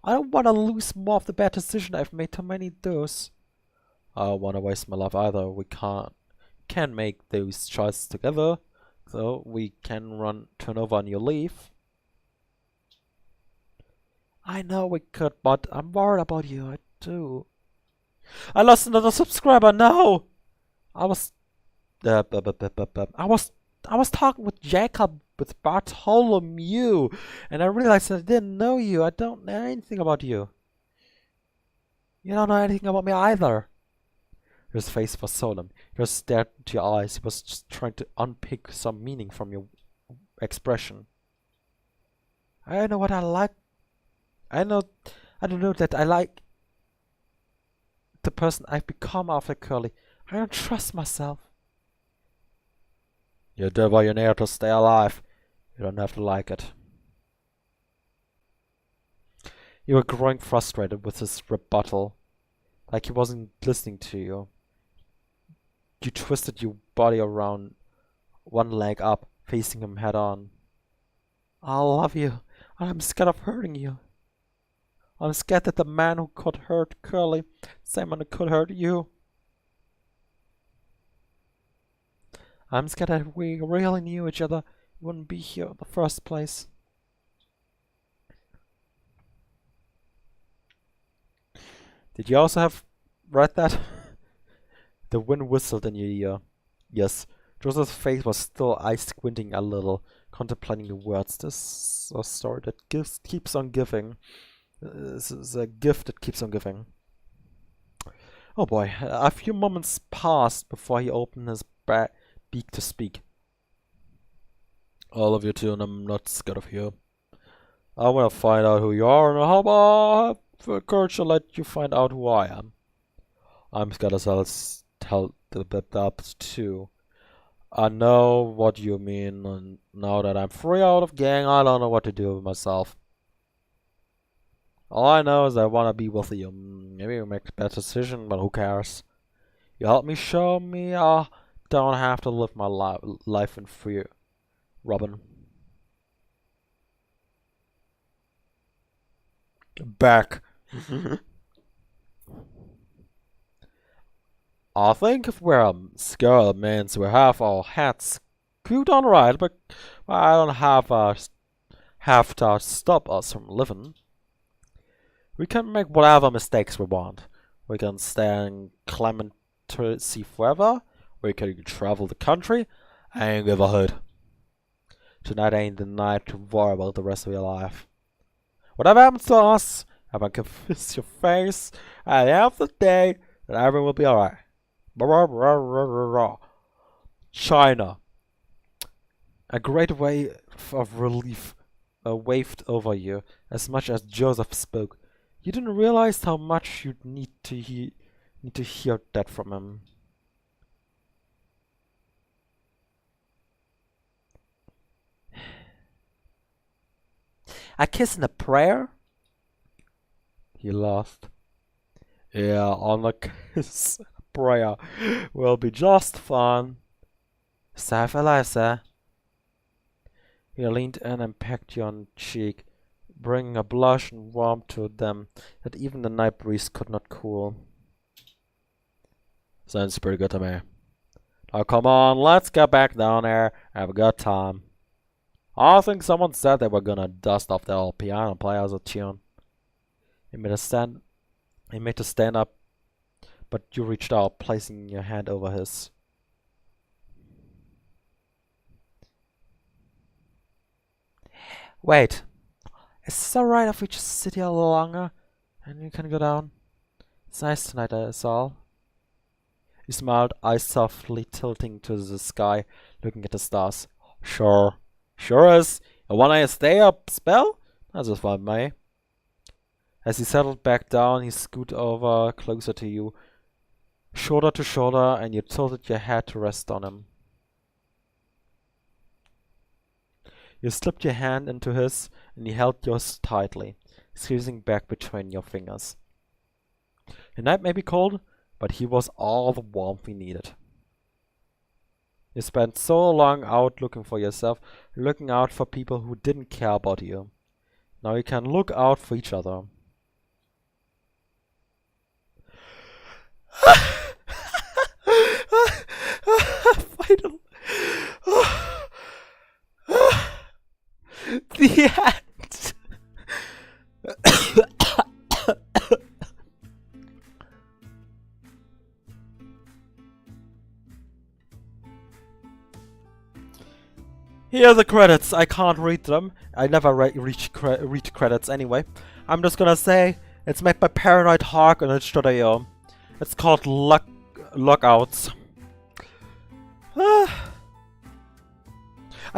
I don't want to lose more of the bad decision I've made too many those. I don't want to waste my life either. We can make those choices together, so we can turn over on your leaf. I know we could, but I'm worried about you. I do. I lost another subscriber. No, I was talking with Jacob with Bartholomew, and I realized I didn't know you. I don't know anything about you. You don't know anything about me either. His face was solemn. He just stared into your eyes. He was just trying to unpick some meaning from your expression. I don't know what I like. I don't know that I like the person I've become after Curly. I don't trust myself. You did what you needed to stay alive. You don't have to like it. You were growing frustrated with his rebuttal, like he wasn't listening to you. You twisted your body around, one leg up, facing him head on. I love you, and I'm scared of hurting you. I'm scared that the man who could hurt Curly, same man who could hurt you. I'm scared that if we really knew each other, we wouldn't be here in the first place. Did you also have read that? The wind whistled in your ear. Yes, Joseph's face was still eye-squinting a little, contemplating the words. This is a story that keeps on giving. This is a gift that keeps on giving. Oh boy, a few moments passed before he opened his beak to speak. All of you two, and I'm not scared of you. I want to find out who you are, and how about I have the courage to let you find out who I am. I'm scared as I'll tell the too. I know what you mean, and now that I'm free out of gang, I don't know what to do with myself. All I know is I want to be with you. Maybe you make a bad decision, but who cares? You help me show me I don't have to live my life in fear, Robin. Back. I think if we're scared, it means we have our heads screwed on right, but I don't have to stop us from living. We can make whatever mistakes we want. We can stay in clemency forever. We can travel the country and give a hoot. Tonight ain't the night to worry about the rest of your life. Whatever happens to us, if I can kiss your face at the end of the day, then everything will be alright. China. A great wave of relief waved over you as much as Joseph spoke. You didn't realize how much you'd need to hear that from him. A kiss and a prayer? He laughed. Yeah, on a kiss and a prayer will be just fun. Sigh for life, sir. He leaned in and pecked you on the cheek, bringing a blush and warmth to them that even the night breeze could not cool. Sounds pretty good to me. Now come on, let's get back down there and have a good time. I think someone said they were gonna dust off the old piano and play us a tune. He made to stand up, but you reached out, placing your hand over his. Wait, is this alright if we just sit here a little longer and you can go down? It's nice tonight, that's all. He smiled, eyes softly tilting to the sky, looking at the stars. Sure is. You wanna stay up spell? That's just fine, mate. As he settled back down, he scooted over closer to you, shoulder to shoulder, and you tilted your head to rest on him. You slipped your hand into his, and he held yours tightly, squeezing back between your fingers. The night may be cold, but he was all the warmth we needed. You spent so long out looking for yourself, looking out for people who didn't care about you. Now you can look out for each other. Final. The end. Here are the credits. I can't read them. I never read credits anyway. I'm just gonna say it's made by Paranoid Hawk on itch.io. It's called Lockouts. I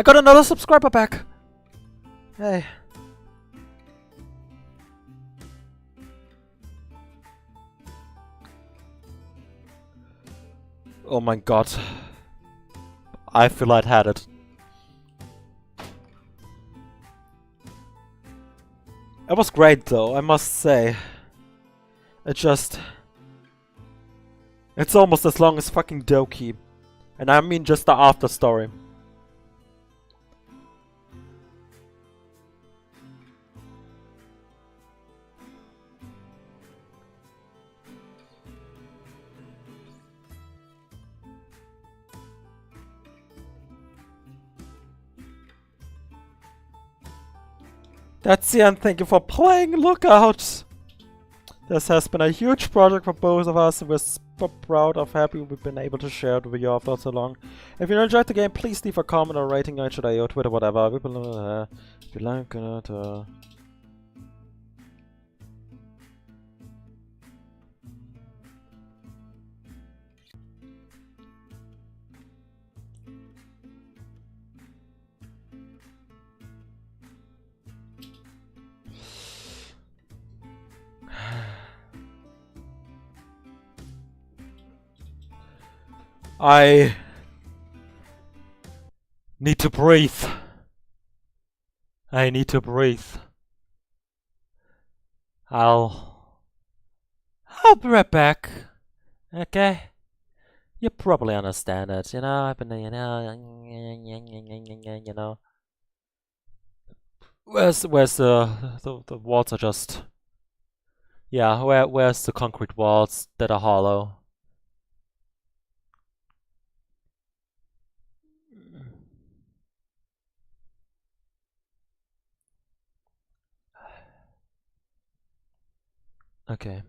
got another subscriber back. Hey. Oh my god. I feel lightheaded. It was great though, I must say. It's almost as long as fucking Doki. And I mean just the after story. That's the end, thank you for playing, look out! This has been a huge project for both of us, and we're super proud of happy we've been able to share it with you after so long. If you enjoyed the game, please leave a comment or rating on itch.io, Twitter, whatever. If you like it, I need to breathe. I need to breathe. I'll be right back. Okay? You probably understand it, you know, I've been, you know. Where's the walls are just... Yeah, where's the concrete walls that are hollow? Okay.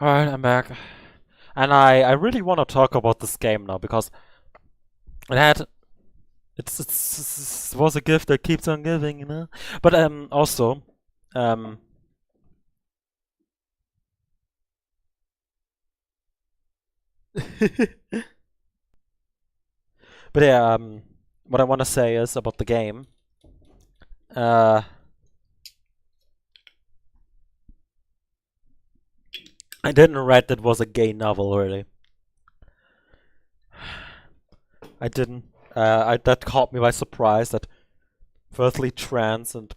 Alright, I'm back. And I really want to talk about this game now, because it had... it was a gift that keeps on giving, you know? But also... But yeah, what I want to say is about the game. I didn't read that was a gay novel, really. I didn't. That caught me by surprise. That firstly trans and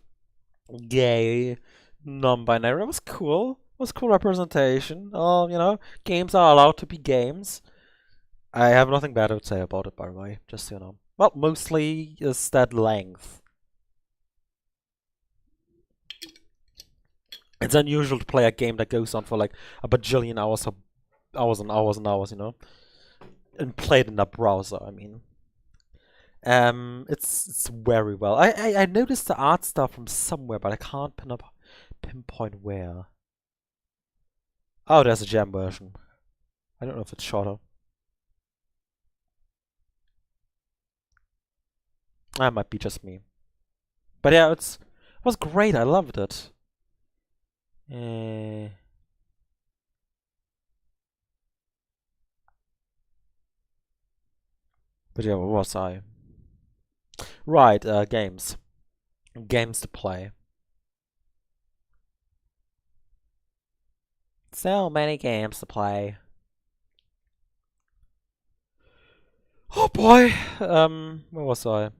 gay, non-binary. It was cool. It was cool representation. Oh, you know, games are allowed to be games. I have nothing bad to say about it, by the way. Just so you know. Well, mostly is that length. It's unusual to play a game that goes on for like a bajillion hours, or hours and hours and hours, you know, and play it in a browser. I mean, it's very well. I noticed the art stuff from somewhere, but I can't pinpoint where. Oh, there's a jam version. I don't know if it's shorter. That might be just me. But yeah, it was great. I loved it. But yeah, what was I? Right, games. Games to play. So many games to play. Oh boy! Where was I?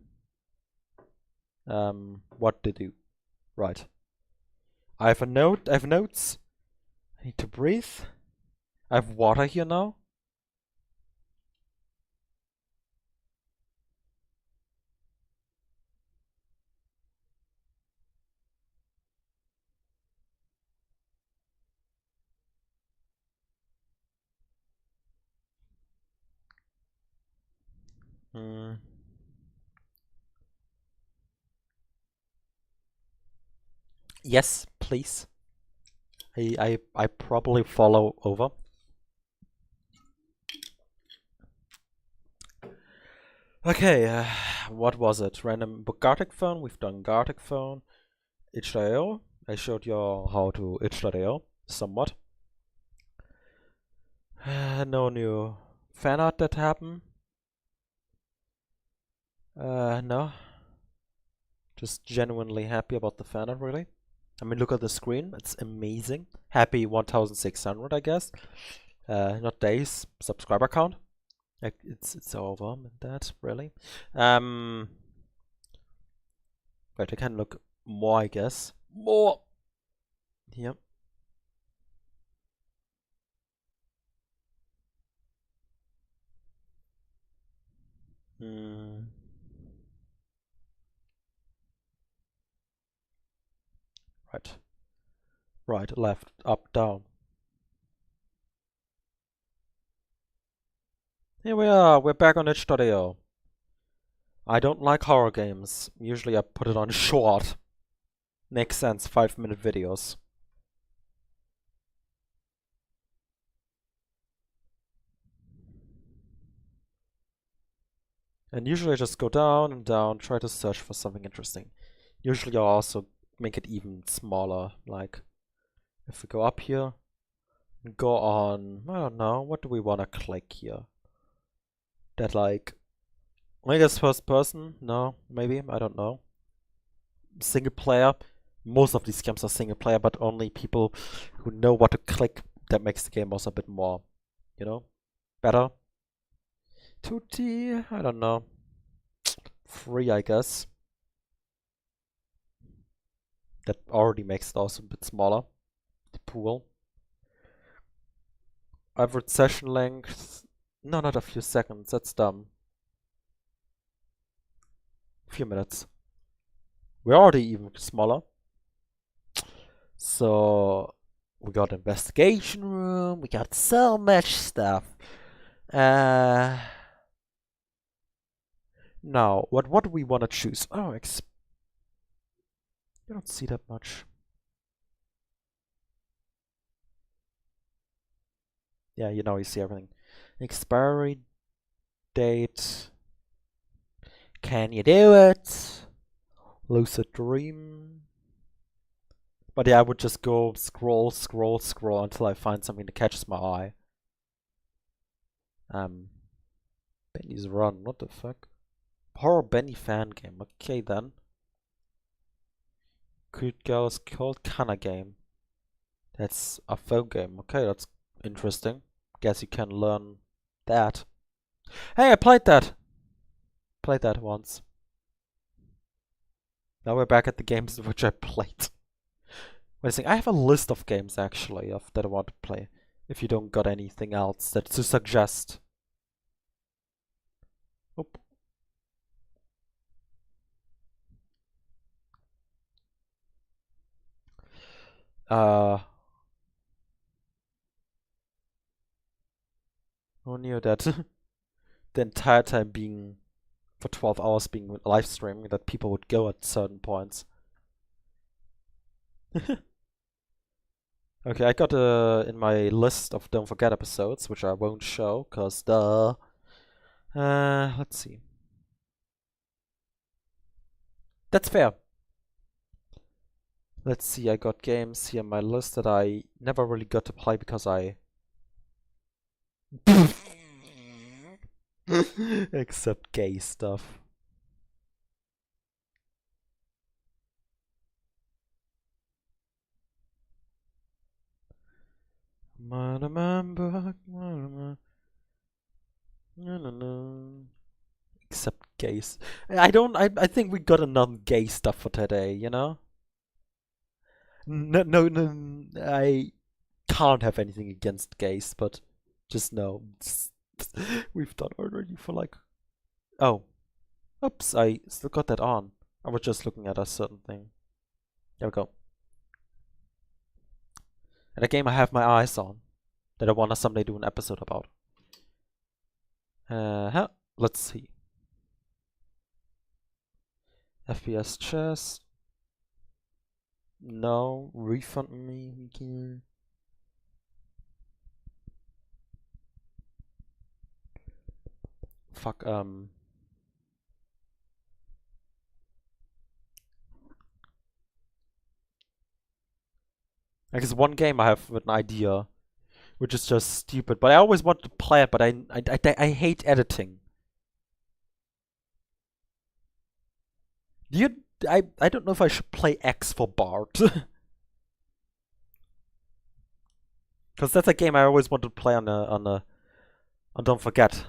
What to do? Right. I have a note. I have notes. I need to breathe. I have water here now. Yes, please. I probably follow over. Okay, what was it? Random Gartic phone. We've done Gartic phone. itch.io. I showed you how to itch.io somewhat. No new fan art that happened. No. Just genuinely happy about the fan art, really. I mean, look at the screen. It's amazing. Happy 1,600, I guess. Not days. Subscriber count. Like, it's over and that, really. Wait, I can look more, I guess. More! Here. Right. Right, left, up, down. Here we are, we're back on itch.io. I don't like horror games. Usually I put it on short. Makes sense, 5-minute videos. And usually I just go down and down, try to search for something interesting. Usually I'll also make it even smaller, like if we go up here and go on, I don't know, what do we want to click here? That like, I guess first person? No, maybe, I don't know. Single player. Most of these games are single player, but only people who know what to click. That makes the game also a bit more, you know, better. 2D, I don't know. 3, I guess. That already makes it also a bit smaller. The pool. Average session length. No, not a few seconds. That's dumb. A few minutes. We're already even smaller. So we got investigation room. We got so much stuff. Now, what do we want to choose? Oh, you don't see that much. Yeah, you know, you see everything. Expiry date. Can you do it? Lucid dream. But yeah, I would just go scroll until I find something that catches my eye. Benny's Run, what the fuck? Horror Benny fan game, okay then. Cute Girls Cold Canna game. That's a phone game, okay, that's interesting. Guess you can learn that. Hey, I played that! Played that once. Now we're back at the games which I played. Wait a second, I have a list of games actually that I want to play. If you don't got anything else that to suggest. Oop. Who knew that the entire time being for 12 hours being live streaming that people would go at certain points. Okay, I got in my list of Don't Forget episodes, which I won't show, cause let's see. That's fair. Let's see, I got games here in my list that I never really got to play because I... Except gay stuff. Except gays. I think we got enough gay stuff for today, you know? No, I can't have anything against gays, but just know we've done already for like... Oh. Oops, I still got that on. I was just looking at a certain thing. There we go. And a game I have my eyes on that I wanna someday do an episode about. Let's see. FPS chess. No, refund me. Fuck, I guess one game I have with an idea, which is just stupid, but I always want to play it, but I hate editing. I don't know if I should play X for Bart. Because that's a game I always wanted to play on Don't Forget.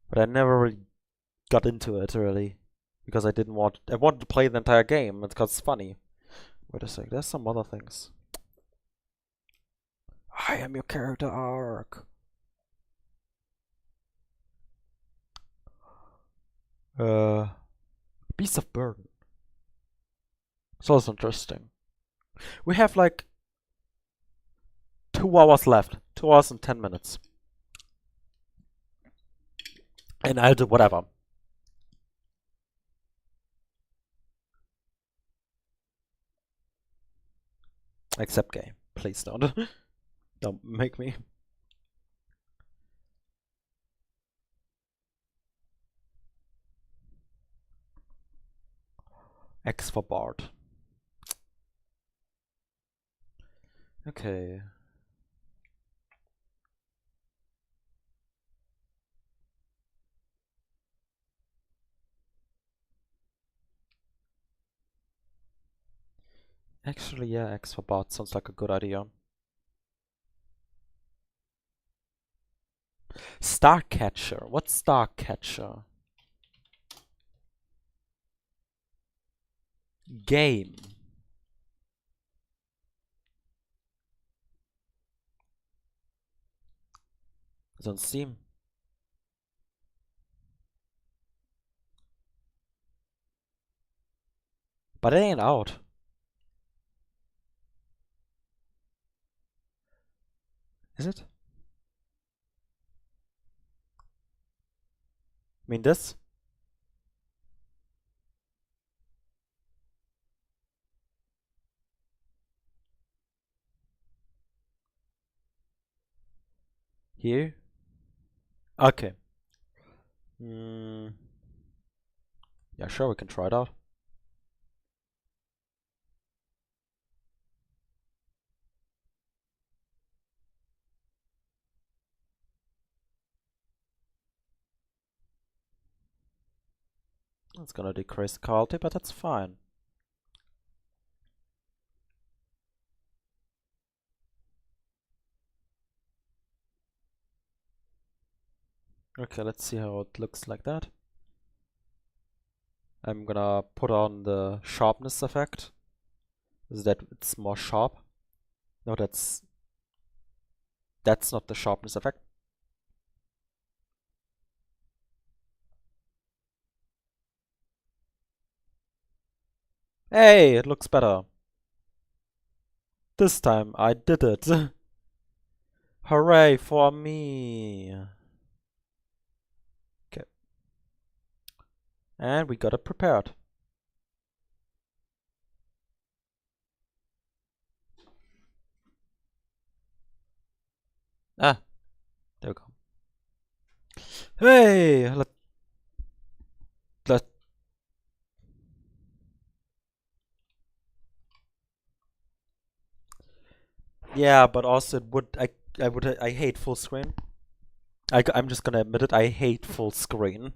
But I never really got into it, really. Because I wanted to play the entire game, because it's funny. Wait a sec, there's some other things. I am your character arc. Beast of Burden. So it's interesting. We have like 2 hours left. 2 hours and 10 minutes. And I'll do whatever. Except gay. Please don't. Don't make me. X for Bart. Okay. Actually, yeah, X for Bart sounds like a good idea. Starcatcher. What's Starcatcher? Game. It's on Steam. But it ain't out. Is it? I mean this? Here? Okay. Yeah, sure, we can try it out. It's gonna decrease the quality, but that's fine. Okay, let's see how it looks like that. I'm gonna put on the sharpness effect. Is that it's more sharp? No, that's not the sharpness effect. Hey, it looks better. This time I did it. Hooray for me. Okay. And we got it prepared. Ah, there we go. Hey, let yeah, but also it would I hate full screen. I'm just gonna admit it. I hate full screen.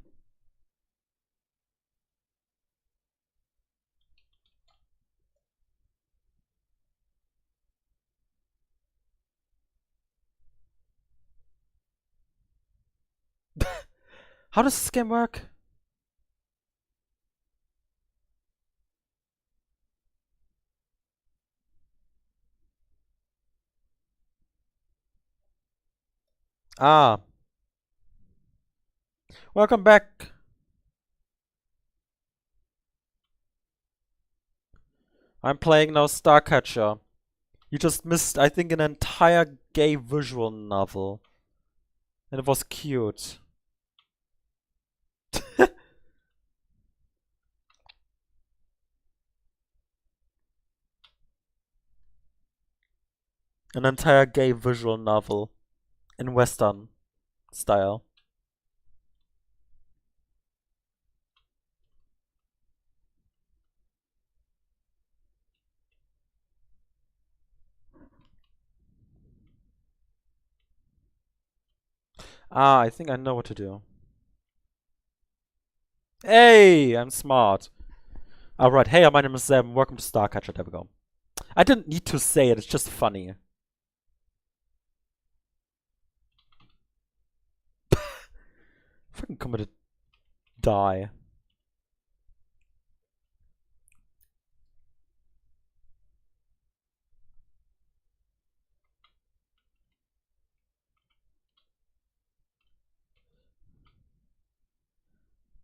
How does this game work? Ah, welcome back. I'm playing now Starcatcher. You just missed, I think, an entire gay visual novel. And it was cute. An entire gay visual novel. In Western style. Ah, I think I know what to do. Hey, I'm smart. Alright, hey, my name is Sam. Welcome to Starcatcher. There we go. I didn't need to say it, it's just funny. Fucking committed. Die.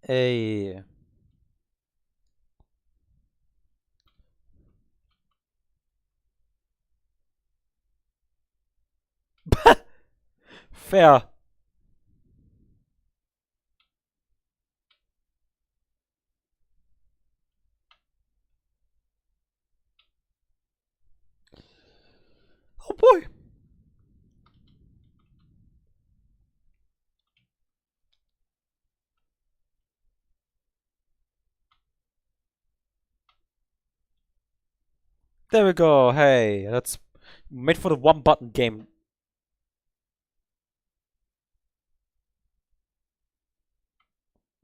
Hey. Fair. Oh boy. There we go. Hey, that's made for the one button game.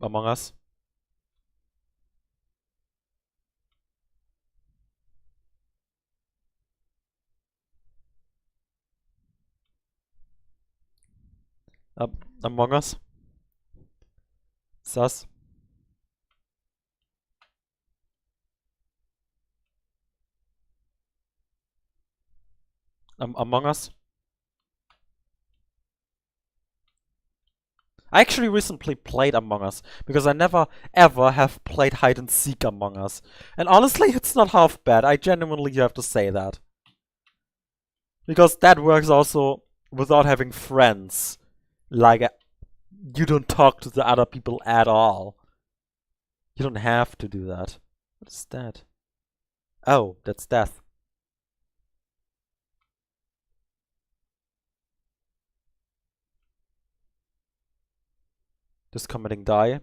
Among Us. Among Us. Sus. Among Us. I actually recently played Among Us because I never ever have played hide and seek Among Us. And honestly, it's not half bad. I genuinely have to say that. Because that works also without having friends. Like, you don't talk to the other people at all. You don't have to do that. What is that? Oh, that's death. Just committing die.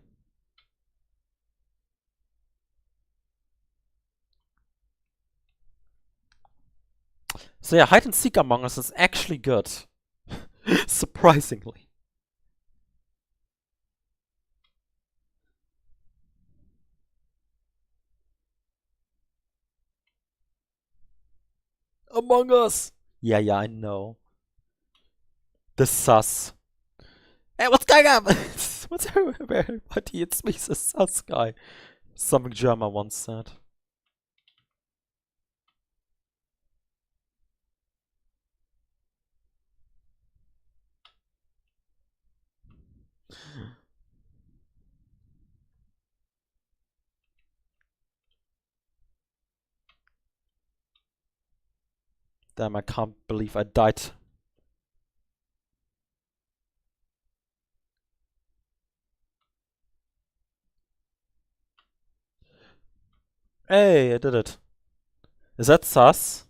So yeah, hide and seek Among Us is actually good. Surprisingly. Among Us. Yeah, I know. The sus. Hey, what's going on? What's everybody? It's me, the sus guy. Something German once said. Damn, I can't believe I died. Hey, I did it. Is that sus?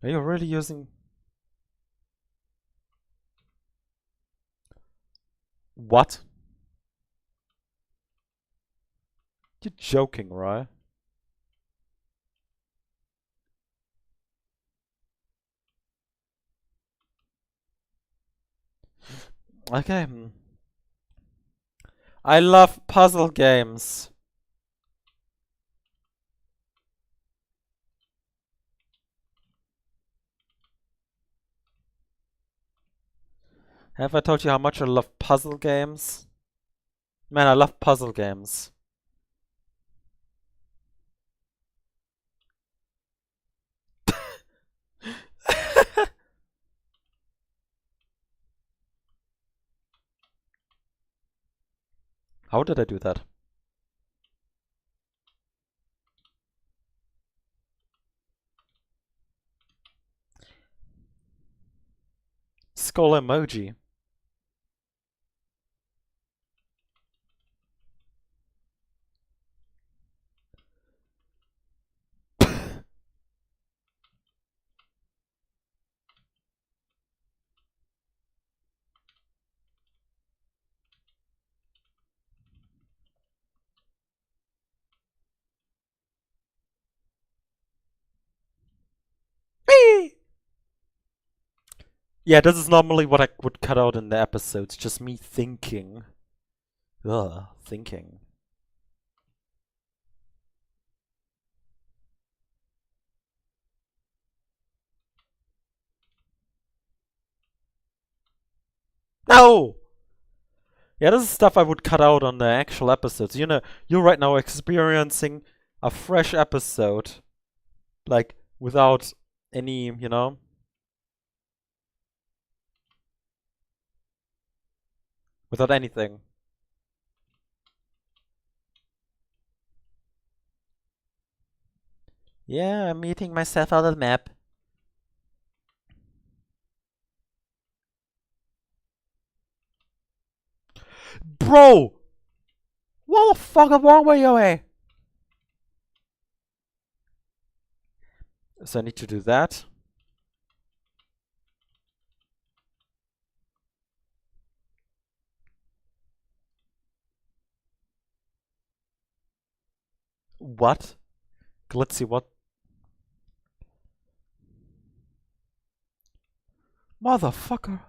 Are you really using... What? You're joking, right? Okay. I love puzzle games. Have I told you how much I love puzzle games? Man, I love puzzle games. How did I do that? Skull emoji. Whee! Yeah, this is normally what I would cut out in the episodes. Just me thinking. Ugh, thinking. No! Yeah, this is stuff I would cut out on the actual episodes. You know, you're right now experiencing a fresh episode. Like, without any, you know? Without anything. Yeah, I'm eating myself out of the map. Bro! What the fuck is wrong with you, eh? So I need to do that. What? Let's see what. Motherfucker.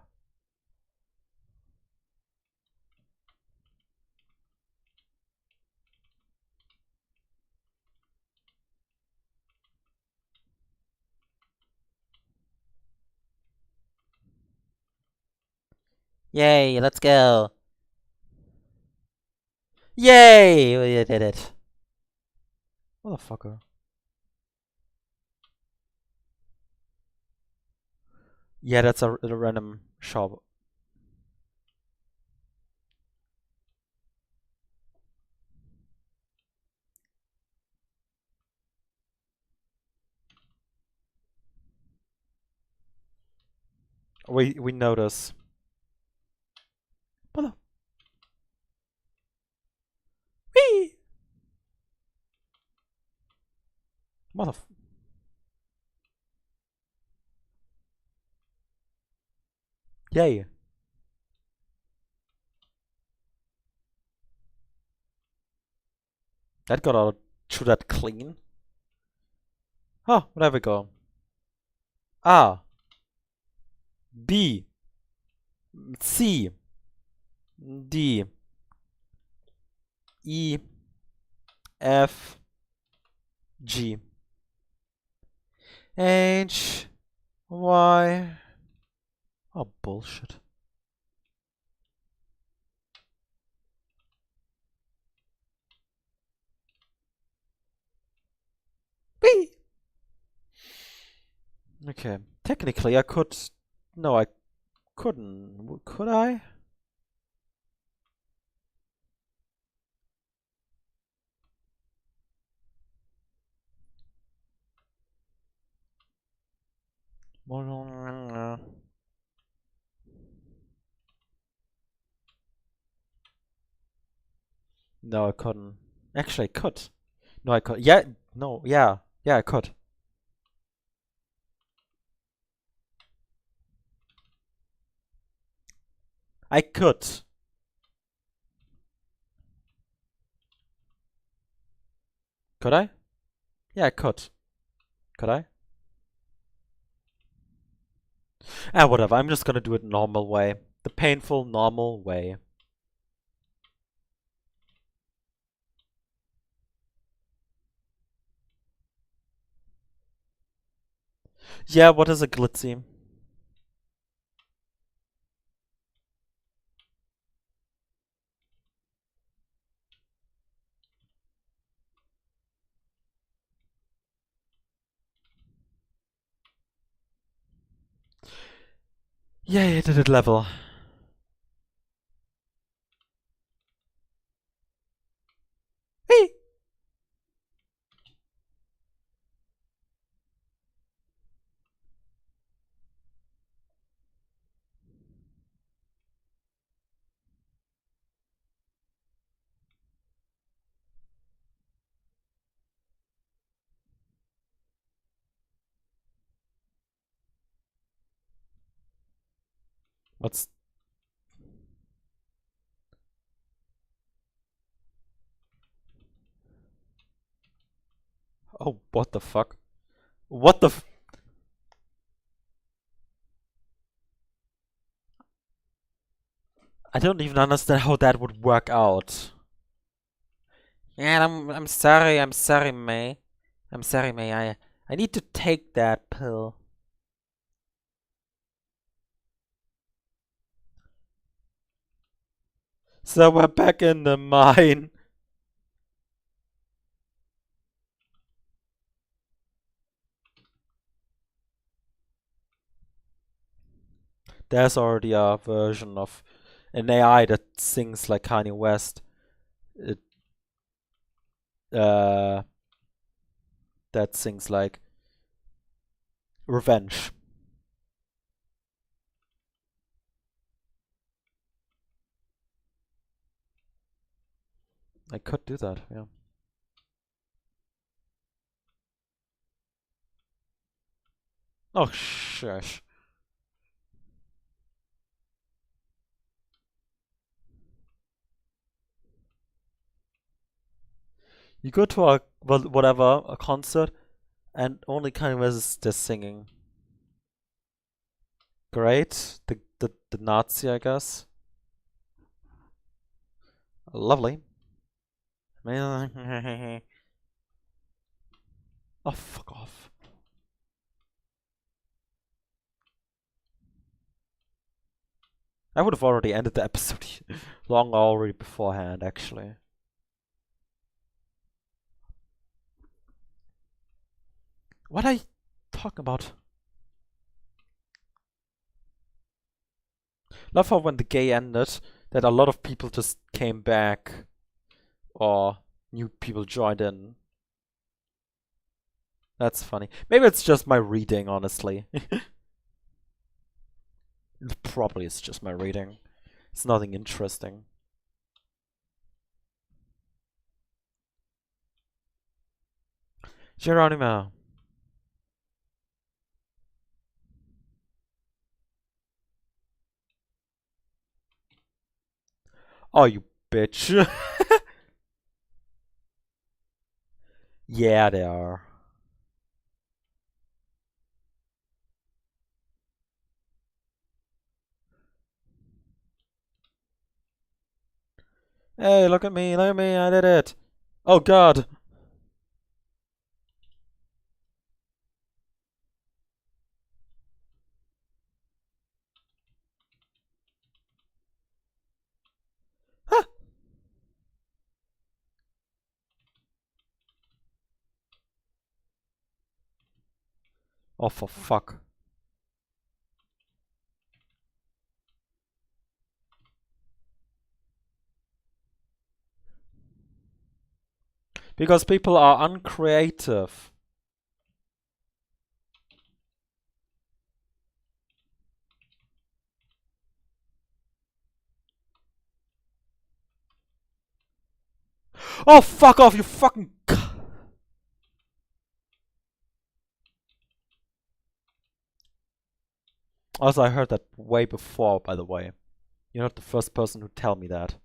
Yay, let's go. Yay! We did it. Motherfucker. Yeah, that's a random shop. We notice. Mother. Whee! Mother. Yay. That got out. Should that clean? Oh, there we go. A, B, C, D, E, F, G, H, Y. Oh, bullshit. Whee! Okay. Technically, I could. No, I couldn't. Could I? No, I couldn't. Actually, I could. No, I could. Yeah, no, yeah. Yeah, I could. I could. Could I? Yeah, I could. Could I? Ah, whatever. I'm just gonna do it normal way. The painful, normal way. Yeah, what is a glitzy? Yeah, I did it level. Hey! What's... Oh, what the fuck? What the f... I don't even understand how that would work out. Yeah, I'm sorry, May. I'm sorry, May. I need to take that pill. So we're back in the mine. There's already a version of an AI that sings like Kanye West. It, uh, that sings like Revenge. I could do that, yeah. Oh, shush. You go to a, whatever, a concert, and only Kanye West is just singing. Great. The Nazi, I guess. Lovely. Oh, fuck off. I would have already ended the episode long already beforehand, actually. What are you talking about? Love how when the gay ended, that a lot of people just came back, or new people joined in. That's funny. Maybe it's just my reading, honestly. Probably it's just my reading. It's nothing interesting. Geronimo. Oh, you bitch. Yeah, they are. Hey, look at me, I did it. Oh god. Huh. Oh, for fuck. Because people are uncreative. Oh, fuck off, you fucking... Also, I heard that way before, by the way. You're not the first person who tell me that.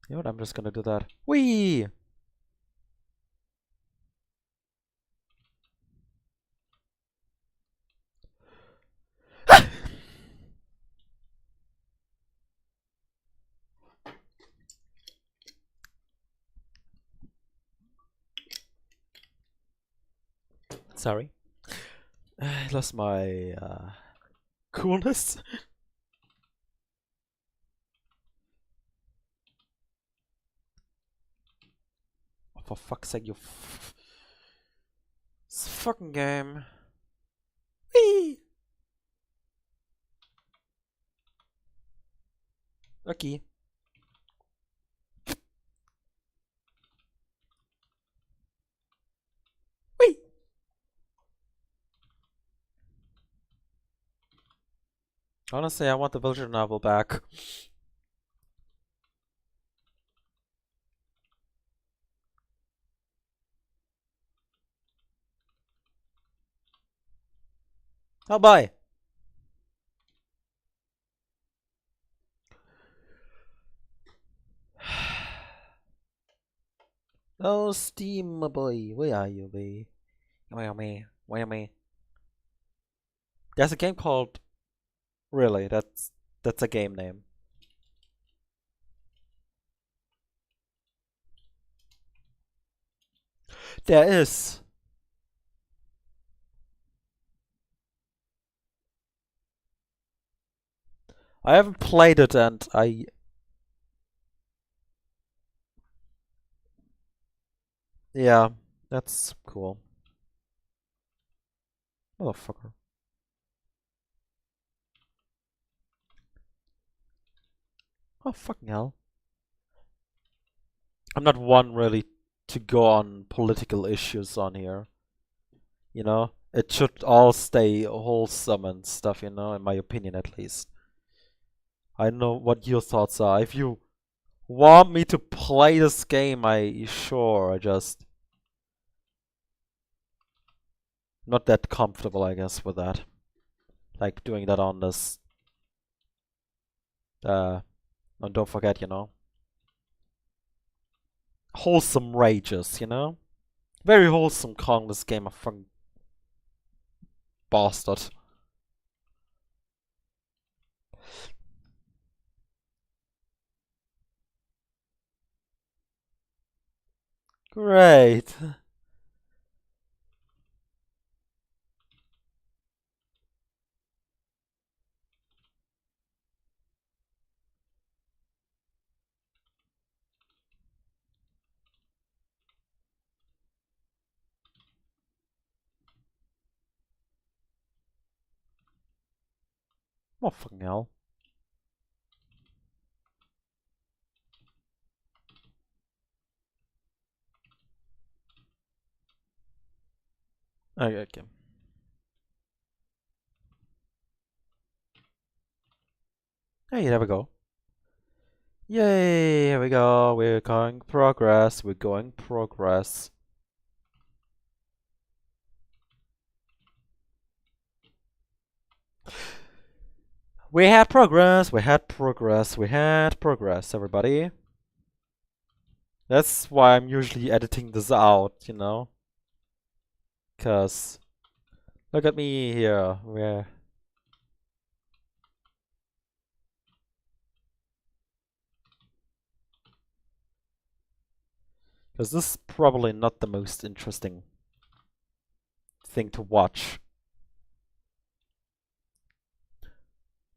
You know what, I'm just gonna do that. Whee! Sorry. I lost my coolness. Oh, for fuck's sake, you It's a fucking game. Whee! Okay. Whee! Honestly, I want the Villager novel back. Oh, bye. Oh, Steam, my boy. Where are you, boy? Where am I? Where am I? There's a game called... Really, that's a game name. There is. I haven't played it and yeah, that's cool. Motherfucker. Oh, fucking hell. I'm not one really to go on political issues on here. You know? It should all stay wholesome and stuff, you know, in my opinion at least. I don't know what your thoughts are. If you want me to play this game, I just not that comfortable, I guess, with that. Like doing that on this and don't forget, you know. Wholesome rages, you know? Very wholesome calling this game a fucking bastard. Great. Oh, fucking hell. Okay, okay. Hey, there we go. Yay, here we go. We're going progress. We're going progress. We had progress. We had progress. We had progress, everybody. That's why I'm usually editing this out, you know? Cause look at me here. Where? Because this is probably not the most interesting thing to watch.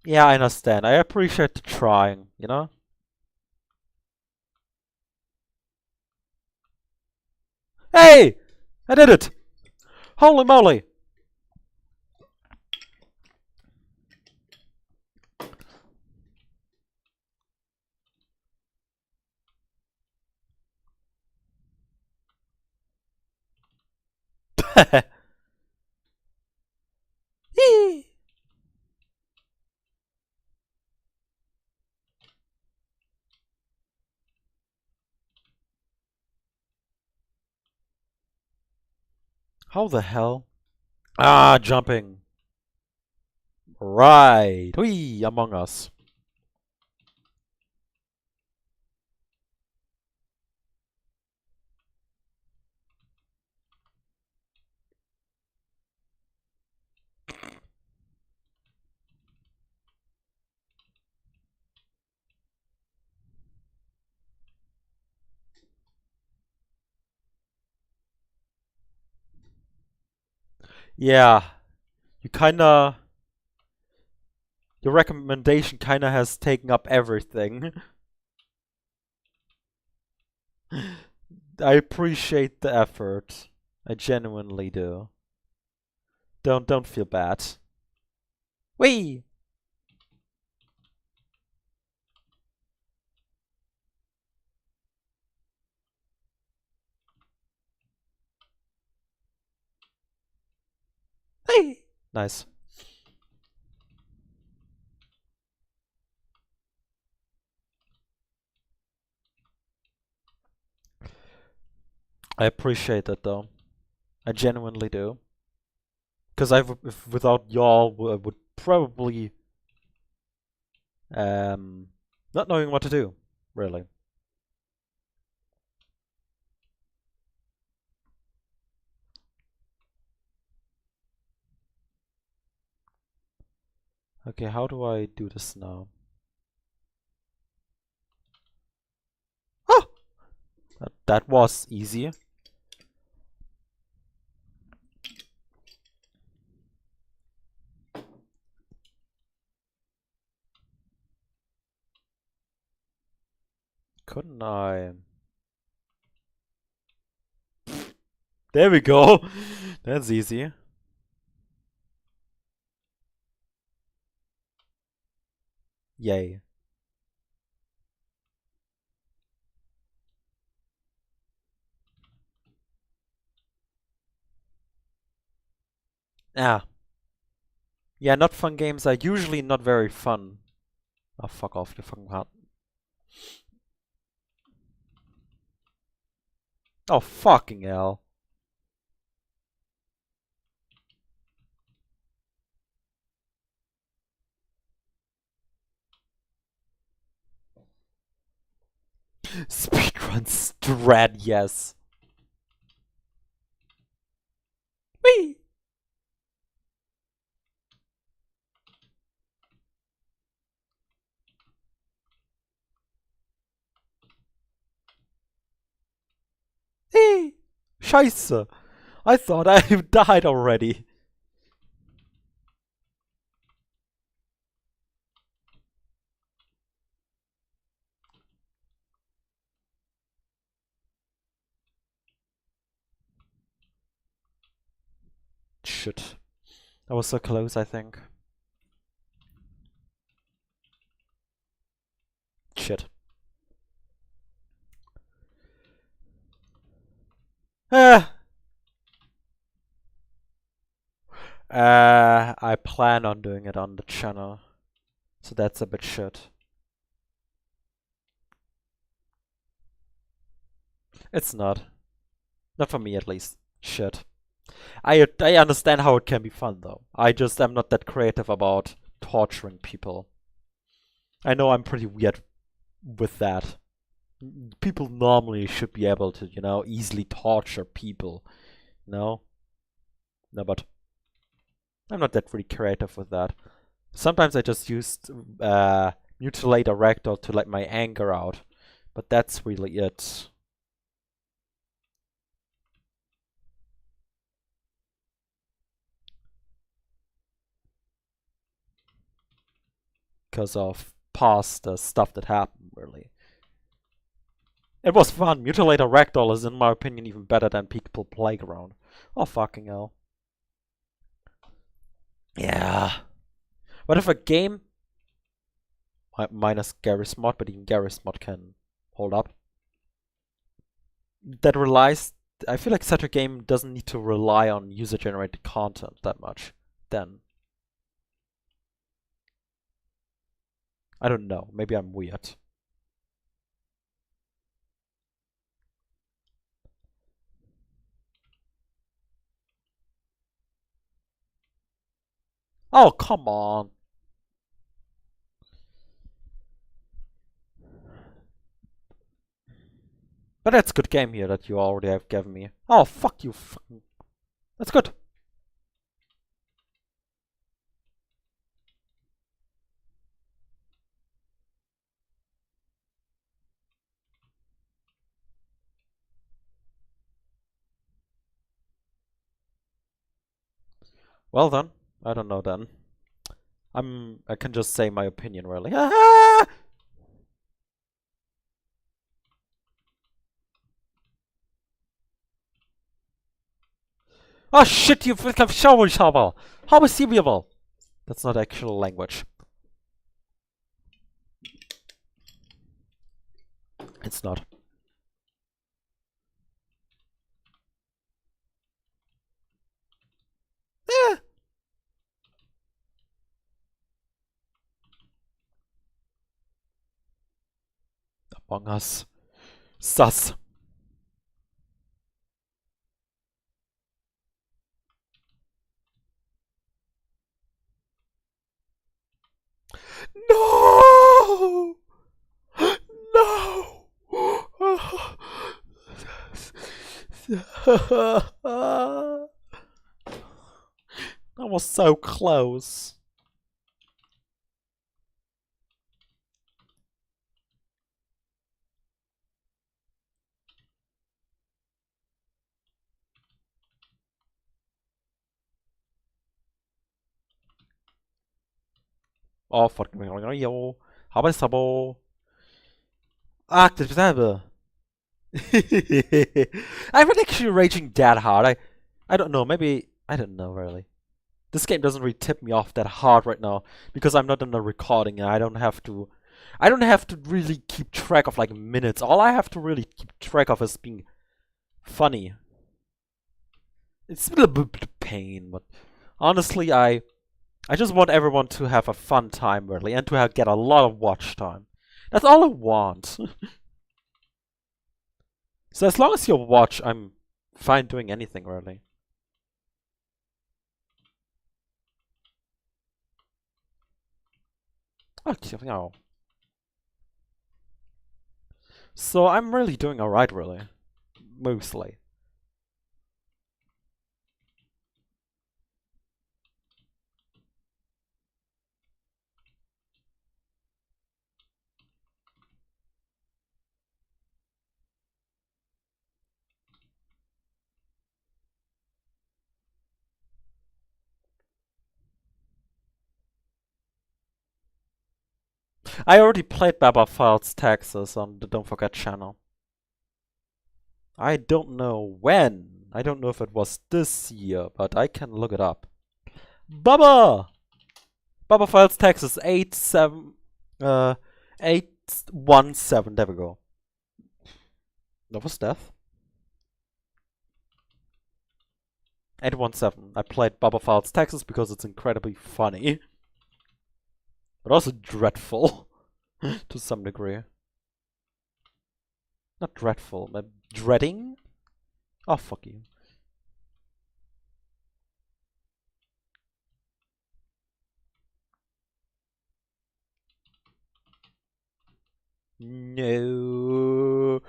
Yeah, I understand. I appreciate the trying, you know? Hey! I did it! Holy moly! Hee! How the hell? Ah, jumping. Right. Whee! Among Us. Yeah. You kinda... Your recommendation kinda has taken up everything. I appreciate the effort. I genuinely do. Don't feel bad. Whee! Hey! Nice. I appreciate that though. I genuinely do. Because without y'all, I would probably not knowing what to do, really. Okay, how do I do this now? Oh! That was easy. Couldn't I? There we go. That's easy. Yay. Ah. Yeah, not fun games are usually not very fun. Oh, fuck off, you fucking heart. Oh, fucking hell. Speedrun strat, yes. Whee! Hey! Scheiße! I thought I died already. Shit. I was so close, I think. Shit. Ah! I plan on doing it on the channel. So that's a bit shit. It's not. Not for me, at least. Shit. I understand how it can be fun, though. I just am not that creative about torturing people. I know I'm pretty weird with that. People normally should be able to, you know, easily torture people. You know? No, but I'm not that really creative with that. Sometimes I just used mutilate a ragdoll to let my anger out, but that's really it. Because of past stuff that happened, really. It was fun. Mutilator Ragdoll is, in my opinion, even better than People Playground. Oh, fucking hell. Yeah. What if a game, minus Garry's Mod, but even Garry's Mod can hold up, that relies, I feel like such a game doesn't need to rely on user-generated content that much, then. I don't know, maybe I'm weird. Oh, come on. But that's a good game here that you already have given me. Oh, fuck you. That's good. Well then, I don't know then. I can just say my opinion really. Oh shit, you have shower shovel. How is seriable? That's not actual language. It's not. Eh. Among Us. Sus. No! No! That was so close. Oh, fucking yo. Habe Sabo. Ach, dasselbe. I'm not actually raging that hard. I don't know. Maybe I don't know really. This game doesn't really tip me off that hard right now because I'm not in a recording and I don't have to really keep track of like minutes. All I have to really keep track of is being funny. It's a little bit of pain, but honestly, I just want everyone to have a fun time really and to get a lot of watch time. That's all I want. So as long as you watch, I'm fine doing anything really. Okay, no. So I'm really doing alright really. Mostly. I already played Baba Files Texas on the Don't Forget channel. I don't know when. I don't know if it was this year, but I can look it up. Baba! Baba Files Texas 817. There we go. That was death. 817. I played Baba Files Texas because it's incredibly funny. But also dreadful. To some degree. Not dreadful, but dreading? Oh, fuck you. No.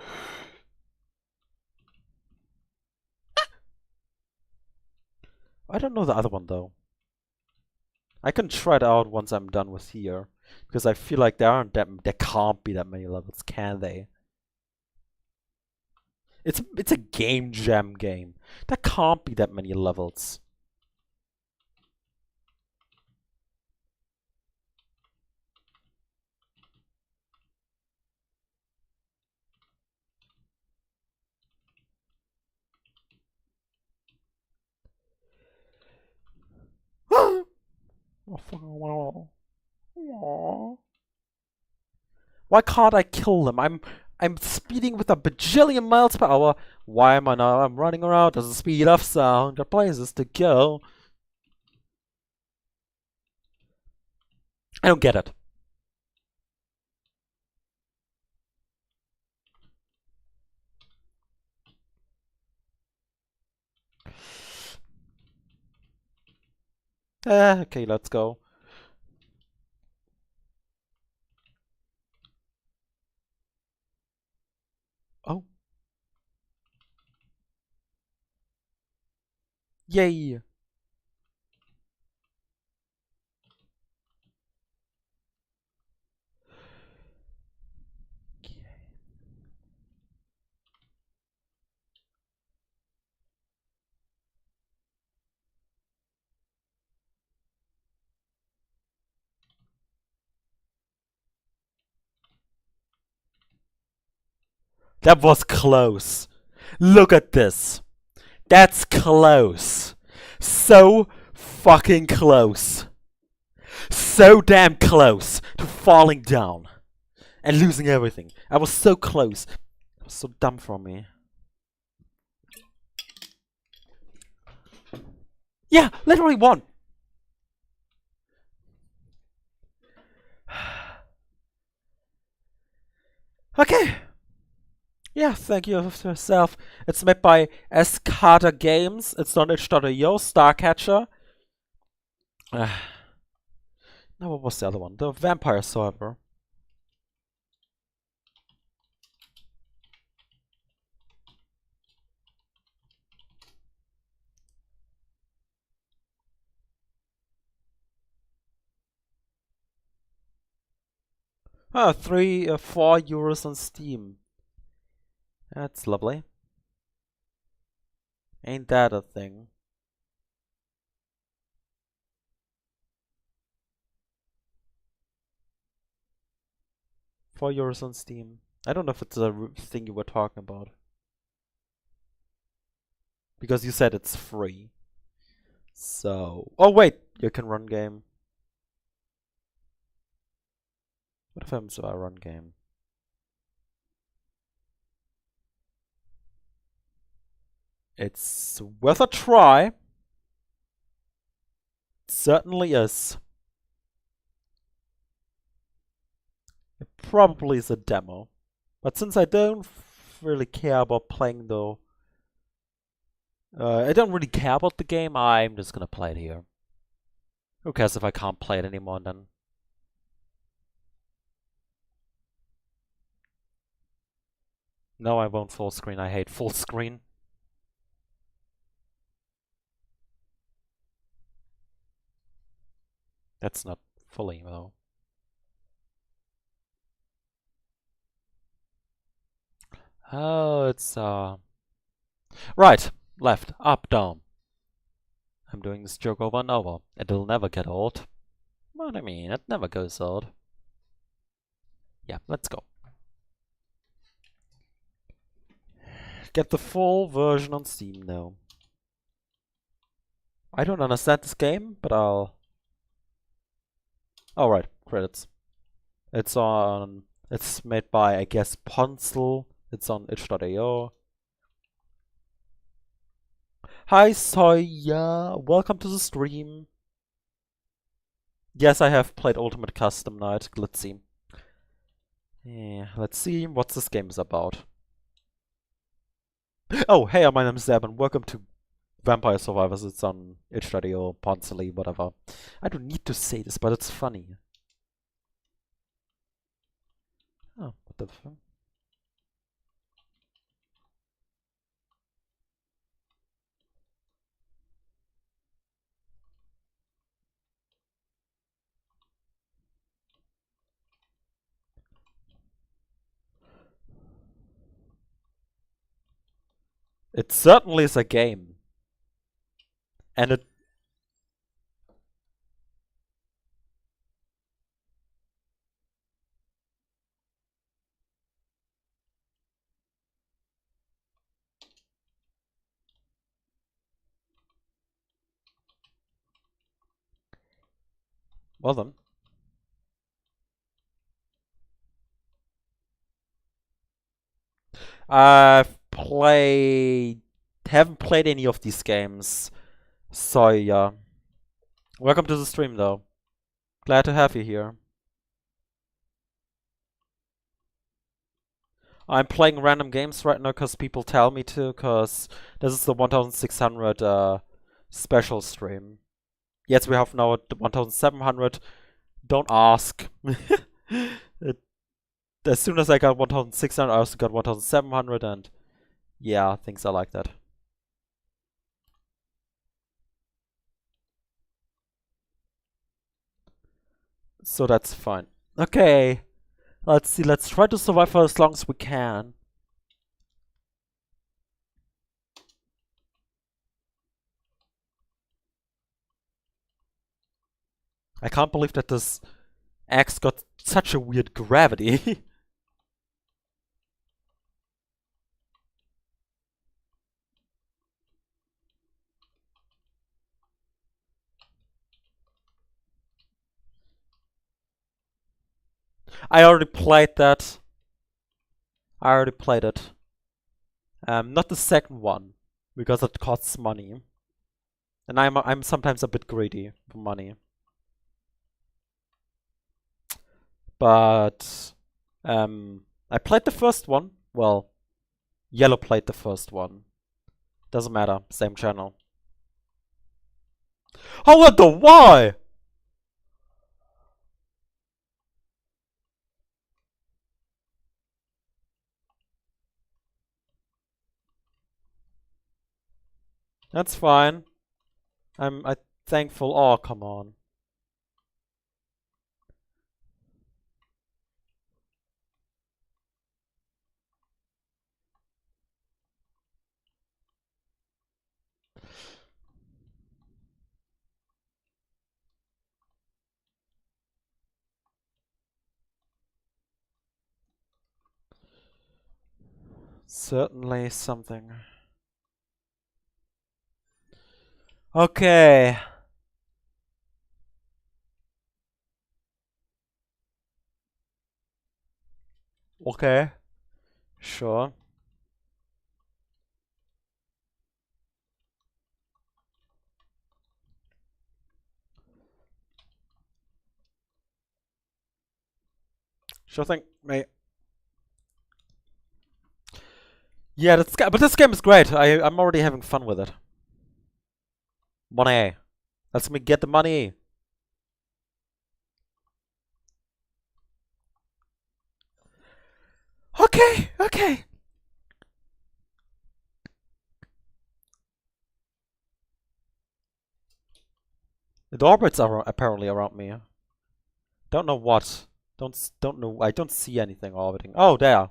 I don't know the other one though. I can try it out once I'm done with here, because I feel like there can't be that many levels, can they? It's a game jam game. There can't be that many levels. Why can't I kill them? I'm speeding with a bajillion miles per hour. Why am I not? I'm running around at the speed of sound. Got places to go. I don't get it. Okay, let's go. Oh. Yay. That was close. Look at this. That's close. So fucking close. So damn close to falling down and losing everything. I was so close. It was so dumb from me. Yeah, literally won. Okay. Yeah, thank you yourself. It's made by Escada Games. It's on itch.io, Starcatcher. Now, what was the other one? The Vampire Server. Ah, 4 euros on Steam. That's lovely. Ain't that a thing? €4 on Steam. I don't know if it's a thing you were talking about. Because you said it's free. So... Oh wait! You can run game. What happens if I run game? It's worth a try. It certainly is. It probably is a demo. But since I don't really care about playing though, I don't really care about the game, I'm just gonna play it here. Who cares if I can't play it anymore then? No, I won't full screen. I hate full screen. That's not fully though. Oh, it's right, left, up, down. I'm doing this joke over and over. It'll never get old. What I mean, it never goes old. Yeah, let's go. Get the full version on Steam now. I don't understand this game, but I'll... Oh, right, credits. It's on... It's made by, I guess, Ponsel. It's on itch.io. Hi, Soya. Welcome to the stream. Yes, I have played Ultimate Custom Night. Let's see. Yeah, let's see what this game is about. Oh, hey, my name is Zeb, and welcome to Vampire Survivors. It's on itch.io, Ponsely, whatever. I don't need to say this, but it's funny. Oh, what the fuck? It certainly is a game. And it... Well then. Haven't played any of these games. So yeah. Welcome to the stream though. Glad to have you here. I'm playing random games right now because people tell me to, because this is the 1600 special stream. Yes, we have now 1700. Don't ask. As soon as I got 1600, I also got 1700, and yeah, things are like that. So that's fine. Okay. Let's see, let's try to survive for as long as we can. I can't believe that this axe got such a weird gravity. I already played that. I already played it. Not the second one, because it costs money. And I'm sometimes a bit greedy for money. But I played the first one. Well, Yellow played the first one. Doesn't matter, same channel. Oh, what the why? That's fine. I'm thankful. Oh, come on. Certainly something. Okay. Okay. Sure. Sure thing, mate. Yeah, but this game is great. I'm already having fun with it. Money. Let's me get the money. Okay, okay. The orbits are apparently around me. Don't know what. Don't know. I don't see anything orbiting. Oh, there.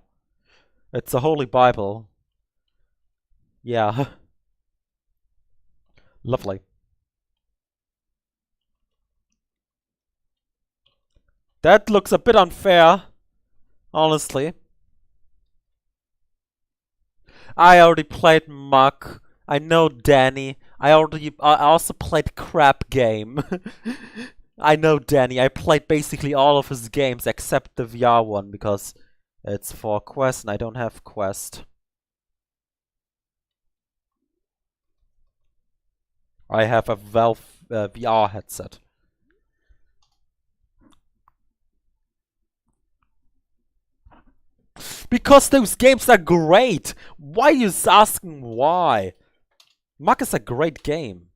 It's a holy Bible. Yeah. Lovely. That looks a bit unfair, honestly. I already played Muck. I know Danny. I also played Crap Game. I know Danny. I played basically all of his games except the VR one because it's for Quest and I don't have Quest. I have a Valve VR headset. Because those games are great! Why are you asking why? Muck is a great game.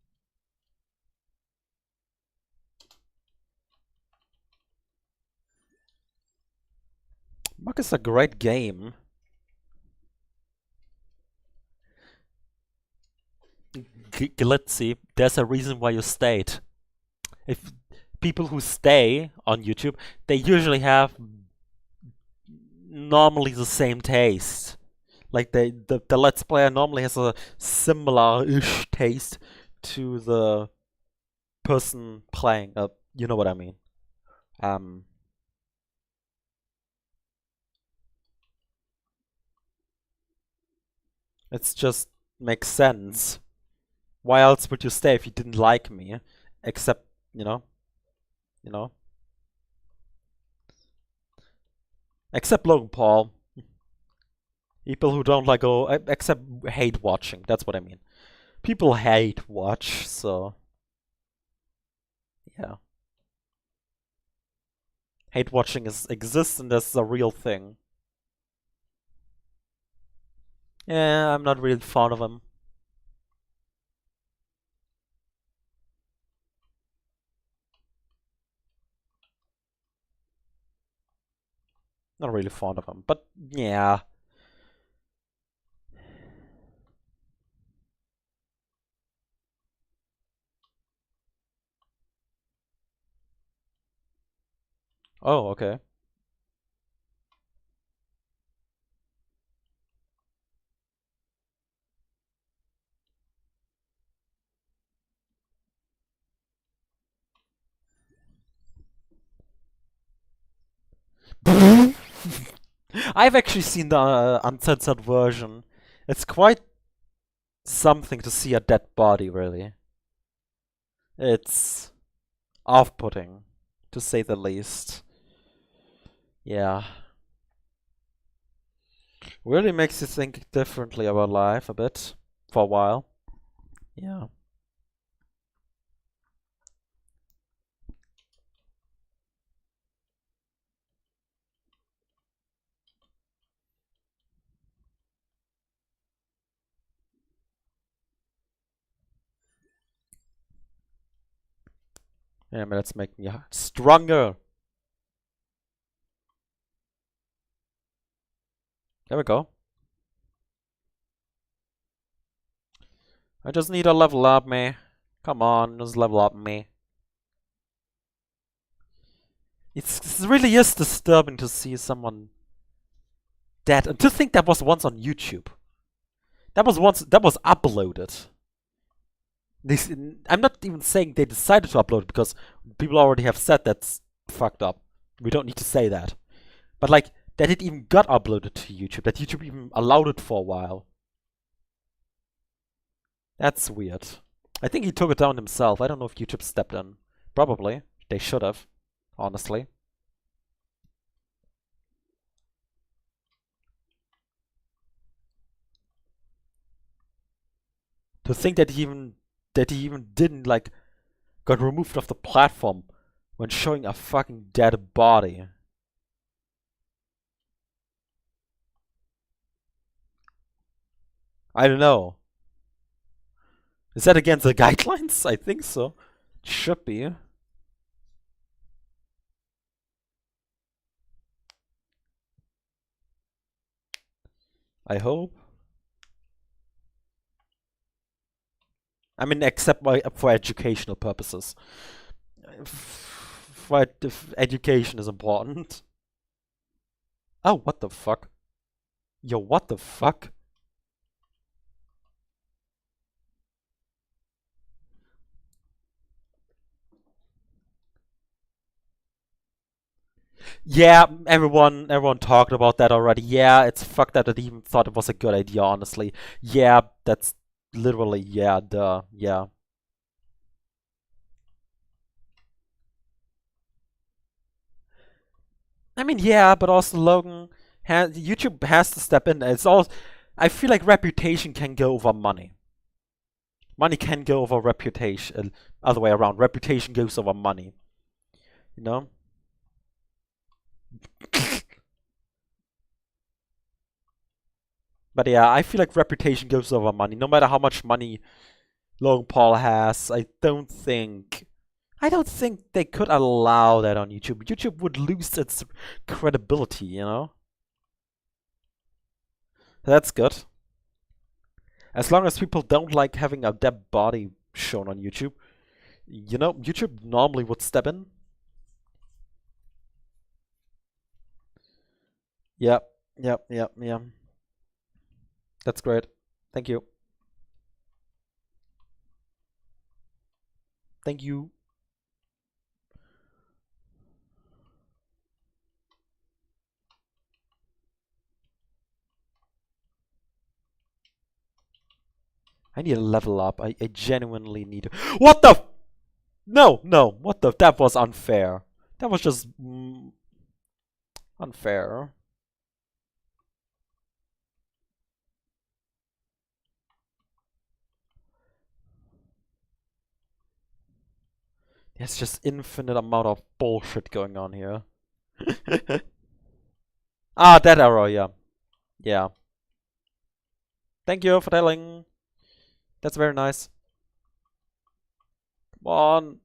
Muck is a great game. Glitzy, there's a reason why you stayed. If people who stay on YouTube, they usually have normally the same taste. Like the Let's Player normally has a similar-ish taste to the person playing. You know what I mean. It's just makes sense. Why else would you stay if you didn't like me? Except, you know. Except Logan Paul. People who don't like except hate watching. That's what I mean. People hate watch, so yeah. Hate watching exists and that's a real thing. Yeah, I'm not really fond of him. Not really fond of him, but yeah. Oh, okay. I've actually seen the uncensored version. It's quite something to see a dead body, really. It's off-putting, to say the least. Yeah. Really makes you think differently about life a bit, for a while. Yeah. Yeah, but that's making me stronger. There we go. I just need a level up, me. Come on, just level up, me. It really is disturbing to see someone dead, and to think that was once on YouTube. That was uploaded. I'm not even saying they decided to upload it because people already have said that's fucked up. We don't need to say that. But like, that it even got uploaded to YouTube, that YouTube even allowed it for a while. That's weird. I think he took it down himself. I don't know if YouTube stepped in. Probably. They should have, honestly. To think that he even didn't like got removed off the platform when showing a fucking dead body. I don't know. Is that against the guidelines? I think so. It should be. I hope. I mean, except for educational purposes. If education is important. Oh, what the fuck? Yo, what the fuck? Yeah, everyone talked about that already. Yeah, it's fucked that I even thought it was a good idea, honestly. Yeah, that's literally, yeah, duh, yeah. I mean, yeah, but also YouTube has to step in. It's all, I feel like reputation can go over money. Money can go over reputation. Other way around, reputation goes over money. You know? But yeah, I feel like reputation goes over money. No matter how much money Logan Paul has, I don't think they could allow that on YouTube. YouTube would lose its credibility, you know? That's good. As long as people don't like having a dead body shown on YouTube, you know, YouTube normally would step in. Yep. That's great. Thank you. Thank you. I need to level up. I genuinely need to. What the? No, no. What the? That was unfair. That was just unfair. There's just infinite amount of bullshit going on here. Ah, that arrow, yeah. Yeah. Thank you for telling. That's very nice. Come on.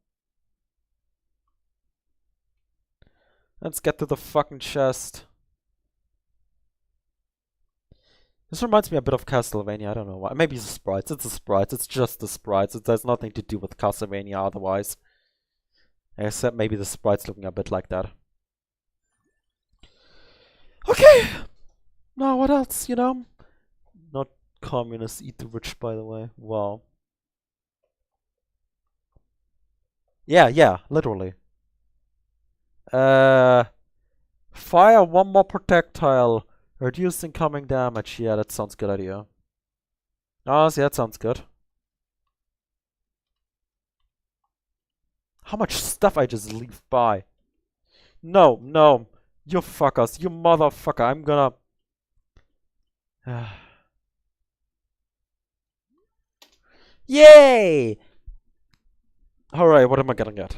Let's get to the fucking chest. This reminds me a bit of Castlevania, I don't know why. Maybe it's the sprites. It's the sprites. It's just the sprites. It has nothing to do with Castlevania otherwise. Except maybe the sprites looking a bit like that. Okay! Now what else, you know? Not communists eat the rich, by the way. Wow. Yeah, literally. Fire one more projectile. Reduce incoming damage. Yeah, that sounds good idea. Oh, see, that sounds good. How much stuff I just leave by. No, no. You fuckers. You motherfucker. I'm gonna... Yay! Alright, what am I gonna get?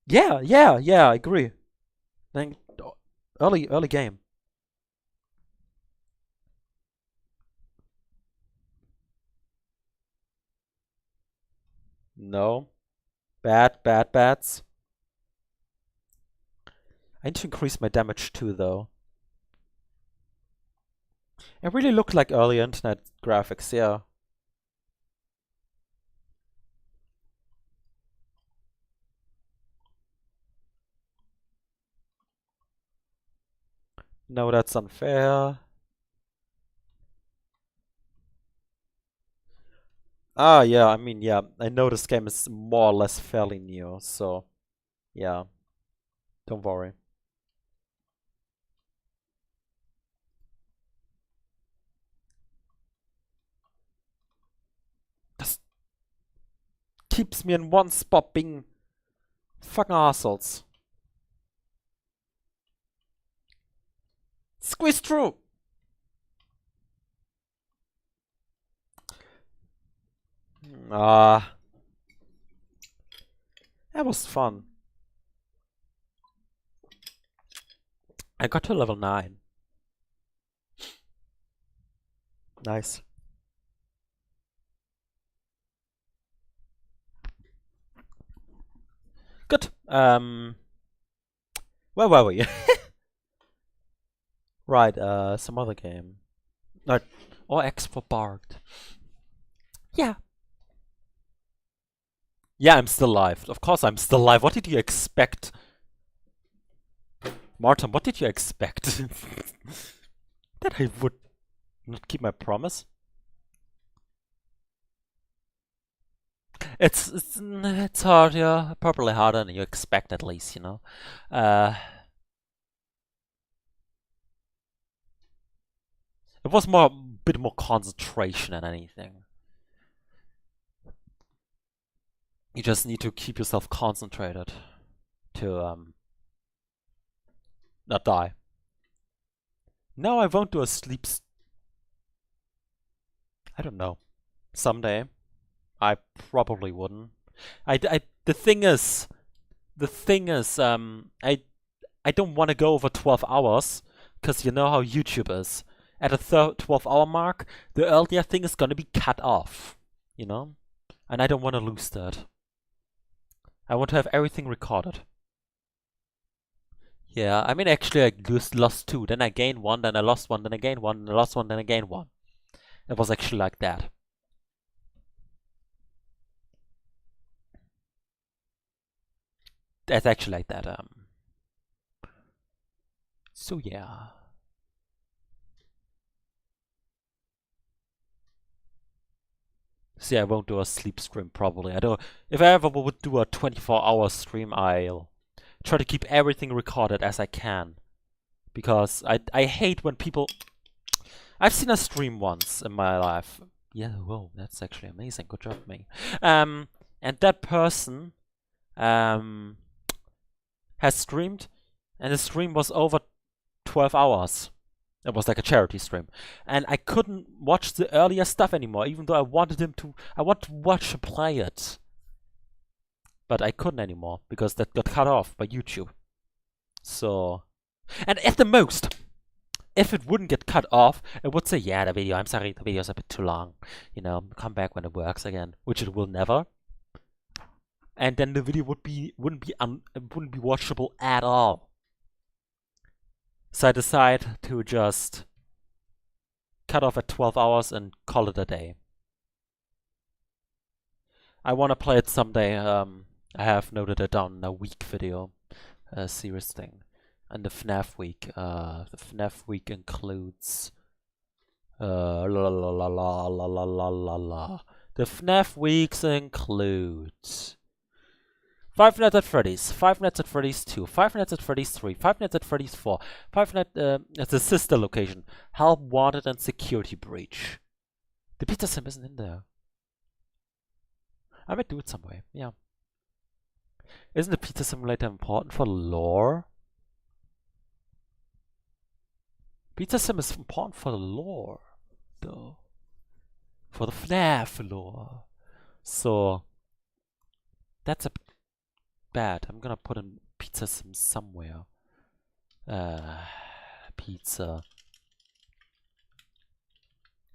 Yeah, I agree. Then, early game. No. Bats. I need to increase my damage too, though. It really looked like early internet graphics, yeah. No, that's unfair. Ah, yeah, I mean, yeah, I know this game is more or less fairly new, so, yeah. Don't worry. This keeps me in one spot being fucking assholes. Squeeze through! Ah. That was fun. I got to level 9. Nice. Good. Where were we? Right, some other game. No, or X for Bard. Yeah. Yeah, I'm still alive. Of course I'm still alive. What did you expect? Martin, what did you expect? That I would not keep my promise? It's hard, yeah. Probably harder than you expect, at least, you know. It was a bit more concentration than anything. You just need to keep yourself concentrated to not die. No, I won't do a sleep. I don't know. Someday, I probably wouldn't. The thing is, I don't want to go over 12 hours, because you know how YouTube is. At a 12-hour mark, the earlier thing is gonna be cut off, you know? And I don't want to lose that. I want to have everything recorded. Yeah, I mean, actually, I lost 2, then I gained 1, then I lost 1, then I gained 1, then I lost 1, then I gained 1. It was actually like that. It's actually like that. So yeah. See, I won't do a sleep stream probably. I don't. If I ever would do a 24-hour stream, I'll try to keep everything recorded as I can, because I hate when people. I've seen a stream once in my life. Yeah, whoa, that's actually amazing. Good job, me. And that person has streamed, and the stream was over 12 hours. It was like a charity stream, and I couldn't watch the earlier stuff anymore, even though I wanted him to. I want to watch him play it, but I couldn't anymore because that got cut off by YouTube. So, and at the most, if it wouldn't get cut off, it would say, "Yeah, the video. I'm sorry, the video's a bit too long. You know, come back when it works again," which it will never. And then the video wouldn't be watchable at all. So I decide to just cut off at 12 hours and call it a day. I want to play it someday. I have noted it down in a week video, series thing. And the FNAF week. The FNAF week includes... la la la la la la la la la. The FNAF weeks includes... Five Nights at Freddy's, Five Nights at Freddy's 2, Five Nights at Freddy's 3, Five Nights at Freddy's 4, Five Nights at the sister location, Help Wanted and Security Breach. The pizza sim isn't in there. I might do it some way, yeah. Isn't the pizza simulator important for lore? Pizza sim is important for the lore, though. For the FNAF lore. So, that's a bad. I'm gonna put in pizza sim somewhere. Pizza.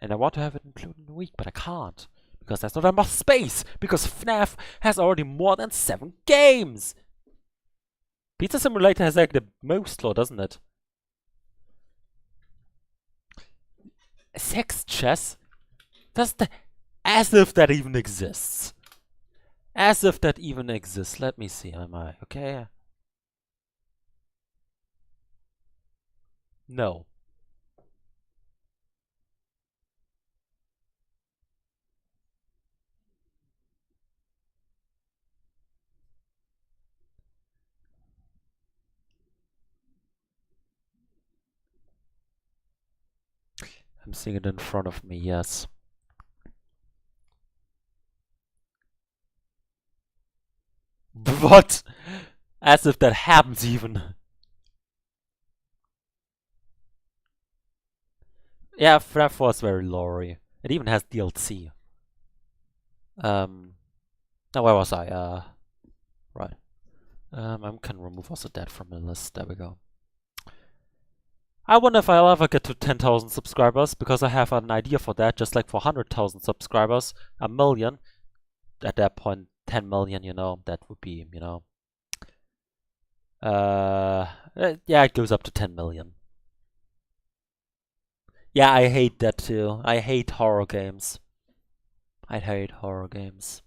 And I want to have it included in the week, but I can't. Because there's not enough space! Because FNAF has already more than 7 games! Pizza Simulator has like the most lore, doesn't it? Sex chess? As if that even exists. As if that even exists. Let me see. Am I okay? No. I'm seeing it in front of me, yes. What? As if that happens even. Yeah, FNAF 4 is very lore-y. It even has DLC. Now where was I? Right. I can remove also that from the list. There we go. I wonder if I'll ever get to 10,000 subscribers, because I have an idea for that, just like for 100,000 subscribers, a million. At that point, 10 million, you know, that would be, you know. Yeah, it goes up to 10 million. Yeah, I hate that too. I hate horror games. I hate horror games.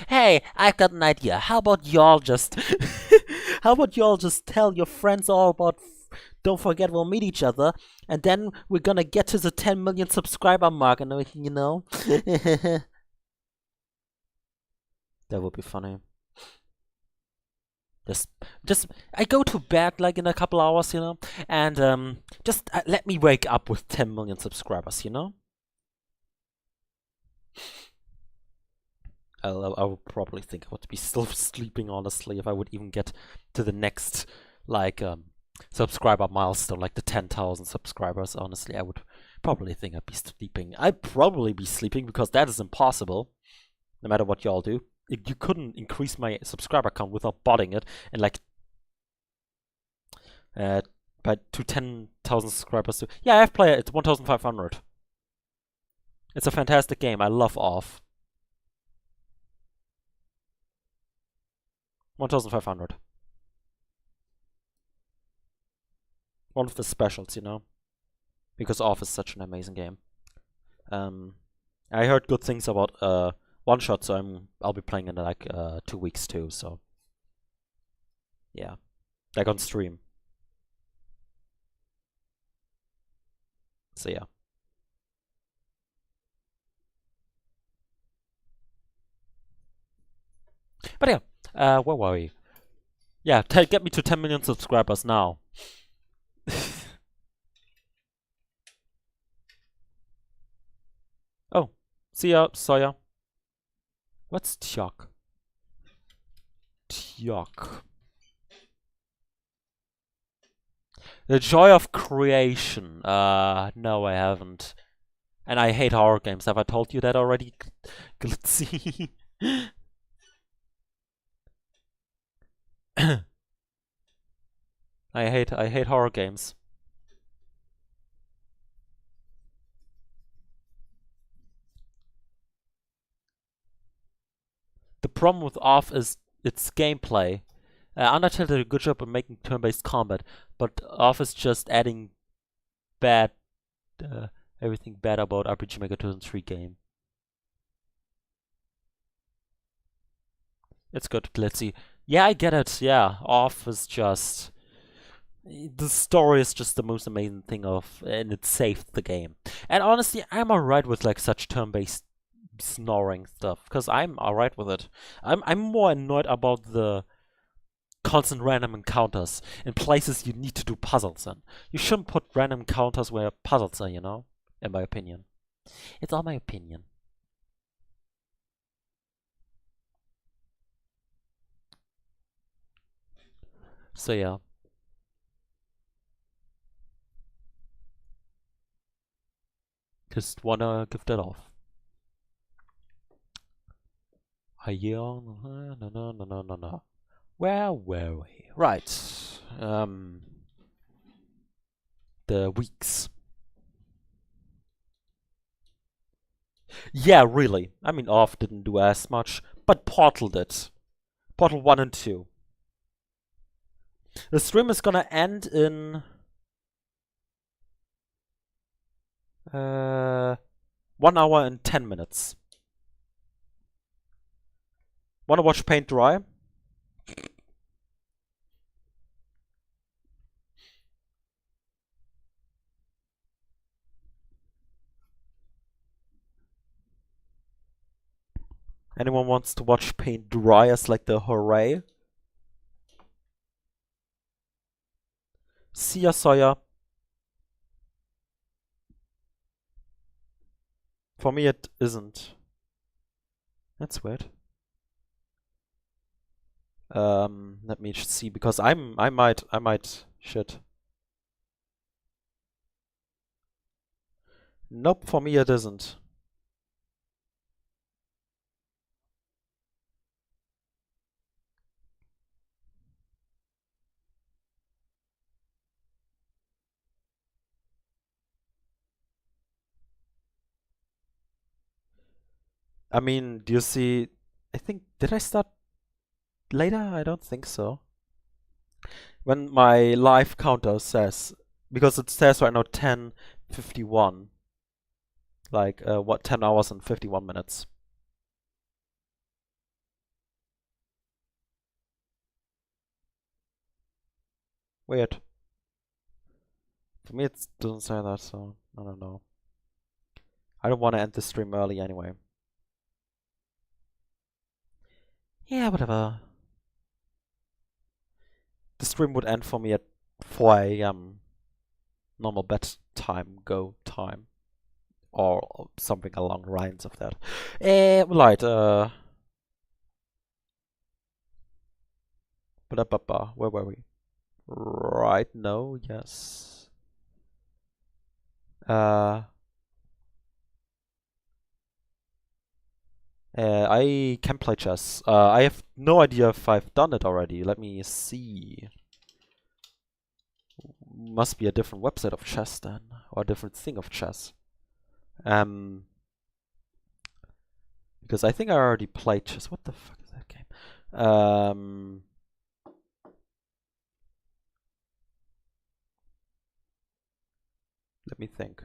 Hey, I've got an idea. How about y'all just how about y'all just tell your friends all about Don't Forget We'll Meet Each Other, and then we're gonna get to the 10 million subscriber mark and everything, you know? That would be funny. Just I go to bed like in a couple hours, you know, and just let me wake up with 10 million subscribers, you know. I would probably think I would be still sleeping, honestly, if I would even get to the next like subscriber milestone, like the 10,000 subscribers. Honestly, I would probably think I'd be sleeping. I'd probably be sleeping because that is impossible, no matter what y'all do. You couldn't increase my subscriber count without botting it, and like but to 10,000 subscribers. Yeah, I have played it. It's 1,500. It's a fantastic game. I love Off. 1,500. One of the specials, you know, because Off is such an amazing game. I heard good things about one shot, so I'll be playing in like 2 weeks too. So yeah, like on stream. So yeah. But yeah, where were we? Yeah, get me to 10 million subscribers now. Oh, see ya, Sawyer. What's Tjok? Tjok. The Joy of Creation. No, I haven't. And I hate horror games. Have I told you that already? Glitzy. I hate horror games. The problem with Off is its gameplay. Undertale did a good job of making turn-based combat, but Off is just adding bad, everything bad about RPG Maker 2003 game. It's good, glitzy. Yeah, I get it. Yeah, Off is just the story is just the most amazing thing and it saved the game. And honestly, I'm alright with like such turn-based snoring stuff because I'm alright with it. I'm more annoyed about the constant random encounters in places you need to do puzzles in. You shouldn't put random encounters where puzzles are, you know? In my opinion. It's all my opinion. So yeah. Just wanna give that off. No. Where were we? Right. The weeks. Yeah, really. I mean, Off didn't do as much, but Portal did. Portal 1 and 2. The stream is gonna end in 1 hour and 10 minutes. Wanna watch paint dry? Anyone wants to watch paint dry as like the hooray? See ya, Sawyer. For me, it isn't. That's weird. Let me see because I might shit. Nope, for me it isn't. I mean, do you see? I think, did I start later? I don't think so. When my live counter says, because it says right now 10:51. Like, 10 hours and 51 minutes. Weird. For me, it doesn't say that, so I don't know. I don't want to end the stream early anyway. Yeah, whatever. The stream would end for me at 4 a.m. normal bedtime, go time. Or something along the lines of that. Right, blah, blah, blah. Where were we? Right, no, yes. I can play chess. I have no idea if I've done it already. Let me see. Must be a different website of chess then, or a different thing of chess. Because I think I already played chess. What the fuck is that game? Let me think.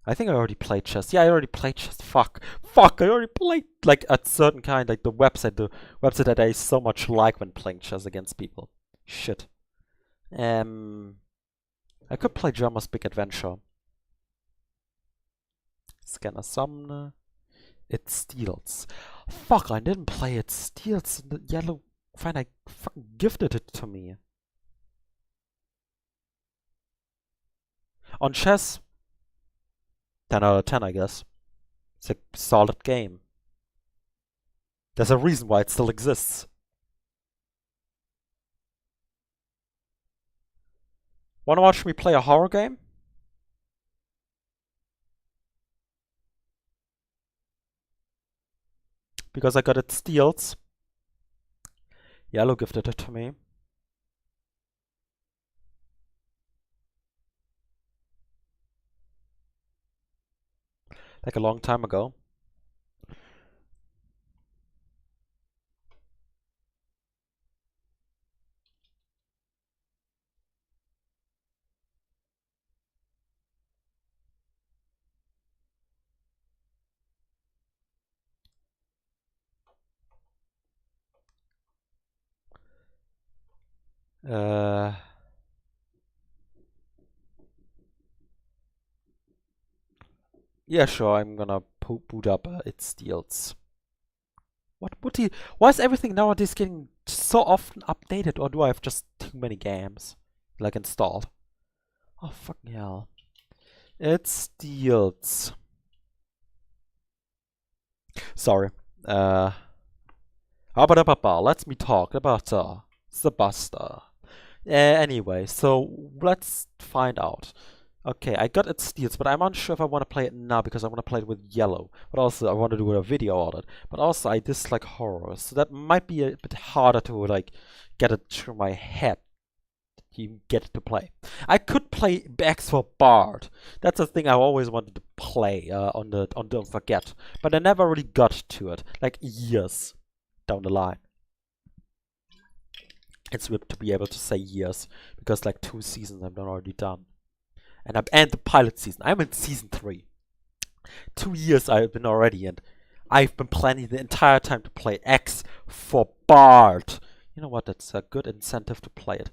I think I already played chess. Yeah, I already played chess. Fuck. Fuck, I already played, like, a certain kind, like, the website that I so much like when playing chess against people. Shit. I could play Drummer's Big Adventure. Scanner Sumner. It steals. Fuck, I didn't play It Steals. The yellow fine, I fucking gifted it to me. On chess, 10 out of 10, I guess. It's a solid game. There's a reason why it still exists. Wanna watch me play a horror game? Because I got It Steals. Yellow gifted it to me. Like a long time ago. Yeah, sure, I'm gonna boot up It Steals. Why is everything nowadays getting so often updated, or do I have just too many games, like, installed? Oh, fucking hell. It Steals. Sorry. Let's me talk about the Buster. Anyway, so let's find out. Okay, I got It Steals, but I'm unsure if I want to play it now because I want to play it with yellow. But also, I want to do a video on it. But also, I dislike horror, so that might be a bit harder to, like, get it through my head. You get it to play. I could play X for Bard. That's a thing I always wanted to play on Don't Forget, but I never really got to it. Like, years down the line. It's weird to be able to say years because, like, 2 seasons I've already done. And the pilot season. I'm in season 3. 2 years I've been already, and I've been planning the entire time to play X for Bard. You know what? That's a good incentive to play it.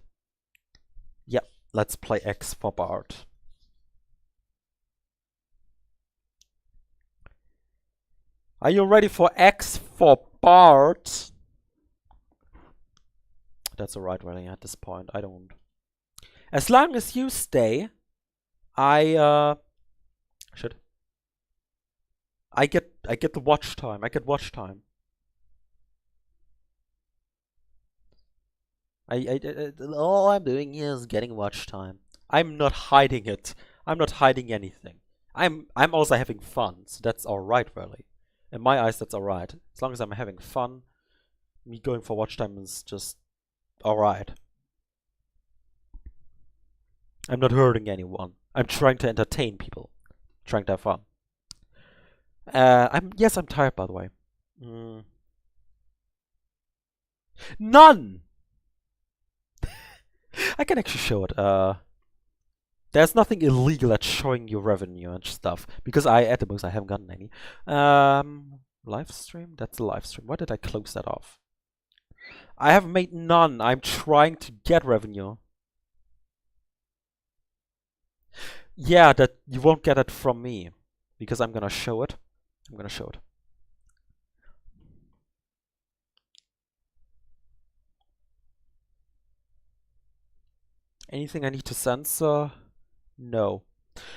Yep, let's play X for Bard. Are you ready for X for Bard? That's alright, really, at this point. I don't. As long as you stay, I get the watch time. I get watch time. All I'm doing is getting watch time. I'm not hiding it. I'm not hiding anything. I'm also having fun, so that's alright, really. In my eyes, that's alright. As long as I'm having fun, me going for watch time is just alright. I'm not hurting anyone. I'm trying to entertain people. Trying to have fun. I'm tired, by the way. None! I can actually show it. There's nothing illegal at showing you revenue and stuff, because at the most I haven't gotten any. Live stream? That's a live stream. Why did I close that off? I have made none. I'm trying to get revenue. Yeah, that you won't get it from me, because I'm gonna show it. I'm gonna show it. Anything I need to censor? No.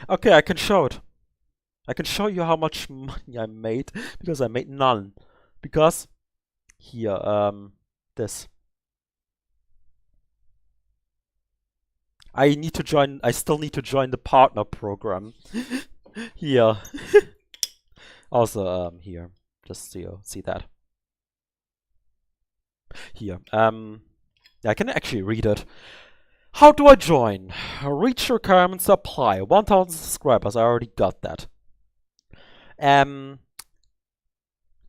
Okay, I can show it. I can show you how much money I made, because I made none. Because, here, this. I still need to join the partner program. Here. Also, here. Just so you see that. Here. I can actually read it. How do I join? Reach requirements apply. 1,000 subscribers. I already got that.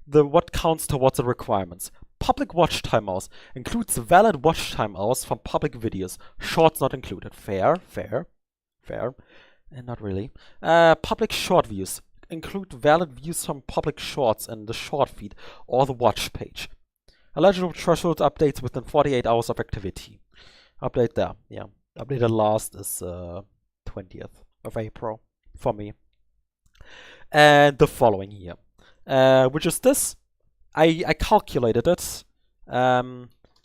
What counts towards the requirements? Public watch time hours includes valid watch time hours from public videos. Shorts not included. Fair. Not really. Public short views. Include valid views from public shorts in the short feed or the watch page. Eligible threshold updates within 48 hours of activity. Update there. Yeah. Updated last is 20th of April for me. And the following year. Which is this. I calculated it.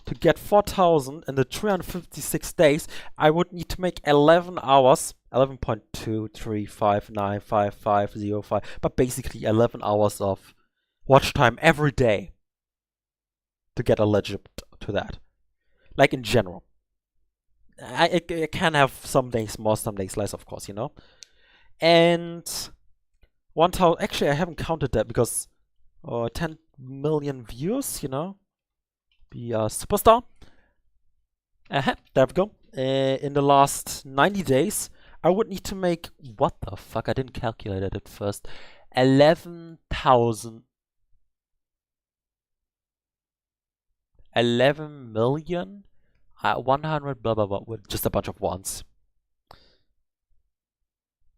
To get 4,000 in the 356 days, I would need to make 11 hours, 11.235955505, but basically 11 hours of watch time every day to get eligible to that. Like in general. I can have some days more, some days less, of course, you know. And 1,000, actually I haven't counted that because 10 million views, you know. Be a superstar. There we go. In the last 90 days, I would need to make, what the fuck, I didn't calculate it at first, 11,000, 11 million, 100, blah, blah, blah, with just a bunch of ones.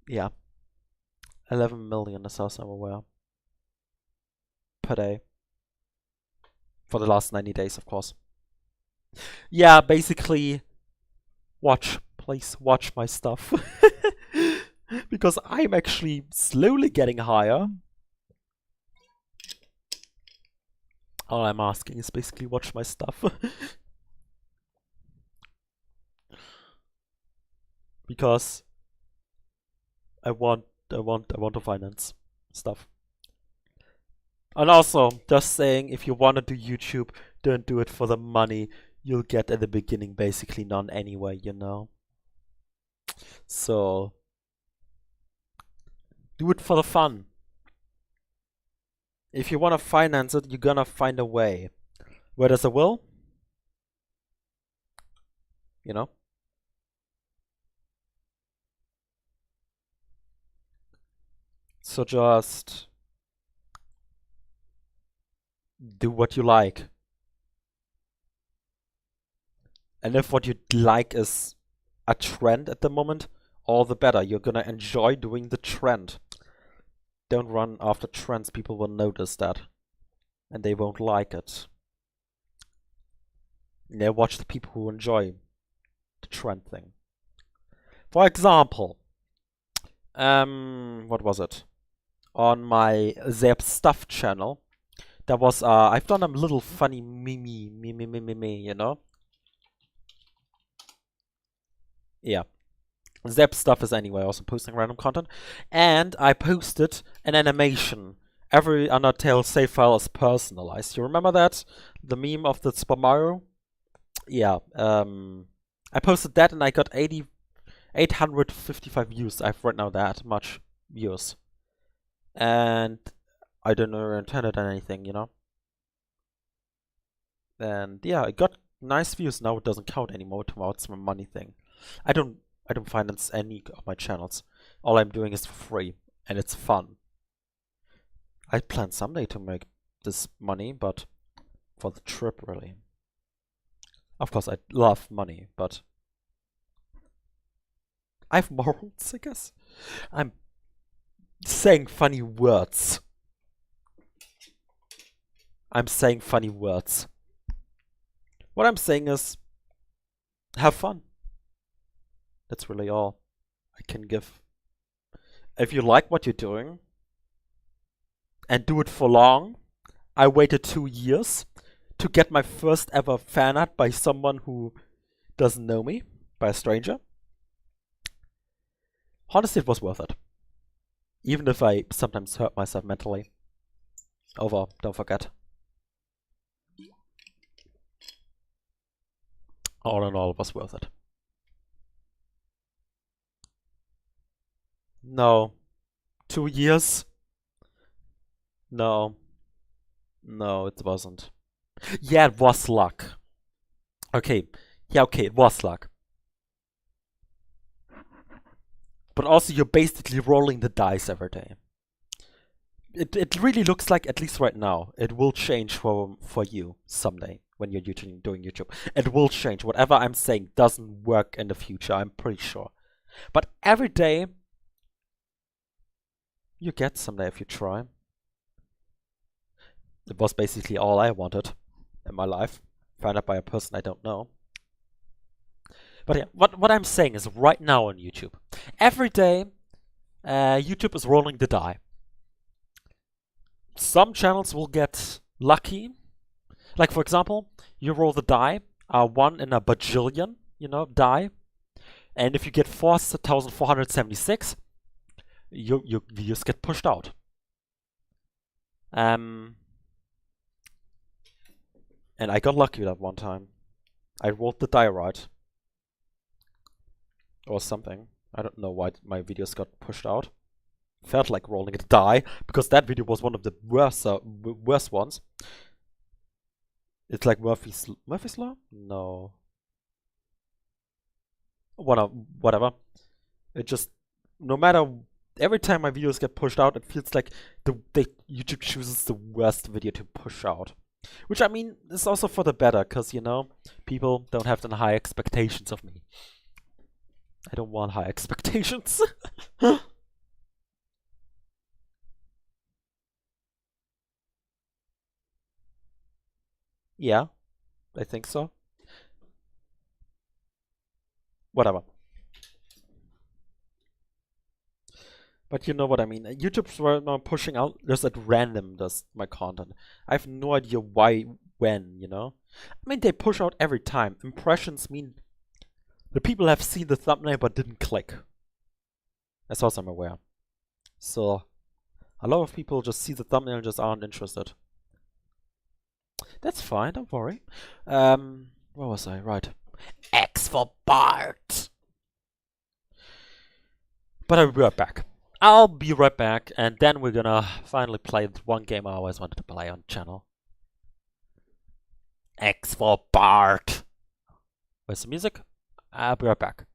Yeah. 11 million, as far as I'm aware. Per day. For the last 90 days, of course. Yeah, basically, please watch my stuff. Because I'm actually slowly getting higher. All I'm asking is basically watch my stuff. Because I want to finance stuff. And also, just saying, if you want to do YouTube, don't do it for the money you'll get at the beginning. Basically none anyway, you know. So, do it for the fun. If you want to finance it, you're gonna find a way. Where there's a will, you know. So just do what you like. And if what you like is a trend at the moment, all the better. You're gonna enjoy doing the trend. Don't run after trends, people will notice that. And they won't like it. Yeah, watch the people who enjoy the trend thing. For example, what was it? On my Zap Stuff channel, there was I've done a little funny meme, you know? Yeah. Zap Stuff is anyway also posting random content. And I posted an animation. Every Undertale save file is personalized. You remember that? The meme of the Super Mario? Yeah. I posted that and I got 855 views. I've right now that much views. And I don't know intended anything, you know? And yeah, I got nice views. Now it doesn't count anymore towards my money thing. I don't finance any of my channels. All I'm doing is for free, and it's fun. I plan someday to make this money, but for the trip, really. Of course, I love money, but I have morals, I guess. I'm saying funny words. I'm saying funny words. What I'm saying is, have fun. That's really all I can give. If you like what you're doing, and do it for long, I waited 2 years to get my first ever fan art by someone who doesn't know me, by a stranger. Honestly, it was worth it. Even if I sometimes hurt myself mentally. Over, don't forget. All in all, it was worth it. No. 2 years? No. No, it wasn't. Yeah, it was luck. Okay. Yeah, okay, it was luck. But also, you're basically rolling the dice every day. It really looks like, at least right now, it will change for you someday when you're doing YouTube. It will change. Whatever I'm saying doesn't work in the future, I'm pretty sure. But every day, You get someday if you try. It was basically all I wanted in my life. Found out by a person I don't know. But yeah, what I'm saying is right now on YouTube, every day, YouTube is rolling the die. Some channels will get lucky. Like, for example, you roll the die, 1 in a bajillion, die. And if you get 4,476, your videos get pushed out. And I got lucky that one time. I rolled the die right. Or something. I don't know why my videos got pushed out. Felt like rolling a die, because that video was one of the worst ones. It's like Murphy's Law? No. Whatever. It just, no matter, every time my videos get pushed out, it feels like YouTube chooses the worst video to push out. Which, I mean, is also for the better, because, people don't have the high expectations of me. I don't want high expectations. Yeah, I think so. Whatever. But you know what I mean. YouTube's right now pushing out just at random my content. I have no idea why, when, I mean, they push out every time. Impressions mean the people have seen the thumbnail but didn't click. As far as I'm aware. So, a lot of people just see the thumbnail and just aren't interested. That's fine, don't worry. Where was I? Right. X for Bart! But I'll be right back. I'll be right back, and then we're gonna finally play the one game I always wanted to play on the channel. X for Bart! Where's the music? I'll be right back.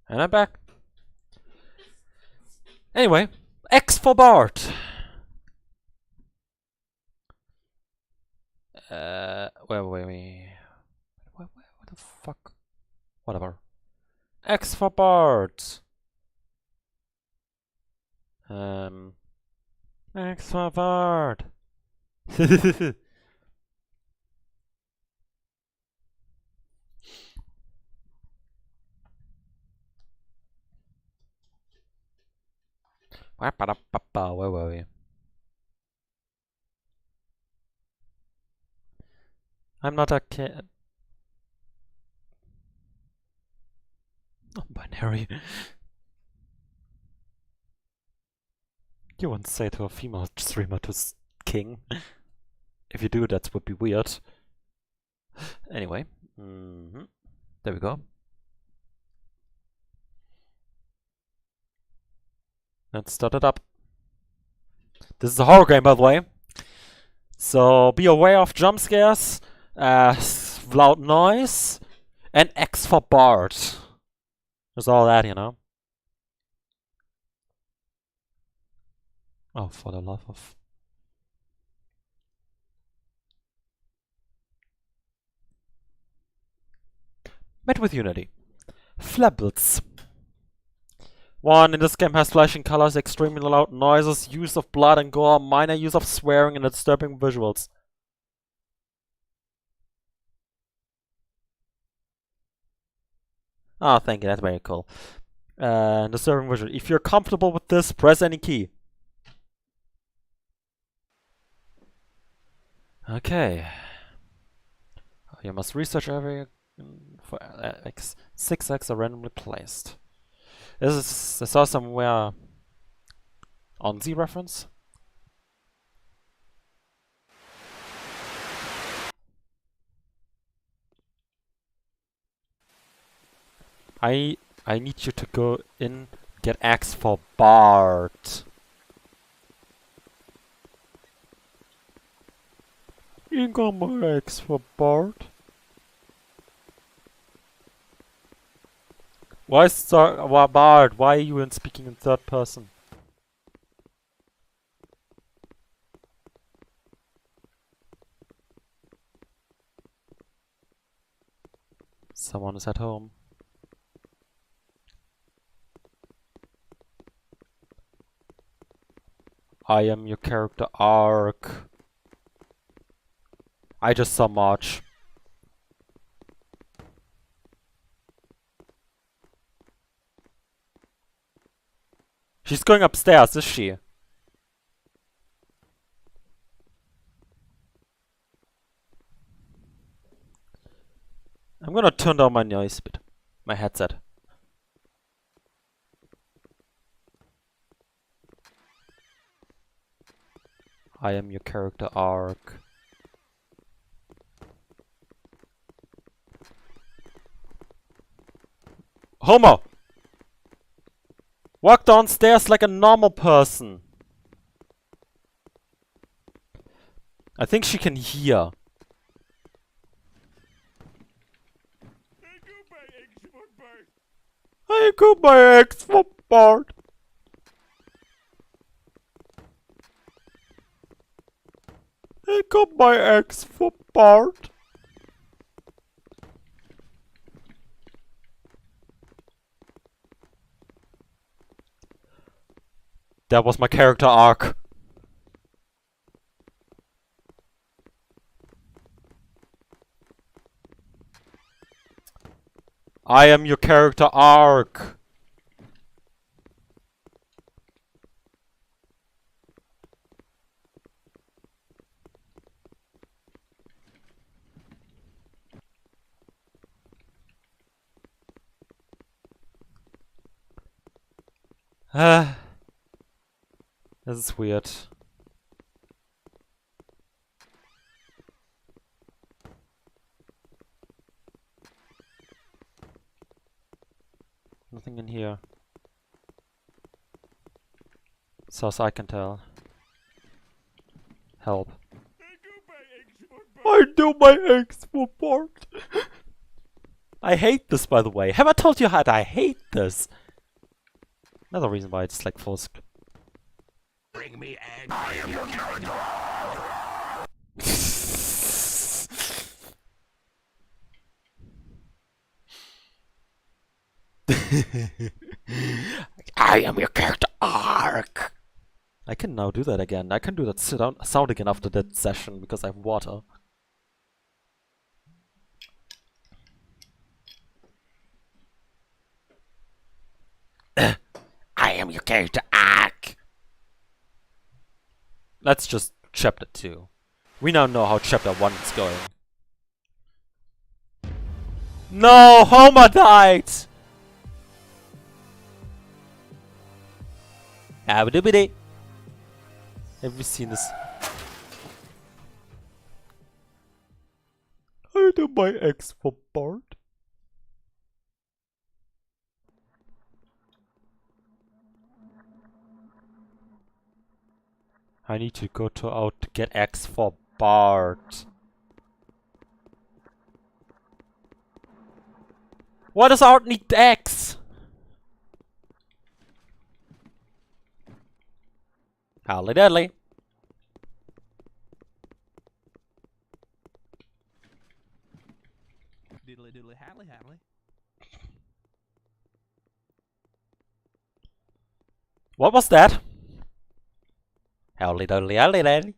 And I'm back. Anyway, X for Bart. Where were we? What the fuck? Whatever. X for Bart. X for Bart. Where were we? I'm not a kid. Non-binary. You wouldn't say to a female streamer to king. If you do, that would be weird. Anyway. There we go. Let's start it up. This is a horror game, by the way. So be aware of jump scares, loud noise, and X for Bart. There's all that, you know. Oh, for the love of... Met with Unity. Flabbles. 1. In this game has flashing colors, extremely loud noises, use of blood and gore, minor use of swearing, and disturbing visuals. Oh, thank you, that's very cool. Disturbing visual. If you're comfortable with this, press any key. Okay. You must research every... for X. 6X are randomly placed. I saw somewhere on Z reference. I need you to go in, get X for Bart. You got my X for Bart. Why Bart? Why are you speaking in third person? Someone is at home. I am your character arc. I just saw March. She's going upstairs, is she? I'm gonna turn down my noise bit. My headset. I am your character arc. Homo! Walk downstairs like a normal person. I think she can hear. I got my X for Bart. I got my X for Bart. That was my character arc. I am your character arc. This is weird. Nothing in here. As far as I can tell. Help. I do my X for Bart. I hate this, by the way. Have I told you how I hate this? Another reason why it's like full screen. Bring me eggs. I am your character. I am your character arc. I can now do that again. I can do that sound again after that session because I have water. I am your character arc. Let's just chapter 2. We now know how chapter 1 is going. No, Homer died. Have you seen this? I do my ex for Bart. I need to go out to get X for Bart. Why does Art need X? Howly deadly. Diddly diddly haddly haddly. What was that? Howly doodly howly deadly.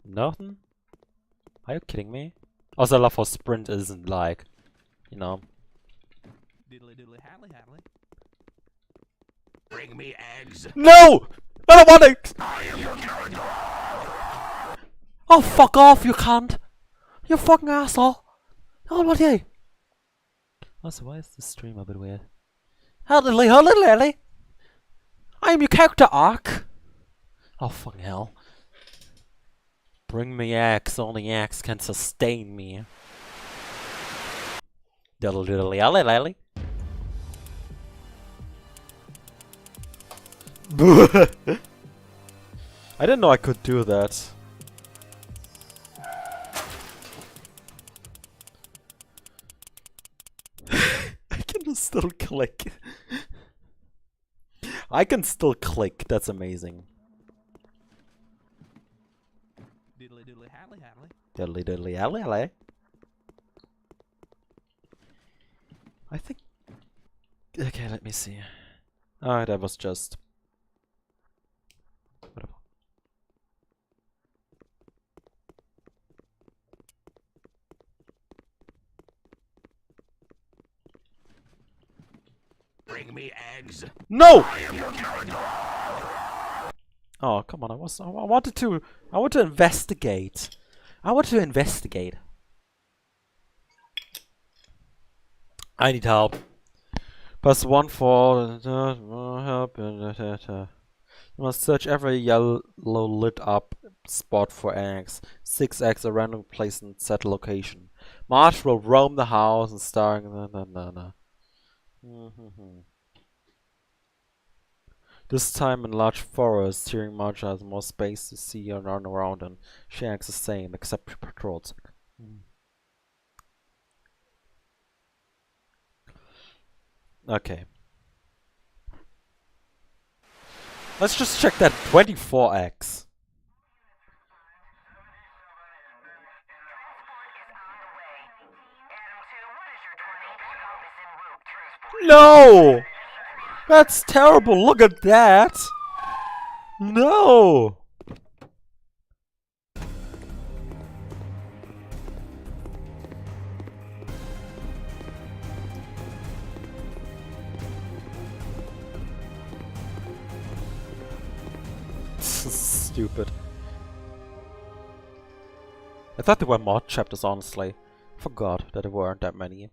Nothing? Are you kidding me? Also, love how sprint isn't like, you know. Diddly diddly haddly haddly. Bring me eggs. No! I don't want it! I am your character. Oh, fuck off, you cunt! You fucking asshole! How about you? Also, why is the stream a bit weird? Howdy, howdy. I am your character arc. Oh, fucking hell. Bring me X, only X can sustain me. Diddle diddly alley lally. I didn't know I could do that. I can still click. I can still click, that's amazing. Diddly diddly haddly haddly. Diddly diddly alley alley. I think... Okay, let me see. Ah, that was just... Whatever. Bring me eggs. No! I am your character. Oh, come on, I wanted to investigate. I want to investigate. I need help. Plus 1 for help. You must search every yellow lit up spot for eggs. 6 eggs are randomly placed in set location. Marsh will roam the house and starring. This time in large forest, steering March has more space to see and run around, and she acts the same, except she patrols. Okay. Let's just check that 24x. No! That's terrible, look at that! No! This is stupid. I thought there were mod chapters, honestly. Forgot that there weren't that many.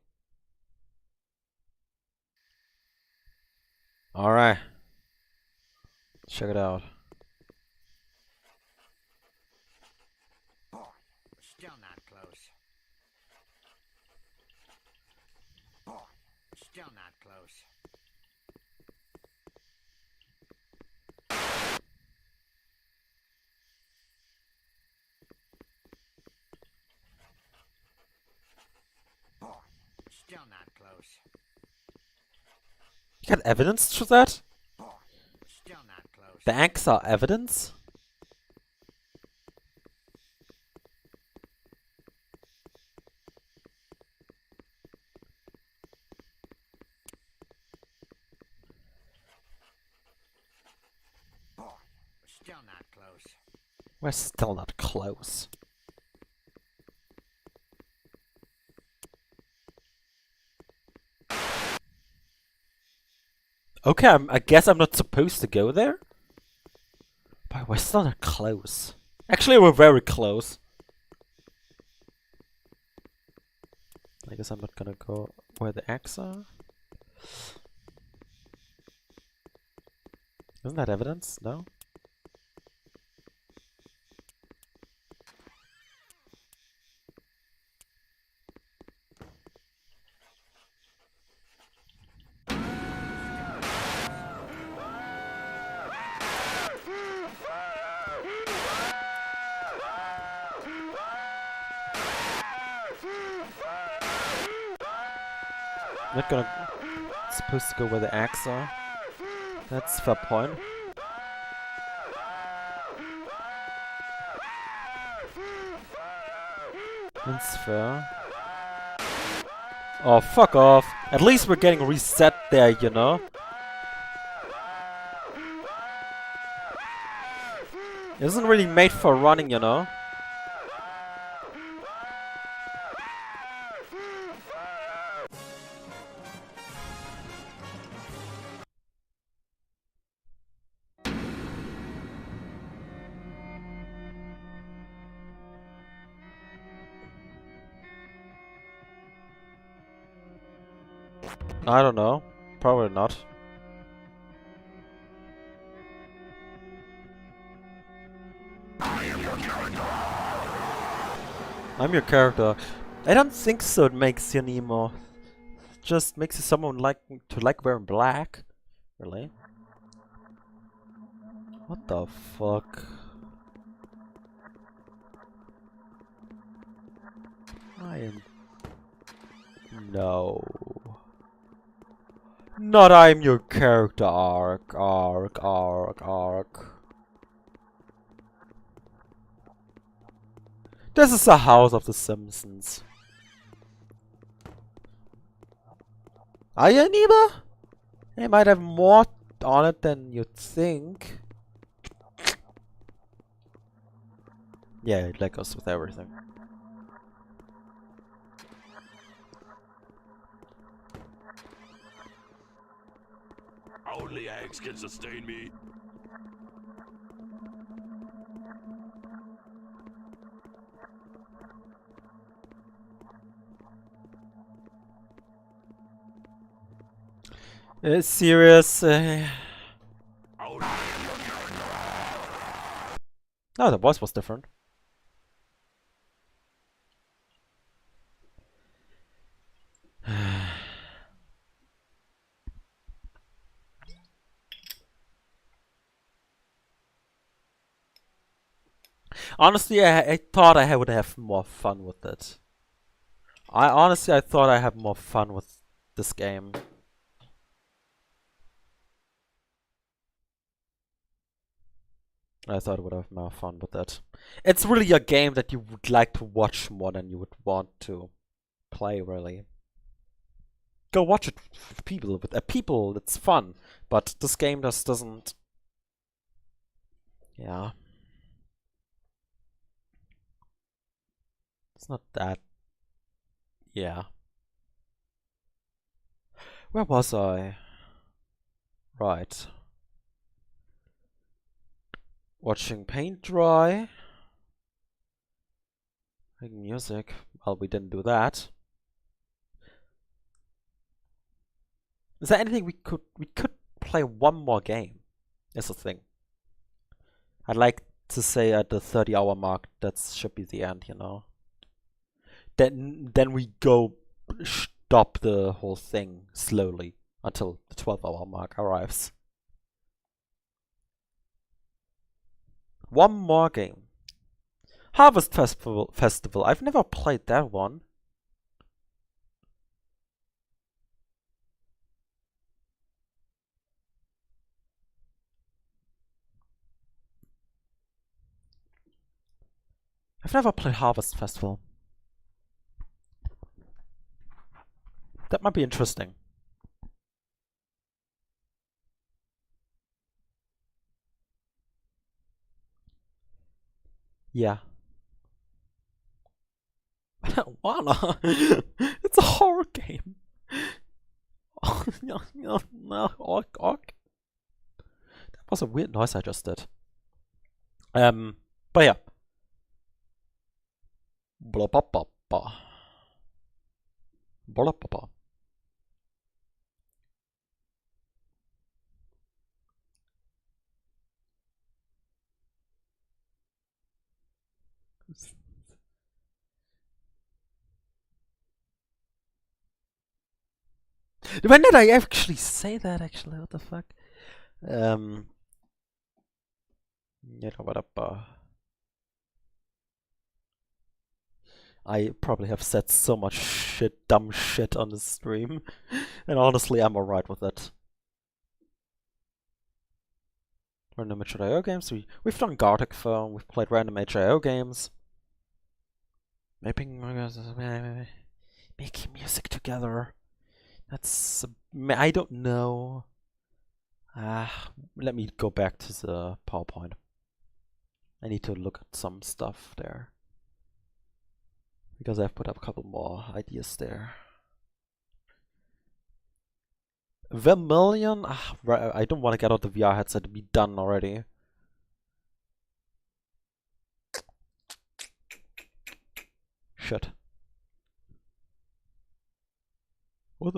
Alright. Check it out. Boy, still not close. Boy, still not close. You got evidence to that? Still not close. The eggs are evidence? Still not close. We're still not close. Okay, I guess I'm not supposed to go there? But we're still not close. Actually, we're very close. I guess I'm not gonna go where the eggs are. Isn't that evidence? No? I'm not gonna supposed to go where the eggs are. That's a fair point. That's fair. Oh, fuck off. At least we're getting reset there, you know? It isn't really made for running, you know? I don't know. Probably not. I'm your character. I don't think so it makes you Nemo. Just makes you someone like to like wearing black. Really? What the fuck? I am... No. Not I'm your character, arc. This is the house of the Simpsons. Are you Nemo? They might have more on it than you'd think. Yeah, it like us with everything. Only eggs can sustain me. Serious? Only No, the voice was different. Honestly, I thought I would have more fun with it. I thought I had more fun with this game. I thought I would have more fun with it. It's really a game that you would like to watch more than you would want to play, really. Go watch it with people. With people, it's fun. But this game just doesn't... Yeah. It's not that... Yeah. Where was I? Right. Watching paint dry. Making music. Well, we didn't do that. Is there anything we could play one more game? Is the thing. I'd like to say at the 30-hour mark that should be the end, you know. Then we go stop the whole thing slowly until the 12-hour mark arrives. One more game. Harvest Festival. I've never played that one. I've never played Harvest Festival. That might be interesting. Yeah. I don't wanna. It's a horror game. Orc. That was a weird noise I just did. But yeah. Blah blah blah blah. Blah blah blah. When did I actually say that? Actually, what the fuck? I probably have said so much shit, dumb shit on the stream, and honestly, I'm alright with it. Random HIO games. We've done Gartic film. We've played random HIO games. Making music together. That's I don't know. Let me go back to the PowerPoint. I need to look at some stuff there because I've put up a couple more ideas there. Vermilion? I don't want to get out the VR headset to be done already. Shit. What?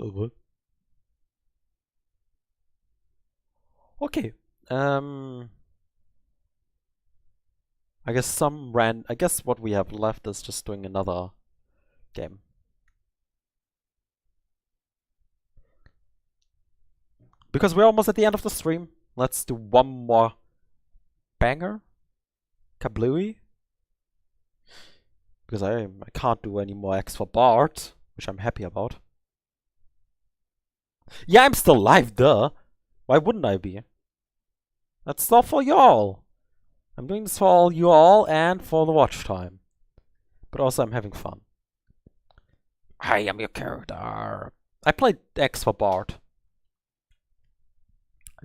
Okay. I guess what we have left is just doing another game. Because we're almost at the end of the stream, let's do one more banger. Kablooey. Because I can't do any more X for Bart, which I'm happy about. Yeah, I'm still live, duh. Why wouldn't I be? That's still for y'all. I'm doing this for all you all and for the watch time. But also I'm having fun. I am your character. I played X for Bart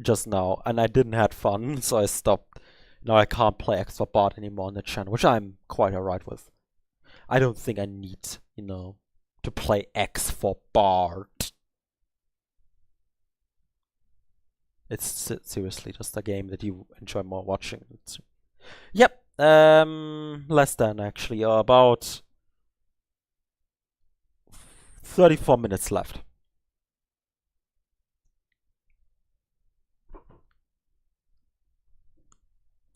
just now, and I didn't have fun, so I stopped. Now I can't play X for Bart anymore on the channel, which I'm quite alright with. I don't think I need, to play X for Bart. It's seriously just a game that you enjoy more watching. Yep, less than actually, about 34 minutes left.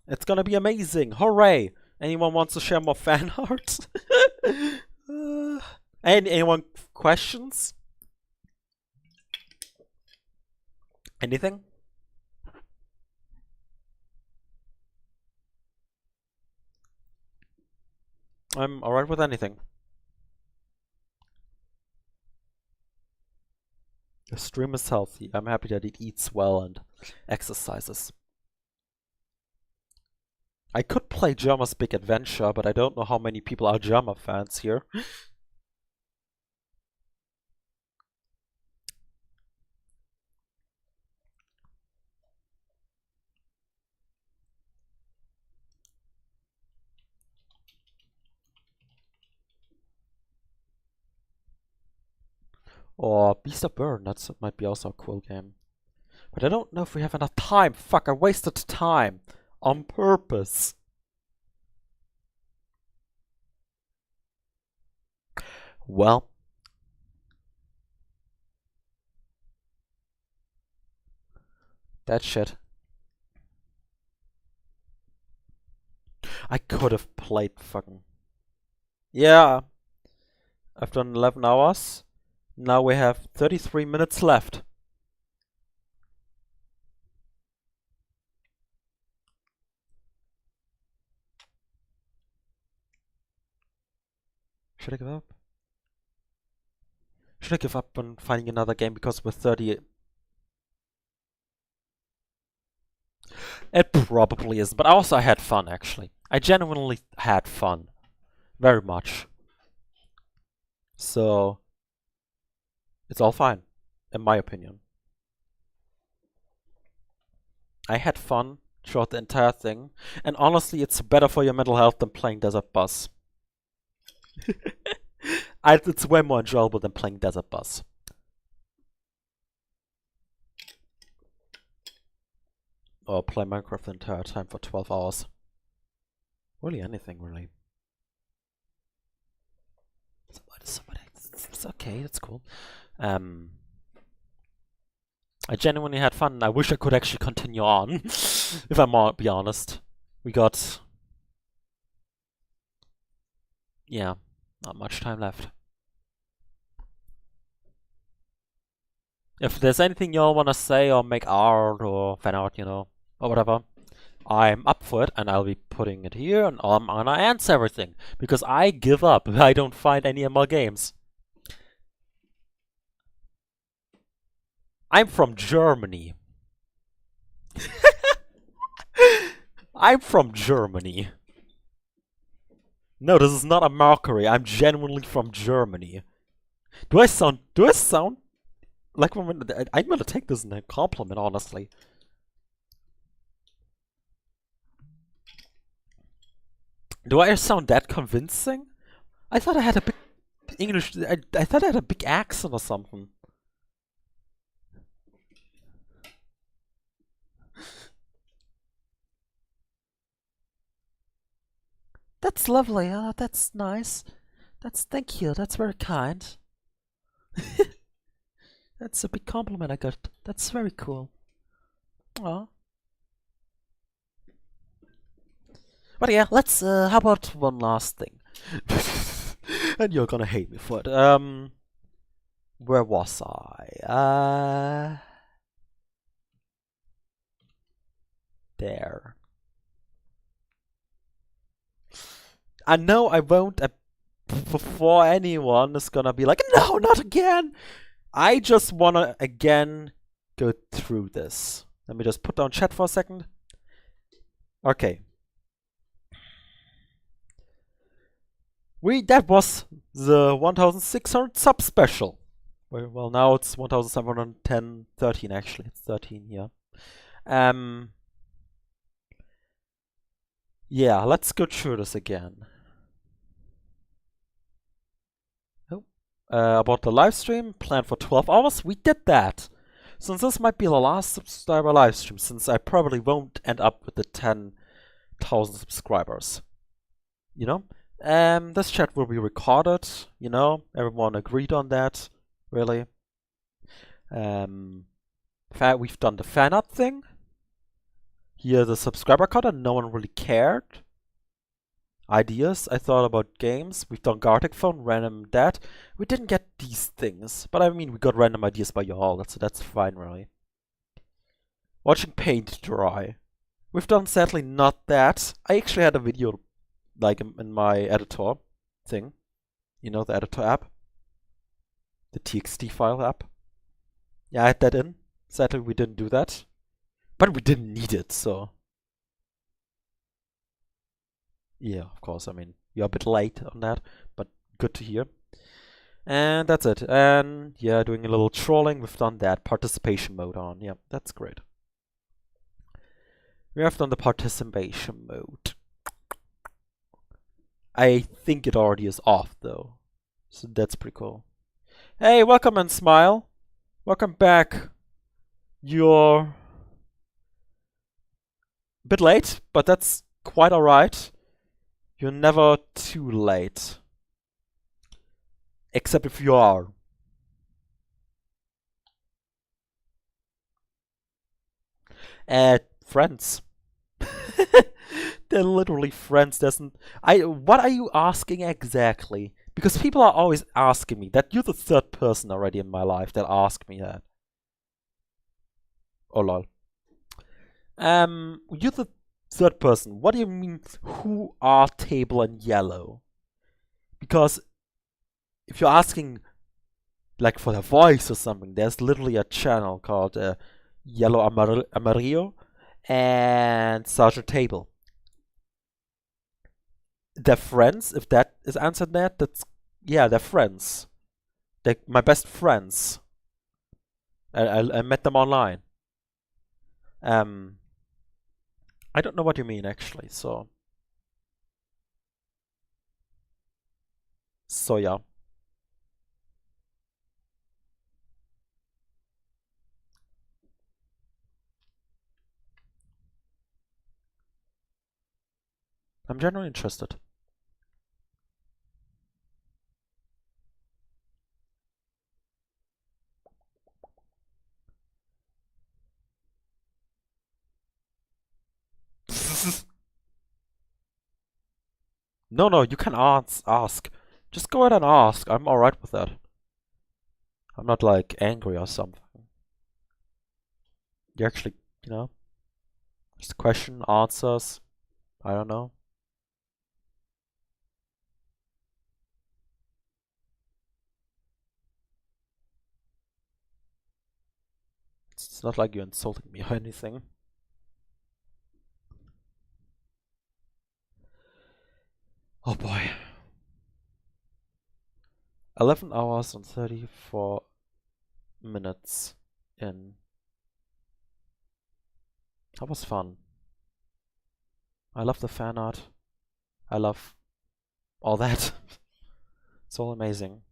It's gonna be amazing! Hooray! Anyone wants to share more fan art? Anyone questions? Anything? I'm alright with anything. The stream is healthy. I'm happy that it eats well and exercises. I could play Germa's Big Adventure, but I don't know how many people are Germa fans here. Or Beast of Burden, that might be also a cool game. But I don't know if we have enough time. Fuck, I wasted time. On purpose. Well. That shit. I could have played fucking... Yeah. I've done 11 hours. Now we have 33 minutes left. Should I give up? Should I give up on finding another game because we're 30? It probably is, but also I had fun actually. I genuinely had fun. Very much. So it's all fine, in my opinion. I had fun throughout the entire thing, and honestly, it's better for your mental health than playing Desert Bus. It's way more enjoyable than playing Desert Bus. Or play Minecraft the entire time for 12 hours. Really anything, really. It's okay, it's cool. I genuinely had fun. I wish I could actually continue on, if I'm be honest. We got... yeah, not much time left. If there's anything y'all wanna say or make art or fan art, you know, or whatever, I'm up for it, and I'll be putting it here, and I'm gonna answer everything, because I give up. I don't find any more games. I'm from Germany. I'm from Germany. No, this is not a mockery. I'm genuinely from Germany. Do I sound like I'm gonna take this as a compliment, honestly. Do I sound that convincing? I thought I had a big English. I thought I had a big accent or something. That's lovely. Oh, that's nice. Thank you. That's very kind. That's a big compliment I got. That's very cool. Aw. But yeah, let's, how about one last thing? And you're gonna hate me for it. Where was I? There. I know I won't, before anyone is gonna be like, no, not again! I just wanna, again, go through this. Let me just put down chat for a second. Okay. That was the 1600 sub special. Well, now it's 1710, 13 actually. It's 13 here. Yeah, let's go through this again. Oh, about the live stream, planned for 12 hours. We did that. Since this might be the last subscriber live stream, since I probably won't end up with the 10,000 subscribers. You know? This chat will be recorded, you know, everyone agreed on that, really. We've done the fan art thing. Here the subscriber count, and no one really cared. Ideas, I thought about games. We've done Gartic phone, random that. We didn't get these things, but I mean, we got random ideas by y'all, so that's fine, really. Watching paint dry. We've done sadly not that. I actually had a video like in my editor thing, you know, the editor app, the txt file app. Yeah, I had that in. Sadly, we didn't do that, but we didn't need it, so yeah, of course. I mean, you're a bit late on that, but good to hear. And that's it. And yeah, doing a little trolling. We've done that. Participation mode on. Yeah, that's great. We have done the participation mode. I think it already is off though, so that's pretty cool. Hey, welcome and smile. Welcome back. You're a bit late, but that's quite alright. You're never too late. Except if you are. Friends. They're literally friends. What are you asking exactly? Because people are always asking me that. You're the third person already in my life that asked me that. Oh lol. You're the third person. What do you mean? Who are table and yellow? Because if you're asking, like for the voice or something, there's literally a channel called Yellow Amarillo and Sergeant Table. they're friends. If that is answered that's yeah, they're friends. They're my best friends. I met them online. I don't know what you mean actually. So yeah. I'm genuinely interested. No, you can ask. Just go ahead and ask. I'm alright with that. I'm not like angry or something. You actually, just question, answers. I don't know. It's not like you're insulting me or anything. Oh boy. 11 hours and 34 minutes in. That was fun. I love the fan art. I love all that. It's all amazing.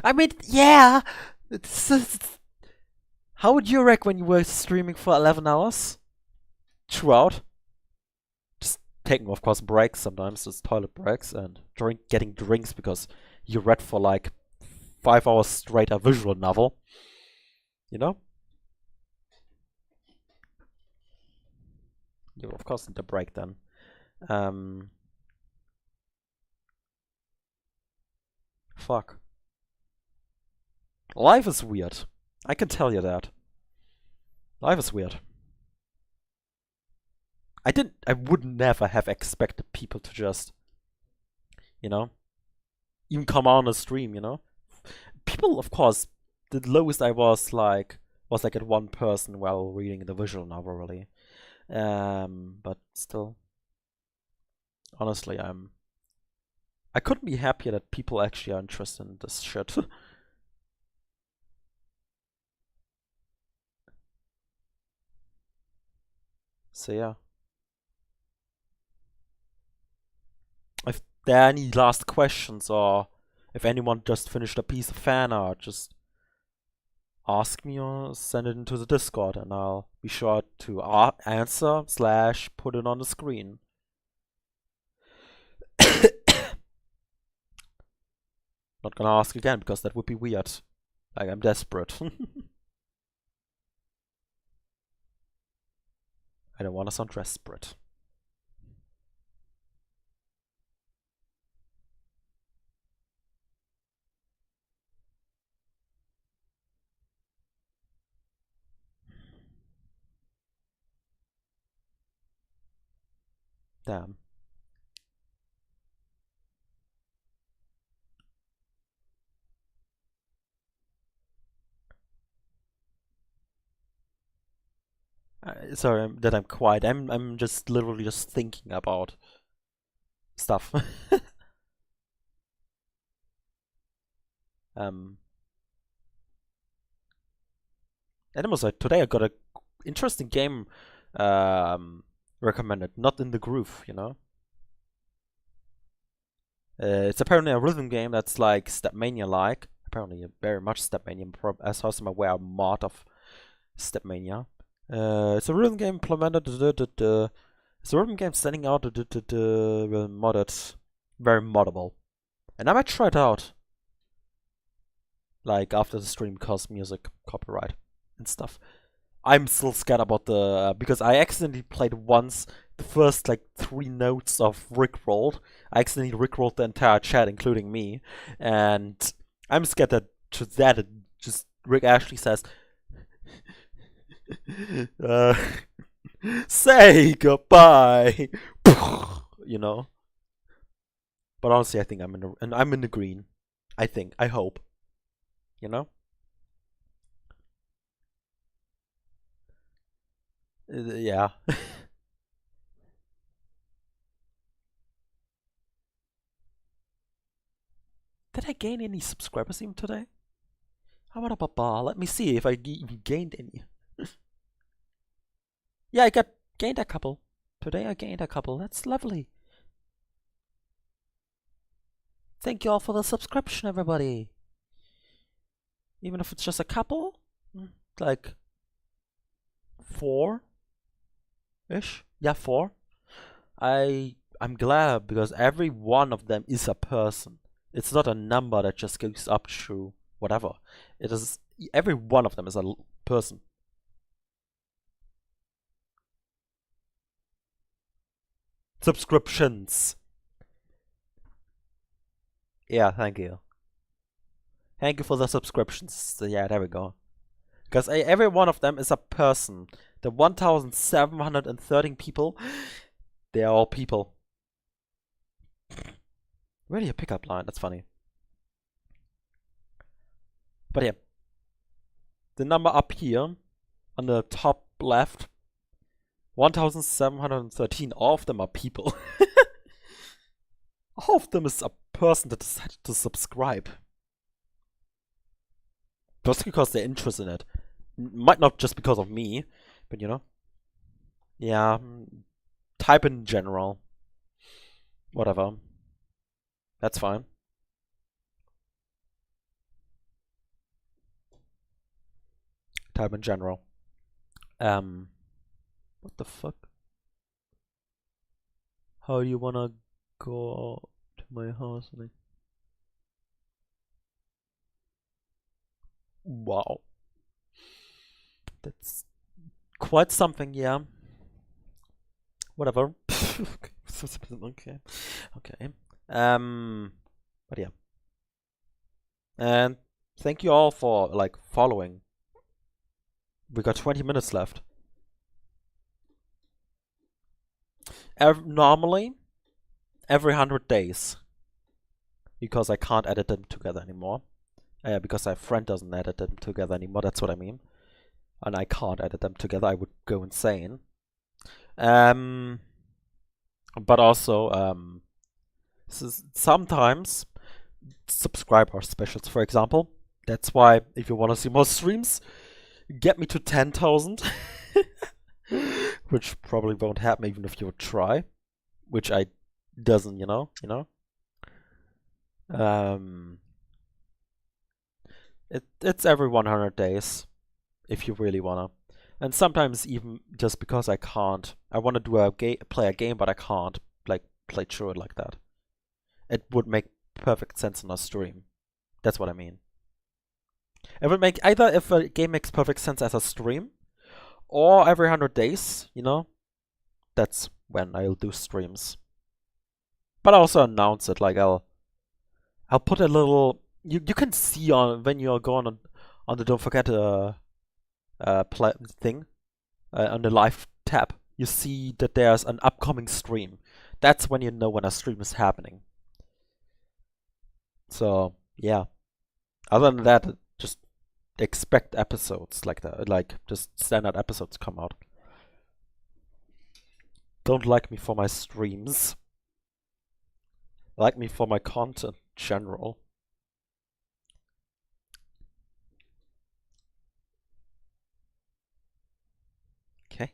I mean, yeah! How would you react when you were streaming for 11 hours? Throughout? Just taking, of course, breaks sometimes, just toilet breaks, and getting drinks because you read for like 5 hours straight a visual novel. You know? You, of course, need a break then. Fuck. Life is weird. I can tell you that. Life is weird. I would never have expected people to just, even come on a stream, People, of course, the lowest I was like at one person while reading the visual novel, really. But still, honestly, I couldn't be happier that people actually are interested in this shit. So yeah. If there are any last questions, or if anyone just finished a piece of fan art, just ask me or send it into the Discord, and I'll be sure to answer / put it on the screen. Not gonna ask again because that would be weird. Like, I'm desperate. I don't want to sound desperate. Damn. Sorry that I'm quiet. I'm just literally just thinking about stuff. And also today I got a interesting game recommended, not in the groove, It's apparently a rhythm game that's like Stepmania-like. Apparently very much Stepmania, as far as I'm aware, a mod of Stepmania. It's a rhythm game implemented. It's a rhythm game standing out. Modded, very moddable, and I might try it out. Like after the stream, because music copyright and stuff. I'm still scared about the because I accidentally played once the first like 3 notes of Rickrolled. I accidentally Rickrolled the entire chat, including me, and I'm scared that it just Rick Ashley says, "Say goodbye," But honestly, I think I'm in the green. I hope, Yeah. Did I gain any subscribers even today? How about a bar? Let me see if I even gained any. Yeah, I gained a couple. Today I gained a couple. That's lovely. Thank you all for the subscription, everybody. Even if it's just a couple, like 4-ish. Yeah, 4. I'm glad because every one of them is a person. It's not a number that just goes up through whatever. It is every one of them is a person. Subscriptions. Yeah, thank you. Thank you for the subscriptions. So yeah, there we go. Because every one of them is a person. The 1,713 people, they are all people. Really a pickup line, that's funny. But yeah. The number up here, on the top left, 1,713, all of them are people. All of them is a person that decided to subscribe. Just because they're interested in it. Might not just because of me, but you know. Yeah, type in general. Whatever. That's fine. Type in general. What the fuck? How do you wanna go to my house? Wow. That's quite something, yeah. Whatever. Okay. Okay. But yeah. And thank you all for like following. We got 20 minutes left. Normally, every 100 days. Because I can't edit them together anymore. Because my friend doesn't edit them together anymore, that's what I mean. And I can't edit them together, I would go insane. But also, sometimes subscriber specials, for example. That's why, if you want to see more streams, get me to 10,000. Which probably won't happen even if you would try. Which I doesn't, you know? It's every 100 days, if you really wanna. And sometimes even just because I can't. I wanna do play a game, but I can't like play through it like that. It would make perfect sense on a stream. That's what I mean. It would make either if a game makes perfect sense as a stream, or every 100 days, you know? That's when I'll do streams. But I also announce it, like I'll put a little. You can see on when you're going on the don't forget thing on the live tab. You see that there's an upcoming stream. That's when you know when a stream is happening. So yeah. Other than that, just expect episodes like that. Like just standard episodes come out. Don't like me for my streams. Like me for my content in general. Okay.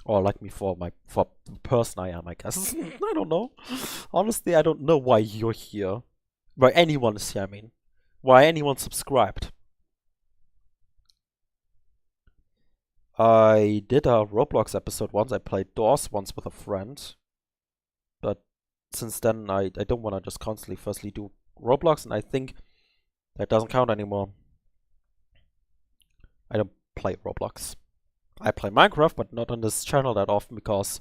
Or like me for the person I am, I guess. I don't know. Honestly, I don't know why you're here. Why anyone is here, I mean. Why anyone subscribed. I did a Roblox episode once. I played DOS once with a friend. But since then, I don't want to just constantly firstly do Roblox, and I think that doesn't count anymore. I don't play Roblox. I play Minecraft, but not on this channel that often because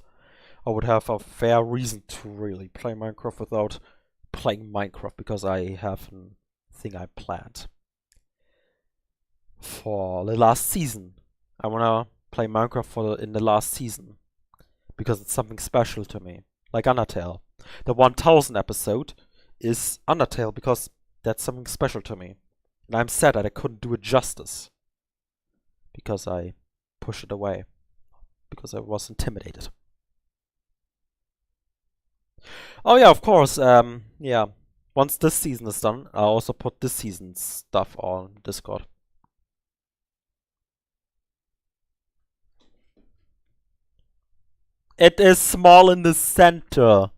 I would have a fair reason to really play Minecraft without playing Minecraft because I have a thing I planned for the last season. I wanna play Minecraft in the last season because it's something special to me, like Undertale. The 1000 episode is Undertale because that's something special to me. And I'm sad that I couldn't do it justice. Because I pushed it away. Because I was intimidated. Oh yeah, of course, yeah. Once this season is done, I'll also put this season's stuff on Discord. It is small in the center.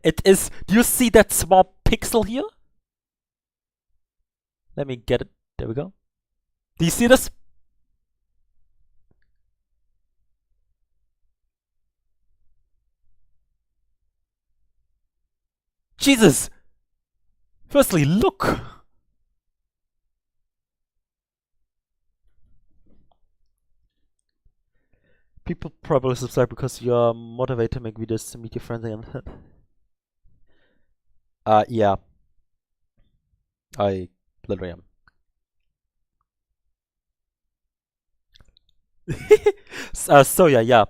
It is. Do you see that small pixel here? Let me get it. There we go. Do you see this? Jesus! Firstly, look! People probably subscribe because you're motivated to make videos to meet your friends again. Yeah. I literally am. So yeah.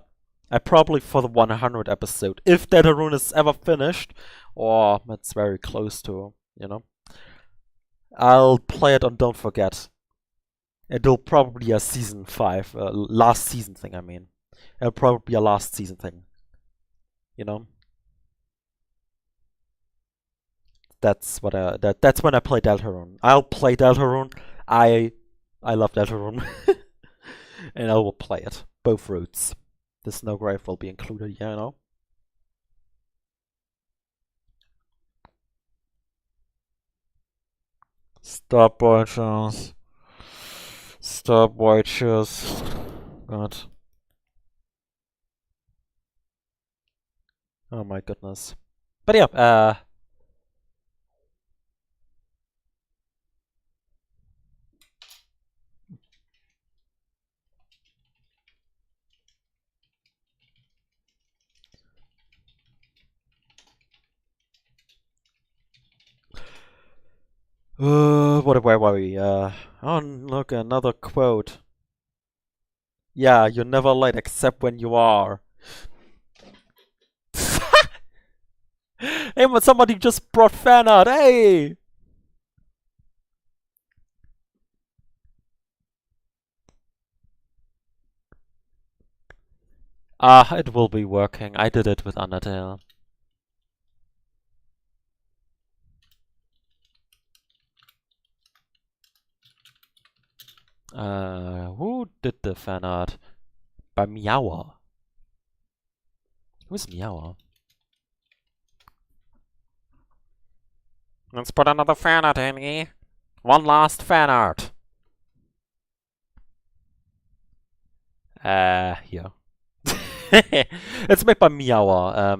I probably for the 100 episode, if Deltarune is ever finished, or it's very close to, you know, I'll play it on Don't Forget. It'll probably be a season 5, last season thing, I mean. It'll probably be a last season thing. You know? That's what that's when I play Deltarune. I'll play Deltarune. I love Deltarune. And I will play it. Both routes. The Snowgrave will be included, you know? Stopwatches. Stopwatches. God. Oh my goodness. But yeah, where were we? Oh, look, another quote. Yeah, you're never late except when you are. Hey, but somebody just brought fan art. Hey! It will be working. I did it with Undertale. Who did the fan art? By Meower. Who's Meower? Let's put another fan art in here. One last fan art. Here. It's made by Meower.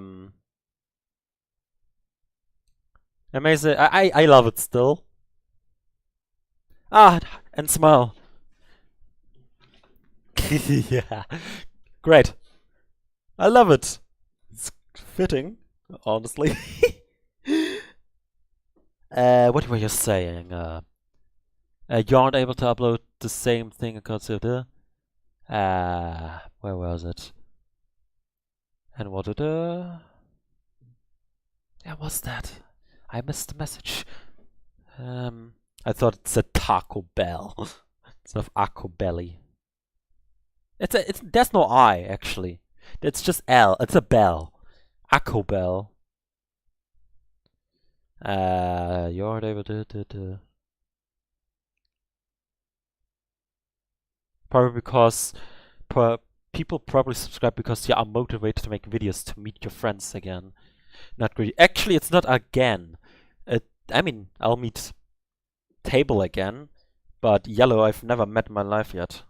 Amazing. I love it still. And smile. Yeah. Great. I love it. It's fitting, honestly. What were you saying? You aren't able to upload the same thing because of the... where was it? And what did yeah, what's that? I missed the message. I thought it said Taco Bell instead of Aqua Belly. There's no I actually. It's just L. It's a bell. Aqua Bell. You aren't able to. Probably because people probably subscribe because you are motivated to make videos to meet your friends again. Not really. Actually, it's not again. I mean, I'll meet Table again, but Yellow I've never met in my life yet.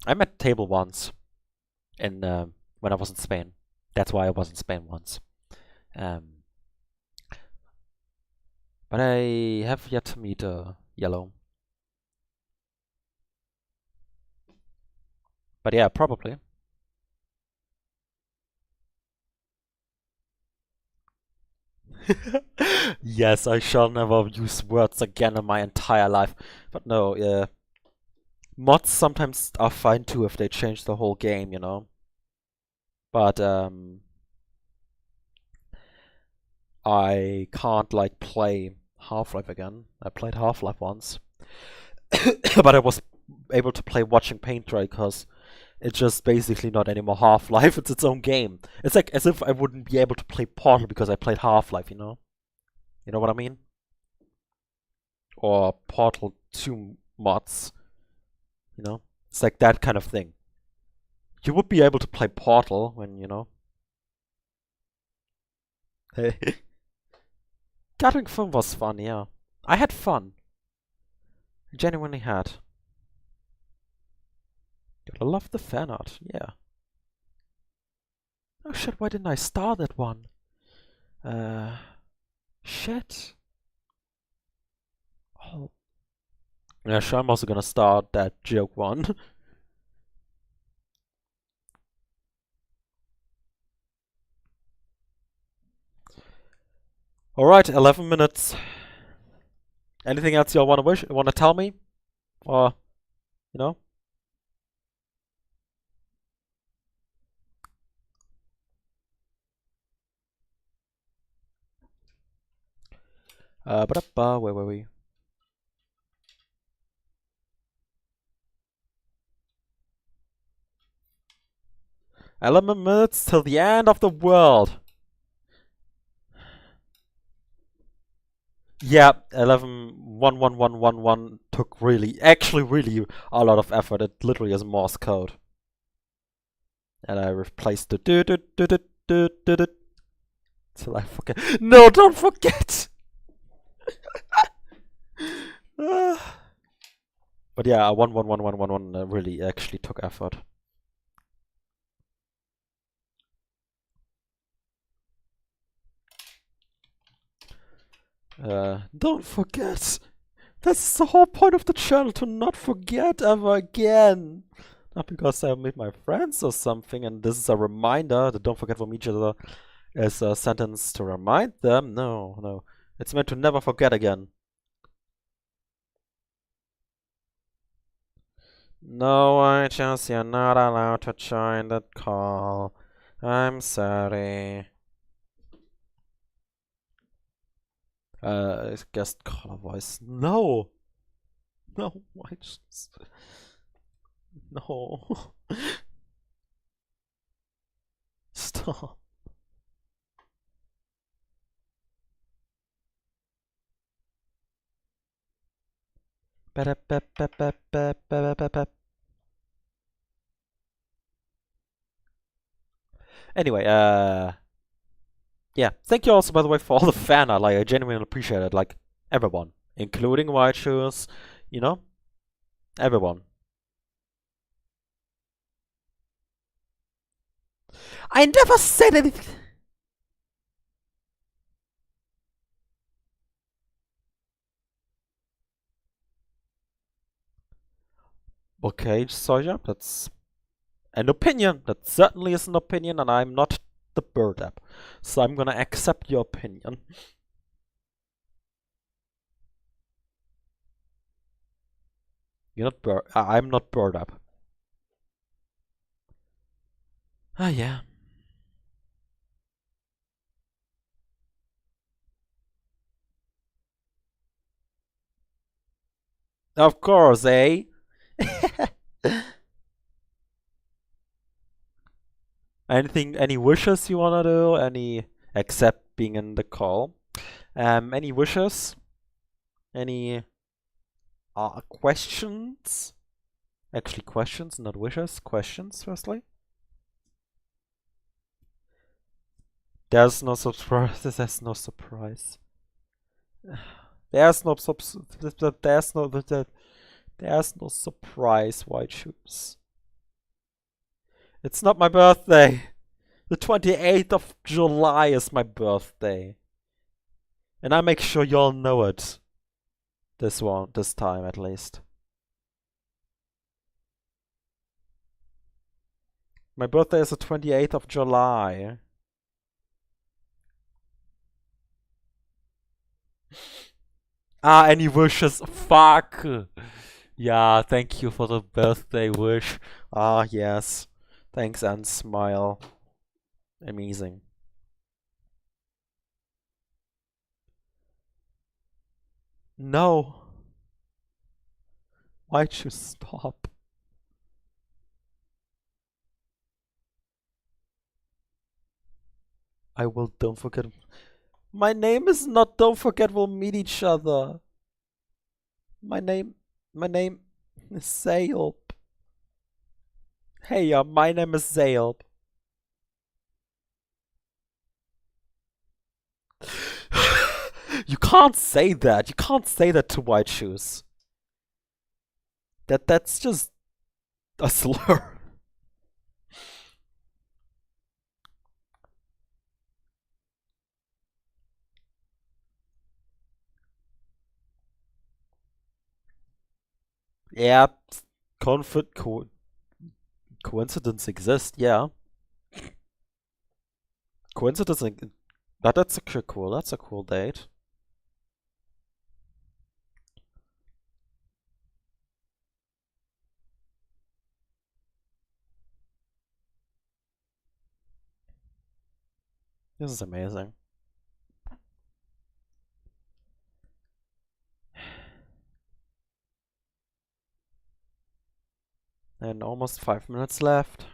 I met Table once in when I was in Spain. That's why I was in Spain once. But I have yet to meet Yellow. But yeah, probably. Yes, I shall never use words again in my entire life. But no, mods sometimes are fine too if they change the whole game, you know. But I can't like play Half-Life again. I played Half-Life once. But I was able to play watching paint dry because it's just basically not anymore Half-Life, it's its own game. It's like as if I wouldn't be able to play Portal because I played Half-Life, you know? You know what I mean? Or Portal 2 mods. You know? It's like that kind of thing. You would be able to play Portal when, you know. Gathering fun was fun, yeah. I had fun. I genuinely had. Gotta love the fan art, yeah. Oh shit, why didn't I start that one? Shit. Oh. Yeah, sure, I'm also gonna start that joke one. Alright, 11 minutes. Anything else y'all wanna tell me? Or, you know? Where were we? "11 minutes till the end of the world." Yeah, 11.1.1.1.1 took actually really a lot of effort. It literally is Morse code. And I replaced the till I forget. No, don't forget! But yeah, 1.1.1.1.1 really actually took effort. Don't forget! That's the whole point of the channel, to not forget ever again! Not because I made my friends or something, and this is a reminder that don't forget from each other as a sentence to remind them. No, no. It's meant to never forget again. No, I just, you're not allowed to join that call. I'm sorry. Guest caller voice. No! No, I just... No. Stop. Anyway, yeah. Thank you also, by the way, for all the fan art. Like, I genuinely appreciate it. Like, everyone. Including White Shoes. You know? Everyone. I never said anything. Okay, Soja, that's an opinion. That certainly is an opinion, and I'm not the bird app. So I'm gonna accept your opinion. You're not bird. I'm not bird app. Ah, yeah. Of course, eh? Any wishes you wanna do? Except being in the call. Any wishes? Any questions? Actually, questions, not wishes. Questions, firstly. There's no surprise. There's no surprise. There's no surprise, White Shoes. It's not my birthday. The 28th of July is my birthday. And I make sure y'all know it. This time at least. My birthday is the 28th of July. Any wishes? Fuck! Yeah, thank you for the birthday wish. Yes. Thanks and smile. Amazing. No. Why'd you stop? I will don't forget. My name is not don't forget we'll meet each other. My name is Zaleb. Hey, my name is Zaleb. You can't say that. You can't say that to white shoes. That's just a slur. Yeah, coincidence exists. Yeah, coincidence. But that's cool. That's a cool date. This is amazing. And almost 5 minutes left.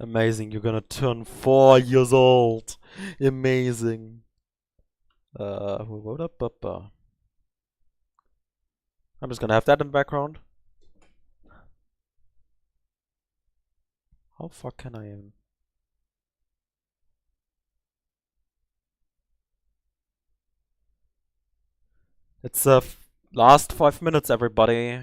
Amazing, you're gonna turn 4 years old. Amazing. What up? I'm just gonna have that in the background. How far can I aim? It's last 5 minutes, everybody.